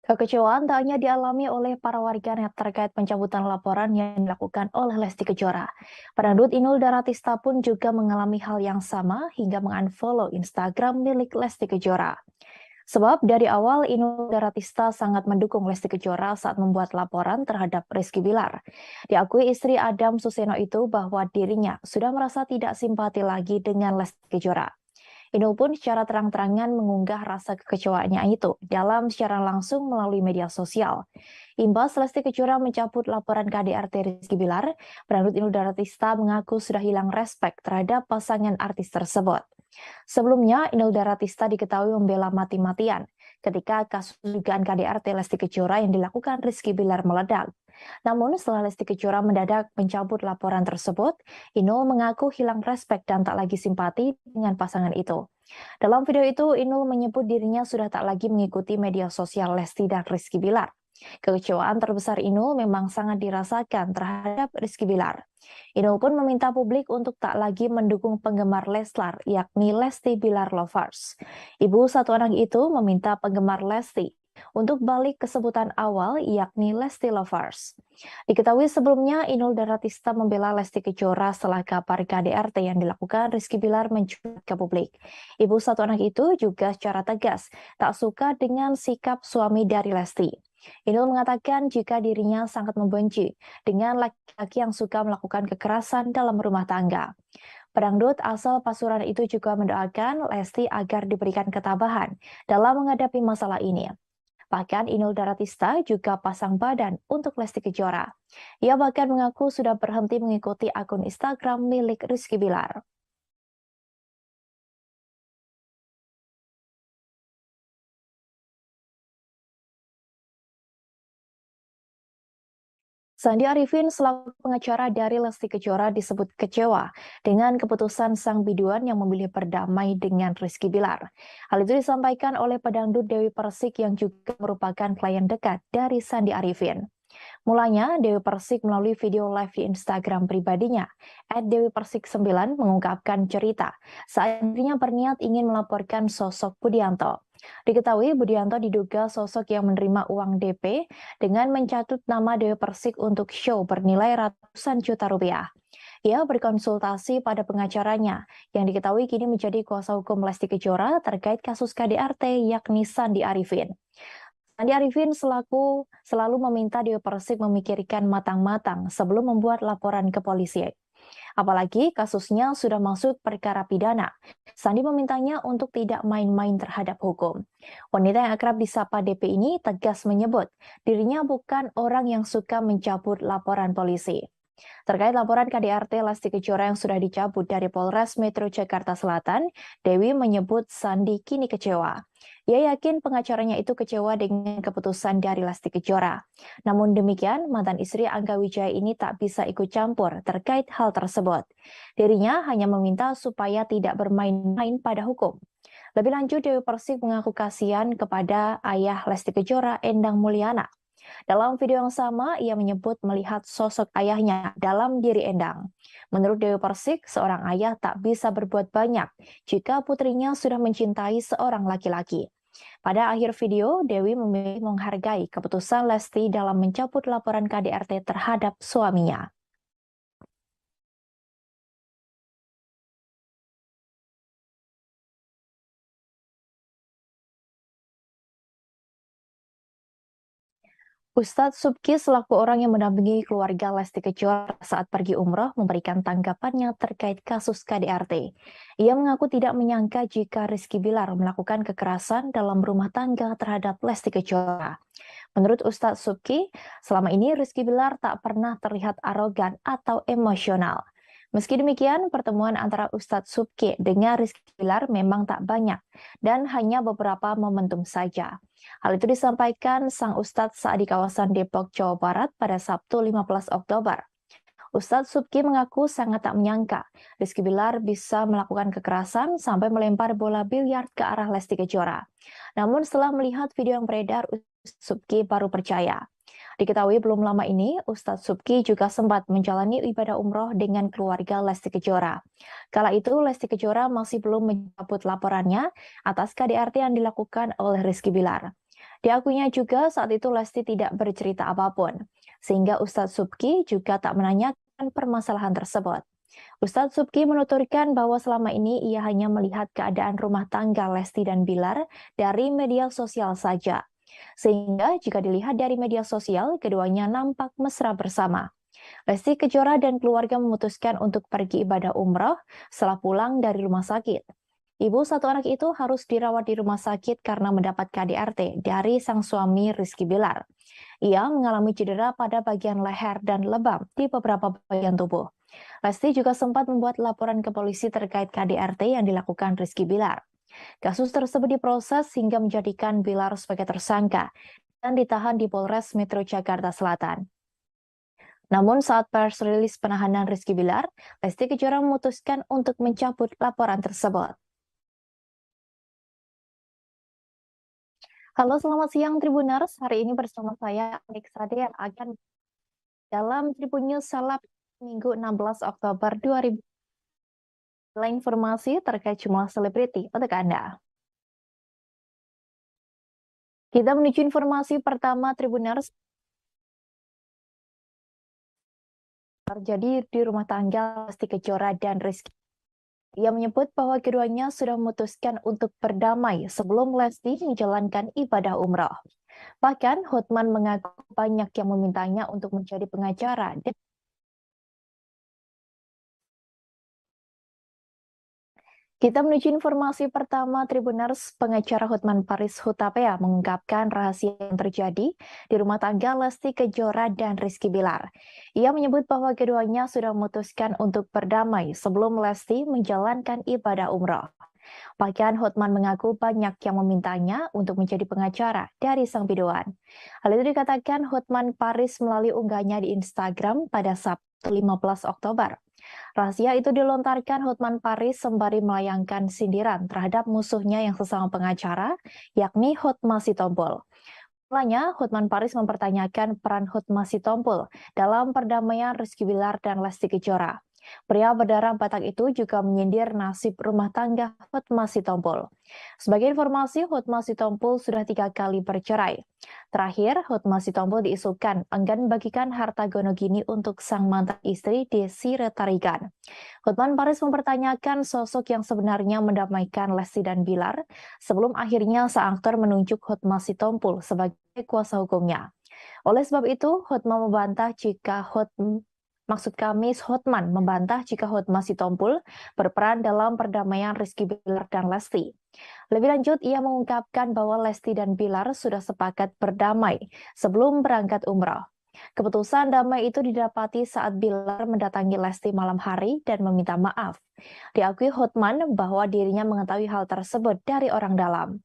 Kekecewaan tak hanya dialami oleh para warganet terkait pencabutan laporan yang dilakukan oleh Lesti Kejora. Pedangdut Inul Daratista pun juga mengalami hal yang sama hingga mengunfollow Instagram milik Lesti Kejora. Sebab dari awal Inul Daratista sangat mendukung Lesti Kejora saat membuat laporan terhadap Rizky Bilar. Diakui istri Adam Suseno itu bahwa dirinya sudah merasa tidak simpati lagi dengan Lesti Kejora. Inul pun secara terang-terangan mengunggah rasa kekecewaannya itu dalam siaran langsung melalui media sosial. Imbas Lesti Kejora mencabut laporan KDRT Rizky Bilar, pedangdut Inul Daratista mengaku sudah hilang respek terhadap pasangan artis tersebut. Sebelumnya, Inul Daratista diketahui membela mati-matian ketika kasus dugaan KDRT Lesti Kejora yang dilakukan Rizky Bilar meledak. Namun setelah Lesti Kejora mendadak mencabut laporan tersebut, Inul mengaku hilang respek dan tak lagi simpati dengan pasangan itu. Dalam video itu, Inul menyebut dirinya sudah tak lagi mengikuti media sosial Lesti dan Rizky Bilar. Kekecewaan terbesar Inul memang sangat dirasakan terhadap Rizky Bilar. Inul pun meminta publik untuk tak lagi mendukung penggemar Leslar, yakni Lesti Bilar Lovers. Ibu satu anak itu meminta penggemar Lesti untuk balik ke sebutan awal, yakni Lesti Lovers. Diketahui sebelumnya, Inul Daratista membela Lesti Kejora setelah kabar KDRT yang dilakukan Rizky Bilar mencuat ke publik. Ibu satu anak itu juga secara tegas tak suka dengan sikap suami dari Lesti. Inul mengatakan jika dirinya sangat membenci dengan laki-laki yang suka melakukan kekerasan dalam rumah tangga. Pedangdut asal Pasuruan itu juga mendoakan Lesti agar diberikan ketabahan dalam menghadapi masalah ini. Bahkan Inul Daratista juga pasang badan untuk Lesti Kejora. Ia bahkan mengaku sudah berhenti mengikuti akun Instagram milik Rizky Bilar. Sandi Arifin selaku pengacara dari Lesti Kejora disebut kecewa dengan keputusan sang biduan yang memilih berdamai dengan Rizky Bilar. Hal itu disampaikan oleh pedangdut Dewi Persik yang juga merupakan klien dekat dari Sandi Arifin. Mulanya, Dewi Persik melalui video live di Instagram pribadinya, @dewipersik9 mengungkapkan cerita saat dirinya berniat ingin melaporkan sosok Budianto. Diketahui Budianto diduga sosok yang menerima uang DP dengan mencatut nama Dewi Persik untuk show bernilai ratusan juta rupiah. Ia berkonsultasi pada pengacaranya yang diketahui kini menjadi kuasa hukum Lesti Kejora terkait kasus KDRT yakni Sandi Arifin. Andi Arifin selalu meminta Dewi Persik memikirkan matang-matang sebelum membuat laporan ke polisi. Apalagi kasusnya sudah masuk perkara pidana. Sandi memintanya untuk tidak main-main terhadap hukum. Wanita yang akrab disapa DP ini tegas menyebut dirinya bukan orang yang suka mencabut laporan polisi. Terkait laporan KDRT Lesti Kejora yang sudah dicabut dari Polres Metro Jakarta Selatan, Dewi menyebut Sandi kini kecewa. Ia yakin pengacaranya itu kecewa dengan keputusan dari Lesti Kejora. Namun demikian, mantan istri Angga Wijaya ini tak bisa ikut campur terkait hal tersebut. Dirinya hanya meminta supaya tidak bermain-main pada hukum. Lebih lanjut, Dewi Persik mengaku kasihan kepada ayah Lesti Kejora, Endang Mulyana. Dalam video yang sama, ia menyebut melihat sosok ayahnya dalam diri Endang. Menurut Dewi Persik, seorang ayah tak bisa berbuat banyak jika putrinya sudah mencintai seorang laki-laki. Pada akhir video, Dewi memilih menghargai keputusan Lesti dalam mencabut laporan KDRT terhadap suaminya. Ustadz Subki selaku orang yang mendampingi keluarga Lesti Kejora saat pergi umroh memberikan tanggapannya terkait kasus KDRT. Ia mengaku tidak menyangka jika Rizky Bilar melakukan kekerasan dalam rumah tangga terhadap Lesti Kejora. Menurut Ustadz Subki, selama ini Rizky Bilar tak pernah terlihat arogan atau emosional. Meski demikian, pertemuan antara Ustadz Subki dengan Rizky Bilar memang tak banyak dan hanya beberapa momentum saja. Hal itu disampaikan sang Ustadz saat di kawasan Depok, Jawa Barat pada Sabtu 15 Oktober. Ustadz Subki mengaku sangat tak menyangka Rizky Bilar bisa melakukan kekerasan sampai melempar bola biliar ke arah Lesti Kejora. Namun setelah melihat video yang beredar, Ustadz Subki baru percaya. Diketahui belum lama ini, Ustadz Subki juga sempat menjalani ibadah umroh dengan keluarga Lesti Kejora. Kala itu, Lesti Kejora masih belum mencabut laporannya atas KDRT yang dilakukan oleh Rizky Bilar. Diakuinya juga saat itu Lesti tidak bercerita apapun, sehingga Ustadz Subki juga tak menanyakan permasalahan tersebut. Ustadz Subki menuturkan bahwa selama ini ia hanya melihat keadaan rumah tangga Lesti dan Bilar dari media sosial saja. Sehingga jika dilihat dari media sosial, keduanya nampak mesra bersama. Lesti Kejora dan keluarga memutuskan untuk pergi ibadah umroh setelah pulang dari rumah sakit. Ibu satu anak itu harus dirawat di rumah sakit karena mendapat KDRT dari sang suami Rizky Bilar. Ia mengalami cedera pada bagian leher dan lebam di beberapa bagian tubuh. Lesti juga sempat membuat laporan ke polisi terkait KDRT yang dilakukan Rizky Bilar. Kasus tersebut diproses hingga menjadikan Bilar sebagai tersangka dan ditahan di Polres Metro Jakarta Selatan. Namun saat pers rilis penahanan Rizky Bilar, Lesti Kejora memutuskan untuk mencabut laporan tersebut. Halo, selamat siang Tribuners. Hari ini bersama saya, Anik Sade, yang akan dalam Tribun News Salap Minggu 16 Oktober 2000. Informasi terkait jumlah selebriti untuk Anda. Kita menuju informasi pertama Tribuners. Terjadi di rumah tangga Lesti Kejora dan Rizky. Ia menyebut bahwa keduanya sudah memutuskan untuk berdamai sebelum Lesti menjalankan ibadah umroh. Bahkan Hotman mengaku banyak yang memintanya untuk menjadi pengacara. Kita menuju informasi pertama Tribuners. Pengacara Hotman Paris Hutapea mengungkapkan rahasia yang terjadi di rumah tangga Lesti Kejora dan Rizky Bilar. Ia menyebut bahwa keduanya sudah memutuskan untuk berdamai sebelum Lesti menjalankan ibadah umroh. Bahkan Hotman mengaku banyak yang memintanya untuk menjadi pengacara dari sang biduan. Hal itu dikatakan Hotman Paris melalui unggahnya di Instagram pada Sabtu 15 Oktober. Rahasia itu dilontarkan Hotman Paris sembari melayangkan sindiran terhadap musuhnya yang sesama pengacara, yakni Hotma Sitompul. Mulanya, Hotman Paris mempertanyakan peran Hotma Sitompul dalam perdamaian Rizky Bilar dan Lesti Kejora. Pria berdarah Batak itu juga menyindir nasib rumah tangga Hotma Sitompul. Sebagai informasi, Hotma Sitompul sudah 3 kali bercerai. Terakhir, Hotma Sitompul diisukan enggan bagikan harta gonogini untuk sang mantan istri Desi Retarigan. Hotman Paris mempertanyakan sosok yang sebenarnya mendamaikan Lesti dan Bilar sebelum akhirnya sang aktor menunjuk Hotma Sitompul sebagai kuasa hukumnya. Oleh sebab itu, Hotman membantah jika Hotman membantah jika Hotma Sitompul berperan dalam perdamaian Rizky Bilar dan Lesti. Lebih lanjut, ia mengungkapkan bahwa Lesti dan Bilar sudah sepakat berdamai sebelum berangkat umrah. Keputusan damai itu didapati saat Bilar mendatangi Lesti malam hari dan meminta maaf. Diakui Hotman bahwa dirinya mengetahui hal tersebut dari orang dalam.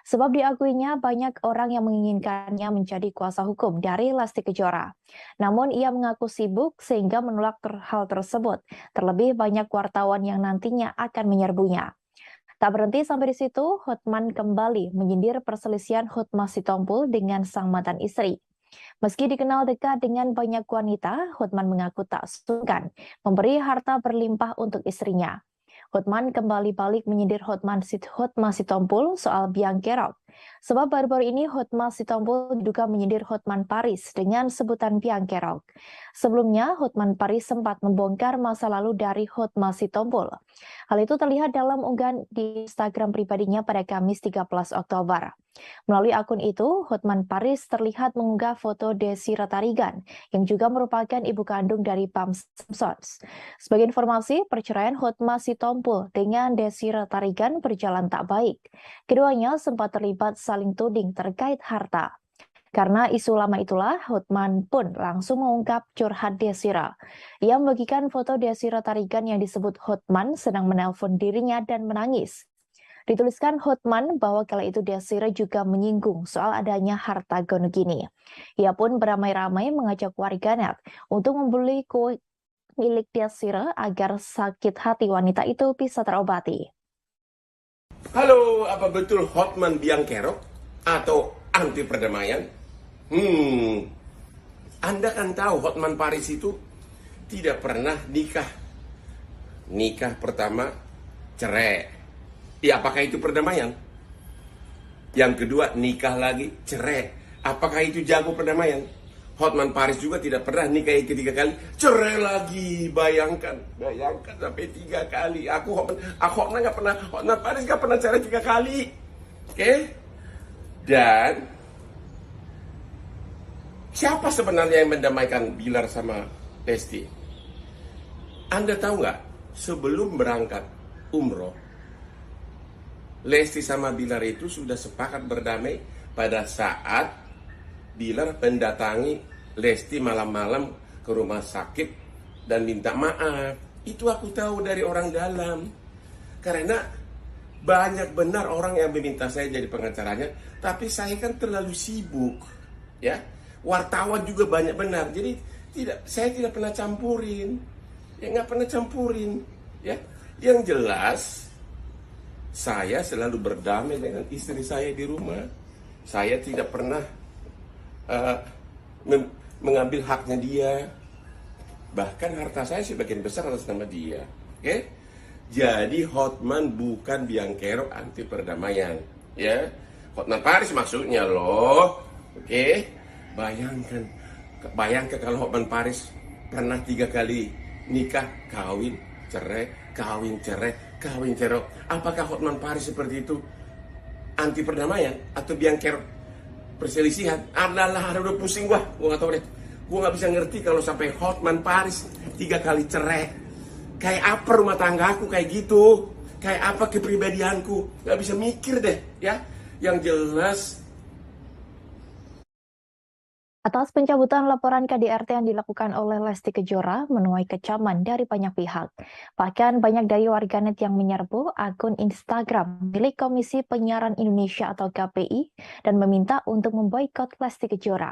Sebab diakuinya banyak orang yang menginginkannya menjadi kuasa hukum dari Lesti Kejora. Namun ia mengaku sibuk sehingga menolak hal tersebut. Terlebih banyak wartawan yang nantinya akan menyerbunya. Tak berhenti sampai di situ, Hotman kembali menyindir perselisihan Hotma Sitompul dengan sang mantan istri. Meski dikenal dekat dengan banyak wanita, Hotman mengaku tak sungkan memberi harta berlimpah untuk istrinya. Hotman kembali balik menyindir Hotma Sitompul soal biang kerok. Sebab baru-baru ini Hotma Sitompul diduga menyindir Hotman Paris dengan sebutan biang kerok. Sebelumnya, Hotman Paris sempat membongkar masa lalu dari Hotma Sitompul. Hal itu terlihat dalam unggahan di Instagram pribadinya pada Kamis 13 Oktober. Melalui akun itu, Hotman Paris terlihat mengunggah foto Desi Retarigan yang juga merupakan ibu kandung dari Pam Simpsons. Sebagai informasi, perceraian Hotma Sitompul dengan Desi Retarigan berjalan tak baik. Keduanya sempat terlibat saling tuding terkait harta. Karena isu lama itulah, Hotman pun langsung mengungkap curhat Desira. Ia membagikan foto Desi Retarigan yang disebut Hotman sedang menelpon dirinya dan menangis. Dituliskan Hotman bahwa kala itu Desira juga menyinggung soal adanya harta gonogini. Ia pun beramai-ramai mengajak warganet untuk membeli kue milik Desira agar sakit hati wanita itu bisa terobati. Halo, apa betul Hotman biang kerok atau anti perdamaian? Anda kan tahu Hotman Paris itu tidak pernah nikah. Nikah pertama cerai. Ya, apakah itu perdamaian? Yang kedua, nikah lagi, cerai. Apakah itu jago perdamaian? Hotman Paris juga tidak pernah nikah ketiga kali, cerai lagi. Bayangkan sampai 3 kali. Hotman Paris nggak pernah cerai 3 kali. Oke? Dan siapa sebenarnya yang mendamaikan Bilar sama Lesti? Anda tahu nggak? Sebelum berangkat umroh, Lesti sama Bilar itu sudah sepakat berdamai pada saat Bilar mendatangi Lesti malam-malam ke rumah sakit dan minta maaf. Itu aku tahu dari orang dalam. Karena banyak benar orang yang meminta saya jadi pengacaranya, tapi saya kan terlalu sibuk. Ya, wartawan juga banyak benar. Jadi saya tidak pernah campurin. Ya, nggak pernah campurin. Ya, yang jelas saya selalu berdamai dengan istri saya di rumah. Saya tidak pernah mengambil haknya dia. Bahkan harta saya sebagian besar atas nama dia. Oke? Jadi Hotman bukan biang kerok anti perdamaian. Ya, Hotman Paris maksudnya loh. Oke? Bayangkan kalau Hotman Paris pernah 3 kali nikah, kawin, cerai, kawin, cerai, kawin, cerai. Apakah Hotman Paris seperti itu anti perdamaian atau biang kerok perselisihan? Adalah, udah pusing gua nggak tahu deh. Gua nggak bisa ngerti kalau sampai Hotman Paris 3 kali cerai. Kayak apa rumah tangga aku kayak gitu? Kayak apa kepribadianku? Nggak bisa mikir deh, ya. Yang jelas. Atas pencabutan laporan KDRT yang dilakukan oleh Lesti Kejora menuai kecaman dari banyak pihak. Bahkan banyak dari warganet yang menyerbu akun Instagram milik Komisi Penyiaran Indonesia atau KPI dan meminta untuk memboikot Lesti Kejora.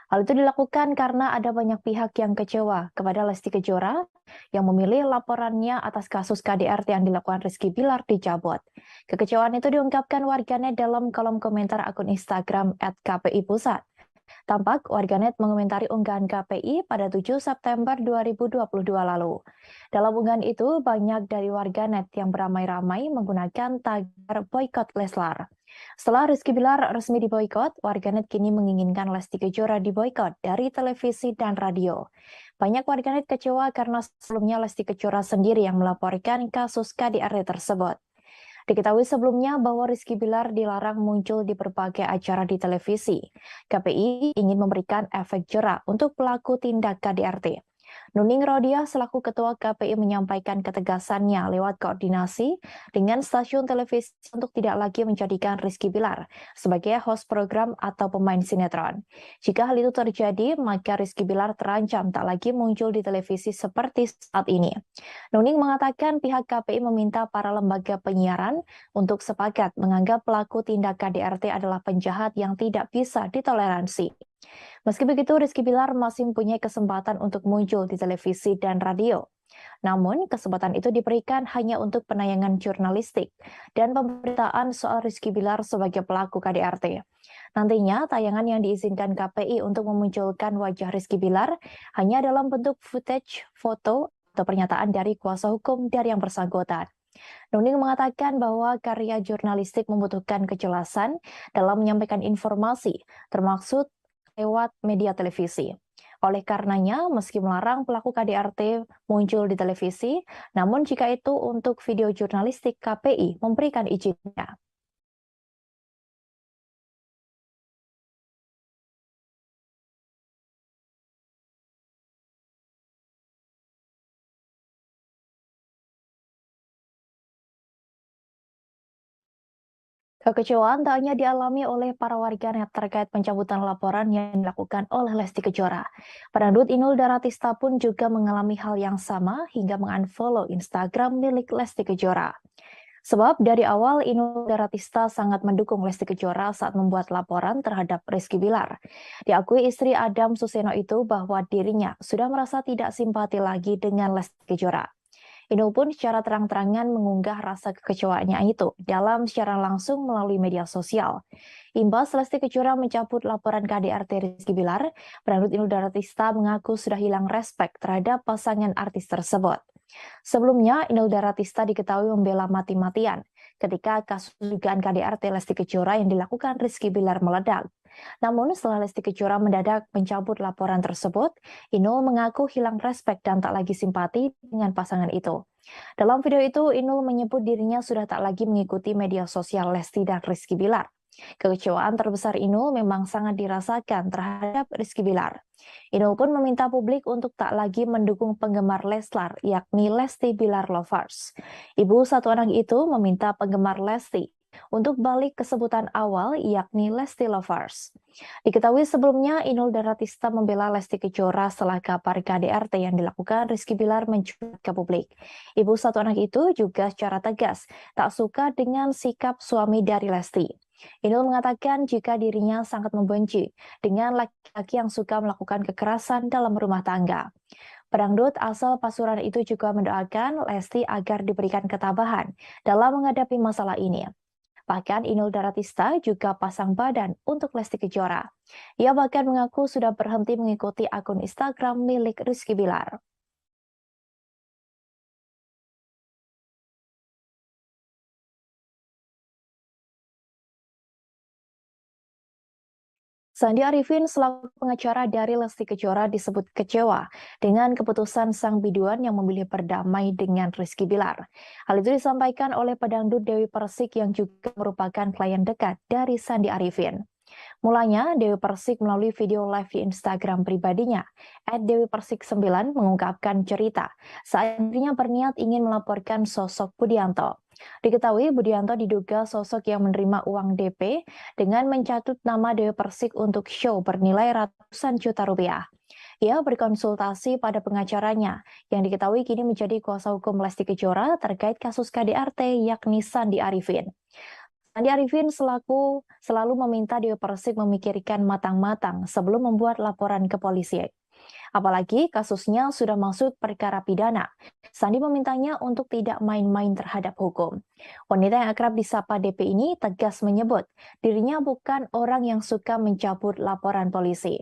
Hal itu dilakukan karena ada banyak pihak yang kecewa kepada Lesti Kejora yang memilih laporannya atas kasus KDRT yang dilakukan Rizky Bilar dicabut. Kekecewaan itu diungkapkan warganet dalam kolom komentar akun Instagram @KPI Pusat. Tampak warganet mengomentari unggahan KPI pada 7 September 2022 lalu. Dalam unggahan itu, banyak dari warganet yang beramai-ramai menggunakan tagar boykot Leslar. Setelah Rizky Bilar resmi diboykot, warganet kini menginginkan Lesti Kejora diboykot dari televisi dan radio. Banyak warganet kecewa karena sebelumnya Lesti Kejora sendiri yang melaporkan kasus KDRT tersebut. Diketahui sebelumnya bahwa Rizky Bilar dilarang muncul di berbagai acara di televisi. KPI ingin memberikan efek jera untuk pelaku tindak KDRT. Nuning Rodia selaku Ketua KPI menyampaikan ketegasannya lewat koordinasi dengan stasiun televisi untuk tidak lagi menjadikan Rizky Bilar sebagai host program atau pemain sinetron. Jika hal itu terjadi, maka Rizky Bilar terancam tak lagi muncul di televisi seperti saat ini. Nuning mengatakan pihak KPI meminta para lembaga penyiaran untuk sepakat menganggap pelaku tindak KDRT adalah penjahat yang tidak bisa ditoleransi. Meski begitu, Rizky Bilar masih mempunyai kesempatan untuk muncul di televisi dan radio. Namun, kesempatan itu diberikan hanya untuk penayangan jurnalistik dan pemberitaan soal Rizky Bilar sebagai pelaku KDRT. Nantinya, tayangan yang diizinkan KPI untuk memunculkan wajah Rizky Bilar hanya dalam bentuk footage, foto, atau pernyataan dari kuasa hukum dari yang bersangkutan. Nuning mengatakan bahwa karya jurnalistik membutuhkan kejelasan dalam menyampaikan informasi, termasuk lewat media televisi. Oleh karenanya, meski melarang pelaku KDRT muncul di televisi, namun jika itu untuk video jurnalistik, KPI memberikan izinnya. Kekecewaan tak hanya dialami oleh para warganet terkait pencabutan laporan yang dilakukan oleh Lesti Kejora. Pedangdut Inul Daratista pun juga mengalami hal yang sama hingga mengunfollow Instagram milik Lesti Kejora. Sebab dari awal Inul Daratista sangat mendukung Lesti Kejora saat membuat laporan terhadap Rizky Bilar. Diakui istri Adam Suseno itu bahwa dirinya sudah merasa tidak simpati lagi dengan Lesti Kejora. Inul pun secara terang-terangan mengunggah rasa kekecewaannya itu dalam secara langsung melalui media sosial. Imbas Lesti Kejora mencabut laporan KDRT Rizky Bilar, pedangdut Inul Daratista mengaku sudah hilang respek terhadap pasangan artis tersebut. Sebelumnya, Inul Daratista diketahui membela mati-matian ketika kasus dugaan KDRT Lesti Kejora yang dilakukan Rizky Bilar meledak. Namun setelah Lesti Kejora mendadak mencabut laporan tersebut, Inul mengaku hilang respek dan tak lagi simpati dengan pasangan itu. Dalam video itu, Inul menyebut dirinya sudah tak lagi mengikuti media sosial Lesti dan Rizky Bilar. Kekecewaan terbesar Inul memang sangat dirasakan terhadap Rizky Bilar. Inul pun meminta publik untuk tak lagi mendukung penggemar Leslar, yakni Lesti Bilar Lovers. Ibu satu anak itu meminta penggemar Lesti untuk balik ke sebutan awal, yakni Lesti Lovers. Diketahui sebelumnya, Inul Daratista membela Lesti Kejora setelah kabar KDRT yang dilakukan Rizky Bilar mencuat ke publik. Ibu satu anak itu juga secara tegas tak suka dengan sikap suami dari Lesti. Inul mengatakan jika dirinya sangat membenci dengan laki-laki yang suka melakukan kekerasan dalam rumah tangga. Pedangdut asal Pasuruan itu juga mendoakan Lesti agar diberikan ketabahan dalam menghadapi masalah ini. Bahkan Inul Daratista juga pasang badan untuk Lesti Kejora. Ia bahkan mengaku sudah berhenti mengikuti akun Instagram milik Rizky Bilar. Sandi Arifin selaku pengacara dari Lesti Kejora disebut kecewa dengan keputusan sang biduan yang memilih berdamai dengan Rizky Bilar. Hal itu disampaikan oleh pedangdut Dewi Persik yang juga merupakan klien dekat dari Sandi Arifin. Mulanya, Dewi Persik melalui video live di Instagram pribadinya, @dewipersik9 mengungkapkan cerita saat dirinya berniat ingin melaporkan sosok Budianto. Diketahui Budianto diduga sosok yang menerima uang DP dengan mencatut nama Dewi Persik untuk show bernilai ratusan juta rupiah. Ia berkonsultasi pada pengacaranya yang diketahui kini menjadi kuasa hukum Lesti Kejora terkait kasus KDRT yakni Sandi Arifin. Sandi Arifin selalu meminta Dewi Persik memikirkan matang-matang sebelum membuat laporan ke polisi. Apalagi kasusnya sudah masuk perkara pidana. Sandi memintanya untuk tidak main-main terhadap hukum. Wanita yang akrab disapa DP ini tegas menyebut dirinya bukan orang yang suka mencabut laporan polisi.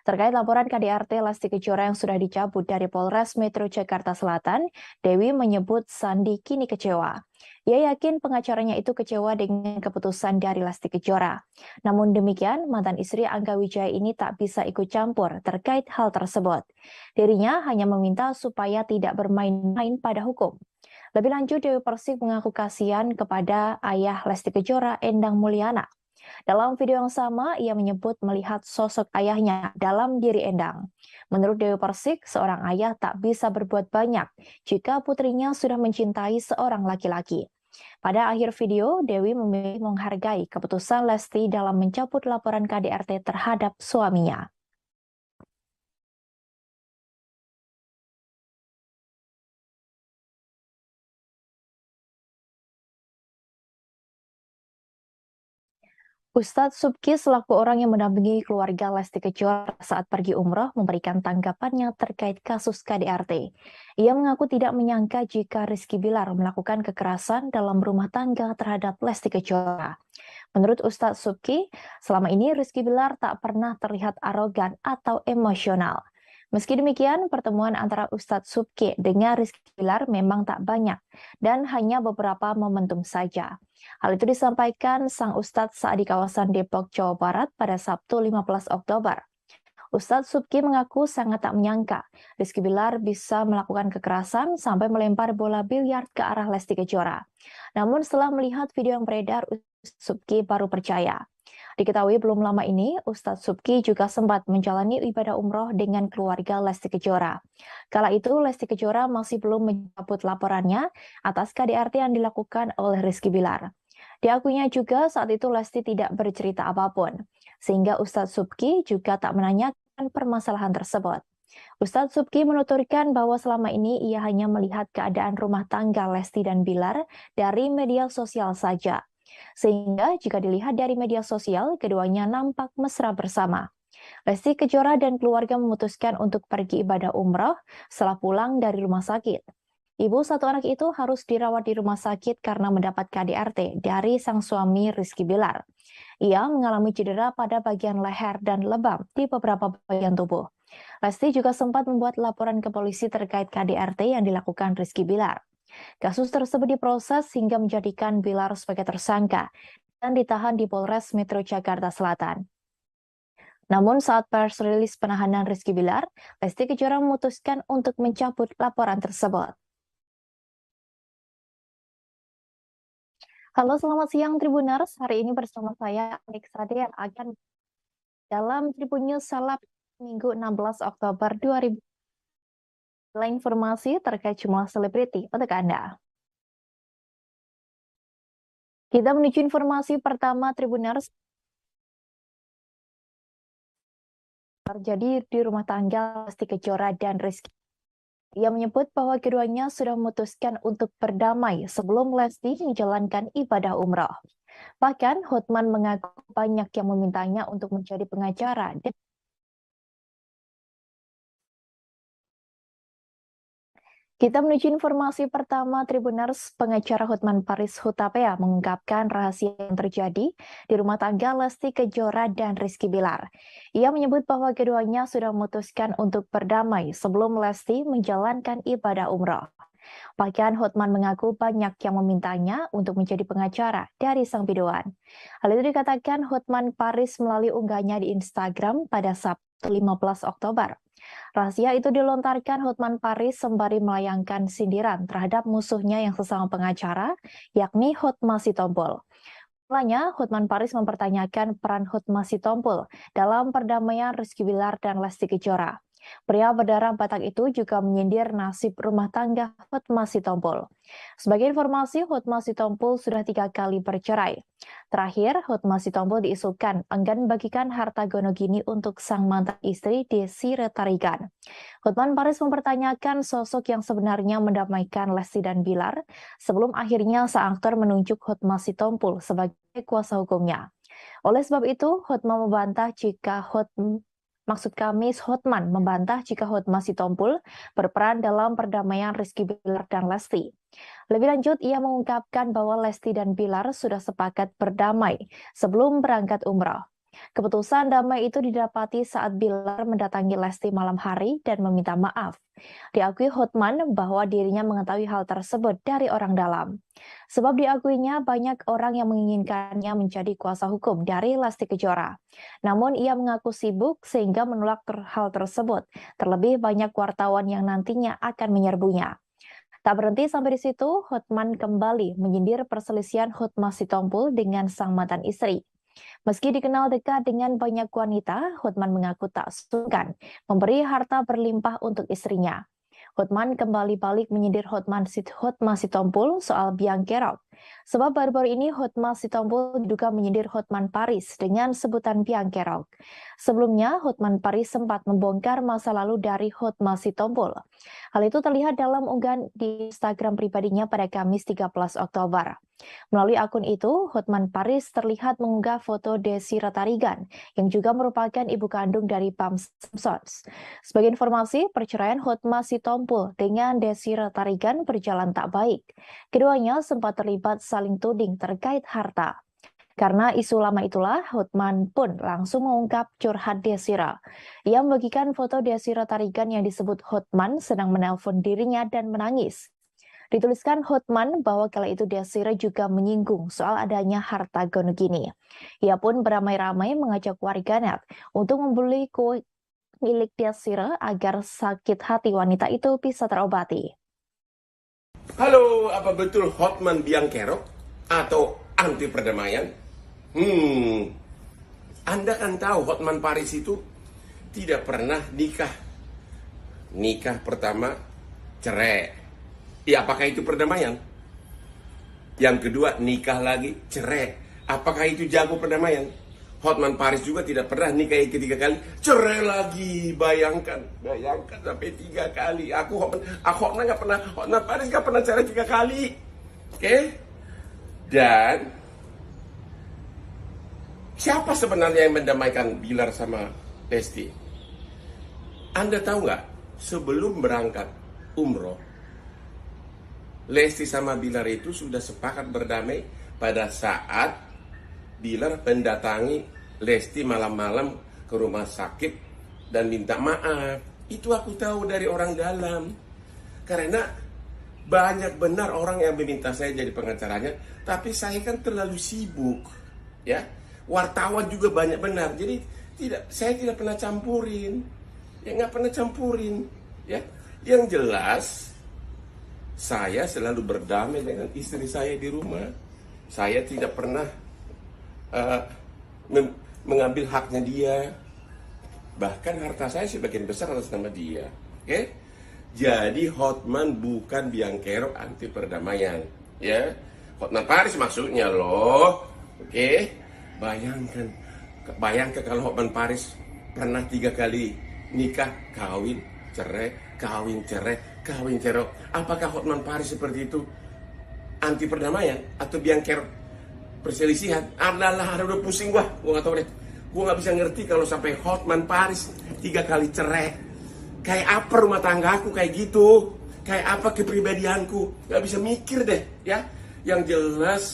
Terkait laporan KDRT Lesti Kejora yang sudah dicabut dari Polres Metro Jakarta Selatan, Dewi menyebut Sandi kini kecewa. Ia yakin pengacaranya itu kecewa dengan keputusan dari Lesti Kejora. Namun demikian, mantan istri Angga Wijaya ini tak bisa ikut campur terkait hal tersebut. Dirinya hanya meminta supaya tidak bermain-main pada hukum. Lebih lanjut, Dewi Persik mengaku kasihan kepada ayah Lesti Kejora, Endang Mulyana. Dalam video yang sama, ia menyebut melihat sosok ayahnya dalam diri Endang. Menurut Dewi Persik, seorang ayah tak bisa berbuat banyak jika putrinya sudah mencintai seorang laki-laki. Pada akhir video, Dewi memilih menghargai keputusan Lesti dalam mencabut laporan KDRT terhadap suaminya. Ustadz Subki selaku orang yang mendampingi keluarga Lesti Kejora saat pergi umroh memberikan tanggapannya terkait kasus KDRT. Ia mengaku tidak menyangka jika Rizky Bilar melakukan kekerasan dalam rumah tangga terhadap Lesti Kejora. Menurut Ustadz Subki, selama ini Rizky Bilar tak pernah terlihat arogan atau emosional. Meski demikian, pertemuan antara Ustadz Subki dengan Rizky Bilar memang tak banyak dan hanya beberapa momentum saja. Hal itu disampaikan sang Ustadz saat di kawasan Depok, Jawa Barat pada Sabtu 15 Oktober. Ustadz Subki mengaku sangat tak menyangka Rizky Bilar bisa melakukan kekerasan sampai melempar bola biliar ke arah Lesti Kejora. Namun setelah melihat video yang beredar, Ustadz Subki baru percaya. Diketahui belum lama ini, Ustadz Subki juga sempat menjalani ibadah umroh dengan keluarga Lesti Kejora. Kala itu, Lesti Kejora masih belum mencabut laporannya atas KDRT yang dilakukan oleh Rizky Bilar. Diakuinya juga saat itu Lesti tidak bercerita apapun, sehingga Ustadz Subki juga tak menanyakan permasalahan tersebut. Ustadz Subki menuturkan bahwa selama ini ia hanya melihat keadaan rumah tangga Lesti dan Bilar dari media sosial saja. Sehingga jika dilihat dari media sosial, keduanya nampak mesra bersama. Lesti Kejora dan keluarga memutuskan untuk pergi ibadah umroh setelah pulang dari rumah sakit. Ibu satu anak itu harus dirawat di rumah sakit karena mendapat KDRT dari sang suami Rizky Bilar. Ia mengalami cedera pada bagian leher dan lebam di beberapa bagian tubuh. Lesti juga sempat membuat laporan ke polisi terkait KDRT yang dilakukan Rizky Bilar. Kasus tersebut diproses hingga menjadikan Bilar sebagai tersangka dan ditahan di Polres Metro Jakarta Selatan. Namun saat pers rilis penahanan Rizky Bilar, Lesti Kejora memutuskan untuk mencabut laporan tersebut. Halo, selamat siang Tribuners. Hari ini bersama saya, Alex Sade, yang akan dalam Tribun News Seleb Minggu 16 Oktober 2000. Informasi terkait jumlah selebriti untuk Anda. Kita menuju informasi pertama Tribuners. Terjadi di rumah tangga Lesti Kejora dan Rizky. Ia menyebut bahwa keduanya sudah memutuskan untuk berdamai sebelum Lesti menjalankan ibadah umroh. Bahkan Hotman mengaku banyak yang memintanya untuk menjadi pengacara. Kita menuju informasi pertama Tribuners. Pengacara Hotman Paris Hutapea mengungkapkan rahasia yang terjadi di rumah tangga Lesti Kejora dan Rizky Bilar. Ia menyebut bahwa keduanya sudah memutuskan untuk berdamai sebelum Lesti menjalankan ibadah umroh. Bahkan Hotman mengaku banyak yang memintanya untuk menjadi pengacara dari sang biduan. Hal itu dikatakan Hotman Paris melalui unggahnya di Instagram pada Sabtu 15 Oktober. Rahasia itu dilontarkan Hotman Paris sembari melayangkan sindiran terhadap musuhnya yang sesama pengacara, yakni Hotma Sitompul. Mulanya, Hotman Paris mempertanyakan peran Hotma Sitompul dalam perdamaian Rizky Bilar dan Lesti Kejora. Pria berdarah Batak itu juga menyindir nasib rumah tangga Hotma Sitompul. Sebagai informasi, Hotma Sitompul sudah 3 kali bercerai. Terakhir, Hotma Sitompul diisukan enggan bagikan harta gonogini untuk sang mantan istri Desi Retarigan. Hotman Paris mempertanyakan sosok yang sebenarnya mendamaikan Lesti dan Bilar sebelum akhirnya sang aktor menunjuk Hotma Sitompul sebagai kuasa hukumnya. Oleh sebab itu, Hotma membantah jika Maksud kami, Hotman membantah jika Hotma Sitompul berperan dalam perdamaian Rizky Bilar dan Lesti. Lebih lanjut, ia mengungkapkan bahwa Lesti dan Bilar sudah sepakat berdamai sebelum berangkat umroh. Keputusan damai itu didapati saat Bilar mendatangi Lesti malam hari dan meminta maaf. Diakui Hotman bahwa dirinya mengetahui hal tersebut dari orang dalam. Sebab diakuinya banyak orang yang menginginkannya menjadi kuasa hukum dari Lesti Kejora. Namun ia mengaku sibuk sehingga menolak hal tersebut. Terlebih banyak wartawan yang nantinya akan menyerbunya. Tak berhenti sampai di situ, Hotman kembali menyindir perselisihan Hotma Sitompul dengan sang mantan istri. Meski dikenal dekat dengan banyak wanita, Hotman mengaku tak sungkan memberi harta berlimpah untuk istrinya. Hotman kembali balik menyindir Hotma Sitompul soal biang kerok. Sebab baru-baru ini Hotma Sitompul diduga menyindir Hotman Paris dengan sebutan biang kerok. Sebelumnya, Hotman Paris sempat membongkar masa lalu dari Hotma Sitompul. Hal itu terlihat dalam unggahan di Instagram pribadinya pada Kamis 13 Oktober. Melalui akun itu, Hotman Paris terlihat mengunggah foto Desi Ratarigan, yang juga merupakan ibu kandung dari Pam Simpsons. Sebagai informasi, perceraian Hotma Sitompul dengan Desi Ratarigan berjalan tak baik. Keduanya sempat terlibat saling tuding terkait harta. Karena isu lama itulah, Hotman pun langsung mengungkap curhat Desira. Ia membagikan foto Desi Ratarigan yang disebut Hotman sedang menelpon dirinya dan menangis. Dituliskan Hotman bahwa kala itu Desira juga menyinggung soal adanya harta gonogini. Ia pun beramai-ramai mengajak warganet untuk membeli kue milik Desira agar sakit hati wanita itu bisa terobati. Halo, apa betul Hotman biang kerok atau anti perdamaian? Anda kan tahu Hotman Paris itu tidak pernah nikah. Nikah pertama cerai. Ya, apakah itu perdamaian? Yang kedua, nikah lagi, cerai. Apakah itu jago perdamaian? Hotman Paris juga tidak pernah nikah yang ketiga kali, cerai lagi. Bayangkan sampai 3 kali. Hotman Paris nggak pernah cerai 3 kali. Oke? Dan siapa sebenarnya yang mendamaikan Bilar sama Lesti? Anda tahu nggak? Sebelum berangkat umroh, Lesti sama Bilar itu sudah sepakat berdamai pada saat Bilar mendatangi Lesti malam-malam ke rumah sakit dan minta maaf. Itu aku tahu dari orang dalam. Karena banyak benar orang yang meminta saya jadi pengacaranya, tapi saya kan terlalu sibuk. Ya, wartawan juga banyak benar. Jadi saya tidak pernah campurin. Ya, nggak pernah campurin. Ya, yang jelas saya selalu berdamai dengan istri saya di rumah. Saya tidak pernah mengambil haknya dia. Bahkan harta saya sebagian besar atas nama dia. Oke? Jadi Hotman bukan biang kerok anti perdamaian. Ya, Hotman Paris maksudnya loh. Oke? Bayangkan kalau Hotman Paris pernah 3 kali nikah, kawin, cerai, kawin, cerai, kawin, cerai. Apakah Hotman Paris seperti itu anti perdamaian atau biang kerok perselisihan? Adalah udah pusing gua nggak tahu deh. Gua nggak bisa ngerti kalau sampai Hotman Paris 3 kali cerai. Kayak apa rumah tanggaku kayak gitu? Kayak apa kepribadianku? Nggak bisa mikir deh, ya. Yang jelas,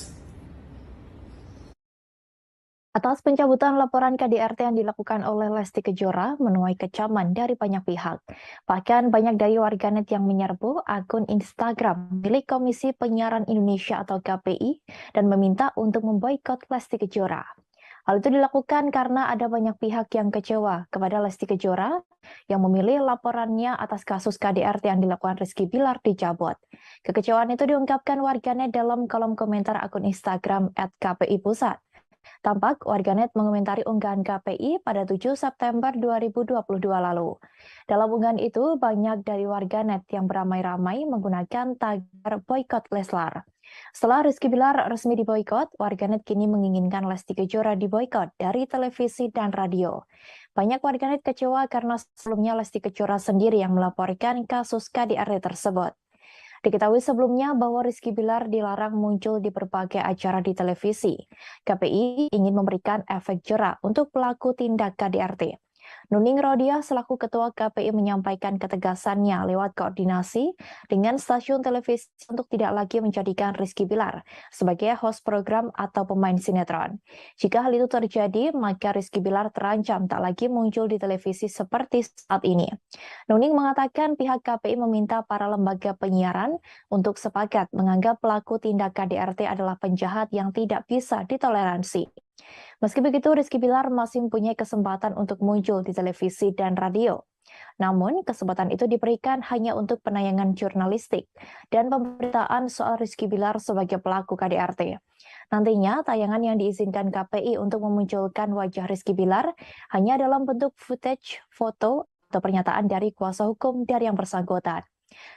Atas pencabutan laporan KDRT yang dilakukan oleh Lesti Kejora menuai kecaman dari banyak pihak. Bahkan banyak dari warganet yang menyerbu akun Instagram milik Komisi Penyiaran Indonesia atau KPI dan meminta untuk memboikot Lesti Kejora. Hal itu dilakukan karena ada banyak pihak yang kecewa kepada Lesti Kejora yang memilih laporannya atas kasus KDRT yang dilakukan Rizky Bilar dicabut. Kekecewaan itu diungkapkan warganet dalam kolom komentar akun Instagram @KPI_Pusat. Tampak warganet mengomentari unggahan KPI pada 7 September 2022 lalu. Dalam unggahan itu, banyak dari warganet yang beramai-ramai menggunakan tagar boykot Leslar. Setelah Rizky Bilar resmi diboykot, warganet kini menginginkan Lesti Kejora diboykot dari televisi dan radio. Banyak warganet kecewa karena sebelumnya Lesti Kejora sendiri yang melaporkan kasus KDRT tersebut. Diketahui sebelumnya bahwa Rizky Bilar dilarang muncul di berbagai acara di televisi. KPI ingin memberikan efek jera untuk pelaku tindak KDRT. Nuning Rodia selaku Ketua KPI menyampaikan ketegasannya lewat koordinasi dengan stasiun televisi untuk tidak lagi menjadikan Rizky Bilar sebagai host program atau pemain sinetron. Jika hal itu terjadi, maka Rizky Bilar terancam tak lagi muncul di televisi seperti saat ini. Nuning mengatakan pihak KPI meminta para lembaga penyiaran untuk sepakat menganggap pelaku tindak KDRT adalah penjahat yang tidak bisa ditoleransi. Meski begitu, Rizky Bilar masih mempunyai kesempatan untuk muncul di televisi dan radio. Namun, kesempatan itu diberikan hanya untuk penayangan jurnalistik dan pemberitaan soal Rizky Bilar sebagai pelaku KDRT. Nantinya, tayangan yang diizinkan KPI untuk memunculkan wajah Rizky Bilar hanya dalam bentuk footage, foto, atau pernyataan dari kuasa hukum dari yang bersangkutan.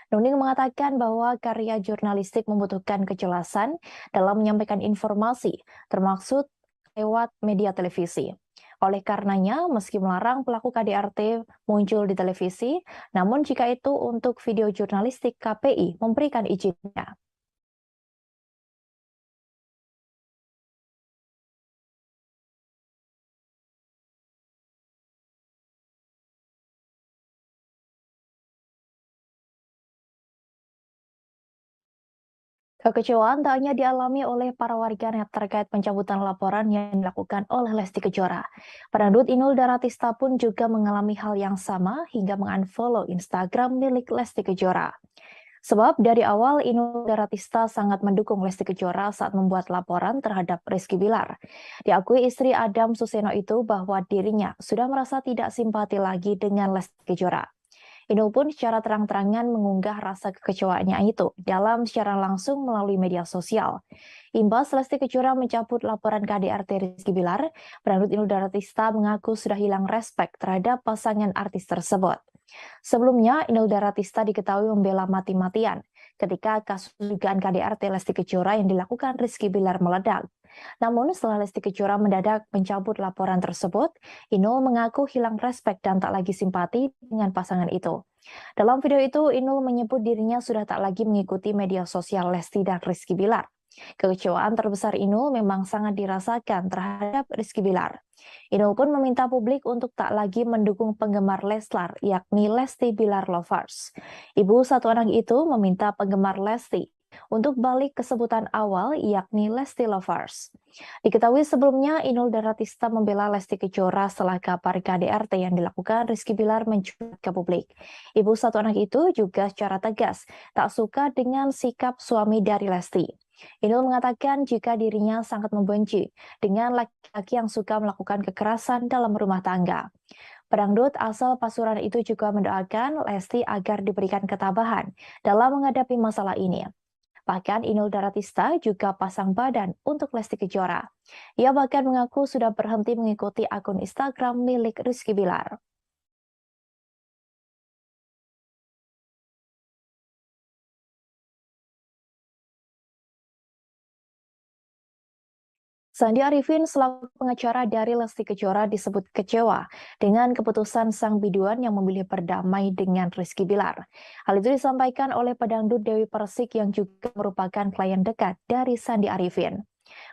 Nuning mengatakan bahwa karya jurnalistik membutuhkan kejelasan dalam menyampaikan informasi, termasuk lewat media televisi. Oleh karenanya, meski melarang pelaku KDRT muncul di televisi, namun jika itu untuk video jurnalistik, KPI memberikan izinnya. Kekecewaan tak hanya dialami oleh para warganet terkait pencabutan laporan yang dilakukan oleh Lesti Kejora. Pedangdut Inul Daratista pun juga mengalami hal yang sama hingga mengunfollow Instagram milik Lesti Kejora. Sebab dari awal Inul Daratista sangat mendukung Lesti Kejora saat membuat laporan terhadap Rizky Bilar. Diakui istri Adam Suseno itu bahwa dirinya sudah merasa tidak simpati lagi dengan Lesti Kejora. Inul pun secara terang-terangan mengunggah rasa kekecewaannya itu dalam siaran langsung melalui media sosial. Imbas Lesti Kejora mencabut laporan KDRT Rizky Bilar, pedangdut Inul Daratista mengaku sudah hilang respek terhadap pasangan artis tersebut. Sebelumnya, Inul Daratista diketahui membela mati-matian ketika kasus dugaan KDRT Lesti Kejora yang dilakukan Rizky Bilar meledak. Namun setelah Lesti Kejora mendadak mencabut laporan tersebut, Inul mengaku hilang respek dan tak lagi simpati dengan pasangan itu. Dalam video itu, Inul menyebut dirinya sudah tak lagi mengikuti media sosial Lesti dan Rizky Bilar. Kekecewaan terbesar Inul memang sangat dirasakan terhadap Rizky Bilar. Inul pun meminta publik untuk tak lagi mendukung penggemar Leslar, yakni Lesti Bilar Lovers. Ibu satu anak itu meminta penggemar Lesti untuk balik ke sebutan awal, yakni Lesti Lovers. Diketahui sebelumnya, Inul Daratista membela Lesti Kejora setelah kabar KDRT yang dilakukan Rizky Bilar mencuat ke publik. Ibu satu anak itu juga secara tegas tak suka dengan sikap suami dari Lesti. Inul mengatakan jika dirinya sangat membenci dengan laki-laki yang suka melakukan kekerasan dalam rumah tangga. Pedangdut asal Pasuruan itu juga mendoakan Lesti agar diberikan ketabahan dalam menghadapi masalah ini. Bahkan Inul Daratista juga pasang badan untuk Lesti Kejora. Ia bahkan mengaku sudah berhenti mengikuti akun Instagram milik Rizky Bilar. Sandi Arifin selaku pengacara dari Lesti Kejora disebut kecewa dengan keputusan sang biduan yang memilih berdamai dengan Rizky Bilar. Hal itu disampaikan oleh pedangdut Dewi Persik yang juga merupakan klien dekat dari Sandi Arifin.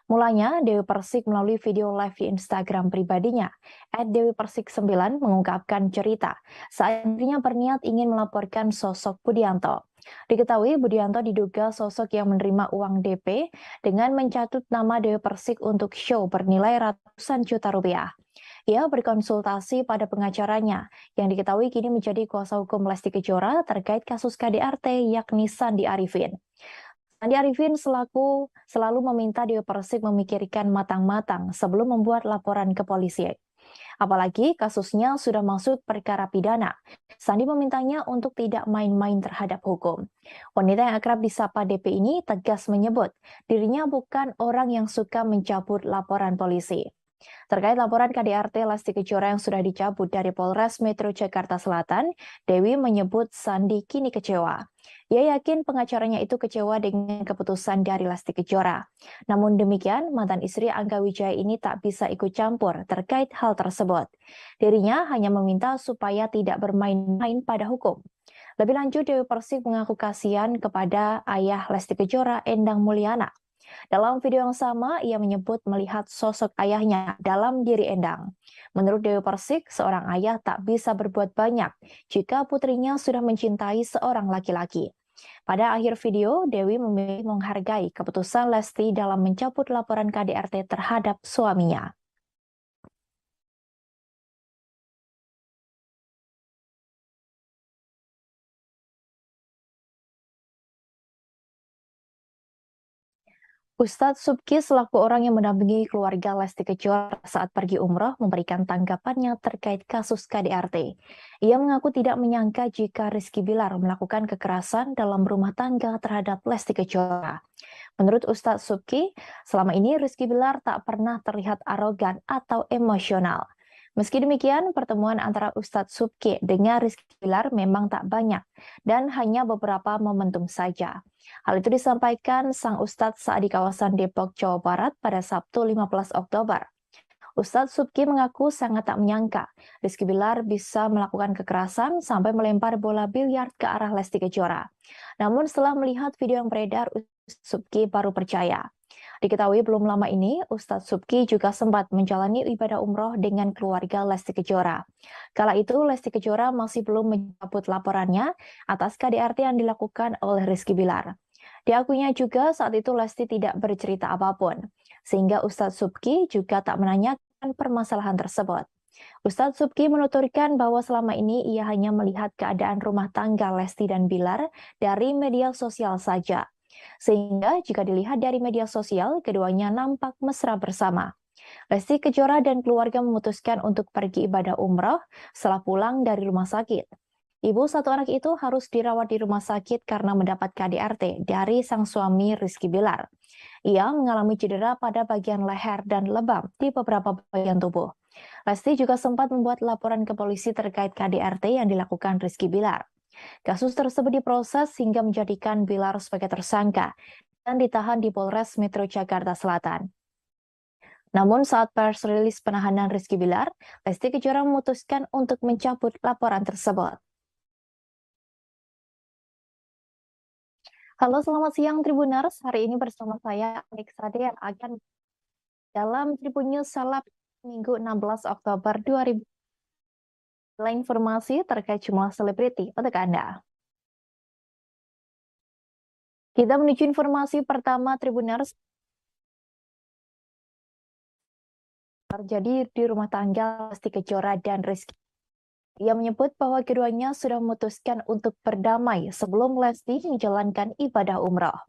Mulanya, Dewi Persik melalui video live di Instagram pribadinya, @dewipersik9 mengungkapkan cerita saat dirinya berniat ingin melaporkan sosok Budianto. Diketahui Budianto diduga sosok yang menerima uang DP dengan mencatut nama Dewi Persik untuk show bernilai ratusan juta rupiah. Ia berkonsultasi pada pengacaranya yang diketahui kini menjadi kuasa hukum Lesti Kejora terkait kasus KDRT yakni Sandi Arifin. Sandi Arifin selalu meminta Dewi Persik memikirkan matang-matang sebelum membuat laporan ke polisi. Apalagi kasusnya sudah masuk perkara pidana. Sandi memintanya untuk tidak main-main terhadap hukum. Wanita yang akrab disapa DP ini tegas menyebut dirinya bukan orang yang suka mencabut laporan polisi. Terkait laporan KDRT Lesti Kejora yang sudah dicabut dari Polres Metro Jakarta Selatan, Dewi menyebut Sandi kini kecewa. Ia yakin pengacaranya itu kecewa dengan keputusan dari Lesti Kejora. Namun demikian, mantan istri Angga Wijaya ini tak bisa ikut campur terkait hal tersebut. Dirinya hanya meminta supaya tidak bermain-main pada hukum. Lebih lanjut, Dewi Persik mengaku kasihan kepada ayah Lesti Kejora, Endang Mulyana. Dalam video yang sama, ia menyebut melihat sosok ayahnya dalam diri Endang. Menurut Dewi Persik, seorang ayah tak bisa berbuat banyak jika putrinya sudah mencintai seorang laki-laki. Pada akhir video, Dewi memilih menghargai keputusan Lesti dalam mencabut laporan KDRT terhadap suaminya. Ustadz Subki selaku orang yang mendampingi keluarga Lesti Kejora saat pergi umroh memberikan tanggapannya terkait kasus KDRT. Ia mengaku tidak menyangka jika Rizky Bilar melakukan kekerasan dalam rumah tangga terhadap Lesti Kejora. Menurut Ustadz Subki, selama ini Rizky Bilar tak pernah terlihat arogan atau emosional. Meski demikian, pertemuan antara Ustadz Subki dengan Rizky Bilar memang tak banyak dan hanya beberapa momentum saja. Hal itu disampaikan sang Ustadz saat di kawasan Depok, Jawa Barat pada Sabtu 15 Oktober. Ustadz Subki mengaku sangat tak menyangka Rizky Bilar bisa melakukan kekerasan sampai melempar bola biliar ke arah Lesti Kejora. Namun setelah melihat video yang beredar, Ustadz Subki baru percaya. Diketahui belum lama ini, Ustadz Subki juga sempat menjalani ibadah umroh dengan keluarga Lesti Kejora. Kala itu, Lesti Kejora masih belum mencabut laporannya atas KDRT yang dilakukan oleh Rizky Bilar. Diakuinya juga saat itu Lesti tidak bercerita apapun, sehingga Ustadz Subki juga tak menanyakan permasalahan tersebut. Ustadz Subki menuturkan bahwa selama ini ia hanya melihat keadaan rumah tangga Lesti dan Bilar dari media sosial saja. Sehingga jika dilihat dari media sosial, keduanya nampak mesra bersama. Lesti Kejora dan keluarga memutuskan untuk pergi ibadah umroh setelah pulang dari rumah sakit. Ibu satu anak itu harus dirawat di rumah sakit karena mendapat KDRT dari sang suami Rizky Bilar. Ia mengalami cedera pada bagian leher dan lebam di beberapa bagian tubuh. Lesti juga sempat membuat laporan ke polisi terkait KDRT yang dilakukan Rizky Bilar. Kasus tersebut diproses hingga menjadikan Bilar sebagai tersangka dan ditahan di Polres Metro Jakarta Selatan. Namun saat press rilis penahanan Rizky Bilar, Lesti Kejora memutuskan untuk mencabut laporan tersebut. Halo, selamat siang Tribuners. Hari ini bersama saya Alex Sade yang akan dalam Tribun News Seleb Minggu 16 Oktober 2020. Informasi terkait jumlah selebriti untuk Anda. Kita menuju informasi pertama Tribuners. Terjadi di rumah tangga Lesti Kejora dan Rizky. Ia menyebut bahwa keduanya sudah memutuskan untuk berdamai sebelum Lesti menjalankan ibadah umroh.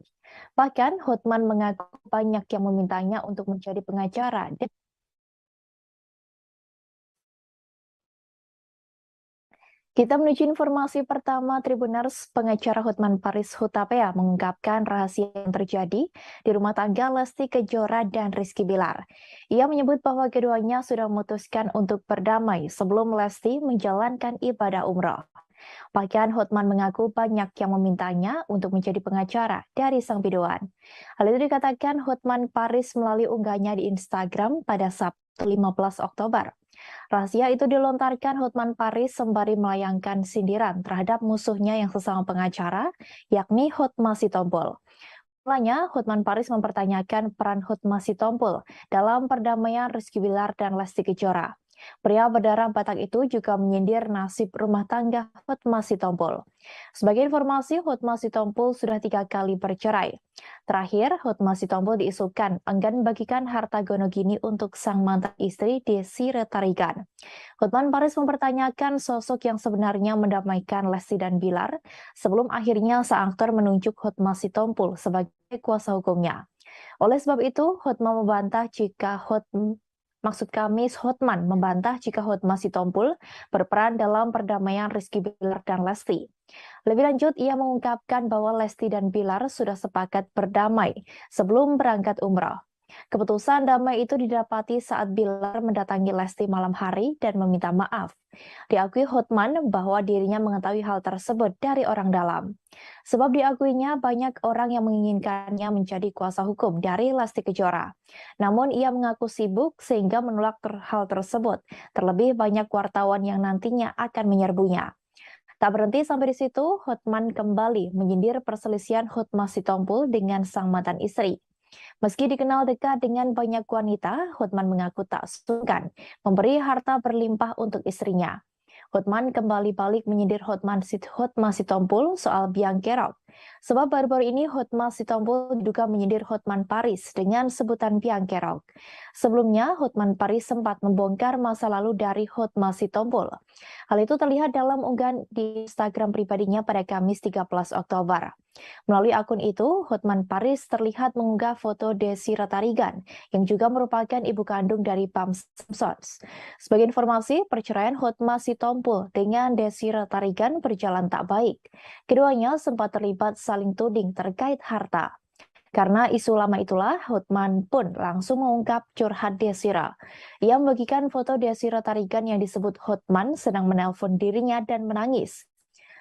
Bahkan Hotman mengaku banyak yang memintanya untuk menjadi pengacara. Kita menuju informasi pertama Tribuners. Pengacara Hotman Paris Hutapea mengungkapkan rahasia yang terjadi di rumah tangga Lesti Kejora dan Rizky Bilar. Ia menyebut bahwa keduanya sudah memutuskan untuk berdamai sebelum Lesti menjalankan ibadah umroh. Bahkan Hotman mengaku banyak yang memintanya untuk menjadi pengacara dari sang biduan. Hal itu dikatakan Hotman Paris melalui unggahnya di Instagram pada Sabtu 15 Oktober. Rahasia itu dilontarkan Hotman Paris sembari melayangkan sindiran terhadap musuhnya yang sesama pengacara, yakni Hotma Sitompul. Mulanya, Hotman Paris mempertanyakan peran Hotma Sitompul dalam perdamaian Rizky Bilar dan Lesti Kejora. Pria berdarah Batak itu juga menyindir nasib rumah tangga Hotma Sitompul. Sebagai informasi, Hotma Sitompul sudah 3 kali bercerai. Terakhir, Hotma Sitompul diisukan enggan bagikan harta gonogini untuk sang mantan istri Desi Retarigan. Hotman Paris mempertanyakan sosok yang sebenarnya mendamaikan Lesti dan Bilar sebelum akhirnya sang aktor menunjuk Hotma Sitompul sebagai kuasa hukumnya. Oleh sebab itu, Hotman membantah jika Hotman membantah jika Hotma Sitompul berperan dalam perdamaian Rizky Bilar dan Lesti. Lebih lanjut, ia mengungkapkan bahwa Lesti dan Bilar sudah sepakat berdamai sebelum berangkat umroh. Keputusan damai itu didapati saat Bilar mendatangi Lesti malam hari dan meminta maaf. Diakui Hotman bahwa dirinya mengetahui hal tersebut dari orang dalam. Sebab diakuinya banyak orang yang menginginkannya menjadi kuasa hukum dari Lesti Kejora. Namun ia mengaku sibuk sehingga menolak hal tersebut. Terlebih banyak wartawan yang nantinya akan menyerbunya. Tak berhenti sampai di situ, Hotman kembali menyindir perselisihan Hotma Sitompul dengan sang mantan istri. Meski dikenal dekat dengan banyak wanita, Hotman mengaku tak sungkan memberi harta berlimpah untuk istrinya. Hotman kembali balik menyindir Hotma Sitompul soal biang kerok. Sebab baru-baru ini Hotma Sitompul diduga menyindir Hotman Paris dengan sebutan biang kerok. Sebelumnya, Hotman Paris sempat membongkar masa lalu dari Hotma Sitompul. Hal itu terlihat dalam unggahan di Instagram pribadinya pada Kamis 13 Oktober. Melalui akun itu, Hotman Paris terlihat mengunggah foto Desi Ratarigan, yang juga merupakan ibu kandung dari Pam Simpsons. Sebagai informasi, perceraian Hotma Sitompul dengan Desi Ratarigan berjalan tak baik. Keduanya sempat terlibat saling tuding terkait harta. Karena isu lama itulah, Hotman pun langsung mengungkap curhat Desira. Ia membagikan foto Desi Ratarigan yang disebut Hotman sedang menelpon dirinya dan menangis.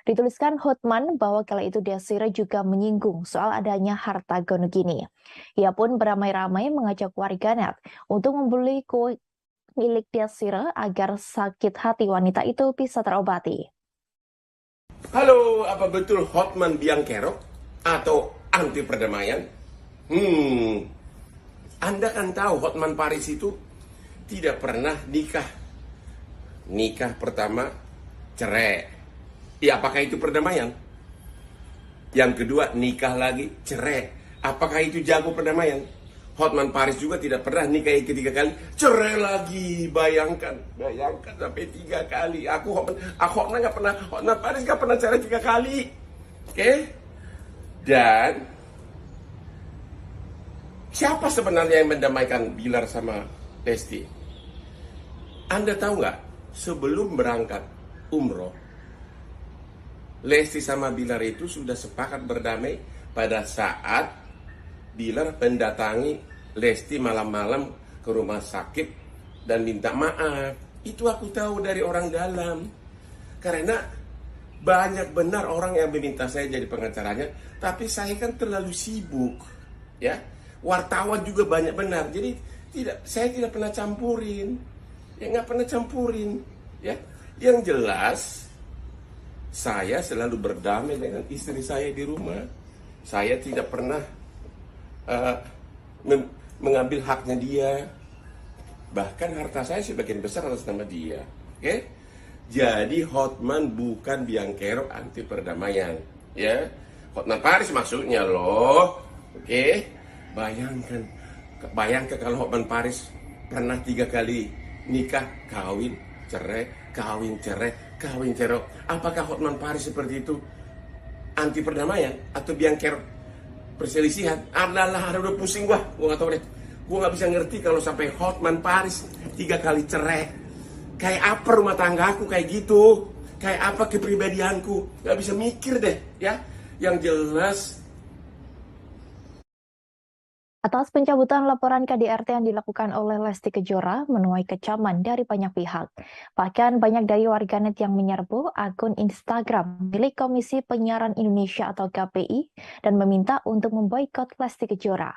Dituliskan Hotman bahwa kala itu Desira juga menyinggung soal adanya harta gonogini. Ia pun beramai-ramai mengajak warganet untuk membeli kue milik Desira agar sakit hati wanita itu bisa terobati. Halo, apa betul Hotman biang kerok atau anti perdamaian? Anda kan tahu Hotman Paris itu tidak pernah nikah. Nikah pertama cerai. Ya, apakah itu perdamaian? Yang kedua, nikah lagi, cerai. Apakah itu jago perdamaian? Hotman Paris juga tidak pernah nikah ketiga kali, cerai lagi. Bayangkan sampai 3 kali. Hotman nggak pernah, Hotman Paris nggak pernah cerai 3 kali. Oke? Dan siapa sebenarnya yang mendamaikan Bilar sama Lesti? Anda tahu nggak? Sebelum berangkat umroh, Lesti sama Bilar itu sudah sepakat berdamai pada saat Bilar mendatangi Lesti malam-malam ke rumah sakit dan minta maaf. Itu aku tahu dari orang dalam. Karena banyak benar orang yang meminta saya jadi pengacaranya, tapi saya kan terlalu sibuk. Ya, wartawan juga banyak benar. Jadi saya tidak pernah campurin. Ya, nggak pernah campurin. Ya, yang jelas saya selalu berdamai dengan istri saya di rumah. Saya tidak pernah mengambil haknya dia. Bahkan harta saya sebagian besar atas nama dia. Oke? Jadi Hotman bukan biang kerok anti perdamaian. Ya, Hotman Paris maksudnya loh. Oke? Bayangkan kalau Hotman Paris pernah 3 kali nikah, kawin, cerai, kawin, cerai, kawin, cerai. Apakah Hotman Paris seperti itu anti perdamaian atau biang kerok perselisihan? Udah pusing gua nggak tahu deh. Gua nggak bisa ngerti kalau sampai Hotman Paris 3 kali cerai. Kayak apa rumah tanggaku kayak gitu? Kayak apa kepribadianku? Nggak bisa mikir deh, ya. Yang jelas, Atas pencabutan laporan KDRT yang dilakukan oleh Lesti Kejora menuai kecaman dari banyak pihak. Bahkan banyak dari warganet yang menyerbu akun Instagram milik Komisi Penyiaran Indonesia atau KPI dan meminta untuk memboikot Lesti Kejora.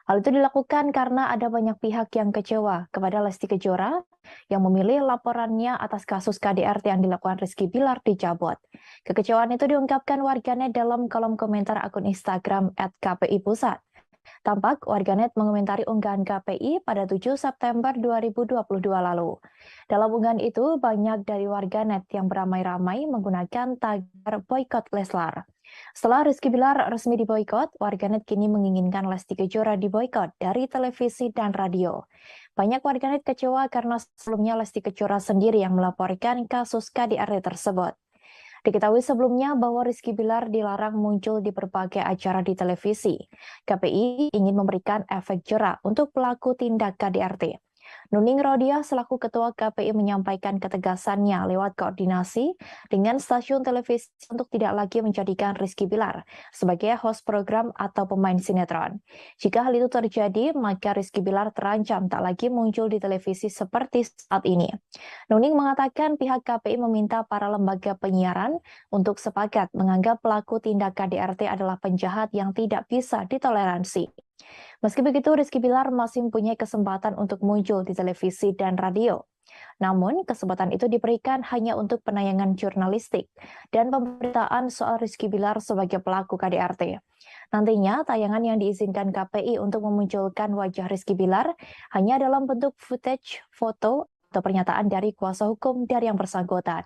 Hal itu dilakukan karena ada banyak pihak yang kecewa kepada Lesti Kejora yang memilih laporannya atas kasus KDRT yang dilakukan Rizky Bilar dicabut. Kekecewaan itu diungkapkan warganet dalam kolom komentar akun Instagram @kpi_pusat. Tampak warganet mengomentari unggahan KPI pada 7 September 2022 lalu. Dalam unggahan itu, banyak dari warganet yang beramai-ramai menggunakan tagar boykot Leslar. Setelah Rizky Bilar resmi diboykot, warganet kini menginginkan Lesti Kejora diboykot dari televisi dan radio. Banyak warganet kecewa karena sebelumnya Lesti Kejora sendiri yang melaporkan kasus KDRT tersebut. Diketahui sebelumnya bahwa Rizky Bilar dilarang muncul di berbagai acara di televisi. KPI ingin memberikan efek jera untuk pelaku tindak KDRT. Nuning Rodia selaku Ketua KPI menyampaikan ketegasannya lewat koordinasi dengan stasiun televisi untuk tidak lagi menjadikan Rizky Bilar sebagai host program atau pemain sinetron. Jika hal itu terjadi, maka Rizky Bilar terancam tak lagi muncul di televisi seperti saat ini. Nuning mengatakan pihak KPI meminta para lembaga penyiaran untuk sepakat menganggap pelaku tindak KDRT adalah penjahat yang tidak bisa ditoleransi. Meski begitu, Rizky Bilar masih mempunyai kesempatan untuk muncul di televisi dan radio. Namun, kesempatan itu diberikan hanya untuk penayangan jurnalistik dan pemberitaan soal Rizky Bilar sebagai pelaku KDRT. Nantinya, tayangan yang diizinkan KPI untuk memunculkan wajah Rizky Bilar hanya dalam bentuk footage, foto, atau pernyataan dari kuasa hukum dari yang bersangkutan.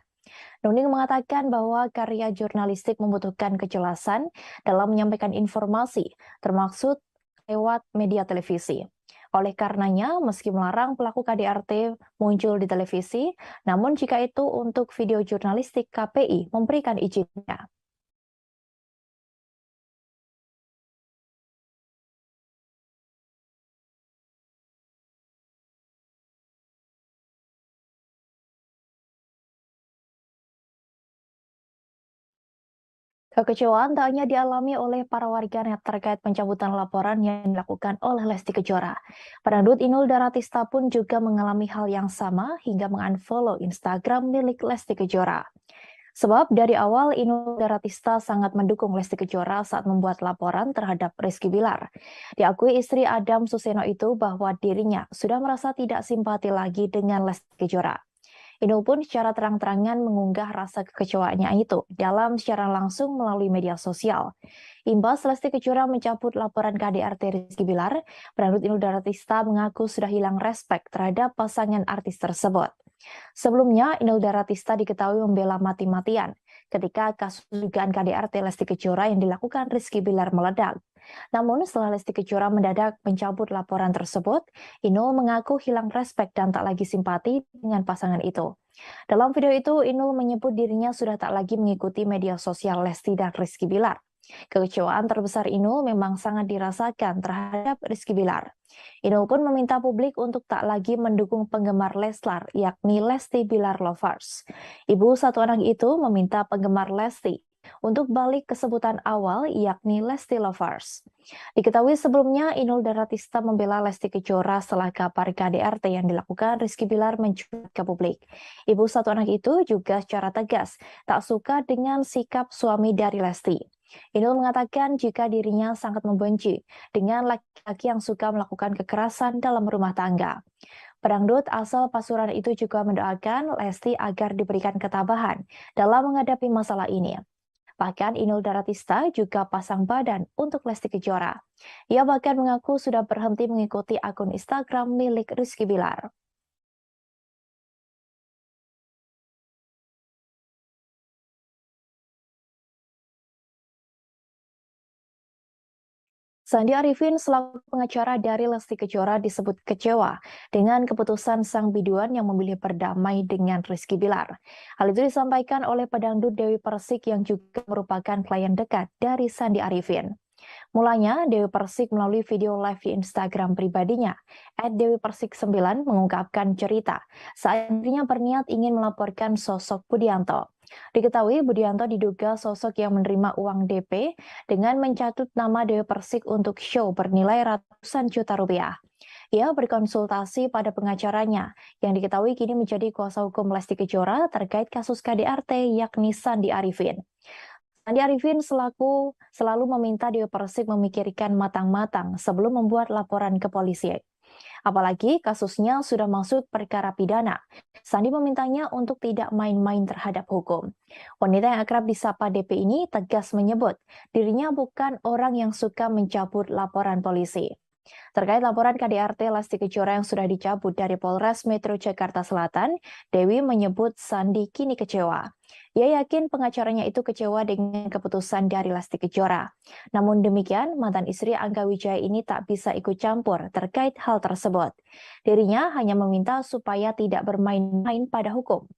Nuning mengatakan bahwa karya jurnalistik membutuhkan kejelasan dalam menyampaikan informasi, termasuk lewat media televisi. Oleh karenanya, meski melarang pelaku KDRT muncul di televisi, namun jika itu untuk video jurnalistik, KPI memberikan izinnya. Kekecewaan tak hanya dialami oleh para warganet terkait pencabutan laporan yang dilakukan oleh Lesti Kejora. Pedangdut Inul Daratista pun juga mengalami hal yang sama hingga mengunfollow Instagram milik Lesti Kejora. Sebab dari awal Inul Daratista sangat mendukung Lesti Kejora saat membuat laporan terhadap Rizky Bilar. Diakui istri Adam Suseno itu bahwa dirinya sudah merasa tidak simpati lagi dengan Lesti Kejora. Inul pun secara terang-terangan mengunggah rasa kekecewaannya itu dalam siaran langsung melalui media sosial. Imbas Lesti Kejora mencabut laporan KDRT Rizky Bilar, pedangdut Inul Daratista mengaku sudah hilang respek terhadap pasangan artis tersebut. Sebelumnya, Inul Daratista diketahui membela mati-matian ketika kasus dugaan KDRT Lesti Kejora yang dilakukan Rizky Bilar meledak. Namun setelah Lesti Kejora mendadak mencabut laporan tersebut, Inul mengaku hilang respek dan tak lagi simpati dengan pasangan itu. Dalam video itu, Inul menyebut dirinya sudah tak lagi mengikuti media sosial Lesti dan Rizky Bilar. Kekecewaan terbesar Inul memang sangat dirasakan terhadap Rizky Bilar. Inul pun meminta publik untuk tak lagi mendukung penggemar Leslar, yakni Lesti Bilar Lovers. Ibu satu anak itu meminta penggemar Lesti untuk balik ke sebutan awal, yakni Lesti Lovers. Diketahui sebelumnya, Inul Daratista membela Lesti Kejora setelah kabar KDRT yang dilakukan Rizky Bilar mencuat ke publik. Ibu satu anak itu juga secara tegas tak suka dengan sikap suami dari Lesti. Inul mengatakan jika dirinya sangat membenci dengan laki-laki yang suka melakukan kekerasan dalam rumah tangga. Pedangdut asal Pasuruan itu juga mendoakan Lesti agar diberikan ketabahan dalam menghadapi masalah ini. Bahkan Inul Daratista juga pasang badan untuk Lesti Kejora. Ia bahkan mengaku sudah berhenti mengikuti akun Instagram milik Rizky Bilar. Sandi Arifin selaku pengacara dari Lesti Kejora disebut kecewa dengan keputusan sang biduan yang memilih berdamai dengan Rizky Bilar. Hal itu disampaikan oleh pedangdut Dewi Persik yang juga merupakan klien dekat dari Sandi Arifin. Mulanya, Dewi Persik melalui video live di Instagram pribadinya, @dewipersik9 mengungkapkan cerita saat dirinya berniat ingin melaporkan sosok Budianto. Diketahui Budianto diduga sosok yang menerima uang DP dengan mencatut nama Dewi Persik untuk show bernilai ratusan juta rupiah. Ia berkonsultasi pada pengacaranya yang diketahui kini menjadi kuasa hukum Lesti Kejora terkait kasus KDRT yakni Sandi Arifin. Sandi Arifin selalu meminta Dewi Persik memikirkan matang-matang sebelum membuat laporan ke polisi. Apalagi kasusnya sudah masuk perkara pidana. Sandi memintanya untuk tidak main-main terhadap hukum. Wanita yang akrab disapa DP ini tegas menyebut dirinya bukan orang yang suka mencabut laporan polisi. Terkait laporan KDRT Lesti Kejora yang sudah dicabut dari Polres Metro Jakarta Selatan, Dewi menyebut Sandi kini kecewa. Ia yakin pengacaranya itu kecewa dengan keputusan dari Lesti Kejora. Namun demikian, mantan istri Angga Wijaya ini tak bisa ikut campur terkait hal tersebut. Dirinya hanya meminta supaya tidak bermain-main pada hukum.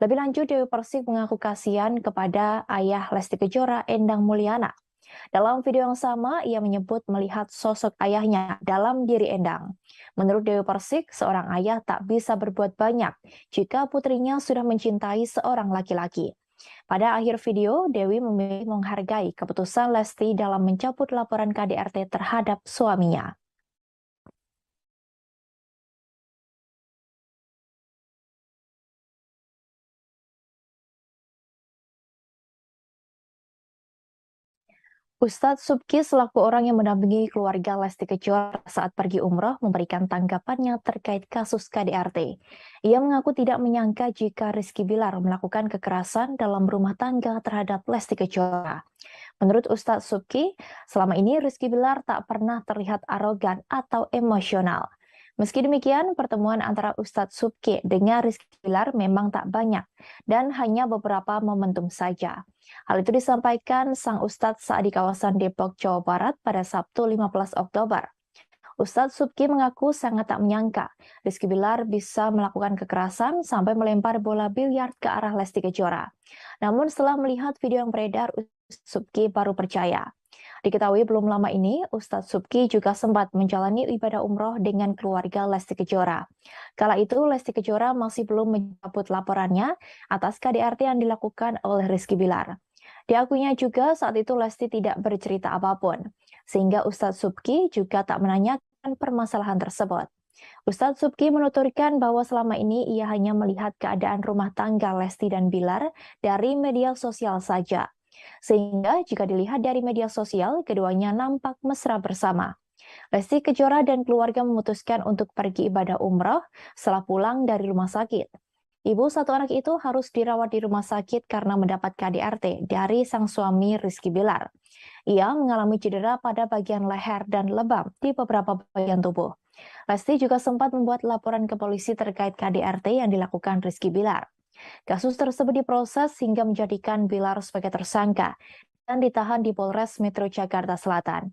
Lebih lanjut, Dewi Persik mengaku kasihan kepada ayah Lesti Kejora, Endang Mulyana. Dalam video yang sama, ia menyebut melihat sosok ayahnya dalam diri Endang. Menurut Dewi Persik, seorang ayah tak bisa berbuat banyak jika putrinya sudah mencintai seorang laki-laki. Pada akhir video, Dewi memilih menghargai keputusan Lesti dalam mencabut laporan KDRT terhadap suaminya. Ustadz Subki selaku orang yang mendampingi keluarga Lesti Kejora saat pergi umroh memberikan tanggapannya terkait kasus KDRT. Ia mengaku tidak menyangka jika Rizky Bilar melakukan kekerasan dalam rumah tangga terhadap Lesti Kejora. Menurut Ustadz Subki, selama ini Rizky Bilar tak pernah terlihat arogan atau emosional. Meski demikian, pertemuan antara Ustadz Subki dengan Rizky Bilar memang tak banyak dan hanya beberapa momentum saja. Hal itu disampaikan sang Ustadz saat di kawasan Depok, Jawa Barat pada Sabtu 15 Oktober. Ustadz Subki mengaku sangat tak menyangka Rizky Bilar bisa melakukan kekerasan sampai melempar bola biliar ke arah Lesti Kejora. Namun setelah melihat video yang beredar, Ustadz Subki baru percaya. Diketahui belum lama ini, Ustadz Subki juga sempat menjalani ibadah umroh dengan keluarga Lesti Kejora. Kala itu, Lesti Kejora masih belum mencabut laporannya atas KDRT yang dilakukan oleh Rizky Bilar. Diakuinya juga saat itu Lesti tidak bercerita apapun, sehingga Ustadz Subki juga tak menanyakan permasalahan tersebut. Ustadz Subki menuturkan bahwa selama ini ia hanya melihat keadaan rumah tangga Lesti dan Bilar dari media sosial saja. Sehingga jika dilihat dari media sosial, keduanya nampak mesra bersama. Lesti Kejora dan keluarga memutuskan untuk pergi ibadah umrah setelah pulang dari rumah sakit. Ibu satu anak itu harus dirawat di rumah sakit karena mendapat KDRT dari sang suami Rizky Bilar. Ia mengalami cedera pada bagian leher dan lebam di beberapa bagian tubuh. Lesti juga sempat membuat laporan ke polisi terkait KDRT yang dilakukan Rizky Bilar. Kasus tersebut diproses hingga menjadikan Bilar sebagai tersangka dan ditahan di Polres Metro Jakarta Selatan.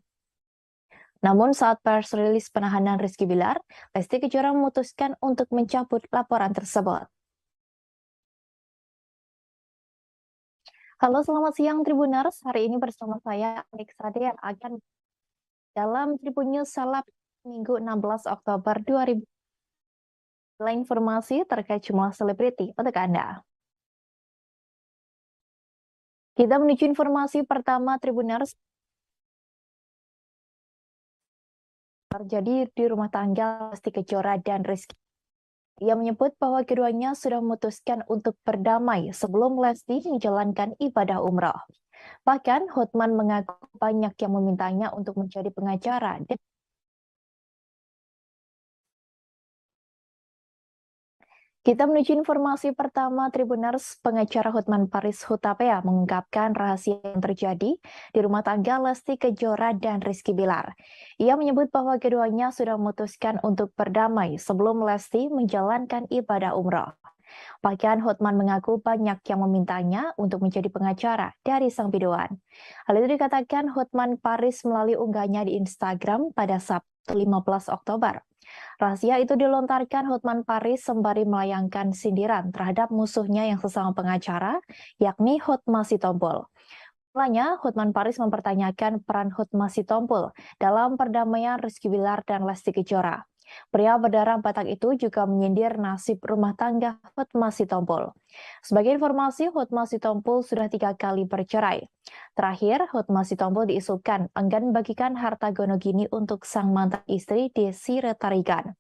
Namun saat press rilis penahanan Rizky Bilar, Lesti Kejora memutuskan untuk mencabut laporan tersebut. Halo, selamat siang Tribuners. Hari ini bersama saya Alex Sade yang akan dalam Tribun News Seleb Minggu 16 Oktober 2020. Informasi terkait jumlah selebriti untuk Anda. Kita menuju informasi pertama Tribuners. Terjadi di rumah tangga Lesti Kejora dan Rizky. Ia menyebut bahwa keduanya sudah memutuskan untuk berdamai sebelum Lesti menjalankan ibadah umrah. Bahkan Hotman mengaku banyak yang memintanya untuk menjadi pengacara. Kita menuju informasi pertama Tribuners. Pengacara Hotman Paris Hutapea mengungkapkan rahasia yang terjadi di rumah tangga Lesti Kejora dan Rizky Bilar. Ia menyebut bahwa keduanya sudah memutuskan untuk berdamai sebelum Lesti menjalankan ibadah umrah. Bahkan Hotman mengaku banyak yang memintanya untuk menjadi pengacara dari sang biduan. Hal itu dikatakan Hotman Paris melalui unggahnya di Instagram pada Sabtu 15 Oktober. Rahasia itu dilontarkan Hotman Paris sembari melayangkan sindiran terhadap musuhnya yang sesama pengacara, yakni Hotma Sitompul. Mulanya, Hotman Paris mempertanyakan peran Hotma Sitompul dalam perdamaian Rizky Bilar dan Lesti Kejora. Pria berdarah Batak itu juga menyindir nasib rumah tangga Hotma Sitompul. Sebagai informasi, Hotma Sitompul sudah 3 kali bercerai. Terakhir, Hotma Sitompul diisukan enggan bagikan harta gonogini untuk sang mantan istri Desi Retarigan.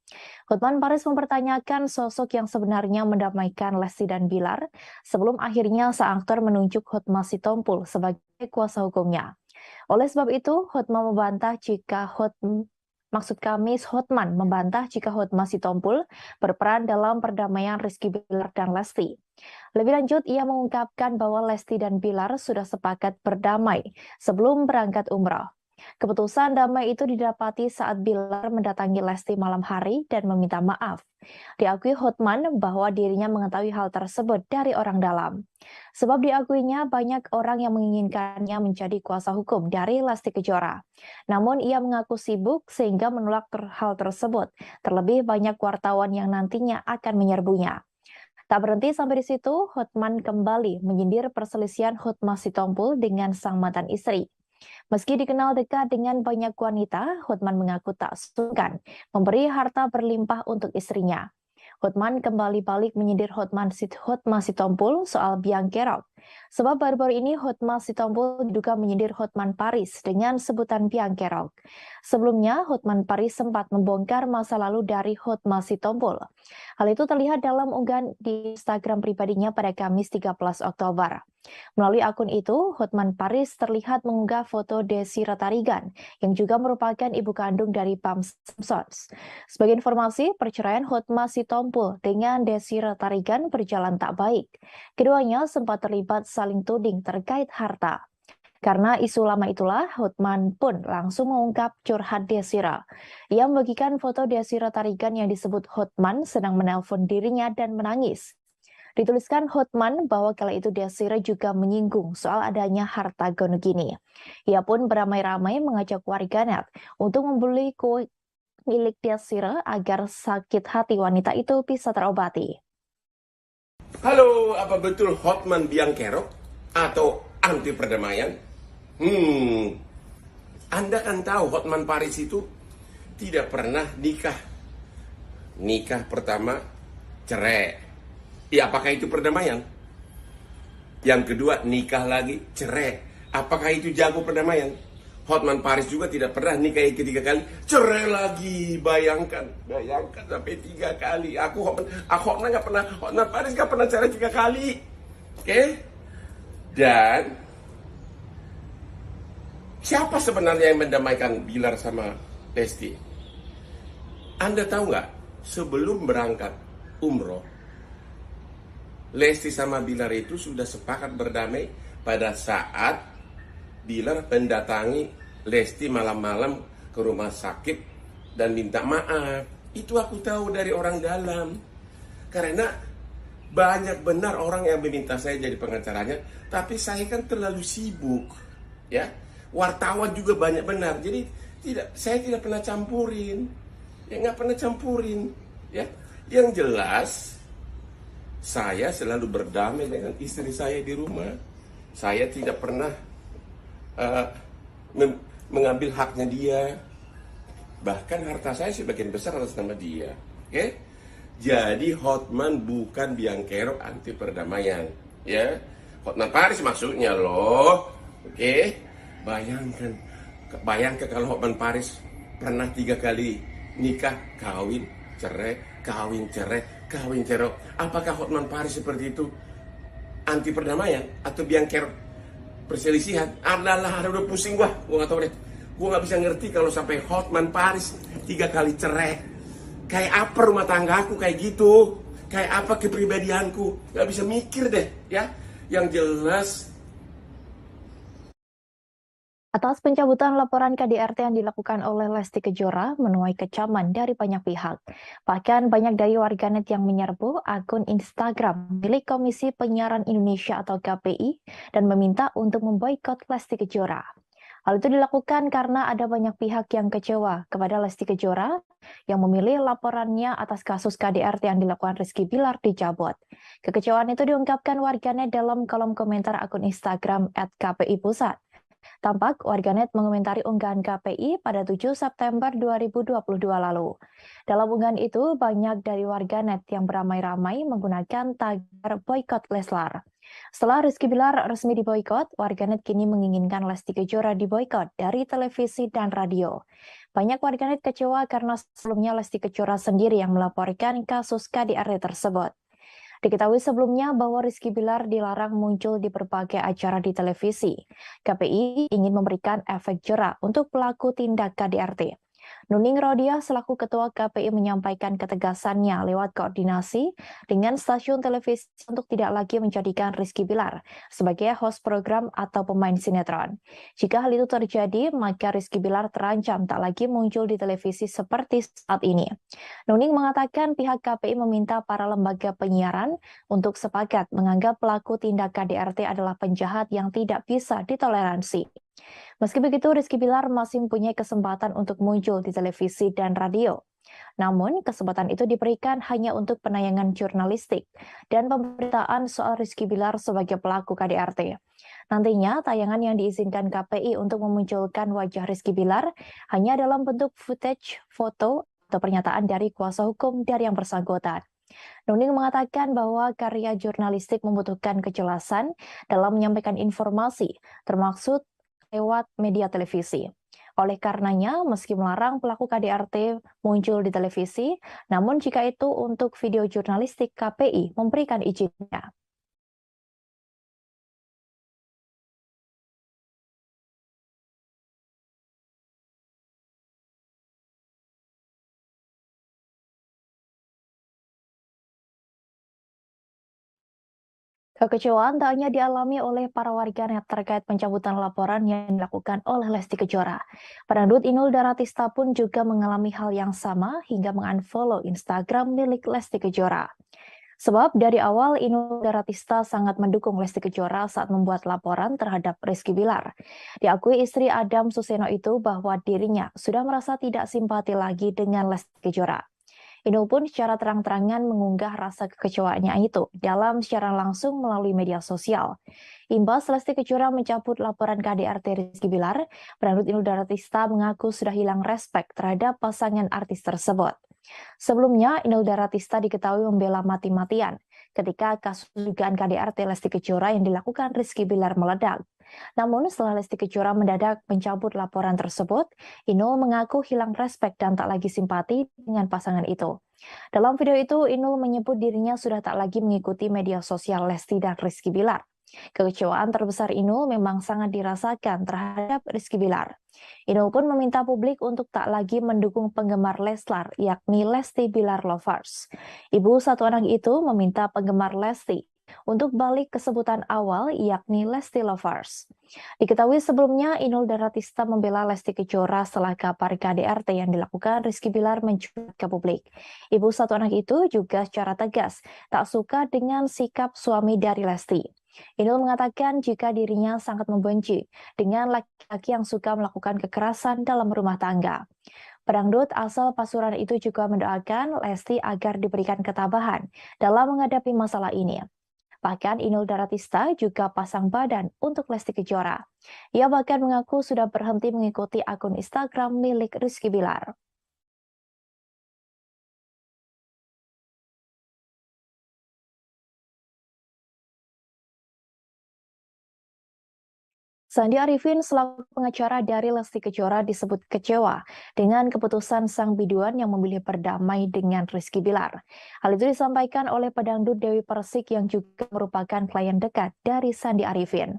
Hotman Paris mempertanyakan sosok yang sebenarnya mendamaikan Lesti dan Bilar sebelum akhirnya sang aktor menunjuk Hotma Sitompul sebagai kuasa hukumnya. Oleh sebab itu, Hotman membantah jika Hotman membantah jika Hotma Sitompul berperan dalam perdamaian Rizky Bilar dan Lesti. Lebih lanjut, ia mengungkapkan bahwa Lesti dan Bilar sudah sepakat berdamai sebelum berangkat umrah. Keputusan damai itu didapati saat Bilar mendatangi Lesti malam hari dan meminta maaf. Diakui Hotman bahwa dirinya mengetahui hal tersebut dari orang dalam. Sebab diakuinya banyak orang yang menginginkannya menjadi kuasa hukum dari Lesti Kejora. Namun ia mengaku sibuk sehingga menolak hal tersebut. Terlebih banyak wartawan yang nantinya akan menyerbunya. Tak berhenti sampai di situ, Hotman kembali menyindir perselisihan Hotma Sitompul dengan sang mantan istri. Meski dikenal dekat dengan banyak wanita, Hotman mengaku tak sungkan memberi harta berlimpah untuk istrinya. Hotman kembali balik menyindir Hotma Sitompul soal biang kerok. Sebab baru-baru ini Hotma Sitompul diduga menyindir Hotman Paris dengan sebutan biang kerok. Sebelumnya, Hotman Paris sempat membongkar masa lalu dari Hotma Sitompul. Hal itu terlihat dalam unggahan di Instagram pribadinya pada Kamis 13 Oktober. Melalui akun itu, Hotman Paris terlihat mengunggah foto Desi Retarigan, yang juga merupakan ibu kandung dari Pam Simpsons. Sebagai informasi, perceraian Hotma Sitompul dengan Desi Retarigan berjalan tak baik. Keduanya sempat terlibat saling tuding terkait harta. Karena isu lama itulah, Hotman pun langsung mengungkap curhat Desira. Ia membagikan foto Desira Tarigan yang disebut Hotman sedang menelpon dirinya dan menangis. Dituliskan Hotman bahwa kala itu Desira juga menyinggung soal adanya harta gono gini. Ia pun beramai-ramai mengajak warganet untuk membeli kue milik Desira agar sakit hati wanita itu bisa terobati. Halo, apa betul Hotman biang kerok atau anti perdamaian? Anda kan tahu Hotman Paris itu tidak pernah nikah. Nikah pertama cerai. Ya, apakah itu perdamaian? Yang kedua, nikah lagi cerai. Apakah itu jago perdamaian? Hotman Paris juga tidak pernah nikah yang ketiga kali, cerai lagi. Bayangkan sampai 3 kali. Hotman nggak pernah, Hotman Paris nggak pernah cerai 3 kali. Oke? Dan siapa sebenarnya yang mendamaikan Bilar sama Lesti? Anda tahu nggak? Sebelum berangkat umroh, Lesti sama Bilar itu sudah sepakat berdamai pada saat Bilar mendatangi Lesti malam-malam ke rumah sakit dan minta maaf. Itu aku tahu dari orang dalam. Karena banyak benar orang yang meminta saya jadi pengacaranya, tapi saya kan terlalu sibuk. Ya, wartawan juga banyak benar. Jadi saya tidak pernah campurin. Ya, nggak pernah campurin. Ya, yang jelas saya selalu berdamai dengan istri saya di rumah. Saya tidak pernah mengambil haknya dia. Bahkan harta saya sebagian besar atas nama dia. Oke? Jadi Hotman bukan biang kerok anti perdamaian. Ya, Hotman Paris maksudnya loh. Oke? Bayangkan kalau Hotman Paris pernah 3 kali nikah, kawin, cerai, kawin, cerai, kawin, cerai. Apakah Hotman Paris seperti itu anti perdamaian atau biang kerok perselisihan? Adalah, udah pusing gua nggak tahu deh. Gua nggak bisa ngerti kalau sampai Hotman Paris 3 kali cerai. Kayak apa rumah tanggaku kayak gitu? Kayak apa kepribadianku? Nggak bisa mikir deh, ya. Yang jelas, Atas pencabutan laporan KDRT yang dilakukan oleh Lesti Kejora menuai kecaman dari banyak pihak. Bahkan banyak dari warganet yang menyerbu akun Instagram milik Komisi Penyiaran Indonesia atau KPI dan meminta untuk memboikot Lesti Kejora. Hal itu dilakukan karena ada banyak pihak yang kecewa kepada Lesti Kejora yang memilih laporannya atas kasus KDRT yang dilakukan Rizky Bilar dicabut. Kekecewaan itu diungkapkan warganet dalam kolom komentar akun Instagram @kpi_pusat. Tampak warganet mengomentari unggahan KPI pada 7 September 2022 lalu. Dalam unggahan itu, banyak dari warganet yang beramai-ramai menggunakan tagar boykot Leslar. Setelah Rizky Bilar resmi diboykot, warganet kini menginginkan Lesti Kejora diboykot dari televisi dan radio. Banyak warganet kecewa karena sebelumnya Lesti Kejora sendiri yang melaporkan kasus KDRT tersebut. Diketahui sebelumnya bahwa Rizky Bilar dilarang muncul di berbagai acara di televisi. KPI ingin memberikan efek jera untuk pelaku tindak KDRT. Nuning Rodia selaku Ketua KPI menyampaikan ketegasannya lewat koordinasi dengan stasiun televisi untuk tidak lagi menjadikan Rizky Bilar sebagai host program atau pemain sinetron. Jika hal itu terjadi, maka Rizky Bilar terancam tak lagi muncul di televisi seperti saat ini. Nuning mengatakan pihak KPI meminta para lembaga penyiaran untuk sepakat menganggap pelaku tindak KDRT adalah penjahat yang tidak bisa ditoleransi. Meski begitu, Rizky Bilar masih mempunyai kesempatan untuk muncul di televisi dan radio. Namun, kesempatan itu diberikan hanya untuk penayangan jurnalistik dan pemberitaan soal Rizky Bilar sebagai pelaku KDRT. Nantinya, tayangan yang diizinkan KPI untuk memunculkan wajah Rizky Bilar hanya dalam bentuk footage, foto, atau pernyataan dari kuasa hukum dari yang bersangkutan. Nuning mengatakan bahwa karya jurnalistik membutuhkan kejelasan dalam menyampaikan informasi, termasuk lewat media televisi. Oleh karenanya, meski melarang pelaku KDRT muncul di televisi, namun jika itu untuk video jurnalistik, KPI memberikan izinnya. Kekecewaan tak hanya dialami oleh para warganet terkait pencabutan laporan yang dilakukan oleh Lesti Kejora. Pedangdut Inul Daratista pun juga mengalami hal yang sama hingga mengunfollow Instagram milik Lesti Kejora. Sebab dari awal Inul Daratista sangat mendukung Lesti Kejora saat membuat laporan terhadap Rizky Bilar. Diakui istri Adam Suseno itu bahwa dirinya sudah merasa tidak simpati lagi dengan Lesti Kejora. Inul pun secara terang-terangan mengunggah rasa kekecewaannya itu dalam siaran langsung melalui media sosial. Imbas Lesti Kejora mencabut laporan KDRT Rizky Bilar, pedangdut Inul Daratista mengaku sudah hilang respek terhadap pasangan artis tersebut. Sebelumnya, Inul Daratista diketahui membela mati-matian ketika kasus dugaan KDRT Lesti Kejora yang dilakukan Rizky Bilar meledak. Namun setelah Lesti Kejora mendadak mencabut laporan tersebut, Inul mengaku hilang respek dan tak lagi simpati dengan pasangan itu. Dalam video itu, Inul menyebut dirinya sudah tak lagi mengikuti media sosial Lesti dan Rizky Bilar. Kekecewaan terbesar Inul memang sangat dirasakan terhadap Rizky Bilar. Inul pun meminta publik untuk tak lagi mendukung penggemar Leslar, yakni Lesti Bilar Lovers. Ibu satu anak itu meminta penggemar Lesti untuk balik ke sebutan awal, yakni Lesti Lovers. Diketahui sebelumnya, Inul Daratista membela Lesti Kejora setelah kabar KDRT yang dilakukan Rizky Bilar mencuat ke publik. Ibu satu anak itu juga secara tegas tak suka dengan sikap suami dari Lesti. Inul mengatakan jika dirinya sangat membenci dengan laki-laki yang suka melakukan kekerasan dalam rumah tangga. Pedangdut asal Pasuruan itu juga mendoakan Lesti agar diberikan ketabahan dalam menghadapi masalah ini. Bahkan Inul Daratista juga pasang badan untuk Lesti Kejora. Ia bahkan mengaku sudah berhenti mengikuti akun Instagram milik Rizky Bilar. Sandi Arifin selaku pengacara dari Lesti Kejora disebut kecewa dengan keputusan sang biduan yang memilih berdamai dengan Rizky Bilar. Hal itu disampaikan oleh pedangdut Dewi Persik yang juga merupakan klien dekat dari Sandi Arifin.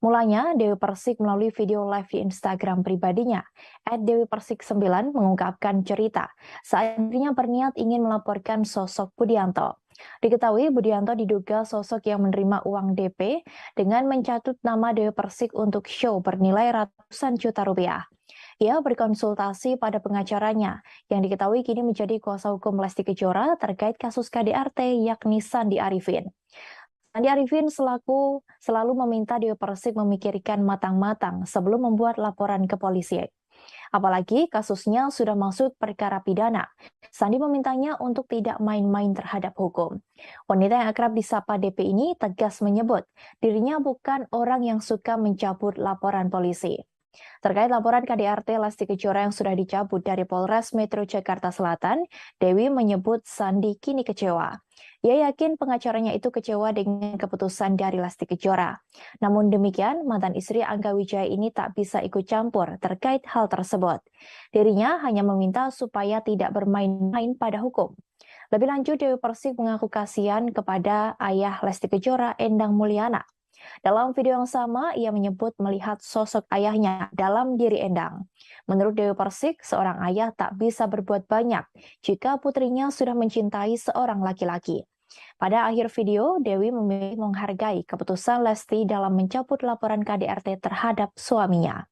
Mulanya, Dewi Persik melalui video live di Instagram pribadinya, @dewipersik9 mengungkapkan cerita saat dirinya berniat ingin melaporkan sosok Budianto. Diketahui Budianto diduga sosok yang menerima uang DP dengan mencatut nama Dewi Persik untuk show bernilai ratusan juta rupiah. Ia berkonsultasi pada pengacaranya yang diketahui kini menjadi kuasa hukum Lesti Kejora terkait kasus KDRT yakni Sandi Arifin. Sandi Arifin selalu meminta Dewi Persik memikirkan matang-matang sebelum membuat laporan ke polisi. Apalagi kasusnya sudah masuk perkara pidana. Sandi memintanya untuk tidak main-main terhadap hukum. Wanita yang akrab disapa DP ini tegas menyebut dirinya bukan orang yang suka mencabut laporan polisi. Terkait laporan KDRT Lesti Kejora yang sudah dicabut dari Polres Metro Jakarta Selatan, Dewi menyebut Sandi kini kecewa. Ia yakin pengacaranya itu kecewa dengan keputusan dari Lesti Kejora. Namun demikian, mantan istri Angga Wijaya ini tak bisa ikut campur terkait hal tersebut. Dirinya hanya meminta supaya tidak bermain-main pada hukum. Lebih lanjut, Dewi Persik mengaku kasihan kepada ayah Lesti Kejora, Endang Mulyana. Dalam video yang sama, ia menyebut melihat sosok ayahnya dalam diri Endang. Menurut Dewi Persik, seorang ayah tak bisa berbuat banyak jika putrinya sudah mencintai seorang laki-laki. Pada akhir video, Dewi memilih menghargai keputusan Lesti dalam mencabut laporan KDRT terhadap suaminya.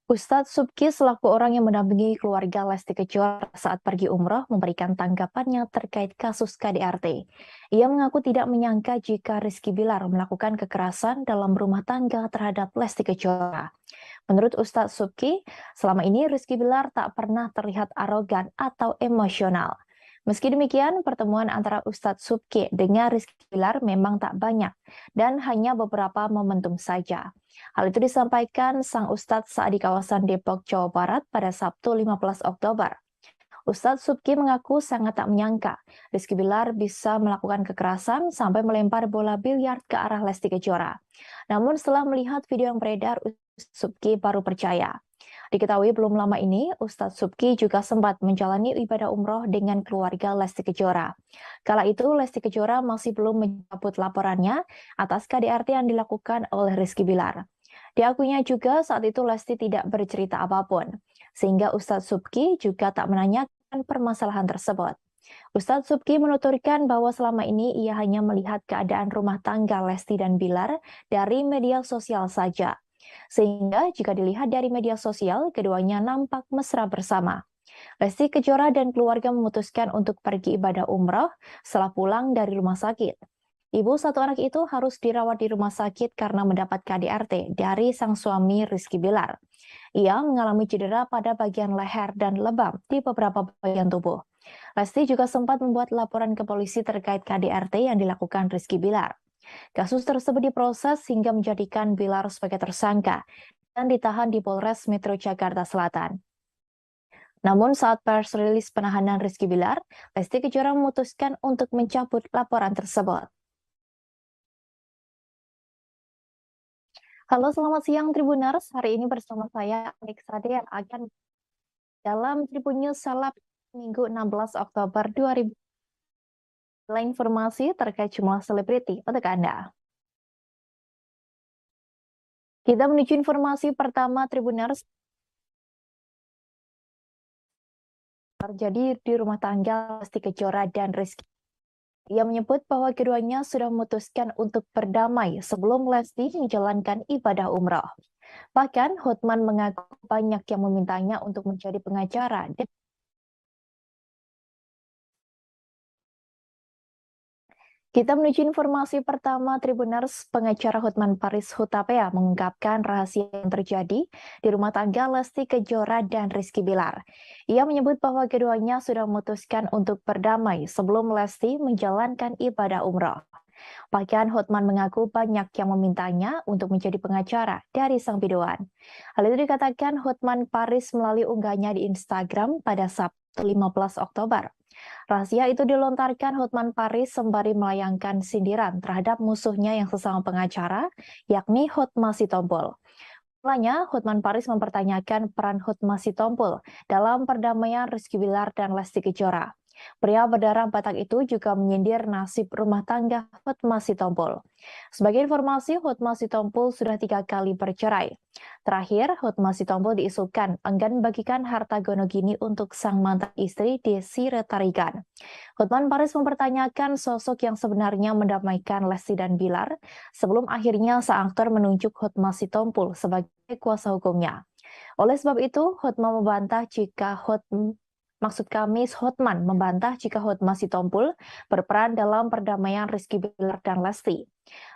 Ustadz Subki selaku orang yang mendampingi keluarga Lesti Kejora saat pergi umroh memberikan tanggapannya terkait kasus KDRT. Ia mengaku tidak menyangka jika Rizky Bilar melakukan kekerasan dalam rumah tangga terhadap Lesti Kejora. Menurut Ustadz Subki, selama ini Rizky Bilar tak pernah terlihat arogan atau emosional. Meski demikian, pertemuan antara Ustadz Subki dengan Rizky Bilar memang tak banyak dan hanya beberapa momentum saja. Hal itu disampaikan sang Ustadz saat di kawasan Depok, Jawa Barat pada Sabtu 15 Oktober. Ustadz Subki mengaku sangat tak menyangka Rizky Bilar bisa melakukan kekerasan sampai melempar bola biliar ke arah Lesti Kejora. Namun setelah melihat video yang beredar, Ustadz Subki baru percaya. Diketahui belum lama ini, Ustadz Subki juga sempat menjalani ibadah umroh dengan keluarga Lesti Kejora. Kala itu, Lesti Kejora masih belum mencabut laporannya atas KDRT yang dilakukan oleh Rizky Bilar. Diakuinya juga saat itu Lesti tidak bercerita apapun, sehingga Ustadz Subki juga tak menanyakan permasalahan tersebut. Ustadz Subki menuturkan bahwa selama ini ia hanya melihat keadaan rumah tangga Lesti dan Bilar dari media sosial saja. Sehingga jika dilihat dari media sosial, keduanya nampak mesra bersama. Lesti Kejora dan keluarga memutuskan untuk pergi ibadah umrah setelah pulang dari rumah sakit. Ibu satu anak itu harus dirawat di rumah sakit karena mendapat KDRT dari sang suami Rizky Bilar. Ia mengalami cedera pada bagian leher dan lebam di beberapa bagian tubuh. Lesti juga sempat membuat laporan ke polisi terkait KDRT yang dilakukan Rizky Bilar. Kasus tersebut diproses hingga menjadikan Bilar sebagai tersangka dan ditahan di Polres Metro Jakarta Selatan. Namun saat press rilis penahanan Rizky Bilar, Lesti Kejora memutuskan untuk mencabut laporan tersebut. Halo, selamat siang Tribuners. Hari ini bersama saya Alex Rade yang akan dalam Tribun News Seleb Minggu 16 Oktober 2000. Informasi terkait jumlah selebriti untuk Anda. Kita menuju informasi pertama Tribuners. Terjadi di rumah tangga Lesti Kejora dan Rizky. Ia menyebut bahwa keduanya sudah memutuskan untuk berdamai sebelum Lesti menjalankan ibadah umrah. Bahkan Hotman mengaku banyak yang memintanya untuk menjadi pengacara. Kita menuju informasi pertama Tribuners. Pengacara Hotman Paris Hutapea mengungkapkan rahasia yang terjadi di rumah tangga Lesti Kejora dan Rizky Bilar. Ia menyebut bahwa keduanya sudah memutuskan untuk berdamai sebelum Lesti menjalankan ibadah umrah. Bahkan Hotman mengaku banyak yang memintanya untuk menjadi pengacara dari sang biduan. Hal itu dikatakan Hotman Paris melalui unggahnya di Instagram pada Sabtu 15 Oktober. Rahasia itu dilontarkan Hotman Paris sembari melayangkan sindiran terhadap musuhnya yang sesama pengacara, yakni Hotma Sitompul. Mulanya, Hotman Paris mempertanyakan peran Hotma Sitompul dalam perdamaian Rizky Bilar dan Lesti Kejora. Pria berdarah Batak itu juga menyindir nasib rumah tangga Hotma Sitompul. Sebagai informasi, Hotma Sitompul sudah 3 kali bercerai. Terakhir, Hotma Sitompul diisukan enggan membagikan harta gonogini untuk sang mantan istri Desi Retarigan. Hotman Paris mempertanyakan sosok yang sebenarnya mendamaikan Lesti dan Bilar sebelum akhirnya sang aktor menunjuk Hotma Sitompul sebagai kuasa hukumnya. Oleh sebab itu, Hotman membantah jika Hotman membantah jika Hotma Sitompul berperan dalam perdamaian Rizky Bilar dan Lesti.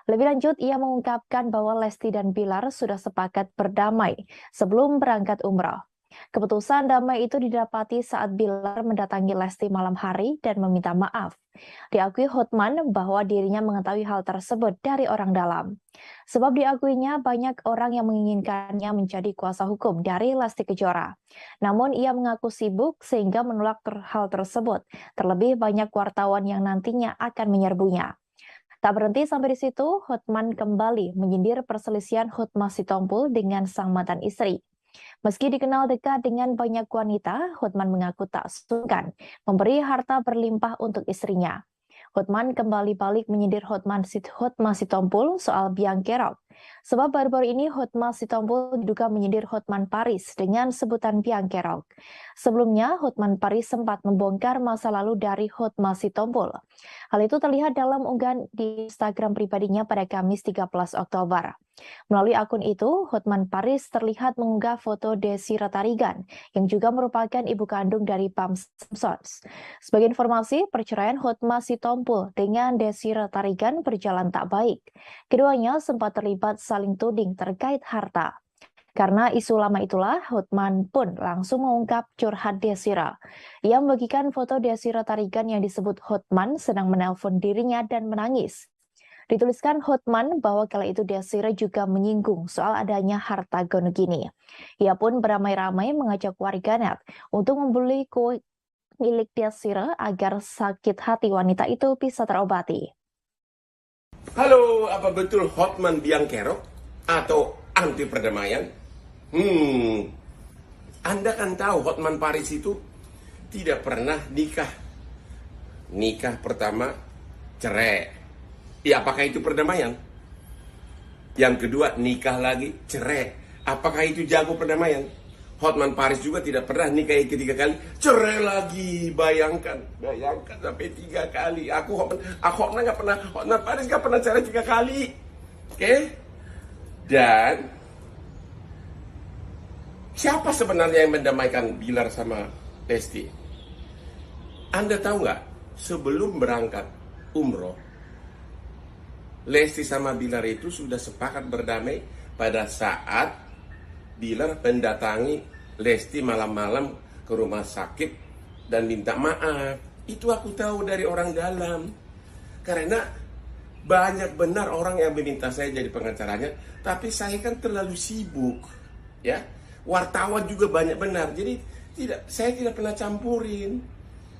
Lebih lanjut, ia mengungkapkan bahwa Lesti dan Bilar sudah sepakat berdamai sebelum berangkat umrah. Keputusan damai itu didapati saat Bilar mendatangi Lesti malam hari dan meminta maaf. Diakui Hotman bahwa dirinya mengetahui hal tersebut dari orang dalam. Sebab diakuinya banyak orang yang menginginkannya menjadi kuasa hukum dari Lesti Kejora. Namun ia mengaku sibuk sehingga menolak hal tersebut. Terlebih banyak wartawan yang nantinya akan menyerbunya. Tak berhenti sampai di situ, Hotman kembali menyindir perselisihan Hotma Sitompul dengan sang mantan istri. Meski dikenal dekat dengan banyak wanita, Hotman mengaku tak sungkan memberi harta berlimpah untuk istrinya. Hotman kembali balik menyindir Hotma Sitompul soal biang kerok. Sebab baru-baru ini Hotma Sitompul diduga menyindir Hotman Paris dengan sebutan biang kerok. Sebelumnya, Hotman Paris sempat membongkar masa lalu dari Hotma Sitompul. Hal itu terlihat dalam unggahan di Instagram pribadinya pada Kamis 13 Oktober. Melalui akun itu, Hotman Paris terlihat mengunggah foto Desi Retarigan, yang juga merupakan ibu kandung dari Pam Simpsons. Sebagai informasi, perceraian Hotma Sitompul dengan Desi Retarigan berjalan tak baik. Keduanya sempat terlibat saling tuding terkait harta. Karena isu lama itulah, Hotman pun langsung mengungkap curhat Desira. Ia membagikan foto Desira Tarigan yang disebut Hotman sedang menelpon dirinya dan menangis. Dituliskan Hotman bahwa kala itu Desira juga menyinggung soal adanya harta gonogini. Ia pun beramai-ramai mengajak warganet untuk membeli kue milik Desira agar sakit hati wanita itu bisa terobati. Halo, apa betul Hotman biang kerok atau anti perdamaian? Anda kan tahu Hotman Paris itu tidak pernah nikah. Nikah pertama cerai. Ya, apakah itu perdamaian? Yang kedua, nikah lagi, cerai. Apakah itu jago perdamaian? Hotman Paris juga tidak pernah nikah ketiga kali, cerai lagi. Bayangkan sampai 3 kali. Hotman nggak pernah, Hotman Paris nggak pernah cerai 3 kali. Oke? Dan siapa sebenarnya yang mendamaikan Bilar sama Lesti? Anda tahu nggak? Sebelum berangkat umroh, Lesti sama Bilar itu sudah sepakat berdamai pada saat Bilar mendatangi Lesti malam-malam ke rumah sakit dan minta maaf. Itu aku tahu dari orang dalam. Karena banyak benar orang yang meminta saya jadi pengacaranya, tapi saya kan terlalu sibuk. Ya, wartawan juga banyak benar. Jadi saya tidak pernah campurin.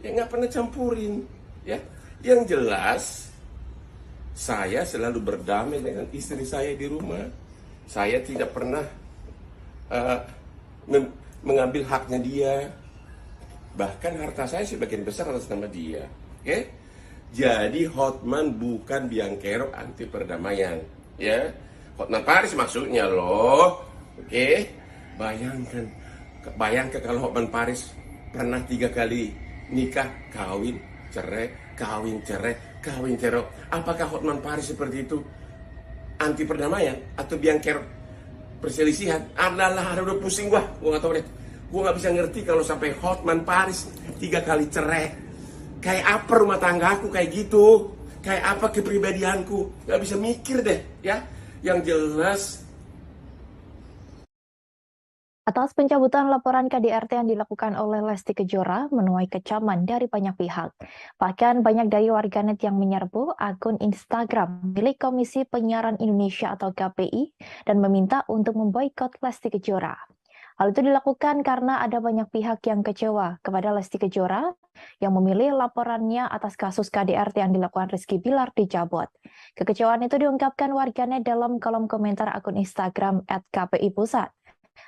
Ya, nggak pernah campurin. Ya, yang jelas saya selalu berdamai dengan istri saya di rumah. Saya tidak pernah mengambil haknya dia. Bahkan harta saya sebagian besar atas nama dia. Oke? Jadi Hotman bukan biangkerok anti perdamaian. Ya, Hotman Paris maksudnya loh. Oke? Bayangkan kalau Hotman Paris pernah 3 kali nikah, kawin, cerai, kawin, cerai, kawin, cerai. Apakah Hotman Paris seperti itu anti perdamaian atau biangkerok perselisihan? Udah pusing gua nggak tahu deh. Gua nggak bisa ngerti kalau sampai Hotman Paris 3 kali cerai. Kayak apa rumah tangga aku kayak gitu? Kayak apa kepribadianku? Nggak bisa mikir deh, ya. Yang jelas, Atas pencabutan laporan KDRT yang dilakukan oleh Lesti Kejora menuai kecaman dari banyak pihak. Bahkan banyak dari warganet yang menyerbu akun Instagram milik Komisi Penyiaran Indonesia atau KPI dan meminta untuk memboikot Lesti Kejora. Hal itu dilakukan karena ada banyak pihak yang kecewa kepada Lesti Kejora yang memilih laporannya atas kasus KDRT yang dilakukan Rizky Bilar dicabut. Kekecewaan itu diungkapkan warganet dalam kolom komentar akun Instagram @KPI Pusat.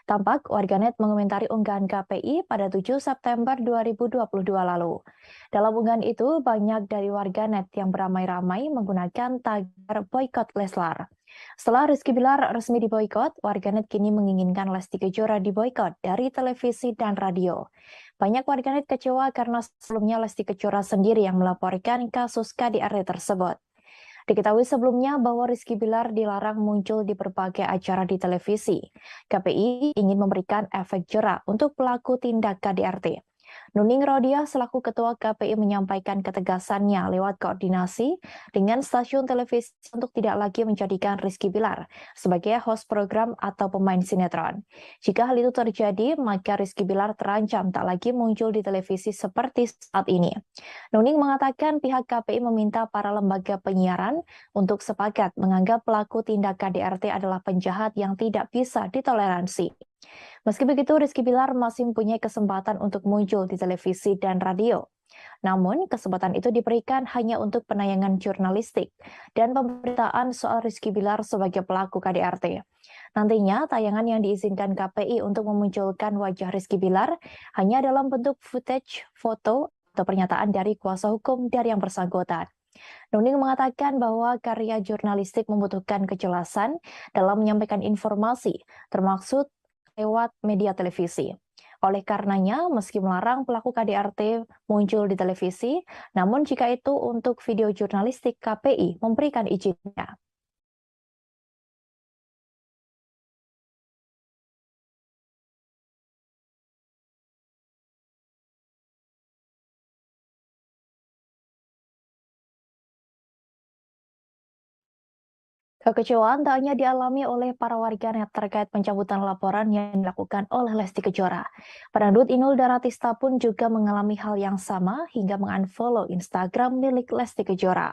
Tampak warganet mengomentari unggahan KPI pada 7 September 2022 lalu. Dalam unggahan itu, banyak dari warganet yang beramai-ramai menggunakan tagar boykot Leslar. Setelah Rizky Bilar resmi diboykot, warganet kini menginginkan Lesti Kejora diboykot dari televisi dan radio. Banyak warganet kecewa karena sebelumnya Lesti Kejora sendiri yang melaporkan kasus KDRT tersebut. Diketahui sebelumnya bahwa Rizky Bilar dilarang muncul di berbagai acara di televisi. KPI ingin memberikan efek jera untuk pelaku tindak KDRT. Nuning Rodia selaku Ketua KPI menyampaikan ketegasannya lewat koordinasi dengan stasiun televisi untuk tidak lagi menjadikan Rizky Bilar sebagai host program atau pemain sinetron. Jika hal itu terjadi, maka Rizky Bilar terancam tak lagi muncul di televisi seperti saat ini. Nuning mengatakan pihak KPI meminta para lembaga penyiaran untuk sepakat menganggap pelaku tindak KDRT adalah penjahat yang tidak bisa ditoleransi. Meski begitu, Rizky Bilar masih mempunyai kesempatan untuk muncul di televisi dan radio. Namun, kesempatan itu diberikan hanya untuk penayangan jurnalistik dan pemberitaan soal Rizky Bilar sebagai pelaku KDRT. Nantinya, tayangan yang diizinkan KPI untuk memunculkan wajah Rizky Bilar hanya dalam bentuk footage, foto, atau pernyataan dari kuasa hukum dari yang bersangkutan. Nuning mengatakan bahwa karya jurnalistik membutuhkan kejelasan dalam menyampaikan informasi, termasuk lewat media televisi. Oleh karenanya, meski melarang pelaku KDRT muncul di televisi, namun jika itu untuk video jurnalistik, KPI memberikan izinnya. Kekecewaan tak hanya dialami oleh para warganet terkait pencabutan laporan yang dilakukan oleh Lesti Kejora. Pedangdut Inul Daratista pun juga mengalami hal yang sama hingga mengunfollow Instagram milik Lesti Kejora.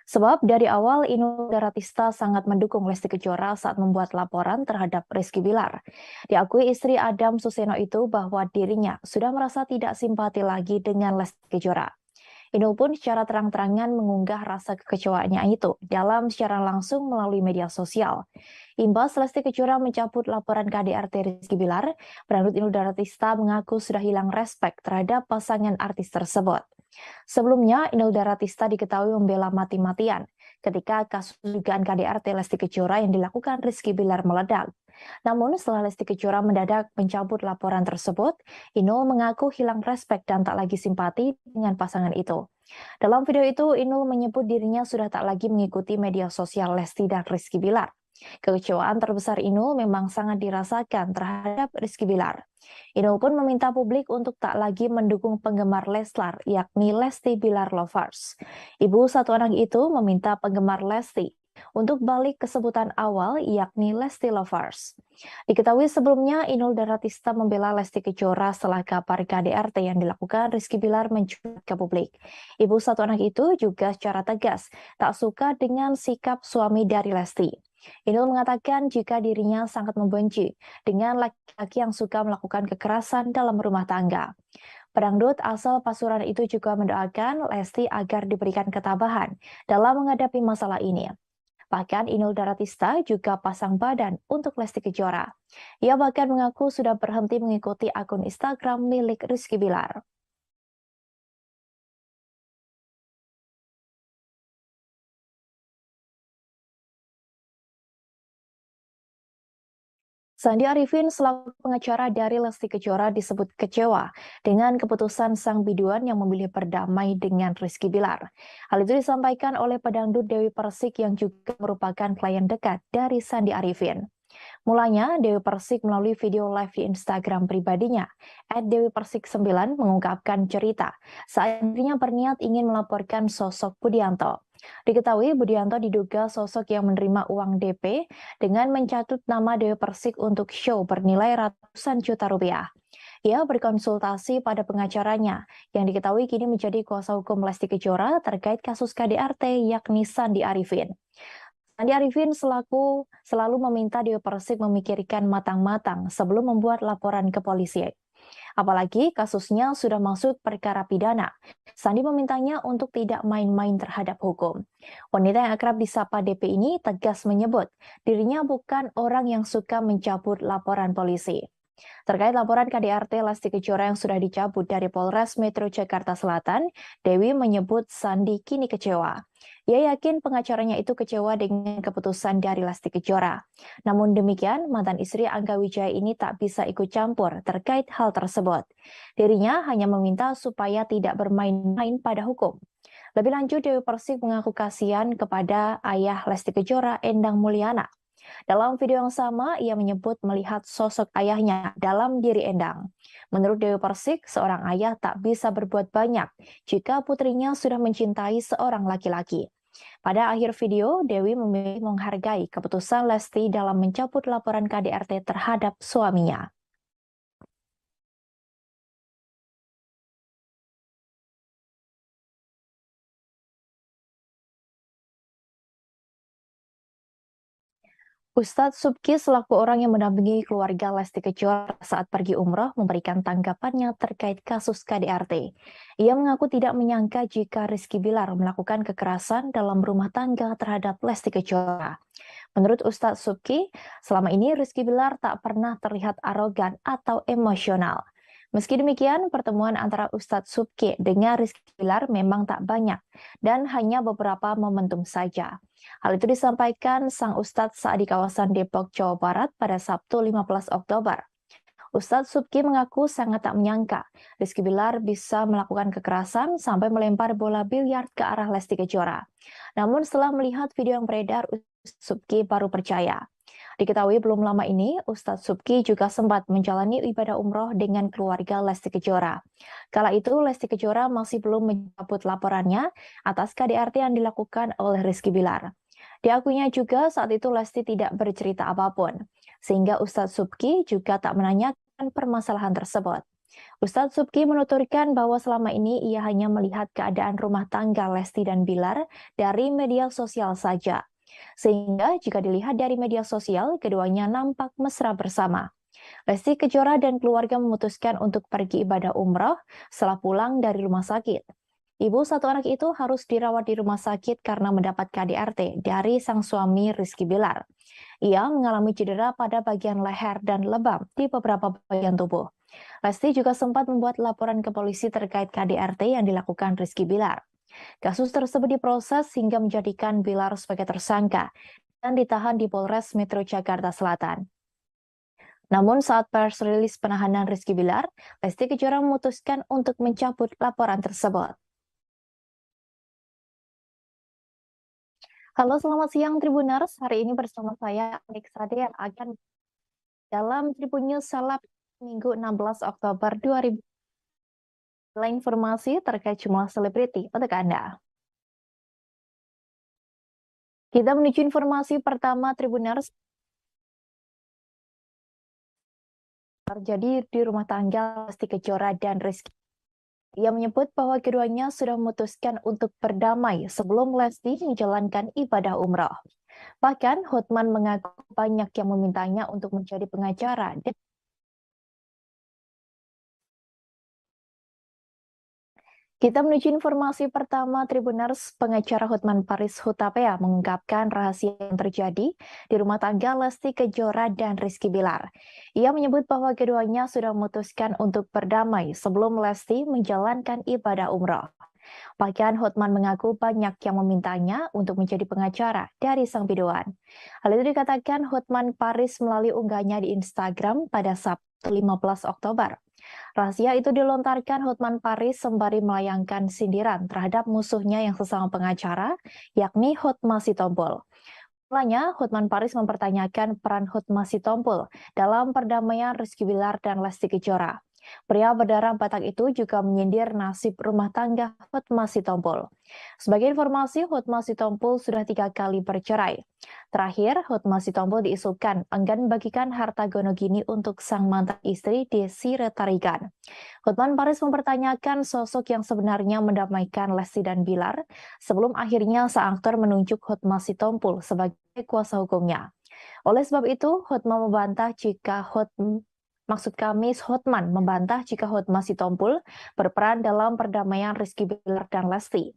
Sebab dari awal Inul Daratista sangat mendukung Lesti Kejora saat membuat laporan terhadap Rizky Bilar. Diakui istri Adam Suseno itu bahwa dirinya sudah merasa tidak simpati lagi dengan Lesti Kejora. Inul pun secara terang-terangan mengunggah rasa kekecewaannya itu dalam secara langsung melalui media sosial. Imbas Lesti Kejora mencabut laporan KDRT Rizky Bilar, pedangdut Inul Daratista mengaku sudah hilang respek terhadap pasangan artis tersebut. Sebelumnya, Inul Daratista diketahui membela mati-matian ketika kasus dugaan KDRT Lesti Kejora yang dilakukan Rizky Bilar meledak. Namun setelah Lesti Kejora mendadak mencabut laporan tersebut, Inul mengaku hilang respek dan tak lagi simpati dengan pasangan itu. Dalam video itu, Inul menyebut dirinya sudah tak lagi mengikuti media sosial Lesti dan Rizky Bilar. Kekecewaan terbesar Inul memang sangat dirasakan terhadap Rizky Bilar. Inul pun meminta publik untuk tak lagi mendukung penggemar Leslar, yakni Lesti Bilar Lovers. Ibu satu anak itu meminta penggemar Lesti untuk balik ke sebutan awal, yakni Lesti Lovers. Diketahui sebelumnya, Inul Daratista membela Lesti Kejora setelah kabar KDRT yang dilakukan Rizky Bilar mencuat ke publik. Ibu satu anak itu juga secara tegas tak suka dengan sikap suami dari Lesti. Inul mengatakan jika dirinya sangat membenci dengan laki-laki yang suka melakukan kekerasan dalam rumah tangga. Pedangdut asal Pasuruan itu juga mendoakan Lesti agar diberikan ketabahan dalam menghadapi masalah ini. Bahkan Inul Daratista juga pasang badan untuk Lesti Kejora. Ia bahkan mengaku sudah berhenti mengikuti akun Instagram milik Rizky Bilar. Sandi Arifin selaku pengacara dari Lesti Kejora disebut kecewa dengan keputusan sang biduan yang memilih berdamai dengan Rizky Bilar. Hal itu disampaikan oleh pedangdut Dewi Persik yang juga merupakan klien dekat dari Sandi Arifin. Mulanya, Dewi Persik melalui video live di Instagram pribadinya, @dewipersik9 mengungkapkan cerita saat dirinya berniat ingin melaporkan sosok Budianto. Diketahui Budianto diduga sosok yang menerima uang DP dengan mencatut nama Dewi Persik untuk show bernilai ratusan juta rupiah. Ia berkonsultasi pada pengacaranya yang diketahui kini menjadi kuasa hukum Lesti Kejora terkait kasus KDRT yakni Sandi Arifin. Sandi Arifin selalu meminta Dewi Persik memikirkan matang-matang sebelum membuat laporan ke polisi. Apalagi kasusnya sudah masuk perkara pidana. Sandi memintanya untuk tidak main-main terhadap hukum. Wanita yang akrab disapa DP ini tegas menyebut dirinya bukan orang yang suka mencabut laporan polisi. Terkait laporan KDRT Lesti Kejora yang sudah dicabut dari Polres Metro Jakarta Selatan, Dewi menyebut Sandi kini kecewa. Ia yakin pengacaranya itu kecewa dengan keputusan dari Lesti Kejora. Namun demikian, mantan istri Angga Wijaya ini tak bisa ikut campur terkait hal tersebut. Dirinya hanya meminta supaya tidak bermain-main pada hukum. Lebih lanjut, Dewi Persik mengaku kasihan kepada ayah Lesti Kejora, Endang Mulyana. Dalam video yang sama, ia menyebut melihat sosok ayahnya dalam diri Endang. Menurut Dewi Persik, seorang ayah tak bisa berbuat banyak jika putrinya sudah mencintai seorang laki-laki. Pada akhir video, Dewi memilih menghargai keputusan Lesti dalam mencabut laporan KDRT terhadap suaminya. Ustadz Subki selaku orang yang mendampingi keluarga Lesti Kejora saat pergi umroh memberikan tanggapannya terkait kasus KDRT. Ia mengaku tidak menyangka jika Rizky Bilar melakukan kekerasan dalam rumah tangga terhadap Lesti Kejora. Menurut Ustadz Subki, selama ini Rizky Bilar tak pernah terlihat arogan atau emosional. Meski demikian, pertemuan antara Ustadz Subki dengan Rizky Bilar memang tak banyak dan hanya beberapa momentum saja. Hal itu disampaikan sang Ustadz saat di kawasan Depok, Jawa Barat pada Sabtu 15 Oktober. Ustadz Subki mengaku sangat tak menyangka Rizky Bilar bisa melakukan kekerasan sampai melempar bola biliar ke arah Lesti Kejora. Namun setelah melihat video yang beredar, Ustadz Subki baru percaya. Diketahui belum lama ini, Ustadz Subki juga sempat menjalani ibadah umroh dengan keluarga Lesti Kejora. Kala itu, Lesti Kejora masih belum mencabut laporannya atas KDRT yang dilakukan oleh Rizky Bilar. Diakuinya juga saat itu Lesti tidak bercerita apapun, sehingga Ustadz Subki juga tak menanyakan permasalahan tersebut. Ustadz Subki menuturkan bahwa selama ini ia hanya melihat keadaan rumah tangga Lesti dan Bilar dari media sosial saja. Sehingga jika dilihat dari media sosial, keduanya nampak mesra bersama. Lesti Kejora dan keluarga memutuskan untuk pergi ibadah umroh setelah pulang dari rumah sakit. Ibu satu anak itu harus dirawat di rumah sakit karena mendapat KDRT dari sang suami Rizky Bilar. Ia mengalami cedera pada bagian leher dan lebam di beberapa bagian tubuh. Lesti juga sempat membuat laporan ke polisi terkait KDRT yang dilakukan Rizky Bilar. Kasus tersebut diproses hingga menjadikan Bilar sebagai tersangka dan ditahan di Polres Metro Jakarta Selatan. Namun saat press rilis penahanan Rizky Bilar, Lesti Kejora memutuskan untuk mencabut laporan tersebut. Halo, selamat siang Tribuners. Hari ini bersama saya Alex Rade yang akan dalam Tribun News Salap Minggu 16 Oktober 2000. Informasi terkait jumlah selebriti untuk Anda. Kita menuju informasi pertama Tribuners. Terjadi di rumah tangga Lesti Kejora dan Rizky. Ia menyebut bahwa keduanya sudah memutuskan untuk berdamai sebelum Lesti menjalankan ibadah umroh. Bahkan Hotman mengaku banyak yang memintanya untuk menjadi pengacara. Kita menuju informasi pertama Tribuners. Pengacara Hotman Paris Hutapea mengungkapkan rahasia yang terjadi di rumah tangga Lesti Kejora dan Rizky Bilar. Ia menyebut bahwa keduanya sudah memutuskan untuk berdamai sebelum Lesti menjalankan ibadah umroh. Bahkan Hotman mengaku banyak yang memintanya untuk menjadi pengacara dari sang biduan. Hal itu dikatakan Hotman Paris melalui unggahannya di Instagram pada Sabtu 15 Oktober. Rahasia itu dilontarkan Hotman Paris sembari melayangkan sindiran terhadap musuhnya yang sesama pengacara, yakni Hotma Sitompul. Mulanya, Hotman Paris mempertanyakan peran Hotma Sitompul dalam perdamaian Rizky Bilar dan Lesti Kejora. Pria berdarah Batak itu juga menyindir nasib rumah tangga Hotma Sitompul. Sebagai informasi, Hotma Sitompul sudah 3 kali bercerai. Terakhir, Hotma Sitompul diisukan enggan bagikan harta gonogini untuk sang mantan istri Desi Retarigan. Hotman Paris mempertanyakan sosok yang sebenarnya mendamaikan Lesti dan Bilar sebelum akhirnya sang aktor menunjuk Hotma Sitompul sebagai kuasa hukumnya. Oleh sebab itu, Hotman membantah jika Hotman membantah jika Hotma Sitompul berperan dalam perdamaian Rizky Bilar dan Lesti.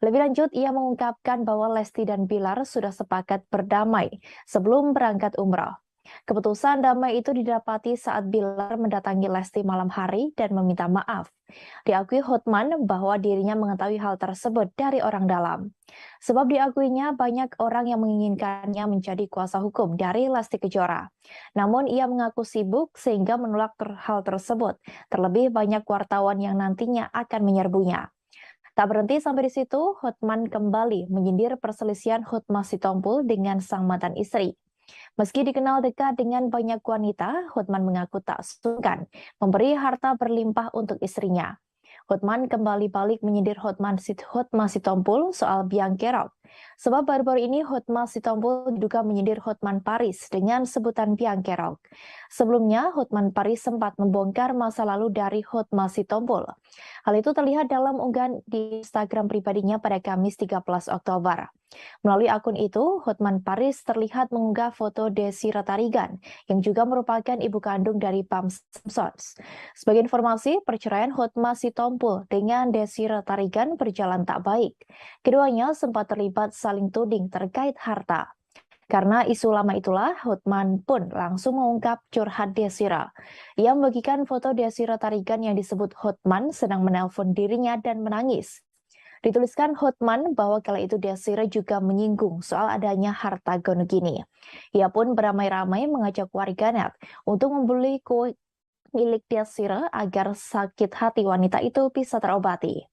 Lebih lanjut, ia mengungkapkan bahwa Lesti dan Bilar sudah sepakat berdamai sebelum berangkat umrah. Keputusan damai itu didapati saat Bilar mendatangi Lesti malam hari dan meminta maaf. Diakui Hotman bahwa dirinya mengetahui hal tersebut dari orang dalam. Sebab diakuinya banyak orang yang menginginkannya menjadi kuasa hukum dari Lesti Kejora. Namun ia mengaku sibuk sehingga menolak hal tersebut. Terlebih banyak wartawan yang nantinya akan menyerbunya. Tak berhenti sampai di situ, Hotman kembali menyindir perselisihan Hotma Sitompul dengan sang mantan istri. Meski dikenal dekat dengan banyak wanita, Hotman mengaku tak sungkan memberi harta berlimpah untuk istrinya. Hotman kembali balik menyindir Hotma Sitompul soal biang kerok. Sebab baru-baru ini Hotma Sitompul diduga menyindir Hotman Paris dengan sebutan biang kerok. Sebelumnya, Hotman Paris sempat membongkar masa lalu dari Hotma Sitompul. Hal itu terlihat dalam unggahan di Instagram pribadinya pada Kamis 13 Oktober. Melalui akun itu, Hotman Paris terlihat mengunggah foto Desi Retarigan, yang juga merupakan ibu kandung dari Pam Simpsons. Sebagai informasi, perceraian Hotma Sitompul dengan Desi Retarigan berjalan tak baik. Keduanya sempat terlibat saling tuding terkait harta. Karena isu lama itulah, Hotman pun langsung mengungkap curhat Desira. Ia membagikan foto Desi Retarigan yang disebut Hotman sedang menelpon dirinya dan menangis. Dituliskan Hotman bahwa kala itu Desira juga menyinggung soal adanya harta gonogini. Ia pun beramai-ramai mengajak warganet untuk membeli kue milik Desira agar sakit hati wanita itu bisa terobati.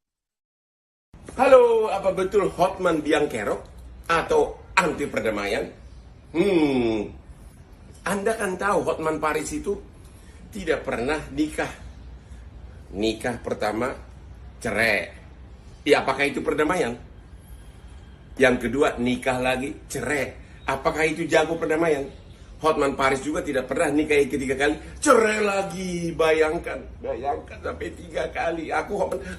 Halo, apa betul Hotman biang kerok atau anti perdamaian? Anda kan tahu Hotman Paris itu tidak pernah nikah. Nikah pertama cerai. Ya, apakah itu perdamaian? Yang kedua, nikah lagi, cerai. Apakah itu jago perdamaian? Hotman Paris juga tidak pernah nikah ketiga kali, cerai lagi. Bayangkan sampai 3 kali.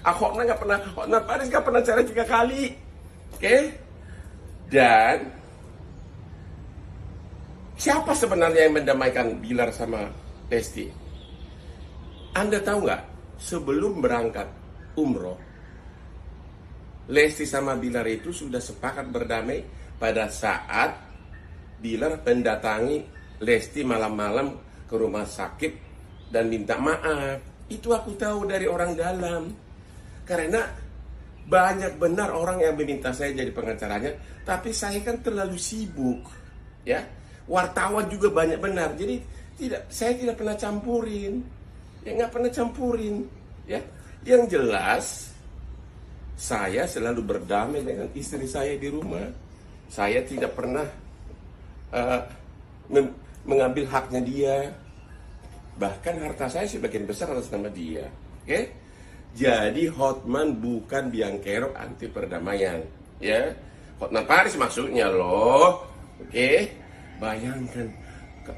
Hotman nggak pernah, Hotman Paris nggak pernah cerai 3 kali. Oke? Dan siapa sebenarnya yang mendamaikan Bilar sama Lesti? Anda tahu nggak? Sebelum berangkat umroh, Lesti sama Bilar itu sudah sepakat berdamai pada saat Bilar mendatangi Lesti malam-malam ke rumah sakit dan minta maaf. Itu aku tahu dari orang dalam. Karena Banyak benar orang yang meminta saya jadi pengacaranya, tapi saya kan terlalu sibuk, ya. Wartawan juga banyak benar, jadi saya tidak pernah campurin, ya nggak pernah campurin, ya. Yang jelas saya selalu berdamai dengan istri saya di rumah. Saya tidak pernah uh, mengambil haknya dia. Bahkan harta saya sebagian besar atas nama dia. Oke? Jadi Hotman bukan biang kerok anti perdamaian, ya. Hotman Paris maksudnya loh. Oke?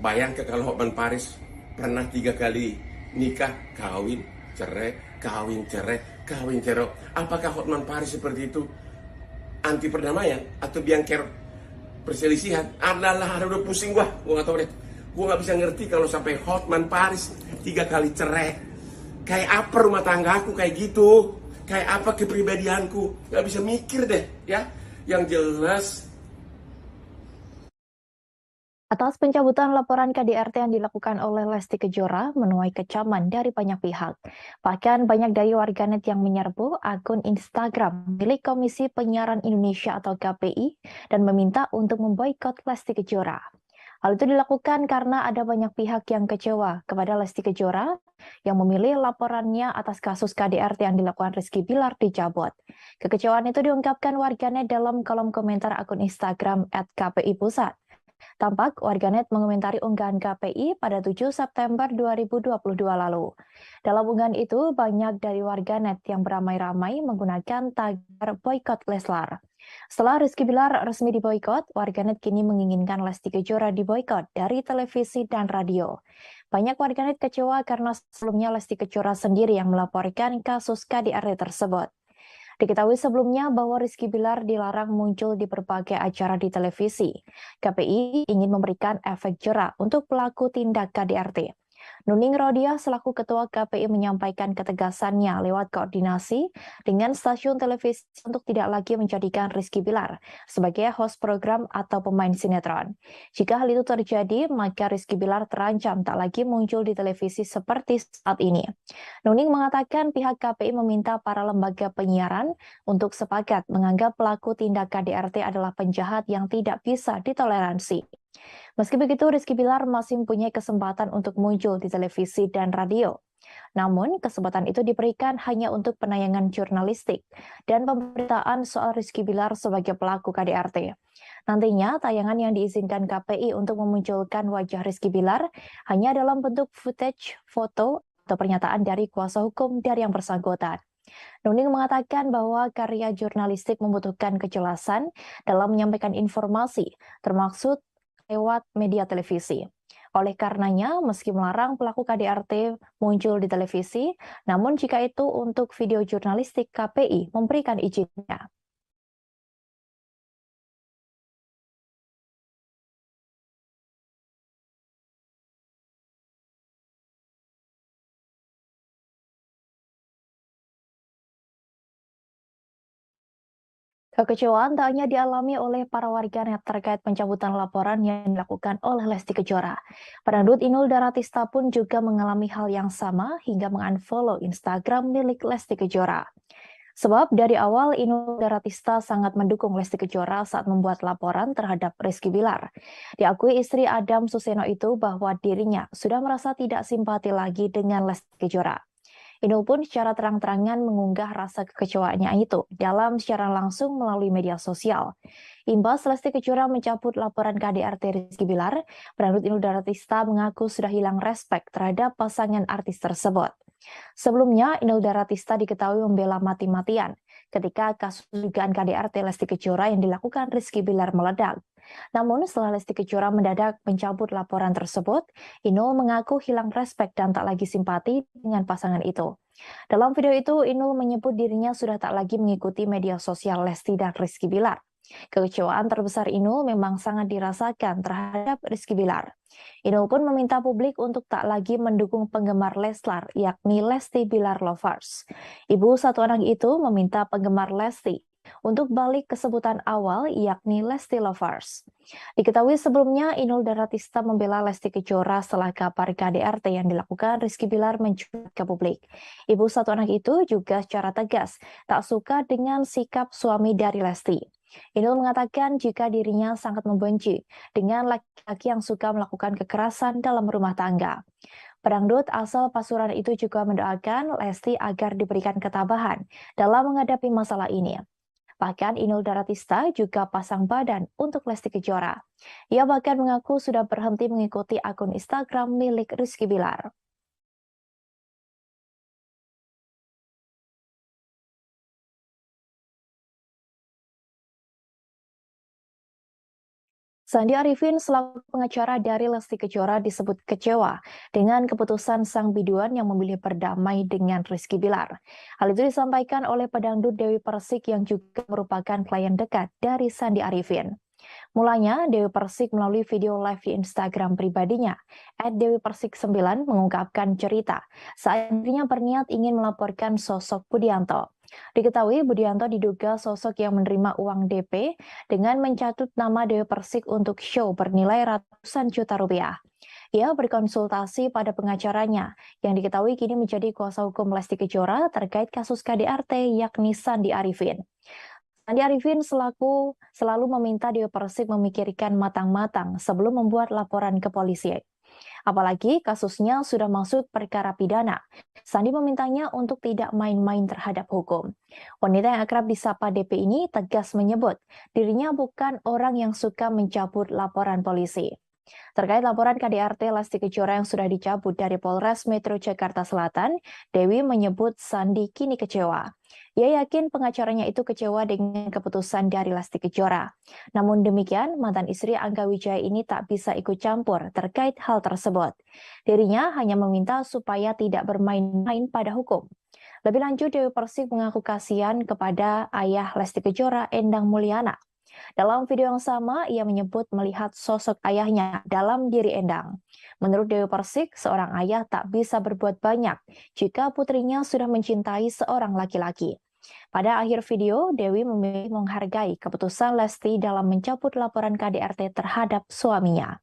Bayangkan kalau Hotman Paris pernah 3 kali nikah, kawin, cerai, kawin, cerai, kawin, cerai. Apakah Hotman Paris seperti itu anti perdamaian atau biang kerok perselisihan? Adalah, udah pusing gua nggak tahu deh. Gua nggak bisa ngerti kalau sampai Hotman Paris 3 kali cerai. Kayak apa rumah tangga aku kayak gitu? Kayak apa kepribadianku? Nggak bisa mikir deh, ya. Yang jelas. Atas pencabutan laporan KDRT yang dilakukan oleh Lesti Kejora menuai kecaman dari banyak pihak. Bahkan banyak dari warganet yang menyerbu akun Instagram milik Komisi Penyiaran Indonesia atau KPI dan meminta untuk memboikot Lesti Kejora. Hal itu dilakukan karena ada banyak pihak yang kecewa kepada Lesti Kejora yang memilih laporannya atas kasus KDRT yang dilakukan Rizky Bilar dicabut. Kekecewaan itu diungkapkan warganet dalam kolom komentar akun Instagram @kpi_pusat. Tampak warganet mengomentari unggahan KPI pada 7 September 2022 lalu. Dalam unggahan itu, banyak dari warganet yang beramai-ramai menggunakan tagar boykot Leslar. Setelah Rizky Bilar resmi diboykot, warganet kini menginginkan Lesti Kejora diboykot dari televisi dan radio. Banyak warganet kecewa karena sebelumnya Lesti Kejora sendiri yang melaporkan kasus KDRT tersebut. Diketahui sebelumnya bahwa Rizky Bilar dilarang muncul di berbagai acara di televisi. KPI ingin memberikan efek jera untuk pelaku tindak KDRT. Nuning Rodia selaku Ketua KPI menyampaikan ketegasannya lewat koordinasi dengan stasiun televisi untuk tidak lagi menjadikan Rizky Bilar sebagai host program atau pemain sinetron. Jika hal itu terjadi, maka Rizky Bilar terancam tak lagi muncul di televisi seperti saat ini. Nuning mengatakan pihak KPI meminta para lembaga penyiaran untuk sepakat menganggap pelaku tindak KDRT adalah penjahat yang tidak bisa ditoleransi. Meski begitu, Rizky Bilar masih mempunyai kesempatan untuk muncul di televisi dan radio. Namun, kesempatan itu diberikan hanya untuk penayangan jurnalistik dan pemberitaan soal Rizky Bilar sebagai pelaku KDRT. Nantinya, tayangan yang diizinkan KPI untuk memunculkan wajah Rizky Bilar hanya dalam bentuk footage, foto, atau pernyataan dari kuasa hukum dari yang bersangkutan. Nuning mengatakan bahwa karya jurnalistik membutuhkan kejelasan dalam menyampaikan informasi, termasuk lewat media televisi. Oleh karenanya, meski melarang pelaku KDRT muncul di televisi, namun jika itu untuk video jurnalistik, KPI memberikan izinnya. Kekecewaan tak hanya dialami oleh para warganet terkait pencabutan laporan yang dilakukan oleh Lesti Kejora. Pedangdut Inul Daratista pun juga mengalami hal yang sama hingga mengunfollow Instagram milik Lesti Kejora. Sebab dari awal Inul Daratista sangat mendukung Lesti Kejora saat membuat laporan terhadap Rizky Bilar. Diakui istri Adam Suseno itu bahwa dirinya sudah merasa tidak simpati lagi dengan Lesti Kejora. Inul pun secara terang-terangan mengunggah rasa kekecewaannya itu dalam siaran langsung melalui media sosial. Imbas Lesti Kejora mencabut laporan KDRT Rizky Bilar, pedangdut Inul Daratista mengaku sudah hilang respek terhadap pasangan artis tersebut. Sebelumnya, Inul Daratista diketahui membela mati-matian ketika kasus dugaan KDRT Lesti Kejora yang dilakukan Rizky Bilar meledak. Namun setelah Lesti Kejora mendadak mencabut laporan tersebut, Inul mengaku hilang respek dan tak lagi simpati dengan pasangan itu. Dalam video itu, Inul menyebut dirinya sudah tak lagi mengikuti media sosial Lesti dan Rizky Bilar. Kekecewaan terbesar Inul memang sangat dirasakan terhadap Rizky Bilar. Inul pun meminta publik untuk tak lagi mendukung penggemar Leslar, yakni Lesti Bilar Lovers. Ibu satu anak itu meminta penggemar Lesti untuk balik ke sebutan awal yakni Lesti Lovers. Diketahui sebelumnya Inul Daratista membela Lesti Kejora setelah kabar KDRT yang dilakukan Rizky Bilar mencuat ke publik. Ibu satu anak itu juga secara tegas tak suka dengan sikap suami dari Lesti. Inul mengatakan jika dirinya sangat membenci dengan laki-laki yang suka melakukan kekerasan dalam rumah tangga. Pedangdut asal Pasuruan itu juga mendoakan Lesti agar diberikan ketabahan dalam menghadapi masalah ini. Bahkan Inul Daratista juga pasang badan untuk Lesti Kejora. Ia bahkan mengaku sudah berhenti mengikuti akun Instagram milik Rizky Bilar. Sandi Arifin selaku pengacara dari Lesti Kejora disebut kecewa dengan keputusan sang biduan yang memilih berdamai dengan Rizky Bilar. Hal itu disampaikan oleh pedangdut Dewi Persik yang juga merupakan klien dekat dari Sandi Arifin. Mulanya, Dewi Persik melalui video live di Instagram pribadinya, @dewipersik9 mengungkapkan cerita saat dirinya berniat ingin melaporkan sosok Budianto. Diketahui Budianto diduga sosok yang menerima uang DP dengan mencatut nama Dewi Persik untuk show bernilai ratusan juta rupiah. Ia berkonsultasi pada pengacaranya yang diketahui kini menjadi kuasa hukum Lesti Kejora terkait kasus KDRT yakni Sandi Arifin. Sandi Arifin selalu meminta Dewi Persik memikirkan matang-matang sebelum membuat laporan ke polisi. Apalagi kasusnya sudah masuk perkara pidana. Sandi memintanya untuk tidak main-main terhadap hukum. Wanita yang akrab disapa DP ini tegas menyebut dirinya bukan orang yang suka mencabut laporan polisi. Terkait laporan KDRT Lesti Kejora yang sudah dicabut dari Polres Metro Jakarta Selatan, Dewi menyebut Sandi kini kecewa. Ia yakin pengacaranya itu kecewa dengan keputusan dari Lesti Kejora. Namun demikian, mantan istri Angga Wijaya ini tak bisa ikut campur terkait hal tersebut. Dirinya hanya meminta supaya tidak bermain-main pada hukum. Lebih lanjut, Dewi Persik mengaku kasihan kepada ayah Lesti Kejora, Endang Mulyana. Dalam video yang sama, ia menyebut melihat sosok ayahnya dalam diri Endang. Menurut Dewi Persik, seorang ayah tak bisa berbuat banyak jika putrinya sudah mencintai seorang laki-laki. Pada akhir video, Dewi memilih menghargai keputusan Lesti dalam mencabut laporan KDRT terhadap suaminya.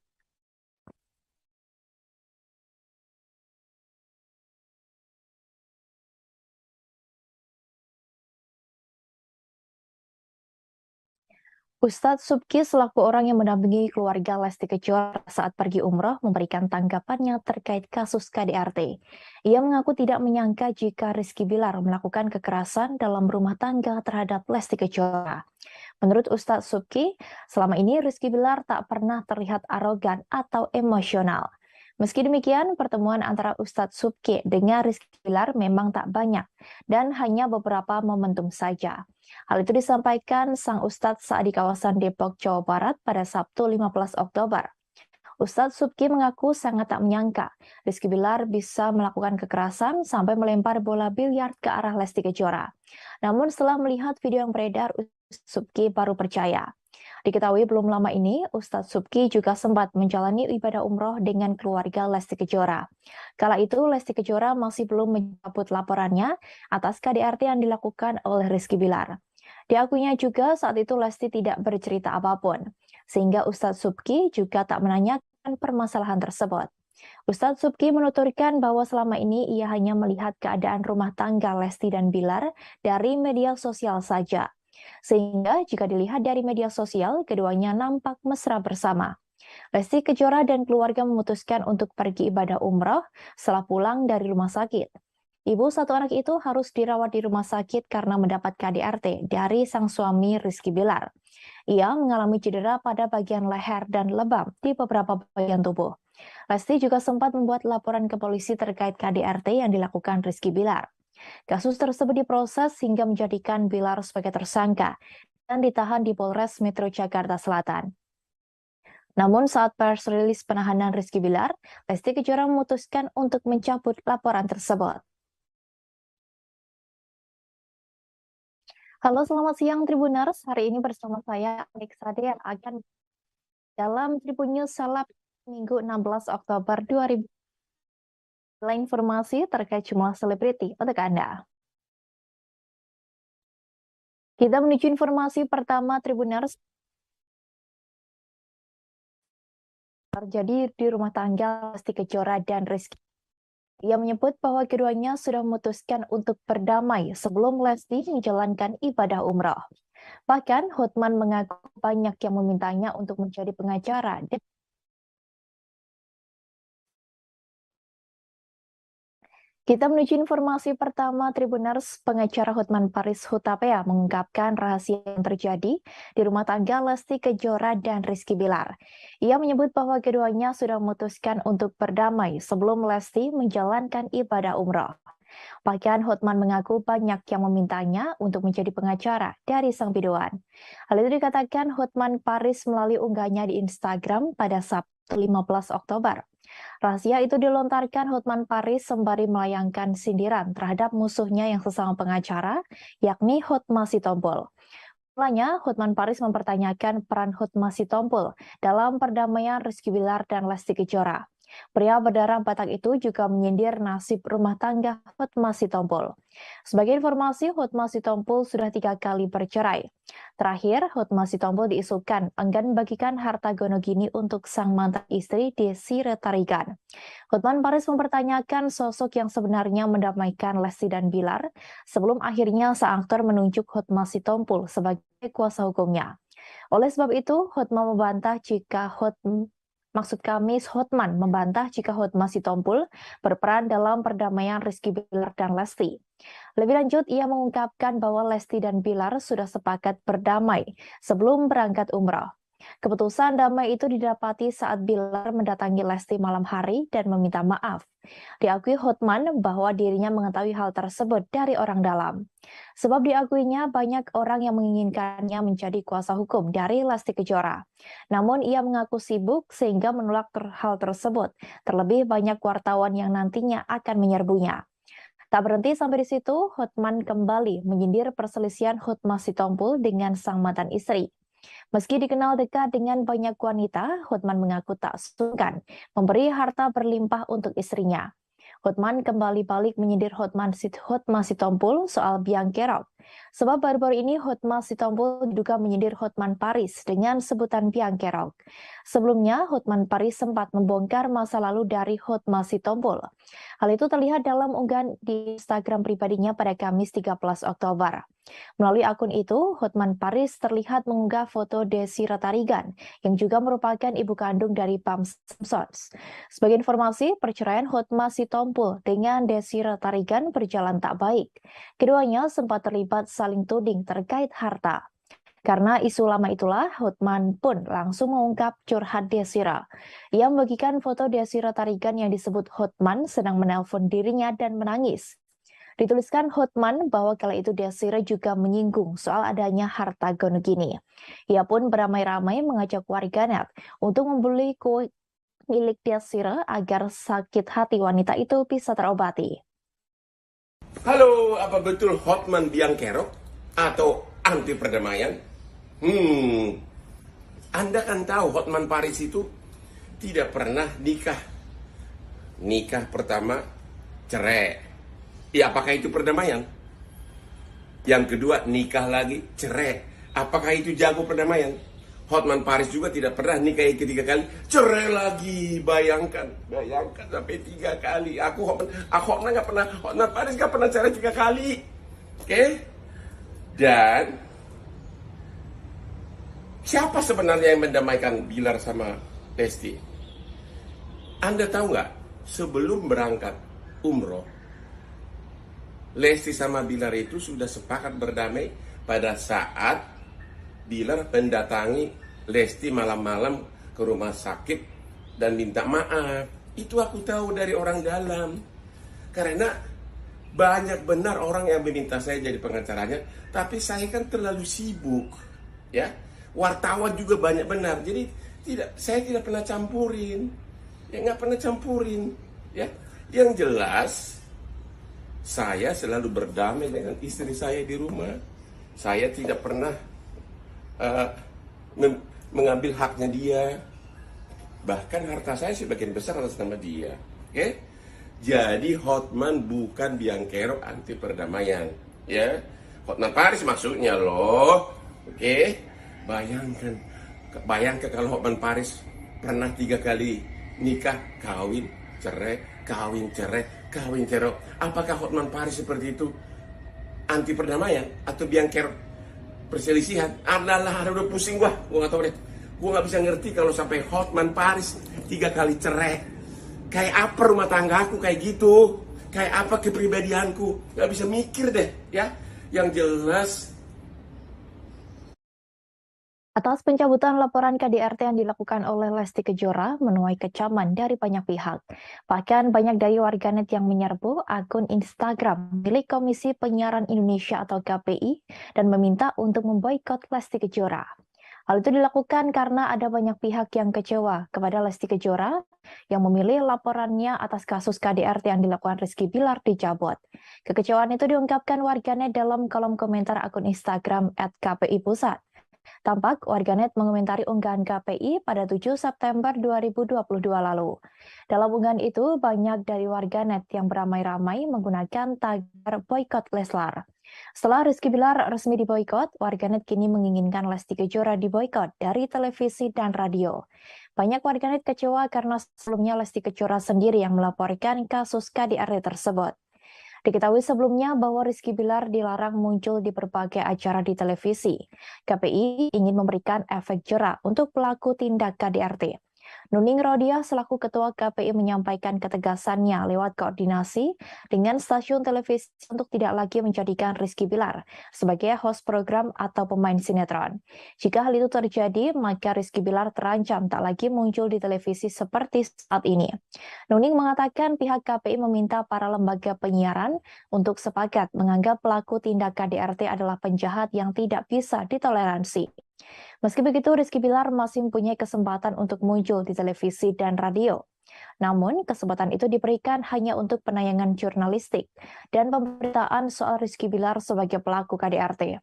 Ustadz Subki selaku orang yang mendampingi keluarga Lesti Kejora saat pergi umroh memberikan tanggapannya terkait kasus KDRT. Ia mengaku tidak menyangka jika Rizky Bilar melakukan kekerasan dalam rumah tangga terhadap Lesti Kejora. Menurut Ustadz Subki, selama ini Rizky Bilar tak pernah terlihat arogan atau emosional. Meski demikian, pertemuan antara Ustadz Subki dengan Rizky Bilar memang tak banyak dan hanya beberapa momentum saja. Hal itu disampaikan sang Ustadz saat di kawasan Depok, Jawa Barat pada Sabtu 15 Oktober. Ustadz Subki mengaku sangat tak menyangka Rizky Bilar bisa melakukan kekerasan sampai melempar bola biliar ke arah Lesti Kejora. Namun setelah melihat video yang beredar, Ustadz Subki baru percaya. Diketahui belum lama ini, Ustadz Subki juga sempat menjalani ibadah umroh dengan keluarga Lesti Kejora. Kala itu, Lesti Kejora masih belum mencabut laporannya atas KDRT yang dilakukan oleh Rizky Bilar. Diakuinya juga saat itu Lesti tidak bercerita apapun, sehingga Ustadz Subki juga tak menanyakan permasalahan tersebut. Ustadz Subki menuturkan bahwa selama ini ia hanya melihat keadaan rumah tangga Lesti dan Bilar dari media sosial saja. Sehingga jika dilihat dari media sosial, keduanya nampak mesra bersama. Lesti Kejora dan keluarga memutuskan untuk pergi ibadah umroh setelah pulang dari rumah sakit. Ibu satu anak itu harus dirawat di rumah sakit karena mendapat KDRT dari sang suami Rizky Bilar. Ia mengalami cedera pada bagian leher dan lebam di beberapa bagian tubuh. Lesti juga sempat membuat laporan ke polisi terkait KDRT yang dilakukan Rizky Bilar. Kasus tersebut diproses hingga menjadikan Bilar sebagai tersangka dan ditahan di Polres Metro Jakarta Selatan. Namun saat pers rilis penahanan Rizky Bilar, Lesti Kejora memutuskan untuk mencabut laporan tersebut. Halo, selamat siang Tribuners. Hari ini bersama saya Anik Sade yang akan dalam Tribun News Seleb Minggu 16 Oktober 2000. Informasi terkait jumlah selebriti untuk Anda. Kita menuju informasi pertama Tribuners. Terjadi di rumah tangga Lesti Kejora dan Rizky. Ia menyebut bahwa keduanya sudah memutuskan untuk berdamai sebelum Lesti menjalankan ibadah umrah. Bahkan Hotman mengaku banyak yang memintanya untuk menjadi pengacara. Kita menuju informasi pertama Tribuners. Pengacara Hotman Paris Hutapea mengungkapkan rahasia yang terjadi di rumah tangga Lesti Kejora dan Rizky Bilar. Ia menyebut bahwa keduanya sudah memutuskan untuk berdamai sebelum Lesti menjalankan ibadah umrah. Bahkan Hotman mengaku banyak yang memintanya untuk menjadi pengacara dari sang biduan. Hal itu dikatakan Hotman Paris melalui unggahnya di Instagram pada Sabtu 15 Oktober. Rahasia itu dilontarkan Hotman Paris sembari melayangkan sindiran terhadap musuhnya yang sesama pengacara, yakni Hotma Sitompul. Mulanya, Hotman Paris mempertanyakan peran Hotma Sitompul dalam perdamaian Rizky Bilar dan Lesti Kejora. Pria berdarah Batak itu juga menyindir nasib rumah tangga Hotma Sitompul. Sebagai informasi, Hotma Sitompul sudah 3 kali bercerai. Terakhir, Hotma Sitompul diisukan enggan membagikan harta gonogini untuk sang mantan istri Desi Retarigan. Hotman Paris mempertanyakan sosok yang sebenarnya mendamaikan Lesti dan Bilar sebelum akhirnya sang aktor menunjuk Hotma Sitompul sebagai kuasa hukumnya. Oleh sebab itu, Hotman membantah jika Hotman membantah jika Hotma Sitompul berperan dalam perdamaian Rizky Bilar dan Lesti. Lebih lanjut, ia mengungkapkan bahwa Lesti dan Bilar sudah sepakat berdamai sebelum berangkat umrah. Keputusan damai itu didapati saat Bilar mendatangi Lesti malam hari dan meminta maaf. Diakui Hotman bahwa dirinya mengetahui hal tersebut dari orang dalam. Sebab diakuinya banyak orang yang menginginkannya menjadi kuasa hukum dari Lesti Kejora. Namun ia mengaku sibuk sehingga menolak hal tersebut. Terlebih banyak wartawan yang nantinya akan menyerbunya. Tak berhenti sampai di situ, Hotman kembali menyindir perselisihan Hotma Sitompul dengan sang mantan istri. Meski dikenal dekat dengan banyak wanita, Hotman mengaku tak sungkan memberi harta berlimpah untuk istrinya. Hotman kembali balik menyindir Hotma Sitompul soal biang kerok. Sebab baru-baru ini Hotma Sitompul diduga menyindir Hotman Paris dengan sebutan biang kerok. Sebelumnya, Hotman Paris sempat membongkar masa lalu dari Hotma Sitompul. Hal itu terlihat dalam unggahan di Instagram pribadinya pada Kamis 13 Oktober. Melalui akun itu, Hotman Paris terlihat mengunggah foto Desi Retarigan yang juga merupakan ibu kandung dari Pam Simpsons. Sebagai informasi, perceraian Hotma Sitompul dengan Desi Retarigan berjalan tak baik. Keduanya sempat terlibat saling tuding terkait harta. Karena isu lama itulah, Hotman pun langsung mengungkap curhat Desira. Ia membagikan foto Desi Retarigan yang disebut Hotman sedang menelpon dirinya dan menangis. Dituliskan Hotman bahwa kala itu Desira juga menyinggung soal adanya harta gonogini. Ia pun beramai-ramai mengajak warganet untuk membeli kue milik Desira agar sakit hati wanita itu bisa terobati. Halo, apa betul Hotman biang kerok atau anti perdamaian? Anda kan tahu Hotman Paris itu tidak pernah nikah. Nikah pertama cerai. Ya, apakah itu perdamaian? Yang kedua, nikah lagi, cerai. Apakah itu jago perdamaian? Hotman Paris juga tidak pernah nikah yang ketiga kali, cerai lagi. Bayangkan sampai 3 kali. Hotman Paris nggak pernah cerai 3 kali. Oke? Dan siapa sebenarnya yang mendamaikan Bilar sama Lesti? Anda tahu nggak? Sebelum berangkat umroh, Lesti sama Bilar itu sudah sepakat berdamai pada saat Bilar mendatangi Lesti malam-malam ke rumah sakit dan minta maaf. Itu aku tahu dari orang dalam. Karena banyak benar orang yang meminta saya jadi pengacaranya, tapi saya kan terlalu sibuk. Ya, wartawan juga banyak benar. Jadi saya tidak pernah campurin. Ya, nggak pernah campurin. Ya, yang jelas saya selalu berdamai dengan istri saya di rumah. Saya tidak pernah mengambil haknya dia. Bahkan harta saya sebagian besar atas nama dia. Oke? Jadi Hotman bukan biang kerok anti perdamaian. Ya, Hotman Paris maksudnya loh. Oke, bayangkan kalau Hotman Paris pernah 3 kali nikah, kawin, cerai, kawin, cerai, kawin, cerai. Apakah Hotman Paris seperti itu anti perdamaian atau biangker perselisihan? Adalah, udah pusing gua nggak tahu deh. Gua nggak bisa ngerti kalau sampai Hotman Paris 3 kali cerai. Kayak apa rumah tangga aku kayak gitu? Kayak apa kepribadianku? Nggak bisa mikir deh, ya. Yang jelas. Atas pencabutan laporan KDRT yang dilakukan oleh Lesti Kejora menuai kecaman dari banyak pihak. Bahkan banyak dari warganet yang menyerbu akun Instagram milik Komisi Penyiaran Indonesia atau KPI dan meminta untuk memboikot Lesti Kejora. Hal itu dilakukan karena ada banyak pihak yang kecewa kepada Lesti Kejora yang memilih laporannya atas kasus KDRT yang dilakukan Rizky Bilar dicabut. Kekecewaan itu diungkapkan warganet dalam kolom komentar akun Instagram @kpi_pusat. Tampak warganet mengomentari unggahan KPI pada 7 September 2022 lalu. Dalam unggahan itu, banyak dari warganet yang beramai-ramai menggunakan tagar boykot Leslar. Setelah Rizky Bilar resmi diboykot, warganet kini menginginkan Lesti Kejora diboykot dari televisi dan radio. Banyak warganet kecewa karena sebelumnya Lesti Kejora sendiri yang melaporkan kasus KDRT tersebut. Diketahui sebelumnya bahwa Rizky Bilar dilarang muncul di berbagai acara di televisi. KPI ingin memberikan efek jera untuk pelaku tindak KDRT. Nuning Rodia selaku Ketua KPI menyampaikan ketegasannya lewat koordinasi dengan stasiun televisi untuk tidak lagi menjadikan Rizky Bilar sebagai host program atau pemain sinetron. Jika hal itu terjadi, maka Rizky Bilar terancam tak lagi muncul di televisi seperti saat ini. Nuning mengatakan pihak KPI meminta para lembaga penyiaran untuk sepakat menganggap pelaku tindak KDRT adalah penjahat yang tidak bisa ditoleransi. Meski begitu, Rizky Bilar masih mempunyai kesempatan untuk muncul di televisi dan radio. Namun, kesempatan itu diberikan hanya untuk penayangan jurnalistik dan pemberitaan soal Rizky Bilar sebagai pelaku KDRT.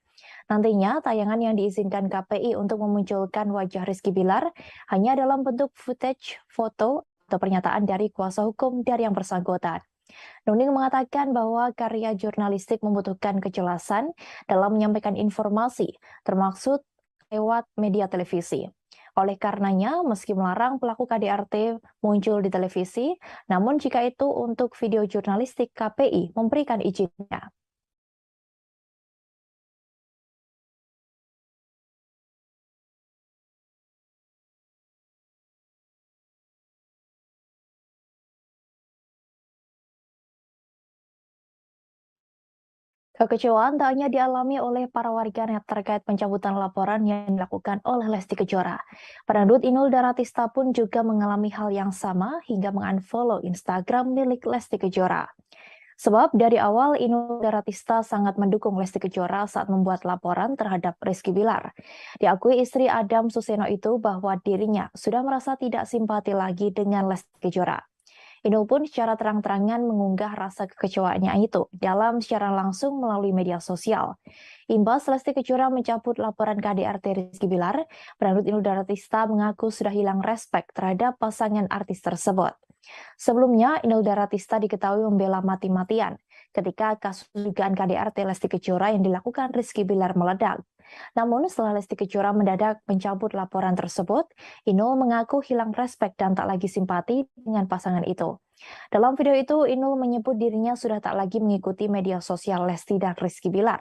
Nantinya, tayangan yang diizinkan KPI untuk memunculkan wajah Rizky Bilar hanya dalam bentuk footage, foto, atau pernyataan dari kuasa hukum dari yang bersangkutan. Nuning mengatakan bahwa karya jurnalistik membutuhkan kejelasan dalam menyampaikan informasi, termasuk lewat media televisi. Oleh karenanya, meski melarang pelaku KDRT muncul di televisi, namun jika itu untuk video jurnalistik, KPI memberikan izinnya. Kekecewaan tak hanya dialami oleh para warganet terkait pencabutan laporan yang dilakukan oleh Lesti Kejora. Pedangdut Inul Daratista pun juga mengalami hal yang sama hingga mengunfollow Instagram milik Lesti Kejora. Sebab dari awal Inul Daratista sangat mendukung Lesti Kejora saat membuat laporan terhadap Rizky Bilar. Diakui istri Adam Suseno itu bahwa dirinya sudah merasa tidak simpati lagi dengan Lesti Kejora. Inul pun secara terang-terangan mengunggah rasa kekecewaannya itu dalam siaran langsung melalui media sosial. Imbas Lesti Kejora mencabut laporan KDRT Rizky Bilar, pedangdut Inul Daratista mengaku sudah hilang respek terhadap pasangan artis tersebut. Sebelumnya, Inul Daratista diketahui membela mati-matian ketika kasus dugaan KDRT Lesti Kejora yang dilakukan Rizky Bilar meledak. Namun setelah Lesti Kejora mendadak mencabut laporan tersebut, Inul mengaku hilang respek dan tak lagi simpati dengan pasangan itu. Dalam video itu, Inul menyebut dirinya sudah tak lagi mengikuti media sosial Lesti dan Rizky Bilar.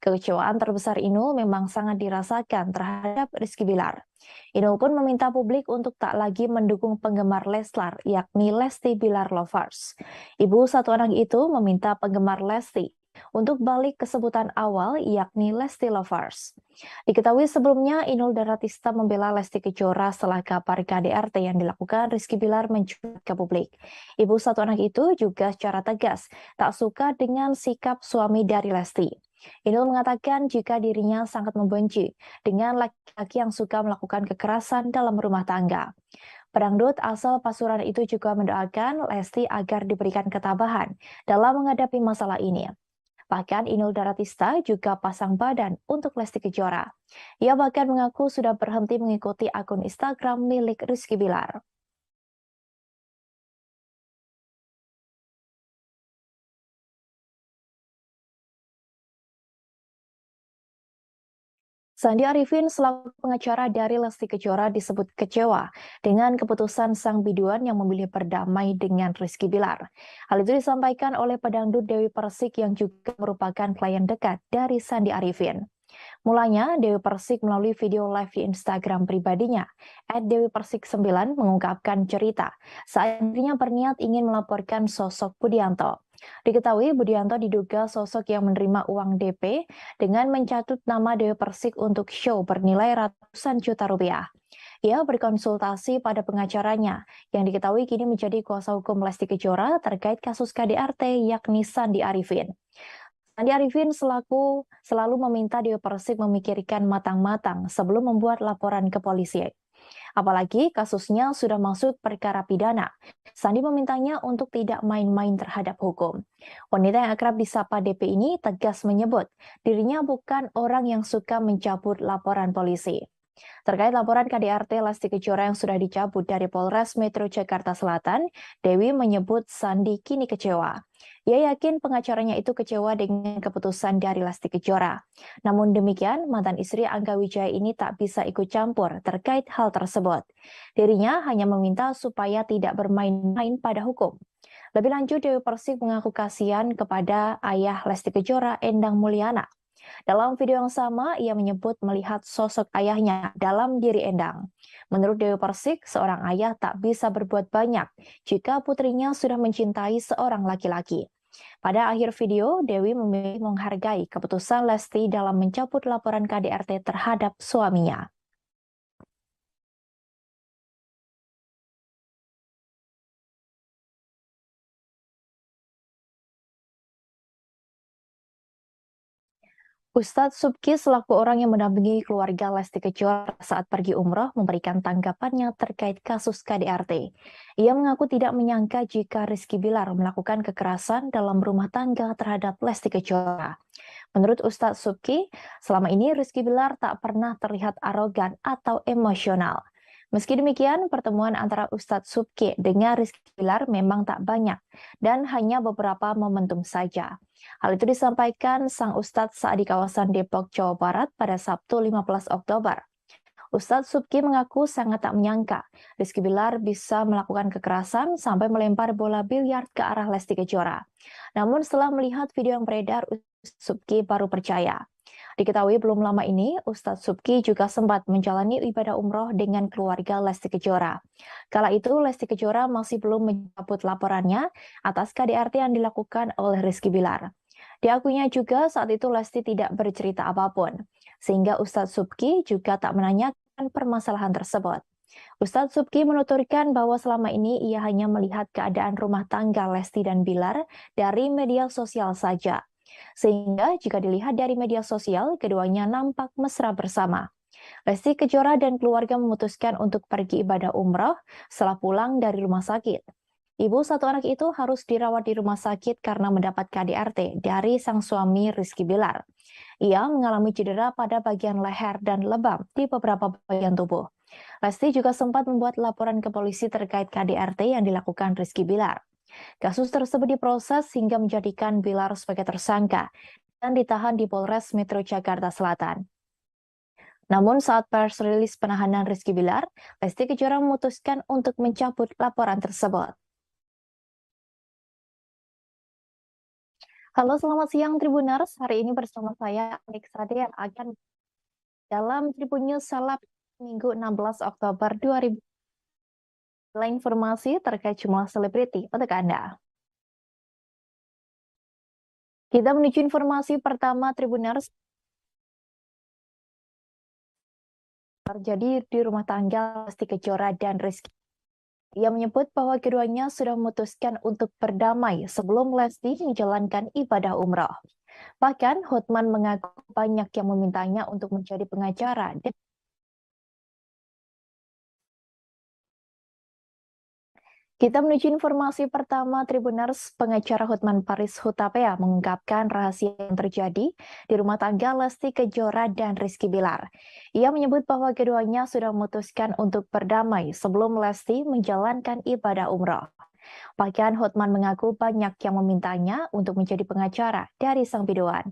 Kekecewaan terbesar Inul memang sangat dirasakan terhadap Rizky Bilar. Inul pun meminta publik untuk tak lagi mendukung penggemar Leslar, yakni Lesti Bilar Lovers. Ibu satu anak itu meminta penggemar Lesti untuk balik ke sebutan awal, yakni Lesti Lovers. Diketahui sebelumnya, Inul Daratista membela Lesti Kejora setelah kabar KDRT yang dilakukan Rizky Bilar mencuat ke publik. Ibu satu anak itu juga secara tegas tak suka dengan sikap suami dari Lesti. Inul mengatakan jika dirinya sangat membenci dengan laki-laki yang suka melakukan kekerasan dalam rumah tangga. Pedangdut asal Pasuruan itu juga mendoakan Lesti agar diberikan ketabahan dalam menghadapi masalah ini. Bahkan Inul Daratista juga pasang badan untuk Lesti Kejora. Ia bahkan mengaku sudah berhenti mengikuti akun Instagram milik Rizky Bilar. Sandi Arifin selaku pengacara dari Lesti Kejora disebut kecewa dengan keputusan sang biduan yang memilih berdamai dengan Rizky Bilar. Hal itu disampaikan oleh pedangdut Dewi Persik yang juga merupakan klien dekat dari Sandi Arifin. Mulanya, Dewi Persik melalui video live di Instagram pribadinya, @dewipersik9 mengungkapkan cerita saat dirinya berniat ingin melaporkan sosok Budianto. Diketahui Budianto diduga sosok yang menerima uang DP dengan mencatut nama Dewi Persik untuk show bernilai ratusan juta rupiah. Ia berkonsultasi pada pengacaranya yang diketahui kini menjadi kuasa hukum Lesti Kejora terkait kasus KDRT yakni Sandi Arifin. Sandi Arifin selalu meminta Dewi Persik memikirkan matang-matang sebelum membuat laporan ke polisi. Apalagi kasusnya sudah masuk perkara pidana. Sandi memintanya untuk tidak main-main terhadap hukum. Wanita yang akrab disapa DP ini tegas menyebut dirinya bukan orang yang suka mencabut laporan polisi. Terkait laporan KDRT Lesti Kejora yang sudah dicabut dari Polres Metro Jakarta Selatan, Dewi menyebut Sandi kini kecewa. Ia yakin pengacaranya itu kecewa dengan keputusan dari Lesti Kejora. Namun demikian, mantan istri Angga Wijaya ini tak bisa ikut campur terkait hal tersebut. Dirinya hanya meminta supaya tidak bermain-main pada hukum. Lebih lanjut, Dewi Persik mengaku kasihan kepada ayah Lesti Kejora, Endang Mulyana. Dalam video yang sama, ia menyebut melihat sosok ayahnya dalam diri Endang. Menurut Dewi Persik, seorang ayah tak bisa berbuat banyak jika putrinya sudah mencintai seorang laki-laki. Pada akhir video, Dewi memilih menghargai keputusan Lesti dalam mencabut laporan KDRT terhadap suaminya. Ustadz Subki selaku orang yang mendampingi keluarga Lesti Kejora saat pergi umroh memberikan tanggapannya terkait kasus KDRT. Ia mengaku tidak menyangka jika Rizky Bilar melakukan kekerasan dalam rumah tangga terhadap Lesti Kejora. Menurut Ustadz Subki, selama ini Rizky Bilar tak pernah terlihat arogan atau emosional. Meski demikian, pertemuan antara Ustadz Subki dengan Rizky Bilar memang tak banyak dan hanya beberapa momentum saja. Hal itu disampaikan sang Ustadz saat di kawasan Depok, Jawa Barat pada Sabtu 15 Oktober. Ustadz Subki mengaku sangat tak menyangka Rizky Bilar bisa melakukan kekerasan sampai melempar bola biliar ke arah Lesti Kejora. Namun setelah melihat video yang beredar, Ustadz Subki baru percaya. Diketahui belum lama ini, Ustadz Subki juga sempat menjalani ibadah umroh dengan keluarga Lesti Kejora. Kala itu, Lesti Kejora masih belum mencabut laporannya atas KDRT yang dilakukan oleh Rizky Bilar. Diakuinya juga saat itu Lesti tidak bercerita apapun, sehingga Ustadz Subki juga tak menanyakan permasalahan tersebut. Ustadz Subki menuturkan bahwa selama ini ia hanya melihat keadaan rumah tangga Lesti dan Bilar dari media sosial saja. Sehingga jika dilihat dari media sosial, keduanya nampak mesra bersama. Lesti Kejora dan keluarga memutuskan untuk pergi ibadah umroh setelah pulang dari rumah sakit. Ibu satu anak itu harus dirawat di rumah sakit karena mendapat KDRT dari sang suami Rizky Bilar. Ia mengalami cedera pada bagian leher dan lebam di beberapa bagian tubuh. Lesti juga sempat membuat laporan ke polisi terkait KDRT yang dilakukan Rizky Bilar. Kasus tersebut diproses hingga menjadikan Bilar sebagai tersangka dan ditahan di Polres Metro Jakarta Selatan. Namun saat press rilis penahanan Rizky Bilar, Lesti Kejora memutuskan untuk mencabut laporan tersebut. Halo, selamat siang Tribuners. Hari ini bersama saya Alex Rade yang akan dalam Tribun News Seleb Minggu 16 Oktober 2020. Informasi terkait jumlah selebriti untuk Anda. Kita menuju informasi pertama Tribuners. Terjadi di rumah tangga Lesti Kejora dan Rizky. Ia menyebut bahwa keduanya sudah memutuskan untuk berdamai sebelum Lesti menjalankan ibadah umroh. Bahkan Hotman mengaku banyak yang memintanya untuk menjadi pengacara. Kita menuju informasi pertama Tribuners. Pengacara Hotman Paris Hutapea mengungkapkan rahasia yang terjadi di rumah tangga Lesti Kejora dan Rizky Bilar. Ia menyebut bahwa keduanya sudah memutuskan untuk berdamai sebelum Lesti menjalankan ibadah umroh. Bahkan Hotman mengaku banyak yang memintanya untuk menjadi pengacara dari sang biduan.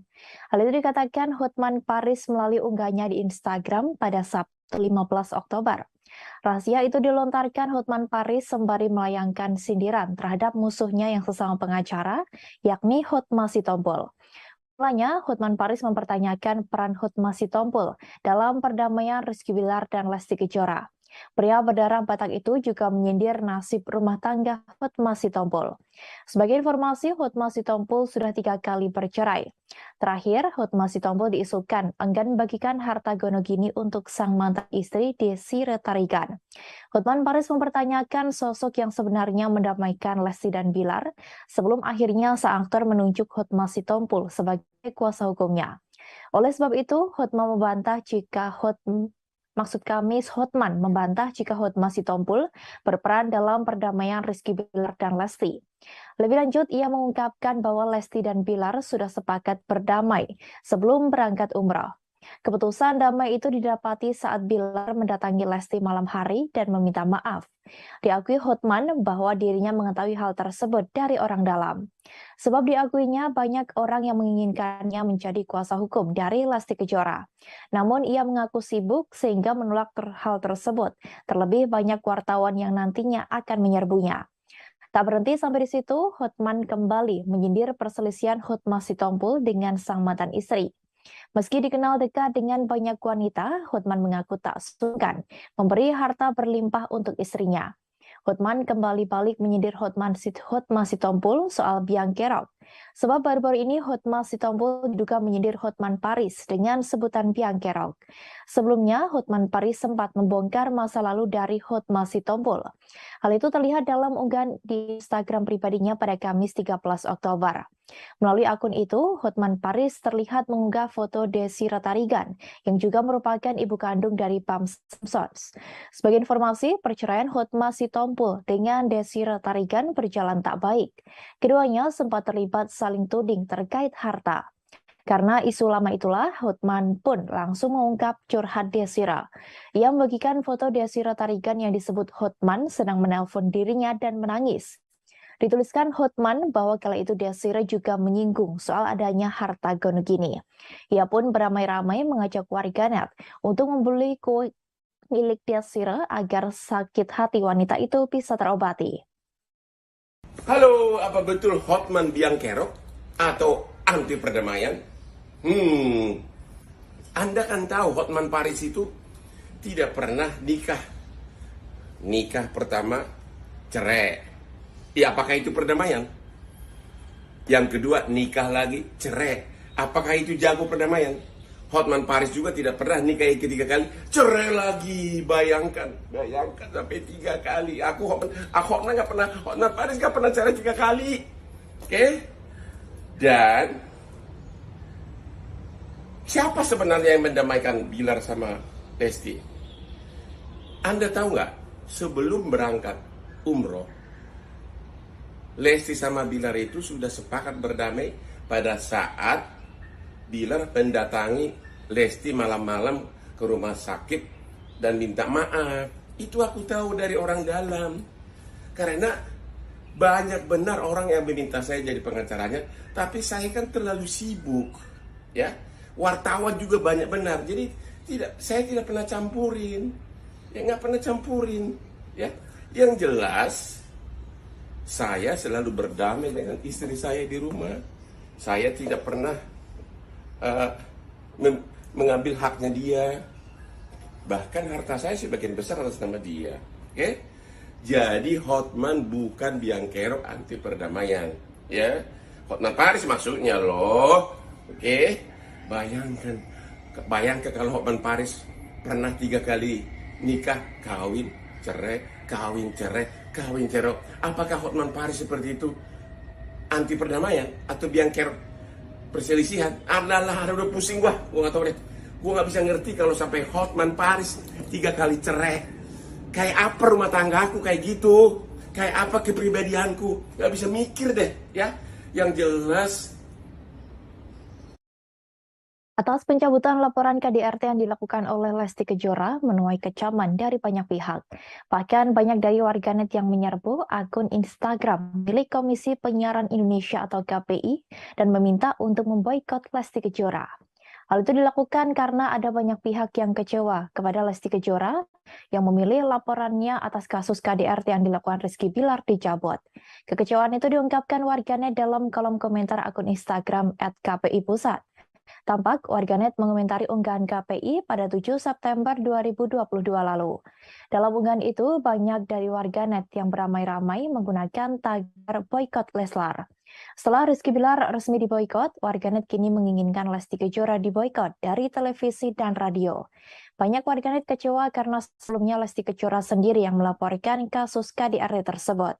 Hal itu dikatakan Hotman Paris melalui unggahnya di Instagram pada Sabtu 15 Oktober. Rahasia itu dilontarkan Hotman Paris sembari melayangkan sindiran terhadap musuhnya yang sesama pengacara, yakni Hotma Sitompul. Mulanya, Hotman Paris mempertanyakan peran Hotma Sitompul dalam perdamaian Rizky Bilar dan Lesti Kejora. Pria berdarah Batak itu juga menyindir nasib rumah tangga Hotma Sitompul. Sebagai informasi, Hotma Sitompul sudah 3 kali bercerai. Terakhir, Hotma Sitompul diisukan enggan bagikan harta gonogini untuk sang mantan istri Desi Retarigan. Hotman Paris mempertanyakan sosok yang sebenarnya mendamaikan Lesti dan Bilar sebelum akhirnya sang aktor menunjuk Hotma Sitompul sebagai kuasa hukumnya. Oleh sebab itu, Hotman membantah jika Hotman membantah jika Hotma Sitompul berperan dalam perdamaian Rizky Bilar dan Lesti. Lebih lanjut, ia mengungkapkan bahwa Lesti dan Bilar sudah sepakat berdamai sebelum berangkat umrah. Keputusan damai itu didapati saat Bilar mendatangi Lesti malam hari dan meminta maaf. Diakui Hotman bahwa dirinya mengetahui hal tersebut dari orang dalam. Sebab diakuinya banyak orang yang menginginkannya menjadi kuasa hukum dari Lesti Kejora. Namun ia mengaku sibuk sehingga menolak hal tersebut. Terlebih banyak wartawan yang nantinya akan menyerbunya. Tak berhenti sampai di situ, Hotman kembali menyindir perselisihan Hotma Sitompul dengan sang mantan istri. Meski dikenal dekat dengan banyak wanita, Hotman mengaku tak sungkan memberi harta berlimpah untuk istrinya. Hotman kembali balik menyindir Hotma Sitompul soal biang kerok. Sebab baru-baru ini Hotma Sitompul diduga menyindir Hotman Paris dengan sebutan biang kerok. Sebelumnya, Hotman Paris sempat membongkar masa lalu dari Hotma Sitompul. Hal itu terlihat dalam unggahan di Instagram pribadinya pada Kamis 13 Oktober. Melalui akun itu, Hotman Paris terlihat mengunggah foto Desi Retarigan, yang juga merupakan ibu kandung dari Pam Simpsons. Sebagai informasi, perceraian Hotma Sitompul dengan Desi Retarigan berjalan tak baik. Keduanya sempat terlibat saling tuding terkait harta. Karena isu lama itulah, Hotman pun langsung mengungkap curhat Desira. Ia membagikan foto Desi Retarigan yang disebut Hotman sedang menelpon dirinya dan menangis. Dituliskan Hotman bahwa kala itu Desira juga menyinggung soal adanya harta gonogini. Ia pun beramai-ramai mengajak warganet untuk membeli kue milik Desira agar sakit hati wanita itu bisa terobati. Halo, apa betul Hotman biang kerok atau anti perdamaian? Anda kan tahu Hotman Paris itu tidak pernah nikah. Nikah pertama cerai. Ya, apakah itu perdamaian? Yang kedua, nikah lagi, cerai. Apakah itu jago perdamaian? Hotman Paris juga tidak pernah nikah yang ketiga kali, cerai lagi. Bayangkan sampai 3 kali. Hotman Paris nggak pernah cerai 3 kali. Oke? Dan siapa sebenarnya yang mendamaikan Bilar sama Lesti? Anda tahu nggak? Sebelum berangkat umroh, Lesti sama Bilar itu sudah sepakat berdamai pada saat Bilar mendatangi Lesti malam-malam ke rumah sakit dan minta maaf. Itu aku tahu dari orang dalam. Karena banyak benar orang yang meminta saya jadi pengacaranya, tapi saya kan terlalu sibuk. Ya, wartawan juga banyak benar. Jadi saya tidak pernah campurin. Ya, nggak pernah campurin. Ya, yang jelas saya selalu berdamai dengan istri saya di rumah. Saya tidak pernah mengambil haknya dia. Bahkan harta saya sebagian besar atas nama dia. Oke? Jadi Hotman bukan biang kerok anti perdamaian. Ya, Hotman Paris maksudnya loh. Oke? Bayangkan kalau Hotman Paris pernah 3 kali nikah, kawin, cerai, kawin, cerai, kawin, cerai. Apakah Hotman Paris seperti itu anti perdamaian atau biang kerok perselisihan? Adalah, udah pusing gua nggak tahu deh. Gua nggak bisa ngerti kalau sampai Hotman Paris 3 kali cerai. Kayak apa rumah tanggaku kayak gitu? Kayak apa kepribadianku? Nggak bisa mikir deh, ya. Yang jelas Atas pencabutan laporan KDRT yang dilakukan oleh Lesti Kejora menuai kecaman dari banyak pihak. Bahkan banyak dari warganet yang menyerbu akun Instagram milik Komisi Penyiaran Indonesia atau KPI dan meminta untuk memboikot Lesti Kejora. Hal itu dilakukan karena ada banyak pihak yang kecewa kepada Lesti Kejora yang memilih laporannya atas kasus KDRT yang dilakukan Rizky Bilar dicabut. Kekecewaan itu diungkapkan warganet dalam kolom komentar akun Instagram @kpi_pusat. Tampak warganet mengomentari unggahan KPI pada 7 September 2022 lalu. Dalam unggahan itu, banyak dari warganet yang beramai-ramai menggunakan tagar boykot Leslar. Setelah Rizky Bilar resmi diboykot, warganet kini menginginkan Lesti Kejora diboykot dari televisi dan radio. Banyak warganet kecewa karena sebelumnya Lesti Kejora sendiri yang melaporkan kasus KDRT tersebut.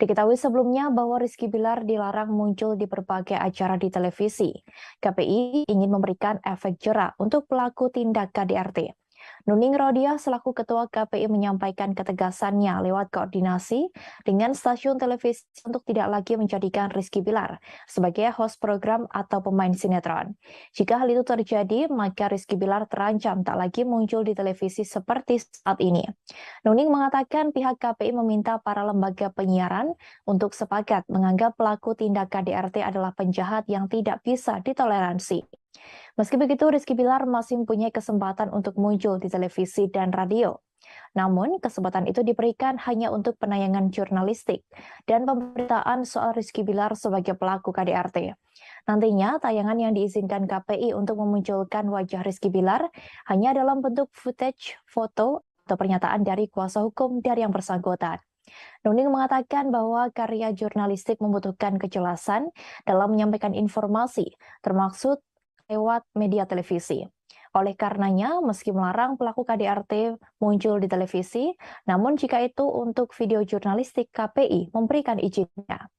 Diketahui sebelumnya bahwa Rizky Bilar dilarang muncul di berbagai acara di televisi. KPI ingin memberikan efek jera untuk pelaku tindak KDRT. Nuning Rodia selaku Ketua KPI menyampaikan ketegasannya lewat koordinasi dengan stasiun televisi untuk tidak lagi menjadikan Rizky Bilar sebagai host program atau pemain sinetron. Jika hal itu terjadi, maka Rizky Bilar terancam tak lagi muncul di televisi seperti saat ini. Nuning mengatakan pihak KPI meminta para lembaga penyiaran untuk sepakat menganggap pelaku tindak KDRT adalah penjahat yang tidak bisa ditoleransi. Meski begitu, Rizky Bilar masih mempunyai kesempatan untuk muncul di televisi dan radio. Namun, kesempatan itu diberikan hanya untuk penayangan jurnalistik dan pemberitaan soal Rizky Bilar sebagai pelaku KDRT. Nantinya, tayangan yang diizinkan KPI untuk memunculkan wajah Rizky Bilar hanya dalam bentuk footage, foto, atau pernyataan dari kuasa hukum dari yang bersangkutan. Nuning mengatakan bahwa karya jurnalistik membutuhkan kejelasan dalam menyampaikan informasi, termasuk lewat media televisi. Oleh karenanya, meski melarang pelaku KDRT muncul di televisi, namun jika itu untuk video jurnalistik, KPI memberikan izinnya.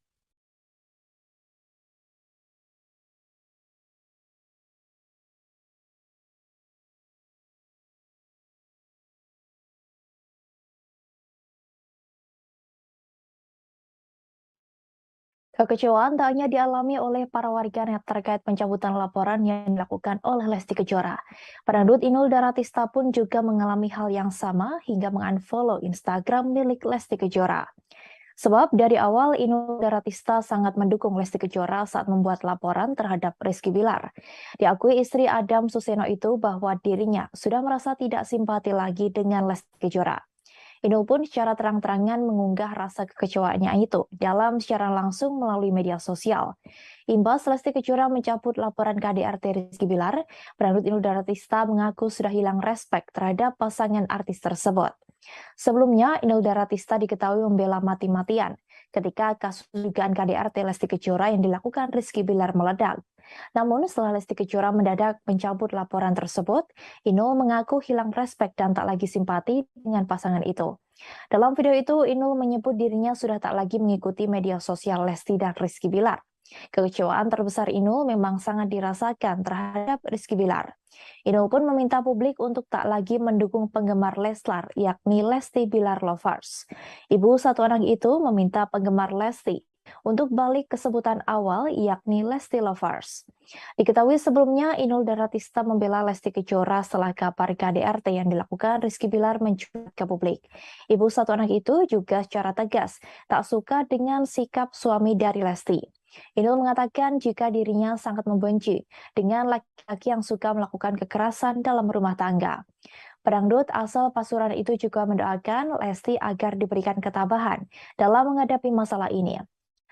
Kekecewaan tak hanya dialami oleh para warganet terkait pencabutan laporan yang dilakukan oleh Lesti Kejora. Pedangdut Inul Daratista pun juga mengalami hal yang sama hingga mengunfollow Instagram milik Lesti Kejora. Sebab dari awal Inul Daratista sangat mendukung Lesti Kejora saat membuat laporan terhadap Rizky Bilar. Diakui istri Adam Suseno itu bahwa dirinya sudah merasa tidak simpati lagi dengan Lesti Kejora. Inul pun secara terang-terangan mengunggah rasa kekecewaannya itu dalam siaran langsung melalui media sosial. Imbas Lesti Kejora mencabut laporan KDRT Rizky Bilar, pedangdut Inul Daratista mengaku sudah hilang respek terhadap pasangan artis tersebut. Sebelumnya, Inul Daratista diketahui membela mati-matian ketika kasus dugaan KDRT Lesti Kejora yang dilakukan Rizky Bilar meledak. Namun setelah Lesti Kejora mendadak mencabut laporan tersebut, Inul mengaku hilang respek dan tak lagi simpati dengan pasangan itu. Dalam video itu, Inul menyebut dirinya sudah tak lagi mengikuti media sosial Lesti dan Rizky Bilar. Kekecewaan terbesar Inul memang sangat dirasakan terhadap Rizky Bilar. Inul pun meminta publik untuk tak lagi mendukung penggemar Leslar, yakni Lesti Bilar Lovers. Ibu satu anak itu meminta penggemar Lesti untuk balik ke sebutan awal, yakni Lesti Lovers. Diketahui sebelumnya, Inul Daratista membela Lesti Kejora setelah kabar KDRT yang dilakukan Rizky Bilar mencuat ke publik. Ibu satu anak itu juga secara tegas tak suka dengan sikap suami dari Lesti. Inul mengatakan jika dirinya sangat membenci dengan laki-laki yang suka melakukan kekerasan dalam rumah tangga. Pedangdut asal Pasuruan itu juga mendoakan Lesti agar diberikan ketabahan dalam menghadapi masalah ini.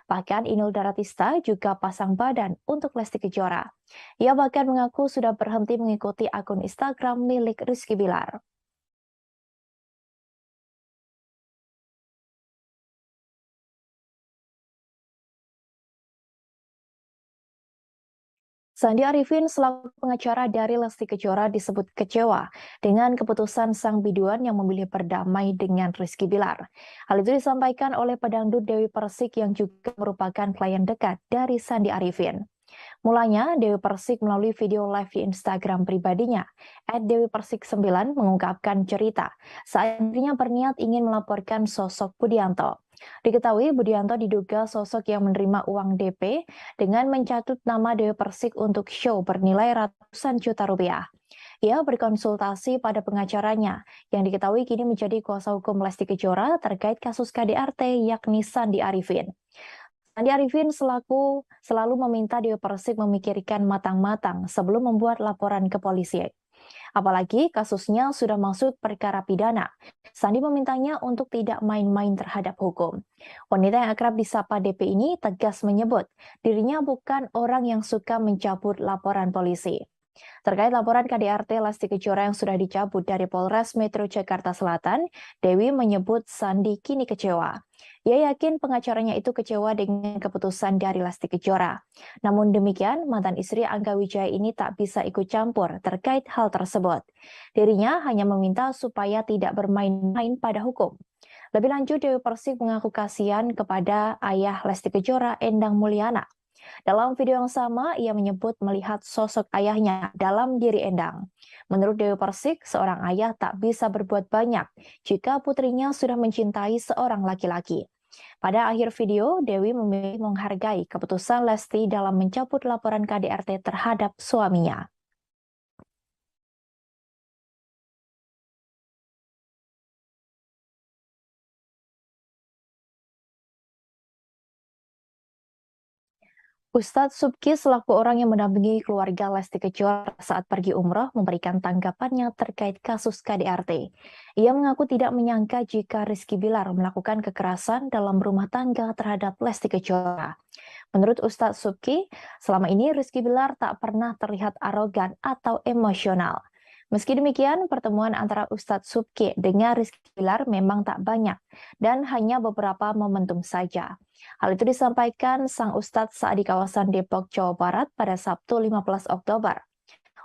Bahkan Inul Daratista juga pasang badan untuk Lesti Kejora. Ia bahkan mengaku sudah berhenti mengikuti akun Instagram milik Rizky Bilar. Sandi Arifin selaku pengacara dari Lesti Kejora disebut kecewa dengan keputusan sang biduan yang memilih berdamai dengan Rizky Bilar. Hal itu disampaikan oleh pedangdut Dewi Persik yang juga merupakan klien dekat dari Sandi Arifin. Mulanya, Dewi Persik melalui video live di Instagram pribadinya, @dewipersik9 mengungkapkan cerita saat dirinya berniat ingin melaporkan sosok Budianto. Diketahui Budianto diduga sosok yang menerima uang DP dengan mencatut nama Dewi Persik untuk show bernilai ratusan juta rupiah. Ia berkonsultasi pada pengacaranya, yang diketahui kini menjadi kuasa hukum Lesti Kejora terkait kasus KDRT yakni Sandi Arifin. Andi Arifin selalu meminta Dewi Persik memikirkan matang-matang sebelum membuat laporan ke polisi. Apalagi kasusnya sudah masuk perkara pidana. Sandi memintanya untuk tidak main-main terhadap hukum. Wanita yang akrab disapa DP ini tegas menyebut dirinya bukan orang yang suka mencabut laporan polisi. Terkait laporan KDRT Lesti Kejora yang sudah dicabut dari Polres Metro Jakarta Selatan, Dewi menyebut Sandi kini kecewa. Ia yakin pengacaranya itu kecewa dengan keputusan dari Lesti Kejora. Namun demikian, mantan istri Angga Wijaya ini tak bisa ikut campur terkait hal tersebut. Dirinya hanya meminta supaya tidak bermain-main pada hukum. Lebih lanjut, Dewi Persik mengaku kasihan kepada ayah Lesti Kejora, Endang Mulyana. Dalam video yang sama, ia menyebut melihat sosok ayahnya dalam diri Endang. Menurut Dewi Persik, seorang ayah tak bisa berbuat banyak jika putrinya sudah mencintai seorang laki-laki. Pada akhir video, Dewi memilih menghargai keputusan Lesti dalam mencabut laporan KDRT terhadap suaminya. Ustadz Subki selaku orang yang mendampingi keluarga Lesti Kejora saat pergi umroh memberikan tanggapannya terkait kasus KDRT. Ia mengaku tidak menyangka jika Rizky Bilar melakukan kekerasan dalam rumah tangga terhadap Lesti Kejora. Menurut Ustadz Subki, selama ini Rizky Bilar tak pernah terlihat arogan atau emosional. Meski demikian, pertemuan antara Ustadz Subki dengan Rizky Bilar memang tak banyak dan hanya beberapa momentum saja. Hal itu disampaikan sang Ustadz saat di kawasan Depok, Jawa Barat pada Sabtu 15 Oktober.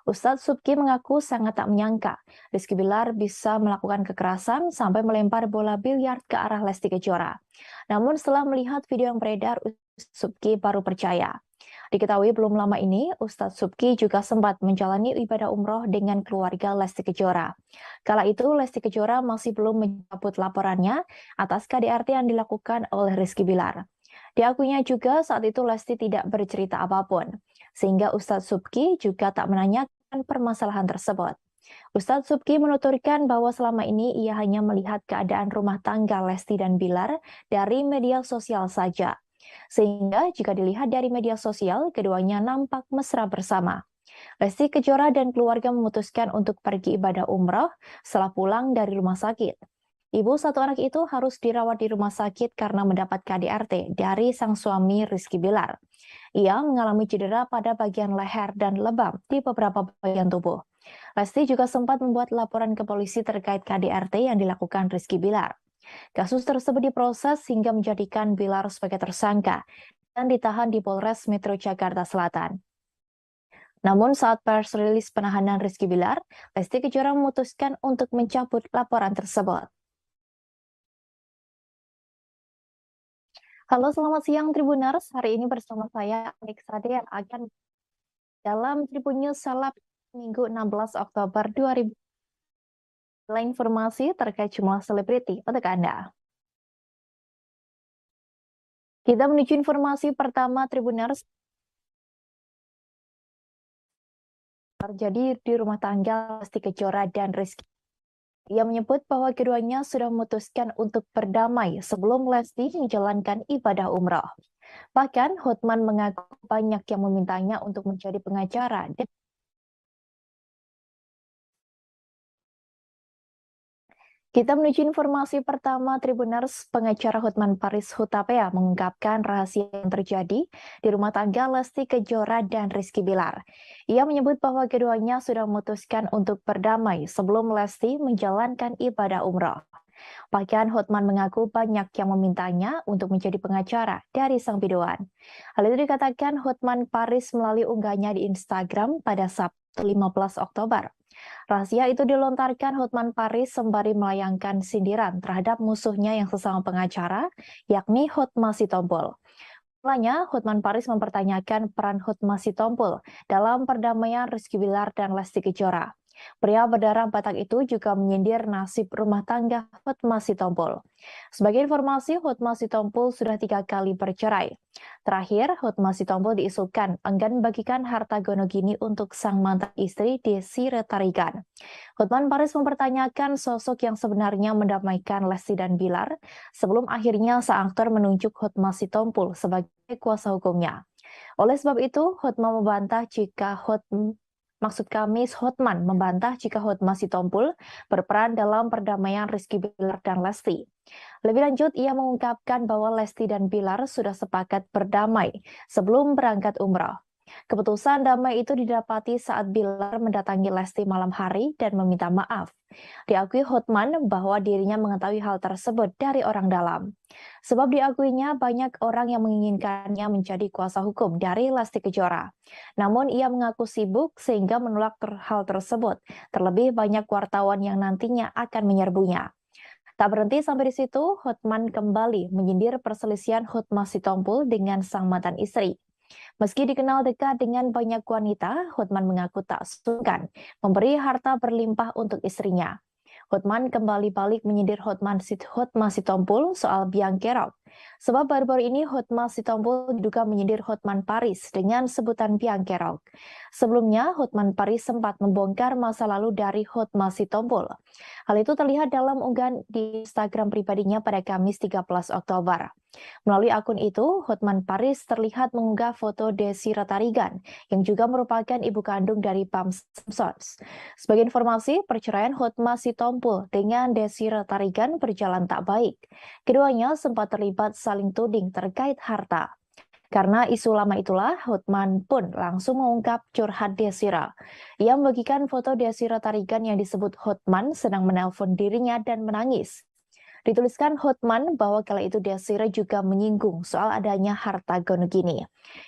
Ustadz Subki mengaku sangat tak menyangka Rizky Bilar bisa melakukan kekerasan sampai melempar bola biliar ke arah Lesti Kejora. Namun setelah melihat video yang beredar, Ustadz Subki baru percaya. Diketahui belum lama ini, Ustadz Subki juga sempat menjalani ibadah umroh dengan keluarga Lesti Kejora. Kala itu, Lesti Kejora masih belum mencabut laporannya atas KDRT yang dilakukan oleh Rizky Bilar. Diakuinya juga saat itu Lesti tidak bercerita apapun, sehingga Ustadz Subki juga tak menanyakan permasalahan tersebut. Ustadz Subki menuturkan bahwa selama ini ia hanya melihat keadaan rumah tangga Lesti dan Bilar dari media sosial saja. Sehingga jika dilihat dari media sosial, keduanya nampak mesra bersama. Lesti Kejora dan keluarga memutuskan untuk pergi ibadah umroh setelah pulang dari rumah sakit. Ibu satu anak itu harus dirawat di rumah sakit karena mendapat KDRT dari sang suami Rizky Bilar. Ia mengalami cedera pada bagian leher dan lebam di beberapa bagian tubuh. Lesti juga sempat membuat laporan ke polisi terkait KDRT yang dilakukan Rizky Bilar. Kasus tersebut diproses hingga menjadikan Bilar sebagai tersangka dan ditahan di Polres Metro Jakarta Selatan. Namun saat press rilis penahanan Rizky Bilar, Lesti Kejora memutuskan untuk mencabut laporan tersebut. Halo, selamat siang Tribuners. Hari ini bersama saya Alex Sade yang akan dalam Tribun News Seleb Minggu 16 Oktober 2020. Informasi terkait jumlah selebriti untuk Anda. Kita menuju informasi pertama Tribuners. Terjadi di rumah tangga Lesti Kejora dan Rizky. Ia menyebut bahwa keduanya sudah memutuskan untuk berdamai sebelum Lesti menjalankan ibadah umroh. Bahkan Hotman mengaku banyak yang memintanya untuk menjadi pengacara. Kita menuju informasi pertama Tribuners. Pengacara Hotman Paris Hutapea mengungkapkan rahasia yang terjadi di rumah tangga Lesti Kejora dan Rizky Bilar. Ia menyebut bahwa keduanya sudah memutuskan untuk berdamai sebelum Lesti menjalankan ibadah umroh. Bahkan Hotman mengaku banyak yang memintanya untuk menjadi pengacara dari sang biduan. Hal itu dikatakan Hotman Paris melalui unggahnya di Instagram pada Sabtu 15 Oktober. Rahasia itu dilontarkan Hotman Paris sembari melayangkan sindiran terhadap musuhnya yang sesama pengacara, yakni Hotma Sitompul. Mulanya, Hotman Paris mempertanyakan peran Hotma Sitompul dalam perdamaian Rizky Bilar dan Lesti Kejora. Pria berdarah Batak itu juga menyindir nasib rumah tangga Hotma Sitompul. Sebagai informasi, Hotma Sitompul sudah 3 kali bercerai. Terakhir, Hotma Sitompul diisukan enggan bagikan harta gonogini untuk sang mantan istri Desi Retarigan. Hotman Paris mempertanyakan sosok yang sebenarnya mendamaikan Lesti dan Bilar sebelum akhirnya sang aktor menunjuk Hotma Sitompul sebagai kuasa hukumnya. Oleh sebab itu, Hotman membantah jika Hotman membantah jika Hotma Sitompul berperan dalam perdamaian Rizky Bilar dan Lesti. Lebih lanjut, ia mengungkapkan bahwa Lesti dan Bilar sudah sepakat berdamai sebelum berangkat umrah. Keputusan damai itu didapati saat Bilar mendatangi Lesti malam hari dan meminta maaf. Diakui Hotman bahwa dirinya mengetahui hal tersebut dari orang dalam. Sebab diakuinya banyak orang yang menginginkannya menjadi kuasa hukum dari Lesti Kejora. Namun ia mengaku sibuk sehingga menolak hal tersebut. Terlebih banyak wartawan yang nantinya akan menyerbunya. Tak berhenti sampai di situ, Hotman kembali menyindir perselisihan Hotma Sitompul dengan sang mantan istri. Meski dikenal dekat dengan banyak wanita, Hotman mengaku tak sungkan memberi harta berlimpah untuk istrinya. Hotman kembali balik menyindir Hotma Sitompul soal biang kerok. Sebab baru-baru ini Hotma Sitompul diduga menyindir Hotman Paris dengan sebutan biang kerok. Sebelumnya, Hotman Paris sempat membongkar masa lalu dari Hotma Sitompul. Hal itu terlihat dalam unggahan di Instagram pribadinya pada Kamis 13 Oktober. Melalui akun itu, Hotman Paris terlihat mengunggah foto Desi Retarigan, yang juga merupakan ibu kandung dari Pam Simpsons. Sebagai informasi, perceraian Hotma Sitompul dengan Desi Retarigan berjalan tak baik. Keduanya sempat terlibat saling tuding terkait harta. Karena isu lama itulah, Hotman pun langsung mengungkap curhat Desira. Ia membagikan foto Desira Tarigan yang disebut Hotman sedang menelpon dirinya dan menangis. Dituliskan Hotman bahwa kala itu Desira juga menyinggung soal adanya harta gonogini.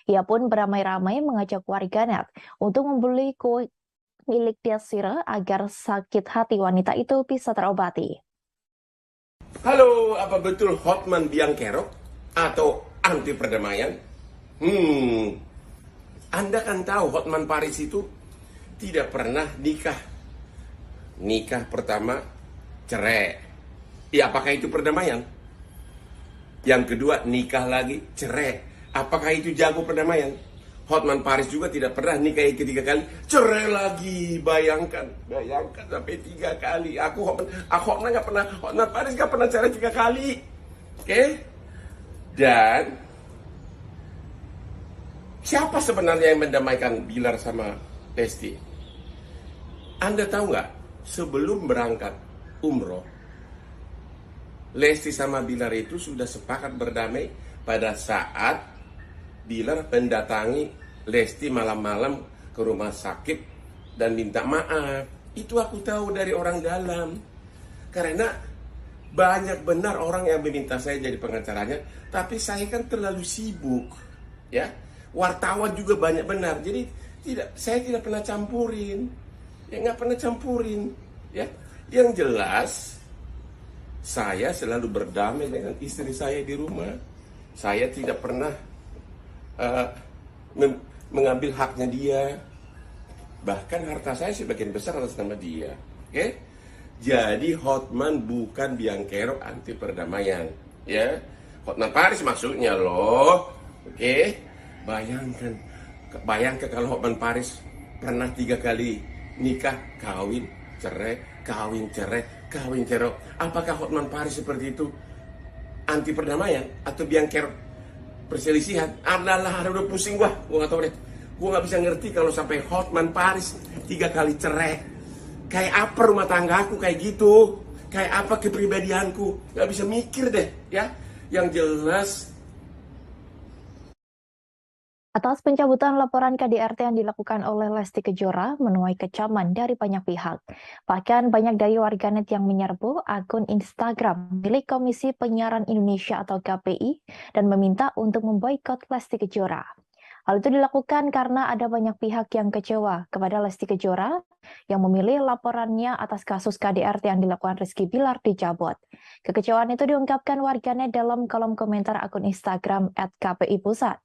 Ia pun beramai-ramai mengajak warganet untuk membeli kue milik Desira agar sakit hati wanita itu bisa terobati. Halo, apa betul Hotman biang kerok atau anti perdamaian? Anda kan tahu Hotman Paris itu tidak pernah nikah. Nikah pertama cerai. Ya, apakah itu perdamaian? Yang kedua, nikah lagi, cerai. Apakah itu jago perdamaian? Hotman Paris juga tidak pernah nikah ketiga kali, cerai lagi. Bayangkan sampai 3 kali. Hotman Paris nggak pernah cerai 3 kali. Oke? Dan siapa sebenarnya yang mendamaikan Bilar sama Lesti? Anda tahu nggak? Sebelum berangkat umroh, Lesti sama Bilar itu sudah sepakat berdamai pada saat Bilar mendatangi Lesti malam-malam ke rumah sakit dan minta maaf. Itu aku tahu dari orang dalam. Karena banyak benar orang yang meminta saya jadi pengacaranya, tapi saya kan terlalu sibuk. Ya, wartawan juga banyak benar. Jadi saya tidak pernah campurin. Ya, nggak pernah campurin. Ya, yang jelas saya selalu berdamai dengan istri saya di rumah. Saya tidak pernah mengambil haknya dia. Bahkan harta saya sebagian besar atas nama dia. Oke? Jadi Hotman bukan biang kerok anti perdamaian. Ya, Hotman Paris maksudnya loh. Oke? Bayangkan kalau Hotman Paris pernah 3 kali nikah, kawin, cerai, kawin, cerai, kawin, cerai. Apakah Hotman Paris seperti itu anti perdamaian atau biang kerok perselisihan? Udah pusing gua nggak tahu deh. Gua nggak bisa ngerti kalau sampai Hotman Paris 3 kali cerai. Kayak apa rumah tanggaku kayak gitu? Kayak apa kepribadianku? Nggak bisa mikir deh, ya. Yang jelas, Atas pencabutan laporan KDRT yang dilakukan oleh Lesti Kejora menuai kecaman dari banyak pihak. Bahkan banyak dari warganet yang menyerbu akun Instagram milik Komisi Penyiaran Indonesia atau KPI dan meminta untuk memboikot Lesti Kejora. Hal itu dilakukan karena ada banyak pihak yang kecewa kepada Lesti Kejora yang memilih laporannya atas kasus KDRT yang dilakukan Rizky Bilar dicabut. Kekecewaan itu diungkapkan warganet dalam kolom komentar akun Instagram @kpi_pusat.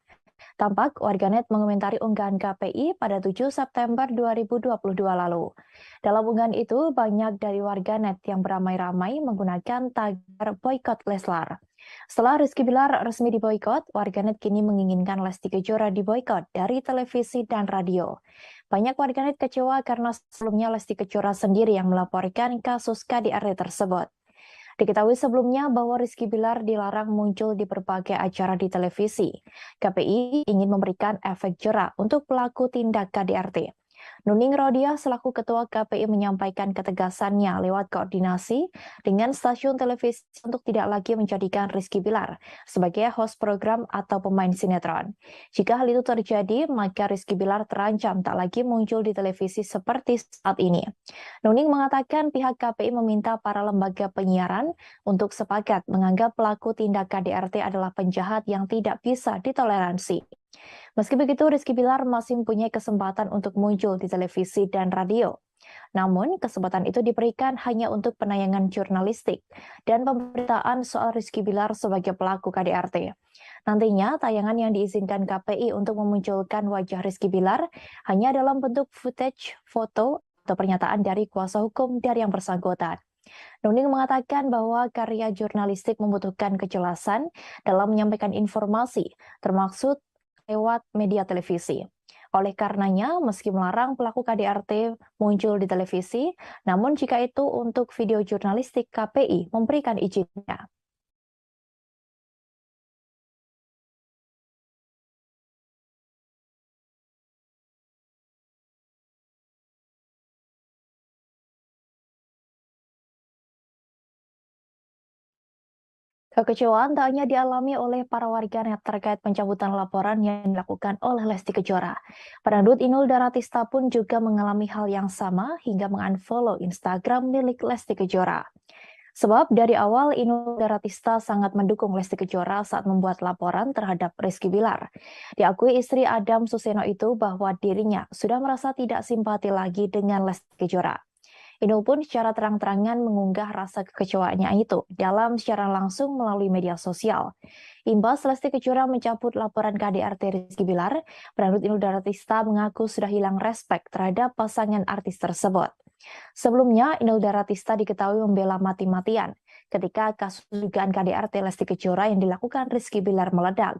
Tampak warganet mengomentari unggahan KPI pada 7 September 2022 lalu. Dalam unggahan itu, banyak dari warganet yang beramai-ramai menggunakan tagar boykot Leslar. Setelah Rizky Bilar resmi diboykot, warganet kini menginginkan Lesti Kejora diboykot dari televisi dan radio. Banyak warganet kecewa karena sebelumnya Lesti Kejora sendiri yang melaporkan kasus KDRT tersebut. Diketahui sebelumnya bahwa Rizky Bilar dilarang muncul di berbagai acara di televisi. KPI ingin memberikan efek jera untuk pelaku tindak KDRT. Nuning Rodia selaku Ketua KPI menyampaikan ketegasannya lewat koordinasi dengan stasiun televisi untuk tidak lagi menjadikan Rizky Bilar sebagai host program atau pemain sinetron. Jika hal itu terjadi, maka Rizky Bilar terancam tak lagi muncul di televisi seperti saat ini. Nuning mengatakan pihak KPI meminta para lembaga penyiaran untuk sepakat menganggap pelaku tindak KDRT adalah penjahat yang tidak bisa ditoleransi. Meski begitu, Rizky Bilar masih mempunyai kesempatan untuk muncul di televisi dan radio. Namun, kesempatan itu diberikan hanya untuk penayangan jurnalistik dan pemberitaan soal Rizky Bilar sebagai pelaku KDRT. Nantinya, tayangan yang diizinkan KPI untuk memunculkan wajah Rizky Bilar hanya dalam bentuk footage, foto, atau pernyataan dari kuasa hukum dari yang bersangkutan. Nuning mengatakan bahwa karya jurnalistik membutuhkan kejelasan dalam menyampaikan informasi, termasuk lewat media televisi. Oleh karenanya, meski melarang pelaku KDRT muncul di televisi, namun jika itu untuk video jurnalistik, KPI memberikan izinnya. Kekecewaan tak hanya dialami oleh para warganet terkait pencabutan laporan yang dilakukan oleh Lesti Kejora. Pedangdut Inul Daratista pun juga mengalami hal yang sama hingga mengunfollow Instagram milik Lesti Kejora. Sebab dari awal Inul Daratista sangat mendukung Lesti Kejora saat membuat laporan terhadap Rizky Bilar. Diakui istri Adam Suseno itu bahwa dirinya sudah merasa tidak simpati lagi dengan Lesti Kejora. Inul pun secara terang-terangan mengunggah rasa kekecewaannya itu dalam siaran langsung melalui media sosial. Imbas Lesti Kejora mencabut laporan KDRT Rizky Bilar, pedangdut Inul Daratista mengaku sudah hilang respek terhadap pasangan artis tersebut. Sebelumnya, Inul Daratista diketahui membela mati-matian ketika kasus dugaan KDRT Lesti Kejora yang dilakukan Rizky Bilar meledak.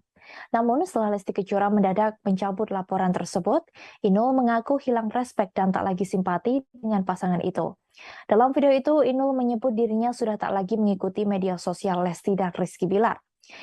Namun setelah Lesti Kejora mendadak mencabut laporan tersebut, Inul mengaku hilang respek dan tak lagi simpati dengan pasangan itu. Dalam video itu, Inul menyebut dirinya sudah tak lagi mengikuti media sosial Lesti dan Rizky Bilar.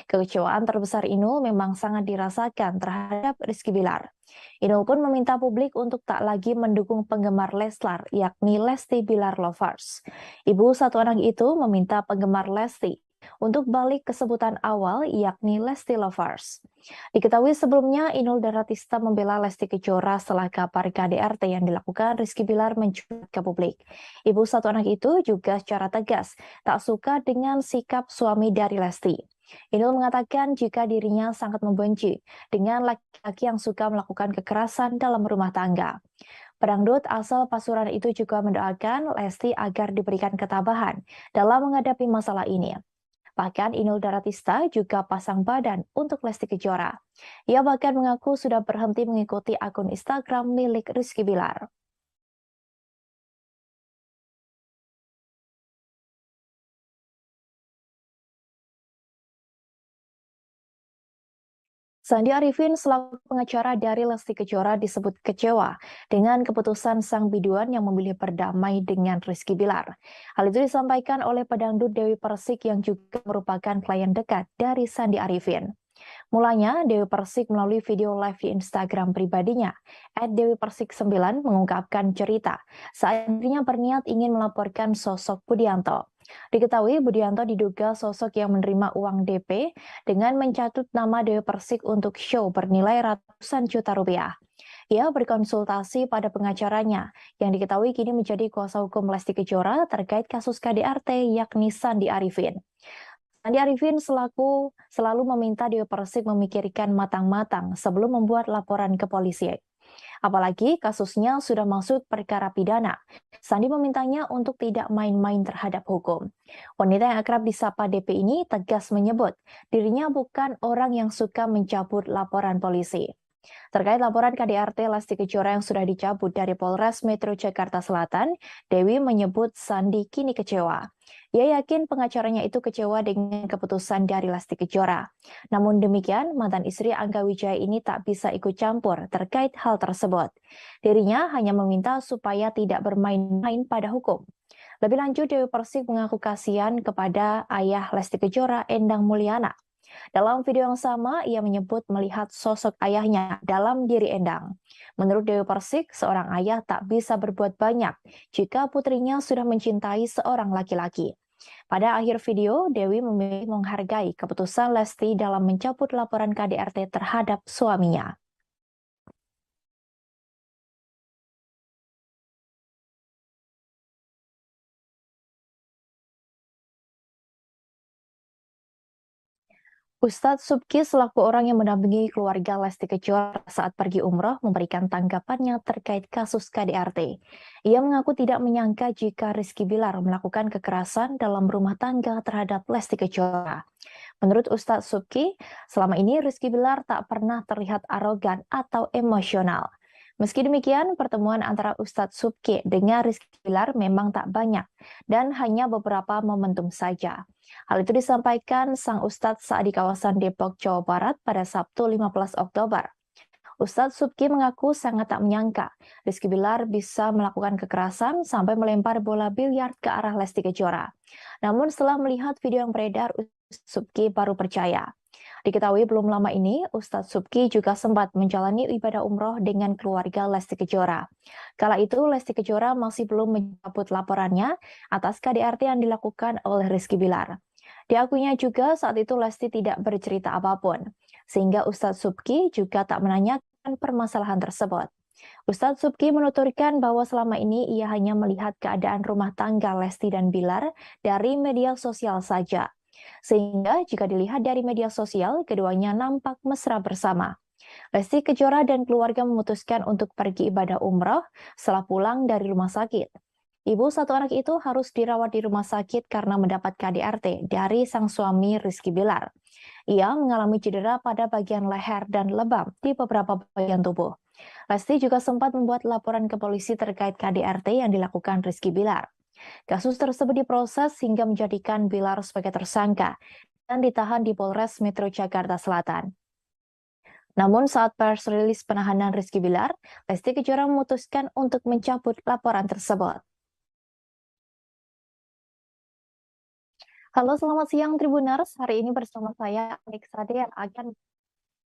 Kekecewaan terbesar Inul memang sangat dirasakan terhadap Rizky Bilar. Inul pun meminta publik untuk tak lagi mendukung penggemar Leslar, yakni Lesti Bilar Lovers. Ibu satu anak itu meminta penggemar Lesti untuk balik ke sebutan awal, yakni Lesti Lovers. Diketahui sebelumnya, Inul Daratista membela Lesti Kejora setelah kabar KDRT yang dilakukan Rizky Bilar mencuat ke publik. Ibu satu anak itu juga secara tegas tak suka dengan sikap suami dari Lesti. Inul mengatakan jika dirinya sangat membenci dengan laki-laki yang suka melakukan kekerasan dalam rumah tangga. Pedangdut asal Pasuruan itu juga mendoakan Lesti agar diberikan ketabahan dalam menghadapi masalah ini. Bahkan Inul Daratista juga pasang badan untuk Lesti Kejora. Ia bahkan mengaku sudah berhenti mengikuti akun Instagram milik Rizky Bilar. Sandi Arifin selaku pengacara dari Lesti Kejora disebut kecewa dengan keputusan sang biduan yang memilih berdamai dengan Rizky Bilar. Hal itu disampaikan oleh pedangdut Dewi Persik yang juga merupakan klien dekat dari Sandi Arifin. Mulanya, Dewi Persik melalui video live di Instagram pribadinya, @dewipersik9 mengungkapkan cerita saat dirinya berniat ingin melaporkan sosok Budianto. Diketahui Budianto diduga sosok yang menerima uang DP dengan mencatut nama Dewi Persik untuk show bernilai ratusan juta rupiah. Ia berkonsultasi pada pengacaranya yang diketahui kini menjadi kuasa hukum Lesti Kejora terkait kasus KDRT yakni Sandi Arifin. Andi Arifin selalu meminta Dewi Persik memikirkan matang-matang sebelum membuat laporan ke polisi. Apalagi kasusnya sudah masuk perkara pidana. Sandi memintanya untuk tidak main-main terhadap hukum. Wanita yang akrab disapa DP ini tegas menyebut dirinya bukan orang yang suka mencabut laporan polisi. Terkait laporan KDRT Lesti Kejora yang sudah dicabut dari Polres Metro Jakarta Selatan, Dewi menyebut Sandi kini kecewa. Ia yakin pengacaranya itu kecewa dengan keputusan dari Lesti Kejora. Namun demikian, mantan istri Angga Wijaya ini tak bisa ikut campur terkait hal tersebut. Dirinya hanya meminta supaya tidak bermain-main pada hukum. Lebih lanjut, Dewi Persik mengaku kasihan kepada ayah Lesti Kejora, Endang Mulyana. Dalam video yang sama, ia menyebut melihat sosok ayahnya dalam diri Endang. Menurut Dewi Persik, seorang ayah tak bisa berbuat banyak jika putrinya sudah mencintai seorang laki-laki. Pada akhir video, Dewi memilih menghargai keputusan Lesti dalam mencabut laporan KDRT terhadap suaminya. Ustadz Subki selaku orang yang mendampingi keluarga Lesti Kejora saat pergi umroh memberikan tanggapannya terkait kasus KDRT. Ia mengaku tidak menyangka jika Rizky Bilar melakukan kekerasan dalam rumah tangga terhadap Lesti Kejora. Menurut Ustadz Subki, selama ini Rizky Bilar tak pernah terlihat arogan atau emosional. Meski demikian, pertemuan antara Ustadz Subki dengan Rizky Bilar memang tak banyak dan hanya beberapa momentum saja. Hal itu disampaikan sang Ustadz saat di kawasan Depok, Jawa Barat pada Sabtu 15 Oktober. Ustadz Subki mengaku sangat tak menyangka Rizky Bilar bisa melakukan kekerasan sampai melempar bola biliar ke arah Lesti Kejora. Namun setelah melihat video yang beredar, Ustadz Subki baru percaya. Diketahui belum lama ini, Ustadz Subki juga sempat menjalani ibadah umroh dengan keluarga Lesti Kejora. Kala itu, Lesti Kejora masih belum mencabut laporannya atas KDRT yang dilakukan oleh Rizky Bilar. Diakuinya juga saat itu Lesti tidak bercerita apapun, sehingga Ustadz Subki juga tak menanyakan permasalahan tersebut. Ustadz Subki menuturkan bahwa selama ini ia hanya melihat keadaan rumah tangga Lesti dan Bilar dari media sosial saja. Sehingga jika dilihat dari media sosial, keduanya nampak mesra bersama. Lesti Kejora dan keluarga memutuskan untuk pergi ibadah umroh setelah pulang dari rumah sakit. Ibu satu anak itu harus dirawat di rumah sakit karena mendapat KDRT dari sang suami Rizky Bilar. Ia mengalami cedera pada bagian leher dan lebam di beberapa bagian tubuh. Lesti juga sempat membuat laporan ke polisi terkait KDRT yang dilakukan Rizky Bilar. Kasus tersebut diproses hingga menjadikan Bilar sebagai tersangka dan ditahan di Polres Metro Jakarta Selatan. Namun saat press rilis penahanan Rizky Bilar, Lesti Kejora memutuskan untuk mencabut laporan tersebut. Halo, selamat siang Tribuners. Hari ini bersama saya Alex Sade yang akan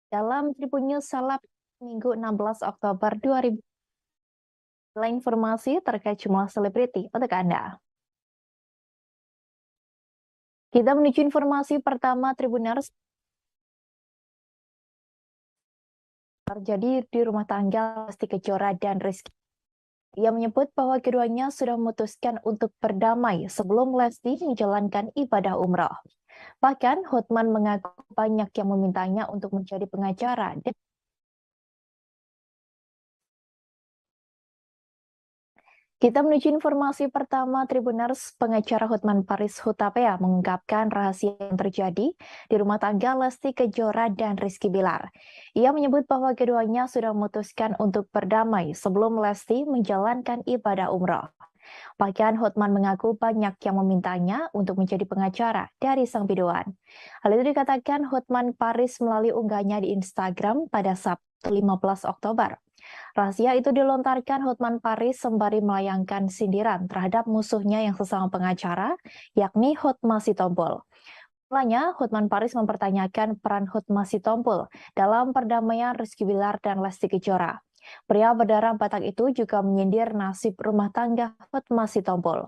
dalam Tribun News Seleb Minggu 16 Oktober 2020. Informasi terkait jumlah selebriti untuk Anda. Kita menuju informasi pertama Tribuners. Terjadi di rumah tangga Lesti Kejora dan Rizky. Ia menyebut bahwa keduanya sudah memutuskan untuk berdamai sebelum Lesti menjalankan ibadah umroh. Bahkan Hotman mengaku banyak yang memintanya untuk menjadi pengacara. Kita menuju informasi pertama Tribuners. Pengacara Hotman Paris Hutapea mengungkapkan rahasia yang terjadi di rumah tangga Lesti Kejora dan Rizky Bilar. Ia menyebut bahwa keduanya sudah memutuskan untuk berdamai sebelum Lesti menjalankan ibadah umroh. Bahkan Hotman mengaku banyak yang memintanya untuk menjadi pengacara dari sang biduan. Hal itu dikatakan Hotman Paris melalui unggahnya di Instagram pada Sabtu 15 Oktober. Rahasia itu dilontarkan Hotman Paris sembari melayangkan sindiran terhadap musuhnya yang sesama pengacara, yakni Hotma Sitompul. Mulanya, Hotman Paris mempertanyakan peran Hotma Sitompul dalam perdamaian Rizky Bilar dan Lesti Kejora. Pria berdarah Batak itu juga menyindir nasib rumah tangga Hotma Sitompul.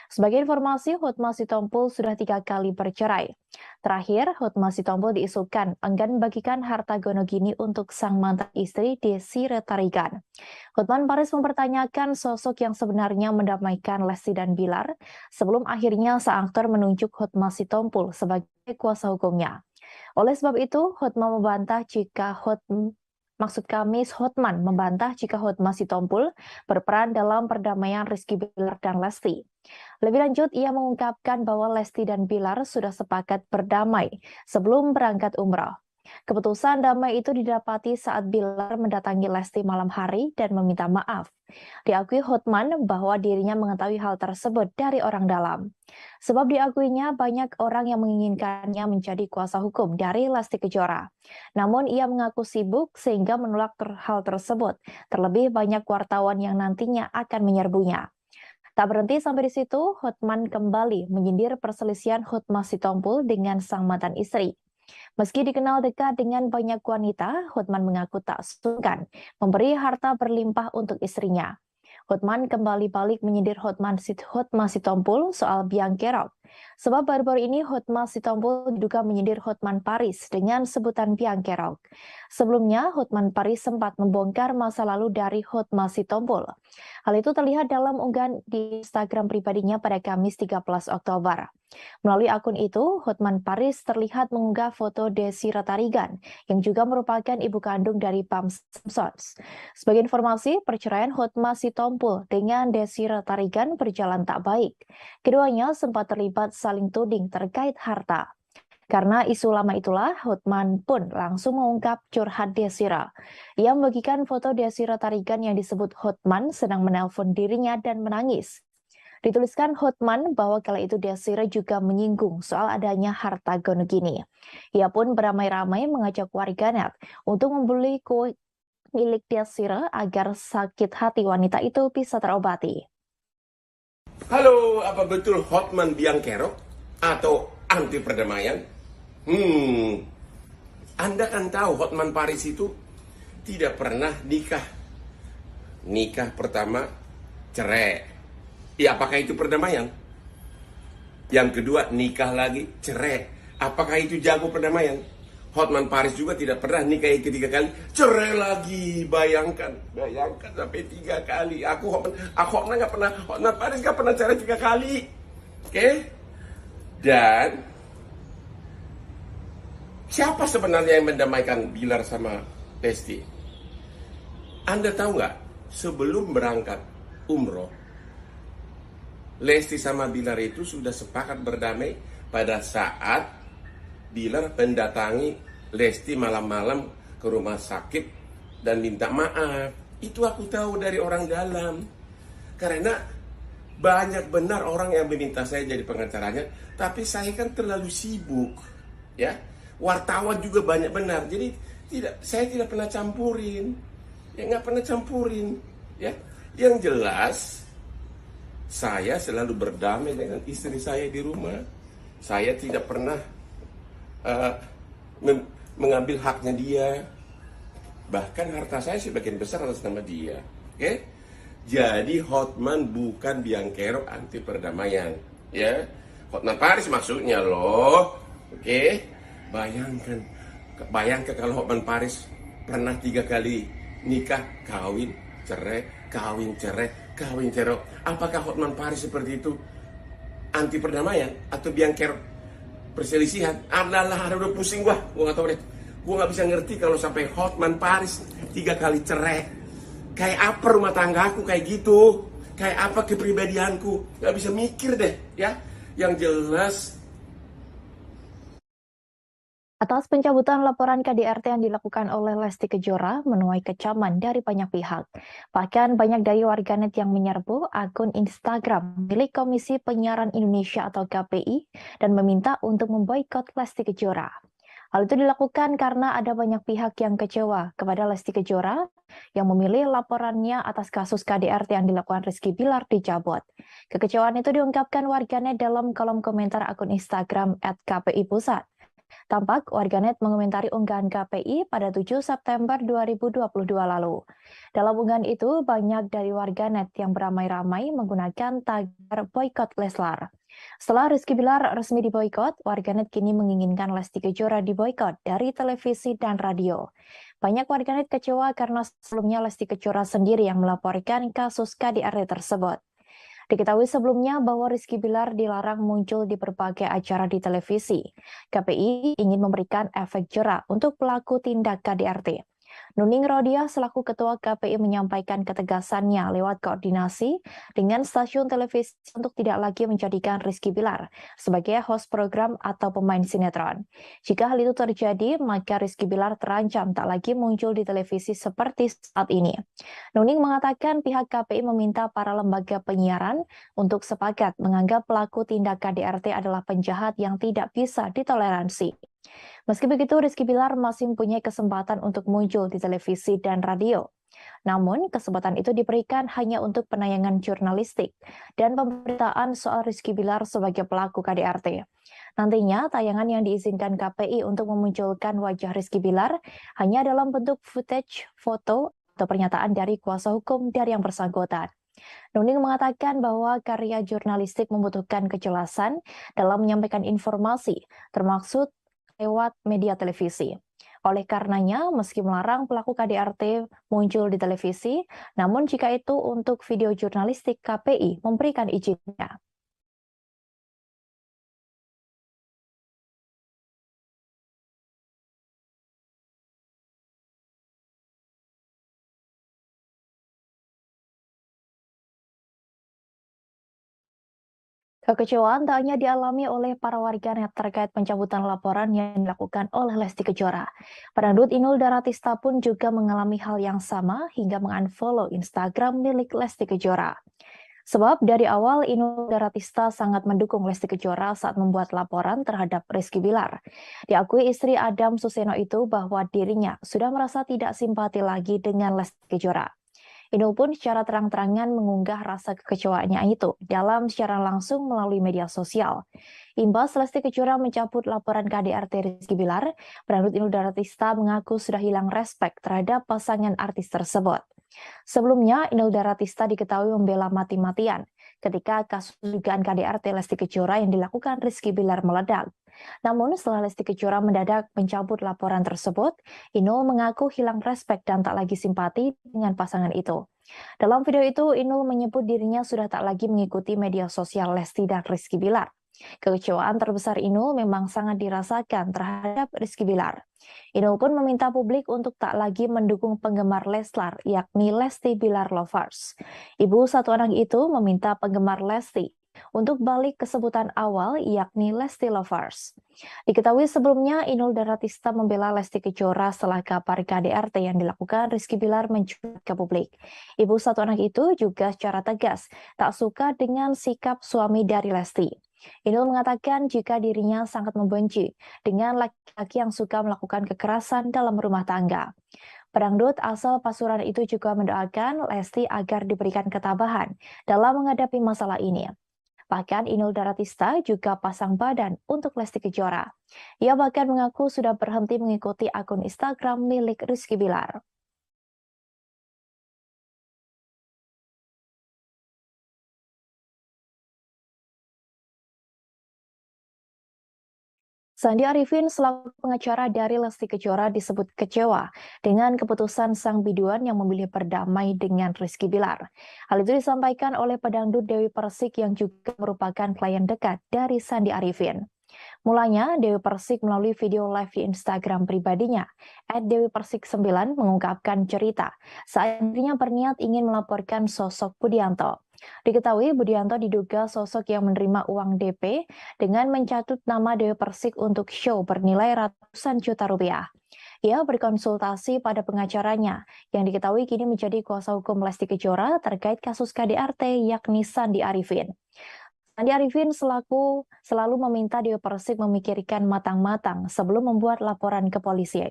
Sebagai informasi, Hotma Sitompul sudah 3 kali bercerai. Terakhir, Hotma Sitompul diisukan enggan membagikan harta gonogini untuk sang mantan istri Desi Retarigan. Hotman Paris mempertanyakan sosok yang sebenarnya mendamaikan Lesti dan Bilar sebelum akhirnya sang aktor menunjuk Hotma Sitompul sebagai kuasa hukumnya. Oleh sebab itu, Hotman membantah jika Hotma Sitompul berperan dalam perdamaian Rizky Bilar dan Lesti. Lebih lanjut, ia mengungkapkan bahwa Lesti dan Bilar sudah sepakat berdamai sebelum berangkat umrah. Keputusan damai itu didapati saat Bilar mendatangi Lesti malam hari dan meminta maaf. Diakui Hotman bahwa dirinya mengetahui hal tersebut dari orang dalam. Sebab diakuinya banyak orang yang menginginkannya menjadi kuasa hukum dari Lesti Kejora. Namun ia mengaku sibuk sehingga menolak hal tersebut. Terlebih banyak wartawan yang nantinya akan menyerbunya. Tak berhenti sampai di situ, Hotman kembali menyindir perselisihan Hotma Sitompul dengan sang mantan istri. Meski dikenal dekat dengan banyak wanita, Hotman mengaku tak sungkan memberi harta berlimpah untuk istrinya. Hotman kembali balik menyindir Hotma Sitompul soal biang kerok. Sebab baru-baru ini Hotma Sitompul diduga menyindir Hotman Paris dengan sebutan biang kerok. Sebelumnya, Hotman Paris sempat membongkar masa lalu dari Hotma Sitompul. Hal itu terlihat dalam unggahan di Instagram pribadinya pada Kamis 13 Oktober. Melalui akun itu, Hotman Paris terlihat mengunggah foto Desi Retarigan, yang juga merupakan ibu kandung dari Pam Simpsons. Sebagai informasi, perceraian Hotma Sitompul dengan Desi Retarigan berjalan tak baik. Keduanya sempat terlibat saling tuding terkait harta. Karena isu lama itulah, Hotman pun langsung mengungkap curhat Desira. Ia membagikan foto Desira Tarigan yang disebut Hotman sedang menelpon dirinya dan menangis. Dituliskan Hotman bahwa kala itu Desira juga menyinggung soal adanya harta gonogini. Ia pun beramai-ramai mengajak warganet untuk membeli kue milik Desira agar sakit hati wanita itu bisa terobati. Halo, apa betul Hotman biang kerok atau anti perdamaian? Anda kan tahu Hotman Paris itu tidak pernah nikah. Nikah pertama cerai. Ya, apakah itu perdamaian? Yang kedua, nikah lagi, cerai. Apakah itu jago perdamaian? Hotman Paris juga tidak pernah nikah ketiga kali, cerai lagi. Bayangkan sampai 3 kali. Hotman Paris nggak pernah cerai 3 kali. Oke? Dan siapa sebenarnya yang mendamaikan Bilar sama Lesti? Anda tahu nggak? Sebelum berangkat umroh, Lesti sama Bilar itu sudah sepakat berdamai pada saat Bilar mendatangi Lesti malam-malam ke rumah sakit dan minta maaf. Itu aku tahu dari orang dalam. Karena banyak benar orang yang meminta saya jadi pengacaranya, tapi saya kan terlalu sibuk. Ya, wartawan juga banyak benar. Jadi saya tidak pernah campurin. Ya, nggak pernah campurin. Ya, yang jelas saya selalu berdamai dengan istri saya di rumah. Saya tidak pernah mengambil haknya dia. Bahkan harta saya sebagian besar atas nama dia. Oke? Jadi Hotman bukan biang kerok anti perdamaian. Ya, Hotman Paris maksudnya loh. Oke? Bayangkan kalau Hotman Paris pernah 3 kali nikah, kawin, cerai, kawin, cerai, kawin, cerai. Apakah Hotman Paris seperti itu anti perdamaian atau biang kerok perselisihan? Udah pusing gua nggak tahu deh. Gua nggak bisa ngerti kalau sampai Hotman Paris 3 kali cerai. Kayak apa rumah tanggaku kayak gitu? Kayak apa kepribadianku? Nggak bisa mikir deh, ya. Yang jelas. Atas pencabutan laporan KDRT yang dilakukan oleh Lesti Kejora menuai kecaman dari banyak pihak. Bahkan banyak dari warganet yang menyerbu akun Instagram milik Komisi Penyiaran Indonesia atau KPI dan meminta untuk memboikot Lesti Kejora. Hal itu dilakukan karena ada banyak pihak yang kecewa kepada Lesti Kejora yang memilih laporannya atas kasus KDRT yang dilakukan Rizky Bilar dicabut. Kekecewaan itu diungkapkan warganet dalam kolom komentar akun Instagram @KPI Pusat. Tampak warganet mengomentari unggahan KPI pada 7 September 2022 lalu. Dalam unggahan itu, banyak dari warganet yang beramai-ramai menggunakan tagar boykot Leslar. Setelah Rizky Bilar resmi diboykot, warganet kini menginginkan Lesti Kejora diboykot dari televisi dan radio. Banyak warganet kecewa karena sebelumnya Lesti Kejora sendiri yang melaporkan kasus KDRT tersebut. Diketahui sebelumnya bahwa Rizky Bilar dilarang muncul di berbagai acara di televisi. KPI ingin memberikan efek jera untuk pelaku tindak KDRT. Nuning Rodia selaku Ketua KPI menyampaikan ketegasannya lewat koordinasi dengan stasiun televisi untuk tidak lagi menjadikan Rizky Bilar sebagai host program atau pemain sinetron. Jika hal itu terjadi, maka Rizky Bilar terancam tak lagi muncul di televisi seperti saat ini. Nuning mengatakan pihak KPI meminta para lembaga penyiaran untuk sepakat menganggap pelaku tindak KDRT adalah penjahat yang tidak bisa ditoleransi. Meski begitu, Rizky Bilar masih mempunyai kesempatan untuk muncul di televisi dan radio. Namun, kesempatan itu diberikan hanya untuk penayangan jurnalistik dan pemberitaan soal Rizky Bilar sebagai pelaku KDRT. Nantinya, tayangan yang diizinkan KPI untuk memunculkan wajah Rizky Bilar hanya dalam bentuk footage, foto, atau pernyataan dari kuasa hukum dari yang bersangkutan. Nuning mengatakan bahwa karya jurnalistik membutuhkan kejelasan dalam menyampaikan informasi, termasuk lewat media televisi. Oleh karenanya, meski melarang pelaku KDRT muncul di televisi, namun jika itu untuk video jurnalistik, KPI memberikan izinnya. Kekecewaan tak hanya dialami oleh para warganet terkait pencabutan laporan yang dilakukan oleh Lesti Kejora. Pedangdut Inul Daratista pun juga mengalami hal yang sama hingga mengunfollow Instagram milik Lesti Kejora. Sebab dari awal Inul Daratista sangat mendukung Lesti Kejora saat membuat laporan terhadap Rizky Bilar. Diakui istri Adam Suseno itu bahwa dirinya sudah merasa tidak simpati lagi dengan Lesti Kejora. Inul pun secara terang-terangan mengunggah rasa kekecewaannya itu dalam siaran langsung melalui media sosial. Imbas Lesti Kejora mencabut laporan KDRT Rizky Bilar, pedangdut Inul Daratista mengaku sudah hilang respek terhadap pasangan artis tersebut. Sebelumnya, Inul Daratista diketahui membela mati-matian ketika kasus dugaan KDRT Lesti Kejora yang dilakukan Rizky Bilar meledak. Namun setelah Lesti Kejora mendadak mencabut laporan tersebut, Inul mengaku hilang respek dan tak lagi simpati dengan pasangan itu. Dalam video itu, Inul menyebut dirinya sudah tak lagi mengikuti media sosial Lesti dan Rizky Bilar. Kekecewaan terbesar Inul memang sangat dirasakan terhadap Rizky Bilar. Inul pun meminta publik untuk tak lagi mendukung penggemar Leslar, yakni Lesti Bilar Lovers. Ibu satu anak itu meminta penggemar Lesti untuk balik ke sebutan awal, yakni Lesti Lovers. Diketahui sebelumnya Inul Daratista membela Lesti Kejora setelah kabar KDRT yang dilakukan Rizky Bilar mencuat ke publik. Ibu satu anak itu juga secara tegas tak suka dengan sikap suami dari Lesti. Inul mengatakan jika dirinya sangat membenci dengan laki-laki yang suka melakukan kekerasan dalam rumah tangga. Pedangdut asal Pasuruan itu juga mendoakan Lesti agar diberikan ketabahan dalam menghadapi masalah ini. Bahkan Inul Daratista juga pasang badan untuk Lesti Kejora. Ia bahkan mengaku sudah berhenti mengikuti akun Instagram milik Rizky Bilar. Sandi Arifin selaku pengacara dari Lesti Kejora disebut kecewa dengan keputusan sang biduan yang memilih berdamai dengan Rizky Bilar. Hal itu disampaikan oleh pedangdut Dewi Persik yang juga merupakan klien dekat dari Sandi Arifin. Mulanya, Dewi Persik melalui video live di Instagram pribadinya, @dewipersik9 mengungkapkan cerita saat dirinya berniat ingin melaporkan sosok Budianto. Diketahui Budianto diduga sosok yang menerima uang DP dengan mencatut nama Dewi Persik untuk show bernilai ratusan juta rupiah. Ia berkonsultasi pada pengacaranya yang diketahui kini menjadi kuasa hukum Lesti Kejora terkait kasus KDRT yakni Sandi Arifin. Sandi Arifin selalu meminta Dewi Persik memikirkan matang-matang sebelum membuat laporan ke polisi.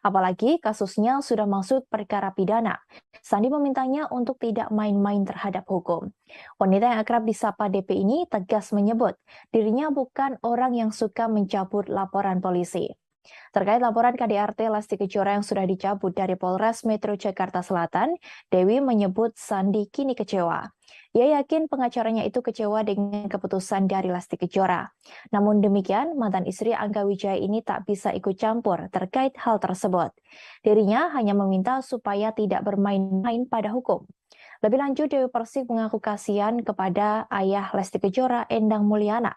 Apalagi kasusnya sudah masuk perkara pidana. Sandi memintanya untuk tidak main-main terhadap hukum. Wanita yang akrab disapa DP ini tegas menyebut dirinya bukan orang yang suka mencabut laporan polisi. Terkait laporan KDRT Lesti Kejora yang sudah dicabut dari Polres Metro Jakarta Selatan, Dewi menyebut Sandi kini kecewa. Ia yakin pengacaranya itu kecewa dengan keputusan dari Lesti Kejora. Namun demikian, mantan istri Angga Wijaya ini tak bisa ikut campur terkait hal tersebut. Dirinya hanya meminta supaya tidak bermain-main pada hukum. Lebih lanjut, Dewi Persik mengaku kasihan kepada ayah Lesti Kejora, Endang Mulyana.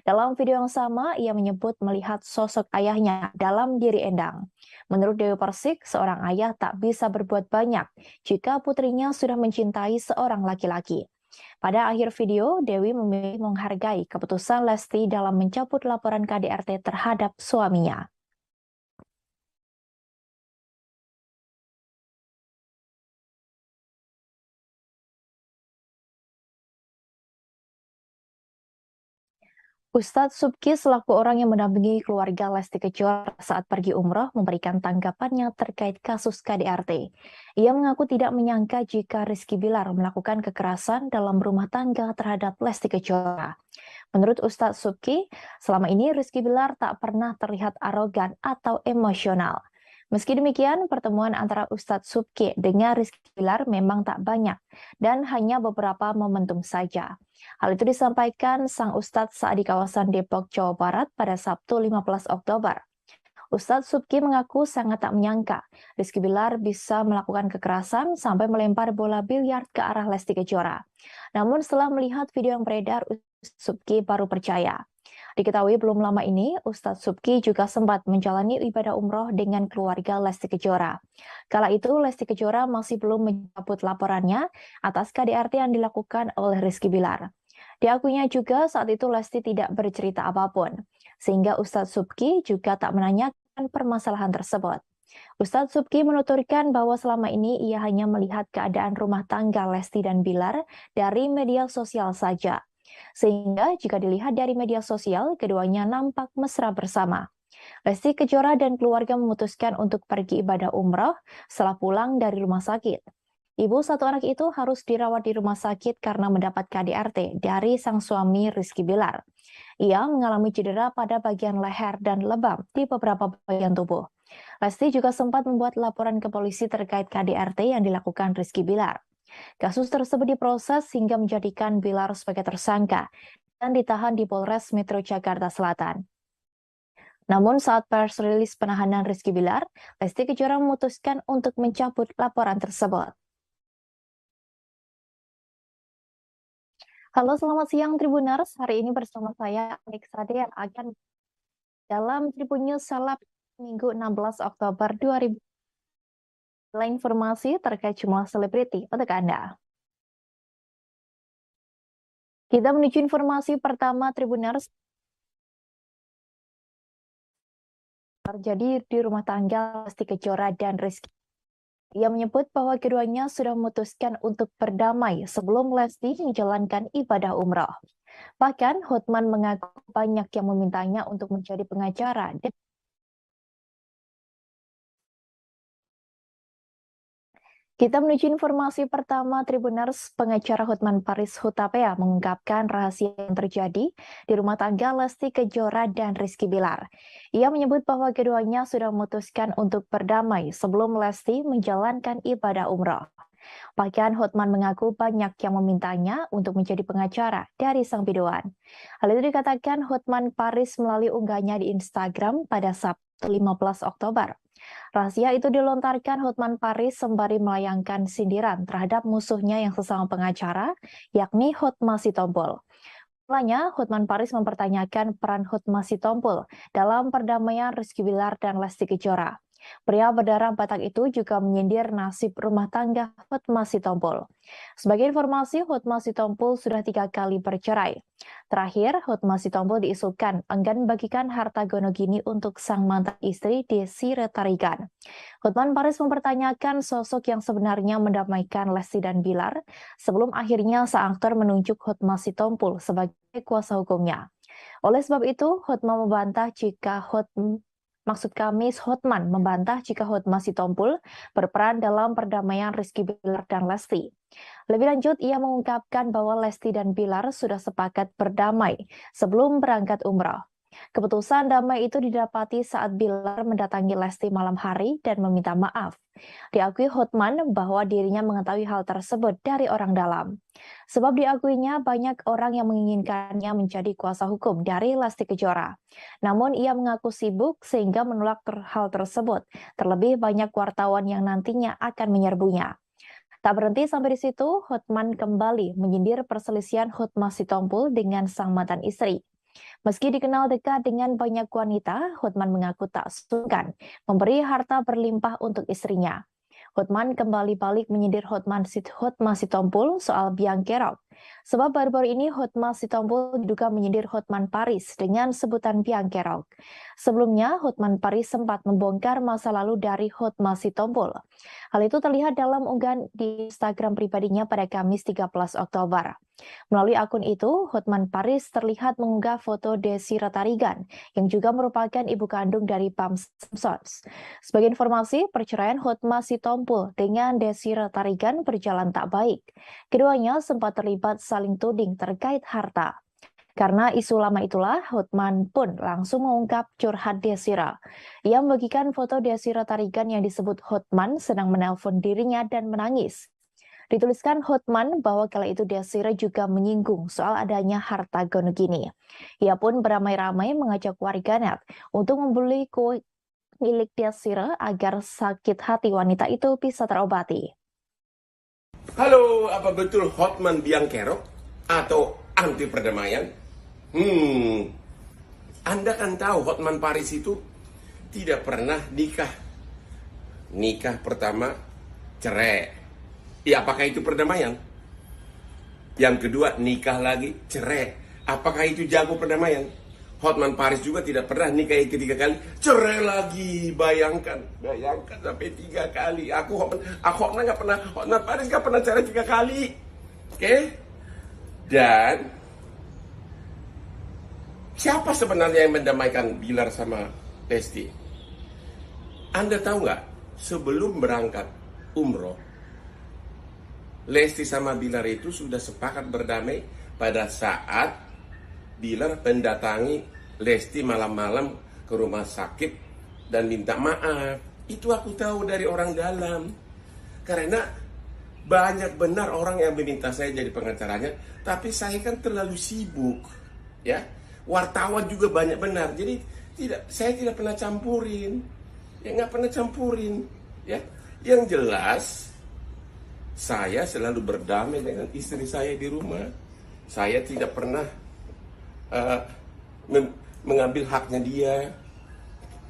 Dalam video yang sama, ia menyebut melihat sosok ayahnya dalam diri Endang. Menurut Dewi Persik, seorang ayah tak bisa berbuat banyak jika putrinya sudah mencintai seorang laki-laki. Pada akhir video, Dewi memilih menghargai keputusan Lesti dalam mencabut laporan KDRT terhadap suaminya. Ustadz Subki selaku orang yang mendampingi keluarga Lesti Kejora saat pergi umroh memberikan tanggapannya terkait kasus KDRT. Ia mengaku tidak menyangka jika Rizky Bilar melakukan kekerasan dalam rumah tangga terhadap Lesti Kejora. Menurut Ustadz Subki, selama ini Rizky Bilar tak pernah terlihat arogan atau emosional. Meski demikian, pertemuan antara Ustadz Subki dengan Rizky Bilar memang tak banyak dan hanya beberapa momentum saja. Hal itu disampaikan sang Ustadz saat di kawasan Depok, Jawa Barat pada Sabtu 15 Oktober. Ustadz Subki mengaku sangat tak menyangka Rizky Bilar bisa melakukan kekerasan sampai melempar bola biliar ke arah Lesti Kejora. Namun setelah melihat video yang beredar, Ustadz Subki baru percaya. Diketahui belum lama ini, Ustadz Subki juga sempat menjalani ibadah umroh dengan keluarga Lesti Kejora. Kala itu, Lesti Kejora masih belum mencabut laporannya atas KDRT yang dilakukan oleh Rizky Bilar. Diakuinya juga saat itu Lesti tidak bercerita apapun, sehingga Ustadz Subki juga tak menanyakan permasalahan tersebut. Ustadz Subki menuturkan bahwa selama ini ia hanya melihat keadaan rumah tangga Lesti dan Bilar dari media sosial saja. Sehingga jika dilihat dari media sosial, keduanya nampak mesra bersama. Lesti Kejora dan keluarga memutuskan untuk pergi ibadah umroh setelah pulang dari rumah sakit. Ibu satu anak itu harus dirawat di rumah sakit karena mendapat KDRT dari sang suami Rizky Bilar. Ia mengalami cedera pada bagian leher dan lebam di beberapa bagian tubuh. Lesti juga sempat membuat laporan ke polisi terkait KDRT yang dilakukan Rizky Bilar. Kasus tersebut diproses hingga menjadikan Bilar sebagai tersangka dan ditahan di Polres Metro Jakarta Selatan. Namun saat press rilis penahanan Rizky Bilar, Lesti Kejora memutuskan untuk mencabut laporan tersebut. Halo, selamat siang Tribuners. Hari ini bersama saya Alex Rade yang akan dalam Tribun News Seleb Minggu 16 Oktober 2020. Informasi terkait jumlah selebriti untuk Anda. Kita menuju informasi pertama Tribuners. Terjadi di rumah tangga Lesti Kejora dan Rizky. Ia menyebut bahwa keduanya sudah memutuskan untuk berdamai sebelum Lesti menjalankan ibadah umroh. Bahkan Hotman mengaku banyak yang memintanya untuk menjadi pengacara. Kita menuju informasi pertama Tribuners. Pengacara Hotman Paris Hutapea mengungkapkan rahasia yang terjadi di rumah tangga Lesti Kejora dan Rizky Bilar. Ia menyebut bahwa keduanya sudah memutuskan untuk berdamai sebelum Lesti menjalankan ibadah umroh. Bahkan Hotman mengaku banyak yang memintanya untuk menjadi pengacara dari sang biduan. Hal itu dikatakan Hotman Paris melalui unggahnya di Instagram pada Sabtu 15 Oktober. Rahasia itu dilontarkan Hotman Paris sembari melayangkan sindiran terhadap musuhnya yang sesama pengacara, yakni Hotma Sitompul. Mulanya, Hotman Paris mempertanyakan peran Hotma Sitompul dalam perdamaian Rizky Bilar dan Lesti Kejora. Pria berdarah Batak itu juga menyindir nasib rumah tangga Hotma Sitompul. Sebagai informasi, Hotma Sitompul sudah 3 kali bercerai. Terakhir, Hotma Sitompul diisukan enggan bagikan harta gonogini untuk sang mantan istri Desi Retarigan. Hotman Paris mempertanyakan sosok yang sebenarnya mendamaikan Lesti dan Bilar sebelum akhirnya sang aktor menunjuk Hotma Sitompul sebagai kuasa hukumnya. Oleh sebab itu, Hotma membantah jika Maksud Kamis, Hotman membantah jika Hotma Sitompul berperan dalam perdamaian Rizky Bilar dan Lesti. Lebih lanjut, ia mengungkapkan bahwa Lesti dan Bilar sudah sepakat berdamai sebelum berangkat umroh. Keputusan damai itu didapati saat Bilar mendatangi Lesti malam hari dan meminta maaf. Diakui Hotman bahwa dirinya mengetahui hal tersebut dari orang dalam. Sebab diakuinya banyak orang yang menginginkannya menjadi kuasa hukum dari Lesti Kejora. Namun ia mengaku sibuk sehingga menolak hal tersebut. Terlebih banyak wartawan yang nantinya akan menyerbunya. Tak berhenti sampai di situ, Hotman kembali menyindir perselisihan Hotma Sitompul dengan sang mantan istri. Meski dikenal dekat dengan banyak wanita, Hotman mengaku tak sungkan memberi harta berlimpah untuk istrinya. Hotman kembali balik menyindir Hotma Sitompul soal biang kerok. Sebab baru-baru ini Hotma Sitompul diduga menyindir Hotman Paris dengan sebutan biang kerok. Sebelumnya, Hotman Paris sempat membongkar masa lalu dari Hotma Sitompul. Hal itu terlihat dalam unggahan di Instagram pribadinya pada Kamis 13 Oktober. Melalui akun itu, Hotman Paris terlihat mengunggah foto Desi Ratarigan, yang juga merupakan ibu kandung dari Pam Simpsons. Sebagai informasi, perceraian Hotma Sitompul dengan Desi Ratarigan berjalan tak baik. Keduanya sempat terlibat saling tuding terkait harta. Karena isu lama itulah, Hotman pun langsung mengungkap curhat Desira. Ia membagikan foto Desira Tarigan yang disebut Hotman sedang menelpon dirinya dan menangis. Dituliskan Hotman bahwa kala itu Desira juga menyinggung soal adanya harta gono gini. Ia pun beramai-ramai mengajak warganet untuk membeli kue milik Desira agar sakit hati wanita itu bisa terobati. Halo, apa betul Hotman biang kerok atau anti perdamaian? Anda kan tahu Hotman Paris itu tidak pernah nikah. Nikah pertama cerai. Ya, apakah itu perdamaian? Yang kedua, nikah lagi, cerai. Apakah itu jago perdamaian? Hotman Paris juga tidak pernah nikah ketiga kali, cerai lagi. Bayangkan sampai 3 kali. Hotman Paris nggak pernah cerai 3 kali. Oke? Dan siapa sebenarnya yang mendamaikan Bilar sama Lesti? Anda tahu nggak? Sebelum berangkat umroh, Lesti sama Bilar itu sudah sepakat berdamai pada saat Bilar mendatangi Lesti malam-malam ke rumah sakit dan minta maaf. Itu aku tahu dari orang dalam. Karena banyak benar orang yang meminta saya jadi pengacaranya, tapi saya kan terlalu sibuk. Ya, wartawan juga banyak benar. Jadi saya tidak pernah campurin. Ya, nggak pernah campurin. Ya, yang jelas saya selalu berdamai dengan istri saya di rumah. Saya tidak pernah mengambil haknya dia.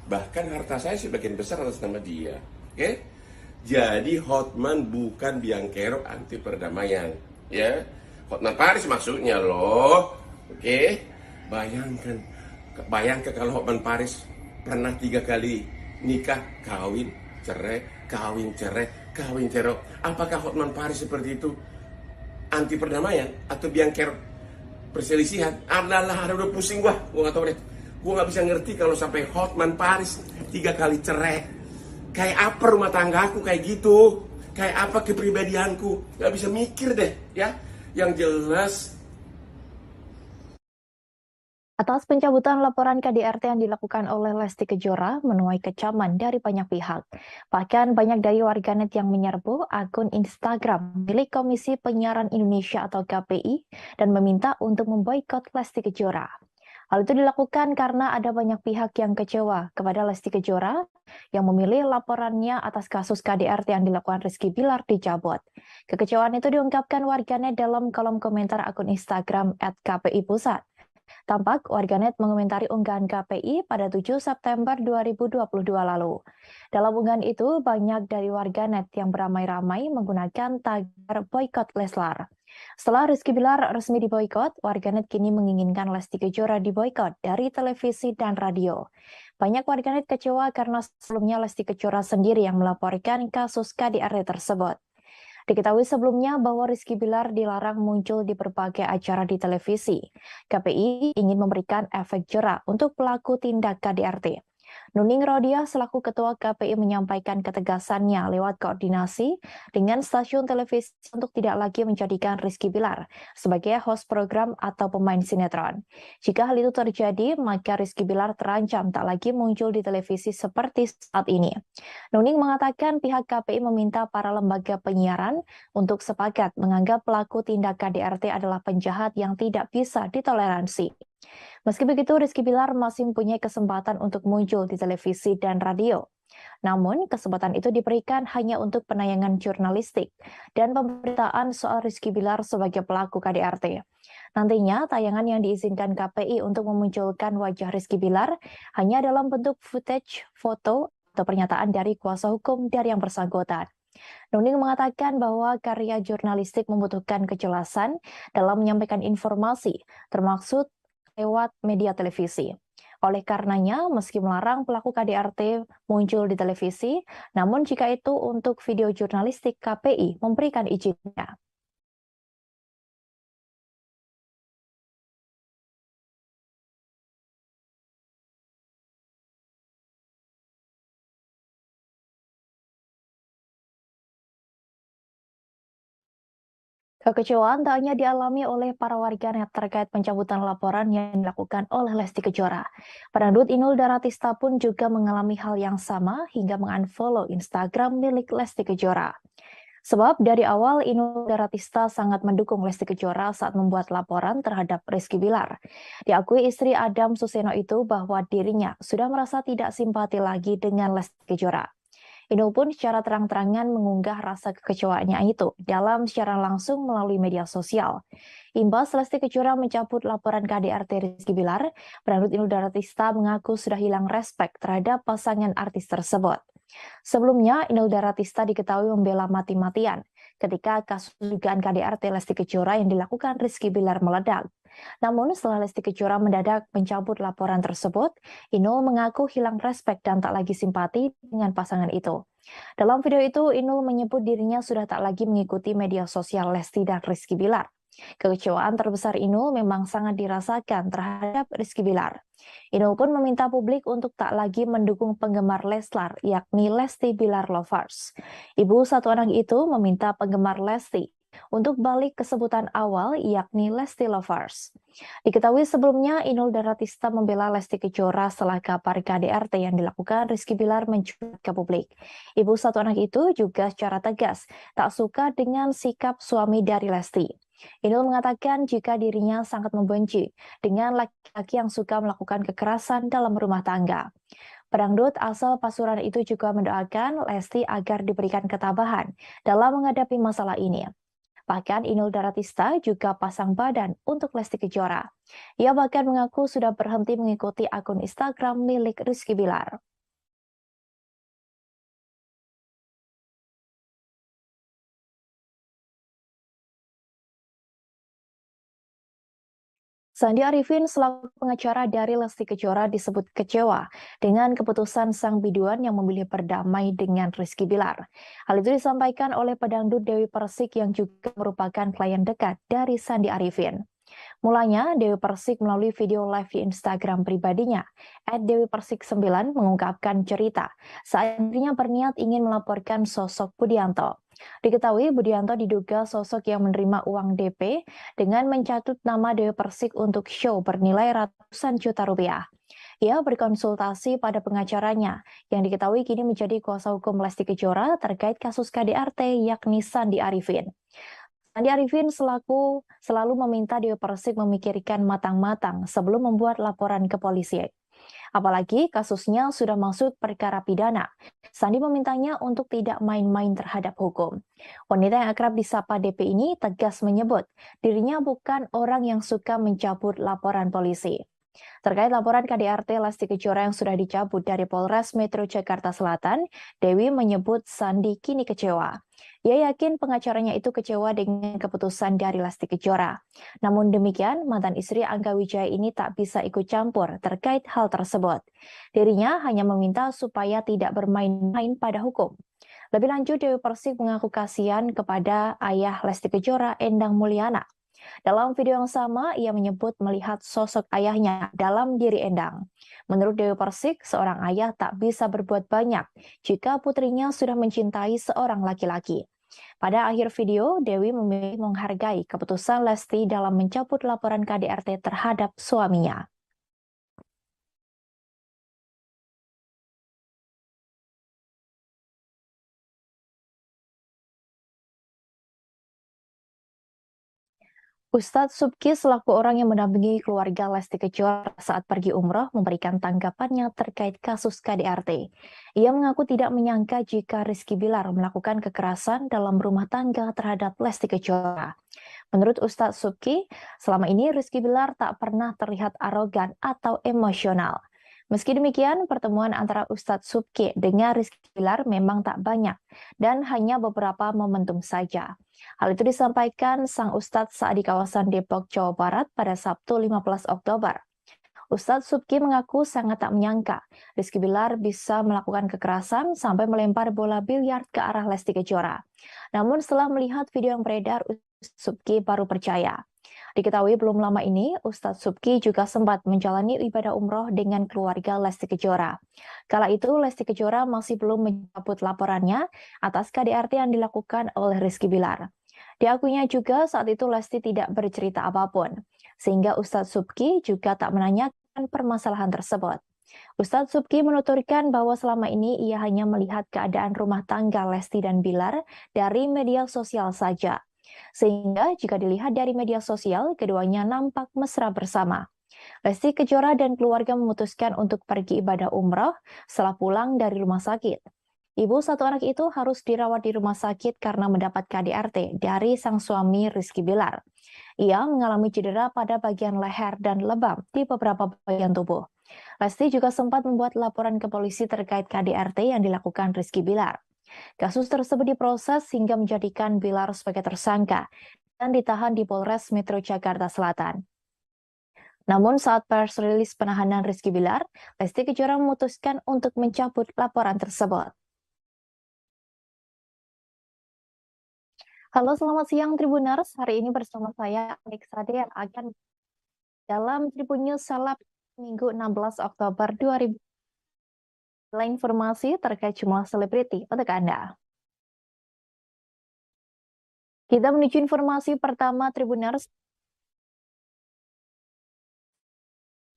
Bahkan harta saya sebagian besar atas nama dia. Oke? Jadi Hotman bukan biang kerok anti perdamaian. Ya, Hotman Paris maksudnya loh. Oke? Bayangkan kalau Hotman Paris pernah 3 kali nikah, kawin, cerai, kawin, cerai, kawin, cerai. Apakah Hotman Paris seperti itu anti perdamaian atau biang kerok perselisihan? Adalah, udah pusing gua nggak tahu deh. Gua nggak bisa ngerti kalau sampai Hotman Paris 3 kali cerai. Kayak apa rumah tangga aku kayak gitu? Kayak apa kepribadianku? Nggak bisa mikir deh, ya. Yang jelas, Atas pencabutan laporan KDRT yang dilakukan oleh Lesti Kejora menuai kecaman dari banyak pihak. Bahkan banyak dari warganet yang menyerbu akun Instagram milik Komisi Penyiaran Indonesia atau KPI dan meminta untuk memboikot Lesti Kejora. Hal itu dilakukan karena ada banyak pihak yang kecewa kepada Lesti Kejora yang memilih laporannya atas kasus KDRT yang dilakukan Rizky Bilar dicabut. Kekecewaan itu diungkapkan warganet dalam kolom komentar akun Instagram @kpi_pusat. Tampak warganet mengomentari unggahan KPI pada 7 September 2022 lalu. Dalam unggahan itu, banyak dari warganet yang beramai-ramai menggunakan tagar boykot Leslar. Setelah Rizky Bilar resmi diboykot, warganet kini menginginkan Lesti Kejora diboykot dari televisi dan radio. Banyak warganet kecewa karena sebelumnya Lesti Kejora sendiri yang melaporkan kasus KDRT tersebut. Diketahui sebelumnya bahwa Rizky Bilar dilarang muncul di berbagai acara di televisi. KPI ingin memberikan efek jera untuk pelaku tindak KDRT. Nuning Rodia selaku Ketua KPI menyampaikan ketegasannya lewat koordinasi dengan stasiun televisi untuk tidak lagi menjadikan Rizky Bilar sebagai host program atau pemain sinetron. Jika hal itu terjadi, maka Rizky Bilar terancam tak lagi muncul di televisi seperti saat ini. Nuning mengatakan pihak KPI meminta para lembaga penyiaran untuk sepakat menganggap pelaku tindak KDRT adalah penjahat yang tidak bisa ditoleransi. Meski begitu, Rizky Bilar masih mempunyai kesempatan untuk muncul di televisi dan radio. Namun, kesempatan itu diberikan hanya untuk penayangan jurnalistik dan pemberitaan soal Rizky Bilar sebagai pelaku KDRT. Nantinya, tayangan yang diizinkan KPI untuk memunculkan wajah Rizky Bilar hanya dalam bentuk footage, foto, atau pernyataan dari kuasa hukum dari yang bersangkutan. Nuning mengatakan bahwa karya jurnalistik membutuhkan kejelasan dalam menyampaikan informasi, termasuk lewat media televisi. Oleh karenanya, meski melarang pelaku KDRT muncul di televisi, namun jika itu untuk video jurnalistik, KPI memberikan izinnya. Kekecewaan tak hanya dialami oleh para warganet terkait pencabutan laporan yang dilakukan oleh Lesti Kejora. Pedangdut Inul Daratista pun juga mengalami hal yang sama hingga mengunfollow Instagram milik Lesti Kejora. Sebab dari awal Inul Daratista sangat mendukung Lesti Kejora saat membuat laporan terhadap Rizky Bilar. Diakui istri Adam Suseno itu bahwa dirinya sudah merasa tidak simpati lagi dengan Lesti Kejora. Inul pun secara terang-terangan mengunggah rasa kekecewaannya itu dalam secara langsung melalui media sosial. Imbas Lesti Kejora mencabut laporan KDRT Rizky Bilar, Pedangdut Inul Daratista mengaku sudah hilang respek terhadap pasangan artis tersebut. Sebelumnya, Inul Daratista diketahui membela mati-matian ketika kasus dugaan KDRT Lesti Kejora yang dilakukan Rizky Bilar meledak. Namun setelah Lesti Kejora mendadak mencabut laporan tersebut, Inul mengaku hilang respek dan tak lagi simpati dengan pasangan itu. Dalam video itu, Inul menyebut dirinya sudah tak lagi mengikuti media sosial Lesti dan Rizky Bilar. Kekecewaan terbesar Inul memang sangat dirasakan terhadap Rizky Bilar. Inul pun meminta publik untuk tak lagi mendukung penggemar Leslar, yakni Lesti Bilar Lovers. Ibu satu anak itu meminta penggemar Lesti untuk balik ke sebutan awal, yakni Lesti Lovers. Diketahui sebelumnya, Inul Daratista membela Lesti Kejora setelah kabar KDRT yang dilakukan Rizky Bilar mencuat ke publik. Ibu satu anak itu juga secara tegas tak suka dengan sikap suami dari Lesti. Inul mengatakan jika dirinya sangat membenci dengan laki-laki yang suka melakukan kekerasan dalam rumah tangga. Pedangdut asal Pasuruan itu juga mendoakan Lesti agar diberikan ketabahan dalam menghadapi masalah ini. Bahkan Inul Daratista juga pasang badan untuk Lesti Kejora. Ia bahkan mengaku sudah berhenti mengikuti akun Instagram milik Rizky Bilar. Sandi Arifin selaku pengacara dari Lesti Kejora disebut kecewa dengan keputusan sang biduan yang memilih berdamai dengan Rizky Bilar. Hal itu disampaikan oleh pedangdut Dewi Persik yang juga merupakan klien dekat dari Sandi Arifin. Mulanya, Dewi Persik melalui video live di Instagram pribadinya, @dewipersik9 mengungkapkan cerita saat dirinya berniat ingin melaporkan sosok Budianto. Diketahui Budianto diduga sosok yang menerima uang DP dengan mencatut nama Dewi Persik untuk show bernilai ratusan juta rupiah. Ia berkonsultasi pada pengacaranya yang diketahui kini menjadi kuasa hukum Lesti Kejora terkait kasus KDRT yakni Sandi Arifin. Sandi Arifin selalu meminta Dewi Persik memikirkan matang-matang sebelum membuat laporan ke polisi. Apalagi kasusnya sudah masuk perkara pidana. Sandi memintanya untuk tidak main-main terhadap hukum. Wanita yang akrab disapa DP ini tegas menyebut dirinya bukan orang yang suka mencabut laporan polisi. Terkait laporan KDRT Lesti Kejora yang sudah dicabut dari Polres Metro Jakarta Selatan, Dewi menyebut Sandi kini kecewa. Ia yakin pengacaranya itu kecewa dengan keputusan dari Lesti Kejora. Namun demikian, mantan istri Angga Wijaya ini tak bisa ikut campur terkait hal tersebut. Dirinya hanya meminta supaya tidak bermain-main pada hukum. Lebih lanjut, Dewi Persik mengaku kasihan kepada ayah Lesti Kejora, Endang Mulyana. Dalam video yang sama, ia menyebut melihat sosok ayahnya dalam diri Endang. Menurut Dewi Persik, seorang ayah tak bisa berbuat banyak jika putrinya sudah mencintai seorang laki-laki. Pada akhir video, Dewi memilih menghargai keputusan Lesti dalam mencabut laporan KDRT terhadap suaminya. Ustadz Subki selaku orang yang mendampingi keluarga Lesti Kejora saat pergi umroh memberikan tanggapannya terkait kasus KDRT. Ia mengaku tidak menyangka jika Rizky Bilar melakukan kekerasan dalam rumah tangga terhadap Lesti Kejora. Menurut Ustadz Subki, selama ini Rizky Bilar tak pernah terlihat arogan atau emosional. Meski demikian, pertemuan antara Ustadz Subki dengan Rizky Bilar memang tak banyak dan hanya beberapa momentum saja. Hal itu disampaikan sang Ustadz saat di kawasan Depok, Jawa Barat pada Sabtu 15 Oktober. Ustadz Subki mengaku sangat tak menyangka Rizky Bilar bisa melakukan kekerasan sampai melempar bola biliar ke arah Lesti Kejora. Namun setelah melihat video yang beredar, Ustadz Subki baru percaya. Diketahui belum lama ini, Ustadz Subki juga sempat menjalani ibadah umroh dengan keluarga Lesti Kejora. Kala itu, Lesti Kejora masih belum mencabut laporannya atas KDRT yang dilakukan oleh Rizky Bilar. Diakuinya juga saat itu Lesti tidak bercerita apapun, sehingga Ustadz Subki juga tak menanyakan permasalahan tersebut. Ustadz Subki menuturkan bahwa selama ini ia hanya melihat keadaan rumah tangga Lesti dan Bilar dari media sosial saja. Sehingga jika dilihat dari media sosial, keduanya nampak mesra bersama. Lesti Kejora dan keluarga memutuskan untuk pergi ibadah umroh setelah pulang dari rumah sakit. Ibu satu anak itu harus dirawat di rumah sakit karena mendapat KDRT dari sang suami Rizky Bilar. Ia mengalami cedera pada bagian leher dan lebam di beberapa bagian tubuh. Lesti juga sempat membuat laporan ke polisi terkait KDRT yang dilakukan Rizky Bilar. Kasus tersebut diproses hingga menjadikan Bilar sebagai tersangka dan ditahan di Polres Metro Jakarta Selatan. Namun saat press rilis penahanan Rizky Bilar, Lesti Kejora memutuskan untuk mencabut laporan tersebut. Halo, selamat siang Tribuners. Hari ini bersama saya Alex Rade yang akan dalam Tribun News Seleb Minggu 16 Oktober 2000. Informasi terkait jumlah selebriti untuk Anda. Kita menuju informasi pertama Tribuners.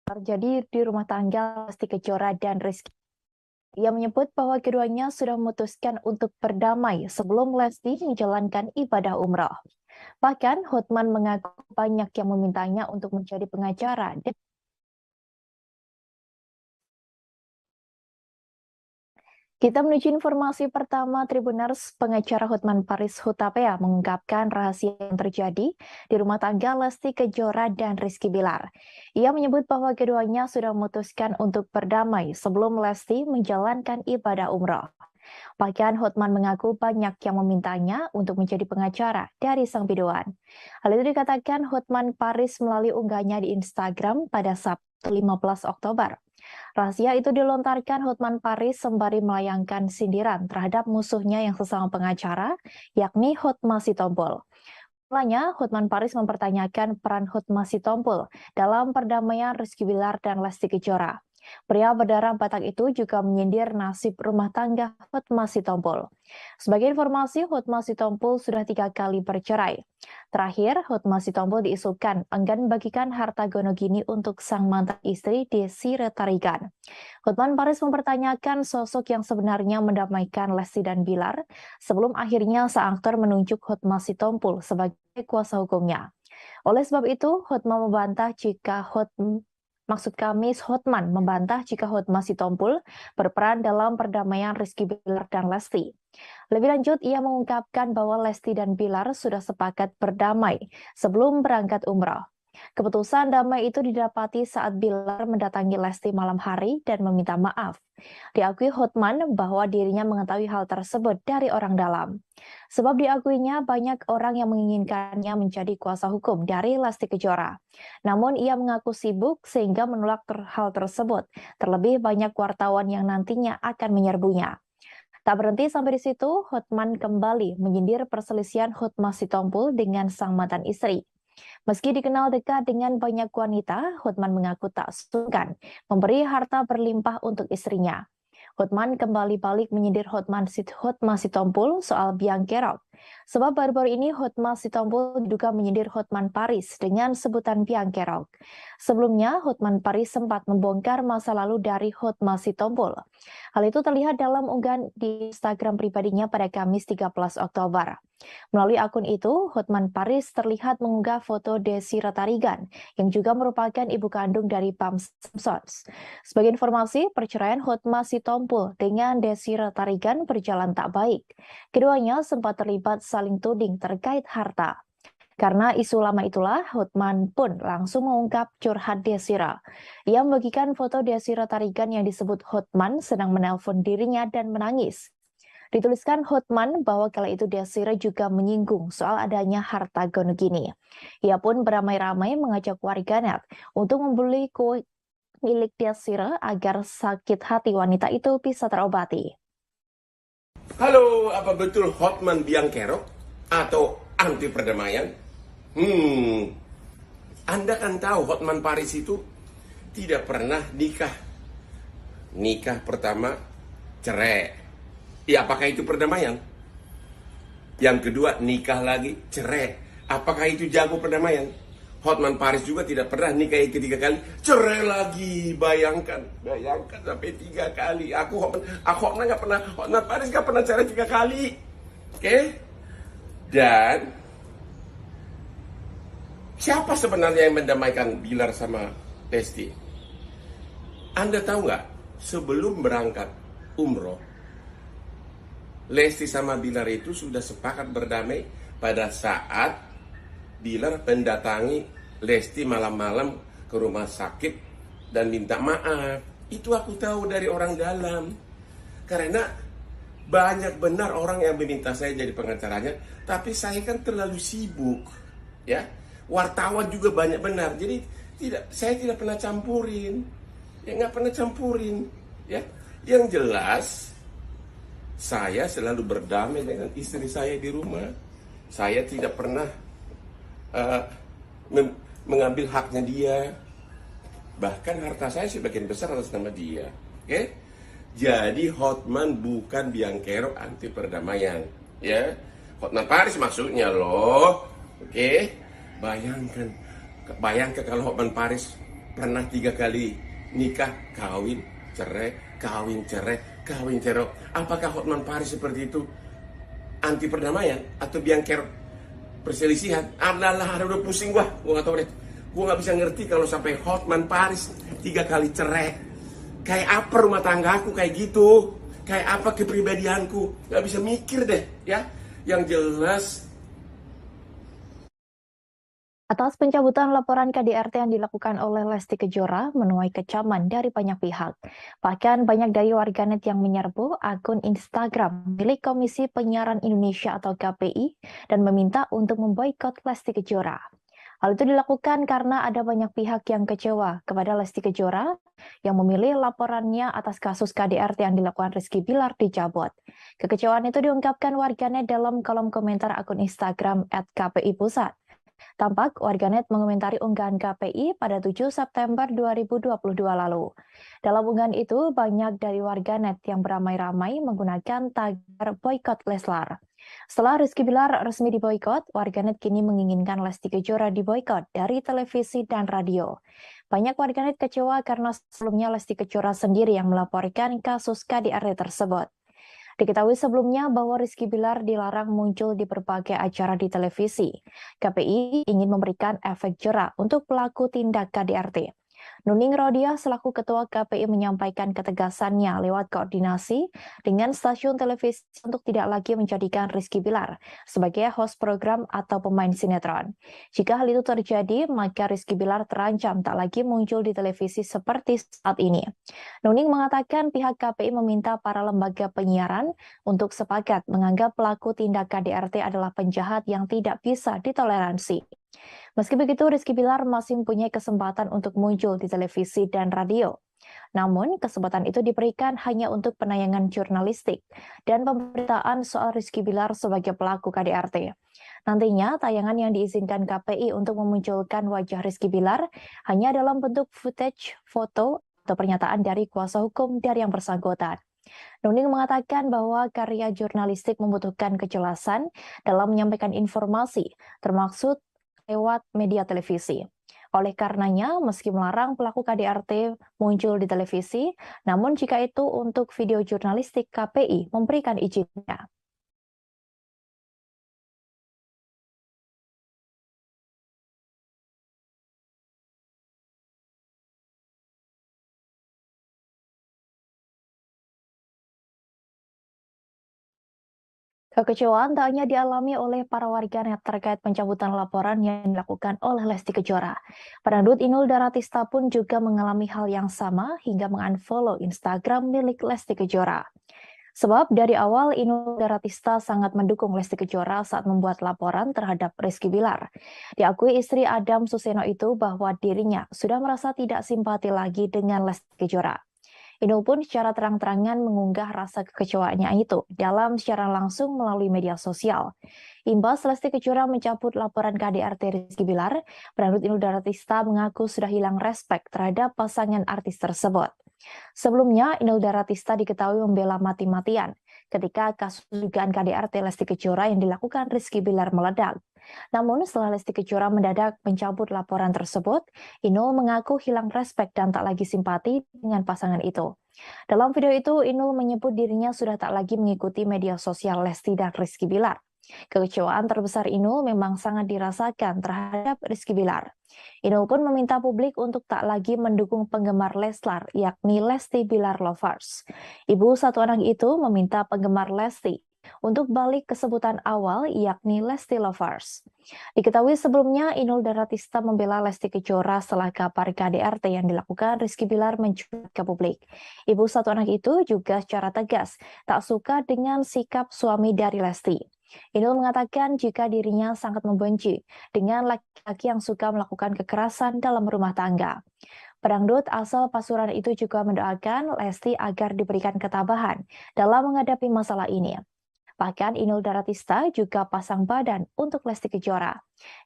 Terjadi di rumah tangga Lesti Kejora dan Rizky. Ia menyebut bahwa keduanya sudah memutuskan untuk berdamai sebelum Lesti menjalankan ibadah umroh. Bahkan Hotman mengaku banyak yang memintanya untuk menjadi pengacara. Kita menuju informasi pertama Tribuners. Pengacara Hotman Paris Hutapea mengungkapkan rahasia yang terjadi di rumah tangga Lesti Kejora dan Rizky Bilar. Ia menyebut bahwa keduanya sudah memutuskan untuk berdamai sebelum Lesti menjalankan ibadah umroh. Bahkan Hotman mengaku banyak yang memintanya untuk menjadi pengacara dari sang biduan. Hal itu dikatakan Hotman Paris melalui unggahnya di Instagram pada Sabtu 15 Oktober. Rahasia itu dilontarkan Hotman Paris sembari melayangkan sindiran terhadap musuhnya yang sesama pengacara, yakni Hotma Sitompul. Mulanya, Hotman Paris mempertanyakan peran Hotma Sitompul dalam perdamaian Rizky Bilar dan Lesti Kejora. Pria berdarah Batak itu juga menyindir nasib rumah tangga Hotma Sitompul. Sebagai informasi, Hotma Sitompul sudah 3 kali bercerai. Terakhir, Hotma Sitompul diisukan enggan bagikan harta gonogini untuk sang mantan istri Desi Retarigan. Hotman Paris mempertanyakan sosok yang sebenarnya mendamaikan Lesti dan Bilar sebelum akhirnya sang aktor menunjuk Hotma Sitompul sebagai kuasa hukumnya. Oleh sebab itu, Hotman membantah jika Hotman membantah jika Hotma Sitompul berperan dalam perdamaian Rizky Bilar dan Lesti. Lebih lanjut, ia mengungkapkan bahwa Lesti dan Bilar sudah sepakat berdamai sebelum berangkat umroh. Keputusan damai itu didapati saat Bilar mendatangi Lesti malam hari dan meminta maaf. Diakui Hotman bahwa dirinya mengetahui hal tersebut dari orang dalam. Sebab diakuinya banyak orang yang menginginkannya menjadi kuasa hukum dari Lesti Kejora. Namun ia mengaku sibuk sehingga menolak hal tersebut. Terlebih banyak wartawan yang nantinya akan menyerbunya. Tak berhenti sampai di situ, Hotman kembali menyindir perselisihan Hotma Sitompul dengan sang mantan istri. Meski dikenal dekat dengan banyak wanita, Hotman mengaku tak sungkan memberi harta berlimpah untuk istrinya. Hotman kembali balik menyindir Hotma Sitompul soal biang kerok. Sebab baru-baru ini Hotma Sitompul diduga menyindir Hotman Paris dengan sebutan biang kerok. Sebelumnya, Hotman Paris sempat membongkar masa lalu dari Hotma Sitompul. Hal itu terlihat dalam unggahan di Instagram pribadinya pada Kamis 13 Oktober. Melalui akun itu, Hotman Paris terlihat mengunggah foto Desi Ratarigan, yang juga merupakan ibu kandung dari Pam Simpsons. Sebagai informasi, perceraian Hotma Sitompul dengan Desi Ratarigan berjalan tak baik. Keduanya sempat terlibat saling tuding terkait harta. Karena isu lama itulah, Hotman pun langsung mengungkap curhat Desira. Ia membagikan foto Desi Ratarigan yang disebut Hotman sedang menelpon dirinya dan menangis. Dituliskan Hotman bahwa kala itu Desira juga menyinggung soal adanya harta gono gini. Ia pun beramai-ramai mengajak warganet untuk membeli kue milik Desira agar sakit hati wanita itu bisa terobati. Halo, apa betul Hotman biang kerok atau anti perdamaian? Anda kan tahu Hotman Paris itu tidak pernah nikah. Nikah pertama cerai. Ya, apakah itu perdamaian? Yang kedua, nikah lagi, cerai. Apakah itu jago perdamaian? Hotman Paris juga tidak pernah nikah ketiga kali, cerai lagi. Bayangkan sampai 3 kali. Hotman nggak pernah, Hotman Paris nggak pernah cerai 3 kali. Oke? Dan siapa sebenarnya yang mendamaikan Bilar sama Lesti? Anda tahu nggak? Sebelum berangkat umroh, Lesti sama Bilar itu sudah sepakat berdamai pada saat Bilar mendatangi Lesti malam-malam ke rumah sakit dan minta maaf. Itu aku tahu dari orang dalam. Karena banyak benar orang yang meminta saya jadi pengacaranya, tapi saya kan terlalu sibuk. Ya, wartawan juga banyak benar. Jadi saya tidak pernah campurin. Ya, nggak pernah campurin. Ya, yang jelas saya selalu berdamai dengan istri saya di rumah. Saya tidak pernah mengambil haknya dia. Bahkan harta saya sebagian besar atas nama dia. Oke? Jadi Hotman bukan biang kerok anti perdamaian. Ya, Hotman Paris maksudnya loh. Oke? Bayangkan kalau Hotman Paris pernah 3 kali nikah, kawin, cerai, kawin, cerai, kawin, cerai. Apakah Hotman Paris seperti itu anti perdamaian atau biang kerok perselisihan? Adalah, udah pusing gua nggak tahu deh. Gua nggak bisa ngerti kalau sampai Hotman Paris 3 kali cerai. Kayak apa rumah tanggaku kayak gitu? Kayak apa kepribadianku? Nggak bisa mikir deh, ya. Yang jelas, Atas pencabutan laporan KDRT yang dilakukan oleh Lesti Kejora menuai kecaman dari banyak pihak. Bahkan banyak dari warganet yang menyerbu akun Instagram milik Komisi Penyiaran Indonesia atau KPI dan meminta untuk memboikot Lesti Kejora. Hal itu dilakukan karena ada banyak pihak yang kecewa kepada Lesti Kejora yang memilih laporannya atas kasus KDRT yang dilakukan Rizky Bilar dicabut. Kekecewaan itu diungkapkan warganet dalam kolom komentar akun Instagram @kpi_pusat. Tampak warganet mengomentari unggahan KPI pada 7 September 2022 lalu. Dalam unggahan itu, banyak dari warganet yang beramai-ramai menggunakan tagar boykot Leslar. Setelah Rizky Bilar resmi diboykot, warganet kini menginginkan Lesti Kejora diboykot dari televisi dan radio. Banyak warganet kecewa karena sebelumnya Lesti Kejora sendiri yang melaporkan kasus KDRT tersebut. Diketahui sebelumnya bahwa Rizky Bilar dilarang muncul di berbagai acara di televisi. KPI ingin memberikan efek jera untuk pelaku tindak KDRT. Nuning Rodia selaku Ketua KPI menyampaikan ketegasannya lewat koordinasi dengan stasiun televisi untuk tidak lagi menjadikan Rizky Bilar sebagai host program atau pemain sinetron. Jika hal itu terjadi, maka Rizky Bilar terancam tak lagi muncul di televisi seperti saat ini. Nuning mengatakan pihak KPI meminta para lembaga penyiaran untuk sepakat menganggap pelaku tindak KDRT adalah penjahat yang tidak bisa ditoleransi. Meski begitu, Rizky Bilar masih mempunyai kesempatan untuk muncul di televisi dan radio. Namun, kesempatan itu diberikan hanya untuk penayangan jurnalistik dan pemberitaan soal Rizky Bilar sebagai pelaku KDRT. Nantinya, tayangan yang diizinkan KPI untuk memunculkan wajah Rizky Bilar hanya dalam bentuk footage, foto, atau pernyataan dari kuasa hukum dari yang bersangkutan. Nuning mengatakan bahwa karya jurnalistik membutuhkan kejelasan dalam menyampaikan informasi, termasuk lewat media televisi. Oleh karenanya, meski melarang pelaku KDRT muncul di televisi, namun jika itu untuk video jurnalistik, KPI memberikan izinnya. Kekecewaan tak hanya dialami oleh para warganet terkait pencabutan laporan yang dilakukan oleh Lesti Kejora. Pedangdut Inul Daratista pun juga mengalami hal yang sama hingga mengunfollow Instagram milik Lesti Kejora. Sebab dari awal Inul Daratista sangat mendukung Lesti Kejora saat membuat laporan terhadap Rizky Bilar. Diakui istri Adam Suseno itu bahwa dirinya sudah merasa tidak simpati lagi dengan Lesti Kejora. Inul pun secara terang-terangan mengunggah rasa kekecewaannya itu dalam siaran langsung melalui media sosial. Imbas Lesti Kejora mencabut laporan KDRT Rizky Bilar, pedangdut Inul Daratista mengaku sudah hilang respek terhadap pasangan artis tersebut. Sebelumnya, Inul Daratista diketahui membela mati-matian ketika kasus dugaan KDRT Lesti Kejora yang dilakukan Rizky Bilar meledak. Namun setelah Lesti Kejora mendadak mencabut laporan tersebut, Inul mengaku hilang respek dan tak lagi simpati dengan pasangan itu. Dalam video itu, Inul menyebut dirinya sudah tak lagi mengikuti media sosial Lesti dan Rizky Bilar. Kekecewaan terbesar Inul memang sangat dirasakan terhadap Rizky Bilar. Inul pun meminta publik untuk tak lagi mendukung penggemar Leslar, yakni Lesti Bilar Lovers. Ibu satu anak itu meminta penggemar Lesti untuk balik ke sebutan awal, yakni Lesti Lovers. Diketahui sebelumnya, Inul Daratista membela Lesti Kejora setelah kabar KDRT yang dilakukan Rizky Bilar mencuat ke publik. Ibu satu anak itu juga secara tegas tak suka dengan sikap suami dari Lesti. Inul mengatakan jika dirinya sangat membenci dengan laki-laki yang suka melakukan kekerasan dalam rumah tangga. Pedangdut asal Pasuruan itu juga mendoakan Lesti agar diberikan ketabahan dalam menghadapi masalah ini. Bahkan Inul Daratista juga pasang badan untuk Lesti Kejora.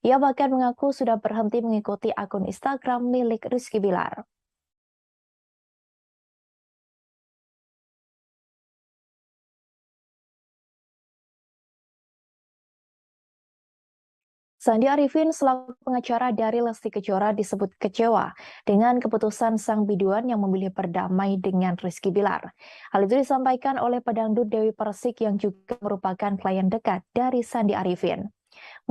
Ia bahkan mengaku sudah berhenti mengikuti akun Instagram milik Rizky Bilar. Sandi Arifin selaku pengacara dari Lesti Kejora disebut kecewa dengan keputusan sang biduan yang memilih berdamai dengan Rizky Bilar. Hal itu disampaikan oleh pedangdut Dewi Persik yang juga merupakan klien dekat dari Sandi Arifin.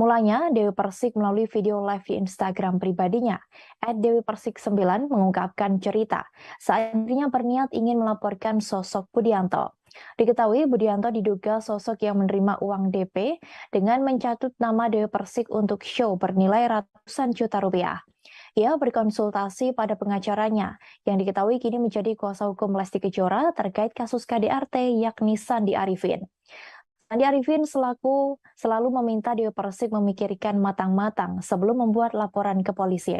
Mulanya, Dewi Persik melalui video live di Instagram pribadinya, @dewipersik9 mengungkapkan cerita saat dirinya berniat ingin melaporkan sosok Budianto. Diketahui Budianto diduga sosok yang menerima uang DP dengan mencatut nama Dewi Persik untuk show bernilai ratusan juta rupiah. Ia berkonsultasi pada pengacaranya yang diketahui kini menjadi kuasa hukum Lesti Kejora terkait kasus KDRT yakni Sandi Arifin. Sandi Arifin selalu meminta Dewi Persik memikirkan matang-matang sebelum membuat laporan ke polisi.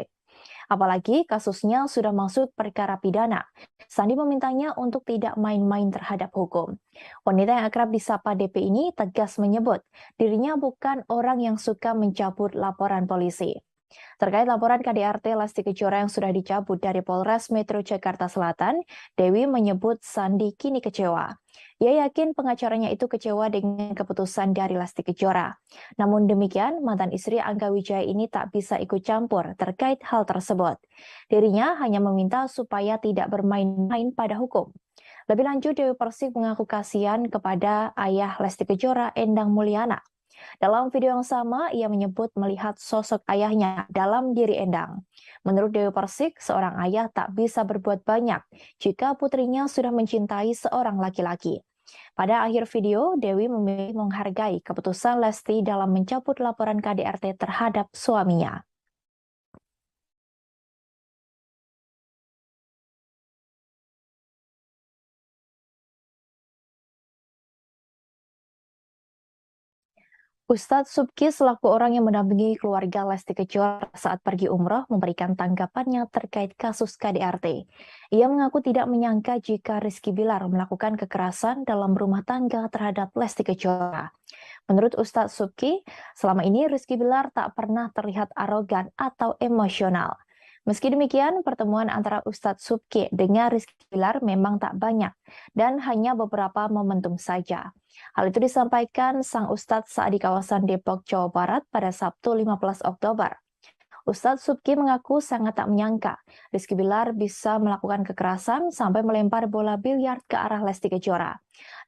Apalagi kasusnya sudah masuk perkara pidana. Sandi memintanya untuk tidak main-main terhadap hukum. Wanita yang akrab disapa DP ini tegas menyebut dirinya bukan orang yang suka mencabut laporan polisi. Terkait laporan KDRT Lesti Kejora yang sudah dicabut dari Polres Metro Jakarta Selatan, Dewi menyebut Sandi kini kecewa. Ia yakin pengacaranya itu kecewa dengan keputusan dari Lesti Kejora. Namun demikian, mantan istri Angga Wijaya ini tak bisa ikut campur terkait hal tersebut. Dirinya hanya meminta supaya tidak bermain-main pada hukum. Lebih lanjut, Dewi Persik mengaku kasihan kepada ayah Lesti Kejora, Endang Mulyana. Dalam video yang sama, ia menyebut melihat sosok ayahnya dalam diri Endang. Menurut Dewi Persik, seorang ayah tak bisa berbuat banyak jika putrinya sudah mencintai seorang laki-laki. Pada akhir video, Dewi memilih menghargai keputusan Lesti dalam mencabut laporan KDRT terhadap suaminya. Ustadz Subki selaku orang yang mendampingi keluarga Lesti Kejora saat pergi umroh memberikan tanggapannya terkait kasus KDRT. Ia mengaku tidak menyangka jika Rizky Bilar melakukan kekerasan dalam rumah tangga terhadap Lesti Kejora. Menurut Ustadz Subki, selama ini Rizky Bilar tak pernah terlihat arogan atau emosional. Meski demikian, pertemuan antara Ustadz Subki dengan Rizky Bilar memang tak banyak dan hanya beberapa momentum saja. Hal itu disampaikan sang Ustadz saat di kawasan Depok, Jawa Barat pada Sabtu 15 Oktober. Ustadz Subki mengaku sangat tak menyangka Rizky Bilar bisa melakukan kekerasan sampai melempar bola biliar ke arah Lesti Kejora.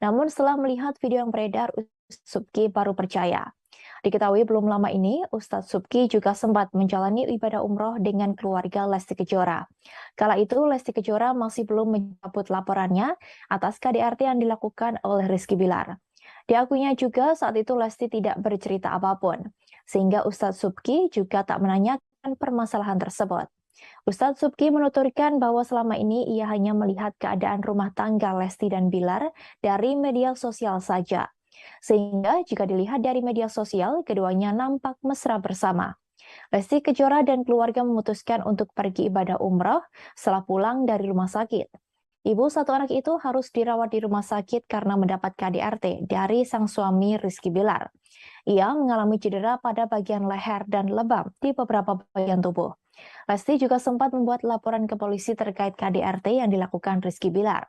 Namun setelah melihat video yang beredar, Ustadz Subki baru percaya. Diketahui belum lama ini, Ustadz Subki juga sempat menjalani ibadah umroh dengan keluarga Lesti Kejora. Kala itu, Lesti Kejora masih belum mencabut laporannya atas KDRT yang dilakukan oleh Rizky Bilar. Diakuinya juga saat itu Lesti tidak bercerita apapun, sehingga Ustadz Subki juga tak menanyakan permasalahan tersebut. Ustadz Subki menuturkan bahwa selama ini ia hanya melihat keadaan rumah tangga Lesti dan Bilar dari media sosial saja. Sehingga jika dilihat dari media sosial, keduanya nampak mesra bersama. Lesti Kejora dan keluarga memutuskan untuk pergi ibadah umroh setelah pulang dari rumah sakit. Ibu satu anak itu harus dirawat di rumah sakit karena mendapat KDRT dari sang suami Rizky Bilar. Ia mengalami cedera pada bagian leher dan lebam di beberapa bagian tubuh. Lesti juga sempat membuat laporan ke polisi terkait KDRT yang dilakukan Rizky Bilar.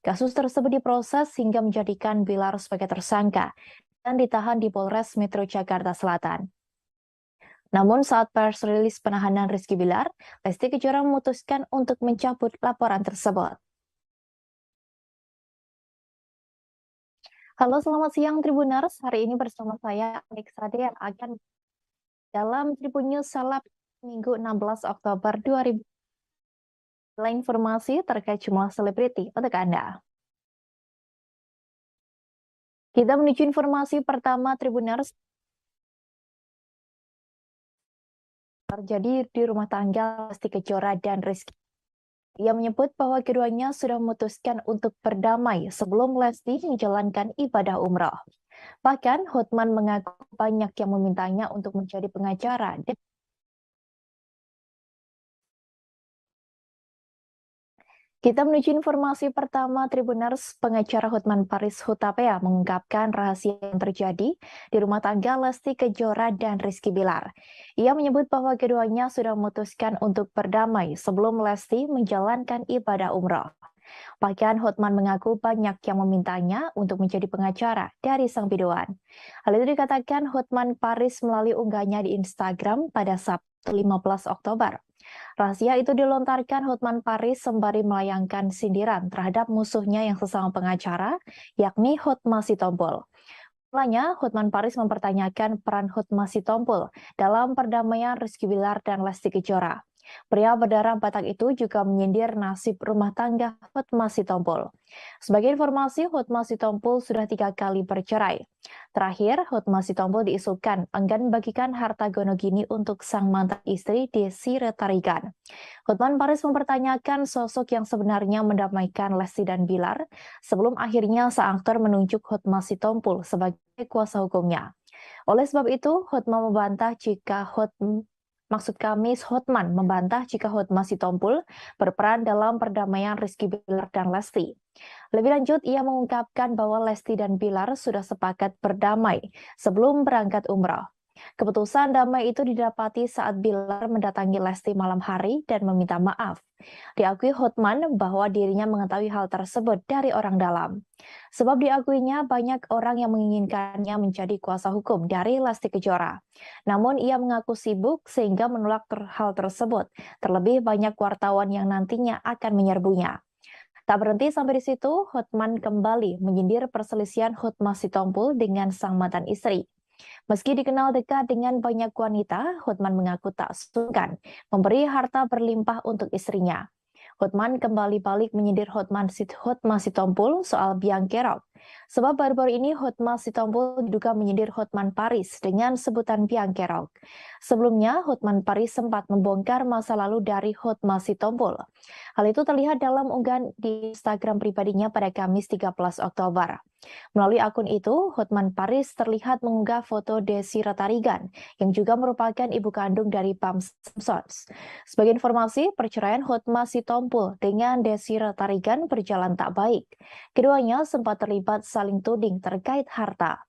Kasus tersebut diproses hingga menjadikan Bilar sebagai tersangka dan ditahan di Polres Metro Jakarta Selatan. Namun saat press rilis penahanan Rizky Bilar, Lesti Kejora memutuskan untuk mencabut laporan tersebut. Halo, selamat siang Tribuners. Hari ini bersama saya, Anik Sade, yang akan dalam Tribun News Seleb Minggu 16 Oktober 2000. Informasi terkait jumlah selebriti untuk Anda. Kita menuju informasi pertama Tribuners. Terjadi di rumah tangga Lesti Kejora dan Rizky. Ia menyebut bahwa keduanya sudah memutuskan untuk berdamai sebelum Lesti menjalankan ibadah umroh. Bahkan Hotman mengaku banyak yang memintanya untuk menjadi pengacara. Kita menuju informasi pertama Tribuners. Pengacara Hotman Paris Hutapea mengungkapkan rahasia yang terjadi di rumah tangga Lesti Kejora dan Rizky Bilar. Ia menyebut bahwa keduanya sudah memutuskan untuk berdamai sebelum Lesti menjalankan ibadah umroh. Bahkan Hotman mengaku banyak yang memintanya untuk menjadi pengacara dari sang biduan. Hal itu dikatakan Hotman Paris melalui unggahnya di Instagram pada Sabtu 15 Oktober. Rahasia itu dilontarkan Hotman Paris sembari melayangkan sindiran terhadap musuhnya yang sesama pengacara, yakni Hotma Sitompul. Mulanya, Hotman Paris mempertanyakan peran Hotma Sitompul dalam perdamaian Rizky Bilar dan Lesti Kejora. Pria berdarah Batak itu juga menyindir nasib rumah tangga Hotma Sitompul. Sebagai informasi, Hotma Sitompul sudah 3 kali bercerai. Terakhir, Hotma Sitompul diisukan enggan membagikan harta gonogini untuk sang mantan istri Desi Retarigan. Hotman Paris mempertanyakan sosok yang sebenarnya mendamaikan Lesti dan Bilar sebelum akhirnya sang aktor menunjuk Hotma Sitompul sebagai kuasa hukumnya. Oleh sebab itu, Hotman membantah jika Hotman membantah jika Hotma Sitompul berperan dalam perdamaian Rizky Bilar dan Lesti. Lebih lanjut, ia mengungkapkan bahwa Lesti dan Bilar sudah sepakat berdamai sebelum berangkat umroh. Keputusan damai itu didapati saat Bilar mendatangi Lesti malam hari dan meminta maaf. Diakui Hotman bahwa dirinya mengetahui hal tersebut dari orang dalam. Sebab diakuinya banyak orang yang menginginkannya menjadi kuasa hukum dari Lesti Kejora. Namun ia mengaku sibuk sehingga menolak hal tersebut. Terlebih banyak wartawan yang nantinya akan menyerbunya. Tak berhenti sampai di situ, Hotman kembali menyindir perselisihan Hotma Sitompul dengan sang mantan istri. Meski dikenal dekat dengan banyak wanita, Hotman mengaku tak sungkan memberi harta berlimpah untuk istrinya. Hotman kembali balik menyindir Hotma Sitompul soal biang kerok. Sebab baru-baru ini Hotma Sitompul diduga menyindir Hotman Paris dengan sebutan biang kerok. Sebelumnya, Hotman Paris sempat membongkar masa lalu dari Hotma Sitompul. Hal itu terlihat dalam unggahan di Instagram pribadinya pada Kamis 13 Oktober. Melalui akun itu, Hotman Paris terlihat mengunggah foto Desi Retarigan, yang juga merupakan ibu kandung dari Pam Simpsons. Sebagai informasi, perceraian Hotma Sitompul dengan Desi Retarigan berjalan tak baik. Keduanya sempat terlibat saling tuding terkait harta.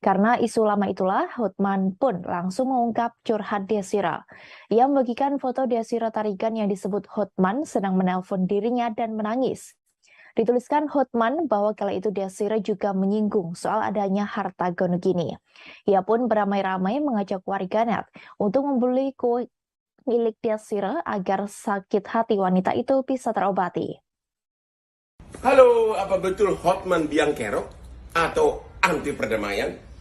Karena isu lama itulah, Hotman pun langsung mengungkap curhat Desira. Ia membagikan foto Desira Tarigan yang disebut Hotman sedang menelpon dirinya dan menangis. Dituliskan Hotman bahwa kala itu Desira juga menyinggung soal adanya harta gonogini. Ia pun beramai-ramai mengajak warganet untuk membeli kue milik Desira agar sakit hati wanita itu bisa terobati. Halo, apa betul Hotman biang kerok atau anti perdamaian?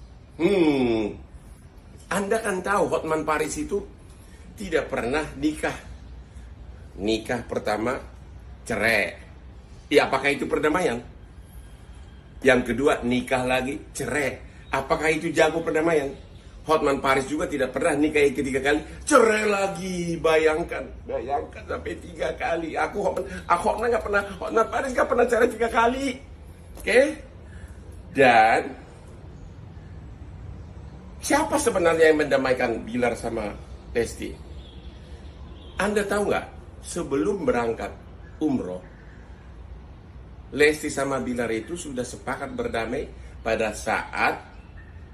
Anda kan tahu Hotman Paris itu tidak pernah nikah. Nikah pertama cerai. Ya, apakah itu perdamaian? Yang kedua nikah lagi cerai. Apakah itu jago perdamaian? Hotman Paris juga tidak pernah nikah yang ketiga kali, cerai lagi. Bayangkan sampai 3 kali. Hotman nggak pernah, Hotman Paris nggak pernah cerai 3 kali. Oke? Dan siapa sebenarnya yang mendamaikan Bilar sama Lesti? Anda tahu nggak? Sebelum berangkat umroh, Lesti sama Bilar itu sudah sepakat berdamai pada saat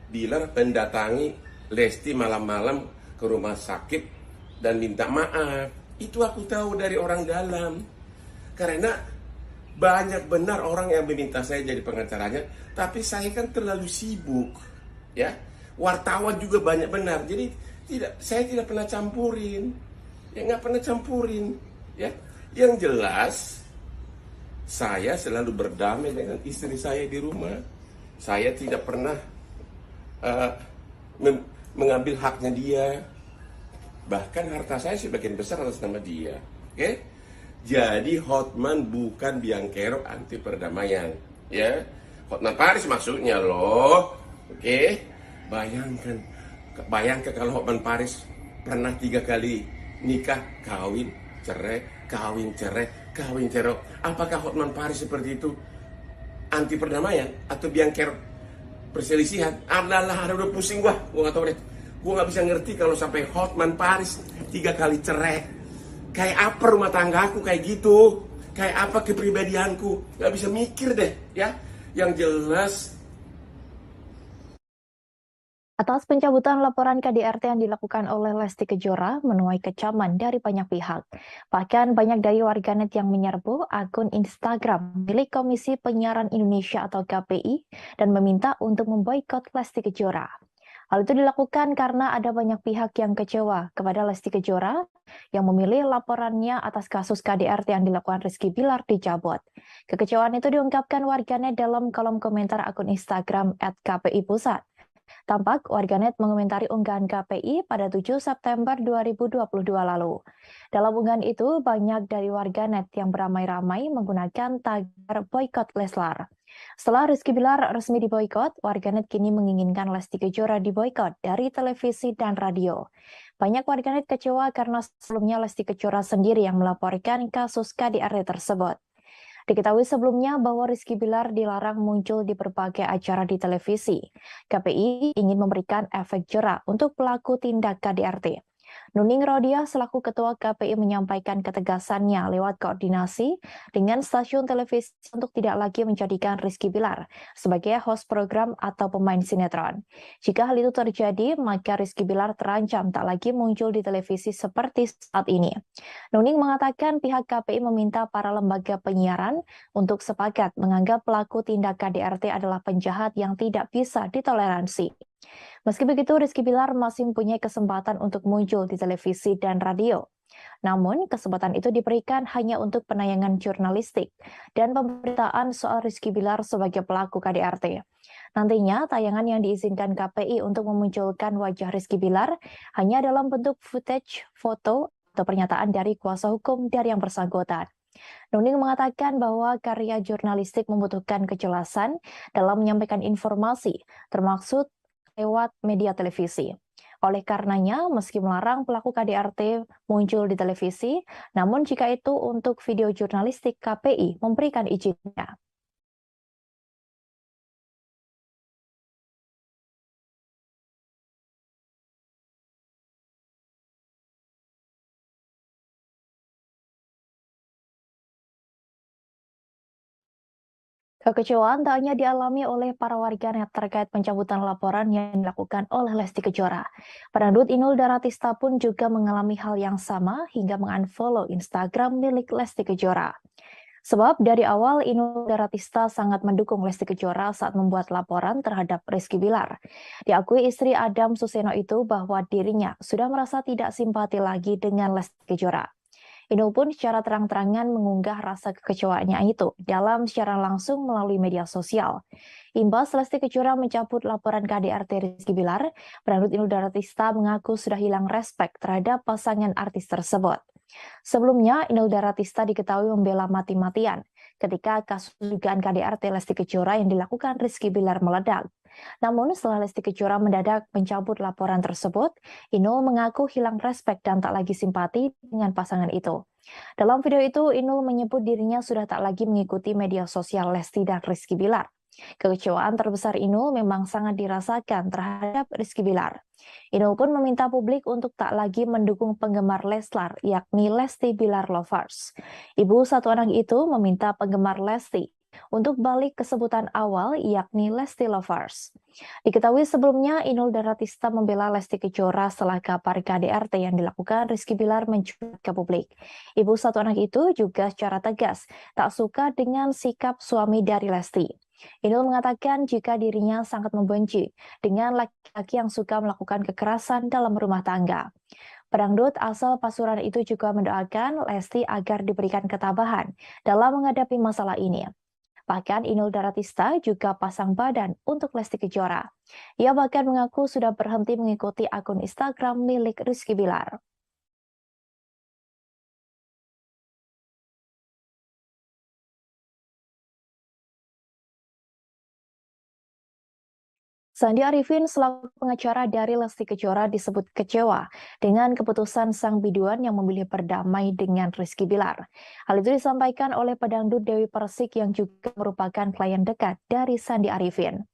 Bilar mendatangi Lesti malam-malam ke rumah sakit dan minta maaf. Itu aku tahu dari orang dalam. Karena banyak benar orang yang meminta saya jadi pengacaranya, tapi saya kan terlalu sibuk. Ya, wartawan juga banyak benar. Jadi saya tidak pernah campurin. Ya, nggak pernah campurin. Ya, yang jelas saya selalu berdamai dengan istri saya di rumah. Saya tidak pernah mengambil haknya dia. Bahkan harta saya sebagian besar atas nama dia. Oke? Jadi Hotman bukan biang kerok anti perdamaian. Ya, Hotman Paris maksudnya loh. Oke? Bayangkan kalau Hotman Paris pernah 3 kali nikah, kawin, cerai, kawin, cerai, kawin, cerai. Apakah Hotman Paris seperti itu anti perdamaian atau biang kerok perselisihan? Adalah, udah pusing gua nggak tahu deh. Gua nggak bisa ngerti kalau sampai Hotman Paris 3 kali cerai. Kayak apa rumah tangga aku kayak gitu? Kayak apa kepribadianku? Nggak bisa mikir deh, ya. Yang jelas, Atas pencabutan laporan KDRT yang dilakukan oleh Lesti Kejora menuai kecaman dari banyak pihak. Bahkan banyak dari warganet yang menyerbu akun Instagram milik Komisi Penyiaran Indonesia atau KPI dan meminta untuk memboikot Lesti Kejora. Hal itu dilakukan karena ada banyak pihak yang kecewa kepada Lesti Kejora yang memilih laporannya atas kasus KDRT yang dilakukan Rizky Bilar dicabut. Kekecewaan itu diungkapkan warganet dalam kolom komentar akun Instagram @kpi_pusat. Tampak warganet mengomentari unggahan KPI pada 7 September 2022 lalu. Dalam unggahan itu, banyak dari warganet yang beramai-ramai menggunakan tagar boykot Leslar. Setelah Rizky Bilar resmi diboykot, warganet kini menginginkan Lesti Kejora diboykot dari televisi dan radio. Banyak warganet kecewa karena sebelumnya Lesti Kejora sendiri yang melaporkan kasus KDRT tersebut. Diketahui sebelumnya bahwa Rizky Bilar dilarang muncul di berbagai acara di televisi. KPI ingin memberikan efek jera untuk pelaku tindak KDRT. Nuning Rodia selaku Ketua KPI menyampaikan ketegasannya lewat koordinasi dengan stasiun televisi untuk tidak lagi menjadikan Rizky Bilar sebagai host program atau pemain sinetron. Jika hal itu terjadi, maka Rizky Bilar terancam tak lagi muncul di televisi seperti saat ini. Nuning mengatakan pihak KPI meminta para lembaga penyiaran untuk sepakat menganggap pelaku tindak KDRT adalah penjahat yang tidak bisa ditoleransi. Meski begitu, Rizky Bilar masih mempunyai kesempatan untuk muncul di televisi dan radio. Namun, kesempatan itu diberikan hanya untuk penayangan jurnalistik dan pemberitaan soal Rizky Bilar sebagai pelaku KDRT. Nantinya, tayangan yang diizinkan KPI untuk memunculkan wajah Rizky Bilar hanya dalam bentuk footage, foto, atau pernyataan dari kuasa hukum dari yang bersangkutan. Nuning mengatakan bahwa karya jurnalistik membutuhkan kejelasan dalam menyampaikan informasi, termasuk lewat media televisi. Oleh karenanya, meski melarang pelaku KDRT muncul di televisi, namun jika itu untuk video jurnalistik, KPI memberikan izinnya. Kekecewaan tak hanya dialami oleh para warganet terkait pencabutan laporan yang dilakukan oleh Lesti Kejora. Pedangdut Inul Daratista pun juga mengalami hal yang sama hingga mengunfollow Instagram milik Lesti Kejora. Sebab dari awal Inul Daratista sangat mendukung Lesti Kejora saat membuat laporan terhadap Rizky Bilar. Diakui istri Adam Suseno itu bahwa dirinya sudah merasa tidak simpati lagi dengan Lesti Kejora. Inul pun secara terang-terangan mengunggah rasa kekecewaannya itu dalam secara langsung melalui media sosial. Imbas Lesti Kejora mencabut laporan KDRT Rizky Bilar, pedangdut Inul Daratista mengaku sudah hilang respek terhadap pasangan artis tersebut. Sebelumnya, Inul Daratista diketahui membela mati-matian ketika kasus dugaan KDRT Lesti Kejora yang dilakukan Rizky Bilar meledak. Namun setelah Lesti Kejora mendadak mencabut laporan tersebut, Inul mengaku hilang respek dan tak lagi simpati dengan pasangan itu. Dalam video itu, Inul menyebut dirinya sudah tak lagi mengikuti media sosial Lesti dan Rizky Bilar. Kekecewaan terbesar Inul memang sangat dirasakan terhadap Rizky Bilar. Inul pun meminta publik untuk tak lagi mendukung penggemar Leslar, yakni Lesti Bilar Lovers. Ibu satu anak itu meminta penggemar Lesti untuk balik ke sebutan awal, yakni Lesti Lovers. Diketahui sebelumnya, Inul Daratista membela Lesti Kejora setelah kabar KDRT yang dilakukan Rizky Bilar mencuat ke publik. Ibu satu anak itu juga secara tegas tak suka dengan sikap suami dari Lesti. Inul mengatakan jika dirinya sangat membenci dengan laki-laki yang suka melakukan kekerasan dalam rumah tangga. Pedangdut asal Pasuruan itu juga mendoakan Lesti agar diberikan ketabahan dalam menghadapi masalah ini. Bahkan Inul Daratista juga pasang badan untuk Lesti Kejora. Ia bahkan mengaku sudah berhenti mengikuti akun Instagram milik Rizky Bilar. Sandi Arifin selaku pengacara dari Lesti Kejora disebut kecewa dengan keputusan sang biduan yang memilih berdamai dengan Rizky Bilar. Hal itu disampaikan oleh pedangdut Dewi Persik yang juga merupakan klien dekat dari Sandi Arifin.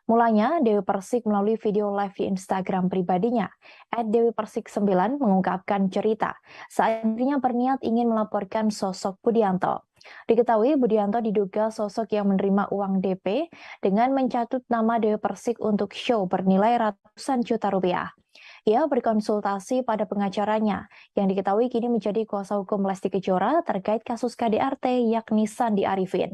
Mulanya, Dewi Persik melalui video live di Instagram pribadinya, @dewipersik9 mengungkapkan cerita saat dirinya berniat ingin melaporkan sosok Budianto. Diketahui Budianto diduga sosok yang menerima uang DP dengan mencatut nama Dewi Persik untuk show bernilai ratusan juta rupiah. Ia berkonsultasi pada pengacaranya yang diketahui kini menjadi kuasa hukum Lesti Kejora terkait kasus KDRT yakni Sandi Arifin.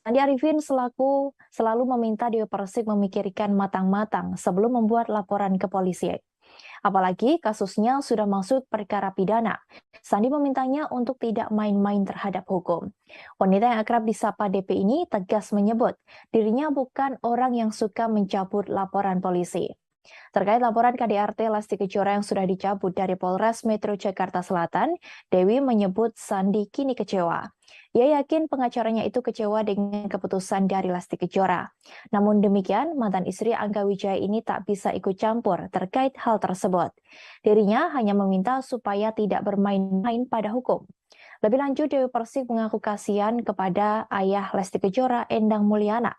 Sandi Arifin selalu meminta Dewi Persik memikirkan matang-matang sebelum membuat laporan ke polisi. Apalagi kasusnya sudah masuk perkara pidana. Sandi memintanya untuk tidak main-main terhadap hukum. Wanita yang akrab disapa DP ini tegas menyebut dirinya bukan orang yang suka mencabut laporan polisi. Terkait laporan KDRT Lesti Kejora yang sudah dicabut dari Polres Metro Jakarta Selatan, Dewi menyebut Sandi kini kecewa. Ia yakin pengacaranya itu kecewa dengan keputusan dari Lesti Kejora. Namun demikian, mantan istri Angga Wijaya ini tak bisa ikut campur terkait hal tersebut. Dirinya hanya meminta supaya tidak bermain-main pada hukum. Lebih lanjut, Dewi Persik mengaku kasihan kepada ayah Lesti Kejora, Endang Mulyana.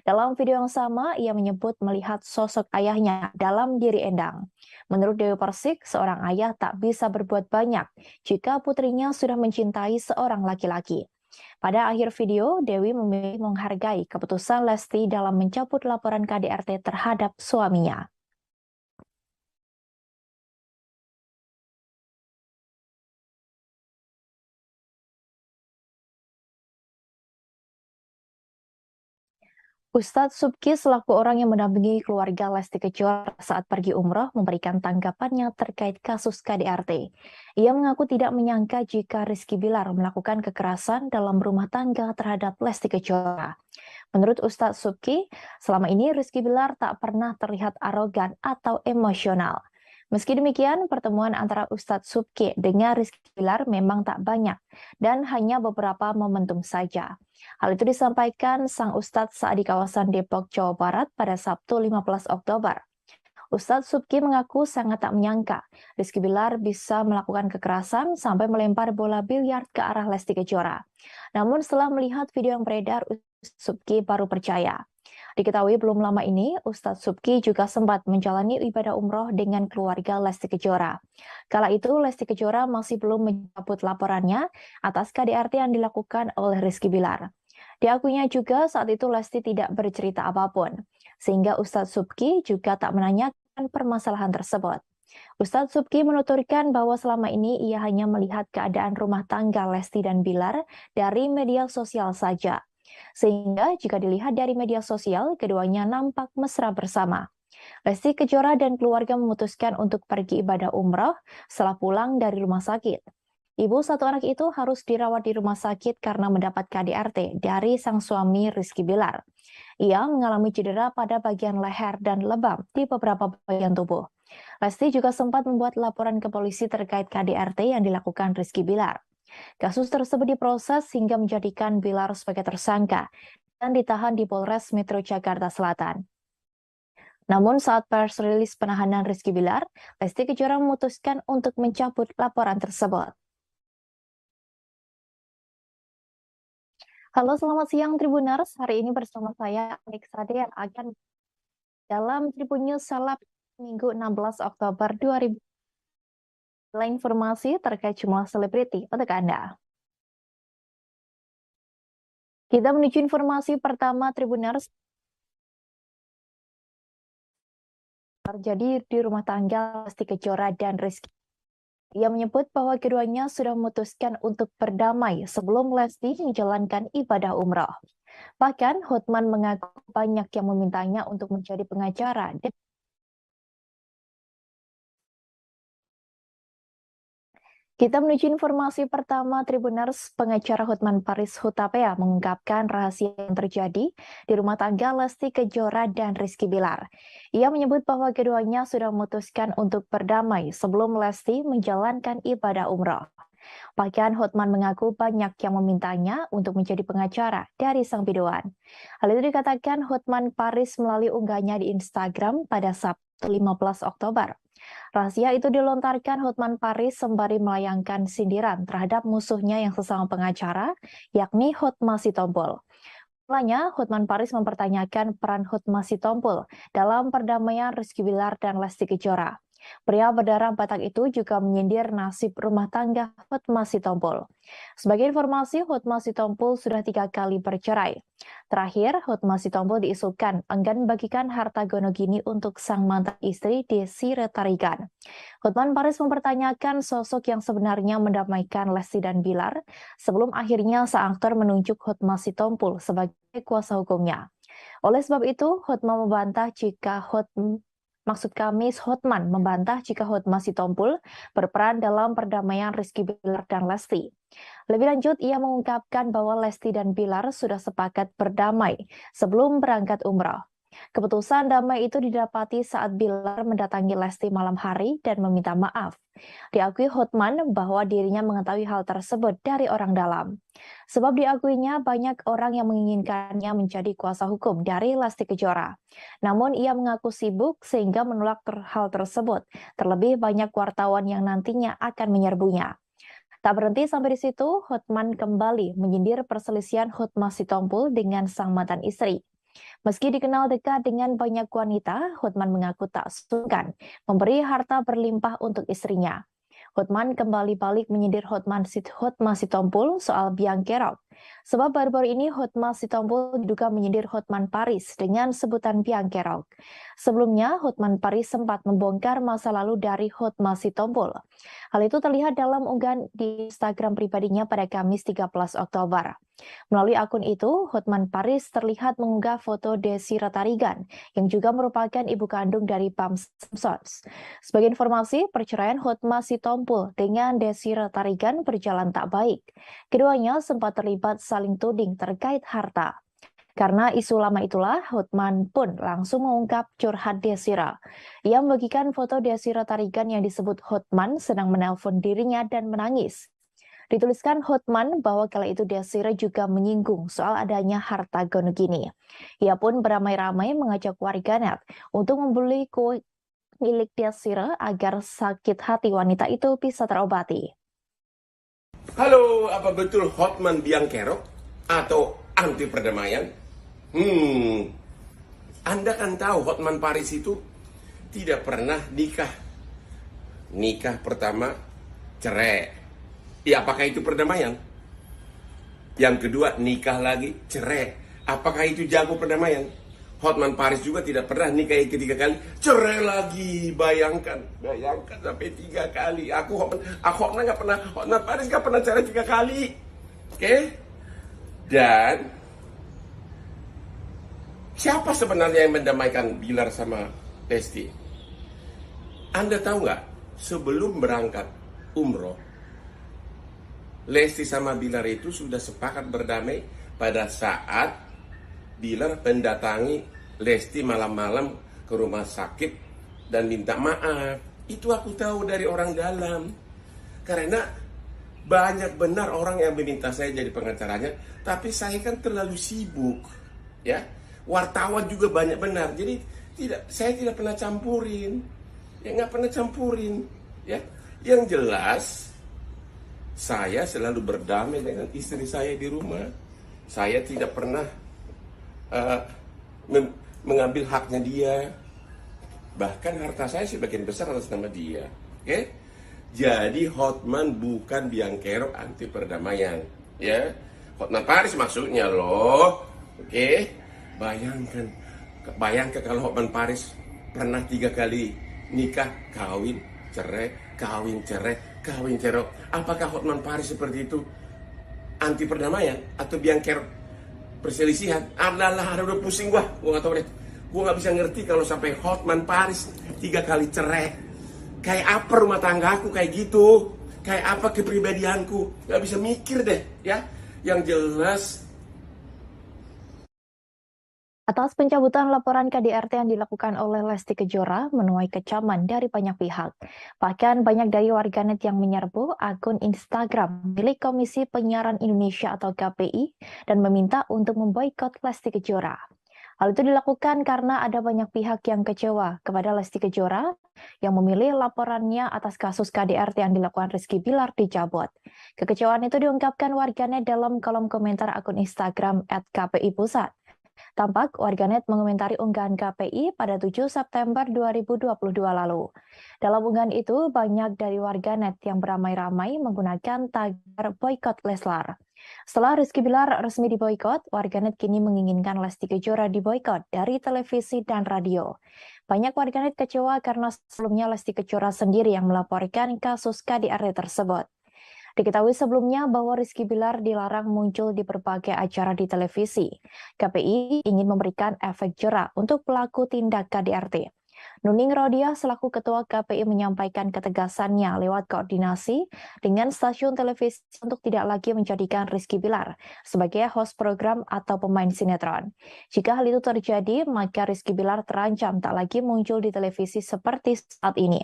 Dalam video yang sama, ia menyebut melihat sosok ayahnya dalam diri Endang. Menurut Dewi Persik, seorang ayah tak bisa berbuat banyak jika putrinya sudah mencintai seorang laki-laki. Pada akhir video, Dewi memilih menghargai keputusan Lesti dalam mencabut laporan KDRT terhadap suaminya. Ustadz Subki selaku orang yang mendampingi keluarga Lesti Kejora saat pergi umroh memberikan tanggapannya terkait kasus KDRT. Ia mengaku tidak menyangka jika Rizky Bilar melakukan kekerasan dalam rumah tangga terhadap Lesti Kejora. Menurut Ustadz Subki, selama ini Rizky Bilar tak pernah terlihat arogan atau emosional. Meski demikian, pertemuan antara Ustadz Subki dengan Rizky Bilar memang tak banyak dan hanya beberapa momentum saja. Hal itu disampaikan sang Ustadz saat di kawasan Depok, Jawa Barat pada Sabtu 15 Oktober. Ustadz Subki mengaku sangat tak menyangka Rizky Bilar bisa melakukan kekerasan sampai melempar bola biliar ke arah Lesti Kejora. Namun setelah melihat video yang beredar, Ustadz Subki baru percaya. Diketahui belum lama ini, Ustadz Subki juga sempat menjalani ibadah umroh dengan keluarga Lesti Kejora. Kala itu, Lesti Kejora masih belum mencabut laporannya atas KDRT yang dilakukan oleh Rizky Bilar. Diakuinya juga saat itu Lesti tidak bercerita apapun, sehingga Ustadz Subki juga tak menanyakan permasalahan tersebut. Ustadz Subki menuturkan bahwa selama ini ia hanya melihat keadaan rumah tangga Lesti dan Bilar dari media sosial saja. Sehingga jika dilihat dari media sosial, keduanya nampak mesra bersama. Lesti Kejora dan keluarga memutuskan untuk pergi ibadah umrah setelah pulang dari rumah sakit. Ibu satu anak itu harus dirawat di rumah sakit karena mendapat KDRT dari sang suami Rizky Bilar. Ia mengalami cedera pada bagian leher dan lebam di beberapa bagian tubuh. Lesti juga sempat membuat laporan ke polisi terkait KDRT yang dilakukan Rizky Bilar. Kasus tersebut diproses hingga menjadikan Bilar sebagai tersangka dan ditahan di Polres Metro Jakarta Selatan. Namun saat pers rilis penahanan Rizky Bilar, Lesti Kejora memutuskan untuk mencabut laporan tersebut. Halo, selamat siang Tribuners. Hari ini bersama saya, Alex Sade, yang akan dalam Tribun News Seleb Minggu 16 Oktober 2000. Informasi terkait jumlah selebriti untuk Anda. Kita menuju informasi pertama Tribuners. Terjadi di rumah tangga Lesti Kejora dan Rizky. Ia menyebut bahwa keduanya sudah memutuskan untuk berdamai sebelum Lesti menjalankan ibadah umrah. Bahkan Hotman mengaku banyak yang memintanya untuk menjadi pengacara. Kita menuju informasi pertama Tribuners. Pengacara Hotman Paris Hutapea mengungkapkan rahasia yang terjadi di rumah tangga Lesti Kejora dan Rizky Bilar. Ia menyebut bahwa keduanya sudah memutuskan untuk berdamai sebelum Lesti menjalankan ibadah umrah. Bahkan Hotman mengaku banyak yang memintanya untuk menjadi pengacara dari sang biduan. Hal itu dikatakan Hotman Paris melalui unggahnya di Instagram pada Sabtu 15 Oktober. Rahasia itu dilontarkan Hotman Paris sembari melayangkan sindiran terhadap musuhnya yang sesama pengacara, yakni Hotma Sitompul. Mulanya, Hotman Paris mempertanyakan peran Hotma Sitompul dalam perdamaian Rizky Bilar dan Lesti Kejora. Pria berdarah Batak itu juga menyindir nasib rumah tangga Hotma Sitompul. Sebagai informasi, Hotma Sitompul sudah 3 kali bercerai. Terakhir, Hotma Sitompul diisukan enggan membagikan harta gono gini untuk sang mantan istri Desi Retarigan. Hotman Paris mempertanyakan sosok yang sebenarnya mendamaikan Lesti dan Bilar sebelum akhirnya sang aktor menunjuk Hotma Sitompul sebagai kuasa hukumnya. Oleh sebab itu, Hotman membantah jika Hotman membantah jika Hotma Sitompul berperan dalam perdamaian Rizky Bilar dan Lesti. Lebih lanjut, ia mengungkapkan bahwa Lesti dan Bilar sudah sepakat berdamai sebelum berangkat umrah. Keputusan damai itu didapati saat Bilar mendatangi Lesti malam hari dan meminta maaf. Diakui Hotman bahwa dirinya mengetahui hal tersebut dari orang dalam. Sebab diakuinya banyak orang yang menginginkannya menjadi kuasa hukum dari Lesti Kejora. Namun ia mengaku sibuk sehingga menolak hal tersebut. Terlebih banyak wartawan yang nantinya akan menyerbunya. Tak berhenti sampai di situ, Hotman kembali menyindir perselisihan Hotma Sitompul dengan sang mantan istri. Meski dikenal dekat dengan banyak wanita, Hotman mengaku tak sungkan memberi harta berlimpah untuk istrinya. Hotman kembali balik menyindir Hotma Sitompul soal biang kerok. Sebab baru-baru ini Hotma Sitompul diduga menyindir Hotman Paris dengan sebutan biang kerok. Sebelumnya, Hotman Paris sempat membongkar masa lalu dari Hotma Sitompul. Hal itu terlihat dalam unggahan di Instagram pribadinya pada Kamis 13 Oktober. Melalui akun itu, Hotman Paris terlihat mengunggah foto Desi Retarigan, yang juga merupakan ibu kandung dari Pam Simpsons. Sebagai informasi, perceraian Hotma Sitompul dengan Desi Retarigan berjalan tak baik. Keduanya sempat terlibat saling tuding terkait harta. Karena isu lama itulah, Hotman pun langsung mengungkap curhat Desira. Ia membagikan foto Desi Retarigan yang disebut Hotman sedang menelpon dirinya dan menangis. Dituliskan Hotman bahwa kala itu Desira juga menyinggung soal adanya harta gono gini. Ia pun beramai-ramai mengajak warganet untuk membeli kue milik Desira agar sakit hati wanita itu bisa terobati. Halo, apa betul Hotman biang kerok atau anti perdamaian? Anda kan tahu Hotman Paris itu tidak pernah nikah. Nikah pertama cerai. Ya, apakah itu perdamaian? Yang kedua, nikah lagi, cerai. Apakah itu jago perdamaian? Hotman Paris juga tidak pernah nikah yang ketiga kali, cerai lagi. Bayangkan sampai 3 kali. Hotman nggak pernah, Hotman Paris nggak pernah cerai 3 kali. Oke? Dan siapa sebenarnya yang mendamaikan Bilar sama Lesti? Anda tahu nggak? Sebelum berangkat umroh, Lesti sama Bilar itu sudah sepakat berdamai pada saat Bilar mendatangi Lesti malam-malam ke rumah sakit dan minta maaf. Itu aku tahu dari orang dalam. Karena banyak benar orang yang meminta saya jadi pengacaranya, tapi saya kan terlalu sibuk. Ya, wartawan juga banyak benar. Jadi saya tidak pernah campurin. Ya, nggak pernah campurin. Ya, yang jelas saya selalu berdamai dengan istri saya di rumah. Saya tidak pernah mengambil haknya dia. Bahkan harta saya sebagian besar atas nama dia. Oke? Jadi Hotman bukan biang kerok anti perdamaian. Ya, Hotman Paris maksudnya loh. Oke? Bayangkan kalau Hotman Paris pernah 3 kali nikah, kawin, cerai, kawin, cerai, kawin, cerai. Apakah Hotman Paris seperti itu anti perdamaian atau biang kerok perselisihan? Adalah, udah pusing gua nggak tahu deh. Gua nggak bisa ngerti kalau sampai Hotman Paris 3 kali cerai. Kayak apa rumah tanggaku kayak gitu? Kayak apa kepribadianku? Nggak bisa mikir deh, ya. Yang jelas, Atas pencabutan laporan KDRT yang dilakukan oleh Lesti Kejora menuai kecaman dari banyak pihak. Bahkan banyak dari warganet yang menyerbu akun Instagram milik Komisi Penyiaran Indonesia atau KPI dan meminta untuk memboikot Lesti Kejora. Hal itu dilakukan karena ada banyak pihak yang kecewa kepada Lesti Kejora yang memilih laporannya atas kasus KDRT yang dilakukan Rizky Bilar dicabut. Kekecewaan itu diungkapkan warganet dalam kolom komentar akun Instagram @KPI_Pusat. Tampak warganet mengomentari unggahan KPI pada 7 September 2022 lalu. Dalam unggahan itu, banyak dari warganet yang beramai-ramai menggunakan tagar boykot Leslar. Setelah Rizky Bilar resmi diboykot, warganet kini menginginkan Lesti Kejora diboykot dari televisi dan radio. Banyak warganet kecewa karena sebelumnya Lesti Kejora sendiri yang melaporkan kasus KDRT tersebut. Diketahui sebelumnya bahwa Rizky Bilar dilarang muncul di berbagai acara di televisi. KPI ingin memberikan efek jera untuk pelaku tindak KDRT. Nuning Rodia selaku Ketua KPI menyampaikan ketegasannya lewat koordinasi dengan stasiun televisi untuk tidak lagi menjadikan Rizky Bilar sebagai host program atau pemain sinetron. Jika hal itu terjadi, maka Rizky Bilar terancam tak lagi muncul di televisi seperti saat ini.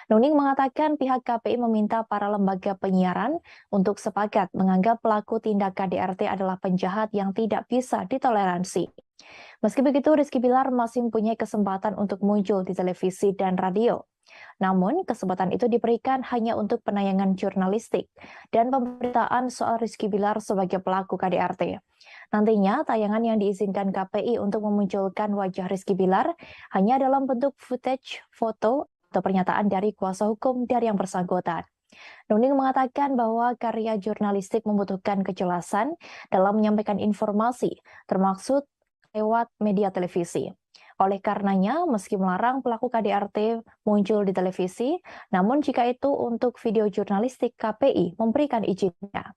Nuning mengatakan pihak KPI meminta para lembaga penyiaran untuk sepakat menganggap pelaku tindak KDRT adalah penjahat yang tidak bisa ditoleransi. Meski begitu, Rizky Bilar masih mempunyai kesempatan untuk muncul di televisi dan radio. Namun, kesempatan itu diberikan hanya untuk penayangan jurnalistik dan pemberitaan soal Rizky Bilar sebagai pelaku KDRT. Nantinya, tayangan yang diizinkan KPI untuk memunculkan wajah Rizky Bilar hanya dalam bentuk footage, foto, atau pernyataan dari kuasa hukum dari yang bersangkutan. Nuning mengatakan bahwa karya jurnalistik membutuhkan kejelasan dalam menyampaikan informasi, termasuk lewat media televisi. Oleh karenanya, meski melarang pelaku KDRT muncul di televisi, namun jika itu untuk video jurnalistik, KPI memberikan izinnya.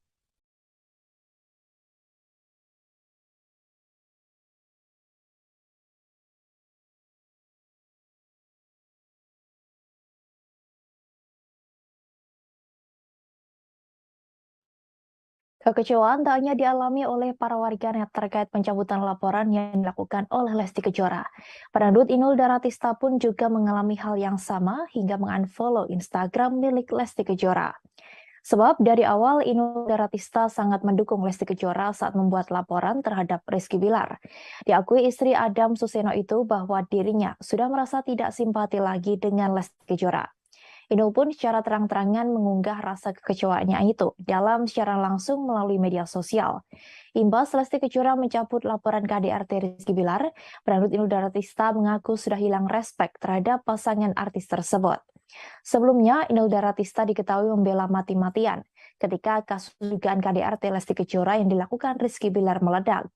Kekecewaan tak hanya dialami oleh para warganet terkait pencabutan laporan yang dilakukan oleh Lesti Kejora. Pedangdut Inul Daratista pun juga mengalami hal yang sama hingga mengunfollow Instagram milik Lesti Kejora. Sebab dari awal Inul Daratista sangat mendukung Lesti Kejora saat membuat laporan terhadap Rizky Bilar. Diakui istri Adam Suseno itu bahwa dirinya sudah merasa tidak simpati lagi dengan Lesti Kejora. Inul pun secara terang-terangan mengunggah rasa kekecewaannya itu dalam siaran langsung melalui media sosial. Imbas Lesti Kejora mencabut laporan KDRT Rizky Bilar, Pedangdut Inul Daratista mengaku sudah hilang respek terhadap pasangan artis tersebut. Sebelumnya, Inul Daratista diketahui membela mati-matian ketika kasus dugaan KDRT Lesti Kejora yang dilakukan Rizky Bilar meledak.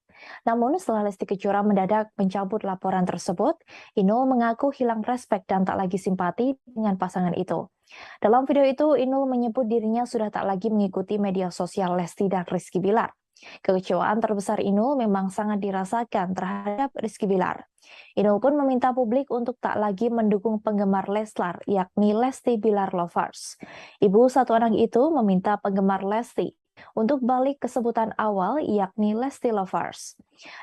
Namun setelah Lesti Kejora mendadak mencabut laporan tersebut, Inul mengaku hilang respek dan tak lagi simpati dengan pasangan itu. Dalam video itu, Inul menyebut dirinya sudah tak lagi mengikuti media sosial Lesti dan Rizky Bilar. Kekecewaan terbesar Inul memang sangat dirasakan terhadap Rizky Bilar. Inul pun meminta publik untuk tak lagi mendukung penggemar Leslar, yakni Lesti Bilar Lovers. Ibu satu anak itu meminta penggemar Lesti untuk balik ke sebutan awal, yakni Lesti Lovers.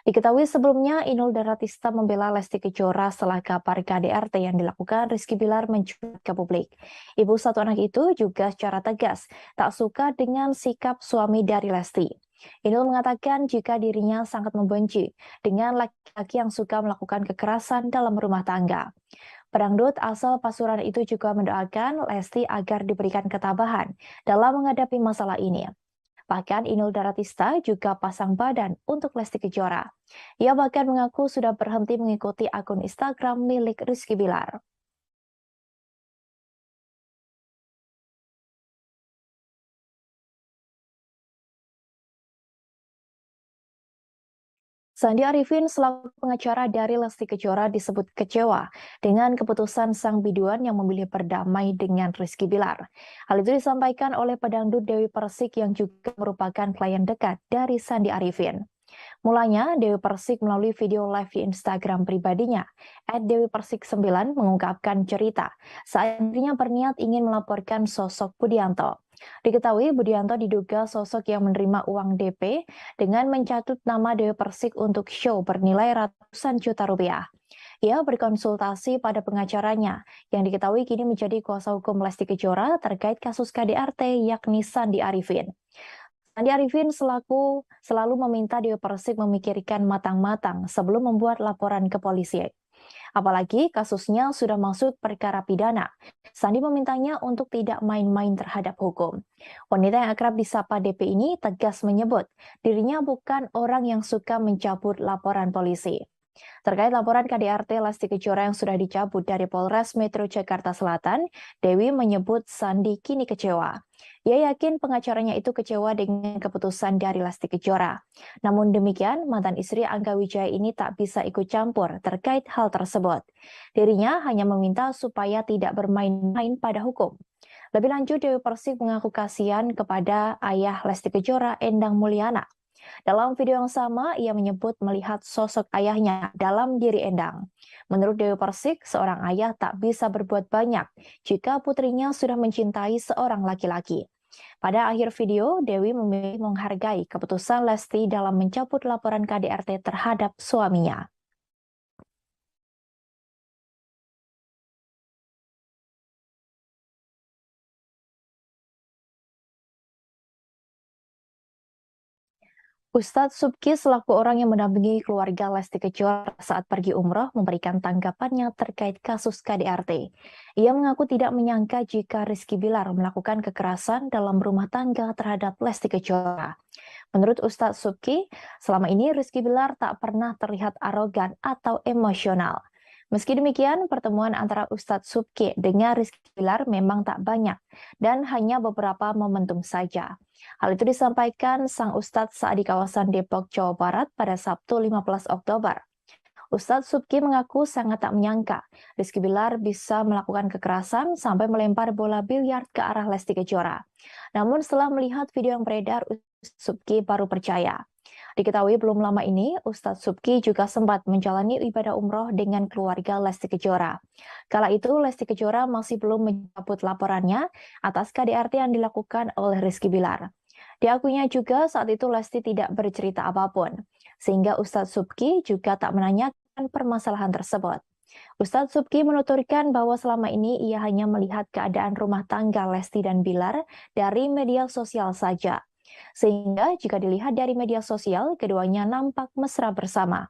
Diketahui sebelumnya, Inul Daratista membela Lesti Kejora setelah kabar KDRT yang dilakukan Rizky Bilar mencuat ke publik. Ibu satu anak itu juga secara tegas tak suka dengan sikap suami dari Lesti. Inul mengatakan jika dirinya sangat membenci dengan laki-laki yang suka melakukan kekerasan dalam rumah tangga. Pedangdut asal Pasuruan itu juga mendoakan Lesti agar diberikan ketabahan dalam menghadapi masalah ini. Bahkan Inul Daratista juga pasang badan untuk Lesti Kejora. Ia bahkan mengaku sudah berhenti mengikuti akun Instagram milik Rizky Bilar. Sandi Arifin selaku pengacara dari Lesti Kejora disebut kecewa dengan keputusan sang biduan yang memilih berdamai dengan Rizky Bilar. Hal itu disampaikan oleh pedangdut Dewi Persik yang juga merupakan klien dekat dari Sandi Arifin. Mulanya, Dewi Persik melalui video live di Instagram pribadinya, @dewipersik9 mengungkapkan cerita saat dirinya berniat ingin melaporkan sosok Budianto. Diketahui Budianto diduga sosok yang menerima uang DP dengan mencatut nama Dewi Persik untuk show bernilai ratusan juta rupiah. Ia berkonsultasi pada pengacaranya yang diketahui kini menjadi kuasa hukum Lesti Kejora terkait kasus KDRT yakni Sandi Arifin. Sandi Arifin selalu meminta Dewi Persik memikirkan matang-matang sebelum membuat laporan ke polisi. Apalagi kasusnya sudah masuk perkara pidana. Sandi memintanya untuk tidak main-main terhadap hukum. Wanita yang akrab disapa DP ini tegas menyebut dirinya bukan orang yang suka mencabut laporan polisi. Terkait laporan KDRT Lesti Kejora yang sudah dicabut dari Polres Metro Jakarta Selatan, Dewi menyebut Sandi kini kecewa. Ia yakin pengacaranya itu kecewa dengan keputusan dari Lesti Kejora. Namun demikian, mantan istri Angga Wijaya ini tak bisa ikut campur terkait hal tersebut. Dirinya hanya meminta supaya tidak bermain-main pada hukum. Lebih lanjut, Dewi Persik mengaku kasihan kepada ayah Lesti Kejora, Endang Mulyana. Dalam video yang sama, ia menyebut melihat sosok ayahnya dalam diri Endang. Menurut Dewi Persik, seorang ayah tak bisa berbuat banyak jika putrinya sudah mencintai seorang laki-laki. Pada akhir video, Dewi memilih menghargai keputusan Lesti dalam mencabut laporan KDRT terhadap suaminya. Ustadz Subki selaku orang yang mendampingi keluarga Lesti Kejora saat pergi umroh memberikan tanggapannya terkait kasus KDRT. Ia mengaku tidak menyangka jika Rizky Bilar melakukan kekerasan dalam rumah tangga terhadap Lesti Kejora. Menurut Ustadz Subki, selama ini Rizky Bilar tak pernah terlihat arogan atau emosional. Meski demikian, pertemuan antara Ustadz Subki dengan Rizky Bilar memang tak banyak dan hanya beberapa momentum saja. Hal itu disampaikan sang Ustadz saat di kawasan Depok, Jawa Barat pada Sabtu 15 Oktober. Ustadz Subki mengaku sangat tak menyangka Rizky Bilar bisa melakukan kekerasan sampai melempar bola biliar ke arah Lesti Kejora. Namun setelah melihat video yang beredar, Ustadz Subki baru percaya. Diketahui belum lama ini, Ustadz Subki juga sempat menjalani ibadah umroh dengan keluarga Lesti Kejora. Kala itu, Lesti Kejora masih belum mencabut laporannya atas KDRT yang dilakukan oleh Rizky Bilar. Diakuinya juga saat itu Lesti tidak bercerita apapun, sehingga Ustadz Subki juga tak menanyakan permasalahan tersebut. Ustadz Subki menuturkan bahwa selama ini ia hanya melihat keadaan rumah tangga Lesti dan Bilar dari media sosial saja. Sehingga jika dilihat dari media sosial, keduanya nampak mesra bersama.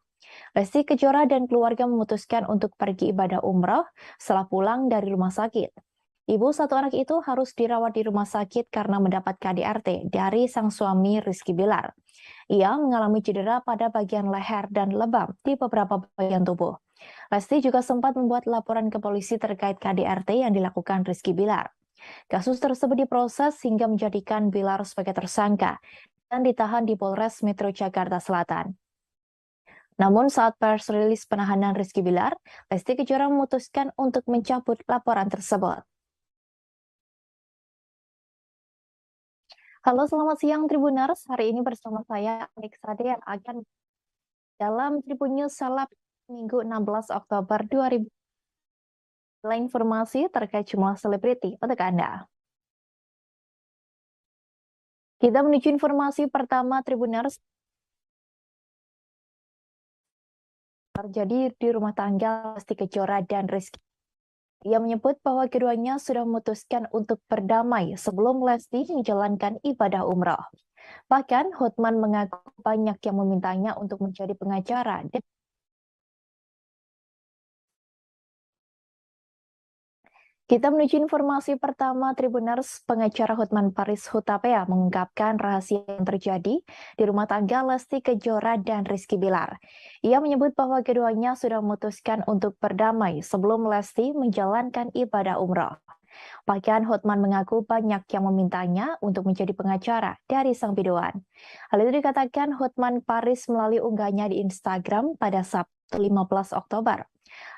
Lesti Kejora dan keluarga memutuskan untuk pergi ibadah umroh setelah pulang dari rumah sakit. Ibu satu anak itu harus dirawat di rumah sakit karena mendapat KDRT dari sang suami Rizky Bilar. Ia mengalami cedera pada bagian leher dan lebam di beberapa bagian tubuh. Lesti juga sempat membuat laporan ke polisi terkait KDRT yang dilakukan Rizky Bilar. Kasus tersebut diproses hingga menjadikan Bilar sebagai tersangka dan ditahan di Polres Metro Jakarta Selatan. Namun saat press rilis penahanan Rizky Bilar, Lesti Kejora memutuskan untuk mencabut laporan tersebut. Halo, selamat siang Tribuners. Hari ini bersama saya Alex Sade yang akan dalam Tribun News Seleb Minggu 16 Oktober 2020. Informasi terkait jumlah selebriti untuk Anda. Kita menuju informasi pertama Tribuners. Terjadi di rumah tangga Lesti Kejora dan Rizky. Ia menyebut bahwa keduanya sudah memutuskan untuk berdamai sebelum Lesti menjalankan ibadah umroh. Bahkan Hotman mengaku banyak yang memintanya untuk menjadi pengacara. Kita menuju informasi pertama Tribuners. Pengacara Hotman Paris Hutapea mengungkapkan rahasia yang terjadi di rumah tangga Lesti Kejora dan Rizky Bilar. Ia menyebut bahwa keduanya sudah memutuskan untuk berdamai sebelum Lesti menjalankan ibadah umroh. Bahkan Hotman mengaku banyak yang memintanya untuk menjadi pengacara dari sang biduan. Hal itu dikatakan Hotman Paris melalui unggahnya di Instagram pada Sabtu 15 Oktober.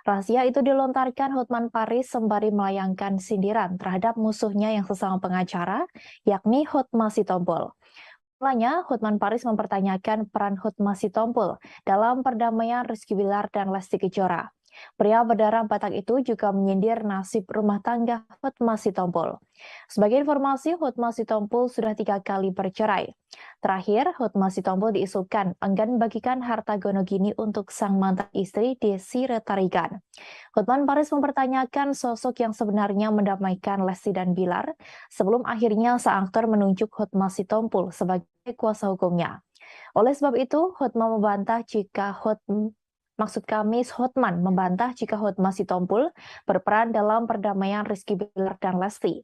Rahasia itu dilontarkan Hotman Paris sembari melayangkan sindiran terhadap musuhnya yang sesama pengacara, yakni Hotma Sitompul. Mulanya, Hotman Paris mempertanyakan peran Hotma Sitompul dalam perdamaian Rizky Bilar dan Lesti Kejora. Pria berdarah Batak itu juga menyindir nasib rumah tangga Hotma Sitompul. Sebagai informasi, Hotma Sitompul sudah 3 kali bercerai. Terakhir, Hotma Sitompul diisukan enggan bagikan harta gonogini untuk sang mantan istri Desi Retarigan. Hotman Paris mempertanyakan sosok yang sebenarnya mendamaikan Lesti dan Bilar sebelum akhirnya sang aktor menunjuk Hotma Sitompul sebagai kuasa hukumnya. Oleh sebab itu, Hotman membantah jika Hotman membantah jika Hotma Sitompul berperan dalam perdamaian Rizky Bilar dan Lesti.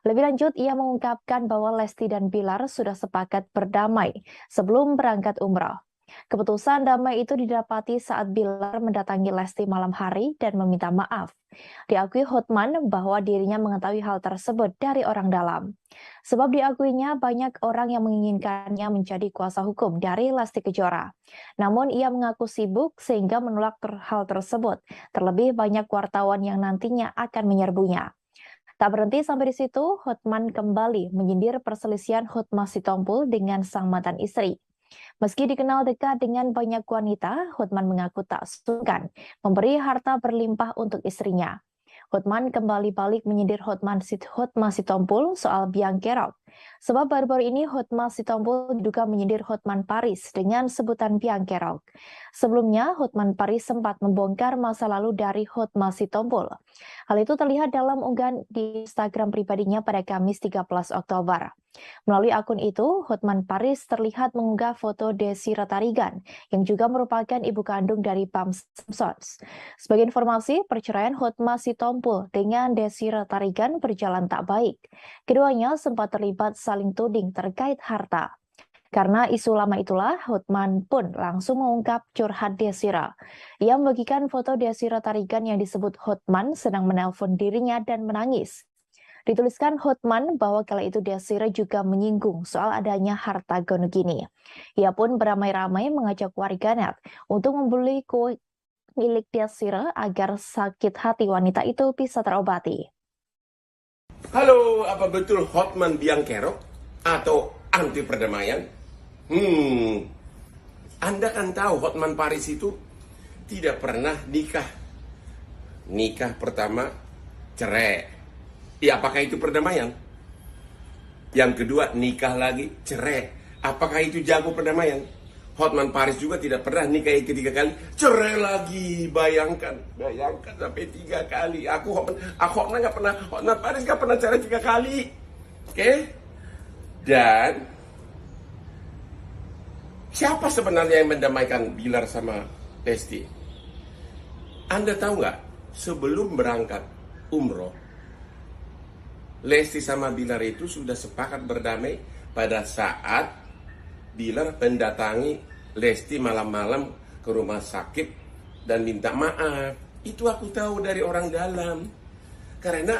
Lebih lanjut, ia mengungkapkan bahwa Lesti dan Bilar sudah sepakat berdamai sebelum berangkat umroh. Keputusan damai itu didapati saat Bilar mendatangi Lesti malam hari dan meminta maaf. Diakui Hotman bahwa dirinya mengetahui hal tersebut dari orang dalam. Sebab diakuinya banyak orang yang menginginkannya menjadi kuasa hukum dari Lesti Kejora. Namun ia mengaku sibuk sehingga menolak hal tersebut. Terlebih banyak wartawan yang nantinya akan menyerbunya. Tak berhenti sampai di situ, Hotman kembali menyindir perselisihan Hotma Sitompul dengan sang mantan istri. Meski dikenal dekat dengan banyak wanita, Hotman mengaku tak sungkan memberi harta berlimpah untuk istrinya. Hotman kembali balik menyindir Hotma Sitompul soal biang kerok. Sebab baru-baru ini Hotma Sitompul diduga menyindir Hotman Paris dengan sebutan biang kerok. Sebelumnya, Hotman Paris sempat membongkar masa lalu dari Hotma Sitompul. Hal itu terlihat dalam unggahan di Instagram pribadinya pada Kamis 13 Oktober. Melalui akun itu, Hotman Paris terlihat mengunggah foto Desi Retarigan, yang juga merupakan ibu kandung dari Pam Simpsons. Sebagai informasi, perceraian Hotma Sitompul dengan Desi Retarigan berjalan tak baik. Keduanya sempat terlibat saling tuding terkait harta. Karena isu lama itulah, Hotman pun langsung mengungkap curhat Desira. Ia membagikan foto Desira Tarigan yang disebut Hotman sedang menelpon dirinya dan menangis. Dituliskan Hotman bahwa kala itu Desira juga menyinggung soal adanya harta gonogini. Ia pun beramai-ramai mengajak warganet untuk membeli kue milik Desira agar sakit hati wanita itu bisa terobati. Halo, apa betul Hotman biang kerok atau anti perdamaian? Anda kan tahu Hotman Paris itu tidak pernah nikah. Nikah pertama cerai. Ya, apakah itu perdamaian? Yang kedua, nikah lagi, cerai. Apakah itu jago perdamaian? Hotman Paris juga tidak pernah nikah ketiga kali, cerai lagi. Bayangkan sampai 3 kali. Hotman nggak pernah, Hotman Paris nggak pernah cerai 3 kali. Oke? Dan siapa sebenarnya yang mendamaikan Bilar sama Lesti? Anda tahu nggak? Sebelum berangkat umroh, Lesti sama Bilar itu sudah sepakat berdamai pada saat Bilar mendatangi Lesti malam-malam ke rumah sakit dan minta maaf. Itu aku tahu dari orang dalam. Karena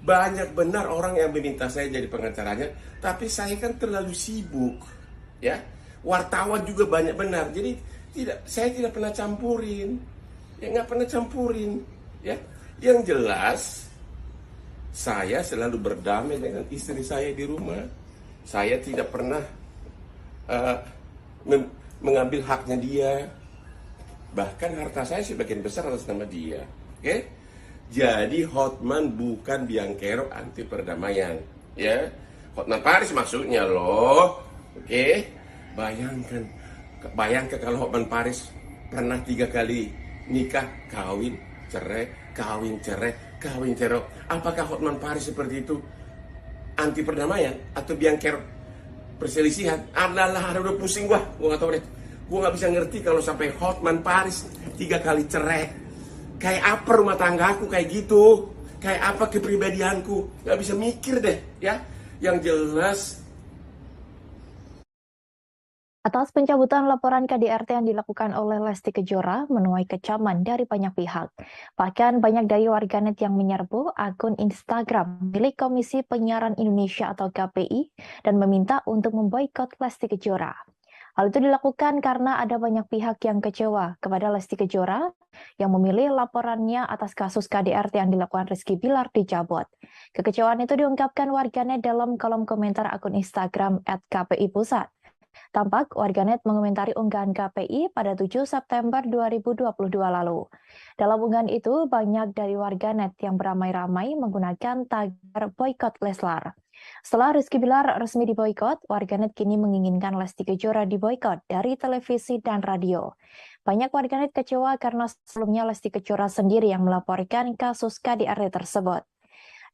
Banyak benar orang yang meminta saya jadi pengacaranya, tapi saya kan terlalu sibuk, ya. Wartawan juga banyak benar, jadi saya tidak pernah campurin, ya nggak pernah campurin, ya. Yang jelas saya selalu berdamai dengan istri saya di rumah. Saya tidak pernah uh, mengambil haknya dia. Bahkan harta saya sebagian besar atas nama dia. Oke? Jadi Hotman bukan biangkerok anti perdamaian, ya. Hotman Paris maksudnya loh. Oke? Bayangkan, bayangkan kalau Hotman Paris pernah 3 kali nikah, kawin, cerai, kawin, cerai, kawin, cerai. Apakah Hotman Paris seperti itu anti perdamaian atau biangkerok perselisihan? Adalah, udah pusing gua nggak tahu deh. Gua nggak bisa ngerti kalau sampai Hotman Paris 3 kali cerai. Kayak apa rumah tanggaku kayak gitu? Kayak apa kepribadianku? Nggak bisa mikir deh, ya. Yang jelas. Atas pencabutan laporan KDRT yang dilakukan oleh Lesti Kejora menuai kecaman dari banyak pihak. Bahkan banyak dari warganet yang menyerbu akun Instagram milik Komisi Penyiaran Indonesia atau KPI dan meminta untuk memboikot Lesti Kejora. Hal itu dilakukan karena ada banyak pihak yang kecewa kepada Lesti Kejora yang memilih laporannya atas kasus KDRT yang dilakukan Rizky Bilar dicabut. Kekecewaan itu diungkapkan warganet dalam kolom komentar akun Instagram @kpi_pusat. Tampak warganet mengomentari unggahan KPI pada 7 September 2022 lalu. Dalam unggahan itu, banyak dari warganet yang beramai-ramai menggunakan tagar boykot Leslar. Setelah Rizky Bilar resmi diboykot, warganet kini menginginkan Lesti Kejora diboykot dari televisi dan radio. Banyak warganet kecewa karena sebelumnya Lesti Kejora sendiri yang melaporkan kasus KDRT tersebut.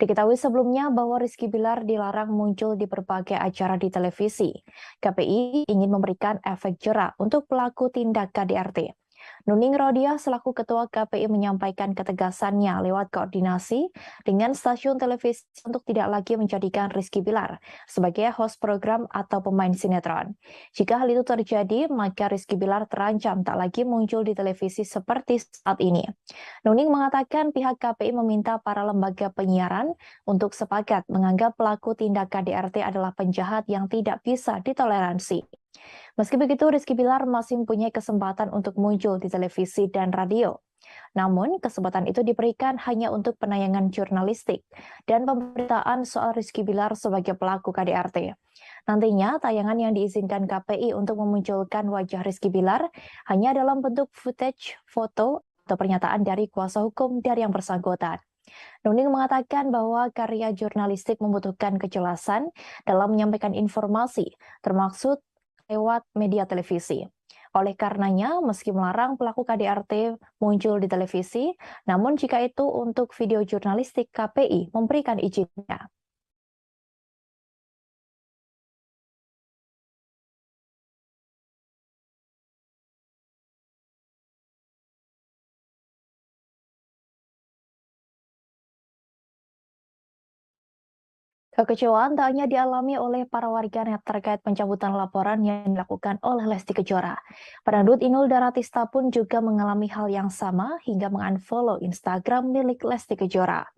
Diketahui sebelumnya bahwa Rizky Bilar dilarang muncul di berbagai acara di televisi. KPI ingin memberikan efek jera untuk pelaku tindak KDRT. Nuning Rodia selaku Ketua KPI menyampaikan ketegasannya lewat koordinasi dengan stasiun televisi untuk tidak lagi menjadikan Rizky Bilar sebagai host program atau pemain sinetron. Jika hal itu terjadi, maka Rizky Bilar terancam tak lagi muncul di televisi seperti saat ini. Nuning mengatakan pihak KPI meminta para lembaga penyiaran untuk sepakat menganggap pelaku tindak KDRT adalah penjahat yang tidak bisa ditoleransi. Meski begitu, Rizky Bilar masih mempunyai kesempatan untuk muncul di televisi dan radio. Namun, kesempatan itu diberikan hanya untuk penayangan jurnalistik dan pemberitaan soal Rizky Bilar sebagai pelaku KDRT. Nantinya, tayangan yang diizinkan KPI untuk memunculkan wajah Rizky Bilar hanya dalam bentuk footage, foto, atau pernyataan dari kuasa hukum dari yang bersangkutan. Nuning mengatakan bahwa karya jurnalistik membutuhkan kejelasan dalam menyampaikan informasi, termasuk lewat media televisi. Oleh karenanya, meski melarang pelaku KDRT muncul di televisi, namun jika itu untuk video jurnalistik, KPI memberikan izinnya. Kekecewaan tak hanya dialami oleh para warganet terkait pencabutan laporan yang dilakukan oleh Lesti Kejora. Pedangdut Inul Daratista pun juga mengalami hal yang sama hingga mengunfollow Instagram milik Lesti Kejora.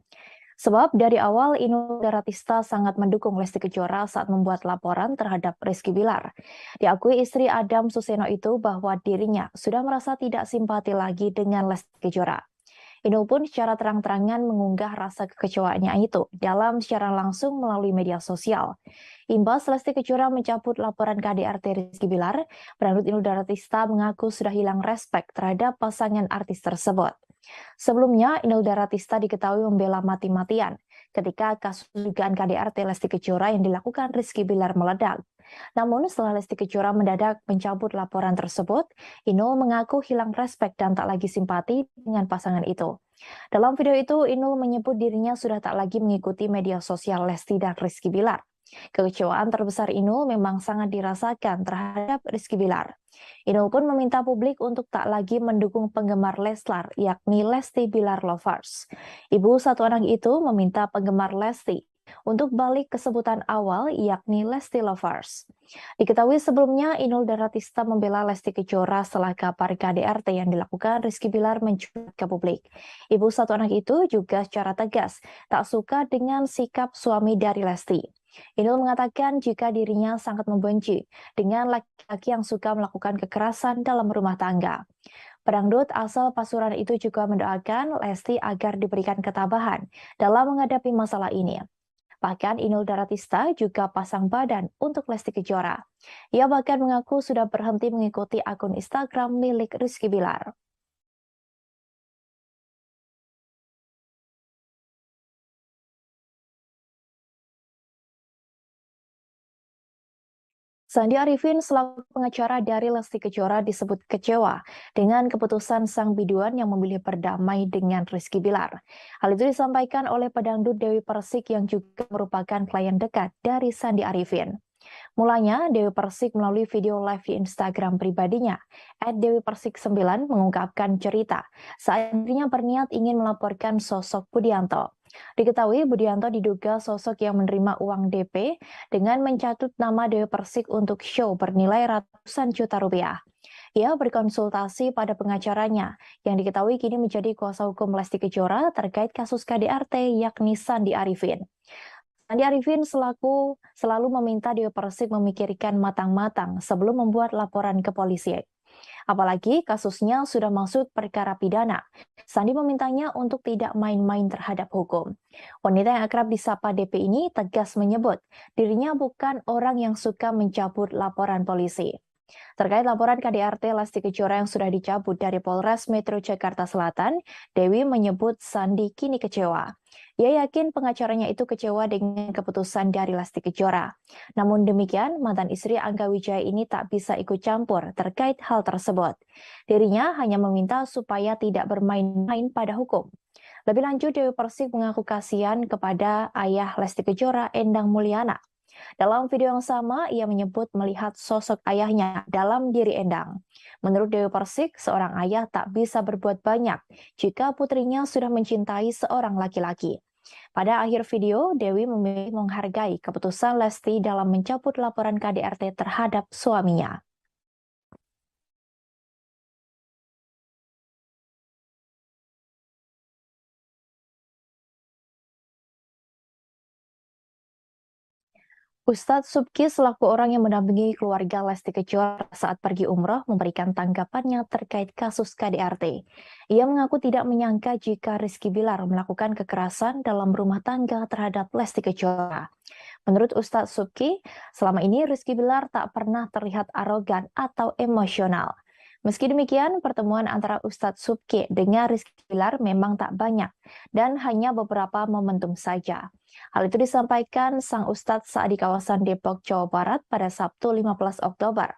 Sebab dari awal Inul Daratista sangat mendukung Lesti Kejora saat membuat laporan terhadap Rizky Bilar. Diakui istri Adam Suseno itu bahwa dirinya sudah merasa tidak simpati lagi dengan Lesti Kejora. Inul pun secara terang-terangan mengunggah rasa kekecewaannya itu dalam siaran langsung melalui media sosial. Imbas Lesti Kejora mencabut laporan KDRT Rizky Bilar, pedangdut Inul Daratista mengaku sudah hilang respek terhadap pasangan artis tersebut. Sebelumnya, Inul Daratista diketahui membela mati-matian ketika kasus dugaan KDRT Lesti Kejora yang dilakukan Rizky Bilar meledak. Namun setelah Lesti Kejora mendadak mencabut laporan tersebut, Inul mengaku hilang respek dan tak lagi simpati dengan pasangan itu. Dalam video itu, Inul menyebut dirinya sudah tak lagi mengikuti media sosial Lesti dan Rizky Bilar. Kekecewaan terbesar Inul memang sangat dirasakan terhadap Rizky Bilar. Inul pun meminta publik untuk tak lagi mendukung penggemar Leslar, yakni Lesti Bilar Lovers. Ibu satu anak itu meminta penggemar Lesti untuk balik ke sebutan awal yakni Lesti Lovers. Diketahui sebelumnya Inul Daratista membela Lesti Kejora setelah kabar KDRT yang dilakukan Rizky Bilar mencuat ke publik. Ibu satu anak itu juga secara tegas tak suka dengan sikap suami dari Lesti. Inul mengatakan jika dirinya sangat membenci dengan laki-laki yang suka melakukan kekerasan dalam rumah tangga. Pedangdut asal Pasuruan itu juga mendoakan Lesti agar diberikan ketabahan dalam menghadapi masalah ini. Bahkan Inul Daratista juga pasang badan untuk Lesti Kejora. Ia bahkan mengaku sudah berhenti mengikuti akun Instagram milik Rizky Bilar. Sandi Arifin selaku pengacara dari Lesti Kejora disebut kecewa dengan keputusan sang biduan yang memilih berdamai dengan Rizky Bilar. Hal itu disampaikan oleh pedangdut Dewi Persik yang juga merupakan klien dekat dari Sandi Arifin. Mulanya, Dewi Persik melalui video live di Instagram pribadinya, @dewipersik9 mengungkapkan cerita saat dirinya berniat ingin melaporkan sosok Budianto. Diketahui Budianto diduga sosok yang menerima uang DP dengan mencatut nama Dewi Persik untuk show bernilai ratusan juta rupiah. Ia berkonsultasi pada pengacaranya yang diketahui kini menjadi kuasa hukum Lesti Kejora terkait kasus KDRT yakni Sandi Arifin. Sandi Arifin selalu meminta Dewi Persik memikirkan matang-matang sebelum membuat laporan ke polisi. Apalagi kasusnya sudah masuk perkara pidana. Sandi memintanya untuk tidak main-main terhadap hukum. Wanita yang akrab disapa DP ini tegas menyebut dirinya bukan orang yang suka mencabut laporan polisi. Terkait laporan KDRT Lesti Kejora yang sudah dicabut dari Polres Metro Jakarta Selatan, Dewi menyebut Sandi kini kecewa. Ia yakin pengacaranya itu kecewa dengan keputusan dari Lesti Kejora. Namun demikian, mantan istri Angga Wijaya ini tak bisa ikut campur terkait hal tersebut. Dirinya hanya meminta supaya tidak bermain-main pada hukum. Lebih lanjut, Dewi Persik mengaku kasihan kepada ayah Lesti Kejora, Endang Mulyana. Dalam video yang sama, ia menyebut melihat sosok ayahnya dalam diri Endang. Menurut Dewi Persik, seorang ayah tak bisa berbuat banyak jika putrinya sudah mencintai seorang laki-laki. Pada akhir video, Dewi memilih menghargai keputusan Lesti dalam mencabut laporan KDRT terhadap suaminya. Ustadz Subki selaku orang yang mendampingi keluarga Lesti Kejora saat pergi umroh memberikan tanggapannya terkait kasus KDRT. Ia mengaku tidak menyangka jika Rizky Bilar melakukan kekerasan dalam rumah tangga terhadap Lesti Kejora. Menurut Ustadz Subki, selama ini Rizky Bilar tak pernah terlihat arogan atau emosional. Meski demikian, pertemuan antara Ustadz Subki dengan Rizky Bilar memang tak banyak dan hanya beberapa momentum saja. Hal itu disampaikan sang Ustadz saat di kawasan Depok, Jawa Barat pada Sabtu 15 Oktober.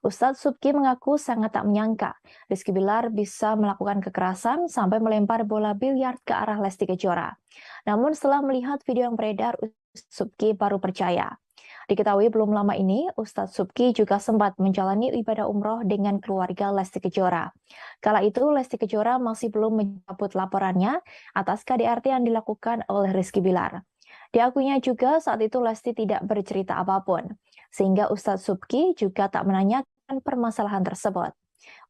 Ustadz Subki mengaku sangat tak menyangka Rizky Bilar bisa melakukan kekerasan sampai melempar bola biliar ke arah Lesti Kejora. Namun setelah melihat video yang beredar, Ustadz Subki baru percaya. Diketahui belum lama ini, Ustadz Subki juga sempat menjalani ibadah umroh dengan keluarga Lesti Kejora. Kala itu, Lesti Kejora masih belum mencabut laporannya atas KDRT yang dilakukan oleh Rizky Bilar. Diakuinya juga saat itu Lesti tidak bercerita apapun, sehingga Ustadz Subki juga tak menanyakan permasalahan tersebut.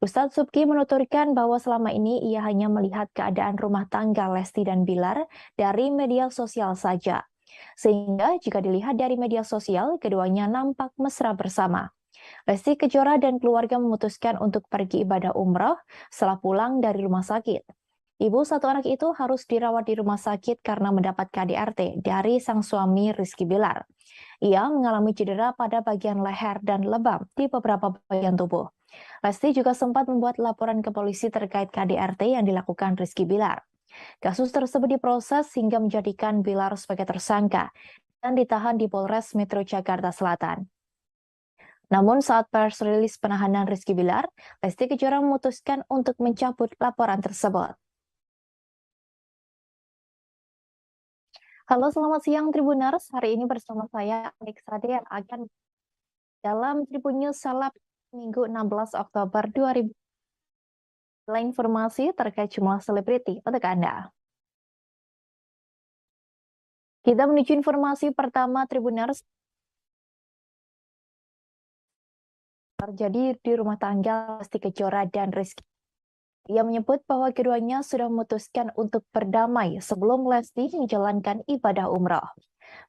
Ustadz Subki menuturkan bahwa selama ini ia hanya melihat keadaan rumah tangga Lesti dan Bilar dari media sosial saja. Sehingga jika dilihat dari media sosial, keduanya nampak mesra bersama. Lesti Kejora dan keluarga memutuskan untuk pergi ibadah umroh setelah pulang dari rumah sakit. Ibu satu anak itu harus dirawat di rumah sakit karena mendapat KDRT dari sang suami Rizky Bilar. Ia mengalami cedera pada bagian leher dan lebam di beberapa bagian tubuh. Lesti juga sempat membuat laporan ke polisi terkait KDRT yang dilakukan Rizky Bilar. Kasus tersebut diproses hingga menjadikan Bilar sebagai tersangka dan ditahan di Polres Metro Jakarta Selatan. Namun saat press rilis penahanan Rizky Bilar, Lesti Kejora memutuskan untuk mencabut laporan tersebut. Halo, selamat siang Tribuners. Hari ini bersama saya Alex Sade yang akan dalam Tribun News Seleb Minggu 16 Oktober 2000. Informasi terkait jumlah selebriti untuk Anda. Kita menuju informasi pertama Tribuners. Terjadi di rumah tangga Lesti Kejora dan Rizky. Ia menyebut bahwa keduanya sudah memutuskan untuk berdamai sebelum Lesti menjalankan ibadah umrah.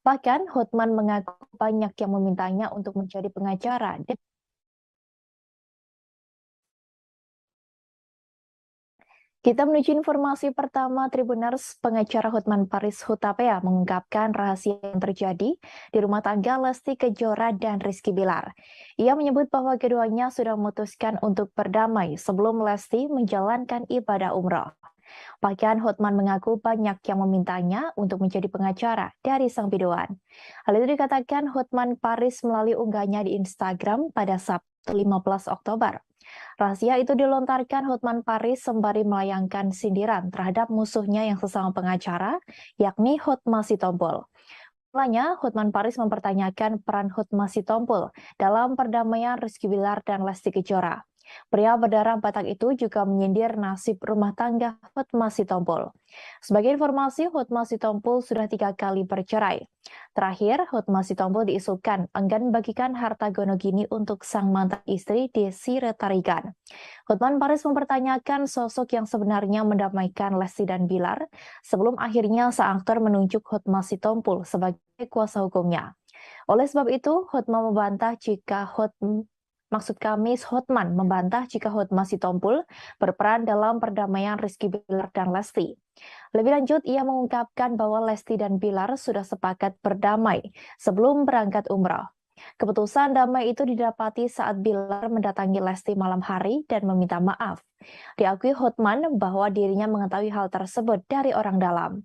Bahkan Hotman mengaku banyak yang memintanya untuk menjadi pengacara. Kita menuju informasi pertama Tribuners. Pengacara Hotman Paris Hutapea mengungkapkan rahasia yang terjadi di rumah tangga Lesti Kejora dan Rizky Bilar. Ia menyebut bahwa keduanya sudah memutuskan untuk berdamai sebelum Lesti menjalankan ibadah umrah. Bahkan Hotman mengaku banyak yang memintanya untuk menjadi pengacara dari sang biduan. Hal itu dikatakan Hotman Paris melalui unggahnya di Instagram pada Sabtu 15 Oktober. Rahasia itu dilontarkan Hotman Paris sembari melayangkan sindiran terhadap musuhnya yang sesama pengacara, yakni Hotma Sitompul. Mulanya, Hotman Paris mempertanyakan peran Hotma Sitompul dalam perdamaian Rizky Bilar dan Lesti Kejora. Pria berdarah Batak itu juga menyindir nasib rumah tangga Hotma Sitompul. Sebagai informasi, Hotma Sitompul sudah 3 kali bercerai. Terakhir, Hotma Sitompul diisukan enggan bagikan harta gonogini untuk sang mantan istri Desi Retarigan. Hotman Paris mempertanyakan sosok yang sebenarnya mendamaikan Lesti dan Bilar sebelum akhirnya sang aktor menunjuk Hotma Sitompul sebagai kuasa hukumnya. Oleh sebab itu, Hotman membantah jika Hotman membantah jika Hotma Sitompul berperan dalam perdamaian Rizky Bilar dan Lesti. Lebih lanjut, ia mengungkapkan bahwa Lesti dan Bilar sudah sepakat berdamai sebelum berangkat umrah. Keputusan damai itu didapati saat Bilar mendatangi Lesti malam hari dan meminta maaf. Diakui Hotman bahwa dirinya mengetahui hal tersebut dari orang dalam.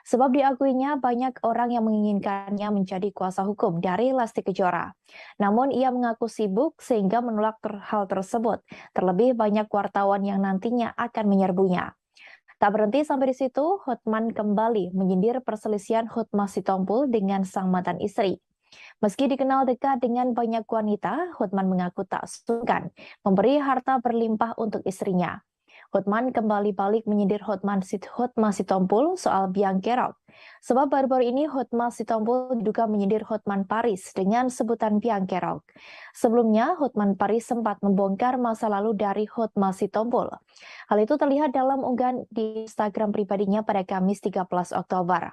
Sebab diakuinya banyak orang yang menginginkannya menjadi kuasa hukum dari Lesti Kejora. Namun ia mengaku sibuk sehingga menolak hal tersebut. Terlebih banyak wartawan yang nantinya akan menyerbunya. Tak berhenti sampai di situ, Hotman kembali menyindir perselisihan Hotma Sitompul dengan sang mantan istri. Meski dikenal dekat dengan banyak wanita, Hotman mengaku tak sungkan memberi harta berlimpah untuk istrinya. Hotman kembali balik menyindir Hotma Sitompul soal biang kerok. Sebab baru-baru ini Hotma Sitompul diduga menyindir Hotman Paris dengan sebutan biang kerok. Sebelumnya, Hotman Paris sempat membongkar masa lalu dari Hotma Sitompul. Hal itu terlihat dalam unggahan di Instagram pribadinya pada Kamis 13 Oktober.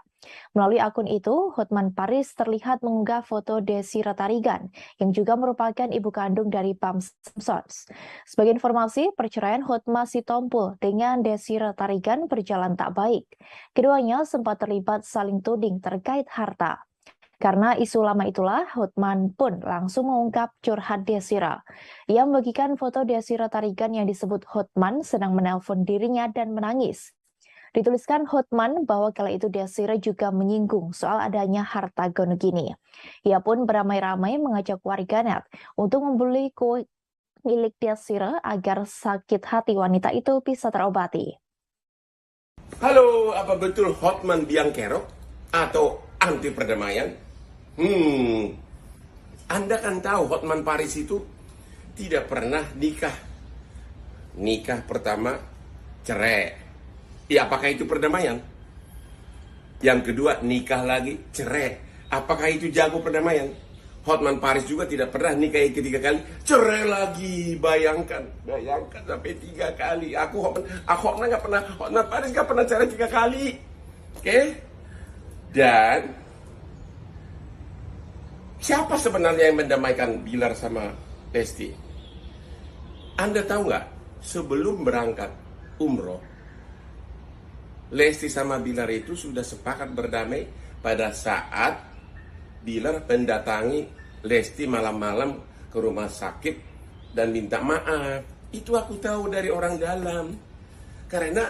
Melalui akun itu, Hotman Paris terlihat mengunggah foto Desi Retarigan, yang juga merupakan ibu kandung dari Pam Simpsons. Sebagai informasi, perceraian Hotma Sitompul dengan Desi Retarigan berjalan tak baik. Keduanya sempat terlibat saling tuding terkait harta. Karena isu lama itulah, Hotman pun langsung mengungkap curhat Desira. Ia membagikan foto Desira Tarigan yang disebut Hotman sedang menelpon dirinya dan menangis. Dituliskan Hotman bahwa kala itu Desira juga menyinggung soal adanya harta gonogini. Ia pun beramai-ramai mengajak warganet untuk membeli kue milik Desira agar sakit hati wanita itu bisa terobati. Halo, apa betul Hotman biang kerok atau anti perdamaian? Anda kan tahu Hotman Paris itu tidak pernah nikah. Nikah pertama cerai. Ya, apakah itu perdamaian? Yang kedua, nikah lagi, cerai. Apakah itu jago perdamaian? Hotman Paris juga tidak pernah nikah ketiga kali, cerai lagi. Bayangkan sampai 3 kali. Hotman nggak pernah, Hotman Paris nggak pernah cerai 3 kali. Oke? Dan siapa sebenarnya yang mendamaikan Bilar sama Lesti? Anda tahu nggak? Sebelum berangkat umroh, Lesti sama Bilar itu sudah sepakat berdamai pada saat Bilar mendatangi Lesti malam-malam ke rumah sakit dan minta maaf. Itu aku tahu dari orang dalam. Karena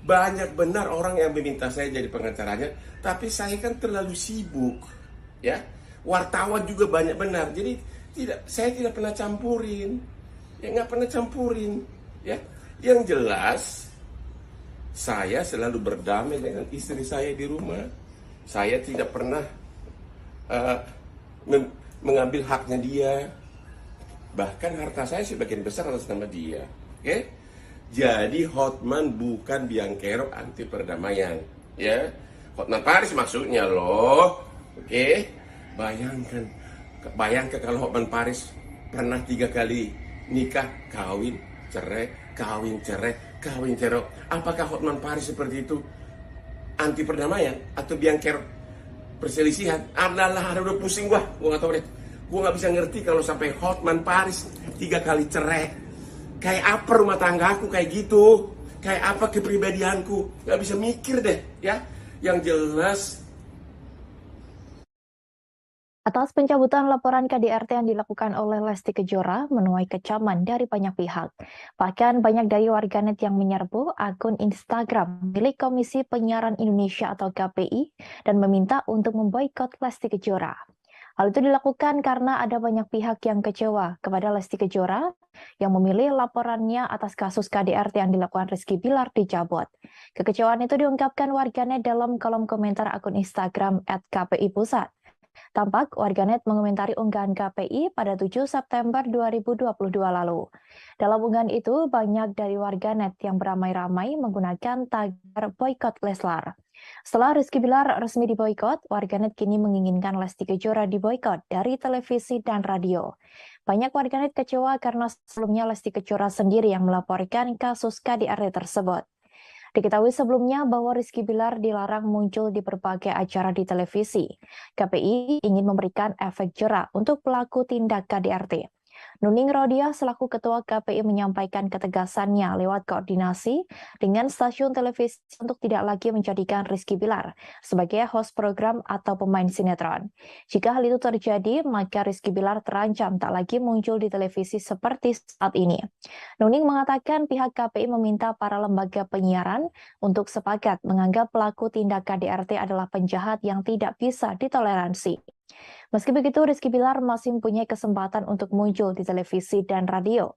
banyak benar orang yang meminta saya jadi pengacaranya, tapi saya kan terlalu sibuk. Ya, wartawan juga banyak benar. Jadi saya tidak pernah campurin. Ya, nggak pernah campurin. Ya, yang jelas saya selalu berdamai dengan istri saya di rumah. Saya tidak pernah mengambil haknya dia. Bahkan harta saya sebagian besar atas nama dia. Oke? Jadi Hotman bukan biang kerok anti perdamaian. Ya, Hotman Paris maksudnya loh. Oke, bayangkan kalau Hotman Paris pernah 3 kali nikah, kawin, cerai, kawin, cerai, kawin, cerai. Apakah Hotman Paris seperti itu anti perdamaian atau biangker perselisihan? Adalah, udah pusing gua nggak tahu deh. Gua nggak bisa ngerti kalau sampai Hotman Paris 3 kali cerai. Kayak apa rumah tangga aku kayak gitu? Kayak apa kepribadianku? Nggak bisa mikir deh, ya. Yang jelas. Atas pencabutan laporan KDRT yang dilakukan oleh Lesti Kejora menuai kecaman dari banyak pihak. Bahkan banyak dari warganet yang menyerbu akun Instagram milik Komisi Penyiaran Indonesia atau KPI dan meminta untuk memboikot Lesti Kejora. Hal itu dilakukan karena ada banyak pihak yang kecewa kepada Lesti Kejora yang memilih laporannya atas kasus KDRT yang dilakukan Rizky Bilar dicabut. Kekecewaan itu diungkapkan warganet dalam kolom komentar akun Instagram @kpi_pusat. Tampak warganet mengomentari unggahan KPI pada 7 September 2022 lalu. Dalam unggahan itu, banyak dari warganet yang beramai-ramai menggunakan tagar boykot Leslar. Setelah Rizky Bilar resmi diboykot, warganet kini menginginkan Lesti Kejora diboykot dari televisi dan radio. Banyak warganet kecewa karena sebelumnya Lesti Kejora sendiri yang melaporkan kasus KDRT tersebut. Diketahui sebelumnya bahwa Rizky Bilar dilarang muncul di berbagai acara di televisi. KPI ingin memberikan efek jera untuk pelaku tindak KDRT. Nuning Rodia selaku Ketua KPI menyampaikan ketegasannya lewat koordinasi dengan stasiun televisi untuk tidak lagi menjadikan Rizky Bilar sebagai host program atau pemain sinetron. Jika hal itu terjadi, maka Rizky Bilar terancam tak lagi muncul di televisi seperti saat ini. Nuning mengatakan pihak KPI meminta para lembaga penyiaran untuk sepakat menganggap pelaku tindak KDRT adalah penjahat yang tidak bisa ditoleransi. Meski begitu, Rizky Bilar masih mempunyai kesempatan untuk muncul di televisi dan radio.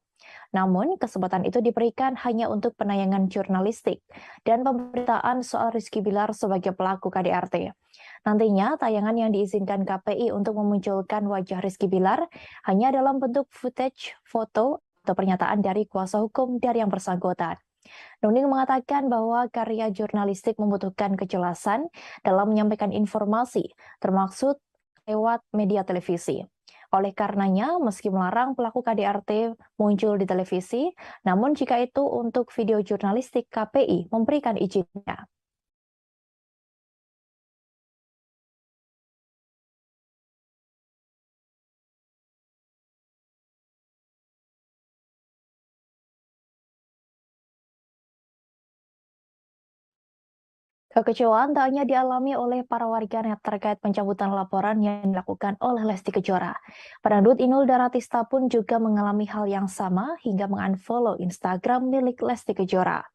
Namun, kesempatan itu diberikan hanya untuk penayangan jurnalistik dan pemberitaan soal Rizky Bilar sebagai pelaku KDRT. Nantinya, tayangan yang diizinkan KPI untuk memunculkan wajah Rizky Bilar hanya dalam bentuk footage, foto, atau pernyataan dari kuasa hukum dari yang bersangkutan. Nuning mengatakan bahwa karya jurnalistik membutuhkan kejelasan dalam menyampaikan informasi, termasuk lewat media televisi. Oleh karenanya, meski melarang pelaku KDRT muncul di televisi, namun jika itu untuk video jurnalistik, KPI memberikan izinnya. Kekecewaan tak hanya dialami oleh para warganet terkait pencabutan laporan yang dilakukan oleh Lesti Kejora. Pedangdut Inul Daratista pun juga mengalami hal yang sama hingga mengunfollow Instagram milik Lesti Kejora.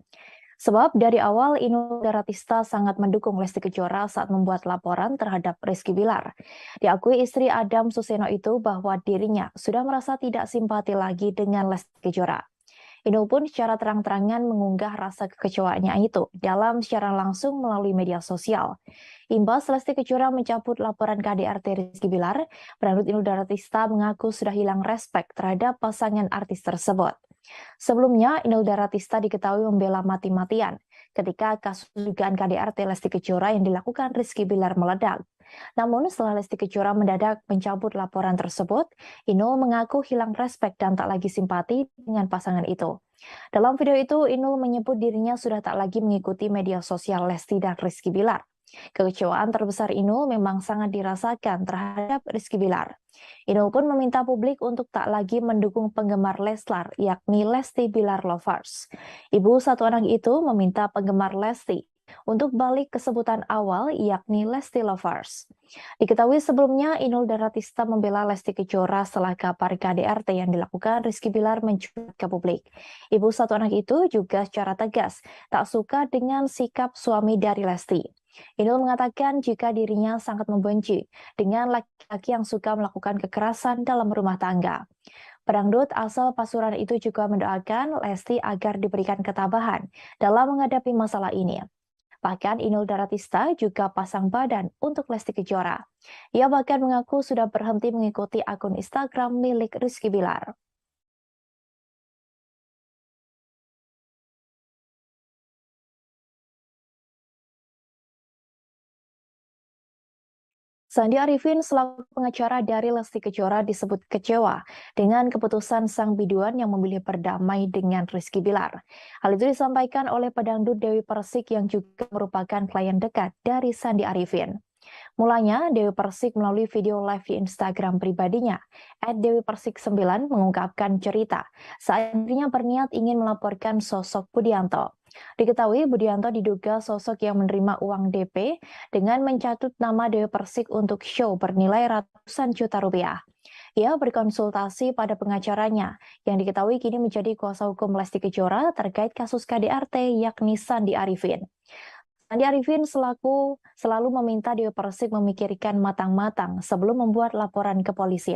Sebab dari awal Inul Daratista sangat mendukung Lesti Kejora saat membuat laporan terhadap Rizky Bilar. Diakui istri Adam Suseno itu bahwa dirinya sudah merasa tidak simpati lagi dengan Lesti Kejora. Inul pun secara terang-terangan mengunggah rasa kekecewaannya itu dalam siaran langsung melalui media sosial. Imbas Lesti Kejora mencabut laporan KDRT Rizky Bilar, pedangdut Inul Daratista mengaku sudah hilang respek terhadap pasangan artis tersebut. Sebelumnya, Inul Daratista diketahui membela mati-matian ketika kasus dugaan KDRT Lesti Kejora yang dilakukan Rizky Bilar meledak. Namun setelah Lesti Kejora mendadak mencabut laporan tersebut, Inul mengaku hilang respek dan tak lagi simpati dengan pasangan itu. Dalam video itu, Inul menyebut dirinya sudah tak lagi mengikuti media sosial Lesti dan Rizky Bilar. Kekecewaan terbesar Inul memang sangat dirasakan terhadap Rizky Bilar. Inul pun meminta publik untuk tak lagi mendukung penggemar Leslar, yakni Lesti Bilar Lovers. Ibu satu anak itu meminta penggemar Lesti untuk balik ke sebutan awal, yakni Lesti Lovers. Diketahui sebelumnya, Inul Daratista membela Lesti Kejora setelah kabar KDRT yang dilakukan Rizky Bilar mencuat ke publik. Ibu satu anak itu juga secara tegas tak suka dengan sikap suami dari Lesti. Inul mengatakan jika dirinya sangat membenci dengan laki-laki yang suka melakukan kekerasan dalam rumah tangga. Pedangdut asal Pasuruan itu juga mendoakan Lesti agar diberikan ketabahan dalam menghadapi masalah ini. Bahkan Inul Daratista juga pasang badan untuk Lesti Kejora. Ia bahkan mengaku sudah berhenti mengikuti akun Instagram milik Rizky Bilar. Sandi Arifin selaku pengacara dari Lesti Kejora disebut kecewa dengan keputusan sang biduan yang memilih berdamai dengan Rizky Bilar. Hal itu disampaikan oleh pedangdut Dewi Persik yang juga merupakan klien dekat dari Sandi Arifin. Mulanya, Dewi Persik melalui video live di Instagram pribadinya, @dewipersik9 mengungkapkan cerita saat dirinya berniat ingin melaporkan sosok Budianto. Diketahui Budianto diduga sosok yang menerima uang DP dengan mencatut nama Dewi Persik untuk show bernilai ratusan juta rupiah. Ia berkonsultasi pada pengacaranya yang diketahui kini menjadi kuasa hukum Lesti Kejora terkait kasus KDRT yakni Sandi Arifin. Sandi Arifin selalu meminta Dewi Persik memikirkan matang-matang sebelum membuat laporan ke polisi.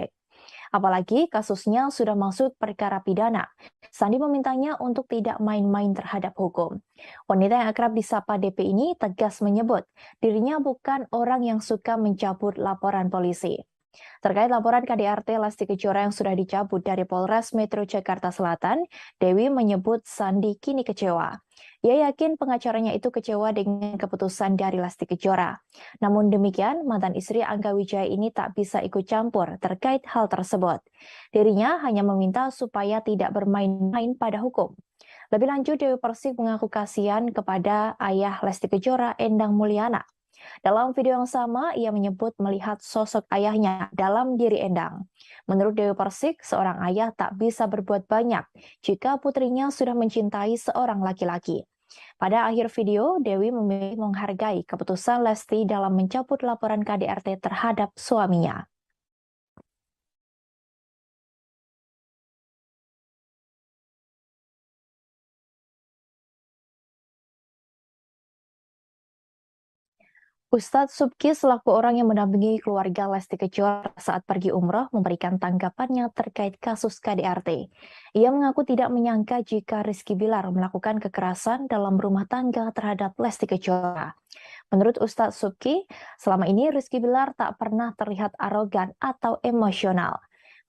Apalagi kasusnya sudah masuk perkara pidana. Sandi memintanya untuk tidak main-main terhadap hukum. Wanita yang akrab disapa DP ini tegas menyebut dirinya bukan orang yang suka mencabut laporan polisi. Terkait laporan KDRT Lesti Kejora yang sudah dicabut dari Polres Metro Jakarta Selatan, Dewi menyebut Sandi kini kecewa. Ia yakin pengacaranya itu kecewa dengan keputusan dari Lesti Kejora. Namun demikian, mantan istri Angga Wijaya ini tak bisa ikut campur terkait hal tersebut. Dirinya hanya meminta supaya tidak bermain-main pada hukum. Lebih lanjut, Dewi Persik mengaku kasihan kepada ayah Lesti Kejora, Endang Mulyana. Dalam video yang sama, ia menyebut melihat sosok ayahnya dalam diri Endang. Menurut Dewi Persik, seorang ayah tak bisa berbuat banyak jika putrinya sudah mencintai seorang laki-laki. Pada akhir video, Dewi memilih menghargai keputusan Lesti dalam mencabut laporan KDRT terhadap suaminya. Ustadz Subki selaku orang yang mendampingi keluarga Lesti Kejora saat pergi umroh memberikan tanggapannya terkait kasus KDRT. Ia mengaku tidak menyangka jika Rizky Bilar melakukan kekerasan dalam rumah tangga terhadap Lesti Kejora. Menurut Ustadz Subki, selama ini Rizky Bilar tak pernah terlihat arogan atau emosional.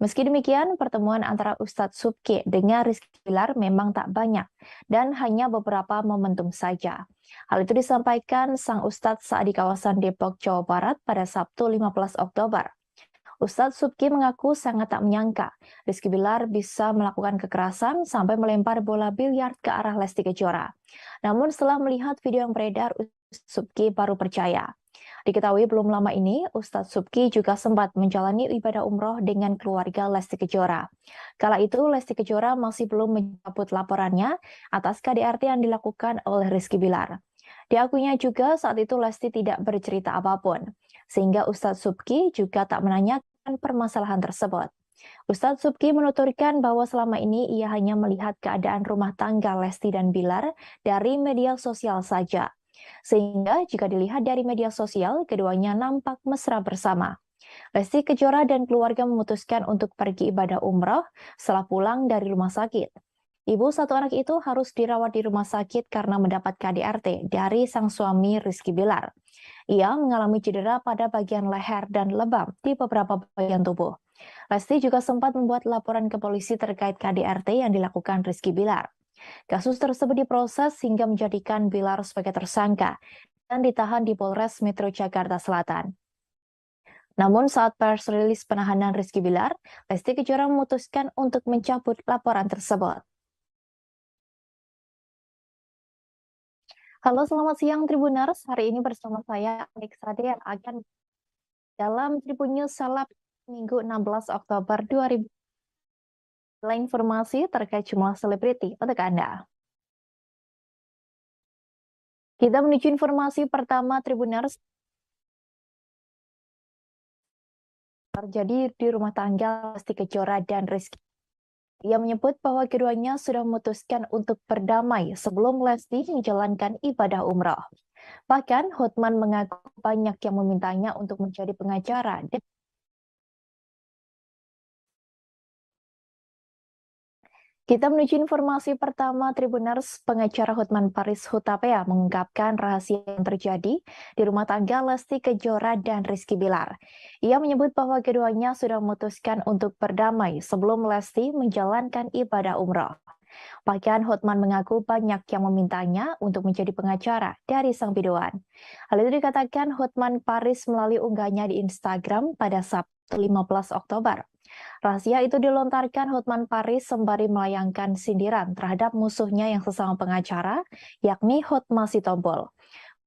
Meski demikian, pertemuan antara Ustadz Subki dengan Rizky Bilar memang tak banyak dan hanya beberapa momentum saja. Hal itu disampaikan sang Ustadz saat di kawasan Depok, Jawa Barat pada Sabtu 15 Oktober. Ustadz Subki mengaku sangat tak menyangka Rizky Bilar bisa melakukan kekerasan sampai melempar bola biliar ke arah Lesti Kejora. Namun setelah melihat video yang beredar, Ustadz Subki baru percaya. Diketahui belum lama ini, Ustadz Subki juga sempat menjalani ibadah umroh dengan keluarga Lesti Kejora. Kala itu, Lesti Kejora masih belum mencabut laporannya atas KDRT yang dilakukan oleh Rizky Bilar. Diakuinya juga saat itu Lesti tidak bercerita apapun, sehingga Ustadz Subki juga tak menanyakan permasalahan tersebut. Ustadz Subki menuturkan bahwa selama ini ia hanya melihat keadaan rumah tangga Lesti dan Bilar dari media sosial saja. Sehingga jika dilihat dari media sosial, keduanya nampak mesra bersama. Lesti Kejora dan keluarga memutuskan untuk pergi ibadah umroh setelah pulang dari rumah sakit. Ibu satu anak itu harus dirawat di rumah sakit karena mendapat KDRT dari sang suami Rizky Bilar. Ia mengalami cedera pada bagian leher dan lebam di beberapa bagian tubuh. Lesti juga sempat membuat laporan ke polisi terkait KDRT yang dilakukan Rizky Bilar. Kasus tersebut diproses hingga menjadikan Bilar sebagai tersangka dan ditahan di Polres Metro Jakarta Selatan. Namun saat press rilis penahanan Rizky Bilar, Lesti Kejora memutuskan untuk mencabut laporan tersebut. Halo, selamat siang Tribuners. Hari ini bersama saya Alex Rade yang akan dalam Tribun News Seleb Minggu 16 Oktober 2020. Informasi terkait jumlah selebriti untuk Anda. Kita menuju informasi pertama Tribuners. Terjadi di rumah tangga Lesti Kejora dan Rizky. Ia menyebut bahwa keduanya sudah memutuskan untuk berdamai sebelum Lesti menjalankan ibadah umroh. Bahkan Hotman mengaku banyak yang memintanya untuk menjadi pengacara. Kita menuju informasi pertama Tribuners. Pengacara Hotman Paris Hutapea mengungkapkan rahasia yang terjadi di rumah tangga Lesti Kejora dan Rizky Bilar. Ia menyebut bahwa keduanya sudah memutuskan untuk berdamai sebelum Lesti menjalankan ibadah umroh. Bahkan Hotman mengaku banyak yang memintanya untuk menjadi pengacara dari sang biduan. Hal itu dikatakan Hotman Paris melalui unggahnya di Instagram pada Sabtu 15 Oktober. Rahasia itu dilontarkan Hotman Paris sembari melayangkan sindiran terhadap musuhnya yang sesama pengacara, yakni Hotma Sitompul.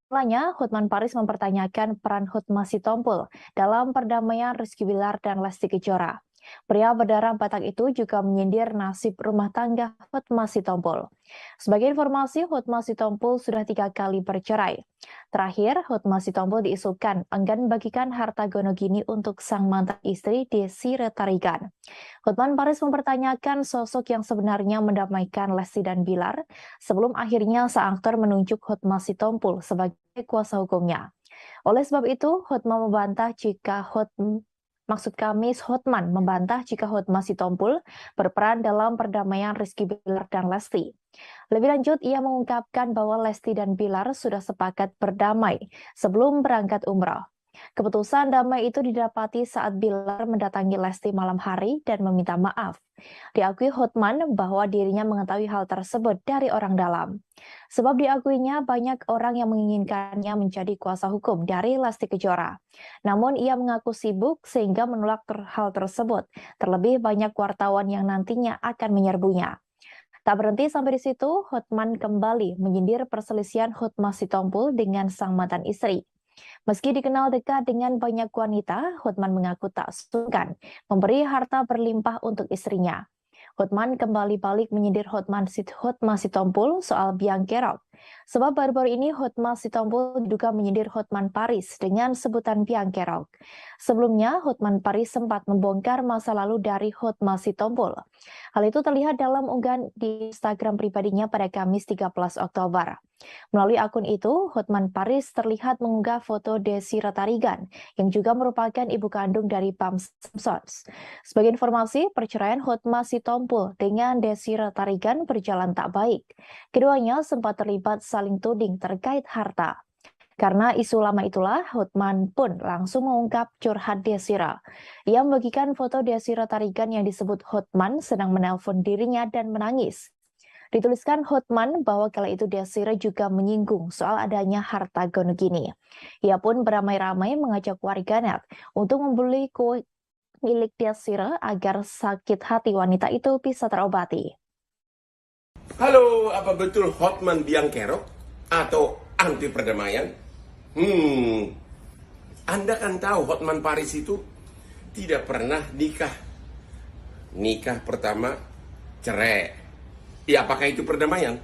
Mulanya, Hotman Paris mempertanyakan peran Hotma Sitompul dalam perdamaian Rizky Bilar dan Lesti Kejora. Pria berdarah Batak itu juga menyindir nasib rumah tangga Hotma Sitompul. Sebagai informasi, Hotma Sitompul sudah 3 kali bercerai. Terakhir, Hotma Sitompul diisukan enggan bagikan harta gonogini untuk sang mantan istri Desi Retarigan. Hotman Paris mempertanyakan sosok yang sebenarnya mendamaikan Lesti dan Bilar sebelum akhirnya sang aktor menunjuk Hotma Sitompul sebagai kuasa hukumnya. Oleh sebab itu, Hotman membantah jika Hotman membantah jika Hotma Sitompul berperan dalam perdamaian Rizky Bilar dan Lesti. Lebih lanjut, ia mengungkapkan bahwa Lesti dan Bilar sudah sepakat berdamai sebelum berangkat umrah. Keputusan damai itu didapati saat Bilar mendatangi Lesti malam hari dan meminta maaf. Diakui Hotman bahwa dirinya mengetahui hal tersebut dari orang dalam. Sebab diakuinya banyak orang yang menginginkannya menjadi kuasa hukum dari Lesti Kejora. Namun ia mengaku sibuk sehingga menolak hal tersebut. Terlebih banyak wartawan yang nantinya akan menyerbunya. Tak berhenti sampai di situ, Hotman kembali menyindir perselisihan Hotma Sitompul dengan sang mantan istri. Meski dikenal dekat dengan banyak wanita, Hotman mengaku tak sungkan memberi harta berlimpah untuk istrinya. Hotman kembali balik menyindir Hotma Sitompul soal biang kerok. Sebab baru-baru ini Hotma Sitompul diduga menyindir Hotman Paris dengan sebutan biang kerok. Sebelumnya, Hotman Paris sempat membongkar masa lalu dari Hotma Sitompul. Hal itu terlihat dalam unggahan di Instagram pribadinya pada Kamis 13 Oktober. Melalui akun itu, Hotman Paris terlihat mengunggah foto Desi Retarigan, yang juga merupakan ibu kandung dari Pam Simpsons. Sebagai informasi, perceraian Hotma Sitompul dengan Desi Retarigan berjalan tak baik. Keduanya sempat terlibat saling tuding terkait harta. Karena isu lama itulah, Hotman pun langsung mengungkap curhat Desira. Ia membagikan foto Desira Tarigan yang disebut Hotman sedang menelpon dirinya dan menangis. Dituliskan Hotman bahwa kala itu Desira juga menyinggung soal adanya harta gonogini. Ia pun beramai-ramai mengajak warganet untuk membeli kue milik Desira agar sakit hati wanita itu bisa terobati. Halo, apa betul Hotman biang kerok atau anti perdamaian? Anda kan tahu Hotman Paris itu tidak pernah nikah. Nikah pertama cerai. Ya, apakah itu perdamaian?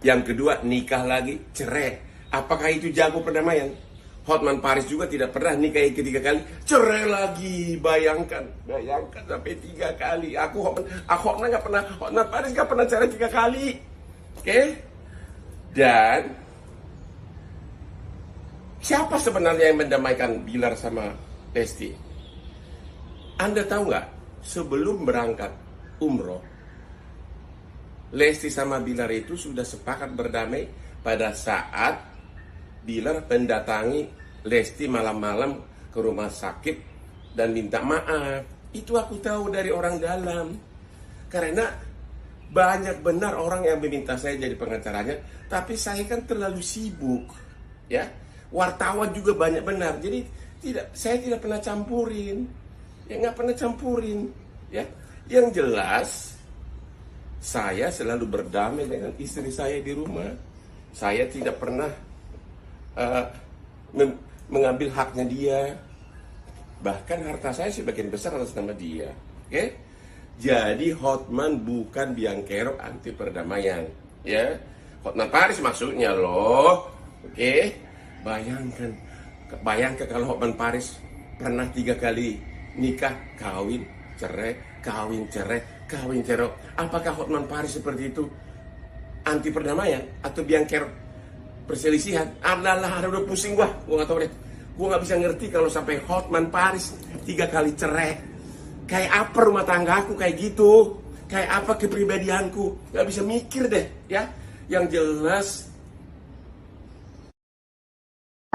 Yang kedua, nikah lagi, cerai. Apakah itu jago perdamaian? Hotman Paris juga tidak pernah nikah ketiga kali, cerai lagi. Bayangkan sampai 3 kali. Hotman Paris nggak pernah cerai 3 kali. Oke? Dan siapa sebenarnya yang mendamaikan Bilar sama Lesti? Anda tahu nggak? Sebelum berangkat umroh, Lesti sama Bilar itu sudah sepakat berdamai pada saat Bilar mendatangi Lesti malam-malam ke rumah sakit dan minta maaf. Itu aku tahu dari orang dalam. Karena banyak benar orang yang meminta saya jadi pengacaranya, tapi saya kan terlalu sibuk. Ya, wartawan juga banyak benar. Jadi saya tidak pernah campurin. Ya, nggak pernah campurin. Ya, yang jelas saya selalu berdamai dengan istri saya di rumah. Saya tidak pernah mengambil haknya dia. Bahkan harta saya sebagian besar atas nama dia. Oke? Jadi Hotman bukan biang kerok anti perdamaian. Ya, Hotman Paris maksudnya loh. Oke? Bayangkan kalau Hotman Paris pernah 3 kali nikah, kawin, cerai, kawin, cerai, kawin, cerai. Apakah Hotman Paris seperti itu anti perdamaian atau biang kerok perselisihan? Udah pusing gua nggak tahu deh. Gua nggak bisa ngerti kalau sampai Hotman Paris 3 kali cerai. Kayak apa rumah tangga aku kayak gitu? Kayak apa kepribadianku? Nggak bisa mikir deh, ya. Yang jelas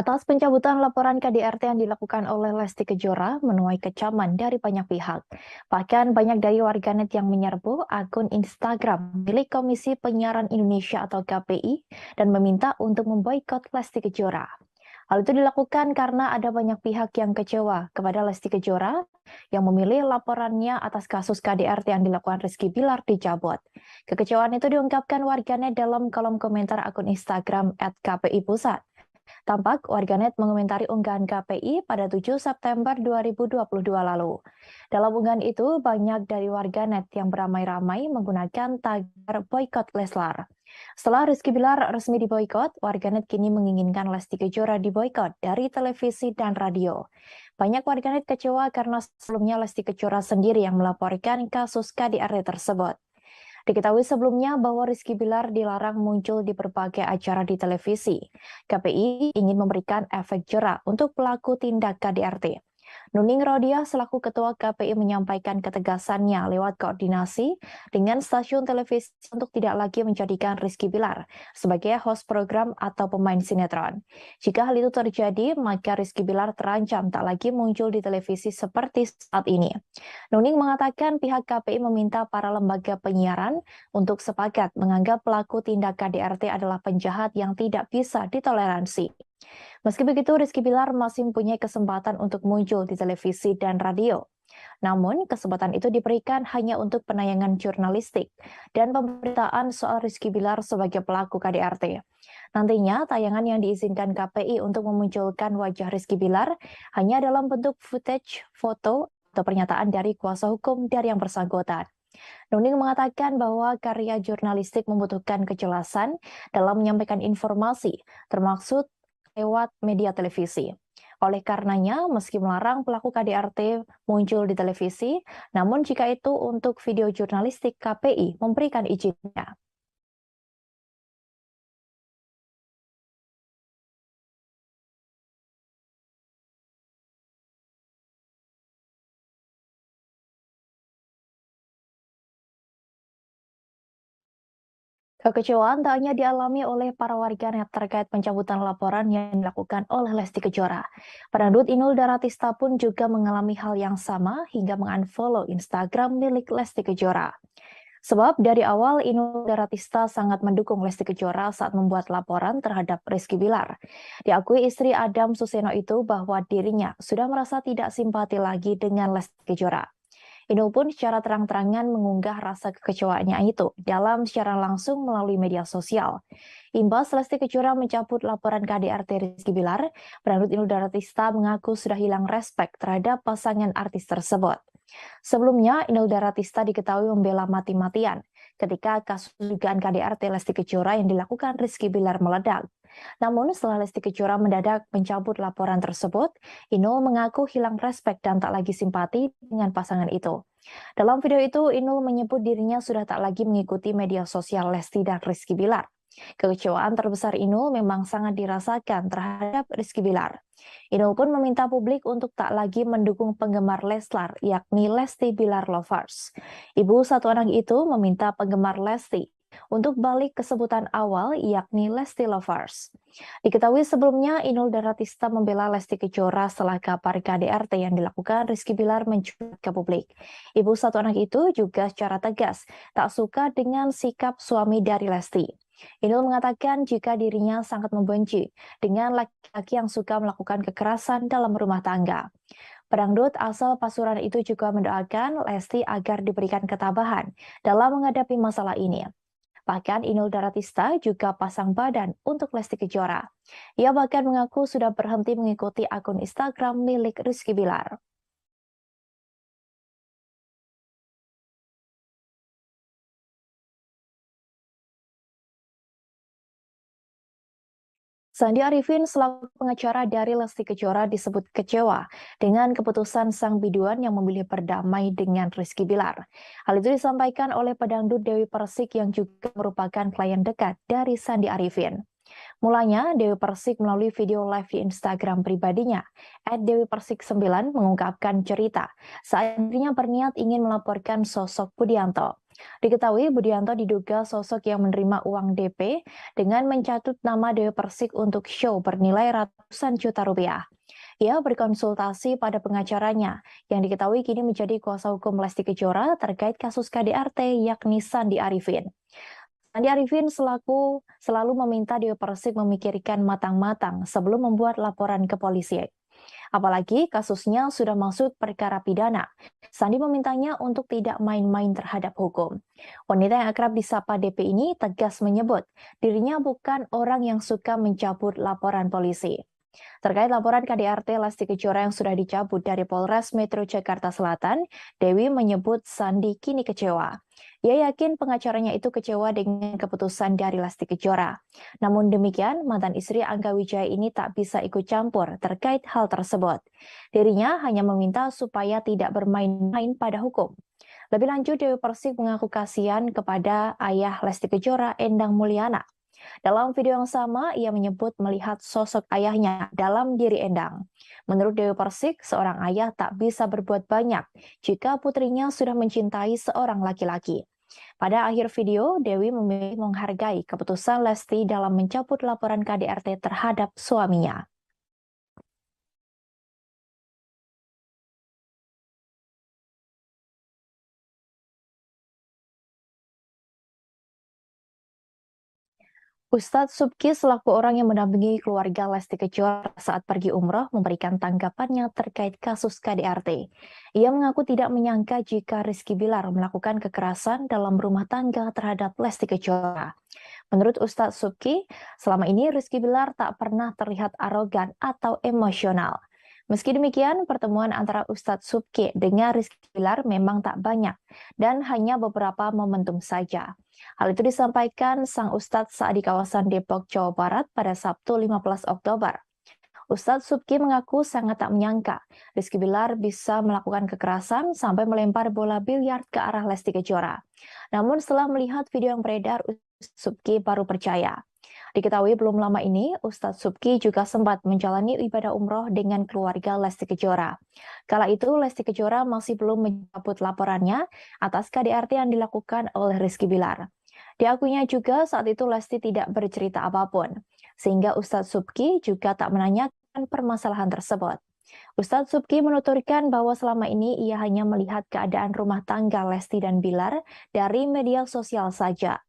Atas pencabutan laporan KDRT yang dilakukan oleh Lesti Kejora menuai kecaman dari banyak pihak. Bahkan banyak dari warganet yang menyerbu akun Instagram milik Komisi Penyiaran Indonesia atau KPI dan meminta untuk memboikot Lesti Kejora. Hal itu dilakukan karena ada banyak pihak yang kecewa kepada Lesti Kejora yang memilih laporannya atas kasus KDRT yang dilakukan Rizky Bilar dicabut. Kekecewaan itu diungkapkan warganet dalam kolom komentar akun Instagram @KPI Pusat. Tampak warganet mengomentari unggahan KPI pada 7 September 2022 lalu. Dalam unggahan itu, banyak dari warganet yang beramai-ramai menggunakan tagar boykot Leslar. Setelah Rizky Bilar resmi diboykot, warganet kini menginginkan Lesti Kejora diboykot dari televisi dan radio. Banyak warganet kecewa karena sebelumnya Lesti Kejora sendiri yang melaporkan kasus KDRT tersebut. Diketahui sebelumnya bahwa Rizky Bilar dilarang muncul di berbagai acara di televisi. KPI ingin memberikan efek jera untuk pelaku tindak KDRT. Nuning Rodia selaku Ketua KPI menyampaikan ketegasannya lewat koordinasi dengan stasiun televisi untuk tidak lagi menjadikan Rizky Bilar sebagai host program atau pemain sinetron. Jika hal itu terjadi, maka Rizky Bilar terancam tak lagi muncul di televisi seperti saat ini. Nuning mengatakan pihak KPI meminta para lembaga penyiaran untuk sepakat menganggap pelaku tindak KDRT adalah penjahat yang tidak bisa ditoleransi. Meski begitu, Rizky Bilar masih mempunyai kesempatan untuk muncul di televisi dan radio. Namun, kesempatan itu diberikan hanya untuk penayangan jurnalistik dan pemberitaan soal Rizky Bilar sebagai pelaku KDRT. Nantinya, tayangan yang diizinkan KPI untuk memunculkan wajah Rizky Bilar hanya dalam bentuk footage, foto, atau pernyataan dari kuasa hukum dari yang bersangkutan. Nuning mengatakan bahwa karya jurnalistik membutuhkan kejelasan dalam menyampaikan informasi, termasuk lewat media televisi. Oleh karenanya, meski melarang pelaku KDRT muncul di televisi, namun jika itu untuk video jurnalistik, KPI memberikan izinnya. Kekecewaan tak hanya dialami oleh para warganet terkait pencabutan laporan yang dilakukan oleh Lesti Kejora. Pedangdut Inul Daratista pun juga mengalami hal yang sama hingga mengunfollow Instagram milik Lesti Kejora. Sebab dari awal Inul Daratista sangat mendukung Lesti Kejora saat membuat laporan terhadap Rizky Bilar. Diakui istri Adam Suseno itu bahwa dirinya sudah merasa tidak simpati lagi dengan Lesti Kejora. Inul pun secara terang-terangan mengunggah rasa kekecewaannya itu dalam secara langsung melalui media sosial. Imbas Lesti Kejora mencabut laporan KDRT Rizky Bilar, Pedangdut Inul Daratista mengaku sudah hilang respek terhadap pasangan artis tersebut. Sebelumnya, Inul Daratista diketahui membela mati-matian ketika kasus dugaan KDRT Lesti Kejora yang dilakukan Rizky Bilar meledak. Namun setelah Lesti Kejora mendadak mencabut laporan tersebut, Inul mengaku hilang respek dan tak lagi simpati dengan pasangan itu. Dalam video itu, Inul menyebut dirinya sudah tak lagi mengikuti media sosial Lesti dan Rizky Bilar. Kekecewaan terbesar Inul memang sangat dirasakan terhadap Rizky Bilar. Inul pun meminta publik untuk tak lagi mendukung penggemar Leslar, yakni Lesti Bilar Lovers. Ibu satu anak itu meminta penggemar Lesti untuk balik ke sebutan awal, yakni Lesti Lovers. Diketahui sebelumnya, Inul Daratista membela Lesti Kejora setelah kabar KDRT yang dilakukan Rizky Bilar mencuat ke publik. Ibu satu anak itu juga secara tegas tak suka dengan sikap suami dari Lesti. Inul mengatakan jika dirinya sangat membenci dengan laki-laki yang suka melakukan kekerasan dalam rumah tangga. Pedangdut asal Pasuruan itu juga mendoakan Lesti agar diberikan ketabahan dalam menghadapi masalah ini. Bahkan Inul Daratista juga pasang badan untuk Lesti Kejora. Ia bahkan mengaku sudah berhenti mengikuti akun Instagram milik Rizky Bilar. Sandi Arifin selaku pengacara dari Lesti Kejora disebut kecewa dengan keputusan sang biduan yang memilih berdamai dengan Rizky Bilar. Hal itu disampaikan oleh pedangdut Dewi Persik yang juga merupakan klien dekat dari Sandi Arifin. Mulanya, Dewi Persik melalui video live di Instagram pribadinya, @dewipersik9 mengungkapkan cerita saat dirinya berniat ingin melaporkan sosok Budianto. Diketahui Budianto diduga sosok yang menerima uang DP dengan mencatut nama Dewi Persik untuk show bernilai ratusan juta rupiah. Ia berkonsultasi pada pengacaranya yang diketahui kini menjadi kuasa hukum Lesti Kejora terkait kasus KDRT yakni Sandi Arifin. Sandi Arifin selalu meminta Dewi Persik memikirkan matang-matang sebelum membuat laporan ke polisi. Apalagi kasusnya sudah masuk perkara pidana. Sandi memintanya untuk tidak main-main terhadap hukum. Wanita yang akrab disapa DP ini tegas menyebut dirinya bukan orang yang suka mencabut laporan polisi. Terkait laporan KDRT Lesti Kejora yang sudah dicabut dari Polres Metro Jakarta Selatan, Dewi menyebut Sandi kini kecewa. Ia yakin pengacaranya itu kecewa dengan keputusan dari Lesti Kejora. Namun demikian, mantan istri Angga Wijaya ini tak bisa ikut campur terkait hal tersebut. Dirinya hanya meminta supaya tidak bermain-main pada hukum. Lebih lanjut, Dewi Persik mengaku kasihan kepada ayah Lesti Kejora, Endang Mulyana. Dalam video yang sama, ia menyebut melihat sosok ayahnya dalam diri Endang. Menurut Dewi Persik, seorang ayah tak bisa berbuat banyak jika putrinya sudah mencintai seorang laki-laki. Pada akhir video, Dewi memilih menghargai keputusan Lesti dalam mencabut laporan KDRT terhadap suaminya. Ustadz Subki selaku orang yang mendampingi keluarga Lesti Kejora saat pergi umroh memberikan tanggapannya terkait kasus KDRT. Ia mengaku tidak menyangka jika Rizky Bilar melakukan kekerasan dalam rumah tangga terhadap Lesti Kejora. Menurut Ustadz Subki, selama ini Rizky Bilar tak pernah terlihat arogan atau emosional. Meski demikian, pertemuan antara Ustadz Subki dengan Rizky Bilar memang tak banyak dan hanya beberapa momentum saja. Hal itu disampaikan sang Ustadz saat di kawasan Depok, Jawa Barat pada Sabtu 15 Oktober. Ustadz Subki mengaku sangat tak menyangka Rizky Bilar bisa melakukan kekerasan sampai melempar bola biliar ke arah Lesti Kejora. Namun setelah melihat video yang beredar, Ustadz Subki baru percaya. Diketahui belum lama ini, Ustadz Subki juga sempat menjalani ibadah umroh dengan keluarga Lesti Kejora. Kala itu, Lesti Kejora masih belum mencabut laporannya atas KDRT yang dilakukan oleh Rizky Bilar. Diakuinya juga saat itu Lesti tidak bercerita apapun, sehingga Ustadz Subki juga tak menanyakan permasalahan tersebut. Ustadz Subki menuturkan bahwa selama ini ia hanya melihat keadaan rumah tangga Lesti dan Bilar dari media sosial saja.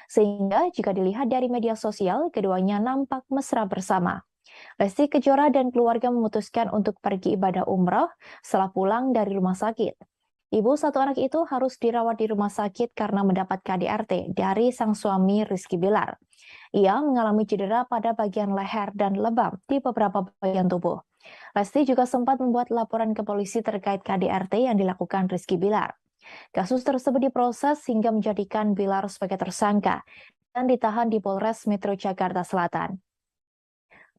Sehingga jika dilihat dari media sosial, keduanya nampak mesra bersama. Lesti Kejora dan keluarga memutuskan untuk pergi ibadah umroh setelah pulang dari rumah sakit. Ibu satu anak itu harus dirawat di rumah sakit karena mendapat KDRT dari sang suami Rizky Bilar. Ia mengalami cedera pada bagian leher dan lebam di beberapa bagian tubuh. Lesti juga sempat membuat laporan ke polisi terkait KDRT yang dilakukan Rizky Bilar. Kasus tersebut diproses hingga menjadikan Bilar sebagai tersangka dan ditahan di Polres Metro Jakarta Selatan.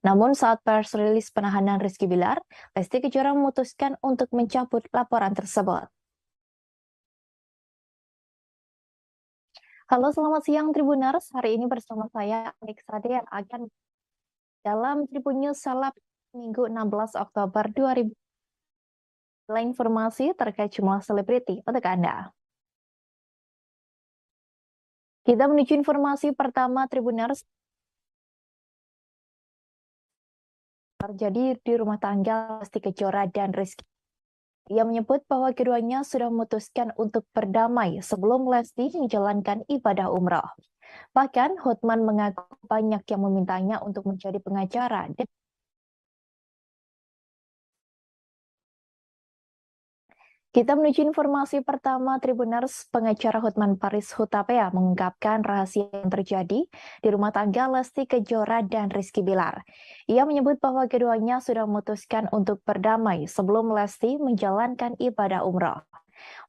Namun saat press rilis penahanan Rizky Bilar, Lesti Kejora memutuskan untuk mencabut laporan tersebut. Halo, selamat siang Tribuners. Hari ini bersama saya Alex Rade yang akan dalam Tribun News Seleb Minggu 16 Oktober 2020. Informasi terkait jumlah selebriti untuk Anda. Kita menuju informasi pertama Tribuners. Terjadi di rumah tangga Lesti Kejora dan Rizky. Ia menyebut bahwa keduanya sudah memutuskan untuk berdamai sebelum Lesti menjalankan ibadah umroh. Bahkan Hotman mengaku banyak yang memintanya untuk menjadi pengacara. Kita menuju informasi pertama Tribuners. Pengacara Hotman Paris Hutapea mengungkapkan rahasia yang terjadi di rumah tangga Lesti Kejora dan Rizky Bilar. Ia menyebut bahwa keduanya sudah memutuskan untuk berdamai sebelum Lesti menjalankan ibadah umroh.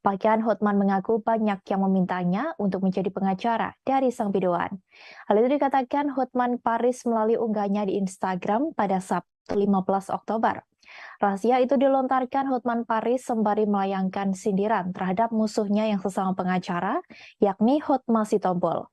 Bahkan Hotman mengaku banyak yang memintanya untuk menjadi pengacara dari sang biduan. Hal itu dikatakan Hotman Paris melalui unggahnya di Instagram pada Sabtu 15 Oktober. Rahasia itu dilontarkan Hotman Paris sembari melayangkan sindiran terhadap musuhnya yang sesama pengacara, yakni Hotma Sitompul.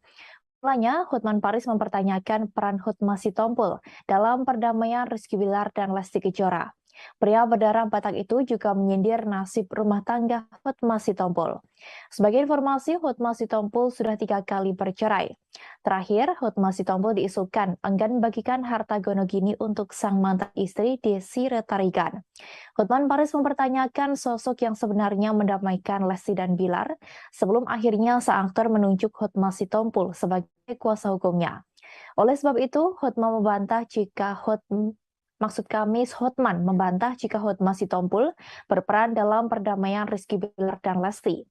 Mulanya, Hotman Paris mempertanyakan peran Hotma Sitompul dalam perdamaian Rizky Bilar dan Lesti Kejora. Pria berdarah Batak itu juga menyindir nasib rumah tangga Hotma Sitompul. Sebagai informasi, Hotma Sitompul sudah 3 kali bercerai. Terakhir, Hotma Sitompul diisukan enggan bagikan harta gonogini untuk sang mantan istri Desi Retarigan. Hotman Paris mempertanyakan sosok yang sebenarnya mendamaikan Lesti dan Bilar sebelum akhirnya sang aktor menunjuk Hotma Sitompul sebagai kuasa hukumnya. Oleh sebab itu, Hotman membantah jika Hotma Sitompul berperan dalam perdamaian Rizky Bilar dan Lesti.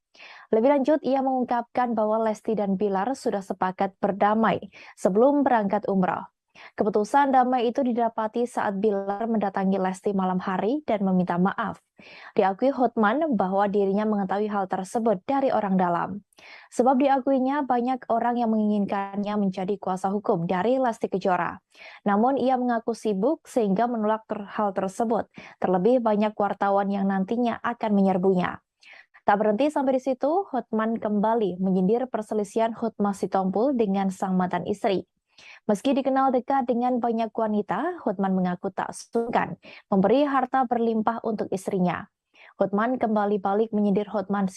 Lebih lanjut, ia mengungkapkan bahwa Lesti dan Bilar sudah sepakat berdamai sebelum berangkat umrah. Keputusan damai itu didapati saat Bilar mendatangi Lesti malam hari dan meminta maaf. Diakui Hotman bahwa dirinya mengetahui hal tersebut dari orang dalam. Sebab diakuinya banyak orang yang menginginkannya menjadi kuasa hukum dari Lesti Kejora. Namun ia mengaku sibuk sehingga menolak hal tersebut. Terlebih banyak wartawan yang nantinya akan menyerbunya. Tak berhenti sampai di situ, Hotman kembali menyindir perselisihan Hotma Sitompul dengan sang mantan istri. Meski dikenal dekat dengan banyak wanita, Hotman mengaku tak sungkan memberi harta berlimpah untuk istrinya. Hotman kembali balik menyindir Hotma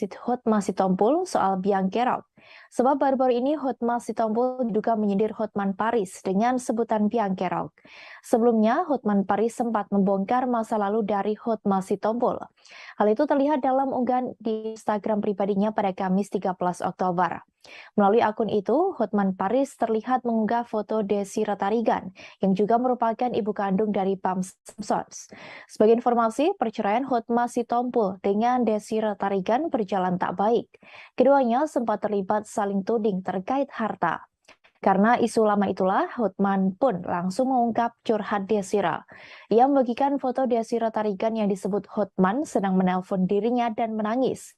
Sitompul soal biang kerok. Sebab baru-baru ini Hotma Sitompul diduga menyindir Hotman Paris dengan sebutan biang kerok. Sebelumnya, Hotman Paris sempat membongkar masa lalu dari Hotma Sitompul. Hal itu terlihat dalam unggahan di Instagram pribadinya pada Kamis 13 Oktober. Melalui akun itu, Hotman Paris terlihat mengunggah foto Desi Retarigan, yang juga merupakan ibu kandung dari Pam Simpsons. Sebagai informasi, perceraian Hotma Sitompul dengan Desi Retarigan berjalan tak baik. Keduanya sempat terlibat saling tuding terkait harta. Karena isu lama itulah, Hotman pun langsung mengungkap curhat Desira. Ia membagikan foto Desi Retarigan yang disebut Hotman sedang menelpon dirinya dan menangis.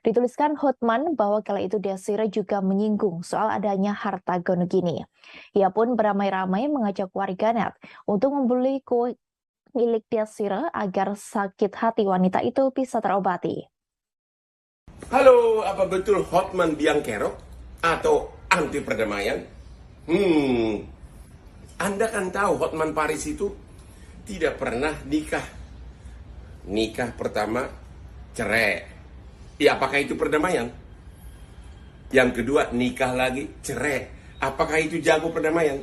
Dituliskan Hotman bahwa kala itu Desira juga menyinggung soal adanya harta gonogini. Ia pun beramai-ramai mengajak warganet untuk membeli kue milik Desira agar sakit hati wanita itu bisa terobati. Halo, apa betul Hotman biang kerok atau anti perdamaian? Anda kan tahu Hotman Paris itu tidak pernah nikah. Nikah pertama cerai. Ya, apakah itu perdamaian? Yang kedua, nikah lagi, cerai. Apakah itu jago perdamaian?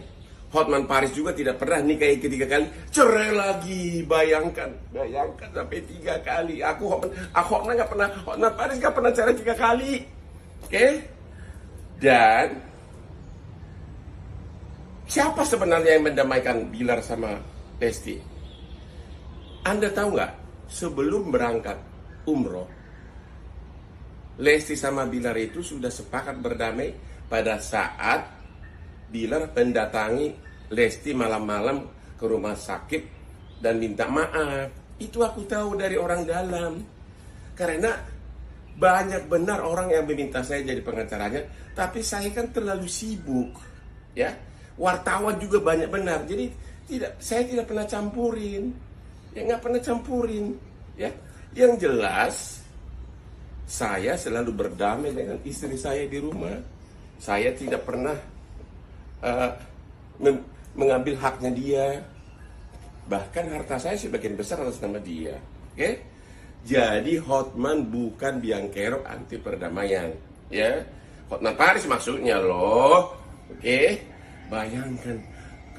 Hotman Paris juga tidak pernah nikah ketiga kali, cerai lagi. Bayangkan sampai 3 kali. Hotman nggak pernah, Hotman Paris nggak pernah cerai 3 kali. Oke? Dan siapa sebenarnya yang mendamaikan Bilar sama Lesti? Anda tahu nggak? Sebelum berangkat umroh, Lesti sama Bilar itu sudah sepakat berdamai pada saat Bilar mendatangi Lesti malam-malam ke rumah sakit dan minta maaf. Itu aku tahu dari orang dalam. Karena banyak benar orang yang meminta saya jadi pengacaranya, tapi saya kan terlalu sibuk. Ya, wartawan juga banyak benar. Jadi saya tidak pernah campurin. Ya, nggak pernah campurin. Ya, yang jelas saya selalu berdamai dengan istri saya di rumah. Saya tidak pernah mengambil haknya dia. Bahkan harta saya sebagian besar atas nama dia. Oke? Jadi Hotman bukan biang kerok anti perdamaian. Ya, Hotman Paris maksudnya loh. Oke?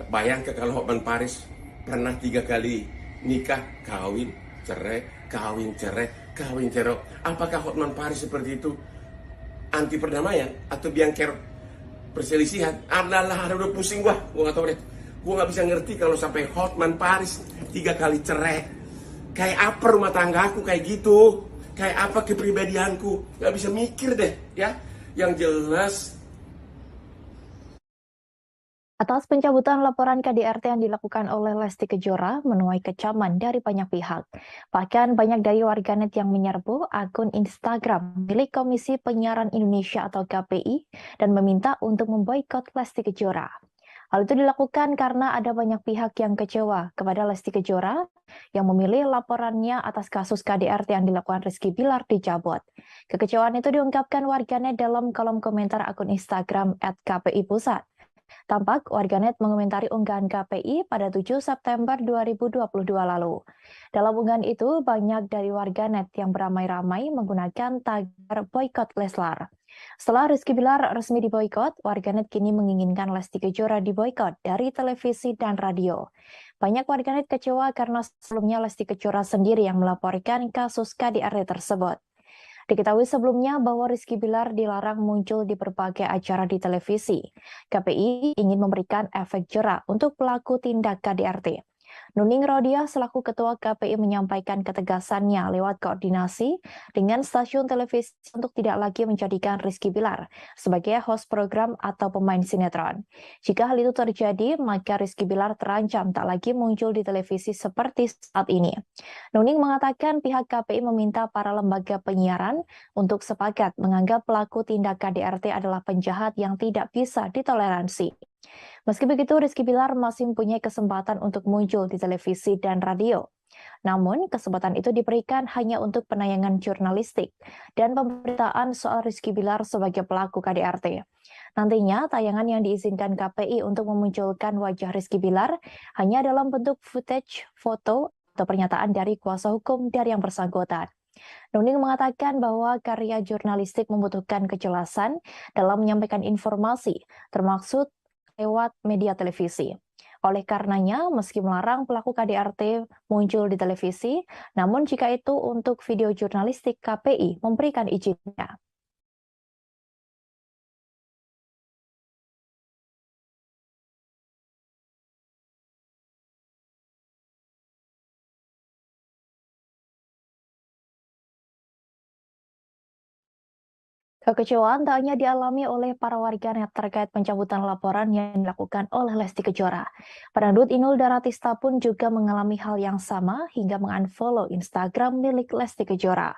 Bayangkan kalau Hotman Paris pernah 3 kali nikah, kawin, cerai, kawin, cerai, kawin, cerai. Apakah Hotman Paris seperti itu anti perdamaian atau biang kerok perselisihan? Adalah, udah pusing gua nggak tahu deh. Gua nggak bisa ngerti kalau sampai Hotman Paris 3 kali cerai. Kayak apa rumah tanggaku kayak gitu? Kayak apa kepribadianku? Nggak bisa mikir deh, ya. Yang jelas, Atas pencabutan laporan KDRT yang dilakukan oleh Lesti Kejora menuai kecaman dari banyak pihak. Bahkan banyak dari warganet yang menyerbu akun Instagram milik Komisi Penyiaran Indonesia atau KPI dan meminta untuk memboikot Lesti Kejora. Hal itu dilakukan karena ada banyak pihak yang kecewa kepada Lesti Kejora yang memilih laporannya atas kasus KDRT yang dilakukan Rizky Bilar dicabut. Kekecewaan itu diungkapkan warganet dalam kolom komentar akun Instagram @KPI Pusat. Tampak warganet mengomentari unggahan KPI pada 7 September 2022 lalu. Dalam unggahan itu, banyak dari warganet yang beramai-ramai menggunakan tagar boykot Leslar. Setelah Rizky Bilar resmi diboykot, warganet kini menginginkan Lesti Kejora diboykot dari televisi dan radio. Banyak warganet kecewa karena sebelumnya Lesti Kejora sendiri yang melaporkan kasus KDRT tersebut. Diketahui sebelumnya bahwa Rizky Bilar dilarang muncul di berbagai acara di televisi. KPI ingin memberikan efek jera untuk pelaku tindak KDRT. Nuning Rodia selaku Ketua KPI menyampaikan ketegasannya lewat koordinasi dengan stasiun televisi untuk tidak lagi menjadikan Rizky Bilar sebagai host program atau pemain sinetron. Jika hal itu terjadi, maka Rizky Bilar terancam tak lagi muncul di televisi seperti saat ini. Nuning mengatakan pihak KPI meminta para lembaga penyiaran untuk sepakat menganggap pelaku tindak KDRT adalah penjahat yang tidak bisa ditoleransi. Meski begitu, Rizky Bilar masih mempunyai kesempatan untuk muncul di televisi dan radio. Namun, kesempatan itu diberikan hanya untuk penayangan jurnalistik dan pemberitaan soal Rizky Bilar sebagai pelaku KDRT. Nantinya, tayangan yang diizinkan KPI untuk memunculkan wajah Rizky Bilar hanya dalam bentuk footage, foto, atau pernyataan dari kuasa hukum dari yang bersangkutan. Nuning mengatakan bahwa karya jurnalistik membutuhkan kejelasan dalam menyampaikan informasi, termasuk lewat media televisi. Oleh karenanya, meski melarang pelaku KDRT muncul di televisi, namun jika itu untuk video jurnalistik, KPI memberikan izinnya. Kekecewaan tak hanya dialami oleh para warganet terkait pencabutan laporan yang dilakukan oleh Lesti Kejora. Pedangdut Inul Daratista pun juga mengalami hal yang sama hingga mengunfollow Instagram milik Lesti Kejora.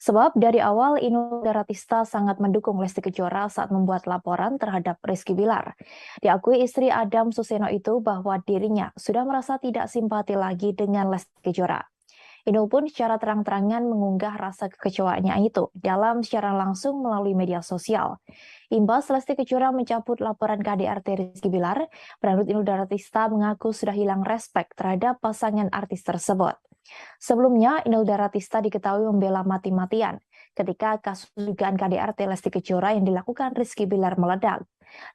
Sebab dari awal Inul Daratista sangat mendukung Lesti Kejora saat membuat laporan terhadap Rizky Bilar. Diakui istri Adam Suseno itu bahwa dirinya sudah merasa tidak simpati lagi dengan Lesti Kejora. Inul pun secara terang-terangan mengunggah rasa kekecewaannya itu dalam siaran langsung melalui media sosial. Imbas Lesti Kejora mencabut laporan KDRT Rizky Bilar, pedangdut Inul Daratista mengaku sudah hilang respek terhadap pasangan artis tersebut. Sebelumnya, Inul Daratista diketahui membela mati-matian ketika kasus dugaan KDRT Lesti Kejora yang dilakukan Rizky Bilar meledak.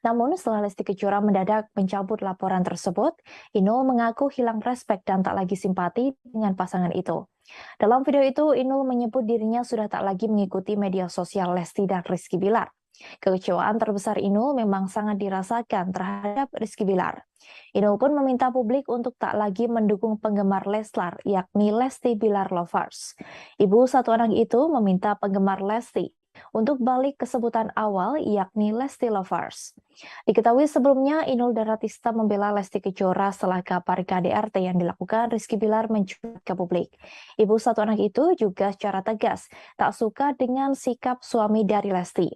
Namun setelah Lesti Kejora mendadak mencabut laporan tersebut, Inul mengaku hilang respek dan tak lagi simpati dengan pasangan itu. Dalam video itu, Inul menyebut dirinya sudah tak lagi mengikuti media sosial Lesti dan Rizky Bilar. Kekecewaan terbesar Inul memang sangat dirasakan terhadap Rizky Bilar. Inul pun meminta publik untuk tak lagi mendukung penggemar Leslar, yakni Lesti Bilar Lovers. Ibu satu anak itu meminta penggemar Lesti untuk balik ke sebutan awal, yakni Lesti Lovers. Diketahui sebelumnya, Inul Daratista membela Lesti Kejora setelah kabar KDRT yang dilakukan Rizky Bilar mencuat ke publik. Ibu satu anak itu juga secara tegas tak suka dengan sikap suami dari Lesti.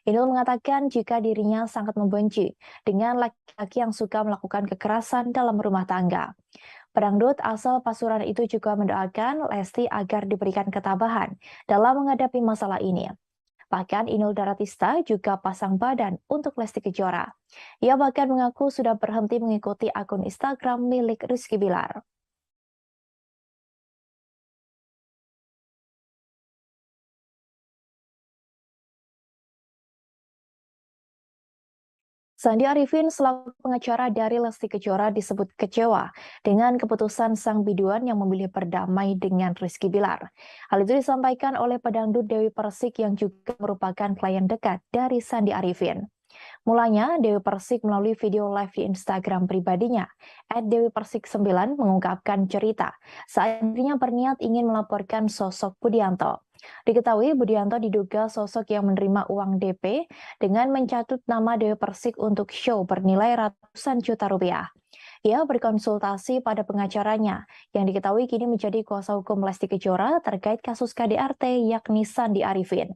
Inul mengatakan jika dirinya sangat membenci dengan laki-laki yang suka melakukan kekerasan dalam rumah tangga. Pedangdut asal Pasuruan itu juga mendoakan Lesti agar diberikan ketabahan dalam menghadapi masalah ini. Bahkan Inul Daratista juga pasang badan untuk Lesti Kejora. Ia bahkan mengaku sudah berhenti mengikuti akun Instagram milik Rizky Bilar. Sandi Arifin selaku pengacara dari Lesti Kejora disebut kecewa dengan keputusan sang biduan yang memilih berdamai dengan Rizky Bilar. Hal itu disampaikan oleh pedangdut Dewi Persik yang juga merupakan klien dekat dari Sandi Arifin. Mulanya, Dewi Persik melalui video live di Instagram pribadinya, @dewipersik9 mengungkapkan cerita saat dirinya berniat ingin melaporkan sosok Budianto. Diketahui Budianto diduga sosok yang menerima uang DP dengan mencatut nama Dewi Persik untuk show bernilai ratusan juta rupiah. Ia berkonsultasi pada pengacaranya yang diketahui kini menjadi kuasa hukum Lesti Kejora terkait kasus KDRT yakni Sandi Arifin.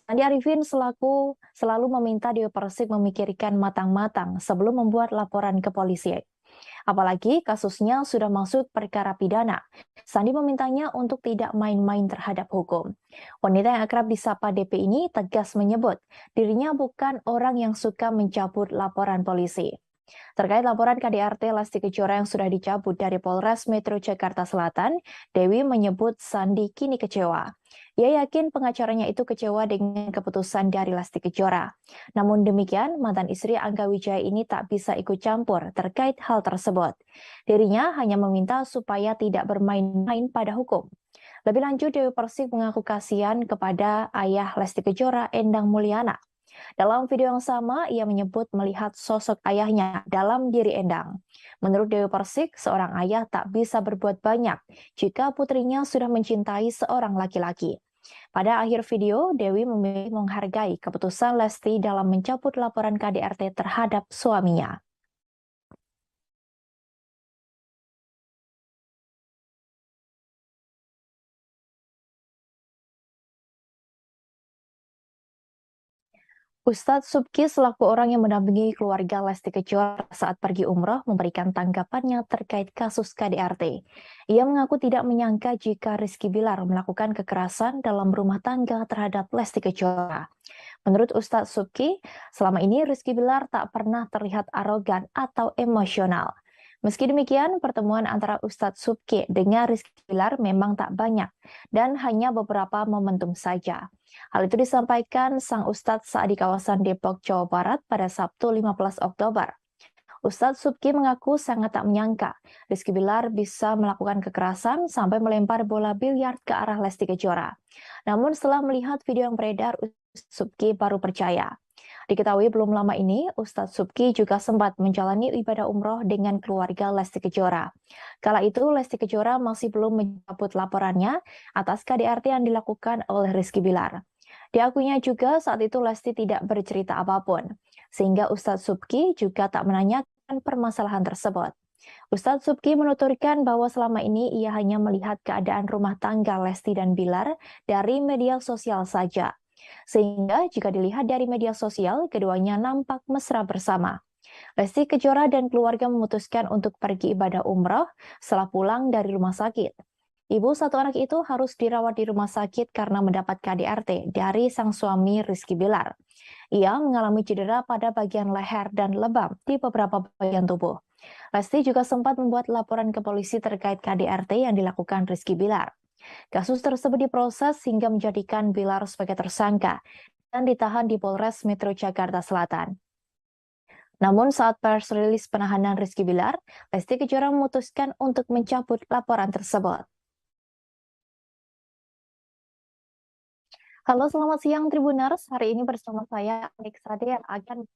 Sandi Arifin selalu meminta Dewi Persik memikirkan matang-matang sebelum membuat laporan ke polisi. Apalagi kasusnya sudah masuk perkara pidana, Sandi memintanya untuk tidak main-main terhadap hukum. Wanita yang akrab disapa DP ini tegas menyebut dirinya bukan orang yang suka mencabut laporan polisi. Terkait laporan KDRT Lesti Kejora yang sudah dicabut dari Polres Metro Jakarta Selatan, Dewi menyebut Sandi kini kecewa. Ia yakin pengacaranya itu kecewa dengan keputusan dari Lesti Kejora. Namun demikian, mantan istri Angga Wijaya ini tak bisa ikut campur terkait hal tersebut. Dirinya hanya meminta supaya tidak bermain-main pada hukum. Lebih lanjut, Dewi Persik mengaku kasihan kepada ayah Lesti Kejora, Endang Mulyana. Dalam video yang sama, ia menyebut melihat sosok ayahnya dalam diri Endang. Menurut Dewi Persik, seorang ayah tak bisa berbuat banyak jika putrinya sudah mencintai seorang laki-laki. Pada akhir video, Dewi memilih menghargai keputusan Lesti dalam mencabut laporan KDRT terhadap suaminya. Ustadz Subki selaku orang yang mendampingi keluarga Lesti Kejora saat pergi umroh memberikan tanggapannya terkait kasus KDRT. Ia mengaku tidak menyangka jika Rizky Bilar melakukan kekerasan dalam rumah tangga terhadap Lesti Kejora. Menurut Ustadz Subki, selama ini Rizky Bilar tak pernah terlihat arogan atau emosional. Meski demikian, pertemuan antara Ustadz Subki dengan Rizky Bilar memang tak banyak dan hanya beberapa momentum saja. Hal itu disampaikan sang Ustadz saat di kawasan Depok, Jawa Barat pada Sabtu 15 Oktober. Ustadz Subki mengaku sangat tak menyangka Rizky Bilar bisa melakukan kekerasan sampai melempar bola biliar ke arah Lesti Kejora. Namun setelah melihat video yang beredar, Ustadz Subki baru percaya. Diketahui belum lama ini, Ustadz Subki juga sempat menjalani ibadah umroh dengan keluarga Lesti Kejora. Kala itu, Lesti Kejora masih belum mencabut laporannya atas KDRT yang dilakukan oleh Rizky Bilar. Diakuinya juga saat itu Lesti tidak bercerita apapun, sehingga Ustadz Subki juga tak menanyakan permasalahan tersebut. Ustadz Subki menuturkan bahwa selama ini ia hanya melihat keadaan rumah tangga Lesti dan Bilar dari media sosial saja. Sehingga jika dilihat dari media sosial, keduanya nampak mesra bersama. Lesti Kejora dan keluarga memutuskan untuk pergi ibadah umroh setelah pulang dari rumah sakit. Ibu satu anak itu harus dirawat di rumah sakit karena mendapat KDRT dari sang suami Rizky Bilar. Ia mengalami cedera pada bagian leher dan lebam di beberapa bagian tubuh. Lesti juga sempat membuat laporan ke polisi terkait KDRT yang dilakukan Rizky Bilar. Kasus tersebut diproses hingga menjadikan Bilar sebagai tersangka dan ditahan di Polres Metro Jakarta Selatan. Namun saat pers rilis penahanan Rizky Bilar, Lesti Kejora memutuskan untuk mencabut laporan tersebut. Halo, selamat siang Tribuners. Hari ini bersama saya, Anik Sade, yang akan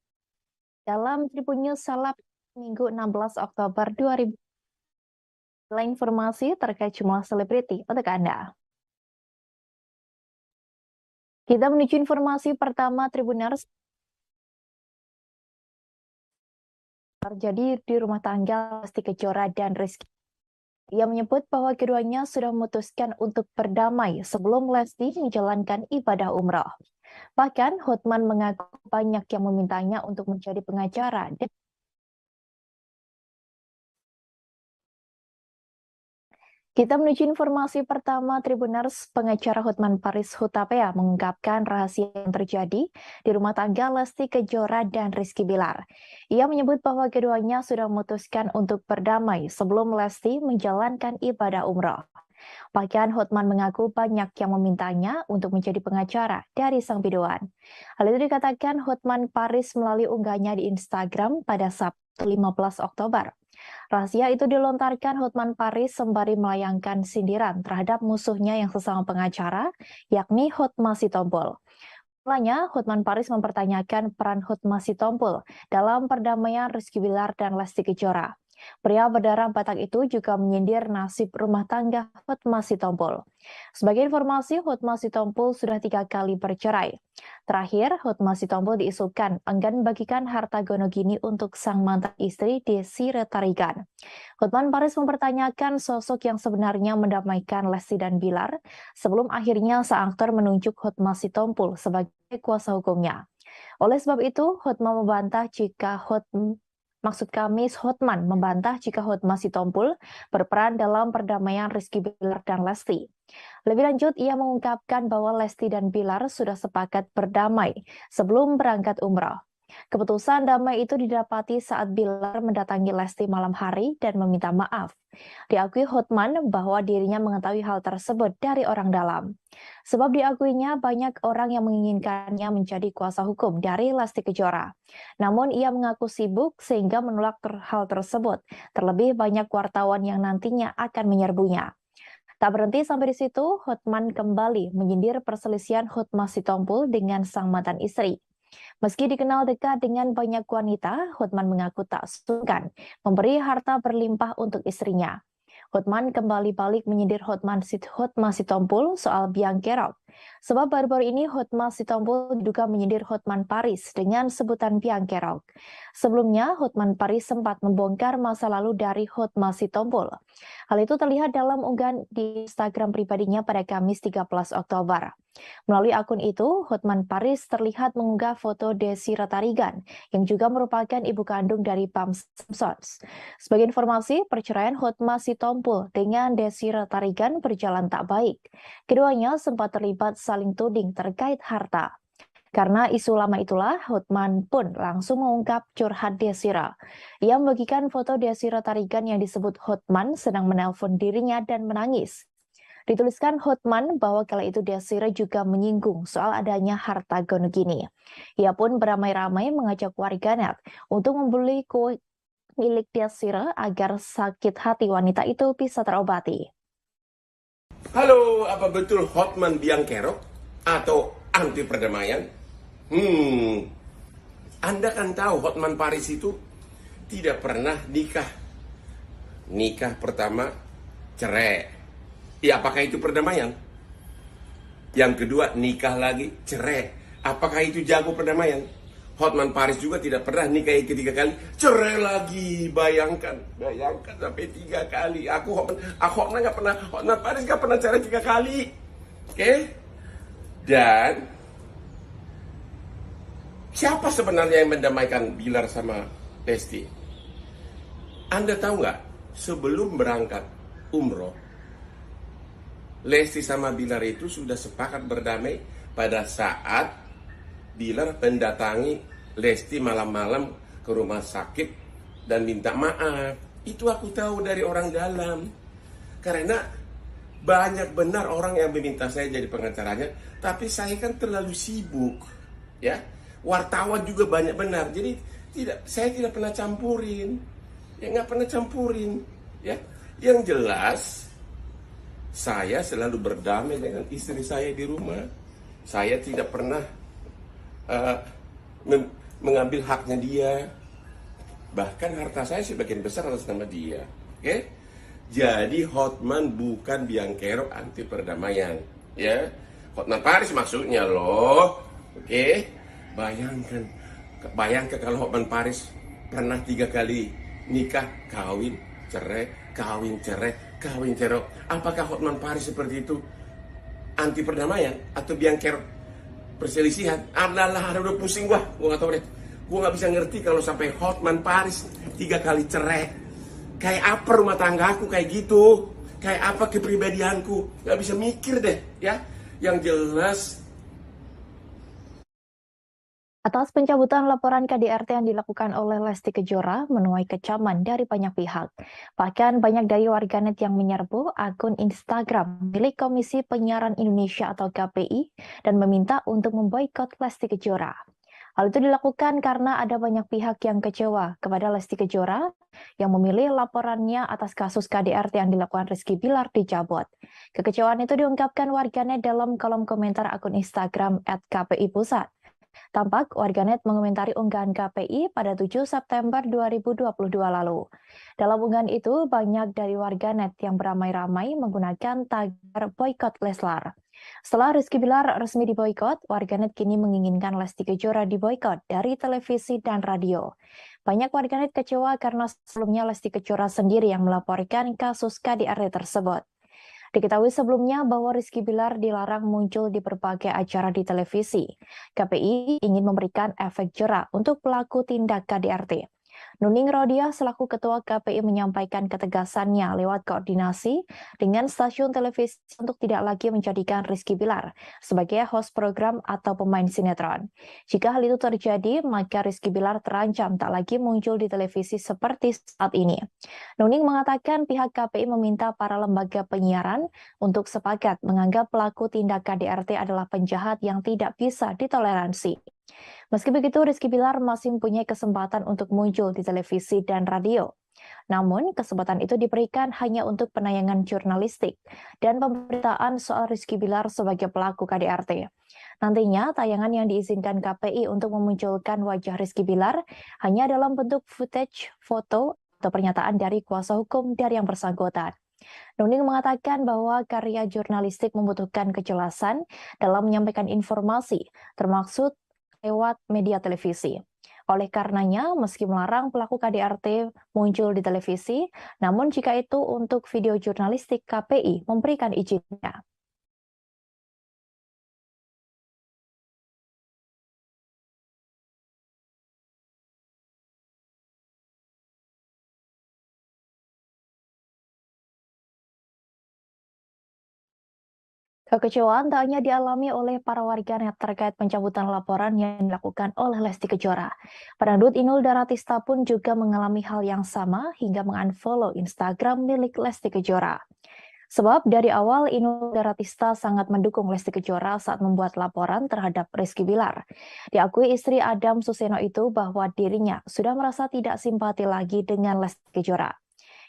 dalam Tribun News Seleb Minggu 16 Oktober 2020. Informasi terkait jumlah selebriti untuk Anda. Kita menuju informasi pertama Tribuners. Terjadi di rumah tangga Lesti Kejora dan Rizky. Ia menyebut bahwa keduanya sudah memutuskan untuk berdamai sebelum Lesti menjalankan ibadah umroh. Bahkan Hotman mengaku banyak yang memintanya untuk menjadi pengacara. Kita menuju informasi pertama Tribuners. Pengacara Hotman Paris Hutapea mengungkapkan rahasia yang terjadi di rumah tangga Lesti Kejora dan Rizky Bilar. Ia menyebut bahwa keduanya sudah memutuskan untuk berdamai sebelum Lesti menjalankan ibadah umroh. Bahkan Hotman mengaku banyak yang memintanya untuk menjadi pengacara dari sang biduan. Hal itu dikatakan Hotman Paris melalui unggahnya di Instagram pada Sabtu 15 Oktober. Rahasia itu dilontarkan Hotman Paris sembari melayangkan sindiran terhadap musuhnya yang sesama pengacara, yakni Hotma Sitompul. Mulanya, Hotman Paris mempertanyakan peran Hotma Sitompul dalam perdamaian Rizky Bilar dan Lesti Kejora. Pria berdarah Batak itu juga menyindir nasib rumah tangga Hotma Sitompul. Sebagai informasi, Hotma Sitompul sudah 3 kali bercerai. Terakhir, Hotma Sitompul diisukan enggan membagikan harta gonogini untuk sang mantan istri Desi Retarigan. Hotman Paris mempertanyakan sosok yang sebenarnya mendamaikan Lesti dan Bilar sebelum akhirnya sang aktor menunjuk Hotma Sitompul sebagai kuasa hukumnya. Oleh sebab itu, Hotma membantah jika Maksud Kamis, Hotman membantah jika Hotma Sitompul berperan dalam perdamaian Rizky Bilar dan Lesti. Lebih lanjut, ia mengungkapkan bahwa Lesti dan Bilar sudah sepakat berdamai sebelum berangkat umrah. Keputusan damai itu didapati saat Bilar mendatangi Lesti malam hari dan meminta maaf. Diakui Hotman bahwa dirinya mengetahui hal tersebut dari orang dalam. Sebab diakuinya banyak orang yang menginginkannya menjadi kuasa hukum dari Lesti Kejora. Namun ia mengaku sibuk sehingga menolak hal tersebut. Terlebih banyak wartawan yang nantinya akan menyerbunya. Tak berhenti sampai di situ, Hotman kembali menyindir perselisihan Hotma Sitompul dengan sang mantan istri. Meski dikenal dekat dengan banyak wanita, Hotman mengaku tak sungkan memberi harta berlimpah untuk istrinya. Hotman kembali balik menyindir Hotma Sitompul soal biang kerok. Sebab baru-baru ini Hotma Sitompul diduga menyindir Hotman Paris dengan sebutan biang kerok. Sebelumnya, Hotman Paris sempat membongkar masa lalu dari Hotma Sitompul. Hal itu terlihat dalam unggahan di Instagram pribadinya pada Kamis 13 Oktober. Melalui akun itu, Hotman Paris terlihat mengunggah foto Desi Ratarigan, yang juga merupakan ibu kandung dari Pam Simpsons. Sebagai informasi, perceraian Hotma Sitompul dengan Desi Ratarigan berjalan tak baik. Keduanya sempat terlibat saling tuding terkait harta. Karena isu lama itulah, Hotman pun langsung mengungkap curhat Desira. Ia membagikan foto Desi Ratarigan yang disebut Hotman sedang menelpon dirinya dan menangis. Dituliskan Hotman bahwa kala itu Desira juga menyinggung soal adanya harta gonogini. Ia pun beramai-ramai mengajak warganet untuk membeli kue milik Desira agar sakit hati wanita itu bisa terobati. Halo, apa betul Hotman biang kerok atau anti perdamaian? Anda kan tahu Hotman Paris itu tidak pernah nikah. Nikah pertama cerai. Ya, apakah itu perdamaian? Yang kedua, nikah lagi, cerai. Apakah itu jago perdamaian? Hotman Paris juga tidak pernah nikah ketiga kali, cerai lagi. Bayangkan sampai 3 kali. Hotman nggak pernah, Hotman Paris nggak pernah cerai 3 kali. Oke? Dan siapa sebenarnya yang mendamaikan Bilar sama Lesti? Anda tahu nggak? Sebelum berangkat umroh, Lesti sama Bilar itu sudah sepakat berdamai pada saat Bilar mendatangi Lesti malam-malam ke rumah sakit dan minta maaf. Itu aku tahu dari orang dalam. Karena banyak benar orang yang meminta saya jadi pengacaranya, tapi saya kan terlalu sibuk. Ya, wartawan juga banyak benar. Jadi saya tidak pernah campurin. Ya, nggak pernah campurin. Ya, yang jelas saya selalu berdamai dengan istri saya di rumah. Saya tidak pernah mengambil haknya dia. Bahkan harta saya sebagian besar atas nama dia. Oke? Jadi Hotman bukan biang kerok anti perdamaian. Ya, Hotman Paris maksudnya loh. Oke? Bayangkan kalau Hotman Paris pernah 3 kali nikah, kawin, cerai, kawin, cerai, kawin, cerai. Apakah Hotman Paris seperti itu anti perdamaian atau biang kerok perselisihan? Adalah, udah pusing gua nggak tahu deh. Gua nggak bisa ngerti kalau sampai Hotman Paris 3 kali cerai. Kayak apa rumah tangga aku kayak gitu? Kayak apa kepribadianku? Nggak bisa mikir deh, ya. Yang jelas. Atas pencabutan laporan KDRT yang dilakukan oleh Lesti Kejora menuai kecaman dari banyak pihak. Bahkan banyak dari warganet yang menyerbu akun Instagram milik Komisi Penyiaran Indonesia atau KPI dan meminta untuk memboikot Lesti Kejora. Hal itu dilakukan karena ada banyak pihak yang kecewa kepada Lesti Kejora yang memilih laporannya atas kasus KDRT yang dilakukan Rizky Bilar dicabut. Kekecewaan itu diungkapkan warganet dalam kolom komentar akun Instagram @kpi_pusat. Tampak warganet mengomentari unggahan KPI pada 7 September 2022 lalu. Dalam unggahan itu, banyak dari warganet yang beramai-ramai menggunakan tagar boykot Leslar. Setelah Rizky Bilar resmi diboykot, warganet kini menginginkan Lesti Kejora diboykot dari televisi dan radio. Banyak warganet kecewa karena sebelumnya Lesti Kejora sendiri yang melaporkan kasus KDRT tersebut. Diketahui sebelumnya bahwa Rizky Bilar dilarang muncul di berbagai acara di televisi. KPI ingin memberikan efek jera untuk pelaku tindak KDRT. Nuning Rodia selaku Ketua KPI menyampaikan ketegasannya lewat koordinasi dengan stasiun televisi untuk tidak lagi menjadikan Rizky Bilar sebagai host program atau pemain sinetron. Jika hal itu terjadi, maka Rizky Bilar terancam tak lagi muncul di televisi seperti saat ini. Nuning mengatakan pihak KPI meminta para lembaga penyiaran untuk sepakat menganggap pelaku tindak KDRT adalah penjahat yang tidak bisa ditoleransi. Meski begitu, Rizky Bilar masih mempunyai kesempatan untuk muncul di televisi dan radio. Namun, kesempatan itu diberikan hanya untuk penayangan jurnalistik dan pemberitaan soal Rizky Bilar sebagai pelaku KDRT. Nantinya, tayangan yang diizinkan KPI untuk memunculkan wajah Rizky Bilar hanya dalam bentuk footage, foto, atau pernyataan dari kuasa hukum dari yang bersangkutan. Nuning mengatakan bahwa karya jurnalistik membutuhkan kejelasan dalam menyampaikan informasi, termasuk lewat media televisi. Oleh karenanya, meski melarang pelaku KDRT muncul di televisi, namun jika itu untuk video jurnalistik, KPI memberikan izinnya. Kekecewaan tak hanya dialami oleh para warganet terkait pencabutan laporan yang dilakukan oleh Lesti Kejora. Pedangdut Inul Daratista pun juga mengalami hal yang sama hingga mengunfollow Instagram milik Lesti Kejora. Sebab dari awal Inul Daratista sangat mendukung Lesti Kejora saat membuat laporan terhadap Rizky Bilar. Diakui istri Adam Suseno itu bahwa dirinya sudah merasa tidak simpati lagi dengan Lesti Kejora.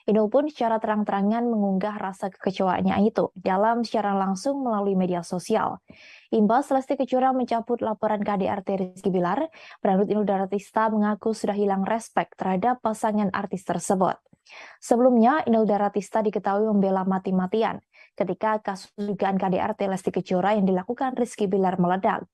Inul pun secara terang-terangan mengunggah rasa kekecewaannya itu dalam secara langsung melalui media sosial. Imbas Lesti Kejora mencabut laporan KDRT Rizky Bilar, pedangdut Inul Daratista mengaku sudah hilang respek terhadap pasangan artis tersebut. Sebelumnya, Inul Daratista diketahui membela mati-matian ketika kasus dugaan KDRT Lesti Kejora yang dilakukan Rizky Bilar meledak.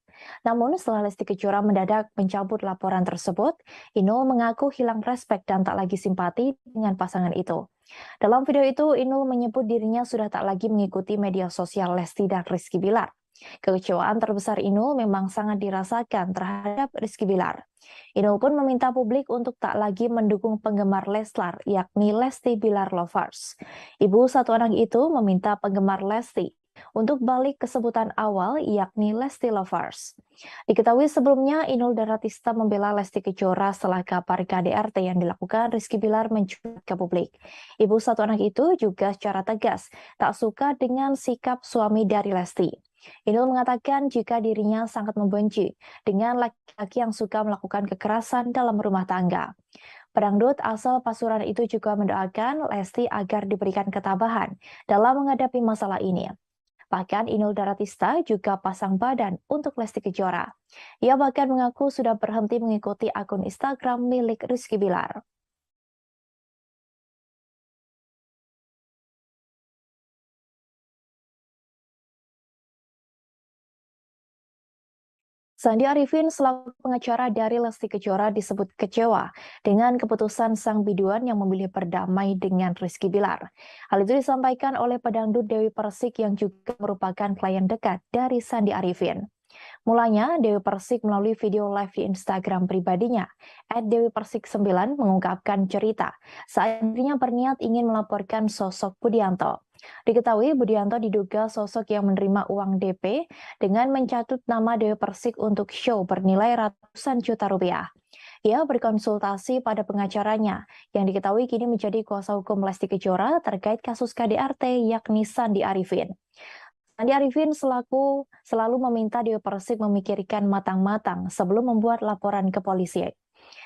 Namun setelah Lesti Kejora mendadak mencabut laporan tersebut, Inul mengaku hilang respek dan tak lagi simpati dengan pasangan itu. Dalam video itu, Inul menyebut dirinya sudah tak lagi mengikuti media sosial Lesti dan Rizky Bilar. Kekecewaan terbesar Inul memang sangat dirasakan terhadap Rizky Bilar. Inul pun meminta publik untuk tak lagi mendukung penggemar Leslar, yakni Lesti Bilar Lovers. Ibu satu anak itu meminta penggemar Lesti untuk balik ke sebutan awal, yakni Lesti Lovers. Diketahui sebelumnya, Inul Daratista membela Lesti Kejora setelah kabar KDRT yang dilakukan Rizky Bilar mencuat ke publik. Ibu satu anak itu juga secara tegas tak suka dengan sikap suami dari Lesti. Inul mengatakan jika dirinya sangat membenci dengan laki-laki yang suka melakukan kekerasan dalam rumah tangga. Pedangdut asal Pasuruan itu juga mendoakan Lesti agar diberikan ketabahan dalam menghadapi masalah ini. Bahkan Inul Daratista juga pasang badan untuk Lesti Kejora. Ia bahkan mengaku sudah berhenti mengikuti akun Instagram milik Rizky Bilar. Sandi Arifin selaku pengacara dari Lesti Kejora disebut kecewa dengan keputusan sang biduan yang memilih berdamai dengan Rizky Bilar. Hal itu disampaikan oleh pedangdut Dewi Persik yang juga merupakan klien dekat dari Sandi Arifin. Mulanya, Dewi Persik melalui video live di Instagram pribadinya, @dewipersik9 mengungkapkan cerita saat dirinya berniat ingin melaporkan sosok Budianto. Diketahui Budianto diduga sosok yang menerima uang DP dengan mencatut nama Dewi Persik untuk show bernilai ratusan juta rupiah. Ia berkonsultasi pada pengacaranya yang diketahui kini menjadi kuasa hukum Lesti Kejora terkait kasus KDRT yakni Sandi Arifin. Sandi Arifin selalu meminta Dewi Persik memikirkan matang-matang sebelum membuat laporan ke polisi.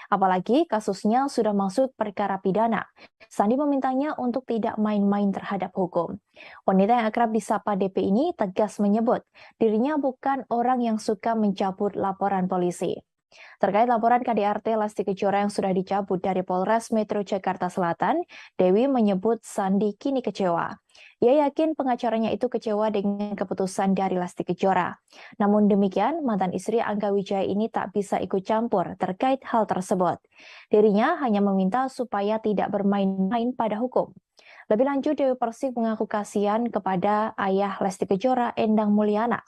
Apalagi kasusnya sudah masuk perkara pidana. Sandi memintanya untuk tidak main-main terhadap hukum. Wanita yang akrab disapa DP ini tegas menyebut dirinya bukan orang yang suka mencabut laporan polisi. Terkait laporan KDRT Lesti Kejora yang sudah dicabut dari Polres Metro Jakarta Selatan, Dewi menyebut Sandi kini kecewa. Ia yakin pengacaranya itu kecewa dengan keputusan dari Lesti Kejora. Namun demikian, mantan istri Angga Wijaya ini tak bisa ikut campur terkait hal tersebut. Dirinya hanya meminta supaya tidak bermain-main pada hukum. Lebih lanjut, Dewi Persik mengaku kasihan kepada ayah Lesti Kejora, Endang Mulyana.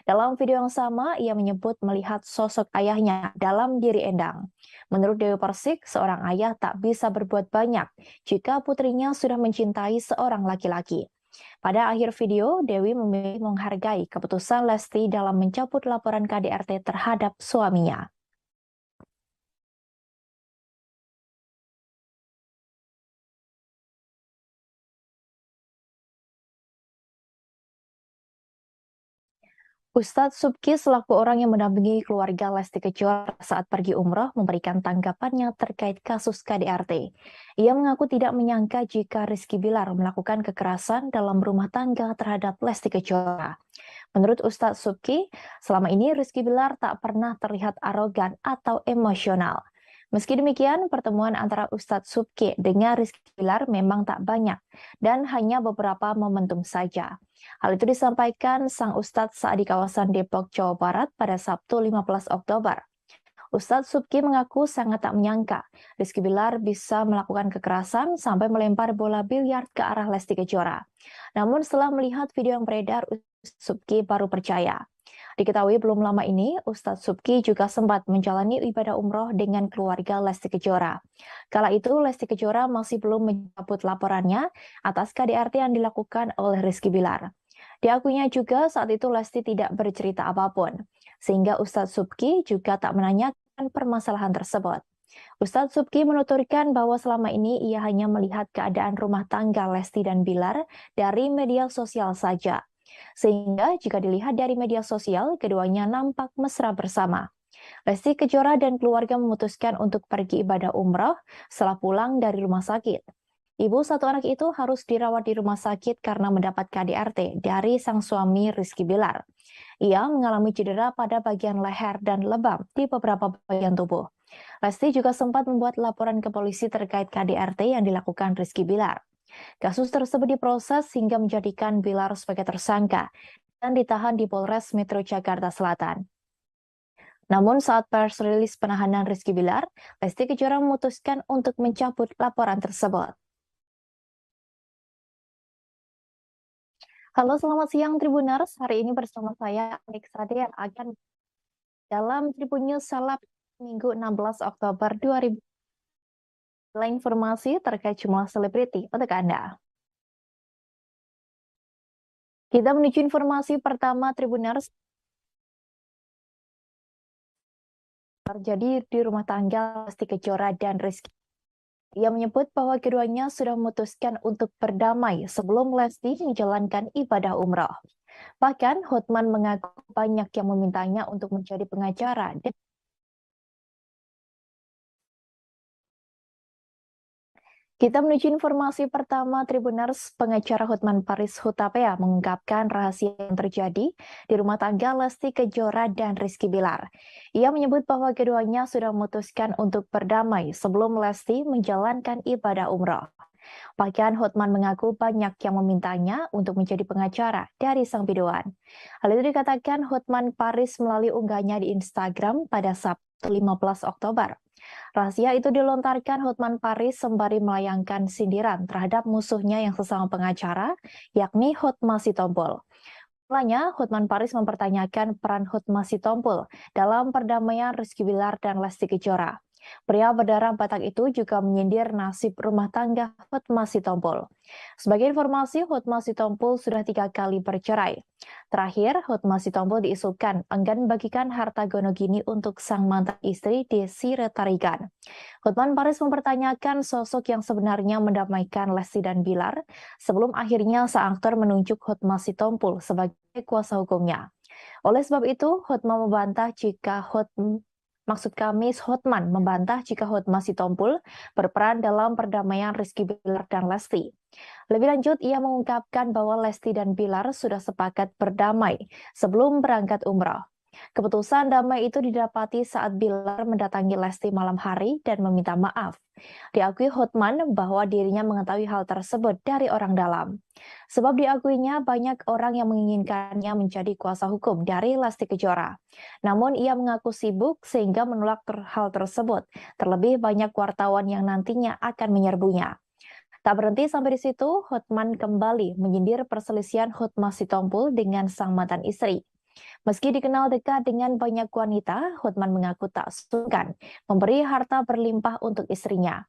Dalam video yang sama, ia menyebut melihat sosok ayahnya dalam diri Endang. Menurut Dewi Persik, seorang ayah tak bisa berbuat banyak jika putrinya sudah mencintai seorang laki-laki. Pada akhir video, Dewi memilih menghargai keputusan Lesti dalam mencabut laporan KDRT terhadap suaminya. Ustadz Subki selaku orang yang mendampingi keluarga Lesti Kejora saat pergi umroh memberikan tanggapannya terkait kasus KDRT. Ia mengaku tidak menyangka jika Rizky Bilar melakukan kekerasan dalam rumah tangga terhadap Lesti Kejora. Menurut Ustadz Subki, selama ini Rizky Bilar tak pernah terlihat arogan atau emosional. Meski demikian, pertemuan antara Ustadz Subki dengan Rizky Bilar memang tak banyak dan hanya beberapa momentum saja. Hal itu disampaikan sang Ustadz saat di kawasan Depok, Jawa Barat pada Sabtu 15 Oktober. Ustadz Subki mengaku sangat tak menyangka Rizky Bilar bisa melakukan kekerasan sampai melempar bola biliar ke arah Lesti Kejora. Namun setelah melihat video yang beredar, Ustadz Subki baru percaya. Diketahui belum lama ini, Ustadz Subki juga sempat menjalani ibadah umroh dengan keluarga Lesti Kejora. Kala itu, Lesti Kejora masih belum mencabut laporannya atas KDRT yang dilakukan oleh Rizky Bilar. Diakuinya juga saat itu Lesti tidak bercerita apapun, sehingga Ustadz Subki juga tak menanyakan permasalahan tersebut. Ustadz Subki menuturkan bahwa selama ini ia hanya melihat keadaan rumah tangga Lesti dan Bilar dari media sosial saja. Sehingga jika dilihat dari media sosial, keduanya nampak mesra bersama. Lesti Kejora dan keluarga memutuskan untuk pergi ibadah umroh setelah pulang dari rumah sakit. Ibu satu anak itu harus dirawat di rumah sakit karena mendapat KDRT dari sang suami Rizky Bilar. Ia mengalami cedera pada bagian leher dan lebam di beberapa bagian tubuh. Lesti juga sempat membuat laporan ke polisi terkait KDRT yang dilakukan Rizky Bilar. Kasus tersebut diproses hingga menjadikan Bilar sebagai tersangka dan ditahan di Polres Metro Jakarta Selatan. Namun saat pers rilis penahanan Rizky Bilar, Lesti Kejora memutuskan untuk mencabut laporan tersebut. Halo, selamat siang Tribuners. Hari ini bersama saya Alex Sade yang akan dalam Tribun News Seleb Minggu 16 Oktober 2020. Informasi terkait jumlah selebriti untuk Anda. Kita menuju informasi pertama Tribuners. Terjadi di rumah tangga Lesti Kejora dan Rizky. Ia menyebut bahwa keduanya sudah memutuskan untuk berdamai sebelum Lesti menjalankan ibadah umroh. Bahkan Hotman mengaku banyak yang memintanya untuk menjadi pengacara. Kita menuju informasi pertama Tribuners. Pengacara Hotman Paris Hutapea mengungkapkan rahasia yang terjadi di rumah tangga Lesti Kejora dan Rizky Bilar. Ia menyebut bahwa keduanya sudah memutuskan untuk berdamai sebelum Lesti menjalankan ibadah umroh. Bahkan Hotman mengaku banyak yang memintanya untuk menjadi pengacara dari sang biduan. Hal itu dikatakan Hotman Paris melalui unggahnya di Instagram pada Sabtu 15 Oktober. Rahasia itu dilontarkan Hotman Paris sembari melayangkan sindiran terhadap musuhnya yang sesama pengacara, yakni Hotma Sitompul. Mulanya, Hotman Paris mempertanyakan peran Hotma Sitompul dalam perdamaian Rizky Bilar dan Lesti Kejora. Pria berdarah Batak itu juga menyindir nasib rumah tangga Hotma Sitompul. Sebagai informasi, Hotma Sitompul sudah 3 kali bercerai. Terakhir, Hotma Sitompul diisukan enggan bagikan harta gonogini untuk sang mantan istri Desi Retarigan. Hotman Paris mempertanyakan sosok yang sebenarnya mendamaikan Lesti dan Bilar sebelum akhirnya sang aktor menunjuk Hotma Sitompul sebagai kuasa hukumnya. Oleh sebab itu, Hotman membantah jika Hotman membantah jika Hotma Sitompul berperan dalam perdamaian Rizky Bilar dan Lesti. Lebih lanjut, ia mengungkapkan bahwa Lesti dan Bilar sudah sepakat berdamai sebelum berangkat umroh. Keputusan damai itu didapati saat Bilar mendatangi Lesti malam hari dan meminta maaf. Diakui Hotman bahwa dirinya mengetahui hal tersebut dari orang dalam. Sebab diakuinya banyak orang yang menginginkannya menjadi kuasa hukum dari Lesti Kejora. Namun ia mengaku sibuk sehingga menolak hal tersebut. Terlebih banyak wartawan yang nantinya akan menyerbunya. Tak berhenti sampai di situ, Hotman kembali menyindir perselisihan Hotma Sitompul dengan sang mantan istri. Meski dikenal dekat dengan banyak wanita, Hotman mengaku tak sungkan memberi harta berlimpah untuk istrinya.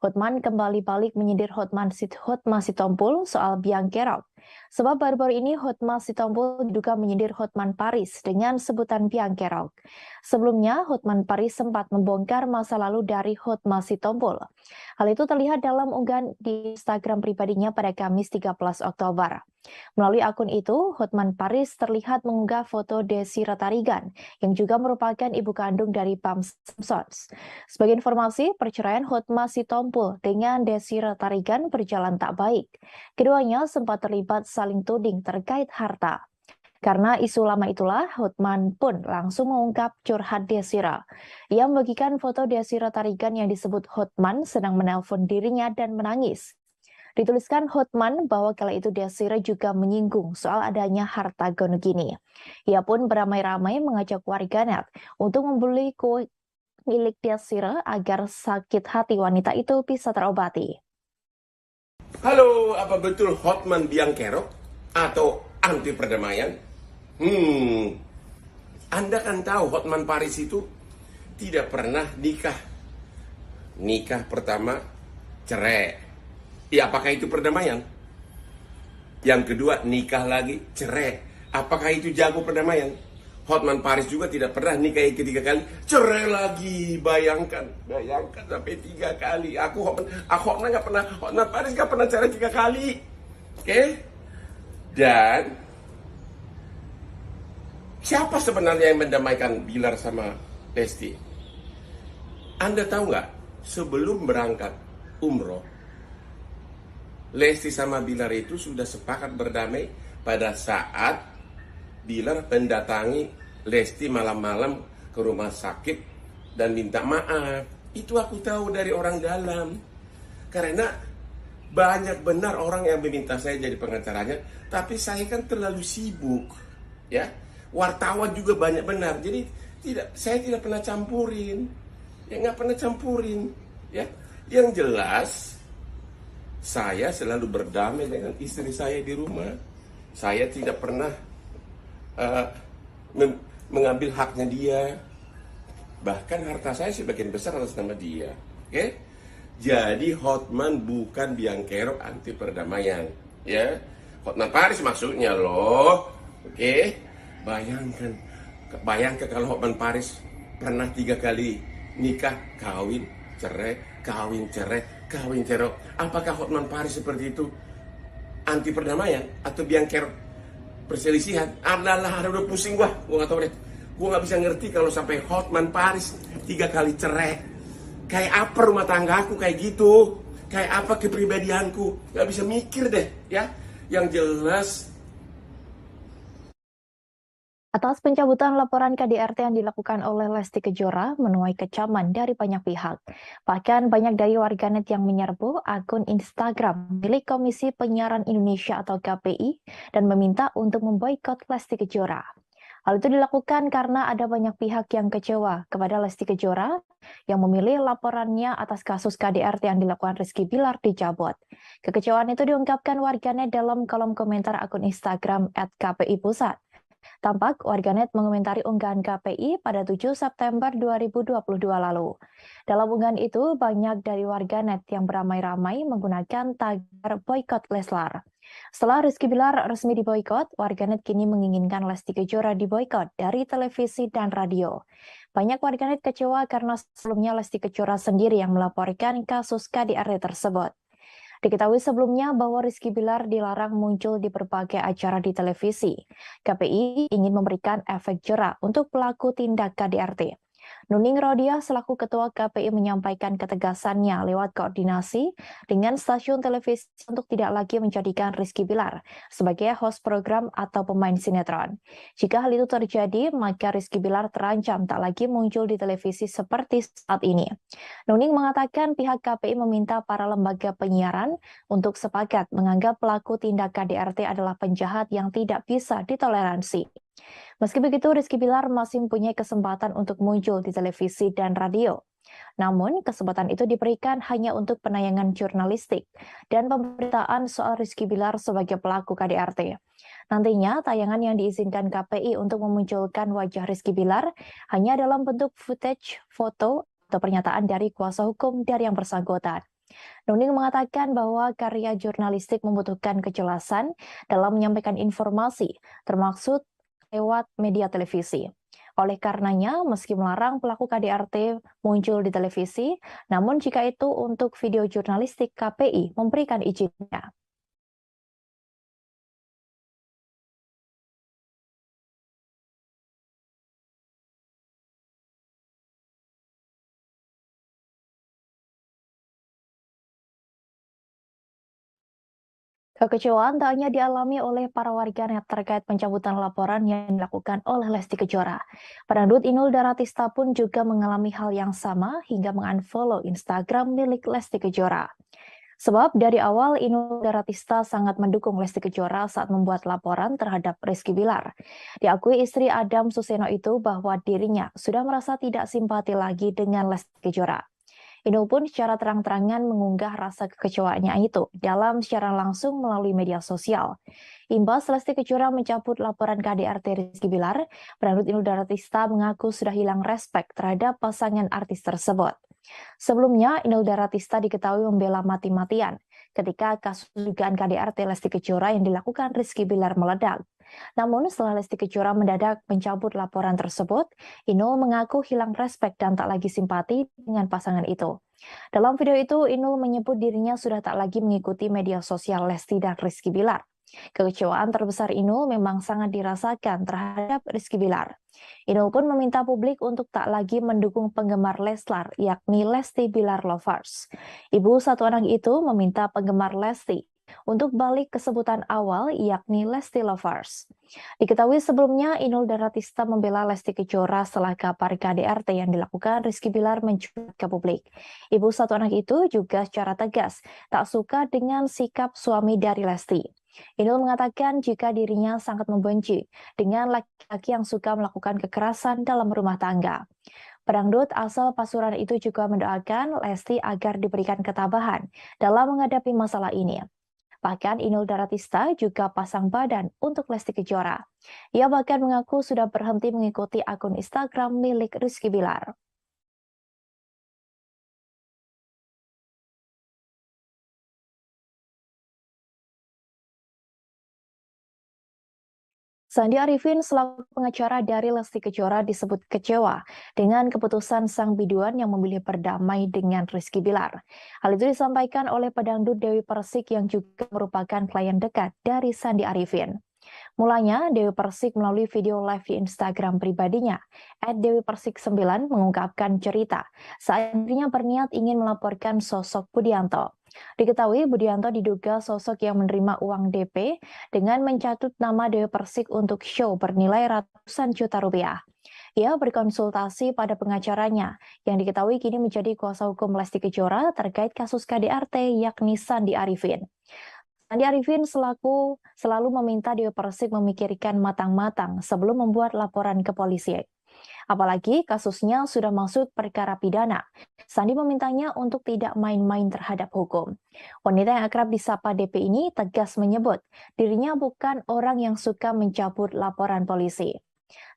Hotman kembali balik menyindir Hotma Sitompul soal biang kerok. Sebab baru-baru ini Hotma Sitompul diduga menyindir Hotman Paris dengan sebutan biang kerok. Sebelumnya, Hotman Paris sempat membongkar masa lalu dari Hotma Sitompul. Hal itu terlihat dalam unggahan di Instagram pribadinya pada Kamis 13 Oktober. Melalui akun itu, Hotman Paris terlihat mengunggah foto Desi Ratarigan, yang juga merupakan ibu kandung dari Pam Simpsons. Sebagai informasi, perceraian Hotma Sitompul dengan Desi Ratarigan berjalan tak baik. Keduanya sempat terlibat saling tuding terkait harta. Karena isu lama itulah, Hotman pun langsung mengungkap curhat Desira. Ia membagikan foto Desi Ratarigan yang disebut Hotman sedang menelpon dirinya dan menangis. Dituliskan Hotman bahwa kala itu Desira juga menyinggung soal adanya harta gonogini. Ia pun beramai-ramai mengajak warganet untuk membeli kue milik Desira agar sakit hati wanita itu bisa terobati. Halo, apa betul Hotman biang kerok atau anti perdamaian? Anda kan tahu Hotman Paris itu tidak pernah nikah. Nikah pertama cerai. Ya, apakah itu perdamaian? Yang kedua, nikah lagi, cerai. Apakah itu jago perdamaian? Hotman Paris juga tidak pernah nikah ketiga kali, cerai lagi. Bayangkan sampai 3 kali. Hotman Paris nggak pernah cerai 3 kali. Oke? Dan siapa sebenarnya yang mendamaikan Bilar sama Lesti? Anda tahu nggak? Sebelum berangkat umroh, Lesti sama Bilar itu sudah sepakat berdamai pada saat Bilar mendatangi Lesti malam-malam ke rumah sakit dan minta maaf. Itu aku tahu dari orang dalam. Karena banyak benar orang yang meminta saya jadi pengacaranya, tapi saya kan terlalu sibuk. Ya, wartawan juga banyak benar. Jadi saya tidak pernah campurin. Ya, nggak pernah campurin. Ya, yang jelas saya selalu berdamai dengan istri saya di rumah. Saya tidak pernah mengambil haknya dia. Bahkan harta saya sebagian besar atas nama dia. Oke? Jadi Hotman bukan biang kerok anti perdamaian. Ya, Hotman Paris maksudnya loh. Oke? Bayangkan kalau Hotman Paris pernah 3 kali nikah, kawin, cerai, kawin, cerai, kawin, cerai. Apakah Hotman Paris seperti itu anti perdamaian atau biang kerok perselisihan? Adalah, udah pusing gua nggak tahu deh. Gua nggak bisa ngerti kalau sampai Hotman Paris 3 kali cerai. Kayak apa rumah tanggaku kayak gitu? Kayak apa kepribadianku? Nggak bisa mikir deh, ya. Yang jelas, Atas pencabutan laporan KDRT yang dilakukan oleh Lesti Kejora menuai kecaman dari banyak pihak. Bahkan banyak dari warganet yang menyerbu akun Instagram milik Komisi Penyiaran Indonesia atau KPI dan meminta untuk memboikot Lesti Kejora. Hal itu dilakukan karena ada banyak pihak yang kecewa kepada Lesti Kejora yang memilih laporannya atas kasus KDRT yang dilakukan Rizky Bilar dicabut. Kekecewaan itu diungkapkan warganet dalam kolom komentar akun Instagram @KPI_Pusat. Tampak warganet mengomentari unggahan KPI pada 7 September 2022 lalu. Dalam unggahan itu, banyak dari warganet yang beramai-ramai menggunakan tagar boykot Leslar. Setelah Rizky Bilar resmi diboykot, warganet kini menginginkan Lesti Kejora diboykot dari televisi dan radio. Banyak warganet kecewa karena sebelumnya Lesti Kejora sendiri yang melaporkan kasus KDRT tersebut. Diketahui sebelumnya bahwa Rizky Bilar dilarang muncul di berbagai acara di televisi. KPI ingin memberikan efek jera untuk pelaku tindak KDRT. Nuning Rodia selaku Ketua KPI menyampaikan ketegasannya lewat koordinasi dengan stasiun televisi untuk tidak lagi menjadikan Rizky Bilar sebagai host program atau pemain sinetron. Jika hal itu terjadi, maka Rizky Bilar terancam tak lagi muncul di televisi seperti saat ini. Nuning mengatakan pihak KPI meminta para lembaga penyiaran untuk sepakat menganggap pelaku tindak KDRT adalah penjahat yang tidak bisa ditoleransi. Meski begitu, Rizky Bilar masih mempunyai kesempatan untuk muncul di televisi dan radio. Namun, kesempatan itu diberikan hanya untuk penayangan jurnalistik dan pemberitaan soal Rizky Bilar sebagai pelaku KDRT. Nantinya, tayangan yang diizinkan KPI untuk memunculkan wajah Rizky Bilar hanya dalam bentuk footage, foto, atau pernyataan dari kuasa hukum dari yang bersangkutan. Nuning mengatakan bahwa karya jurnalistik membutuhkan kejelasan dalam menyampaikan informasi, termasuk lewat media televisi. Oleh karenanya, meski melarang pelaku KDRT muncul di televisi, namun jika itu untuk video jurnalistik, KPI memberikan izinnya. Kekecewaan tak hanya dialami oleh para warganet terkait pencabutan laporan yang dilakukan oleh Lesti Kejora. Pedangdut Inul Daratista pun juga mengalami hal yang sama hingga mengunfollow Instagram milik Lesti Kejora. Sebab dari awal Inul Daratista sangat mendukung Lesti Kejora saat membuat laporan terhadap Rizky Bilar. Diakui istri Adam Suseno itu bahwa dirinya sudah merasa tidak simpati lagi dengan Lesti Kejora. Inul pun secara terang-terangan mengunggah rasa kekecewaannya itu dalam siaran langsung melalui media sosial. Imbas Lesti Kejora mencabut laporan KDRT Rizky Bilar, pedangdut Inul Daratista mengaku sudah hilang respek terhadap pasangan artis tersebut. Sebelumnya, Inul Daratista diketahui membela mati-matian ketika kasus dugaan KDRT Lesti Kejora yang dilakukan Rizky Bilar meledak. Namun setelah Lesti Kejora mendadak mencabut laporan tersebut, Inul mengaku hilang respek dan tak lagi simpati dengan pasangan itu. Dalam video itu, Inul menyebut dirinya sudah tak lagi mengikuti media sosial Lesti dan Rizky Bilar. Kekecewaan terbesar Inul memang sangat dirasakan terhadap Rizky Bilar. Inul pun meminta publik untuk tak lagi mendukung penggemar Leslar, yakni Lesti Bilar Lovers. Ibu satu anak itu meminta penggemar Lesti untuk balik ke sebutan awal, yakni Lesti Lovers. Diketahui sebelumnya, Inul Daratista membela Lesti Kejora setelah kabar KDRT yang dilakukan Rizky Bilar mencuat ke publik. Ibu satu anak itu juga secara tegas tak suka dengan sikap suami dari Lesti. Inul mengatakan jika dirinya sangat membenci dengan laki-laki yang suka melakukan kekerasan dalam rumah tangga. Pedangdut asal Pasuruan itu juga mendoakan Lesti agar diberikan ketabahan dalam menghadapi masalah ini. Bahkan Inul Daratista juga pasang badan untuk Lesti Kejora. Ia bahkan mengaku sudah berhenti mengikuti akun Instagram milik Rizky Bilar. Sandi Arifin selaku pengacara dari Lesti Kejora disebut kecewa dengan keputusan sang biduan yang memilih berdamai dengan Rizky Bilar. Hal itu disampaikan oleh pedangdut Dewi Persik yang juga merupakan klien dekat dari Sandi Arifin. Mulanya, Dewi Persik melalui video live di Instagram pribadinya, @dewipersik9 mengungkapkan cerita saat dirinya berniat ingin melaporkan sosok Budianto. Diketahui Budianto diduga sosok yang menerima uang DP dengan mencatut nama Dewi Persik untuk show bernilai ratusan juta rupiah. Ia berkonsultasi pada pengacaranya yang diketahui kini menjadi kuasa hukum Lesti Kejora terkait kasus KDRT yakni Sandi Arifin. Andi Arifin selalu meminta Dewi Persik memikirkan matang-matang sebelum membuat laporan ke polisi. Apalagi kasusnya sudah masuk perkara pidana. Sandi memintanya untuk tidak main-main terhadap hukum. Wanita yang akrab disapa DP ini tegas menyebut dirinya bukan orang yang suka mencabut laporan polisi.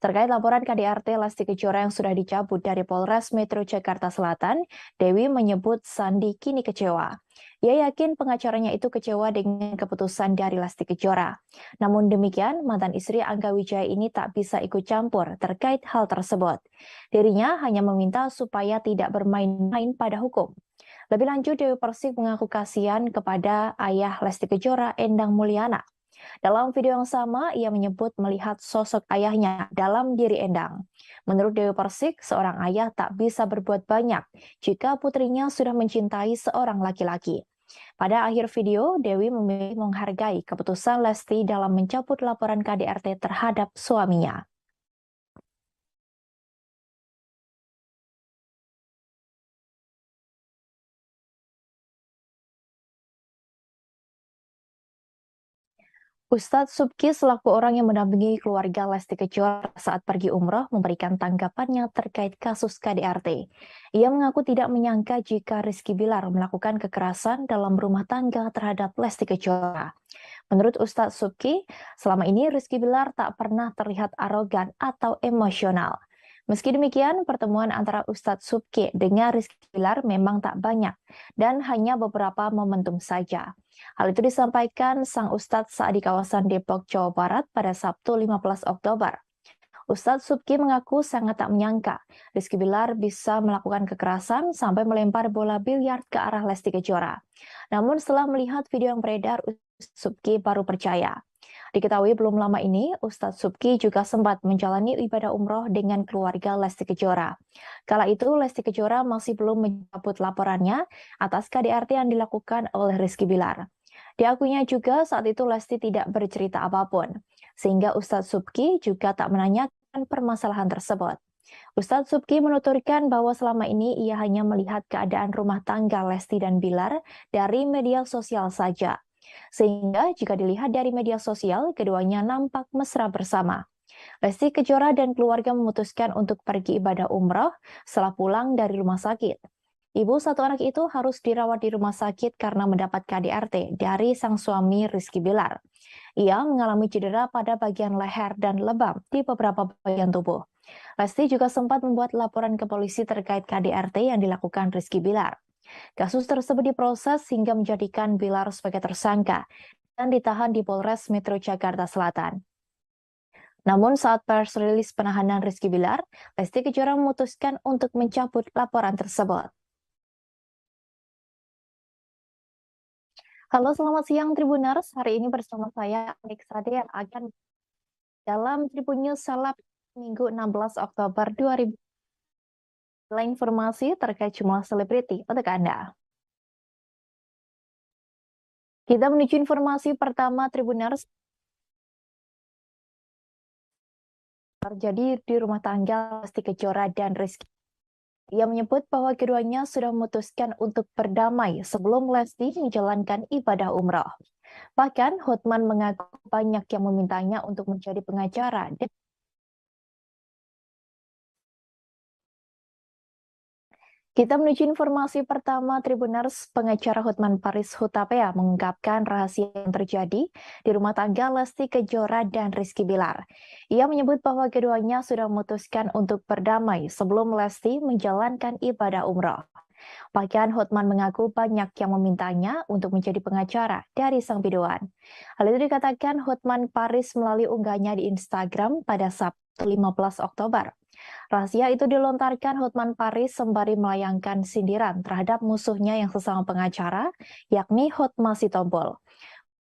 Terkait laporan KDRT Lesti Kejora yang sudah dicabut dari Polres Metro Jakarta Selatan, Dewi menyebut Sandi kini kecewa. Ia yakin pengacaranya itu kecewa dengan keputusan dari Lesti Kejora. Namun demikian, mantan istri Angga Wijaya ini tak bisa ikut campur terkait hal tersebut. Dirinya hanya meminta supaya tidak bermain-main pada hukum. Lebih lanjut, Dewi Persik mengaku kasihan kepada ayah Lesti Kejora, Endang Mulyana. Dalam video yang sama, ia menyebut melihat sosok ayahnya dalam diri Endang. Menurut Dewi Persik, seorang ayah tak bisa berbuat banyak jika putrinya sudah mencintai seorang laki-laki. Pada akhir video, Dewi memilih menghargai keputusan Lesti dalam mencabut laporan KDRT terhadap suaminya. Ustadz Subki selaku orang yang mendampingi keluarga Lesti Kejora saat pergi umroh memberikan tanggapannya terkait kasus KDRT. Ia mengaku tidak menyangka jika Rizky Bilar melakukan kekerasan dalam rumah tangga terhadap Lesti Kejora. Menurut Ustadz Subki, selama ini Rizky Bilar tak pernah terlihat arogan atau emosional. Meski demikian, pertemuan antara Ustadz Subki dengan Rizky Bilar memang tak banyak dan hanya beberapa momentum saja. Hal itu disampaikan sang Ustadz saat di kawasan Depok, Jawa Barat pada Sabtu 15 Oktober. Ustadz Subki mengaku sangat tak menyangka Rizky Bilar bisa melakukan kekerasan sampai melempar bola biliar ke arah Lesti Kejora. Namun setelah melihat video yang beredar, Ustadz Subki baru percaya. Diketahui belum lama ini, Ustadz Subki juga sempat menjalani ibadah umroh dengan keluarga Lesti Kejora. Kala itu, Lesti Kejora masih belum mencabut laporannya atas KDRT yang dilakukan oleh Rizky Bilar. Diakuinya juga saat itu Lesti tidak bercerita apapun, sehingga Ustadz Subki juga tak menanyakan permasalahan tersebut. Ustadz Subki menuturkan bahwa selama ini ia hanya melihat keadaan rumah tangga Lesti dan Bilar dari media sosial saja. Sehingga jika dilihat dari media sosial, keduanya nampak mesra bersama. Lesti Kejora dan keluarga memutuskan untuk pergi ibadah umroh setelah pulang dari rumah sakit. Ibu satu anak itu harus dirawat di rumah sakit karena mendapat KDRT dari sang suami Rizky Bilar. Ia mengalami cedera pada bagian leher dan lebam di beberapa bagian tubuh. Lesti juga sempat membuat laporan ke polisi terkait KDRT yang dilakukan Rizky Bilar. Kasus tersebut diproses hingga menjadikan Bilar sebagai tersangka dan ditahan di Polres Metro Jakarta Selatan. Namun saat press rilis penahanan Rizky Bilar, Lesti Kejora memutuskan untuk mencabut laporan tersebut. Halo, selamat siang Tribuners. Hari ini bersama saya Alex Sade yang akan dalam Tribun News Seleb Minggu 16 Oktober 2020. Informasi terkait jumlah selebriti untuk Anda. Kita menuju informasi pertama Tribuners. Terjadi di rumah tangga Lesti Kejora dan Rizky. Ia menyebut bahwa keduanya sudah memutuskan untuk berdamai sebelum Lesti menjalankan ibadah umroh. Bahkan Hotman mengaku banyak yang memintanya untuk menjadi pengacara. Kita menuju informasi pertama Tribuners. Pengacara Hotman Paris Hutapea mengungkapkan rahasia yang terjadi di rumah tangga Lesti Kejora dan Rizky Bilar. Ia menyebut bahwa keduanya sudah memutuskan untuk berdamai sebelum Lesti menjalankan ibadah umroh. Bahkan Hotman mengaku banyak yang memintanya untuk menjadi pengacara dari sang biduan. Hal itu dikatakan Hotman Paris melalui unggahnya di Instagram pada Sabtu 15 Oktober. Rahasia itu dilontarkan Hotman Paris sembari melayangkan sindiran terhadap musuhnya yang sesama pengacara, yakni Hotma Sitompul.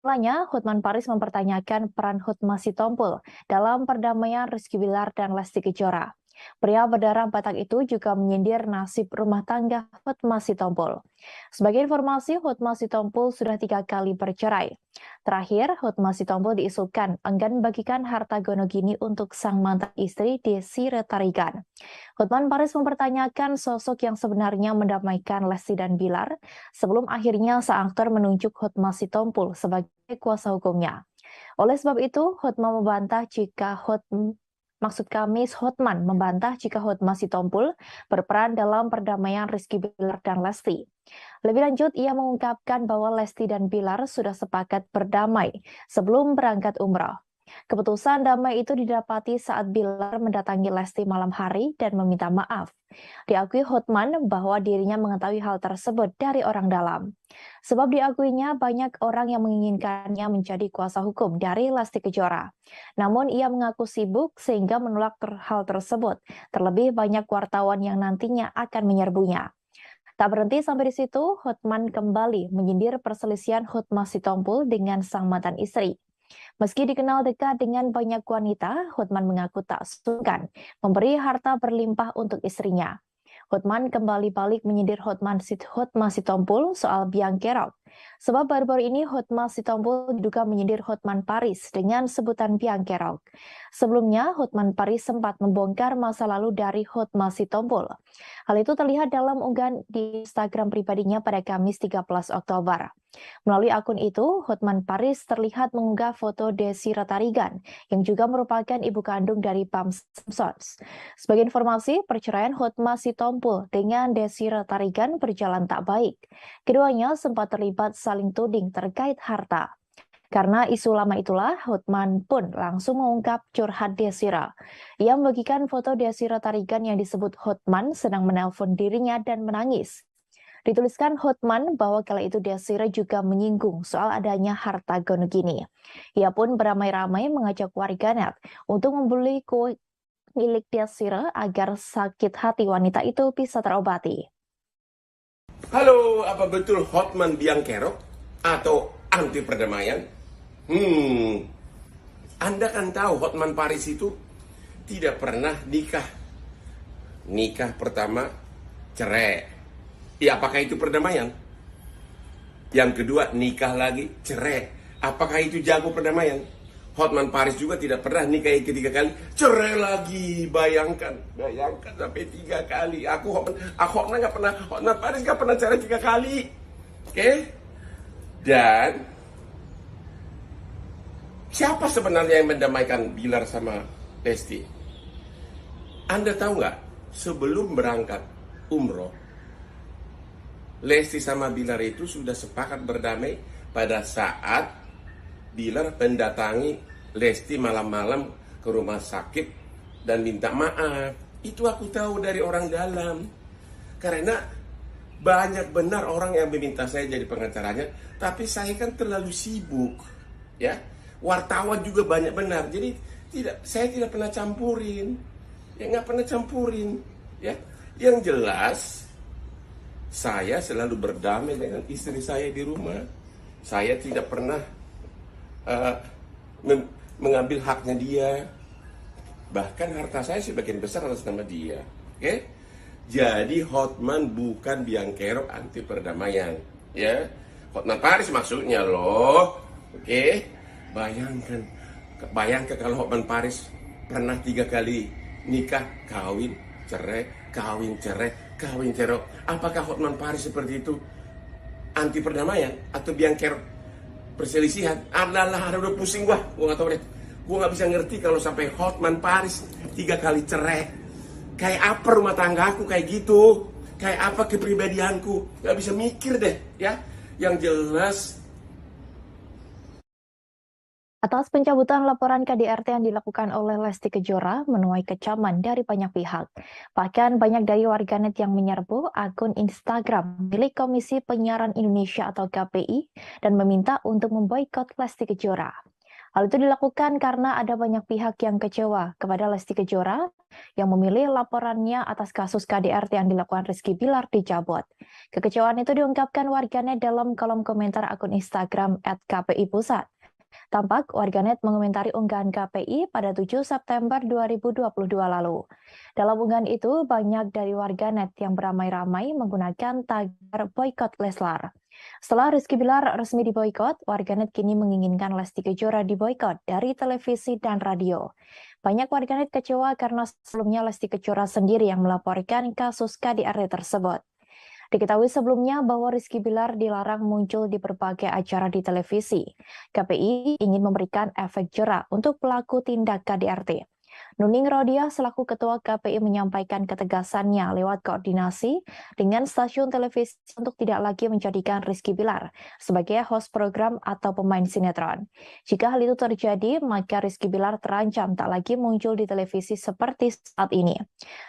Mulanya, Hotman Paris mempertanyakan peran Hotma Sitompul dalam perdamaian Rizky Bilar dan Lesti Kejora. Pria berdarah Batak itu juga menyindir nasib rumah tangga Hotma Sitompul. Sebagai informasi, Hotma Sitompul sudah 3 kali bercerai. Terakhir, Hotma Sitompul diisukan enggan bagikan harta gonogini untuk sang mantan istri Desi Retarigan. Hotman Paris mempertanyakan sosok yang sebenarnya mendamaikan Lesti dan Bilar sebelum akhirnya sang aktor menunjuk Hotma Sitompul sebagai kuasa hukumnya. Oleh sebab itu, Hotman membantah jika Hotman membantah jika Hotma Sitompul berperan dalam perdamaian Rizky Bilar dan Lesti. Lebih lanjut, ia mengungkapkan bahwa Lesti dan Bilar sudah sepakat berdamai sebelum berangkat umroh. Keputusan damai itu didapati saat Bilar mendatangi Lesti malam hari dan meminta maaf. Diakui Hotman bahwa dirinya mengetahui hal tersebut dari orang dalam. Sebab diakuinya banyak orang yang menginginkannya menjadi kuasa hukum dari Lesti Kejora. Namun ia mengaku sibuk sehingga menolak hal tersebut. Terlebih banyak wartawan yang nantinya akan menyerbunya. Tak berhenti sampai di situ, Hotman kembali menyindir perselisihan Hotma Sitompul dengan sang mantan istri. Meski dikenal dekat dengan banyak wanita, Hotman mengaku tak sungkan memberi harta berlimpah untuk istrinya. Hotman kembali balik menyindir Hotma Sitompul soal biang kerok. Sebab baru-baru ini Hotma Sitompul diduga menyindir Hotman Paris dengan sebutan biang kerok. Sebelumnya, Hotman Paris sempat membongkar masa lalu dari Hotma Sitompul. Hal itu terlihat dalam unggahan di Instagram pribadinya pada Kamis 13 Oktober. Melalui akun itu, Hotman Paris terlihat mengunggah foto Desi Ratarigan, yang juga merupakan ibu kandung dari Pam Simpsons. Sebagai informasi, perceraian Hotma Sitompul dengan Desi Ratarigan berjalan tak baik. Keduanya sempat terlibat saling tuding terkait harta. Karena isu lama itulah, Hotman pun langsung mengungkap curhat Desira. Ia membagikan foto Desira Tarigan yang disebut Hotman sedang menelpon dirinya dan menangis. Dituliskan Hotman bahwa kala itu Desira juga menyinggung soal adanya harta gonogini. Ia pun beramai-ramai mengajak warganet untuk membeli kue milik Desira agar sakit hati wanita itu bisa terobati. Halo, apa betul Hotman biang kerok atau anti perdamaian? Anda kan tahu Hotman Paris itu tidak pernah nikah. Nikah pertama cerai. Ya, apakah itu perdamaian? Yang kedua, nikah lagi, cerai. Apakah itu jago perdamaian? Hotman Paris juga tidak pernah nikah ketiga kali, cerai lagi. Bayangkan sampai 3 kali. Hotman Paris nggak pernah cerai 3 kali. Oke? Dan siapa sebenarnya yang mendamaikan Bilar sama Lesti? Anda tahu nggak? Sebelum berangkat umroh, Lesti sama Bilar itu sudah sepakat berdamai pada saat Bilar mendatangi Lesti malam-malam ke rumah sakit dan minta maaf. Itu aku tahu dari orang dalam. Karena banyak benar orang yang meminta saya jadi pengacaranya, tapi saya kan terlalu sibuk. Ya, wartawan juga banyak benar. Jadi saya tidak pernah campurin. Ya, nggak pernah campurin. Ya, yang jelas saya selalu berdamai dengan istri saya di rumah. Saya tidak pernah mengambil haknya dia. Bahkan harta saya sebagian besar atas nama dia. Oke? Jadi Hotman bukan biang kerok anti perdamaian. Ya, Hotman Paris maksudnya loh. Oke? Bayangkan kalau Hotman Paris pernah 3 kali nikah, kawin, cerai, kawin, cerai, kawin, cerai. Apakah Hotman Paris seperti itu anti perdamaian atau biang kerok perselisihan? Ada udah pusing gua nggak tahu deh. Gua nggak bisa ngerti kalau sampai Hotman Paris 3 kali cerai. Kayak apa rumah tanggaku kayak gitu? Kayak apa kepribadianku? Nggak bisa mikir deh, ya. Yang jelas, Atas pencabutan laporan KDRT yang dilakukan oleh Lesti Kejora menuai kecaman dari banyak pihak. Bahkan banyak dari warganet yang menyerbu akun Instagram milik Komisi Penyiaran Indonesia atau KPI dan meminta untuk memboikot Lesti Kejora. Hal itu dilakukan karena ada banyak pihak yang kecewa kepada Lesti Kejora yang memilih laporannya atas kasus KDRT yang dilakukan Rizky Bilar dicabut. Kekecewaan itu diungkapkan warganet dalam kolom komentar akun Instagram @kpi_pusat. Tampak warganet mengomentari unggahan KPI pada 7 September 2022 lalu. Dalam unggahan itu, banyak dari warganet yang beramai-ramai menggunakan tagar boykot Leslar. Setelah Rizky Bilar resmi diboykot, warganet kini menginginkan Lesti Kejora diboykot dari televisi dan radio. Banyak warganet kecewa karena sebelumnya Lesti Kejora sendiri yang melaporkan kasus KDRT tersebut. Diketahui sebelumnya bahwa Rizky Bilar dilarang muncul di berbagai acara di televisi. KPI ingin memberikan efek jera untuk pelaku tindak KDRT. Nuning Rodia selaku Ketua KPI menyampaikan ketegasannya lewat koordinasi dengan stasiun televisi untuk tidak lagi menjadikan Rizky Bilar sebagai host program atau pemain sinetron. Jika hal itu terjadi, maka Rizky Bilar terancam tak lagi muncul di televisi seperti saat ini.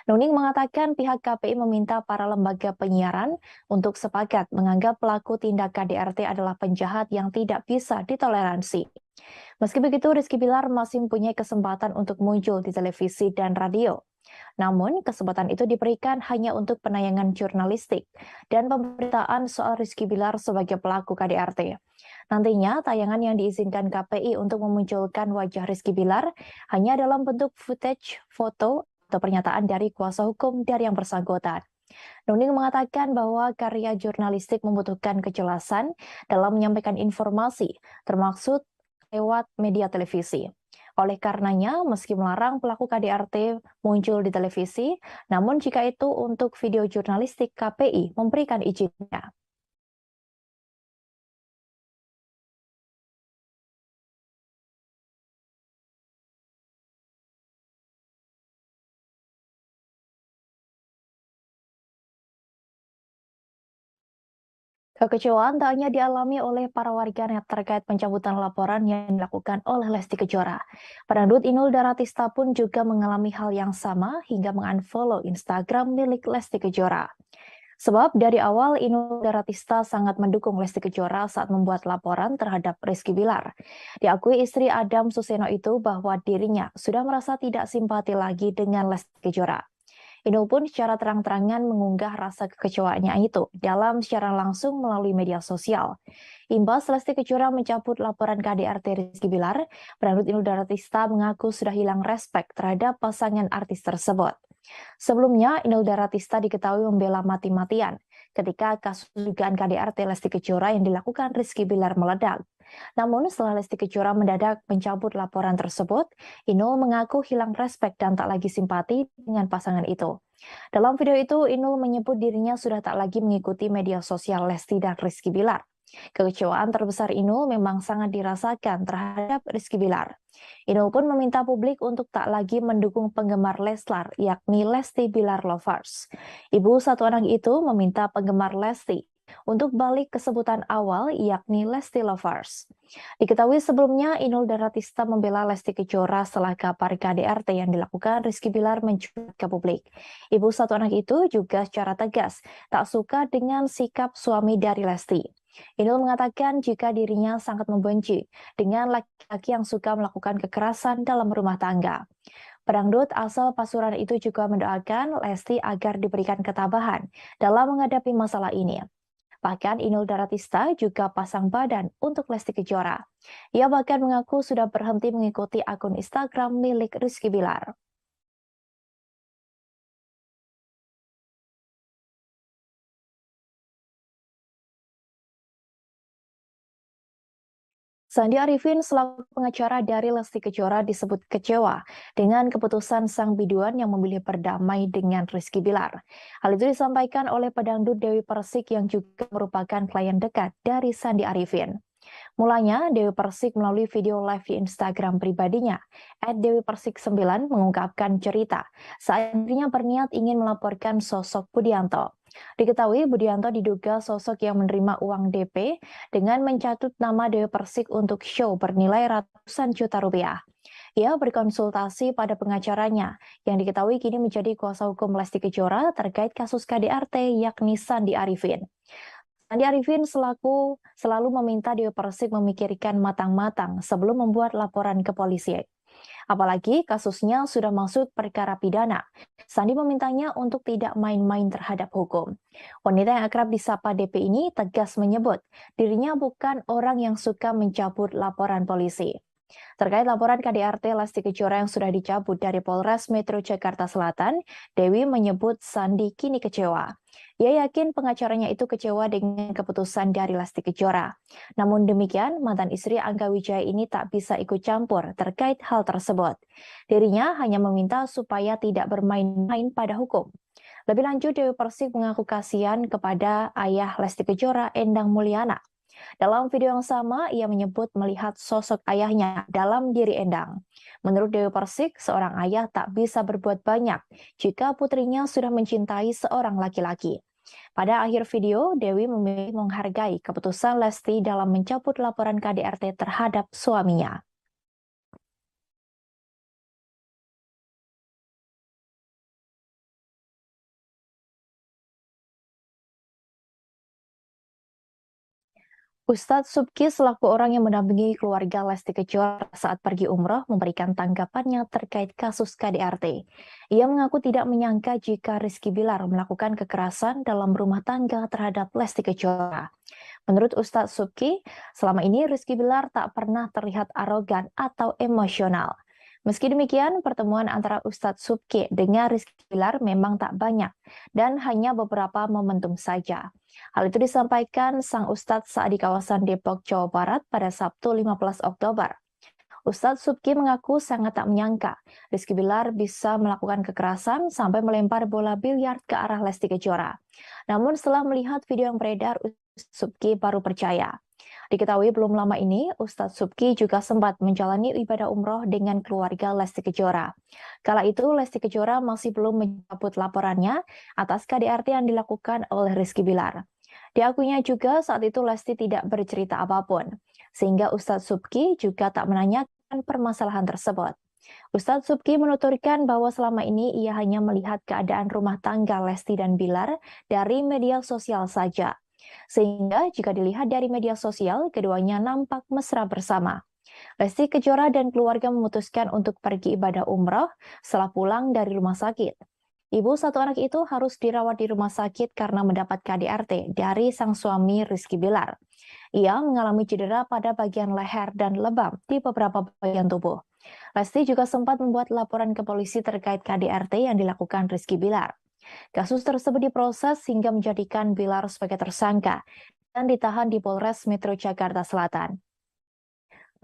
Nuning mengatakan pihak KPI meminta para lembaga penyiaran untuk sepakat menganggap pelaku tindak KDRT adalah penjahat yang tidak bisa ditoleransi. Meski begitu, Rizky Bilar masih mempunyai kesempatan untuk muncul di televisi dan radio. Namun, kesempatan itu diberikan hanya untuk penayangan jurnalistik dan pemberitaan soal Rizky Bilar sebagai pelaku KDRT. Nantinya, tayangan yang diizinkan KPI untuk memunculkan wajah Rizky Bilar hanya dalam bentuk footage, foto, atau pernyataan dari kuasa hukum dari yang bersangkutan. Nuning mengatakan bahwa karya jurnalistik membutuhkan kejelasan dalam menyampaikan informasi, termasuk lewat media televisi. Oleh karenanya, meski melarang pelaku KDRT muncul di televisi, namun jika itu untuk video jurnalistik, KPI memberikan izinnya. Kekecewaan tak hanya dialami oleh para warganet terkait pencabutan laporan yang dilakukan oleh Lesti Kejora. Pedangdut Inul Daratista pun juga mengalami hal yang sama hingga mengunfollow Instagram milik Lesti Kejora. Sebab dari awal Inul Daratista sangat mendukung Lesti Kejora saat membuat laporan terhadap Rizky Bilar. Diakui istri Adam Suseno itu bahwa dirinya sudah merasa tidak simpati lagi dengan Lesti Kejora. Inul pun secara terang-terangan mengunggah rasa kekecewaannya itu dalam siaran langsung melalui media sosial. Imbas Lesti Kejora mencabut laporan KDRT Rizky Bilar, pedangdut Inul Daratista mengaku sudah hilang respek terhadap pasangan artis tersebut. Sebelumnya, Inul Daratista diketahui membela mati-matian ketika kasus dugaan KDRT Lesti Kejora yang dilakukan Rizky Bilar meledak. Namun setelah Lesti Kejora mendadak mencabut laporan tersebut, Inul mengaku hilang respek dan tak lagi simpati dengan pasangan itu. Dalam video itu, Inul menyebut dirinya sudah tak lagi mengikuti media sosial Lesti dan Rizky Bilar. Kekecewaan terbesar Inul memang sangat dirasakan terhadap Rizky Bilar. Inul pun meminta publik untuk tak lagi mendukung penggemar Leslar, yakni Lesti Bilar Lovers. Ibu satu anak itu meminta penggemar Lesti untuk balik ke sebutan awal, yakni Lesti Lovers. Diketahui sebelumnya, Inul Daratista membela Lesti Kejora setelah kabar KDRT yang dilakukan Rizky Bilar mencuat ke publik. Ibu satu anak itu juga secara tegas tak suka dengan sikap suami dari Lesti. Inul mengatakan jika dirinya sangat membenci dengan laki-laki yang suka melakukan kekerasan dalam rumah tangga. Pedangdut asal Pasuruan itu juga mendoakan Lesti agar diberikan ketabahan dalam menghadapi masalah ini. Bahkan Inul Daratista juga pasang badan untuk Lesti Kejora. Ia bahkan mengaku sudah berhenti mengikuti akun Instagram milik Rizky Bilar. Sandi Arifin selaku pengacara dari Lesti Kejora disebut kecewa dengan keputusan sang biduan yang memilih berdamai dengan Rizky Bilar. Hal itu disampaikan oleh pedangdut Dewi Persik yang juga merupakan klien dekat dari Sandi Arifin. Mulanya, Dewi Persik melalui video live di Instagram pribadinya, @dewipersik9 mengungkapkan cerita saat dirinya berniat ingin melaporkan sosok Budianto. Diketahui Budianto diduga sosok yang menerima uang DP dengan mencatut nama Dewi Persik untuk show bernilai ratusan juta rupiah. Ia berkonsultasi pada pengacaranya yang diketahui kini menjadi kuasa hukum Lesti Kejora terkait kasus KDRT yakni Sandi Arifin. Sandi Arifin selalu meminta Dewi Persik memikirkan matang-matang sebelum membuat laporan ke polisi. Apalagi kasusnya sudah masuk perkara pidana. Sandi memintanya untuk tidak main-main terhadap hukum. Wanita yang akrab disapa DP ini tegas menyebut dirinya bukan orang yang suka mencabut laporan polisi. Terkait laporan KDRT Lesti Kejora yang sudah dicabut dari Polres Metro Jakarta Selatan, Dewi menyebut Sandi kini kecewa. Ia yakin pengacaranya itu kecewa dengan keputusan dari Lesti Kejora. Namun demikian, mantan istri Angga Wijaya ini tak bisa ikut campur terkait hal tersebut. Dirinya hanya meminta supaya tidak bermain-main pada hukum. Lebih lanjut, Dewi Persik mengaku kasihan kepada ayah Lesti Kejora, Endang Mulyana. Dalam video yang sama, ia menyebut melihat sosok ayahnya dalam diri Endang. Menurut Dewi Persik, seorang ayah tak bisa berbuat banyak jika putrinya sudah mencintai seorang laki-laki. Pada akhir video, Dewi memilih menghargai keputusan Lesti dalam mencabut laporan KDRT terhadap suaminya. Ustadz Subki selaku orang yang mendampingi keluarga Lesti Kejora saat pergi umroh memberikan tanggapannya terkait kasus KDRT. Ia mengaku tidak menyangka jika Rizky Bilar melakukan kekerasan dalam rumah tangga terhadap Lesti Kejora. Menurut Ustadz Subki, selama ini Rizky Bilar tak pernah terlihat arogan atau emosional. Meski demikian, pertemuan antara Ustadz Subki dengan Rizky Bilar memang tak banyak dan hanya beberapa momentum saja. Hal itu disampaikan sang Ustadz saat di kawasan Depok, Jawa Barat pada Sabtu 15 Oktober. Ustadz Subki mengaku sangat tak menyangka Rizky Bilar bisa melakukan kekerasan sampai melempar bola biliar ke arah Lesti Kejora. Namun setelah melihat video yang beredar, Ustadz Subki baru percaya. Diketahui belum lama ini, Ustadz Subki juga sempat menjalani ibadah umroh dengan keluarga Lesti Kejora. Kala itu, Lesti Kejora masih belum mencabut laporannya atas KDRT yang dilakukan oleh Rizky Bilar. Diakuinya juga saat itu Lesti tidak bercerita apapun, sehingga Ustadz Subki juga tak menanyakan permasalahan tersebut. Ustadz Subki menuturkan bahwa selama ini ia hanya melihat keadaan rumah tangga Lesti dan Bilar dari media sosial saja. Sehingga jika dilihat dari media sosial, keduanya nampak mesra bersama. Lesti Kejora dan keluarga memutuskan untuk pergi ibadah umrah setelah pulang dari rumah sakit. Ibu satu anak itu harus dirawat di rumah sakit karena mendapat KDRT dari sang suami Rizky Bilar. Ia mengalami cedera pada bagian leher dan lebam di beberapa bagian tubuh. Lesti juga sempat membuat laporan ke polisi terkait KDRT yang dilakukan Rizky Bilar. Kasus tersebut diproses hingga menjadikan Bilar sebagai tersangka dan ditahan di Polres Metro Jakarta Selatan.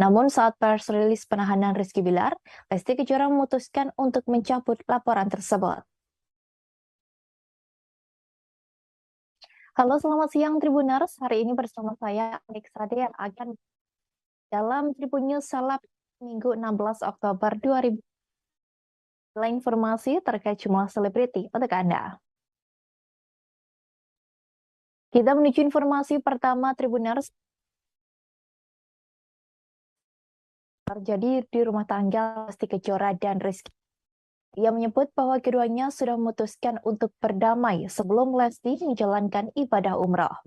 Namun saat press rilis penahanan Rizky Bilar, Lesti Kejora memutuskan untuk mencabut laporan tersebut. Halo, selamat siang Tribuners. Hari ini bersama saya Alex Sade yang akan dalam Tribun News Seleb Minggu 16 Oktober 2000. Informasi terkait jumlah selebriti untuk Anda. Kita menuju informasi pertama Tribuners. Terjadi di rumah tangga Lesti Kejora dan Rizky. Ia menyebut bahwa keduanya sudah memutuskan untuk berdamai sebelum Lesti menjalankan ibadah umrah.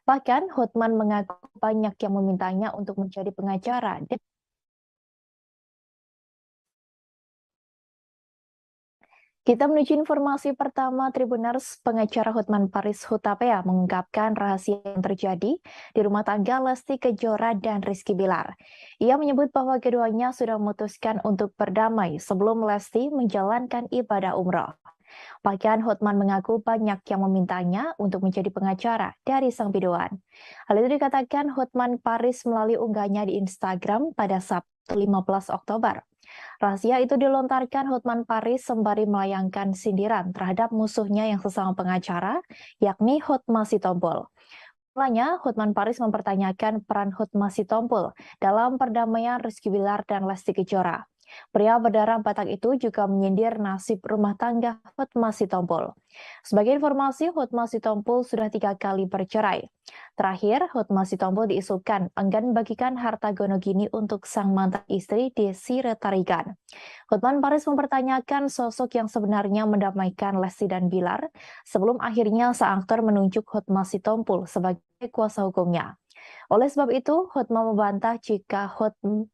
Bahkan Hotman mengaku banyak yang memintanya untuk menjadi pengacara. Kita menuju informasi pertama Tribuners. Pengacara Hotman Paris Hutapea mengungkapkan rahasia yang terjadi di rumah tangga Lesti Kejora dan Rizky Bilar. Ia menyebut bahwa keduanya sudah memutuskan untuk berdamai sebelum Lesti menjalankan ibadah umrah. Bahkan Hotman mengaku banyak yang memintanya untuk menjadi pengacara dari sang biduan. Hal itu dikatakan Hotman Paris melalui unggahnya di Instagram pada Sabtu 15 Oktober. Rahasia itu dilontarkan Hotman Paris sembari melayangkan sindiran terhadap musuhnya yang sesama pengacara, yakni Hotma Sitompul. Mulanya, Hotman Paris mempertanyakan peran Hotma Sitompul dalam perdamaian Rizky Bilar dan Lesti Kejora. Pria berdarah Batak itu juga menyindir nasib rumah tangga Hotma Sitompul. Sebagai informasi, Hotma Sitompul sudah 3 kali bercerai. Terakhir, Hotma Sitompul diisukan enggan bagikan harta gonogini untuk sang mantan istri Desi Retarigan. Hotman Paris mempertanyakan sosok yang sebenarnya mendamaikan Lesti dan Bilar sebelum akhirnya sang aktor menunjuk Hotma Sitompul sebagai kuasa hukumnya. Oleh sebab itu, Hotman membantah jika Hotman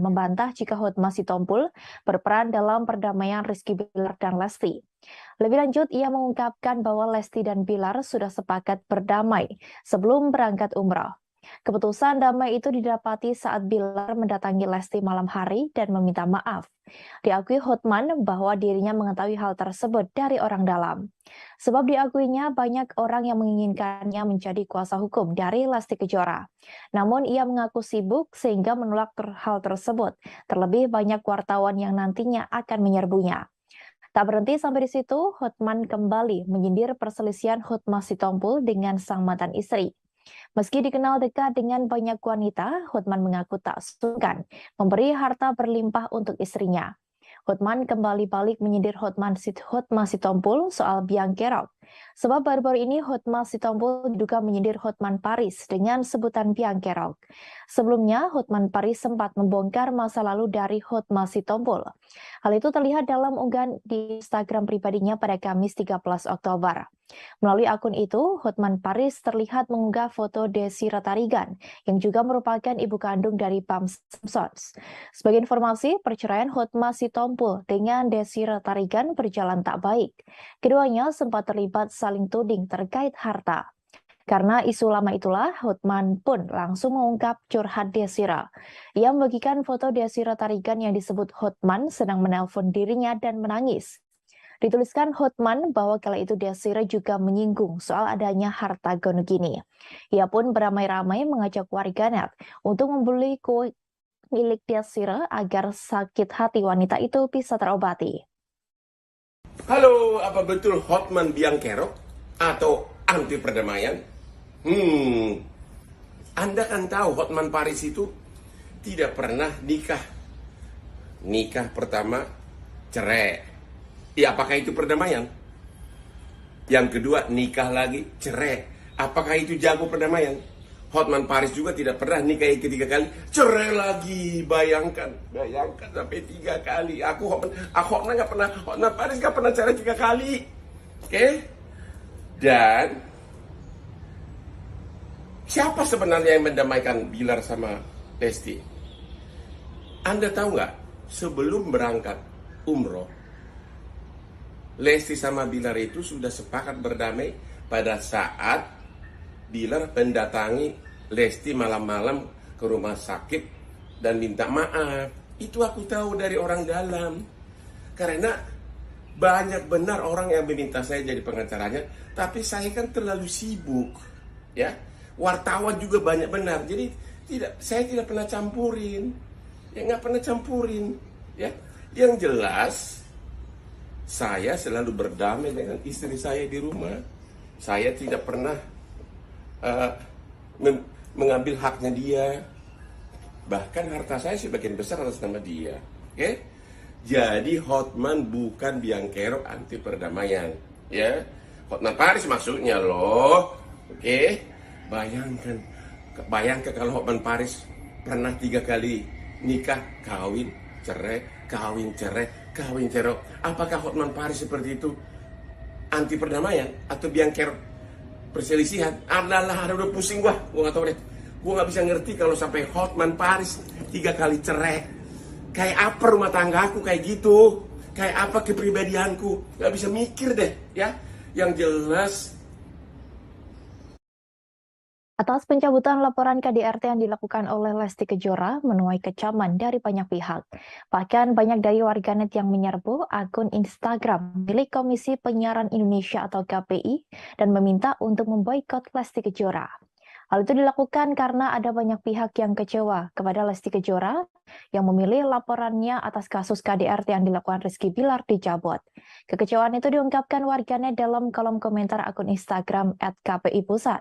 membantah jika Hotma Sitompul berperan dalam perdamaian Rizky Bilar dan Lesti. Lebih lanjut, ia mengungkapkan bahwa Lesti dan Bilar sudah sepakat berdamai sebelum berangkat umrah. Keputusan damai itu didapati saat Bilar mendatangi Lesti malam hari dan meminta maaf. Diakui Hotman bahwa dirinya mengetahui hal tersebut dari orang dalam. Sebab diakuinya banyak orang yang menginginkannya menjadi kuasa hukum dari Lesti Kejora. Namun ia mengaku sibuk sehingga menolak hal tersebut. Terlebih banyak wartawan yang nantinya akan menyerbunya. Tak berhenti sampai di situ, Hotman kembali menyindir perselisihan Hotma Sitompul dengan sang mantan istri. Meski dikenal dekat dengan banyak wanita, Hotman mengaku tak sungkan memberi harta berlimpah untuk istrinya. Hotman kembali balik menyindir Hotma Sitompul soal biang kerok. Sebab baru-baru ini Hotma Sitompul diduga menyindir Hotman Paris dengan sebutan biang kerok. Sebelumnya, Hotman Paris sempat membongkar masa lalu dari Hotma Sitompul. Hal itu terlihat dalam unggahan di Instagram pribadinya pada Kamis 13 Oktober. Melalui akun itu, Hotman Paris terlihat mengunggah foto Desi Retarigan, yang juga merupakan ibu kandung dari Pam Simpsons. Sebagai informasi, perceraian Hotma Sitompul dengan Desi Retarigan berjalan tak baik. Keduanya sempat terlibat saling tuding terkait harta. Karena isu lama itulah, Hotman pun langsung mengungkap curhat Desira. Ia membagikan foto Desira Tarigan yang disebut Hotman sedang menelpon dirinya dan menangis. Dituliskan Hotman bahwa kala itu Desira juga menyinggung soal adanya harta gono gini. Ia pun beramai-ramai mengajak warganet untuk membeli kue milik Desira agar sakit hati wanita itu bisa terobati. Halo, apa betul Hotman biang kerok atau anti perdamaian? Anda kan tahu Hotman Paris itu tidak pernah nikah. Nikah pertama cerai. Ya, apakah itu perdamaian? Yang kedua, nikah lagi cerai. Apakah itu jago perdamaian? Hotman Paris juga tidak pernah nikah yang ketiga kali, cerai lagi. Bayangkan sampai 3 kali. Hotman nggak pernah, Hotman Paris nggak pernah cerai 3 kali. Oke? Dan siapa sebenarnya yang mendamaikan Bilar sama Lesti? Anda tahu nggak? Sebelum berangkat umroh, Lesti sama Bilar itu sudah sepakat berdamai pada saat Bilar mendatangi Lesti malam-malam ke rumah sakit dan minta maaf. Itu aku tahu dari orang dalam. Karena banyak benar orang yang meminta saya jadi pengacaranya, tapi saya kan terlalu sibuk. Ya, wartawan juga banyak benar. Jadi saya tidak pernah campurin. Ya, nggak pernah campurin. Ya, yang jelas saya selalu berdamai dengan istri saya di rumah. Saya tidak pernah mengambil haknya dia. Bahkan harta saya sebagian besar atas nama dia. Oke? Jadi Hotman bukan biang kerok anti perdamaian. Ya, Hotman Paris maksudnya loh. Oke? Bayangkan kalau Hotman Paris pernah 3 kali nikah, kawin, cerai, kawin, cerai, kawin, cerai. Apakah Hotman Paris seperti itu anti perdamaian atau biang kerok perselisihan? Udah pusing gua nggak tahu deh. Gua nggak bisa ngerti kalau sampai Hotman Paris 3 kali cerai. Kayak apa rumah tangga aku kayak gitu? Kayak apa kepribadianku? Nggak bisa mikir deh, ya. Yang jelas, Atas pencabutan laporan KDRT yang dilakukan oleh Lesti Kejora menuai kecaman dari banyak pihak. Bahkan banyak dari warganet yang menyerbu akun Instagram milik Komisi Penyiaran Indonesia atau KPI dan meminta untuk memboikot Lesti Kejora. Hal itu dilakukan karena ada banyak pihak yang kecewa kepada Lesti Kejora yang memilih laporannya atas kasus KDRT yang dilakukan Rizky Bilar dicabut. Kekecewaan itu diungkapkan warganet dalam kolom komentar akun Instagram @kpi_pusat.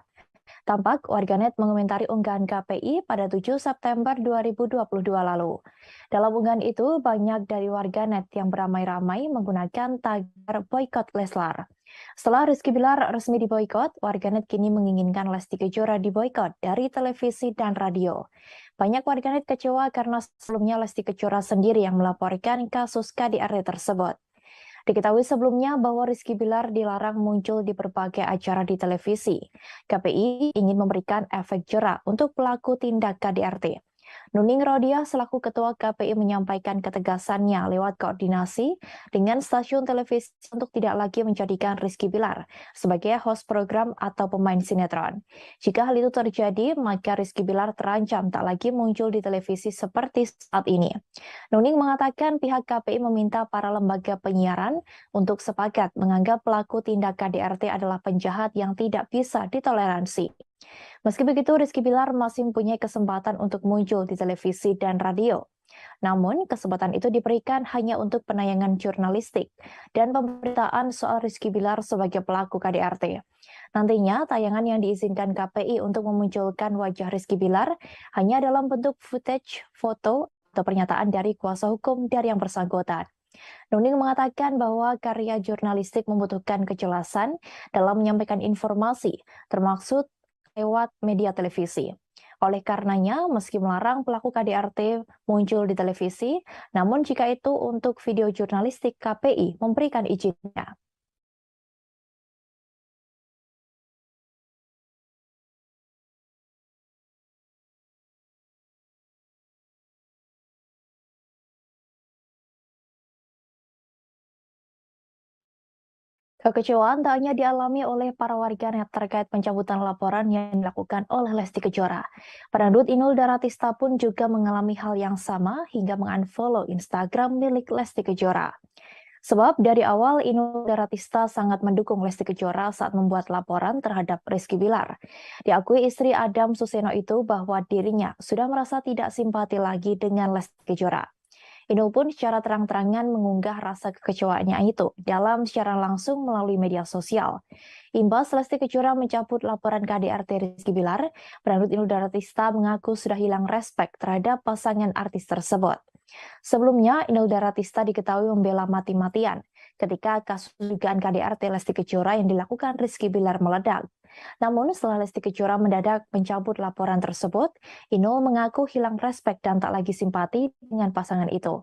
Tampak warganet mengomentari unggahan KPI pada 7 September 2022 lalu. Dalam unggahan itu, banyak dari warganet yang beramai-ramai menggunakan tagar boykot Leslar. Setelah Rizky Bilar resmi diboykot, warganet kini menginginkan Lesti Kejora diboykot dari televisi dan radio. Banyak warganet kecewa karena sebelumnya Lesti Kejora sendiri yang melaporkan kasus KDRT tersebut. Diketahui sebelumnya bahwa Rizky Bilar dilarang muncul di berbagai acara di televisi. KPI ingin memberikan efek jera untuk pelaku tindak KDRT. Nuning Rodia selaku Ketua KPI menyampaikan ketegasannya lewat koordinasi dengan stasiun televisi untuk tidak lagi menjadikan Rizky Bilar sebagai host program atau pemain sinetron. Jika hal itu terjadi, maka Rizky Bilar terancam tak lagi muncul di televisi seperti saat ini. Nuning mengatakan pihak KPI meminta para lembaga penyiaran untuk sepakat menganggap pelaku tindak KDRT adalah penjahat yang tidak bisa ditoleransi. Meski begitu, Rizky Bilar masih mempunyai kesempatan untuk muncul di televisi dan radio. Namun, kesempatan itu diberikan hanya untuk penayangan jurnalistik dan pemberitaan soal Rizky Bilar sebagai pelaku KDRT. Nantinya, tayangan yang diizinkan KPI untuk memunculkan wajah Rizky Bilar hanya dalam bentuk footage, foto, atau pernyataan dari kuasa hukum dari yang bersangkutan. Nuning mengatakan bahwa karya jurnalistik membutuhkan kejelasan dalam menyampaikan informasi, termasuk lewat media televisi. Oleh karenanya, meski melarang pelaku KDRT muncul di televisi, namun jika itu untuk video jurnalistik, KPI memberikan izinnya. Kekecewaan tak hanya dialami oleh para warganet terkait pencabutan laporan yang dilakukan oleh Lesti Kejora. Pedangdut Inul Daratista pun juga mengalami hal yang sama hingga mengunfollow Instagram milik Lesti Kejora. Sebab dari awal Inul Daratista sangat mendukung Lesti Kejora saat membuat laporan terhadap Rizky Bilar. Diakui istri Adam Suseno itu bahwa dirinya sudah merasa tidak simpati lagi dengan Lesti Kejora. Inul pun secara terang-terangan mengunggah rasa kekecewaannya itu dalam siaran langsung melalui media sosial. Imbas Lesti Kejora mencabut laporan KDRT Rizky Bilar, pedangdut Inul Daratista mengaku sudah hilang respek terhadap pasangan artis tersebut. Sebelumnya, Inul Daratista diketahui membela mati-matian ketika kasus dugaan KDRT Lesti Kejora yang dilakukan Rizky Bilar meledak. Namun setelah Lesti Kejora mendadak mencabut laporan tersebut, Inul mengaku hilang respek dan tak lagi simpati dengan pasangan itu.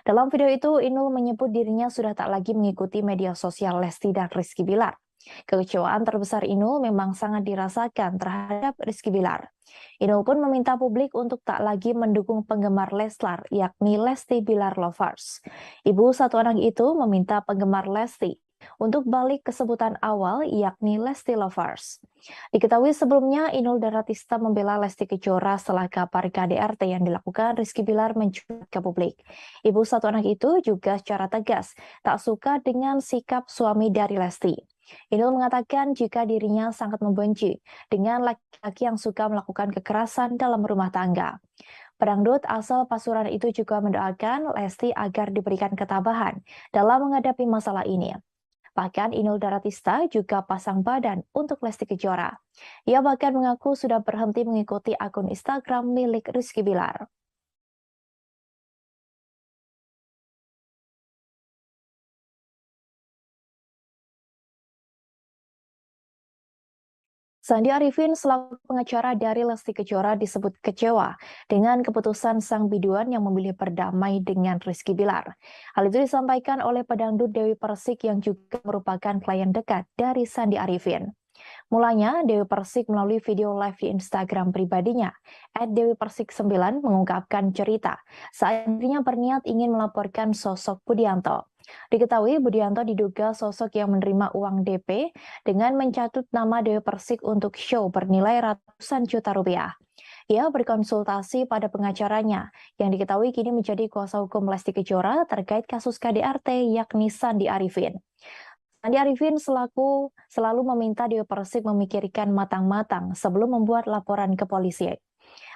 Dalam video itu, Inul menyebut dirinya sudah tak lagi mengikuti media sosial Lesti dan Rizky Bilar. Kekecewaan terbesar Inul memang sangat dirasakan terhadap Rizky Bilar. Inul pun meminta publik untuk tak lagi mendukung penggemar Leslar, yakni Lesti Bilar Lovers. Ibu satu anak itu meminta penggemar Lesti untuk balik ke sebutan awal, yakni Lesti Lovers. Diketahui sebelumnya, Inul Daratista membela Lesti Kejora setelah kabar KDRT yang dilakukan Rizky Bilar mencuat ke publik. Ibu satu anak itu juga secara tegas tak suka dengan sikap suami dari Lesti. Inul mengatakan jika dirinya sangat membenci dengan laki-laki yang suka melakukan kekerasan dalam rumah tangga. Pedangdut asal Pasuruan itu juga mendoakan Lesti agar diberikan ketabahan dalam menghadapi masalah ini. Bahkan Inul Daratista juga pasang badan untuk Lesti Kejora. Ia bahkan mengaku sudah berhenti mengikuti akun Instagram milik Rizky Bilar. Sandi Arifin selaku pengacara dari Lesti Kejora disebut kecewa dengan keputusan sang biduan yang memilih berdamai dengan Rizky Bilar. Hal itu disampaikan oleh pedangdut Dewi Persik yang juga merupakan klien dekat dari Sandi Arifin. Mulanya, Dewi Persik melalui video live di Instagram pribadinya, @dewipersik9 mengungkapkan cerita saat dirinya berniat ingin melaporkan sosok Budianto. Diketahui Budianto diduga sosok yang menerima uang DP dengan mencatut nama Dewi Persik untuk show bernilai ratusan juta rupiah. Ia berkonsultasi pada pengacaranya yang diketahui kini menjadi kuasa hukum Lesti Kejora terkait kasus KDRT yakni Sandi Arifin. Sandi Arifin selalu meminta Dewi Persik memikirkan matang-matang sebelum membuat laporan ke polisi.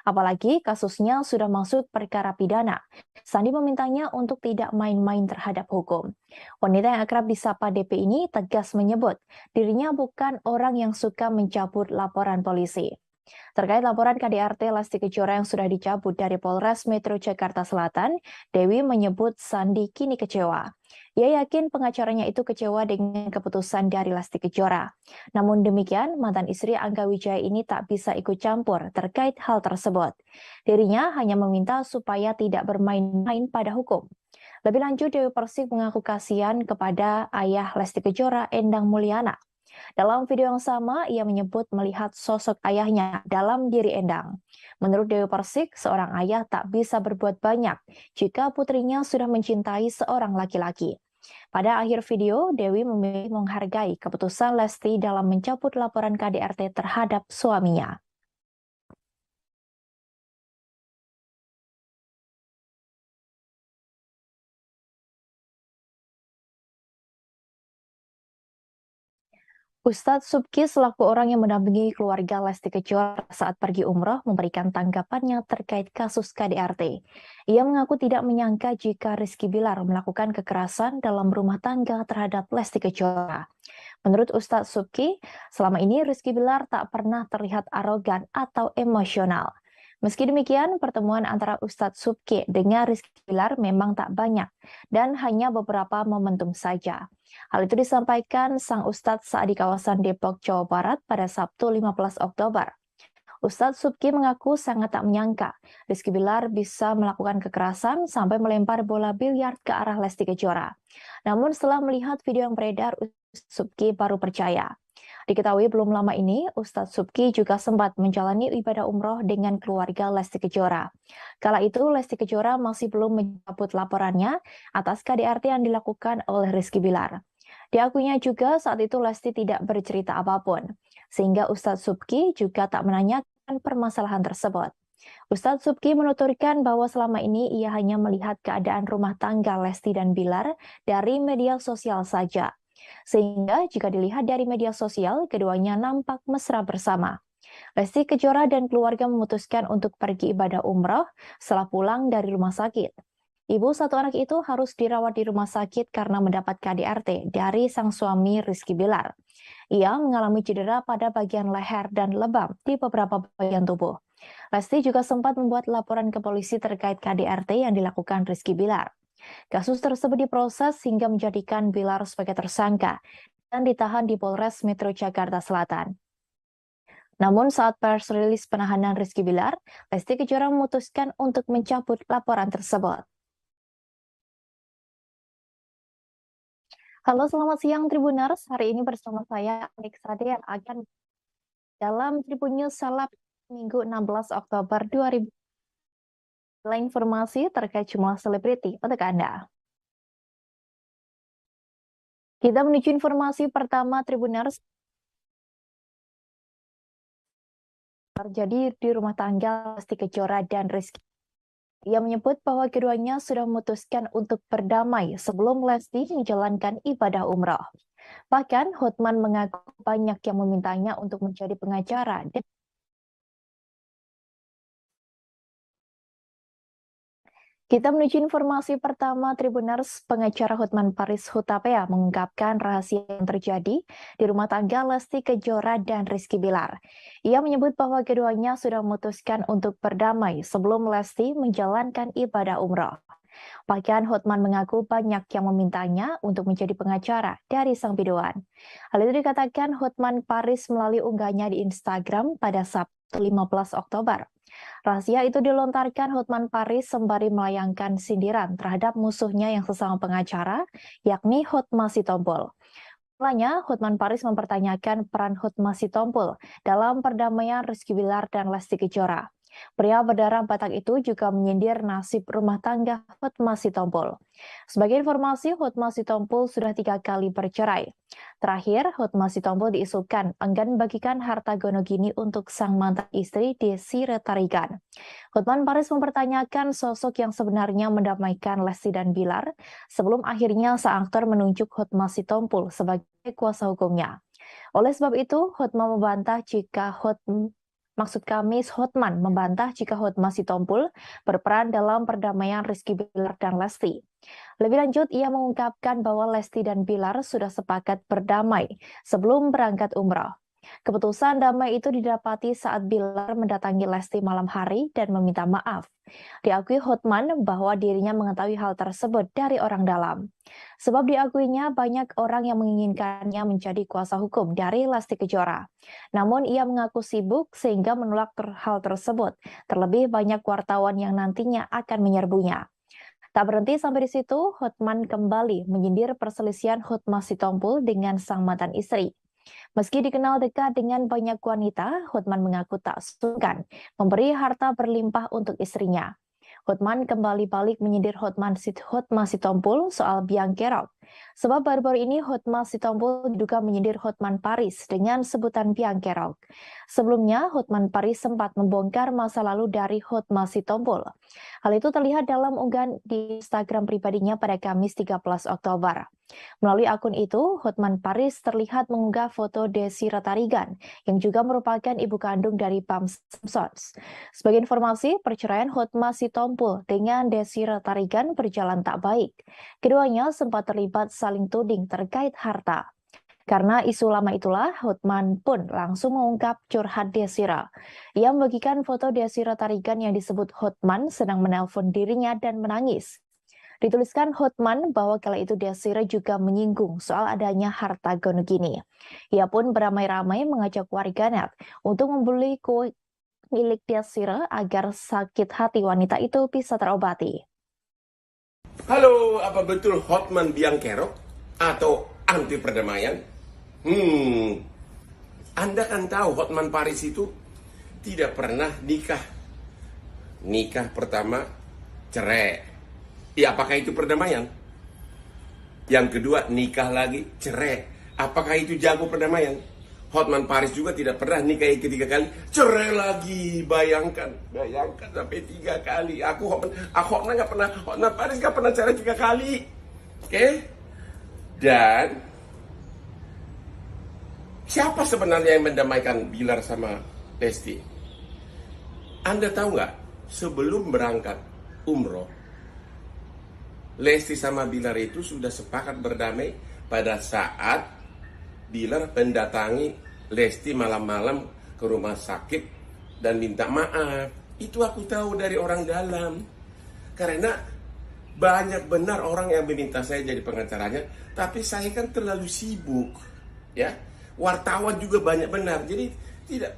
Apalagi kasusnya sudah masuk perkara pidana. Sandi memintanya untuk tidak main-main terhadap hukum. Wanita yang akrab disapa DP ini tegas menyebut dirinya bukan orang yang suka mencabut laporan polisi. Terkait laporan KDRT Lesti Kejora yang sudah dicabut dari Polres Metro Jakarta Selatan, Dewi menyebut Sandi kini kecewa. Ia yakin pengacaranya itu kecewa dengan keputusan dari Lesti Kejora. Namun demikian, mantan istri Angga Wijaya ini tak bisa ikut campur terkait hal tersebut. Dirinya hanya meminta supaya tidak bermain-main pada hukum. Lebih lanjut, Dewi Persik mengaku kasihan kepada ayah Lesti Kejora, Endang Mulyana. Dalam video yang sama, ia menyebut melihat sosok ayahnya dalam diri Endang. Menurut Dewi Persik, seorang ayah tak bisa berbuat banyak jika putrinya sudah mencintai seorang laki-laki. Pada akhir video, Dewi memilih menghargai keputusan Lesti dalam mencabut laporan KDRT terhadap suaminya. Ustadz Subki selaku orang yang mendampingi keluarga Lesti Kejora saat pergi umroh memberikan tanggapannya terkait kasus KDRT. Ia mengaku tidak menyangka jika Rizky Bilar melakukan kekerasan dalam rumah tangga terhadap Lesti Kejora. Menurut Ustadz Subki, selama ini Rizky Bilar tak pernah terlihat arogan atau emosional. Meski demikian, pertemuan antara Ustadz Subki dengan Rizky Bilar memang tak banyak dan hanya beberapa momentum saja. Hal itu disampaikan sang Ustadz saat di kawasan Depok, Jawa Barat pada Sabtu 15 Oktober. Ustadz Subki mengaku sangat tak menyangka Rizky Bilar bisa melakukan kekerasan sampai melempar bola biliar ke arah Lesti Kejora. Namun setelah melihat video yang beredar, Ustadz Subki baru percaya. Diketahui belum lama ini, Ustadz Subki juga sempat menjalani ibadah umroh dengan keluarga Lesti Kejora. Kala itu, Lesti Kejora masih belum mencabut laporannya atas KDRT yang dilakukan oleh Rizky Bilar. Diakuinya juga saat itu Lesti tidak bercerita apapun, sehingga Ustadz Subki juga tak menanyakan permasalahan tersebut. Ustadz Subki menuturkan bahwa selama ini ia hanya melihat keadaan rumah tangga Lesti dan Bilar dari media sosial saja. Sehingga jika dilihat dari media sosial, keduanya nampak mesra bersama. Lesti Kejora dan keluarga memutuskan untuk pergi ibadah umrah setelah pulang dari rumah sakit. Ibu satu anak itu harus dirawat di rumah sakit karena mendapat KDRT dari sang suami Rizky Bilar. Ia mengalami cedera pada bagian leher dan lebam di beberapa bagian tubuh. Lesti juga sempat membuat laporan ke polisi terkait KDRT yang dilakukan Rizky Bilar. Kasus tersebut diproses hingga menjadikan Bilar sebagai tersangka dan ditahan di Polres Metro Jakarta Selatan. Namun saat press rilis penahanan Rizky Bilar, Lesti Kejora memutuskan untuk mencabut laporan tersebut. Halo, selamat siang Tribuners. Hari ini bersama saya Alex Rade yang akan dalam Tribun News Seleb Minggu 16 Oktober 2000. Informasi terkait jumlah selebriti untuk Anda. Kita menuju informasi pertama Tribuners. Terjadi di rumah tangga Lesti Kejora dan Rizky. Ia menyebut bahwa keduanya sudah memutuskan untuk berdamai sebelum Lesti menjalankan ibadah umrah. Bahkan Hotman mengaku banyak yang memintanya untuk menjadi pengacara. Kita menuju informasi pertama Tribuners. Pengacara Hotman Paris Hutapea mengungkapkan rahasia yang terjadi di rumah tangga Lesti Kejora dan Rizky Bilar. Ia menyebut bahwa keduanya sudah memutuskan untuk berdamai sebelum Lesti menjalankan ibadah umrah. Bahkan Hotman mengaku banyak yang memintanya untuk menjadi pengacara dari sang biduan. Hal itu dikatakan Hotman Paris melalui unggahnya di Instagram pada Sabtu 15 Oktober. Rahasia itu dilontarkan Hotman Paris sembari melayangkan sindiran terhadap musuhnya yang sesama pengacara, yakni Hotma Sitompul. Mulanya, Hotman Paris mempertanyakan peran Hotma Sitompul dalam perdamaian Rizky Bilar dan Lesti Kejora. Pria berdarah Batak itu juga menyindir nasib rumah tangga Hotma Sitompul. Sebagai informasi, Hotma Sitompul sudah 3 kali bercerai. Terakhir, Hotma Sitompul diisukan enggan membagikan harta gonogini untuk sang mantan istri Desi Retarigan. Hotman Paris mempertanyakan sosok yang sebenarnya mendamaikan Lesti dan Bilar sebelum akhirnya sang aktor menunjuk Hotma Sitompul sebagai kuasa hukumnya. Oleh sebab itu, Hotman membantah jika Hotman membantah jika Hotma Sitompul berperan dalam perdamaian Rizky Bilar dan Lesti. Lebih lanjut, ia mengungkapkan bahwa Lesti dan Bilar sudah sepakat berdamai sebelum berangkat umrah. Keputusan damai itu didapati saat Bilar mendatangi Lesti malam hari dan meminta maaf. Diakui Hotman bahwa dirinya mengetahui hal tersebut dari orang dalam. Sebab diakuinya banyak orang yang menginginkannya menjadi kuasa hukum dari Lesti Kejora. Namun ia mengaku sibuk sehingga menolak hal tersebut. Terlebih banyak wartawan yang nantinya akan menyerbunya. Tak berhenti sampai di situ, Hotman kembali menyindir perselisihan Hotma Sitompul dengan sang mantan istri. Meski dikenal dekat dengan banyak wanita, Hotman mengaku tak sungkan memberi harta berlimpah untuk istrinya. Hotman kembali balik menyindir Hotma Sitompul soal biang kerok. Sebab baru-baru ini Hotma Sitompul diduga menyindir Hotman Paris dengan sebutan biang kerok. Sebelumnya, Hotman Paris sempat membongkar masa lalu dari Hotma Sitompul. Hal itu terlihat dalam unggahan di Instagram pribadinya pada Kamis 13 Oktober. Melalui akun itu, Hotman Paris terlihat mengunggah foto Desi Retarigan, yang juga merupakan ibu kandung dari Pam Simpsons. Sebagai informasi, perceraian Hotma Sitompul dengan Desi Retarigan berjalan tak baik. Keduanya sempat terlibat saling tuding terkait harta. Karena isu lama itulah, Hotman pun langsung mengungkap curhat Desira. Ia membagikan foto Desira Tarigan yang disebut Hotman sedang menelpon dirinya dan menangis. Dituliskan Hotman bahwa kala itu Desira juga menyinggung soal adanya harta gonogini. Ia pun beramai-ramai mengajak warganet untuk membeli kue milik Desira agar sakit hati wanita itu bisa terobati. Halo, apa betul Hotman biang kerok atau anti perdamaian? Anda kan tahu Hotman Paris itu tidak pernah nikah. Nikah pertama cerai. Ya, apakah itu perdamaian? Yang kedua, nikah lagi, cerai. Apakah itu jago perdamaian? Hotman Paris juga tidak pernah nikah ketiga kali, cerai lagi. Bayangkan sampai 3 kali. Hotman nggak pernah, Hotman Paris nggak pernah cerai 3 kali. Oke? Dan siapa sebenarnya yang mendamaikan Bilar sama Lesti? Anda tahu nggak? Sebelum berangkat umroh, Lesti sama Bilar itu sudah sepakat berdamai pada saat Bilar mendatangi Lesti malam-malam ke rumah sakit dan minta maaf. Itu aku tahu dari orang dalam. Karena banyak benar orang yang meminta saya jadi pengacaranya, tapi saya kan terlalu sibuk. Ya, wartawan juga banyak benar. Jadi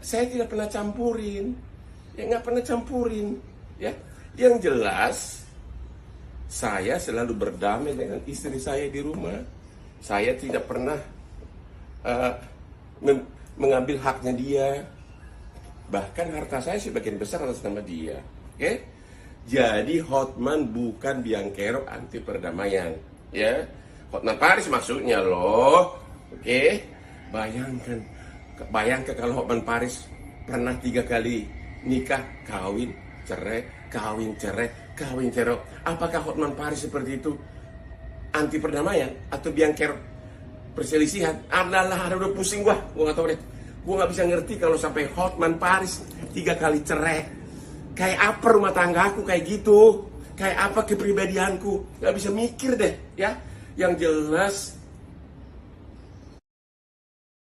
saya tidak pernah campurin. Ya, nggak pernah campurin. Ya, yang jelas saya selalu berdamai dengan istri saya di rumah. Saya tidak pernah mengambil haknya dia. Bahkan harta saya sebagian besar atas nama dia. Oke? Jadi Hotman bukan biangkerok anti perdamaian. Ya, Hotman Paris maksudnya loh. Oke? Bayangkan kalau Hotman Paris pernah 3 kali nikah, kawin, cerai, kawin, cerai, kawin, cerai. Apakah Hotman Paris seperti itu anti perdamaian atau biangkerok perselisihan? Adalah, udah pusing gua nggak tahu deh. Gua nggak bisa ngerti kalau sampai Hotman Paris 3 kali cerai. Kayak apa rumah tangga aku kayak gitu? Kayak apa kepribadianku? Nggak bisa mikir deh, ya. Yang jelas,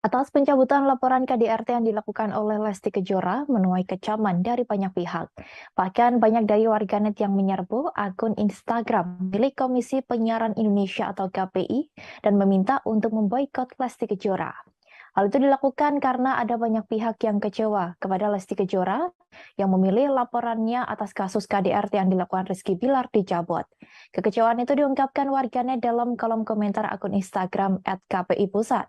Atas pencabutan laporan KDRT yang dilakukan oleh Lesti Kejora menuai kecaman dari banyak pihak. Bahkan banyak dari warganet yang menyerbu akun Instagram milik Komisi Penyiaran Indonesia atau KPI dan meminta untuk memboikot Lesti Kejora. Hal itu dilakukan karena ada banyak pihak yang kecewa kepada Lesti Kejora yang memilih laporannya atas kasus KDRT yang dilakukan Rizky Bilar dicabut. Kekecewaan itu diungkapkan warganet dalam kolom komentar akun Instagram @KPI Pusat.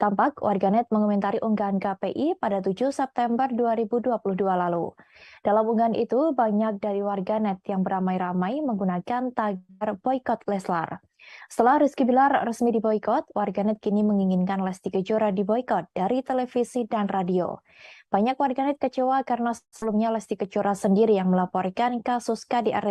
Tampak warganet mengomentari unggahan KPI pada 7 September 2022 lalu. Dalam unggahan itu, banyak dari warganet yang beramai-ramai menggunakan tagar boykot Leslar. Setelah Rizky Bilar resmi diboykot, warganet kini menginginkan Lesti Kejora diboykot dari televisi dan radio. Banyak warganet kecewa karena sebelumnya Lesti Kejora sendiri yang melaporkan kasus KDRT